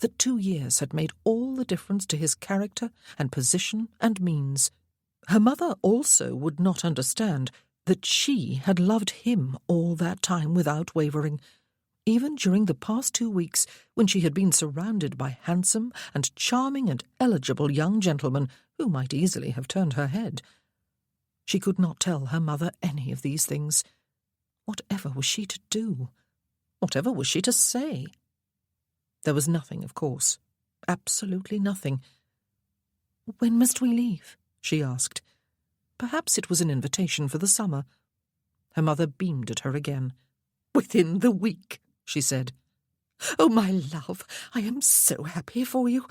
that 2 years had made all the difference to his character and position and means. Her mother also would not understand that she had loved him all that time without wavering, even during the past 2 weeks when she had been surrounded by handsome and charming and eligible young gentlemen who might easily have turned her head. She could not tell her mother any of these things. Whatever was she to do? Whatever was she to say? There was nothing, of course. Absolutely nothing. "When must we leave?" she asked. Perhaps it was an invitation for the summer. Her mother beamed at her again. "Within the week," she said. Oh, my love, I am so happy for you.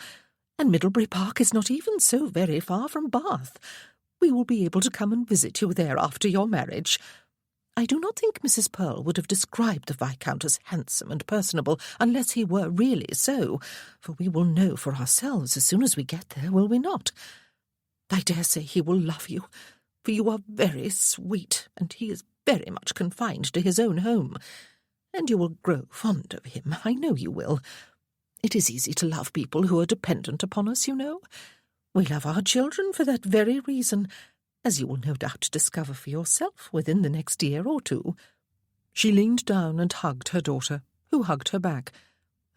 And Middlebury Park is not even so very far from Bath. We will be able to come and visit you there after your marriage. I do not think Mrs. Pearl would have described the Viscount as handsome and personable unless he were really so, for we will know for ourselves as soon as we get there, will we not? I dare say he will love you, for you are very sweet, and he is very much confined to his own home. And you will grow fond of him, I know you will. It is easy to love people who are dependent upon us, you know. We love our children for that very reason, as you will no doubt discover for yourself within the next year or two. She leaned down and hugged her daughter, who hugged her back,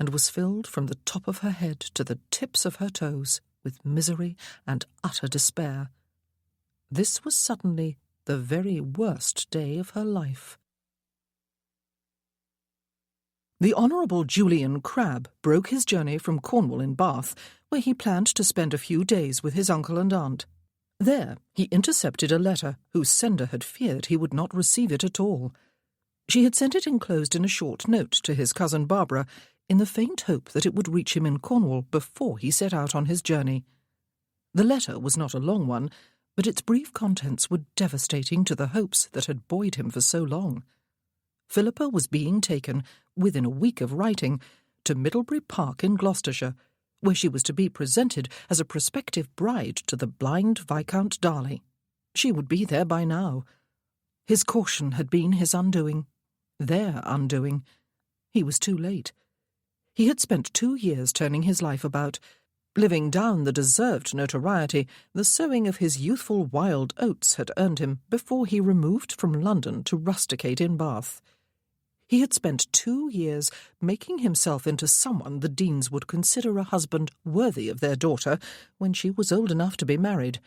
and was filled from the top of her head to the tips of her toes with misery and utter despair. This was suddenly the very worst day of her life. The Honourable Julian Crabbe broke his journey from Cornwall in Bath, where he planned to spend a few days with his uncle and aunt. There he intercepted a letter whose sender had feared he would not receive it at all. She had sent it enclosed in a short note to his cousin Barbara, in the faint hope that it would reach him in Cornwall before he set out on his journey. The letter was not a long one, but its brief contents were devastating to the hopes that had buoyed him for so long. Philippa was being taken, within a week of writing, to Middlebury Park in Gloucestershire, where she was to be presented as a prospective bride to the blind Viscount Darley. She would be there by now. His caution had been his undoing, their undoing. He was too late. He had spent 2 years turning his life about, living down the deserved notoriety the sowing of his youthful wild oats had earned him before he removed from London to rusticate in Bath. He had spent 2 years making himself into someone the Deans would consider a husband worthy of their daughter when she was old enough to be married.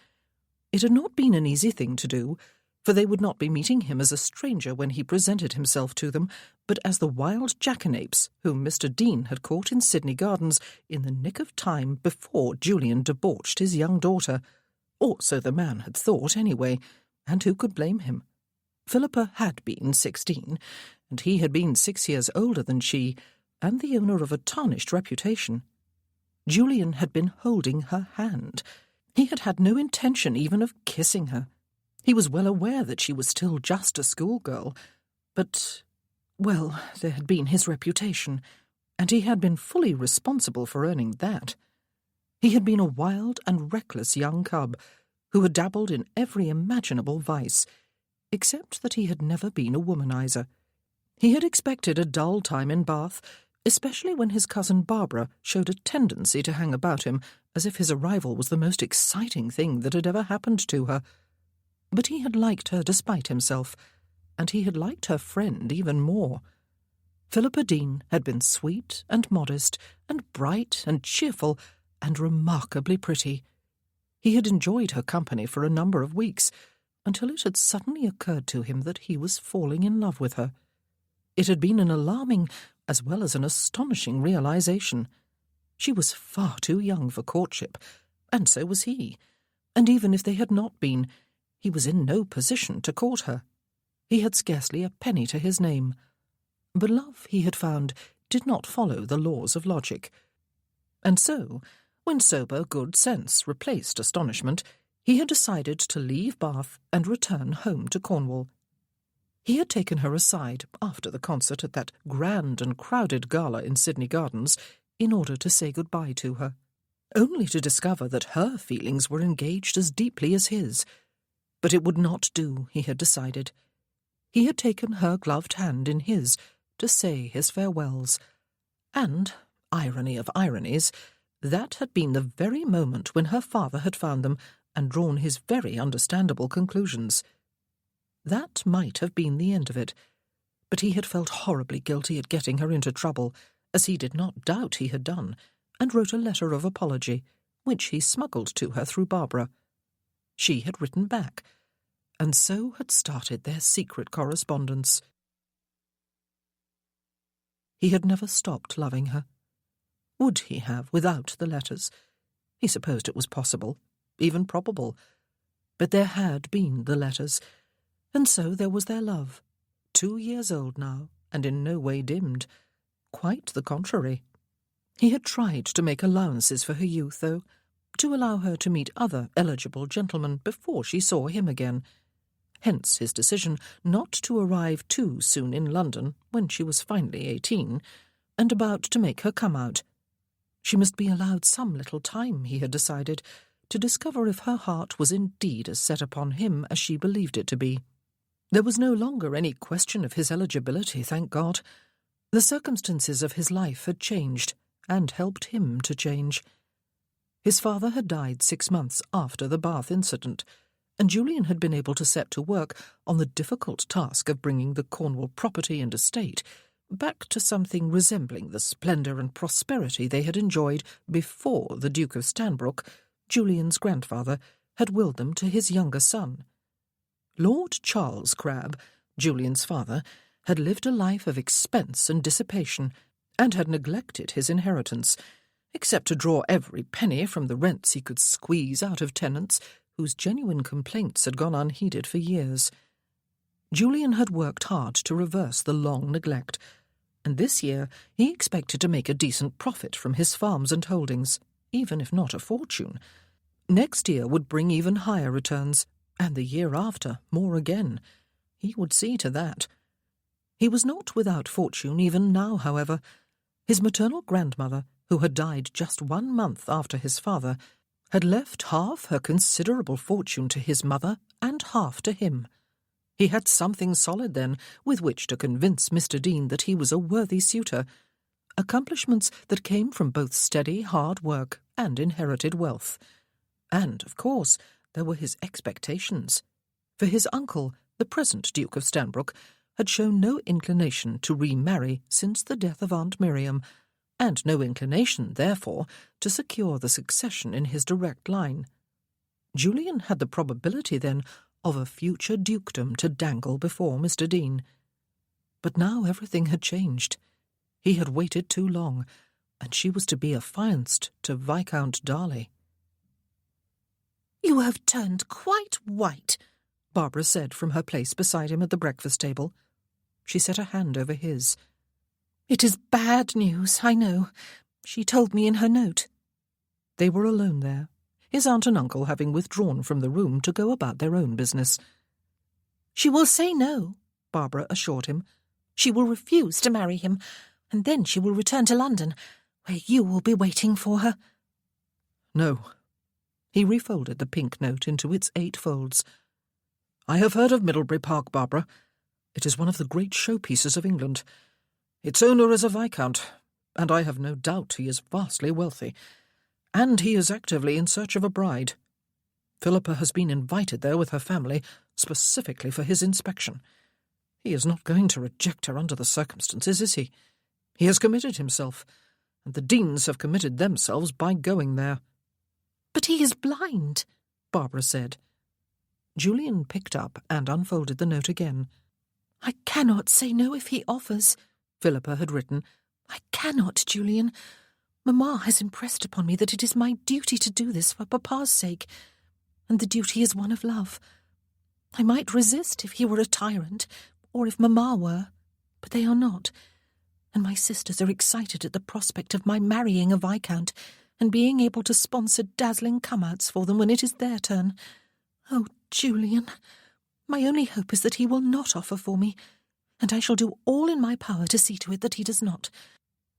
It had not been an easy thing to do, for they would not be meeting him as a stranger when he presented himself to them, but as the wild jackanapes whom Mr. Dean had caught in Sydney Gardens in the nick of time before Julian debauched his young daughter. Or so the man had thought, anyway, and who could blame him? Philippa had been 16, and he had been 6 years older than she, and the owner of a tarnished reputation. Julian had been holding her hand. He had had no intention even of kissing her. He was well aware that she was still just a schoolgirl, but, well, there had been his reputation, and he had been fully responsible for earning that. He had been a wild and reckless young cub who had dabbled in every imaginable vice, except that he had never been a womanizer. He had expected a dull time in Bath, especially when his cousin Barbara showed a tendency to hang about him as if his arrival was the most exciting thing that had ever happened to her. But he had liked her despite himself, and he had liked her friend even more. Philippa Dean had been sweet and modest and bright and cheerful and remarkably pretty. He had enjoyed her company for a number of weeks, until it had suddenly occurred to him that he was falling in love with her. It had been an alarming as well as an astonishing realization. She was far too young for courtship, and so was he, and even if they had not been, he was in no position to court her. He had scarcely a penny to his name. But love, he had found, did not follow the laws of logic. And so, when sober good sense replaced astonishment, he had decided to leave Bath and return home to Cornwall. He had taken her aside after the concert at that grand and crowded gala in Sydney Gardens in order to say goodbye to her, only to discover that her feelings were engaged as deeply as his. But it would not do, he had decided. He had taken her gloved hand in his to say his farewells. And, irony of ironies, that had been the very moment when her father had found them and drawn his very understandable conclusions. That might have been the end of it, but he had felt horribly guilty at getting her into trouble, as he did not doubt he had done, and wrote a letter of apology, which he smuggled to her through Barbara. She had written back, and so had started their secret correspondence. He had never stopped loving her. Would he have without the letters? He supposed it was possible, even probable. But there had been the letters, and so there was their love, 2 years old now, and in no way dimmed. Quite the contrary. He had tried to make allowances for her youth, though, to allow her to meet other eligible gentlemen before she saw him again. Hence his decision not to arrive too soon in London when she was finally 18, and about to make her come out. She must be allowed some little time, he had decided, to discover if her heart was indeed as set upon him as she believed it to be. There was no longer any question of his eligibility, thank God. The circumstances of his life had changed, and helped him to change. His father had died 6 months after the Bath incident, and Julian had been able to set to work on the difficult task of bringing the Cornwall property and estate back to something resembling the splendour and prosperity they had enjoyed before the Duke of Stanbrook, Julian's grandfather, had willed them to his younger son. Lord Charles Crabbe, Julian's father, had lived a life of expense and dissipation, and had neglected his inheritance, except to draw every penny from the rents he could squeeze out of tenants whose genuine complaints had gone unheeded for years. Julian had worked hard to reverse the long neglect, and this year he expected to make a decent profit from his farms and holdings, even if not a fortune. Next year would bring even higher returns, and the year after more again. He would see to that. He was not without fortune even now, however. His maternal grandmother, who had died just 1 month after his father, had left half her considerable fortune to his mother and half to him. He had something solid, then, with which to convince Mr. Dean that he was a worthy suitor, accomplishments that came from both steady, hard work and inherited wealth. And, of course, there were his expectations. For his uncle, the present Duke of Stanbrook, had shown no inclination to remarry since the death of Aunt Miriam, and no inclination, therefore, to secure the succession in his direct line. Julian had the probability, then, of a future dukedom to dangle before Mr. Dean. But now everything had changed. He had waited too long, and she was to be affianced to Viscount Darley. "You have turned quite white," Barbara said from her place beside him at the breakfast table. She set a hand over his. "It is bad news, I know. She told me in her note." They were alone there, his aunt and uncle having withdrawn from the room to go about their own business. "She will say no," Barbara assured him. "She will refuse to marry him, and then she will return to London, where you will be waiting for her." "No." He refolded the pink note into its 8 folds. "I have heard of Middlebury Park, Barbara. It is one of the great showpieces of England. Its owner is a viscount, and I have no doubt he is vastly wealthy. And he is actively in search of a bride. Philippa has been invited there with her family, specifically for his inspection. He is not going to reject her under the circumstances, is he? He has committed himself, and the Deans have committed themselves by going there." "But he is blind," Barbara said. Julian picked up and unfolded the note again. "I cannot say no if he offers," Philippa had written. "I cannot, Julian. Mamma has impressed upon me that it is my duty to do this for Papa's sake, and the duty is one of love. I might resist if he were a tyrant, or if Mamma were, but they are not, and my sisters are excited at the prospect of my marrying a viscount and being able to sponsor dazzling come-outs for them when it is their turn. Oh, Julian, my only hope is that he will not offer for me, and I shall do all in my power to see to it that he does not.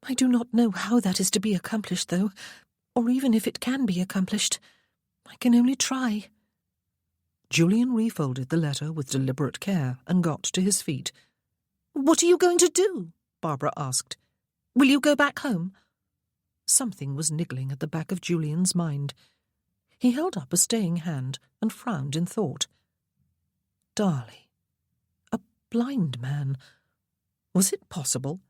I do not know how that is to be accomplished, though, or even if it can be accomplished. I can only try." Julian refolded the letter with deliberate care and got to his feet. "What are you going to do?" Barbara asked. "Will you go back home?" Something was niggling at the back of Julian's mind. He held up a staying hand and frowned in thought. Darley. A blind man. Was it possible?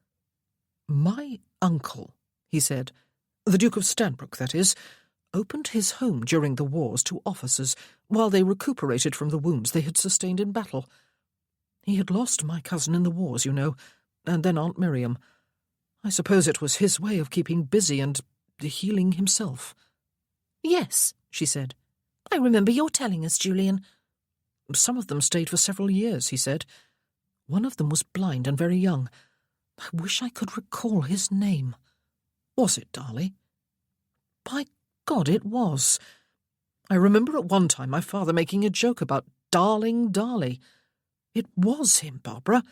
"My uncle," he said, "the Duke of Stanbrook, that is, opened his home during the wars to officers while they recuperated from the wounds they had sustained in battle. He had lost my cousin in the wars, you know, and then Aunt Miriam. I suppose it was his way of keeping busy and healing himself." "Yes," she said. "I remember your telling us, Julian." "Some of them stayed for several years," he said. "One of them was blind and very young. I wish I could recall his name. Was it Darley? By God, it was. I remember at one time my father making a joke about Darling Darley. It was him, Barbara.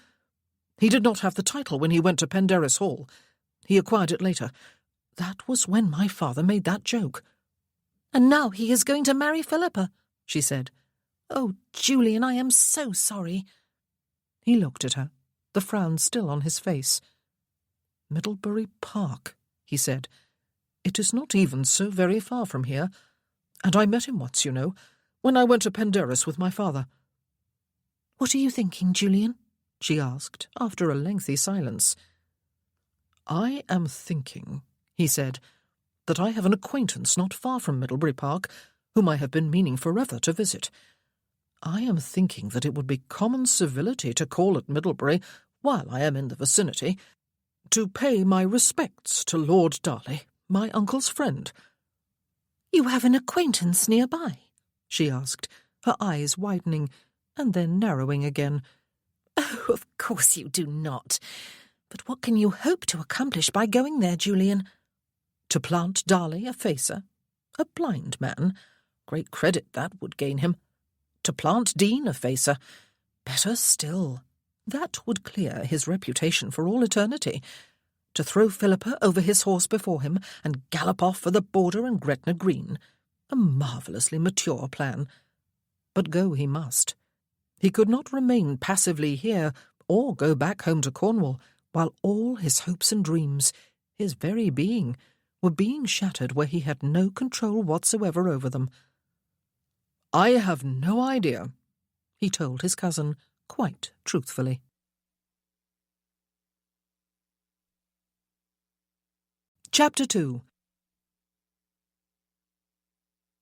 He did not have the title when he went to Penderys Hall. He acquired it later. That was when my father made that joke. And now he is going to marry Philippa, she said. Oh, Julian, I am so sorry. He looked at her, the frown still on his face. Middlebury Park, he said. It is not even so very far from here. And I met him once, you know, when I went to Penderys with my father. What are you thinking, Julian? She asked, after a lengthy silence. I am thinking, he said, that I have an acquaintance not far from Middlebury Park, whom I have been meaning forever to visit. I am thinking that it would be common civility to call at Middlebury while I am in the vicinity, to pay my respects to Lord Darley, my uncle's friend. You have an acquaintance nearby? She asked, her eyes widening and then narrowing again. Oh, of course you do not. But what can you hope to accomplish by going there, Julian? To plant Darley a facer, a blind man. Great credit that would gain him. To plant Dean a facer. Better still. That would clear his reputation for all eternity. To throw Philippa over his horse before him and gallop off for the border and Gretna Green. A marvellously mature plan. But go he must. He could not remain passively here or go back home to Cornwall while all his hopes and dreams, his very being, were being shattered where he had no control whatsoever over them. I have no idea, he told his cousin, quite truthfully. Chapter 2.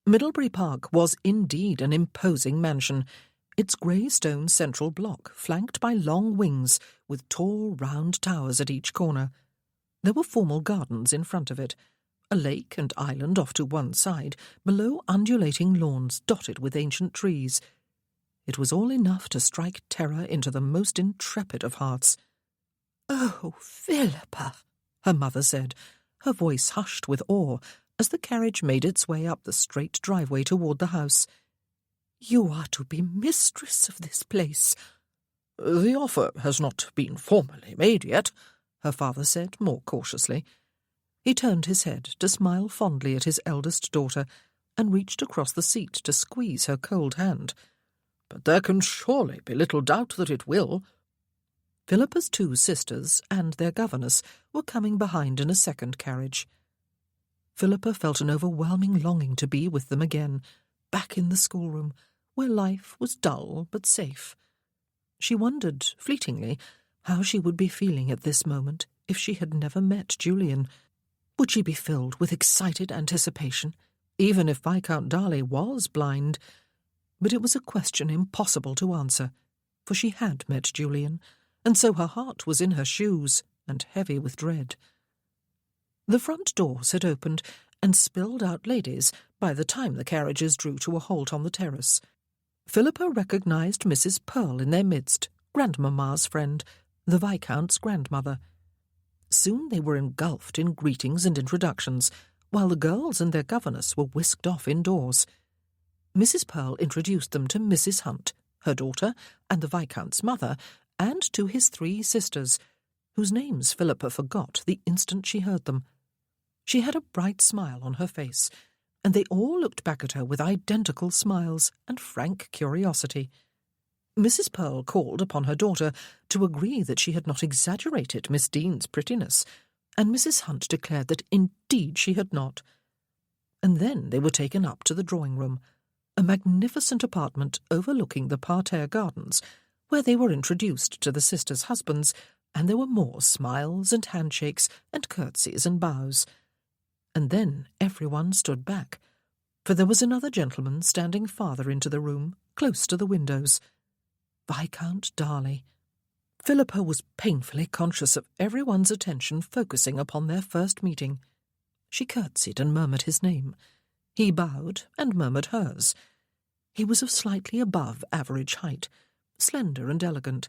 Middlebury Park was indeed an imposing mansion, its grey stone central block flanked by long wings with tall round towers at each corner. There were formal gardens in front of it, a lake and island off to one side, below undulating lawns dotted with ancient trees. It was all enough to strike terror into the most intrepid of hearts. "Oh, Philippa," her mother said, her voice hushed with awe as the carriage made its way up the straight driveway toward the house. "You are to be mistress of this place." "The offer has not been formally made yet," her father said more cautiously. He turned his head to smile fondly at his eldest daughter and reached across the seat to squeeze her cold hand. "But there can surely be little doubt that it will." Philippa's two sisters and their governess were coming behind in a second carriage. Philippa felt an overwhelming longing to be with them again, back in the schoolroom, where life was dull but safe. She wondered, fleetingly, how she would be feeling at this moment if she had never met Julian. Would she be filled with excited anticipation, even if Viscount Darley was blind? But it was a question impossible to answer, for she had met Julian, and so her heart was in her shoes and heavy with dread. The front doors had opened and spilled out ladies by the time the carriages drew to a halt on the terrace. Philippa recognised Mrs. Pearl in their midst, Grandmamma's friend, the Viscount's grandmother. Soon they were engulfed in greetings and introductions, while the girls and their governess were whisked off indoors. Mrs. Pearl introduced them to Mrs. Hunt, her daughter, and the Viscount's mother, and to his three sisters, whose names Philippa forgot the instant she heard them. She had a bright smile on her face, and they all looked back at her with identical smiles and frank curiosity. Mrs. Pearl called upon her daughter to agree that she had not exaggerated Miss Dean's prettiness, and Mrs. Hunt declared that indeed she had not. And then they were taken up to the drawing-room, a magnificent apartment overlooking the parterre gardens, where they were introduced to the sisters' husbands, and there were more smiles and handshakes and curtsies and bows. And then everyone stood back, for there was another gentleman standing farther into the room, close to the windows. Viscount Darley. Philippa was painfully conscious of everyone's attention focusing upon their first meeting. She curtsied and murmured his name. He bowed and murmured hers. He was of slightly above average height, slender and elegant.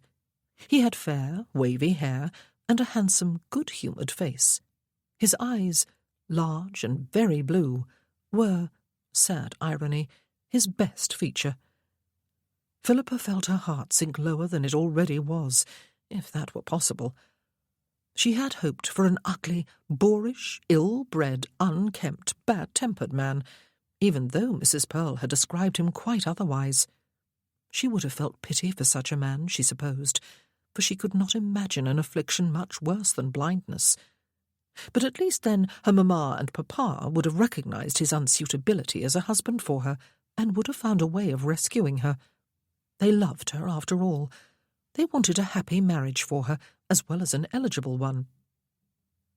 He had fair, wavy hair and a handsome, good-humoured face. His eyes, large and very blue, were, sad irony, his best feature. Philippa felt her heart sink lower than it already was, if that were possible. She had hoped for an ugly, boorish, ill-bred, unkempt, bad-tempered man, even though Mrs. Pearl had described him quite otherwise. She would have felt pity for such a man, she supposed, for she could not imagine an affliction much worse than blindness. But at least then her mamma and papa would have recognised his unsuitability as a husband for her, and would have found a way of rescuing her. They loved her, after all. They wanted a happy marriage for her, as well as an eligible one.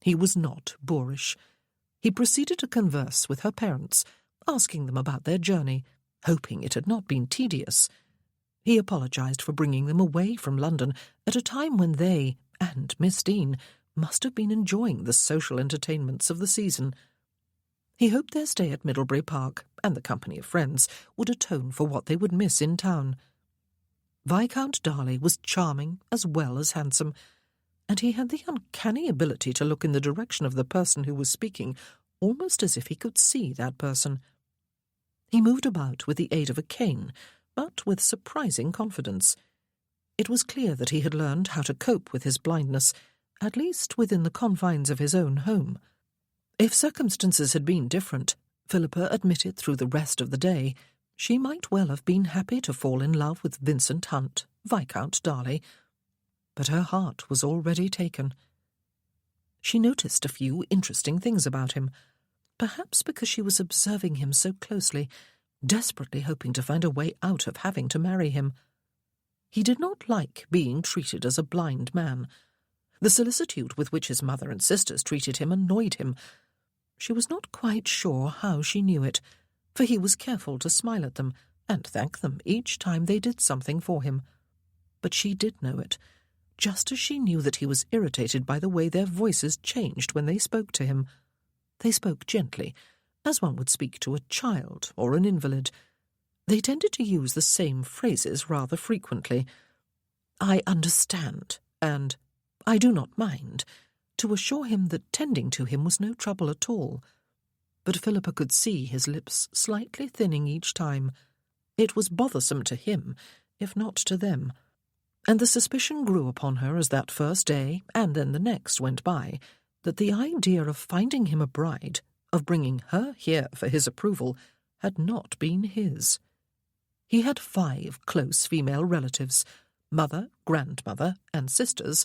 He was not boorish. He proceeded to converse with her parents, asking them about their journey, hoping it had not been tedious. He apologised for bringing them away from London at a time when they, and Miss Dean, must have been enjoying the social entertainments of the season. He hoped their stay at Middlebury Park, and the company of friends, would atone for what they would miss in town. Viscount Darley was charming as well as handsome, and he had the uncanny ability to look in the direction of the person who was speaking, almost as if he could see that person. He moved about with the aid of a cane, but with surprising confidence. It was clear that he had learned how to cope with his blindness, at least within the confines of his own home. If circumstances had been different, Philippa admitted through the rest of the day, she might well have been happy to fall in love with Vincent Hunt, Viscount Darley, but her heart was already taken. She noticed a few interesting things about him, perhaps because she was observing him so closely, desperately hoping to find a way out of having to marry him. He did not like being treated as a blind man. The solicitude with which his mother and sisters treated him annoyed him. She was not quite sure how she knew it, for he was careful to smile at them and thank them each time they did something for him. But she did know it, just as she knew that he was irritated by the way their voices changed when they spoke to him. They spoke gently, as one would speak to a child or an invalid. They tended to use the same phrases rather frequently. "I understand," and "I do not mind," to assure him that tending to him was no trouble at all. But Philippa could see his lips slightly thinning each time. It was bothersome to him, if not to them. And the suspicion grew upon her as that first day, and then the next, went by, that the idea of finding him a bride, of bringing her here for his approval, had not been his. He had 5 close female relatives, mother, grandmother, and sisters,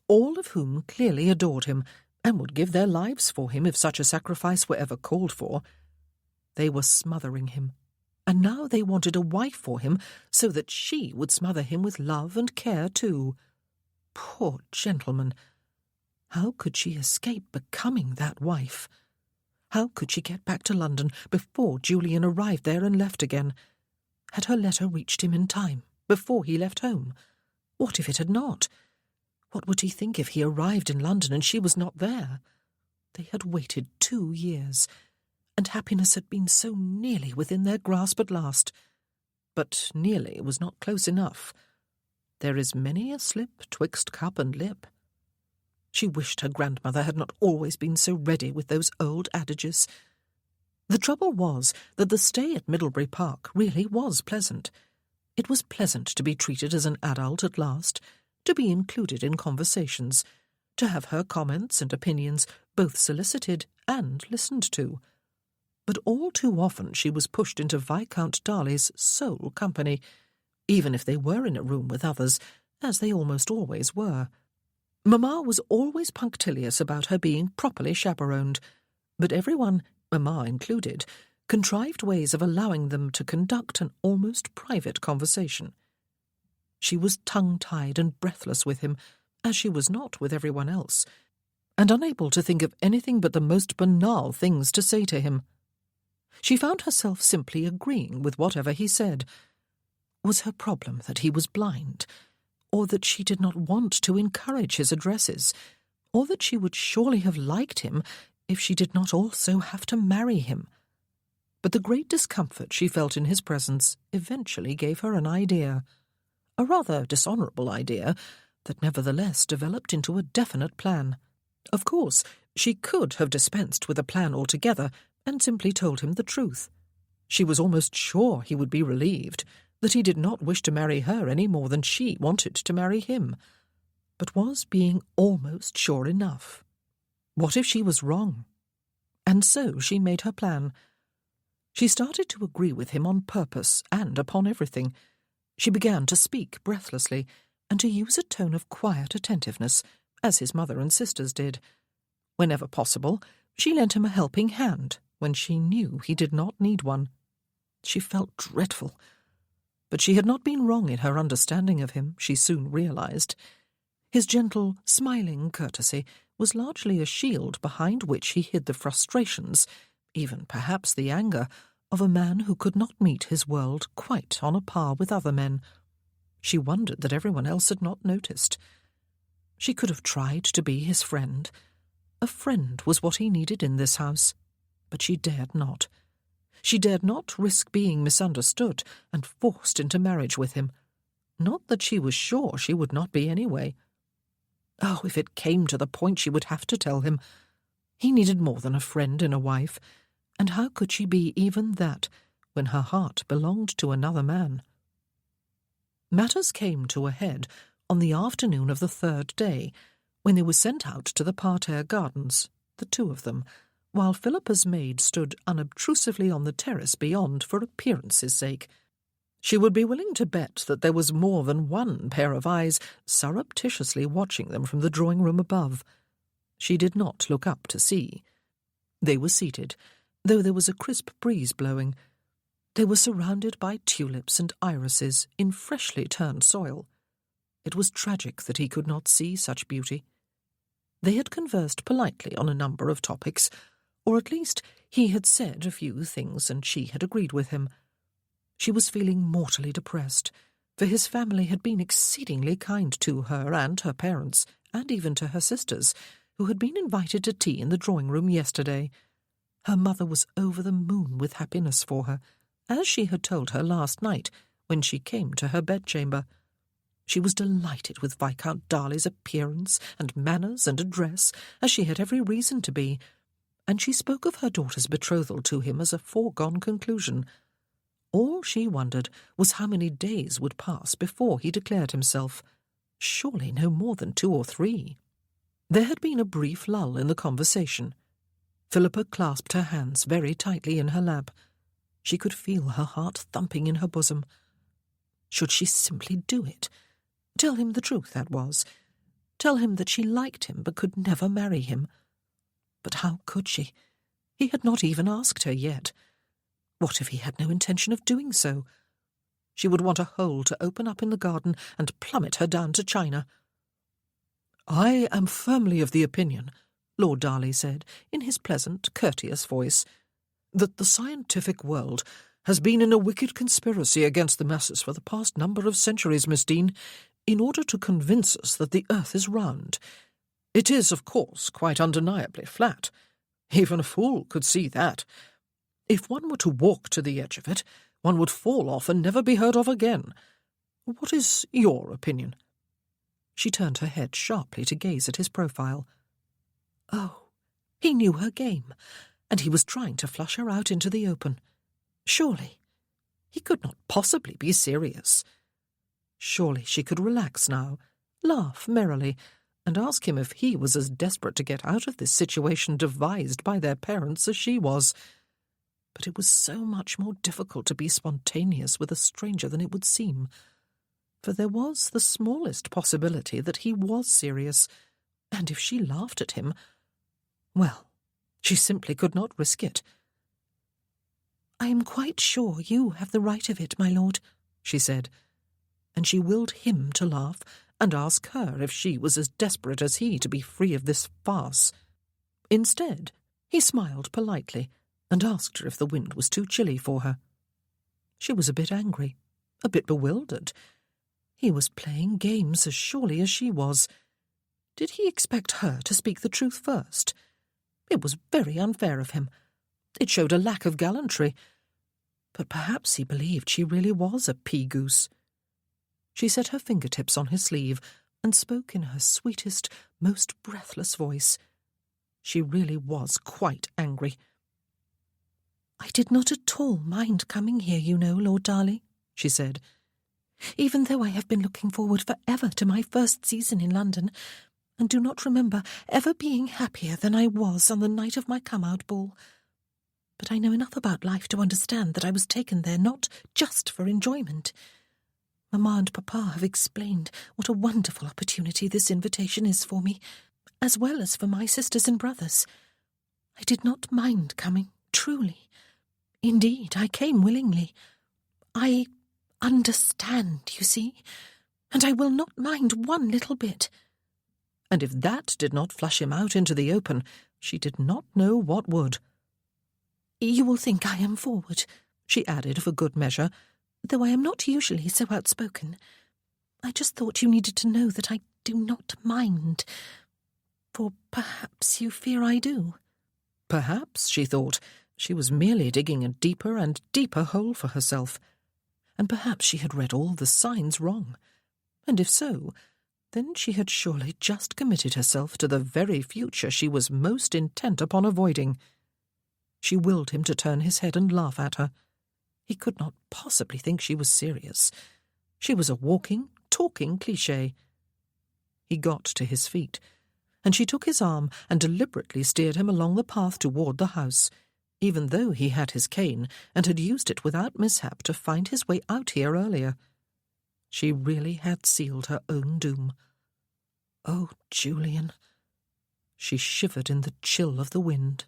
all of whom clearly adored him, and would give their lives for him if such a sacrifice were ever called for. They were smothering him, and now they wanted a wife for him so that she would smother him with love and care too. Poor gentleman! How could she escape becoming that wife? How could she get back to London before Julian arrived there and left again? Had her letter reached him in time, before he left home? What if it had not? What would he think if he arrived in London and she was not there? They had waited 2 years, and happiness had been so nearly within their grasp at last. But nearly was not close enough. There is many a slip twixt cup and lip. She wished her grandmother had not always been so ready with those old adages. The trouble was that the stay at Middlebury Park really was pleasant. It was pleasant to be treated as an adult at last, to be included in conversations, to have her comments and opinions both solicited and listened to. But all too often she was pushed into Viscount Darley's sole company, even if they were in a room with others, as they almost always were. Mamma was always punctilious about her being properly chaperoned, but everyone, Mamma included, contrived ways of allowing them to conduct an almost private conversation. She was tongue-tied and breathless with him, as she was not with everyone else, and unable to think of anything but the most banal things to say to him. She found herself simply agreeing with whatever he said. Was her problem that he was blind, or that she did not want to encourage his addresses, or that she would surely have liked him if she did not also have to marry him? But the great discomfort she felt in his presence eventually gave her an idea. A rather dishonourable idea, that nevertheless developed into a definite plan. Of course, she could have dispensed with a plan altogether and simply told him the truth. She was almost sure he would be relieved, that he did not wish to marry her any more than she wanted to marry him, but was being almost sure enough. What if she was wrong? And so she made her plan. She started to agree with him on purpose and upon everything. She began to speak breathlessly and to use a tone of quiet attentiveness, as his mother and sisters did. Whenever possible, she lent him a helping hand when she knew he did not need one. She felt dreadful. But she had not been wrong in her understanding of him, she soon realized. His gentle, smiling courtesy was largely a shield behind which he hid the frustrations, even perhaps the anger, of a man who could not meet his world quite on a par with other men. She wondered that everyone else had not noticed. She could have tried to be his friend. A friend was what he needed in this house, but she dared not. She dared not risk being misunderstood and forced into marriage with him. Not that she was sure she would not be anyway. Oh, if it came to the point, she would have to tell him. He needed more than a friend in a wife, and how could she be even that when her heart belonged to another man? Matters came to a head on the afternoon of the third day, when they were sent out to the parterre gardens, the two of them, while Philippa's maid stood unobtrusively on the terrace beyond for appearance's sake. She would be willing to bet that there was more than one pair of eyes surreptitiously watching them from the drawing-room above. She did not look up to see. They were seated, though there was a crisp breeze blowing. They were surrounded by tulips and irises in freshly turned soil. It was tragic that he could not see such beauty. They had conversed politely on a number of topics, or at least he had said a few things and she had agreed with him. She was feeling mortally depressed, for his family had been exceedingly kind to her and her parents, and even to her sisters, who had been invited to tea in the drawing-room yesterday. Her mother was over the moon with happiness for her, as she had told her last night when she came to her bedchamber. She was delighted with Viscount Darley's appearance and manners and address, as she had every reason to be, and she spoke of her daughter's betrothal to him as a foregone conclusion. All she wondered was how many days would pass before he declared himself. Surely no more than 2 or 3. There had been a brief lull in the conversation. Philippa clasped her hands very tightly in her lap. She could feel her heart thumping in her bosom. Should she simply do it? Tell him the truth, that was. Tell him that she liked him but could never marry him. But how could she? He had not even asked her yet. What if he had no intention of doing so? She would want a hole to open up in the garden and plummet her down to China. "I am firmly of the opinion," Lord Darley said, in his pleasant, courteous voice, "that the scientific world has been in a wicked conspiracy against the masses for the past number of centuries, Miss Dean, in order to convince us that the earth is round. It is, of course, quite undeniably flat. Even a fool could see that. If one were to walk to the edge of it, one would fall off and never be heard of again. What is your opinion?" She turned her head sharply to gaze at his profile. Oh, he knew her game, and he was trying to flush her out into the open. Surely. He could not possibly be serious. Surely she could relax now, laugh merrily, and ask him if he was as desperate to get out of this situation devised by their parents as she was. But it was so much more difficult to be spontaneous with a stranger than it would seem, for there was the smallest possibility that he was serious, and if she laughed at him, well, she simply could not risk it. "I am quite sure you have the right of it, my lord," she said, and she willed him to laugh and ask her if she was as desperate as he to be free of this farce. Instead, he smiled politely and asked her if the wind was too chilly for her. She was a bit angry, a bit bewildered. He was playing games as surely as she was. Did he expect her to speak the truth first? It was very unfair of him. It showed a lack of gallantry. But perhaps he believed she really was a pea-goose. She set her fingertips on his sleeve, and spoke in her sweetest, most breathless voice. She really was quite angry. "I did not at all mind coming here, you know, Lord Darley," she said. "Even though I have been looking forward for ever to my first season in London, and do not remember ever being happier than I was on the night of my come-out ball. But I know enough about life to understand that I was taken there not just for enjoyment. Mamma and Papa have explained what a wonderful opportunity this invitation is for me, as well as for my sisters and brothers. I did not mind coming, truly. Indeed, I came willingly. I understand, you see, and I will not mind one little bit." And if that did not flush him out into the open, she did not know what would. "You will think I am forward," she added for good measure, "though I am not usually so outspoken. I just thought you needed to know that I do not mind, for perhaps you fear I do." Perhaps, she thought, she was merely digging a deeper and deeper hole for herself, and perhaps she had read all the signs wrong, and if so, then she had surely just committed herself to the very future she was most intent upon avoiding. She willed him to turn his head and laugh at her. He could not possibly think she was serious. She was a walking, talking cliché. He got to his feet, and she took his arm and deliberately steered him along the path toward the house, even though he had his cane and had used it without mishap to find his way out here earlier. She really had sealed her own doom. Oh, Julian! She shivered in the chill of the wind.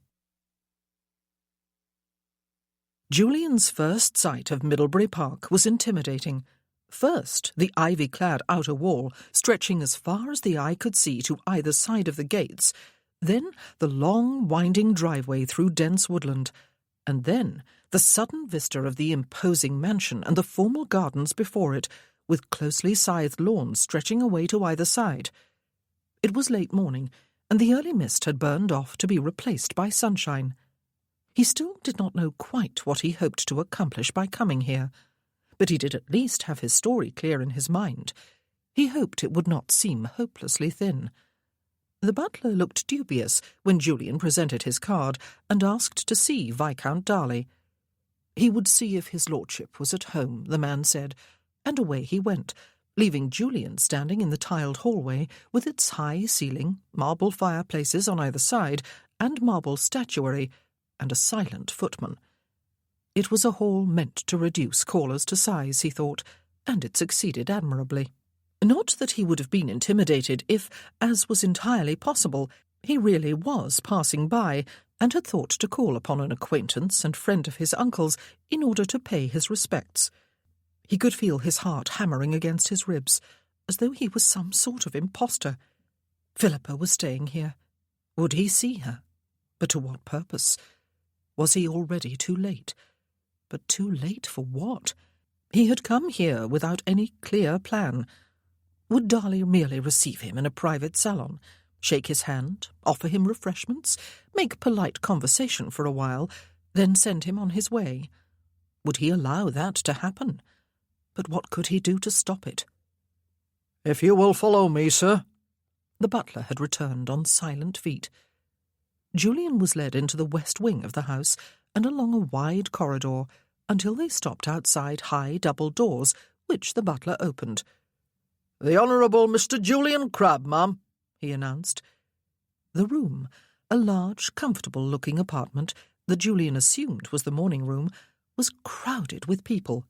Julian's first sight of Middlebury Park was intimidating. First, the ivy-clad outer wall, stretching as far as the eye could see to either side of the gates, then the long, winding driveway through dense woodland, and then the sudden vista of the imposing mansion and the formal gardens before it, with closely scythed lawns stretching away to either side. It was late morning, and the early mist had burned off to be replaced by sunshine. He still did not know quite what he hoped to accomplish by coming here, but he did at least have his story clear in his mind. He hoped it would not seem hopelessly thin. The butler looked dubious when Julian presented his card and asked to see Viscount Darley. He would see if his lordship was at home, the man said, and away he went, leaving Julian standing in the tiled hallway with its high ceiling, marble fireplaces on either side, and marble statuary, and a silent footman. It was a hall meant to reduce callers to size, he thought, and it succeeded admirably. Not that he would have been intimidated if, as was entirely possible, he really was passing by and had thought to call upon an acquaintance and friend of his uncle's in order to pay his respects. He could feel his heart hammering against his ribs, as though he was some sort of impostor. Philippa was staying here. Would he see her? But to what purpose? Was he already too late? But too late for what? He had come here without any clear plan. Would Darley merely receive him in a private salon, shake his hand, offer him refreshments, make polite conversation for a while, then send him on his way? Would he allow that to happen? But what could he do to stop it? "If you will follow me, sir." The butler had returned on silent feet. Julian was led into the west wing of the house and along a wide corridor until they stopped outside high double doors, which the butler opened. "The Honourable Mr. Julian Crabbe, ma'am," he announced. The room, a large, comfortable-looking apartment that Julian assumed was the morning room, was crowded with people.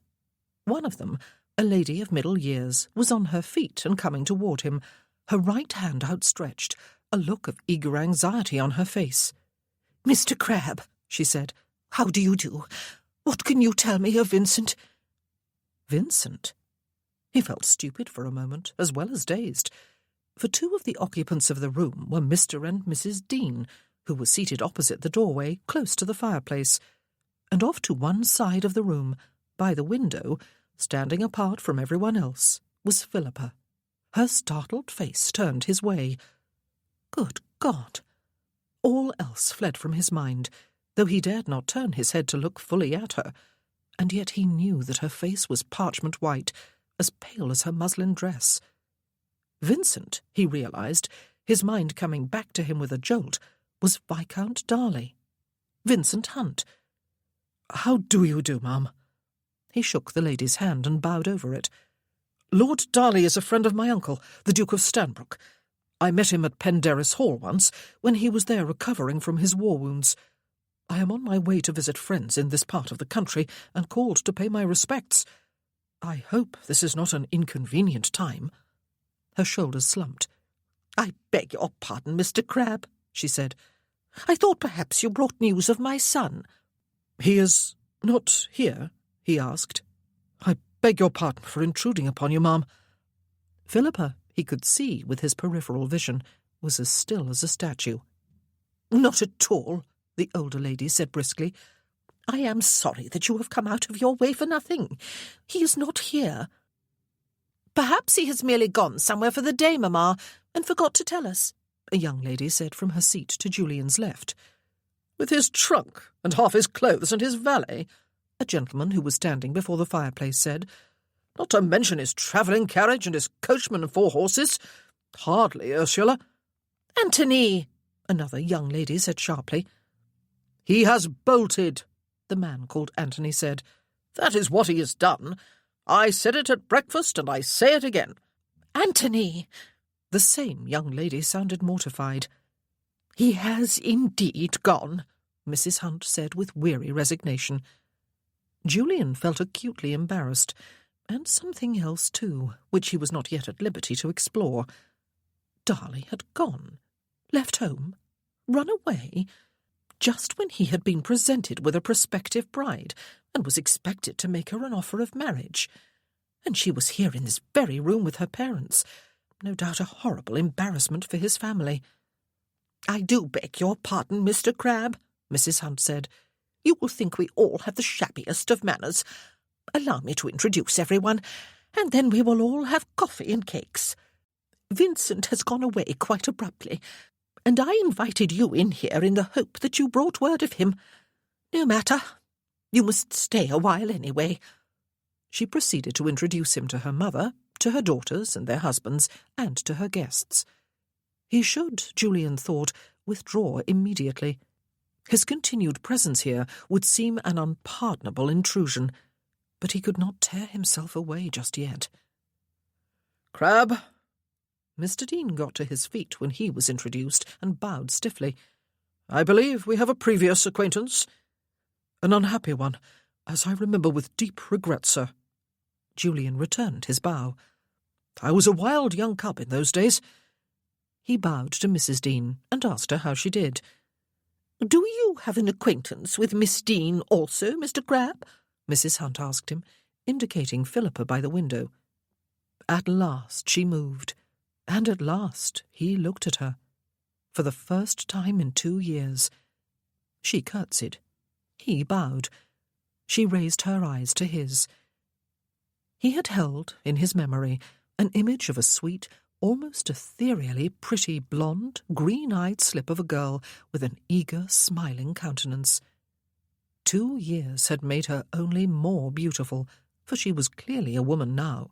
One of them, a lady of middle years, was on her feet and coming toward him, her right hand outstretched, a look of eager anxiety on her face. "Mr. Crabbe," she said, "how do you do? What can you tell me of Vincent?" Vincent? He felt stupid for a moment, as well as dazed, for two of the occupants of the room were Mr. and Mrs. Dean, who were seated opposite the doorway, close to the fireplace, and off to one side of the room, by the window, standing apart from everyone else, was Philippa. Her startled face turned his way. Good God! All else fled from his mind, though he dared not turn his head to look fully at her, and yet he knew that her face was parchment white, as pale as her muslin dress. Vincent, he realised, his mind coming back to him with a jolt, was Viscount Darley. Vincent Hunt. "How do you do, ma'am?" He shook the lady's hand and bowed over it. "Lord Darley is a friend of my uncle, the Duke of Stanbrook. I met him at Penderys Hall once, when he was there recovering from his war wounds. I am on my way to visit friends in this part of the country, and called to pay my respects. I hope this is not an inconvenient time." Her shoulders slumped. "I beg your pardon, Mr. Crabbe," she said. "I thought perhaps you brought news of my son." "He is not here?" he asked. "I beg your pardon for intruding upon you, ma'am." Philippa, he could see with his peripheral vision, was as still as a statue. "Not at all," the older lady said briskly. "I am sorry that you have come out of your way for nothing. He is not here." "Perhaps he has merely gone somewhere for the day, mamma, and forgot to tell us," a young lady said from her seat to Julian's left. "With his trunk, and half his clothes, and his valet," a gentleman who was standing before the fireplace said. "Not to mention his travelling carriage and his coachman and 4 horses. Hardly, Ursula." "Antony," another young lady said sharply. "He has bolted," the man called Antony said. "That is what he has done. I said it at breakfast, and I say it again." "Antony!" The same young lady sounded mortified. "He has indeed gone," Mrs. Hunt said with weary resignation. Julian felt acutely embarrassed, and something else too, which he was not yet at liberty to explore. Darley had gone, left home, run away, just when he had been presented with a prospective bride and was expected to make her an offer of marriage. And she was here in this very room with her parents, no doubt a horrible embarrassment for his family. "I do beg your pardon, Mr. Crabbe," Mrs. Hunt said. "You will think we all have the shabbiest of manners. Allow me to introduce everyone, and then we will all have coffee and cakes. Vincent has gone away quite abruptly, and I invited you in here in the hope that you brought word of him. No matter. You must stay a while anyway." She proceeded to introduce him to her mother, to her daughters and their husbands, and to her guests. He should, Julian thought, withdraw immediately. His continued presence here would seem an unpardonable intrusion, but he could not tear himself away just yet. "Crabbe." Mr. Dean got to his feet when he was introduced and bowed stiffly. "I believe we have a previous acquaintance." "An unhappy one, as I remember with deep regret, sir." Julian returned his bow. "I was a wild young cub in those days." He bowed to Mrs. Dean and asked her how she did. "Do you have an acquaintance with Miss Dean also, Mr. Crabbe?" Mrs. Hunt asked him, indicating Philippa by the window. At last she moved, and at last he looked at her. For the first time in 2 years. She curtsied. He bowed. She raised her eyes to his. He had held, in his memory, an image of a sweet, almost ethereally pretty blonde, green-eyed slip of a girl with an eager, smiling countenance. 2 years had made her only more beautiful, for she was clearly a woman now.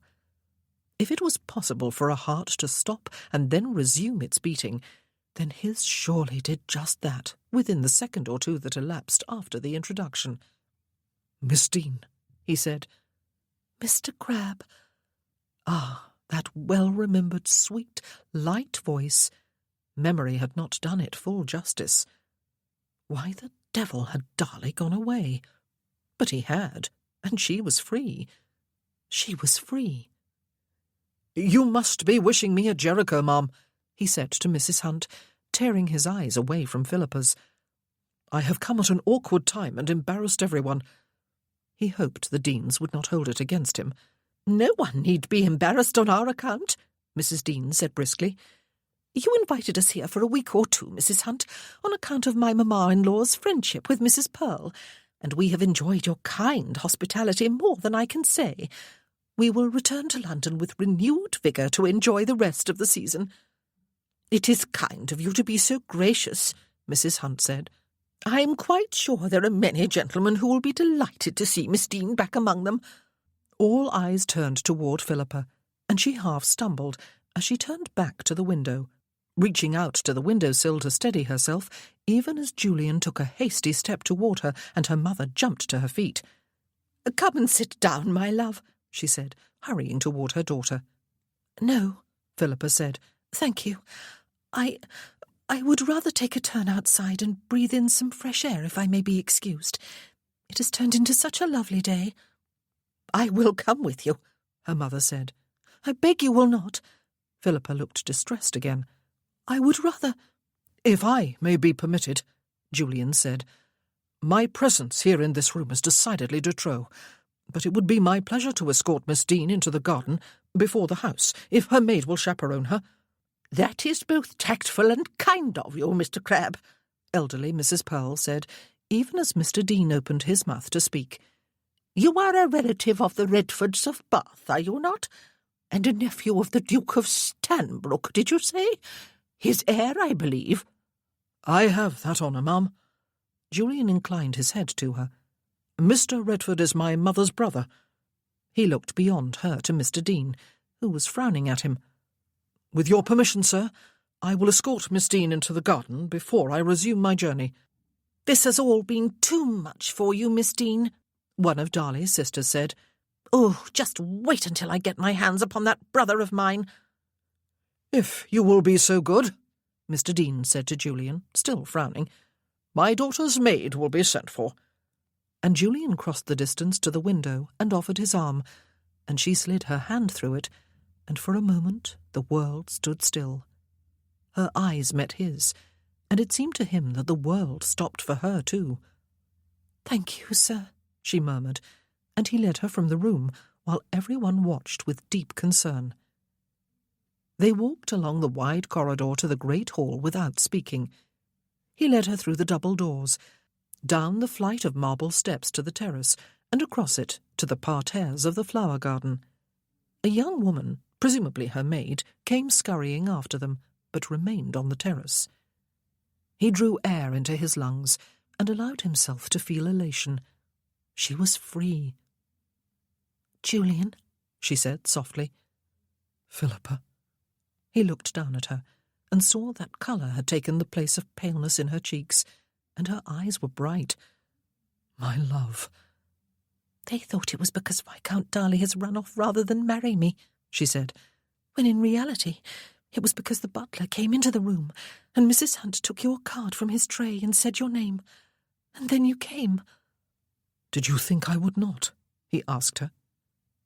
If it was possible for a heart to stop and then resume its beating, then his surely did just that within the second or two that elapsed after the introduction. "Miss Dean," he said. "Mr. Crabbe." Ah, that well-remembered, sweet, light voice. Memory had not done it full justice. Why the devil had Darley gone away? But he had, and she was free. She was free. "You must be wishing me a Jericho, ma'am," he said to Mrs. Hunt, tearing his eyes away from Philippa's. "I have come at an awkward time and embarrassed everyone." He hoped the Deans would not hold it against him. "No one need be embarrassed on our account," Mrs. Dean said briskly. "You invited us here for a week or two, Mrs. Hunt, on account of my mamma-in-law's friendship with Mrs. Pearl, and we have enjoyed your kind hospitality more than I can say. We will return to London with renewed vigour to enjoy the rest of the season." "It is kind of you to be so gracious," Mrs. Hunt said. "I am quite sure there are many gentlemen who will be delighted to see Miss Dean back among them." All eyes turned toward Philippa, and she half stumbled, as she turned back to the window, reaching out to the windowsill to steady herself, even as Julian took a hasty step toward her and her mother jumped to her feet. "Come and sit down, my love," she said, hurrying toward her daughter. "No," Philippa said. "thank you. I would rather take a turn outside and breathe in some fresh air, if I may be excused. It has turned into such a lovely day." "I will come with you," her mother said. "I beg you will not." Philippa looked distressed again. "I would rather—" "If I may be permitted," Julian said. "My presence here in this room is decidedly de trop, but it would be my pleasure to escort Miss Dean into the garden before the house, if her maid will chaperone her." "That is both tactful and kind of you, Mr. Crabbe," elderly Mrs. Pearl said, even as Mr. Dean opened his mouth to speak. "You are a relative of the Redfords of Bath, are you not? And a nephew of the Duke of Stanbrook, did you say? His heir, I believe." "I have that honour, ma'am." Julian inclined his head to her. "Mr. Redford is my mother's brother." He looked beyond her to Mr. Dean, who was frowning at him. "With your permission, sir, I will escort Miss Dean into the garden before I resume my journey." "This has all been too much for you, Miss Dean," one of Darley's sisters said. "Oh, just wait until I get my hands upon that brother of mine." "If you will be so good," Mr. Dean said to Julian, still frowning, "my daughter's maid will be sent for." And Julian crossed the distance to the window and offered his arm, and she slid her hand through it, and for a moment the world stood still. Her eyes met his, and it seemed to him that the world stopped for her too. "Thank you, sir," she murmured, and he led her from the room while everyone watched with deep concern. They walked along the wide corridor to the great hall without speaking. He led her through the double doors, down the flight of marble steps to the terrace, and across it to the parterres of the flower garden. A young woman, presumably her maid, came scurrying after them, but remained on the terrace. He drew air into his lungs and allowed himself to feel elation. She was free. "Julian," she said softly. "Philippa." He looked down at her and saw that colour had taken the place of paleness in her cheeks, and her eyes were bright. "My love." "They thought it was because Viscount Darley has run off rather than marry me," she said, "when in reality it was because the butler came into the room and Mrs. Hunt took your card from his tray and said your name. And then you came." "Did you think I would not?" he asked her.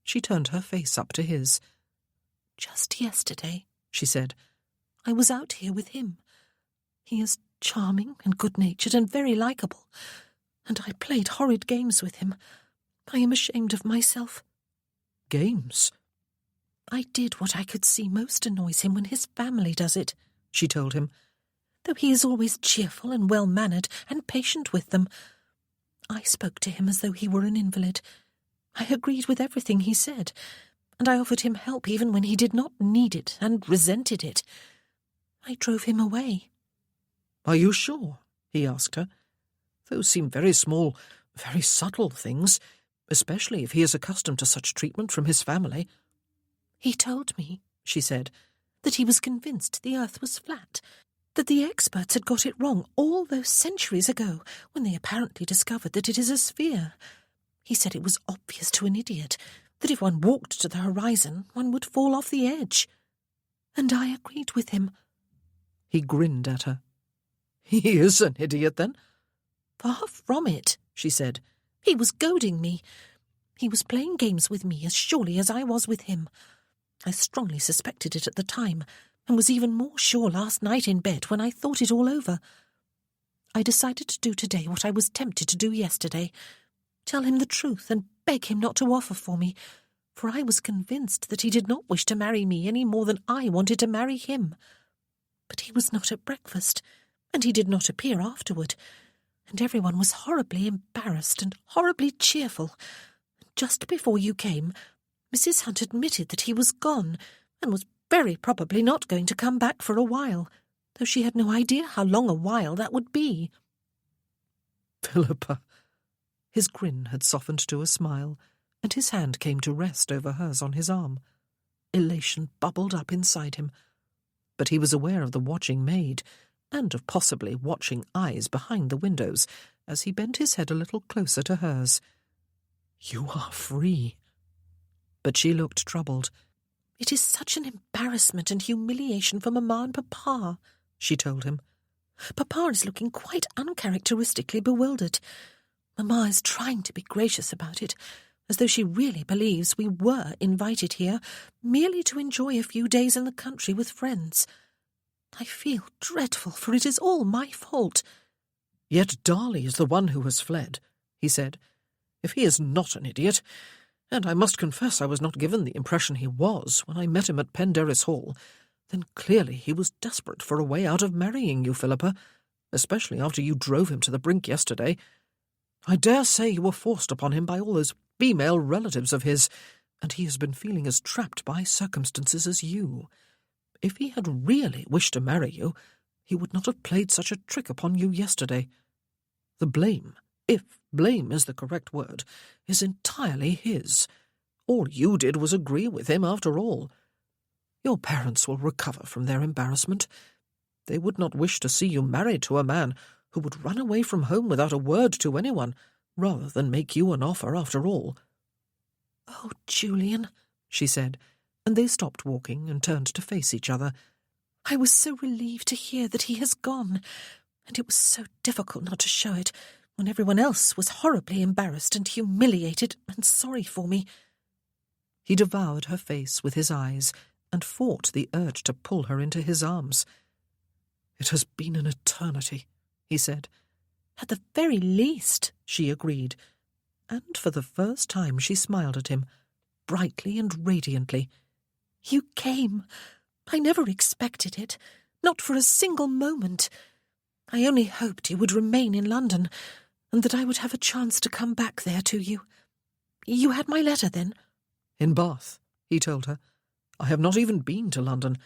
She turned her face up to his. "Just yesterday," she said, "I was out here with him. He is charming and good-natured and very likeable, and I played horrid games with him. I am ashamed of myself." "Games?" "I did what I could see most annoys him when his family does it," she told him, "though he is always cheerful and well-mannered and patient with them. I spoke to him as though he were an invalid. I agreed with everything he said, and I offered him help even when he did not need it and resented it. I drove him away." "Are you sure?" he asked her. "Those seem very small, very subtle things, especially if he is accustomed to such treatment from his family." "He told me," she said, "that he was convinced the earth was flat, that the experts had got it wrong all those centuries ago when they apparently discovered that it is a sphere. He said it was obvious to an idiot that if one walked to the horizon one would fall off the edge. And I agreed with him." He grinned at her. "He is an idiot, then?" "Far from it," she said. "He was goading me. He was playing games with me as surely as I was with him. I strongly suspected it at the time, and was even more sure last night in bed when I thought it all over. I decided to do today what I was tempted to do yesterday, tell him the truth and beg him not to offer for me, for I was convinced that he did not wish to marry me any more than I wanted to marry him. But he was not at breakfast, and he did not appear afterward, and everyone was horribly embarrassed and horribly cheerful. Just before you came, Mrs. Hunt admitted that he was gone, and was very probably not going to come back for a while, though she had no idea how long a while that would be." "Philippa." His grin had softened to a smile, and his hand came to rest over hers on his arm. Elation bubbled up inside him. But he was aware of the watching maid, and of possibly watching eyes behind the windows, as he bent his head a little closer to hers. "You are free." But she looked troubled. "It is such an embarrassment and humiliation for Mamma and Papa," she told him. "Papa is looking quite uncharacteristically bewildered. Mamma is trying to be gracious about it, as though she really believes we were invited here merely to enjoy a few days in the country with friends. I feel dreadful, for it is all my fault." "Yet Darley is the one who has fled," he said. "If he is not an idiot, and I must confess I was not given the impression he was when I met him at Penderys Hall, then clearly he was desperate for a way out of marrying you, Philippa, especially after you drove him to the brink yesterday. I dare say you were forced upon him by all those female relatives of his, and he has been feeling as trapped by circumstances as you. If he had really wished to marry you, he would not have played such a trick upon you yesterday. The blame, if blame is the correct word, is entirely his. All you did was agree with him after all. Your parents will recover from their embarrassment. They would not wish to see you married to a man who would run away from home without a word to anyone, rather than make you an offer after all." "Oh, Julian," she said, and they stopped walking and turned to face each other. "I was so relieved to hear that he has gone, and it was so difficult not to show it, when everyone else was horribly embarrassed and humiliated and sorry for me." He devoured her face with his eyes and fought the urge to pull her into his arms. "It has been an eternity," he said. "At the very least," she agreed, and for the first time she smiled at him, brightly and radiantly. "You came. I never expected it, not for a single moment. I only hoped you would remain in London, and that I would have a chance to come back there to you. You had my letter, then?" "In Bath," he told her. "I have not even been to London.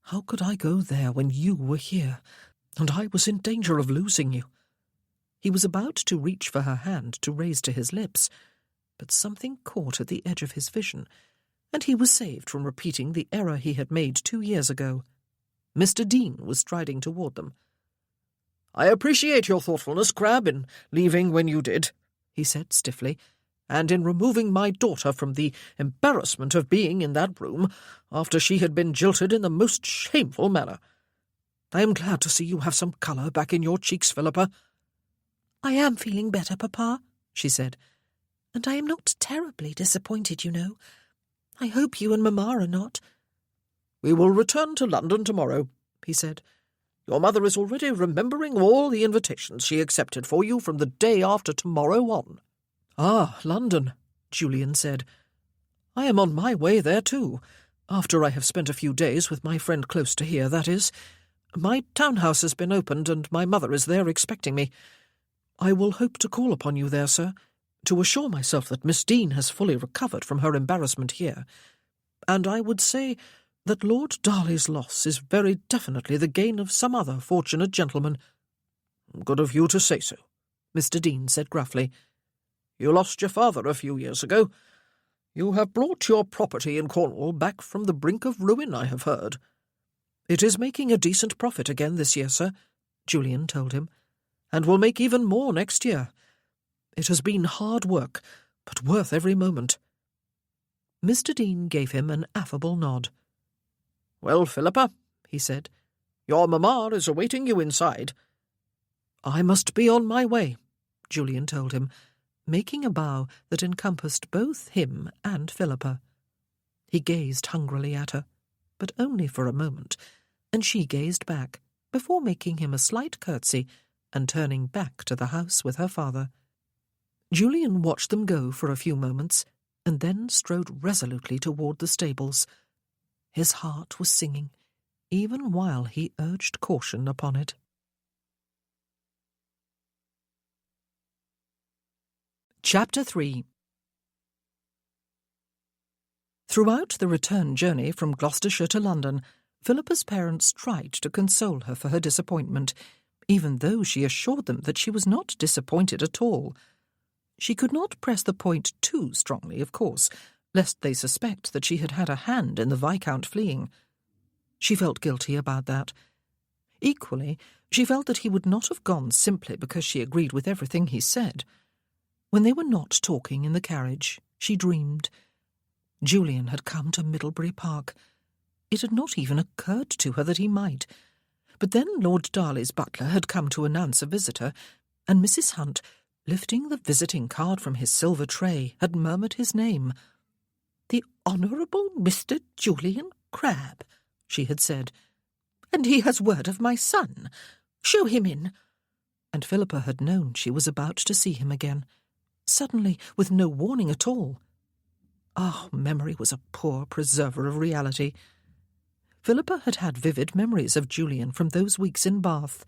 How could I go there when you were here, and I was in danger of losing you?" He was about to reach for her hand to raise to his lips, but something caught at the edge of his vision, and he was saved from repeating the error he had made 2 years ago. Mr. Dean was striding toward them. "I appreciate your thoughtfulness, Crabbe, in leaving when you did," he said stiffly, "and in removing my daughter from the embarrassment of being in that room after she had been jilted in the most shameful manner. I am glad to see you have some colour back in your cheeks, Philippa." "I am feeling better, Papa," she said, "and I am not terribly disappointed, you know. I hope you and Mamma are not." "We will return to London tomorrow," he said. "Your mother is already remembering all the invitations she accepted for you from the day after tomorrow on." "Ah, London," Julian said. "I am on my way there too, after I have spent a few days with my friend close to here, that is. My townhouse has been opened, and my mother is there expecting me. I will hope to call upon you there, sir, to assure myself that Miss Dean has fully recovered from her embarrassment here. And I would say that Lord Darley's loss is very definitely the gain of some other fortunate gentleman." "Good of you to say so," Mr. Dean said gruffly. "You lost your father a few years ago. You have brought your property in Cornwall back from the brink of ruin, I have heard." "It is making a decent profit again this year, sir," Julian told him, "and will make even more next year. It has been hard work, but worth every moment." Mr. Dean gave him an affable nod. "Well, Philippa," he said, "your mamma is awaiting you inside." "I must be on my way," Julian told him, making a bow that encompassed both him and Philippa. He gazed hungrily at her, but only for a moment, and she gazed back, before making him a slight curtsy and turning back to the house with her father. Julian watched them go for a few moments, and then strode resolutely toward the stables. His heart was singing, even while he urged caution upon it. Chapter 3. Throughout the return journey from Gloucestershire to London, Philippa's parents tried to console her for her disappointment, even though she assured them that she was not disappointed at all. She could not press the point too strongly, of course, lest they suspect that she had had a hand in the Viscount fleeing. She felt guilty about that. Equally, she felt that he would not have gone simply because she agreed with everything he said. When they were not talking in the carriage, she dreamed. Julian had come to Middlebury Park. It had not even occurred to her that he might. But then Lord Darley's butler had come to announce a visitor, and Mrs. Hunt, lifting the visiting card from his silver tray, had murmured his name. "The Honourable Mr. Julian Crabbe," she had said. "And he has word of my son. Show him in." And Philippa had known she was about to see him again, suddenly, with no warning at all. Ah, memory was a poor preserver of reality. Philippa had had vivid memories of Julian from those weeks in Bath,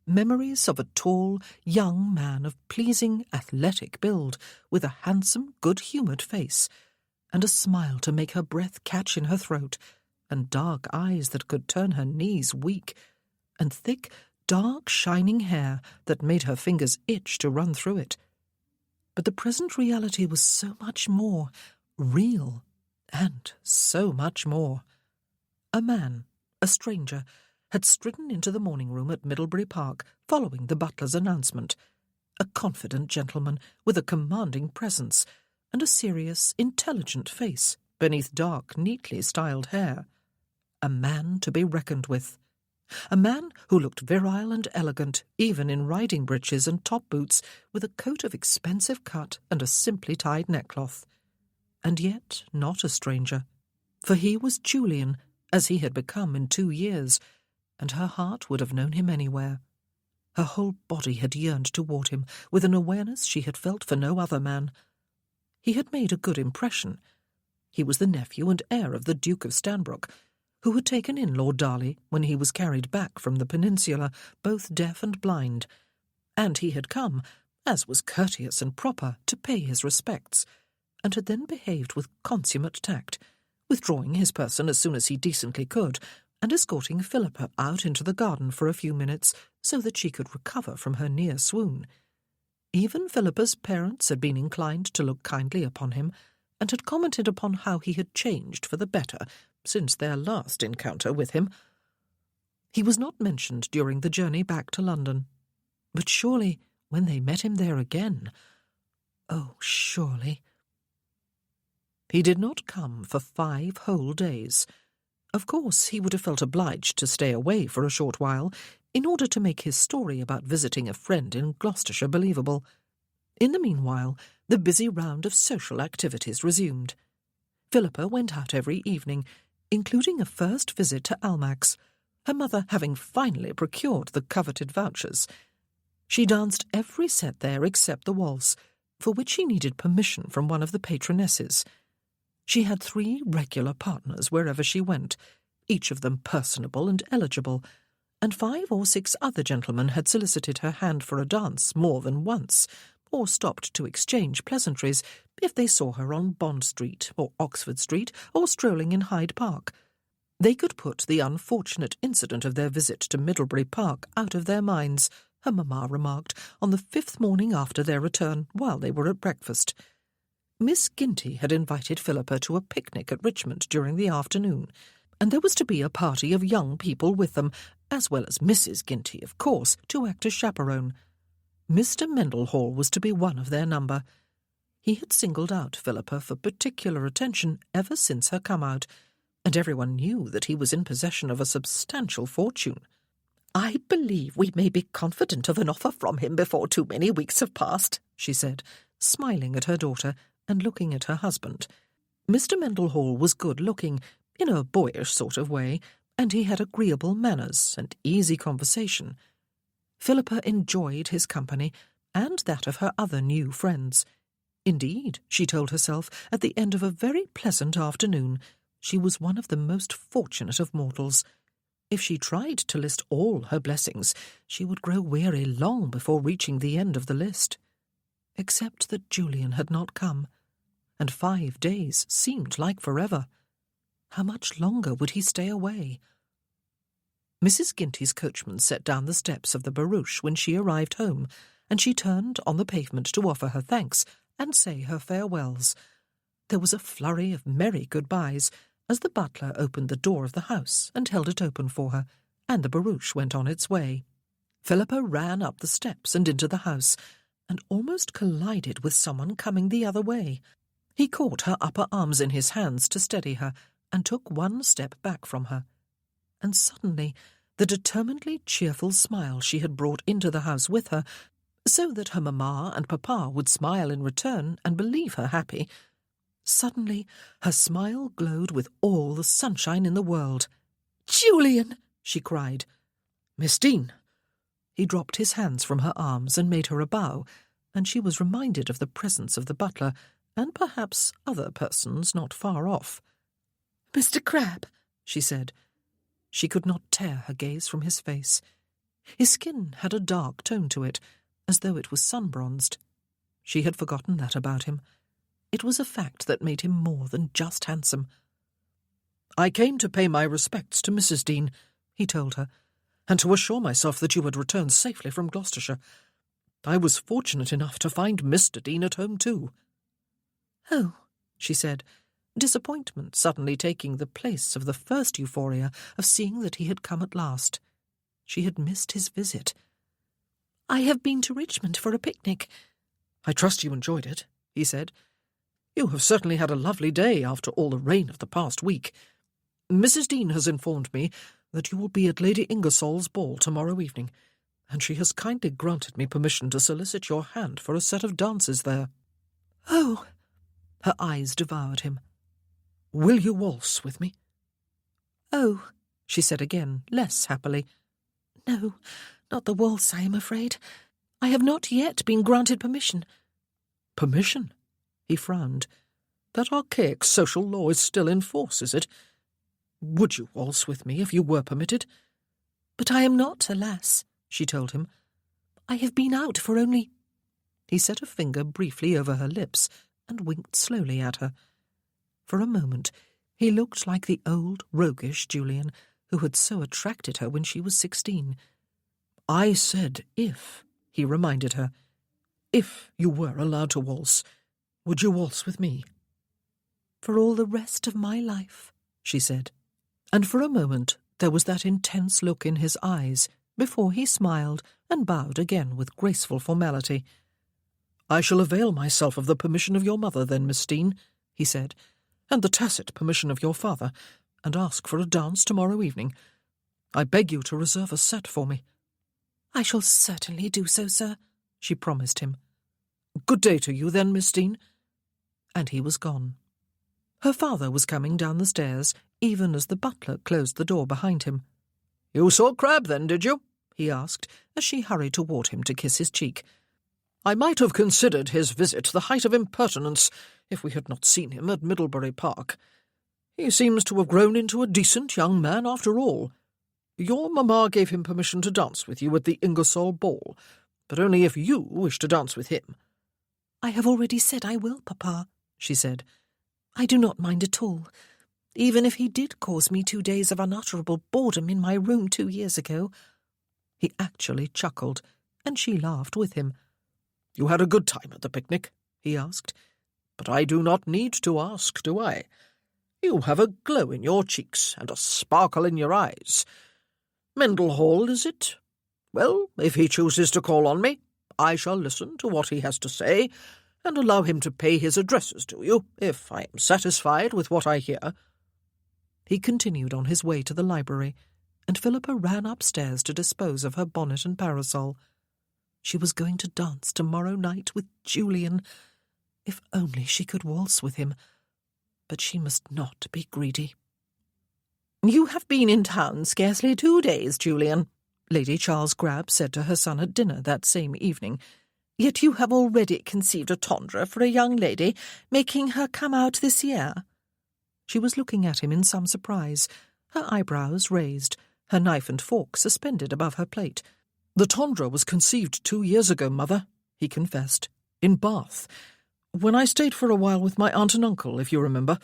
memories of a tall, young man of pleasing, athletic build, with a handsome, good-humoured face, and a smile to make her breath catch in her throat, and dark eyes that could turn her knees weak, and thick, dark, shining hair that made her fingers itch to run through it. But the present reality was so much more real, and so much more. A man, a stranger, had stridden into the morning room at Middlebury Park following the butler's announcement, a confident gentleman with a commanding presence and a serious, intelligent face beneath dark, neatly styled hair. A man to be reckoned with. A man who looked virile and elegant, even in riding breeches and top boots, with a coat of expensive cut and a simply tied neckcloth. And yet not a stranger, for he was Julian, as he had become in 2 years, and her heart would have known him anywhere. Her whole body had yearned toward him, with an awareness she had felt for no other man. He had made a good impression. He was the nephew and heir of the Duke of Stanbrook, who had taken in Lord Darley when he was carried back from the peninsula, both deaf and blind, and he had come, as was courteous and proper, to pay his respects, and had then behaved with consummate tact, withdrawing his person as soon as he decently could, and escorting Philippa out into the garden for a few minutes so that she could recover from her near swoon. Even Philippa's parents had been inclined to look kindly upon him, and had commented upon how he had changed for the better since their last encounter with him. He was not mentioned during the journey back to London, but surely, when they met him there again, oh, surely. He did not come for 5 whole days. Of course, he would have felt obliged to stay away for a short while, in order to make his story about visiting a friend in Gloucestershire believable. In the meanwhile, the busy round of social activities resumed. Philippa went out every evening, including a first visit to Almack's, her mother having finally procured the coveted vouchers. She danced every set there except the waltz, for which she needed permission from one of the patronesses. She had 3 regular partners wherever she went, each of them personable and eligible, and 5 or 6 other gentlemen had solicited her hand for a dance more than once, or stopped to exchange pleasantries if they saw her on Bond Street or Oxford Street or strolling in Hyde Park. They could put the unfortunate incident of their visit to Middlebury Park out of their minds, her mamma remarked, on the 5th morning after their return, while they were at breakfast. Miss Ginty had invited Philippa to a picnic at Richmond during the afternoon, and there was to be a party of young people with them, as well as Mrs. Ginty, of course, to act as chaperone. Mr. Mendenhall was to be one of their number. He had singled out Philippa for particular attention ever since her come-out, and everyone knew that he was in possession of a substantial fortune. "I believe we may be confident of an offer from him before too many weeks have passed," she said, smiling at her daughter and looking at her husband. Mr. Mendenhall was good-looking, in a boyish sort of way, and he had agreeable manners and easy conversation. Philippa enjoyed his company, and that of her other new friends. Indeed, she told herself, at the end of a very pleasant afternoon, she was one of the most fortunate of mortals. If she tried to list all her blessings, she would grow weary long before reaching the end of the list. Except that Julian had not come, and 5 days seemed like forever. How much longer would he stay away? Mrs. Ginty's coachman set down the steps of the barouche when she arrived home, and she turned on the pavement to offer her thanks and say her farewells. There was a flurry of merry goodbyes as the butler opened the door of the house and held it open for her, and the barouche went on its way. Philippa ran up the steps and into the house, and almost collided with someone coming the other way. He caught her upper arms in his hands to steady her, and took one step back from her. And suddenly the determinedly cheerful smile she had brought into the house with her, so that her mamma and papa would smile in return and believe her happy, suddenly her smile glowed with all the sunshine in the world. "Julian!" she cried. "Miss Dean!" He dropped his hands from her arms and made her a bow, and she was reminded of the presence of the butler, and perhaps other persons not far off. "Mr. Crabbe," she said. She could not tear her gaze from his face. His skin had a dark tone to it, as though it was sun-bronzed. She had forgotten that about him. It was a fact that made him more than just handsome. "I came to pay my respects to Mrs. Dean," he told her, "and to assure myself that you had returned safely from Gloucestershire. I was fortunate enough to find Mr. Dean at home too." "Oh," she said, disappointment suddenly taking the place of the first euphoria of seeing that he had come at last. She had missed his visit. "I have been to Richmond for a picnic." "I trust you enjoyed it," he said. "You have certainly had a lovely day after all the rain of the past week. Mrs. Dean has informed me that you will be at Lady Ingersoll's ball tomorrow evening, and she has kindly granted me permission to solicit your hand for a set of dances there." "Oh!" Her eyes devoured him. "Will you waltz with me?" "Oh," she said again, less happily. "No, not the waltz, I am afraid. I have not yet been granted permission." "Permission?" He frowned. "That archaic social law is still in force, is it? Would you waltz with me if you were permitted?" "But I am not, alas," she told him. "I have been out for only—" He set a finger briefly over her lips and winked slowly at her. For a moment he looked like the old, roguish Julian who had so attracted her when she was 16. "I said if," he reminded her. "If you were allowed to waltz, would you waltz with me?" "For all the rest of my life," she said. And for a moment there was that intense look in his eyes before he smiled and bowed again with graceful formality. "I shall avail myself of the permission of your mother, then, Miss Dean," he said, "and the tacit permission of your father, and ask for a dance tomorrow evening. I beg you to reserve a set for me." "I shall certainly do so, sir," she promised him. "Good day to you, then, Miss Dean." And he was gone. Her father was coming down the stairs, even as the butler closed the door behind him. "You saw Crabbe, then, did you?" he asked, as she hurried toward him to kiss his cheek. "I might have considered his visit the height of impertinence if we had not seen him at Middlebury Park. He seems to have grown into a decent young man after all. Your mamma gave him permission to dance with you at the Ingersoll ball, but only if you wish to dance with him." "I have already said I will, papa," she said. "I do not mind at all, even if he did cause me 2 days of unutterable boredom in my room 2 years ago." He actually chuckled, and she laughed with him. "You had a good time at the picnic?" he asked. "But I do not need to ask, do I? You have a glow in your cheeks and a sparkle in your eyes. Mendel Hall, is it? Well, if he chooses to call on me, I shall listen to what he has to say, and allow him to pay his addresses to you, if I am satisfied with what I hear." He continued on his way to the library, and Philippa ran upstairs to dispose of her bonnet and parasol. She was going to dance tomorrow night with Julian. If only she could waltz with him. But she must not be greedy. "You have been in town scarcely 2 days, Julian," Lady Charles Grab said to her son at dinner that same evening. "Yet you have already conceived a tendre for a young lady, making her come out this year." She was looking at him in some surprise, her eyebrows raised, her knife and fork suspended above her plate. "The tendre was conceived 2 years ago, Mother," he confessed, "in Bath, when I stayed for a while with my aunt and uncle, if you remember.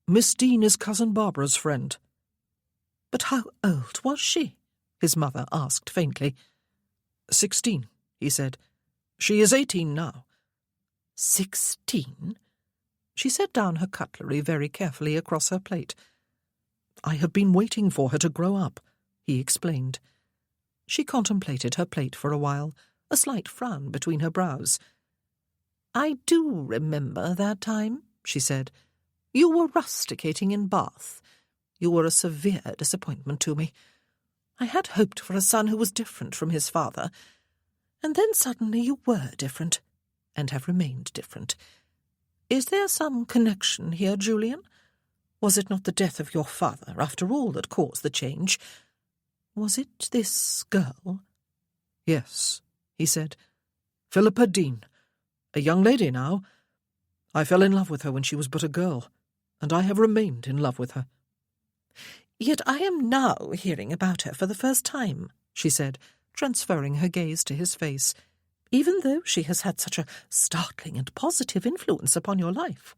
Miss Dean is Cousin Barbara's friend." "But how old was she?" his mother asked faintly. 16, he said. "She is 18 now." 16? She set down her cutlery very carefully across her plate. "I have been waiting for her to grow up," he explained. She contemplated her plate for a while, a slight frown between her brows. "I do remember that time," she said. "You were rusticating in Bath. You were a severe disappointment to me. I had hoped for a son who was different from his father, and then suddenly you were different, and have remained different. Is there some connection here, Julian? Was it not the death of your father, after all, that caused the change? Was it this girl?" "Yes," he said. "Philippa Dean. A young lady now. I fell in love with her when she was but a girl, and I have remained in love with her." "Yet I am now hearing about her for the first time," she said, transferring her gaze to his face, "even though she has had such a startling and positive influence upon your life."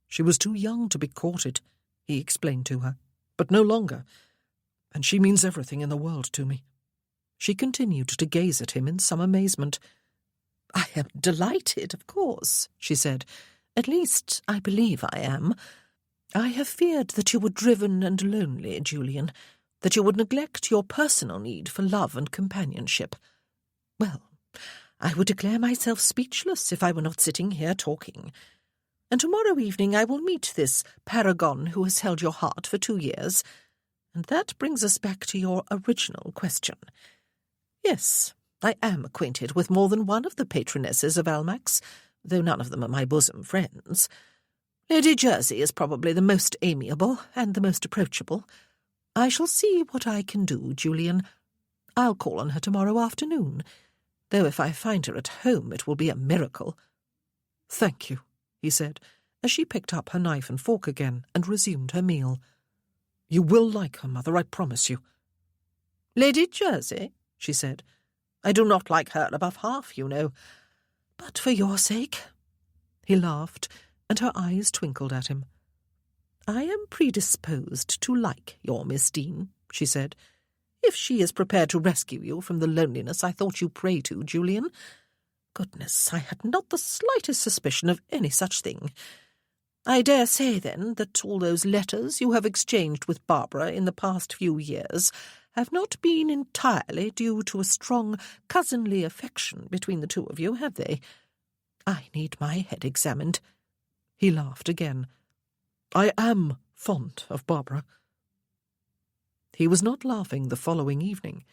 "She was too young to be courted," he explained to her, "but no longer, and she means everything in the world to me." She continued to gaze at him in some amazement. "I am delighted, of course," she said. "At least, I believe I am. I have feared that you were driven and lonely, Julian, that you would neglect your personal need for love and companionship. Well, I would declare myself speechless if I were not sitting here talking. And tomorrow evening I will meet this paragon who has held your heart for 2 years. And that brings us back to your original question. Yes, I am acquainted with more than one of the patronesses of Almack's, though none of them are my bosom friends. Lady Jersey is probably the most amiable and the most approachable. I shall see what I can do, Julian. I'll call on her tomorrow afternoon, though if I find her at home it will be a miracle." "Thank you," he said, as she picked up her knife and fork again and resumed her meal. "You will like her, Mother, I promise you." "Lady Jersey?" she said. "I do not like her above half, you know. But for your sake—" He laughed, and her eyes twinkled at him. "I am predisposed to like your Miss Dean," she said, "if she is prepared to rescue you from the loneliness I thought you prey to, Julian. Goodness, I had not the slightest suspicion of any such thing. I dare say, then, that all those letters you have exchanged with Barbara in the past few years have not been entirely due to a strong cousinly affection between the two of you, have they? I need my head examined." He laughed again. "I am fond of Barbara." He was not laughing the following evening.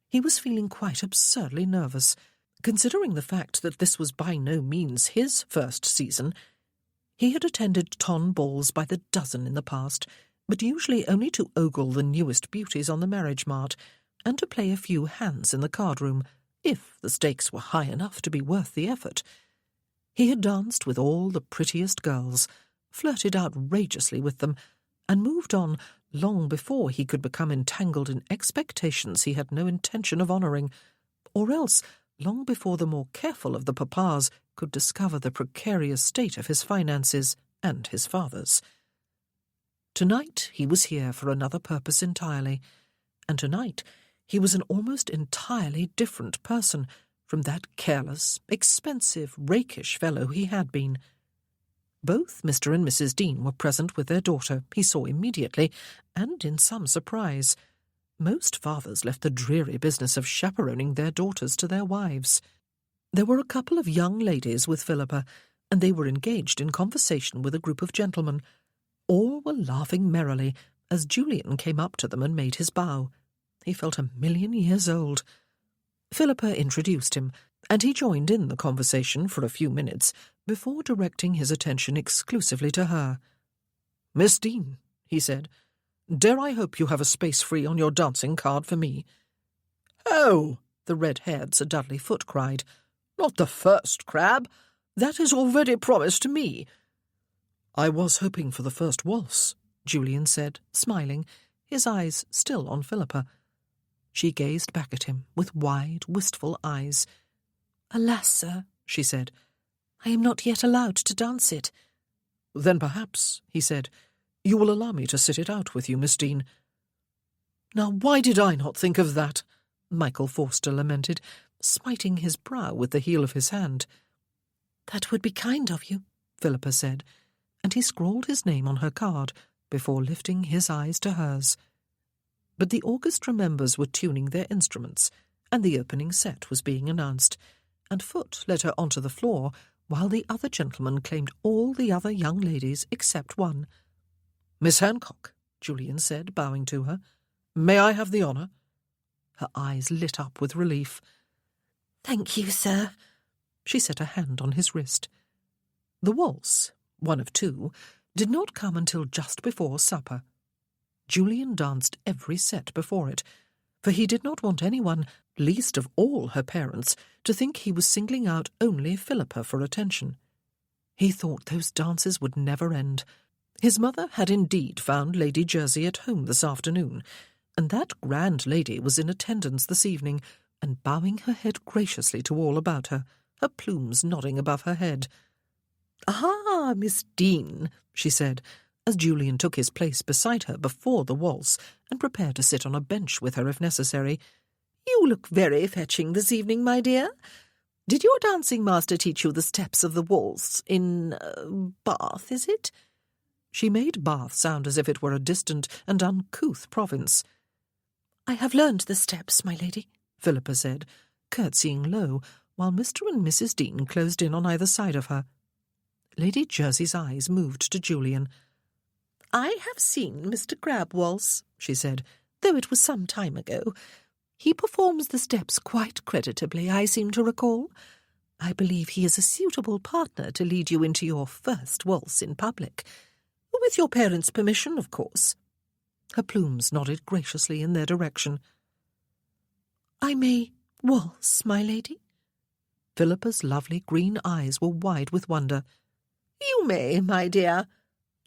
He was feeling quite absurdly nervous, considering the fact that this was by no means his first season. He had attended ton balls by the dozen in the past, but usually only to ogle the newest beauties on the marriage mart, and to play a few hands in the card-room, if the stakes were high enough to be worth the effort. He had danced with all the prettiest girls, flirted outrageously with them, and moved on long before he could become entangled in expectations he had no intention of honouring, or else long before the more careful of the papas could discover the precarious state of his finances and his father's. Tonight he was here for another purpose entirely, and tonight he was an almost entirely different person from that careless, expensive, rakish fellow he had been. Both Mr. and Mrs. Dean were present with their daughter, he saw immediately, and in some surprise. Most fathers left the dreary business of chaperoning their daughters to their wives. There were a couple of young ladies with Philippa, and they were engaged in conversation with a group of gentlemen. All were laughing merrily as Julian came up to them and made his bow. He felt 1,000,000 years old. Philippa introduced him, and he joined in the conversation for a few minutes before directing his attention exclusively to her. "Miss Dean," he said, "dare I hope you have a space free on your dancing card for me?" "Oh," the red-haired Sir Dudley Foote cried, "not the first crab. That is already promised to me." "I was hoping for the first waltz," Julian said, smiling, his eyes still on Philippa. She gazed back at him with wide, wistful eyes. "Alas, sir," she said, "I am not yet allowed to dance it." "Then perhaps," he said, "you will allow me to sit it out with you, Miss Dean." "Now why did I not think of that?" Michael Forster lamented, smiting his brow with the heel of his hand. "That would be kind of you," Philippa said. and he scrawled his name on her card before lifting his eyes to hers. But the orchestra members were tuning their instruments, and the opening set was being announced, and Foote led her onto the floor while the other gentlemen claimed all the other young ladies except one. "Miss Hancock," Julian said, bowing to her. "May I have the honour?" Her eyes lit up with relief. "Thank you, sir." She set a hand on his wrist. The waltz, one of two, did not come until just before supper. Julian danced every set before it, for he did not want anyone, least of all her parents, to think he was singling out only Philippa for attention. He thought those dances would never end. His mother had indeed found Lady Jersey at home this afternoon, and that grand lady was in attendance this evening, and bowing her head graciously to all about her, her plumes nodding above her head. "Ah, Miss Dean," she said, as Julian took his place beside her before the waltz and prepared to sit on a bench with her if necessary. "You look very fetching this evening, my dear. Did your dancing master teach you the steps of the waltz in Bath, is it?" She made Bath sound as if it were a distant and uncouth province. "I have learned the steps, my lady," Philippa said, curtsying low, while Mr. and Mrs. Dean closed in on either side of her. Lady Jersey's eyes moved to Julian. "I have seen Mr. Crabbe waltz," she said, "though it was some time ago. He performs the steps quite creditably, I seem to recall. I believe he is a suitable partner to lead you into your first waltz in public. With your parents' permission, of course." Her plumes nodded graciously in their direction. "I may waltz, my lady?" Philippa's lovely green eyes were wide with wonder. "You may, my dear,"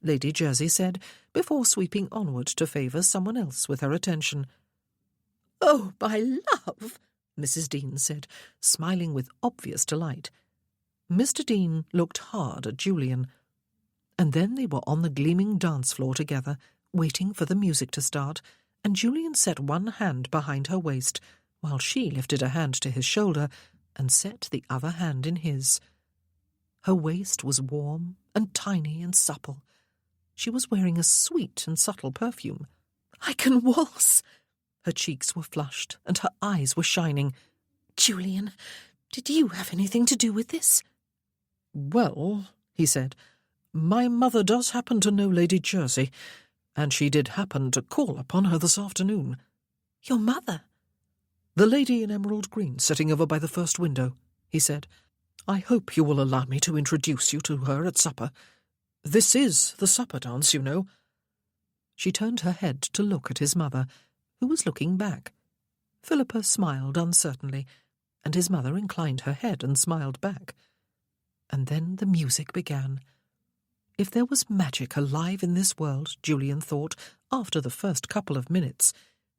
Lady Jersey said, before sweeping onward to favour someone else with her attention. "Oh, my love," Mrs. Dean said, smiling with obvious delight. Mr. Dean looked hard at Julian. And then they were on the gleaming dance floor together, waiting for the music to start, and Julian set one hand behind her waist, while she lifted a hand to his shoulder and set the other hand in his. Her waist was warm and tiny and supple. She was wearing a sweet and subtle perfume. "I can waltz!" Her cheeks were flushed and her eyes were shining. "Julian, did you have anything to do with this?" "Well," he said, "my mother does happen to know Lady Jersey, and she did happen to call upon her this afternoon." "Your mother?" "The lady in emerald green sitting over by the first window," he said. "I hope you will allow me to introduce you to her at supper. This is the supper dance, you know." She turned her head to look at his mother, who was looking back. Philippa smiled uncertainly, and his mother inclined her head and smiled back. And then the music began. If there was magic alive in this world, Julian thought, after the first couple of minutes,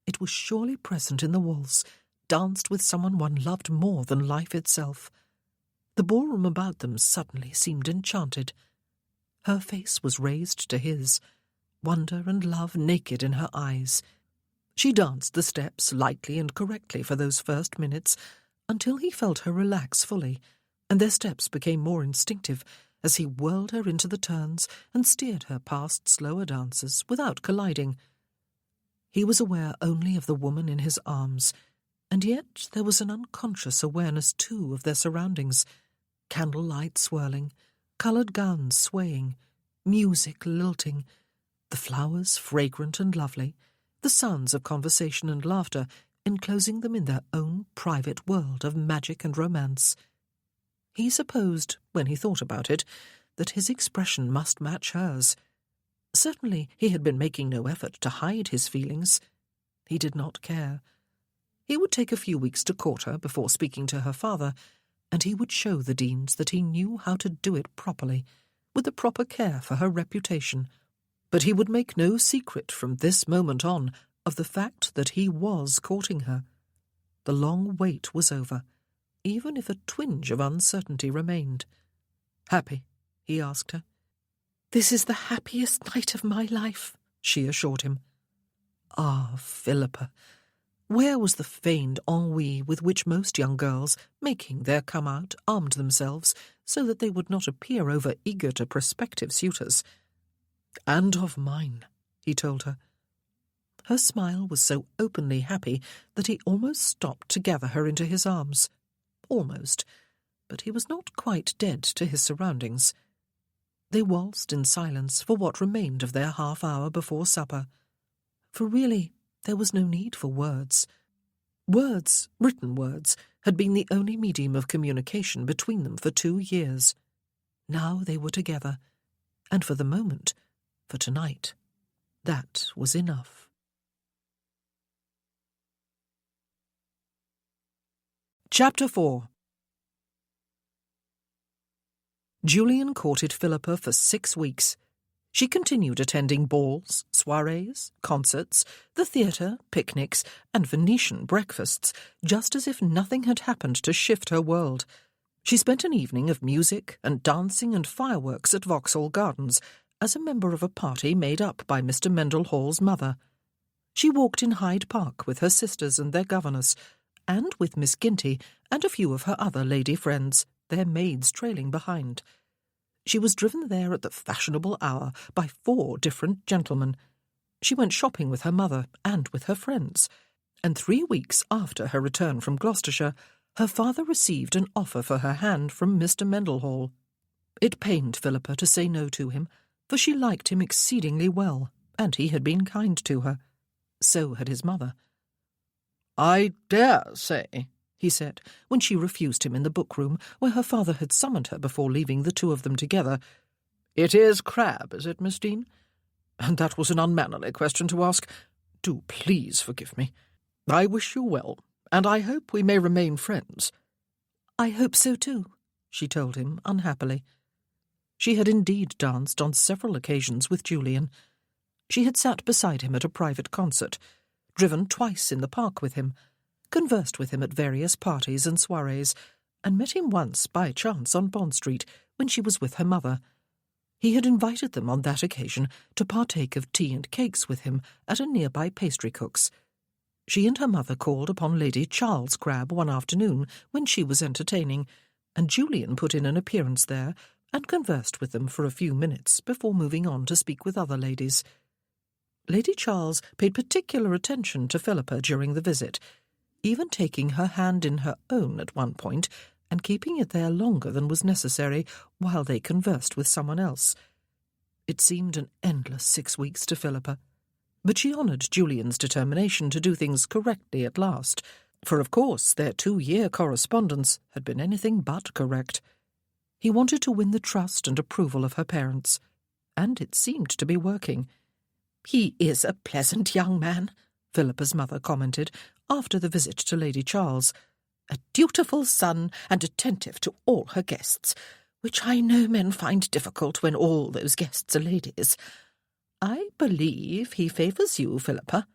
it was surely present in the waltz, danced with someone one loved more than life itself. The ballroom about them suddenly seemed enchanted. Her face was raised to his, wonder and love naked in her eyes. She danced the steps lightly and correctly for those first minutes, until he felt her relax fully, and their steps became more instinctive as he whirled her into the turns and steered her past slower dancers without colliding. He was aware only of the woman in his arms, and yet there was an unconscious awareness too of their surroundings. Candlelight swirling, coloured gowns swaying, music lilting, the flowers fragrant and lovely, the sounds of conversation and laughter enclosing them in their own private world of magic and romance. He supposed, when he thought about it, that his expression must match hers. Certainly he had been making no effort to hide his feelings. He did not care. He would take a few weeks to court her before speaking to her father, and he would show the Deans that he knew how to do it properly, with the proper care for her reputation. But he would make no secret from this moment on of the fact that he was courting her. The long wait was over, even if a twinge of uncertainty remained. "Happy?" he asked her. "This is the happiest night of my life," she assured him. "Ah, Philippa, Where was the feigned ennui with which most young girls, making their come-out, armed themselves so that they would not appear over-eager to prospective suitors? "And of mine," he told her. Her smile was so openly happy that he almost stopped to gather her into his arms. Almost, but he was not quite dead to his surroundings. They waltzed in silence for what remained of their half-hour before supper. For really, there was no need for words. Words, written words, had been the only medium of communication between them for 2 years. Now they were together, and for the moment, for tonight, that was enough. Chapter 4. Julian courted Philippa for 6 weeks. She continued attending balls, soirees, concerts, the theatre, picnics, and Venetian breakfasts, just as if nothing had happened to shift her world. She spent an evening of music and dancing and fireworks at Vauxhall Gardens as a member of a party made up by Mr. Mendel Hall's mother. She walked in Hyde Park with her sisters and their governess, and with Miss Ginty and a few of her other lady friends, their maids trailing behind. She was driven there at the fashionable hour by 4 different gentlemen. She went shopping with her mother and with her friends, and 3 weeks after her return from Gloucestershire, her father received an offer for her hand from Mr. Mendenhall. It pained Philippa to say no to him, for she liked him exceedingly well, and he had been kind to her. So had his mother. "I dare say," he said, when she refused him in the book-room, where her father had summoned her before leaving the 2 of them together. "It is Crabbe, is it, Miss Dean? And that was an unmannerly question to ask. Do please forgive me. I wish you well, and I hope we may remain friends." "I hope so too," she told him unhappily. She had indeed danced on several occasions with Julian. She had sat beside him at a private concert, driven twice in the park with him, conversed with him at various parties and soirees, and met him once by chance on Bond Street when she was with her mother. He had invited them on that occasion to partake of tea and cakes with him at a nearby pastry-cook's. She and her mother called upon Lady Charles Crabbe one afternoon when she was entertaining, and Julian put in an appearance there and conversed with them for a few minutes before moving on to speak with other ladies. Lady Charles paid particular attention to Philippa during the visit, even taking her hand in her own at one point and keeping it there longer than was necessary while they conversed with someone else. It seemed an endless 6 weeks to Philippa, but she honoured Julian's determination to do things correctly at last, for of course their 2-year correspondence had been anything but correct. He wanted to win the trust and approval of her parents, and it seemed to be working. "He is a pleasant young man," Philippa's mother commented after the visit to Lady Charles. "A dutiful son and attentive to all her guests, which I know men find difficult when all those guests are ladies. I believe he favours you, Philippa."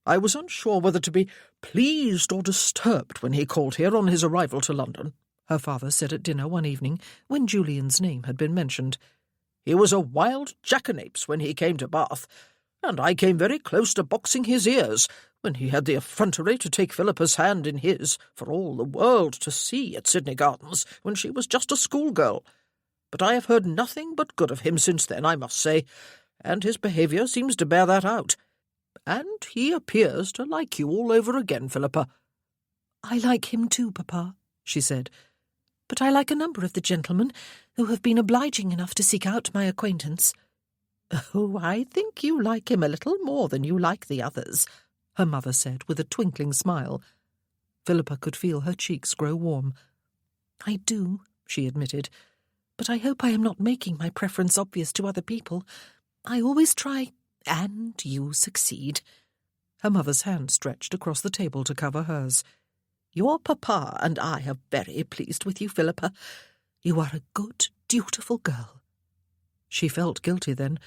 "I was unsure whether to be pleased or disturbed when he called here on his arrival to London," her father said at dinner one evening when Julian's name had been mentioned. "He was a wild jackanapes when he came to Bath, and I came very close to boxing his ears when he had the effrontery to take Philippa's hand in his for all the world to see at Sydney Gardens when she was just a schoolgirl. But I have heard nothing but good of him since then, I must say, and his behaviour seems to bear that out. And he appears to like you all over again, Philippa." "I like him too, Papa," she said, "but I like a number of the gentlemen who have been obliging enough to seek out my acquaintance." "Oh, I think you like him a little more than you like the others," her mother said with a twinkling smile. Philippa could feel her cheeks grow warm. "I do," she admitted, "but I hope I am not making my preference obvious to other people. I always try—" "And you succeed." Her mother's hand stretched across the table to cover hers. "Your papa and I are very pleased with you, Philippa. You are a good, dutiful girl." She felt guilty then,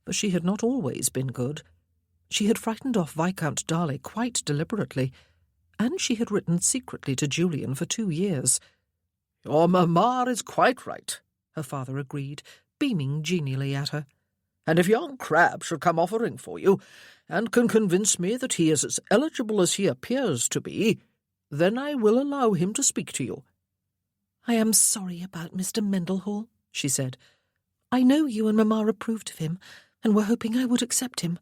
for she had not always been good. She had frightened off Viscount Darley quite deliberately, and she had written secretly to Julian for 2 years. "Your mamma is quite right," her father agreed, beaming genially at her. "And if young Crabbe should come offering for you, and can convince me that he is as eligible as he appears to be, then I will allow him to speak to you." "I am sorry about Mr. Mendenhall," she said. "I know you and Mamma approved of him, and were hoping I would accept him."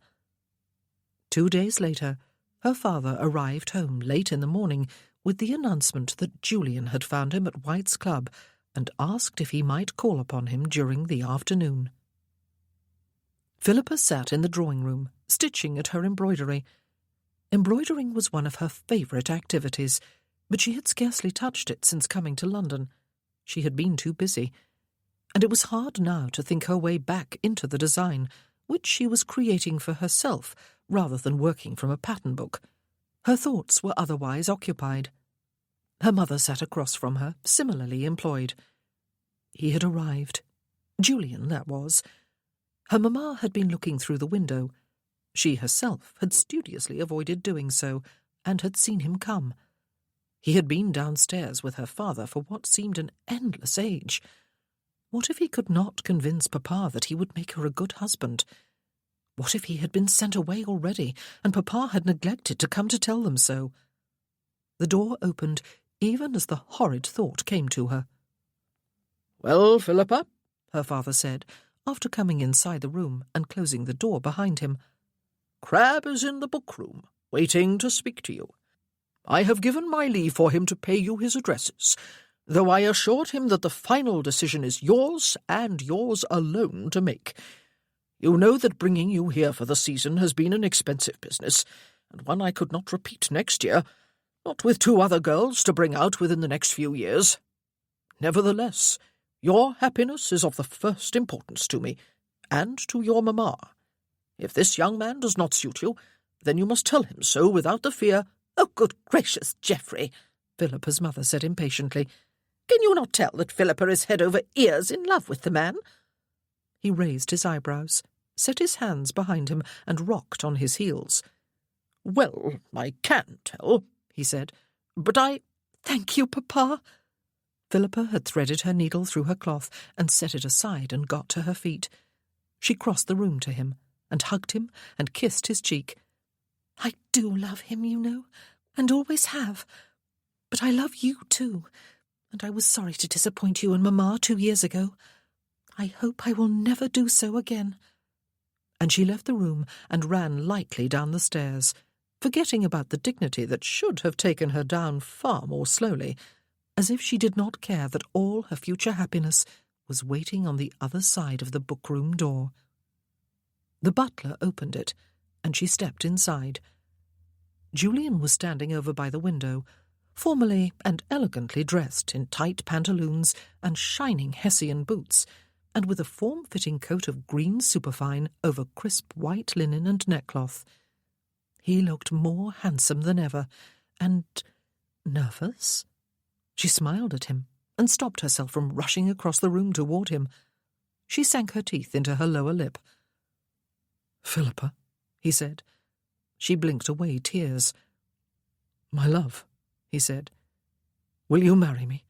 2 days later, her father arrived home late in the morning with the announcement that Julian had found him at White's Club and asked if he might call upon him during the afternoon. Philippa sat in the drawing-room, stitching at her embroidery. Embroidering was one of her favourite activities, but she had scarcely touched it since coming to London. She had been too busy, and it was hard now to think her way back into the design, which she was creating for herself rather than working from a pattern book. Her thoughts were otherwise occupied. Her mother sat across from her, similarly employed. He had arrived. Julian, that was. Her mamma had been looking through the window. She herself had studiously avoided doing so, and had seen him come. He had been downstairs with her father for what seemed an endless age. What if he could not convince Papa that he would make her a good husband? What if he had been sent away already, and Papa had neglected to come to tell them so? The door opened even as the horrid thought came to her. "Well, Philippa," her father said, after coming inside the room and closing the door behind him. "Crabbe is in the book-room, waiting to speak to you. I have given my leave for him to pay you his addresses, though I assured him that the final decision is yours and yours alone to make. You know that bringing you here for the season has been an expensive business, and one I could not repeat next year, not with 2 other girls to bring out within the next few years. Nevertheless, your happiness is of the first importance to me, and to your mamma. If this young man does not suit you, then you must tell him so without the fear—" "Oh, good gracious, Geoffrey," Philippa's mother said impatiently. "Can you not tell that Philippa is head over ears in love with the man?" He raised his eyebrows, set his hands behind him, and rocked on his heels. "Well, I can tell," he said, "but I—" "Thank you, Papa." Philippa had threaded her needle through her cloth and set it aside and got to her feet. She crossed the room to him and hugged him and kissed his cheek. "I do love him, you know, and always have. But I love you too, and I was sorry to disappoint you and Mamma 2 years ago. I hope I will never do so again." And she left the room and ran lightly down the stairs, forgetting about the dignity that should have taken her down far more slowly, as if she did not care that all her future happiness was waiting on the other side of the book-room door. The butler opened it, and she stepped inside. Julian was standing over by the window, formally and elegantly dressed in tight pantaloons and shining Hessian boots, and with a form-fitting coat of green superfine over crisp white linen and neckcloth. He looked more handsome than ever, and nervous. She smiled at him and stopped herself from rushing across the room toward him. She sank her teeth into her lower lip. "Philippa," he said. She blinked away tears. "My love," he said, "will you marry me?"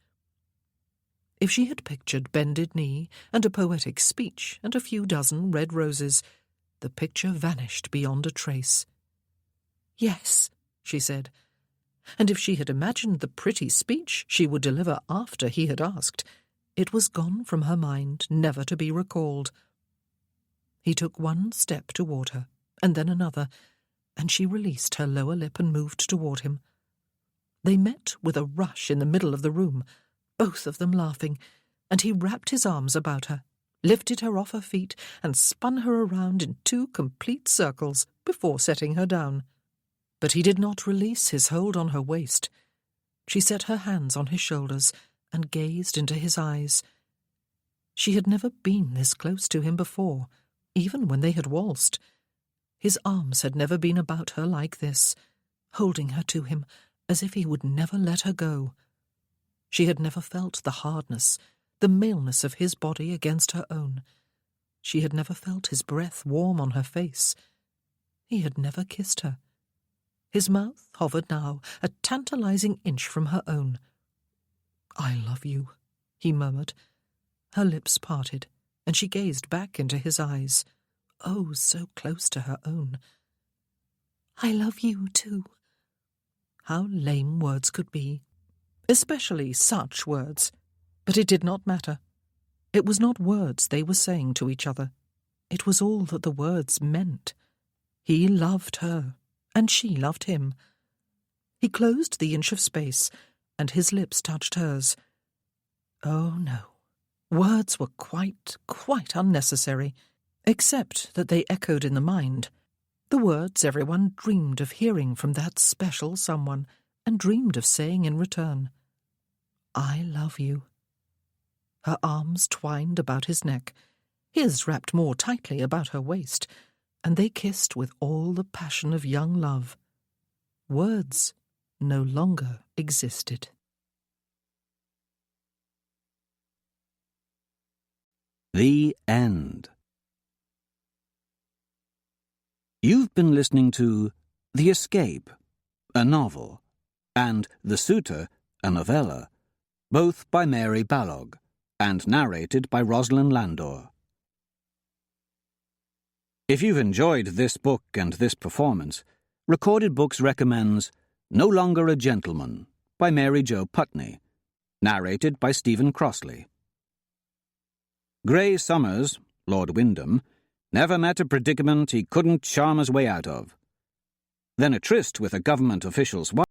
If she had pictured bended knee and a poetic speech and a few dozen red roses, the picture vanished beyond a trace. "Yes," she said, and if she had imagined the pretty speech she would deliver after he had asked, it was gone from her mind, never to be recalled. He took one step toward her, and then another, and she released her lower lip and moved toward him. They met with a rush in the middle of the room, both of them laughing, and he wrapped his arms about her, lifted her off her feet, and spun her around in 2 complete circles before setting her down. But he did not release his hold on her waist. She set her hands on his shoulders and gazed into his eyes. She had never been this close to him before, even when they had waltzed. His arms had never been about her like this, holding her to him as if he would never let her go. She had never felt the hardness, the maleness of his body against her own. She had never felt his breath warm on her face. He had never kissed her. His mouth hovered now a tantalizing inch from her own. "I love you," he murmured. Her lips parted, and she gazed back into his eyes, oh, so close to her own. I love you too. How lame words could be, especially such words. But it did not matter. It was not words they were saying to each other. It was all that the words meant. He loved her, and she loved him. He closed the inch of space, and his lips touched hers. Oh, no. Words were quite unnecessary, except that they echoed in the mind. The words everyone dreamed of hearing from that special someone, and dreamed of saying in return. I love you. Her arms twined about his neck, his wrapped more tightly about her waist, and they kissed with all the passion of young love. Words no longer existed. The End. You've been listening to The Escape, a novel, and The Suitor, a novella, both by Mary Balogh, and narrated by Rosalind Landor. If you've enjoyed this book and this performance, Recorded Books recommends No Longer a Gentleman by Mary Jo Putney, narrated by Stephen Crossley. Grey Summers, Lord Wyndham, never met a predicament he couldn't charm his way out of. Then a tryst with a government official's wife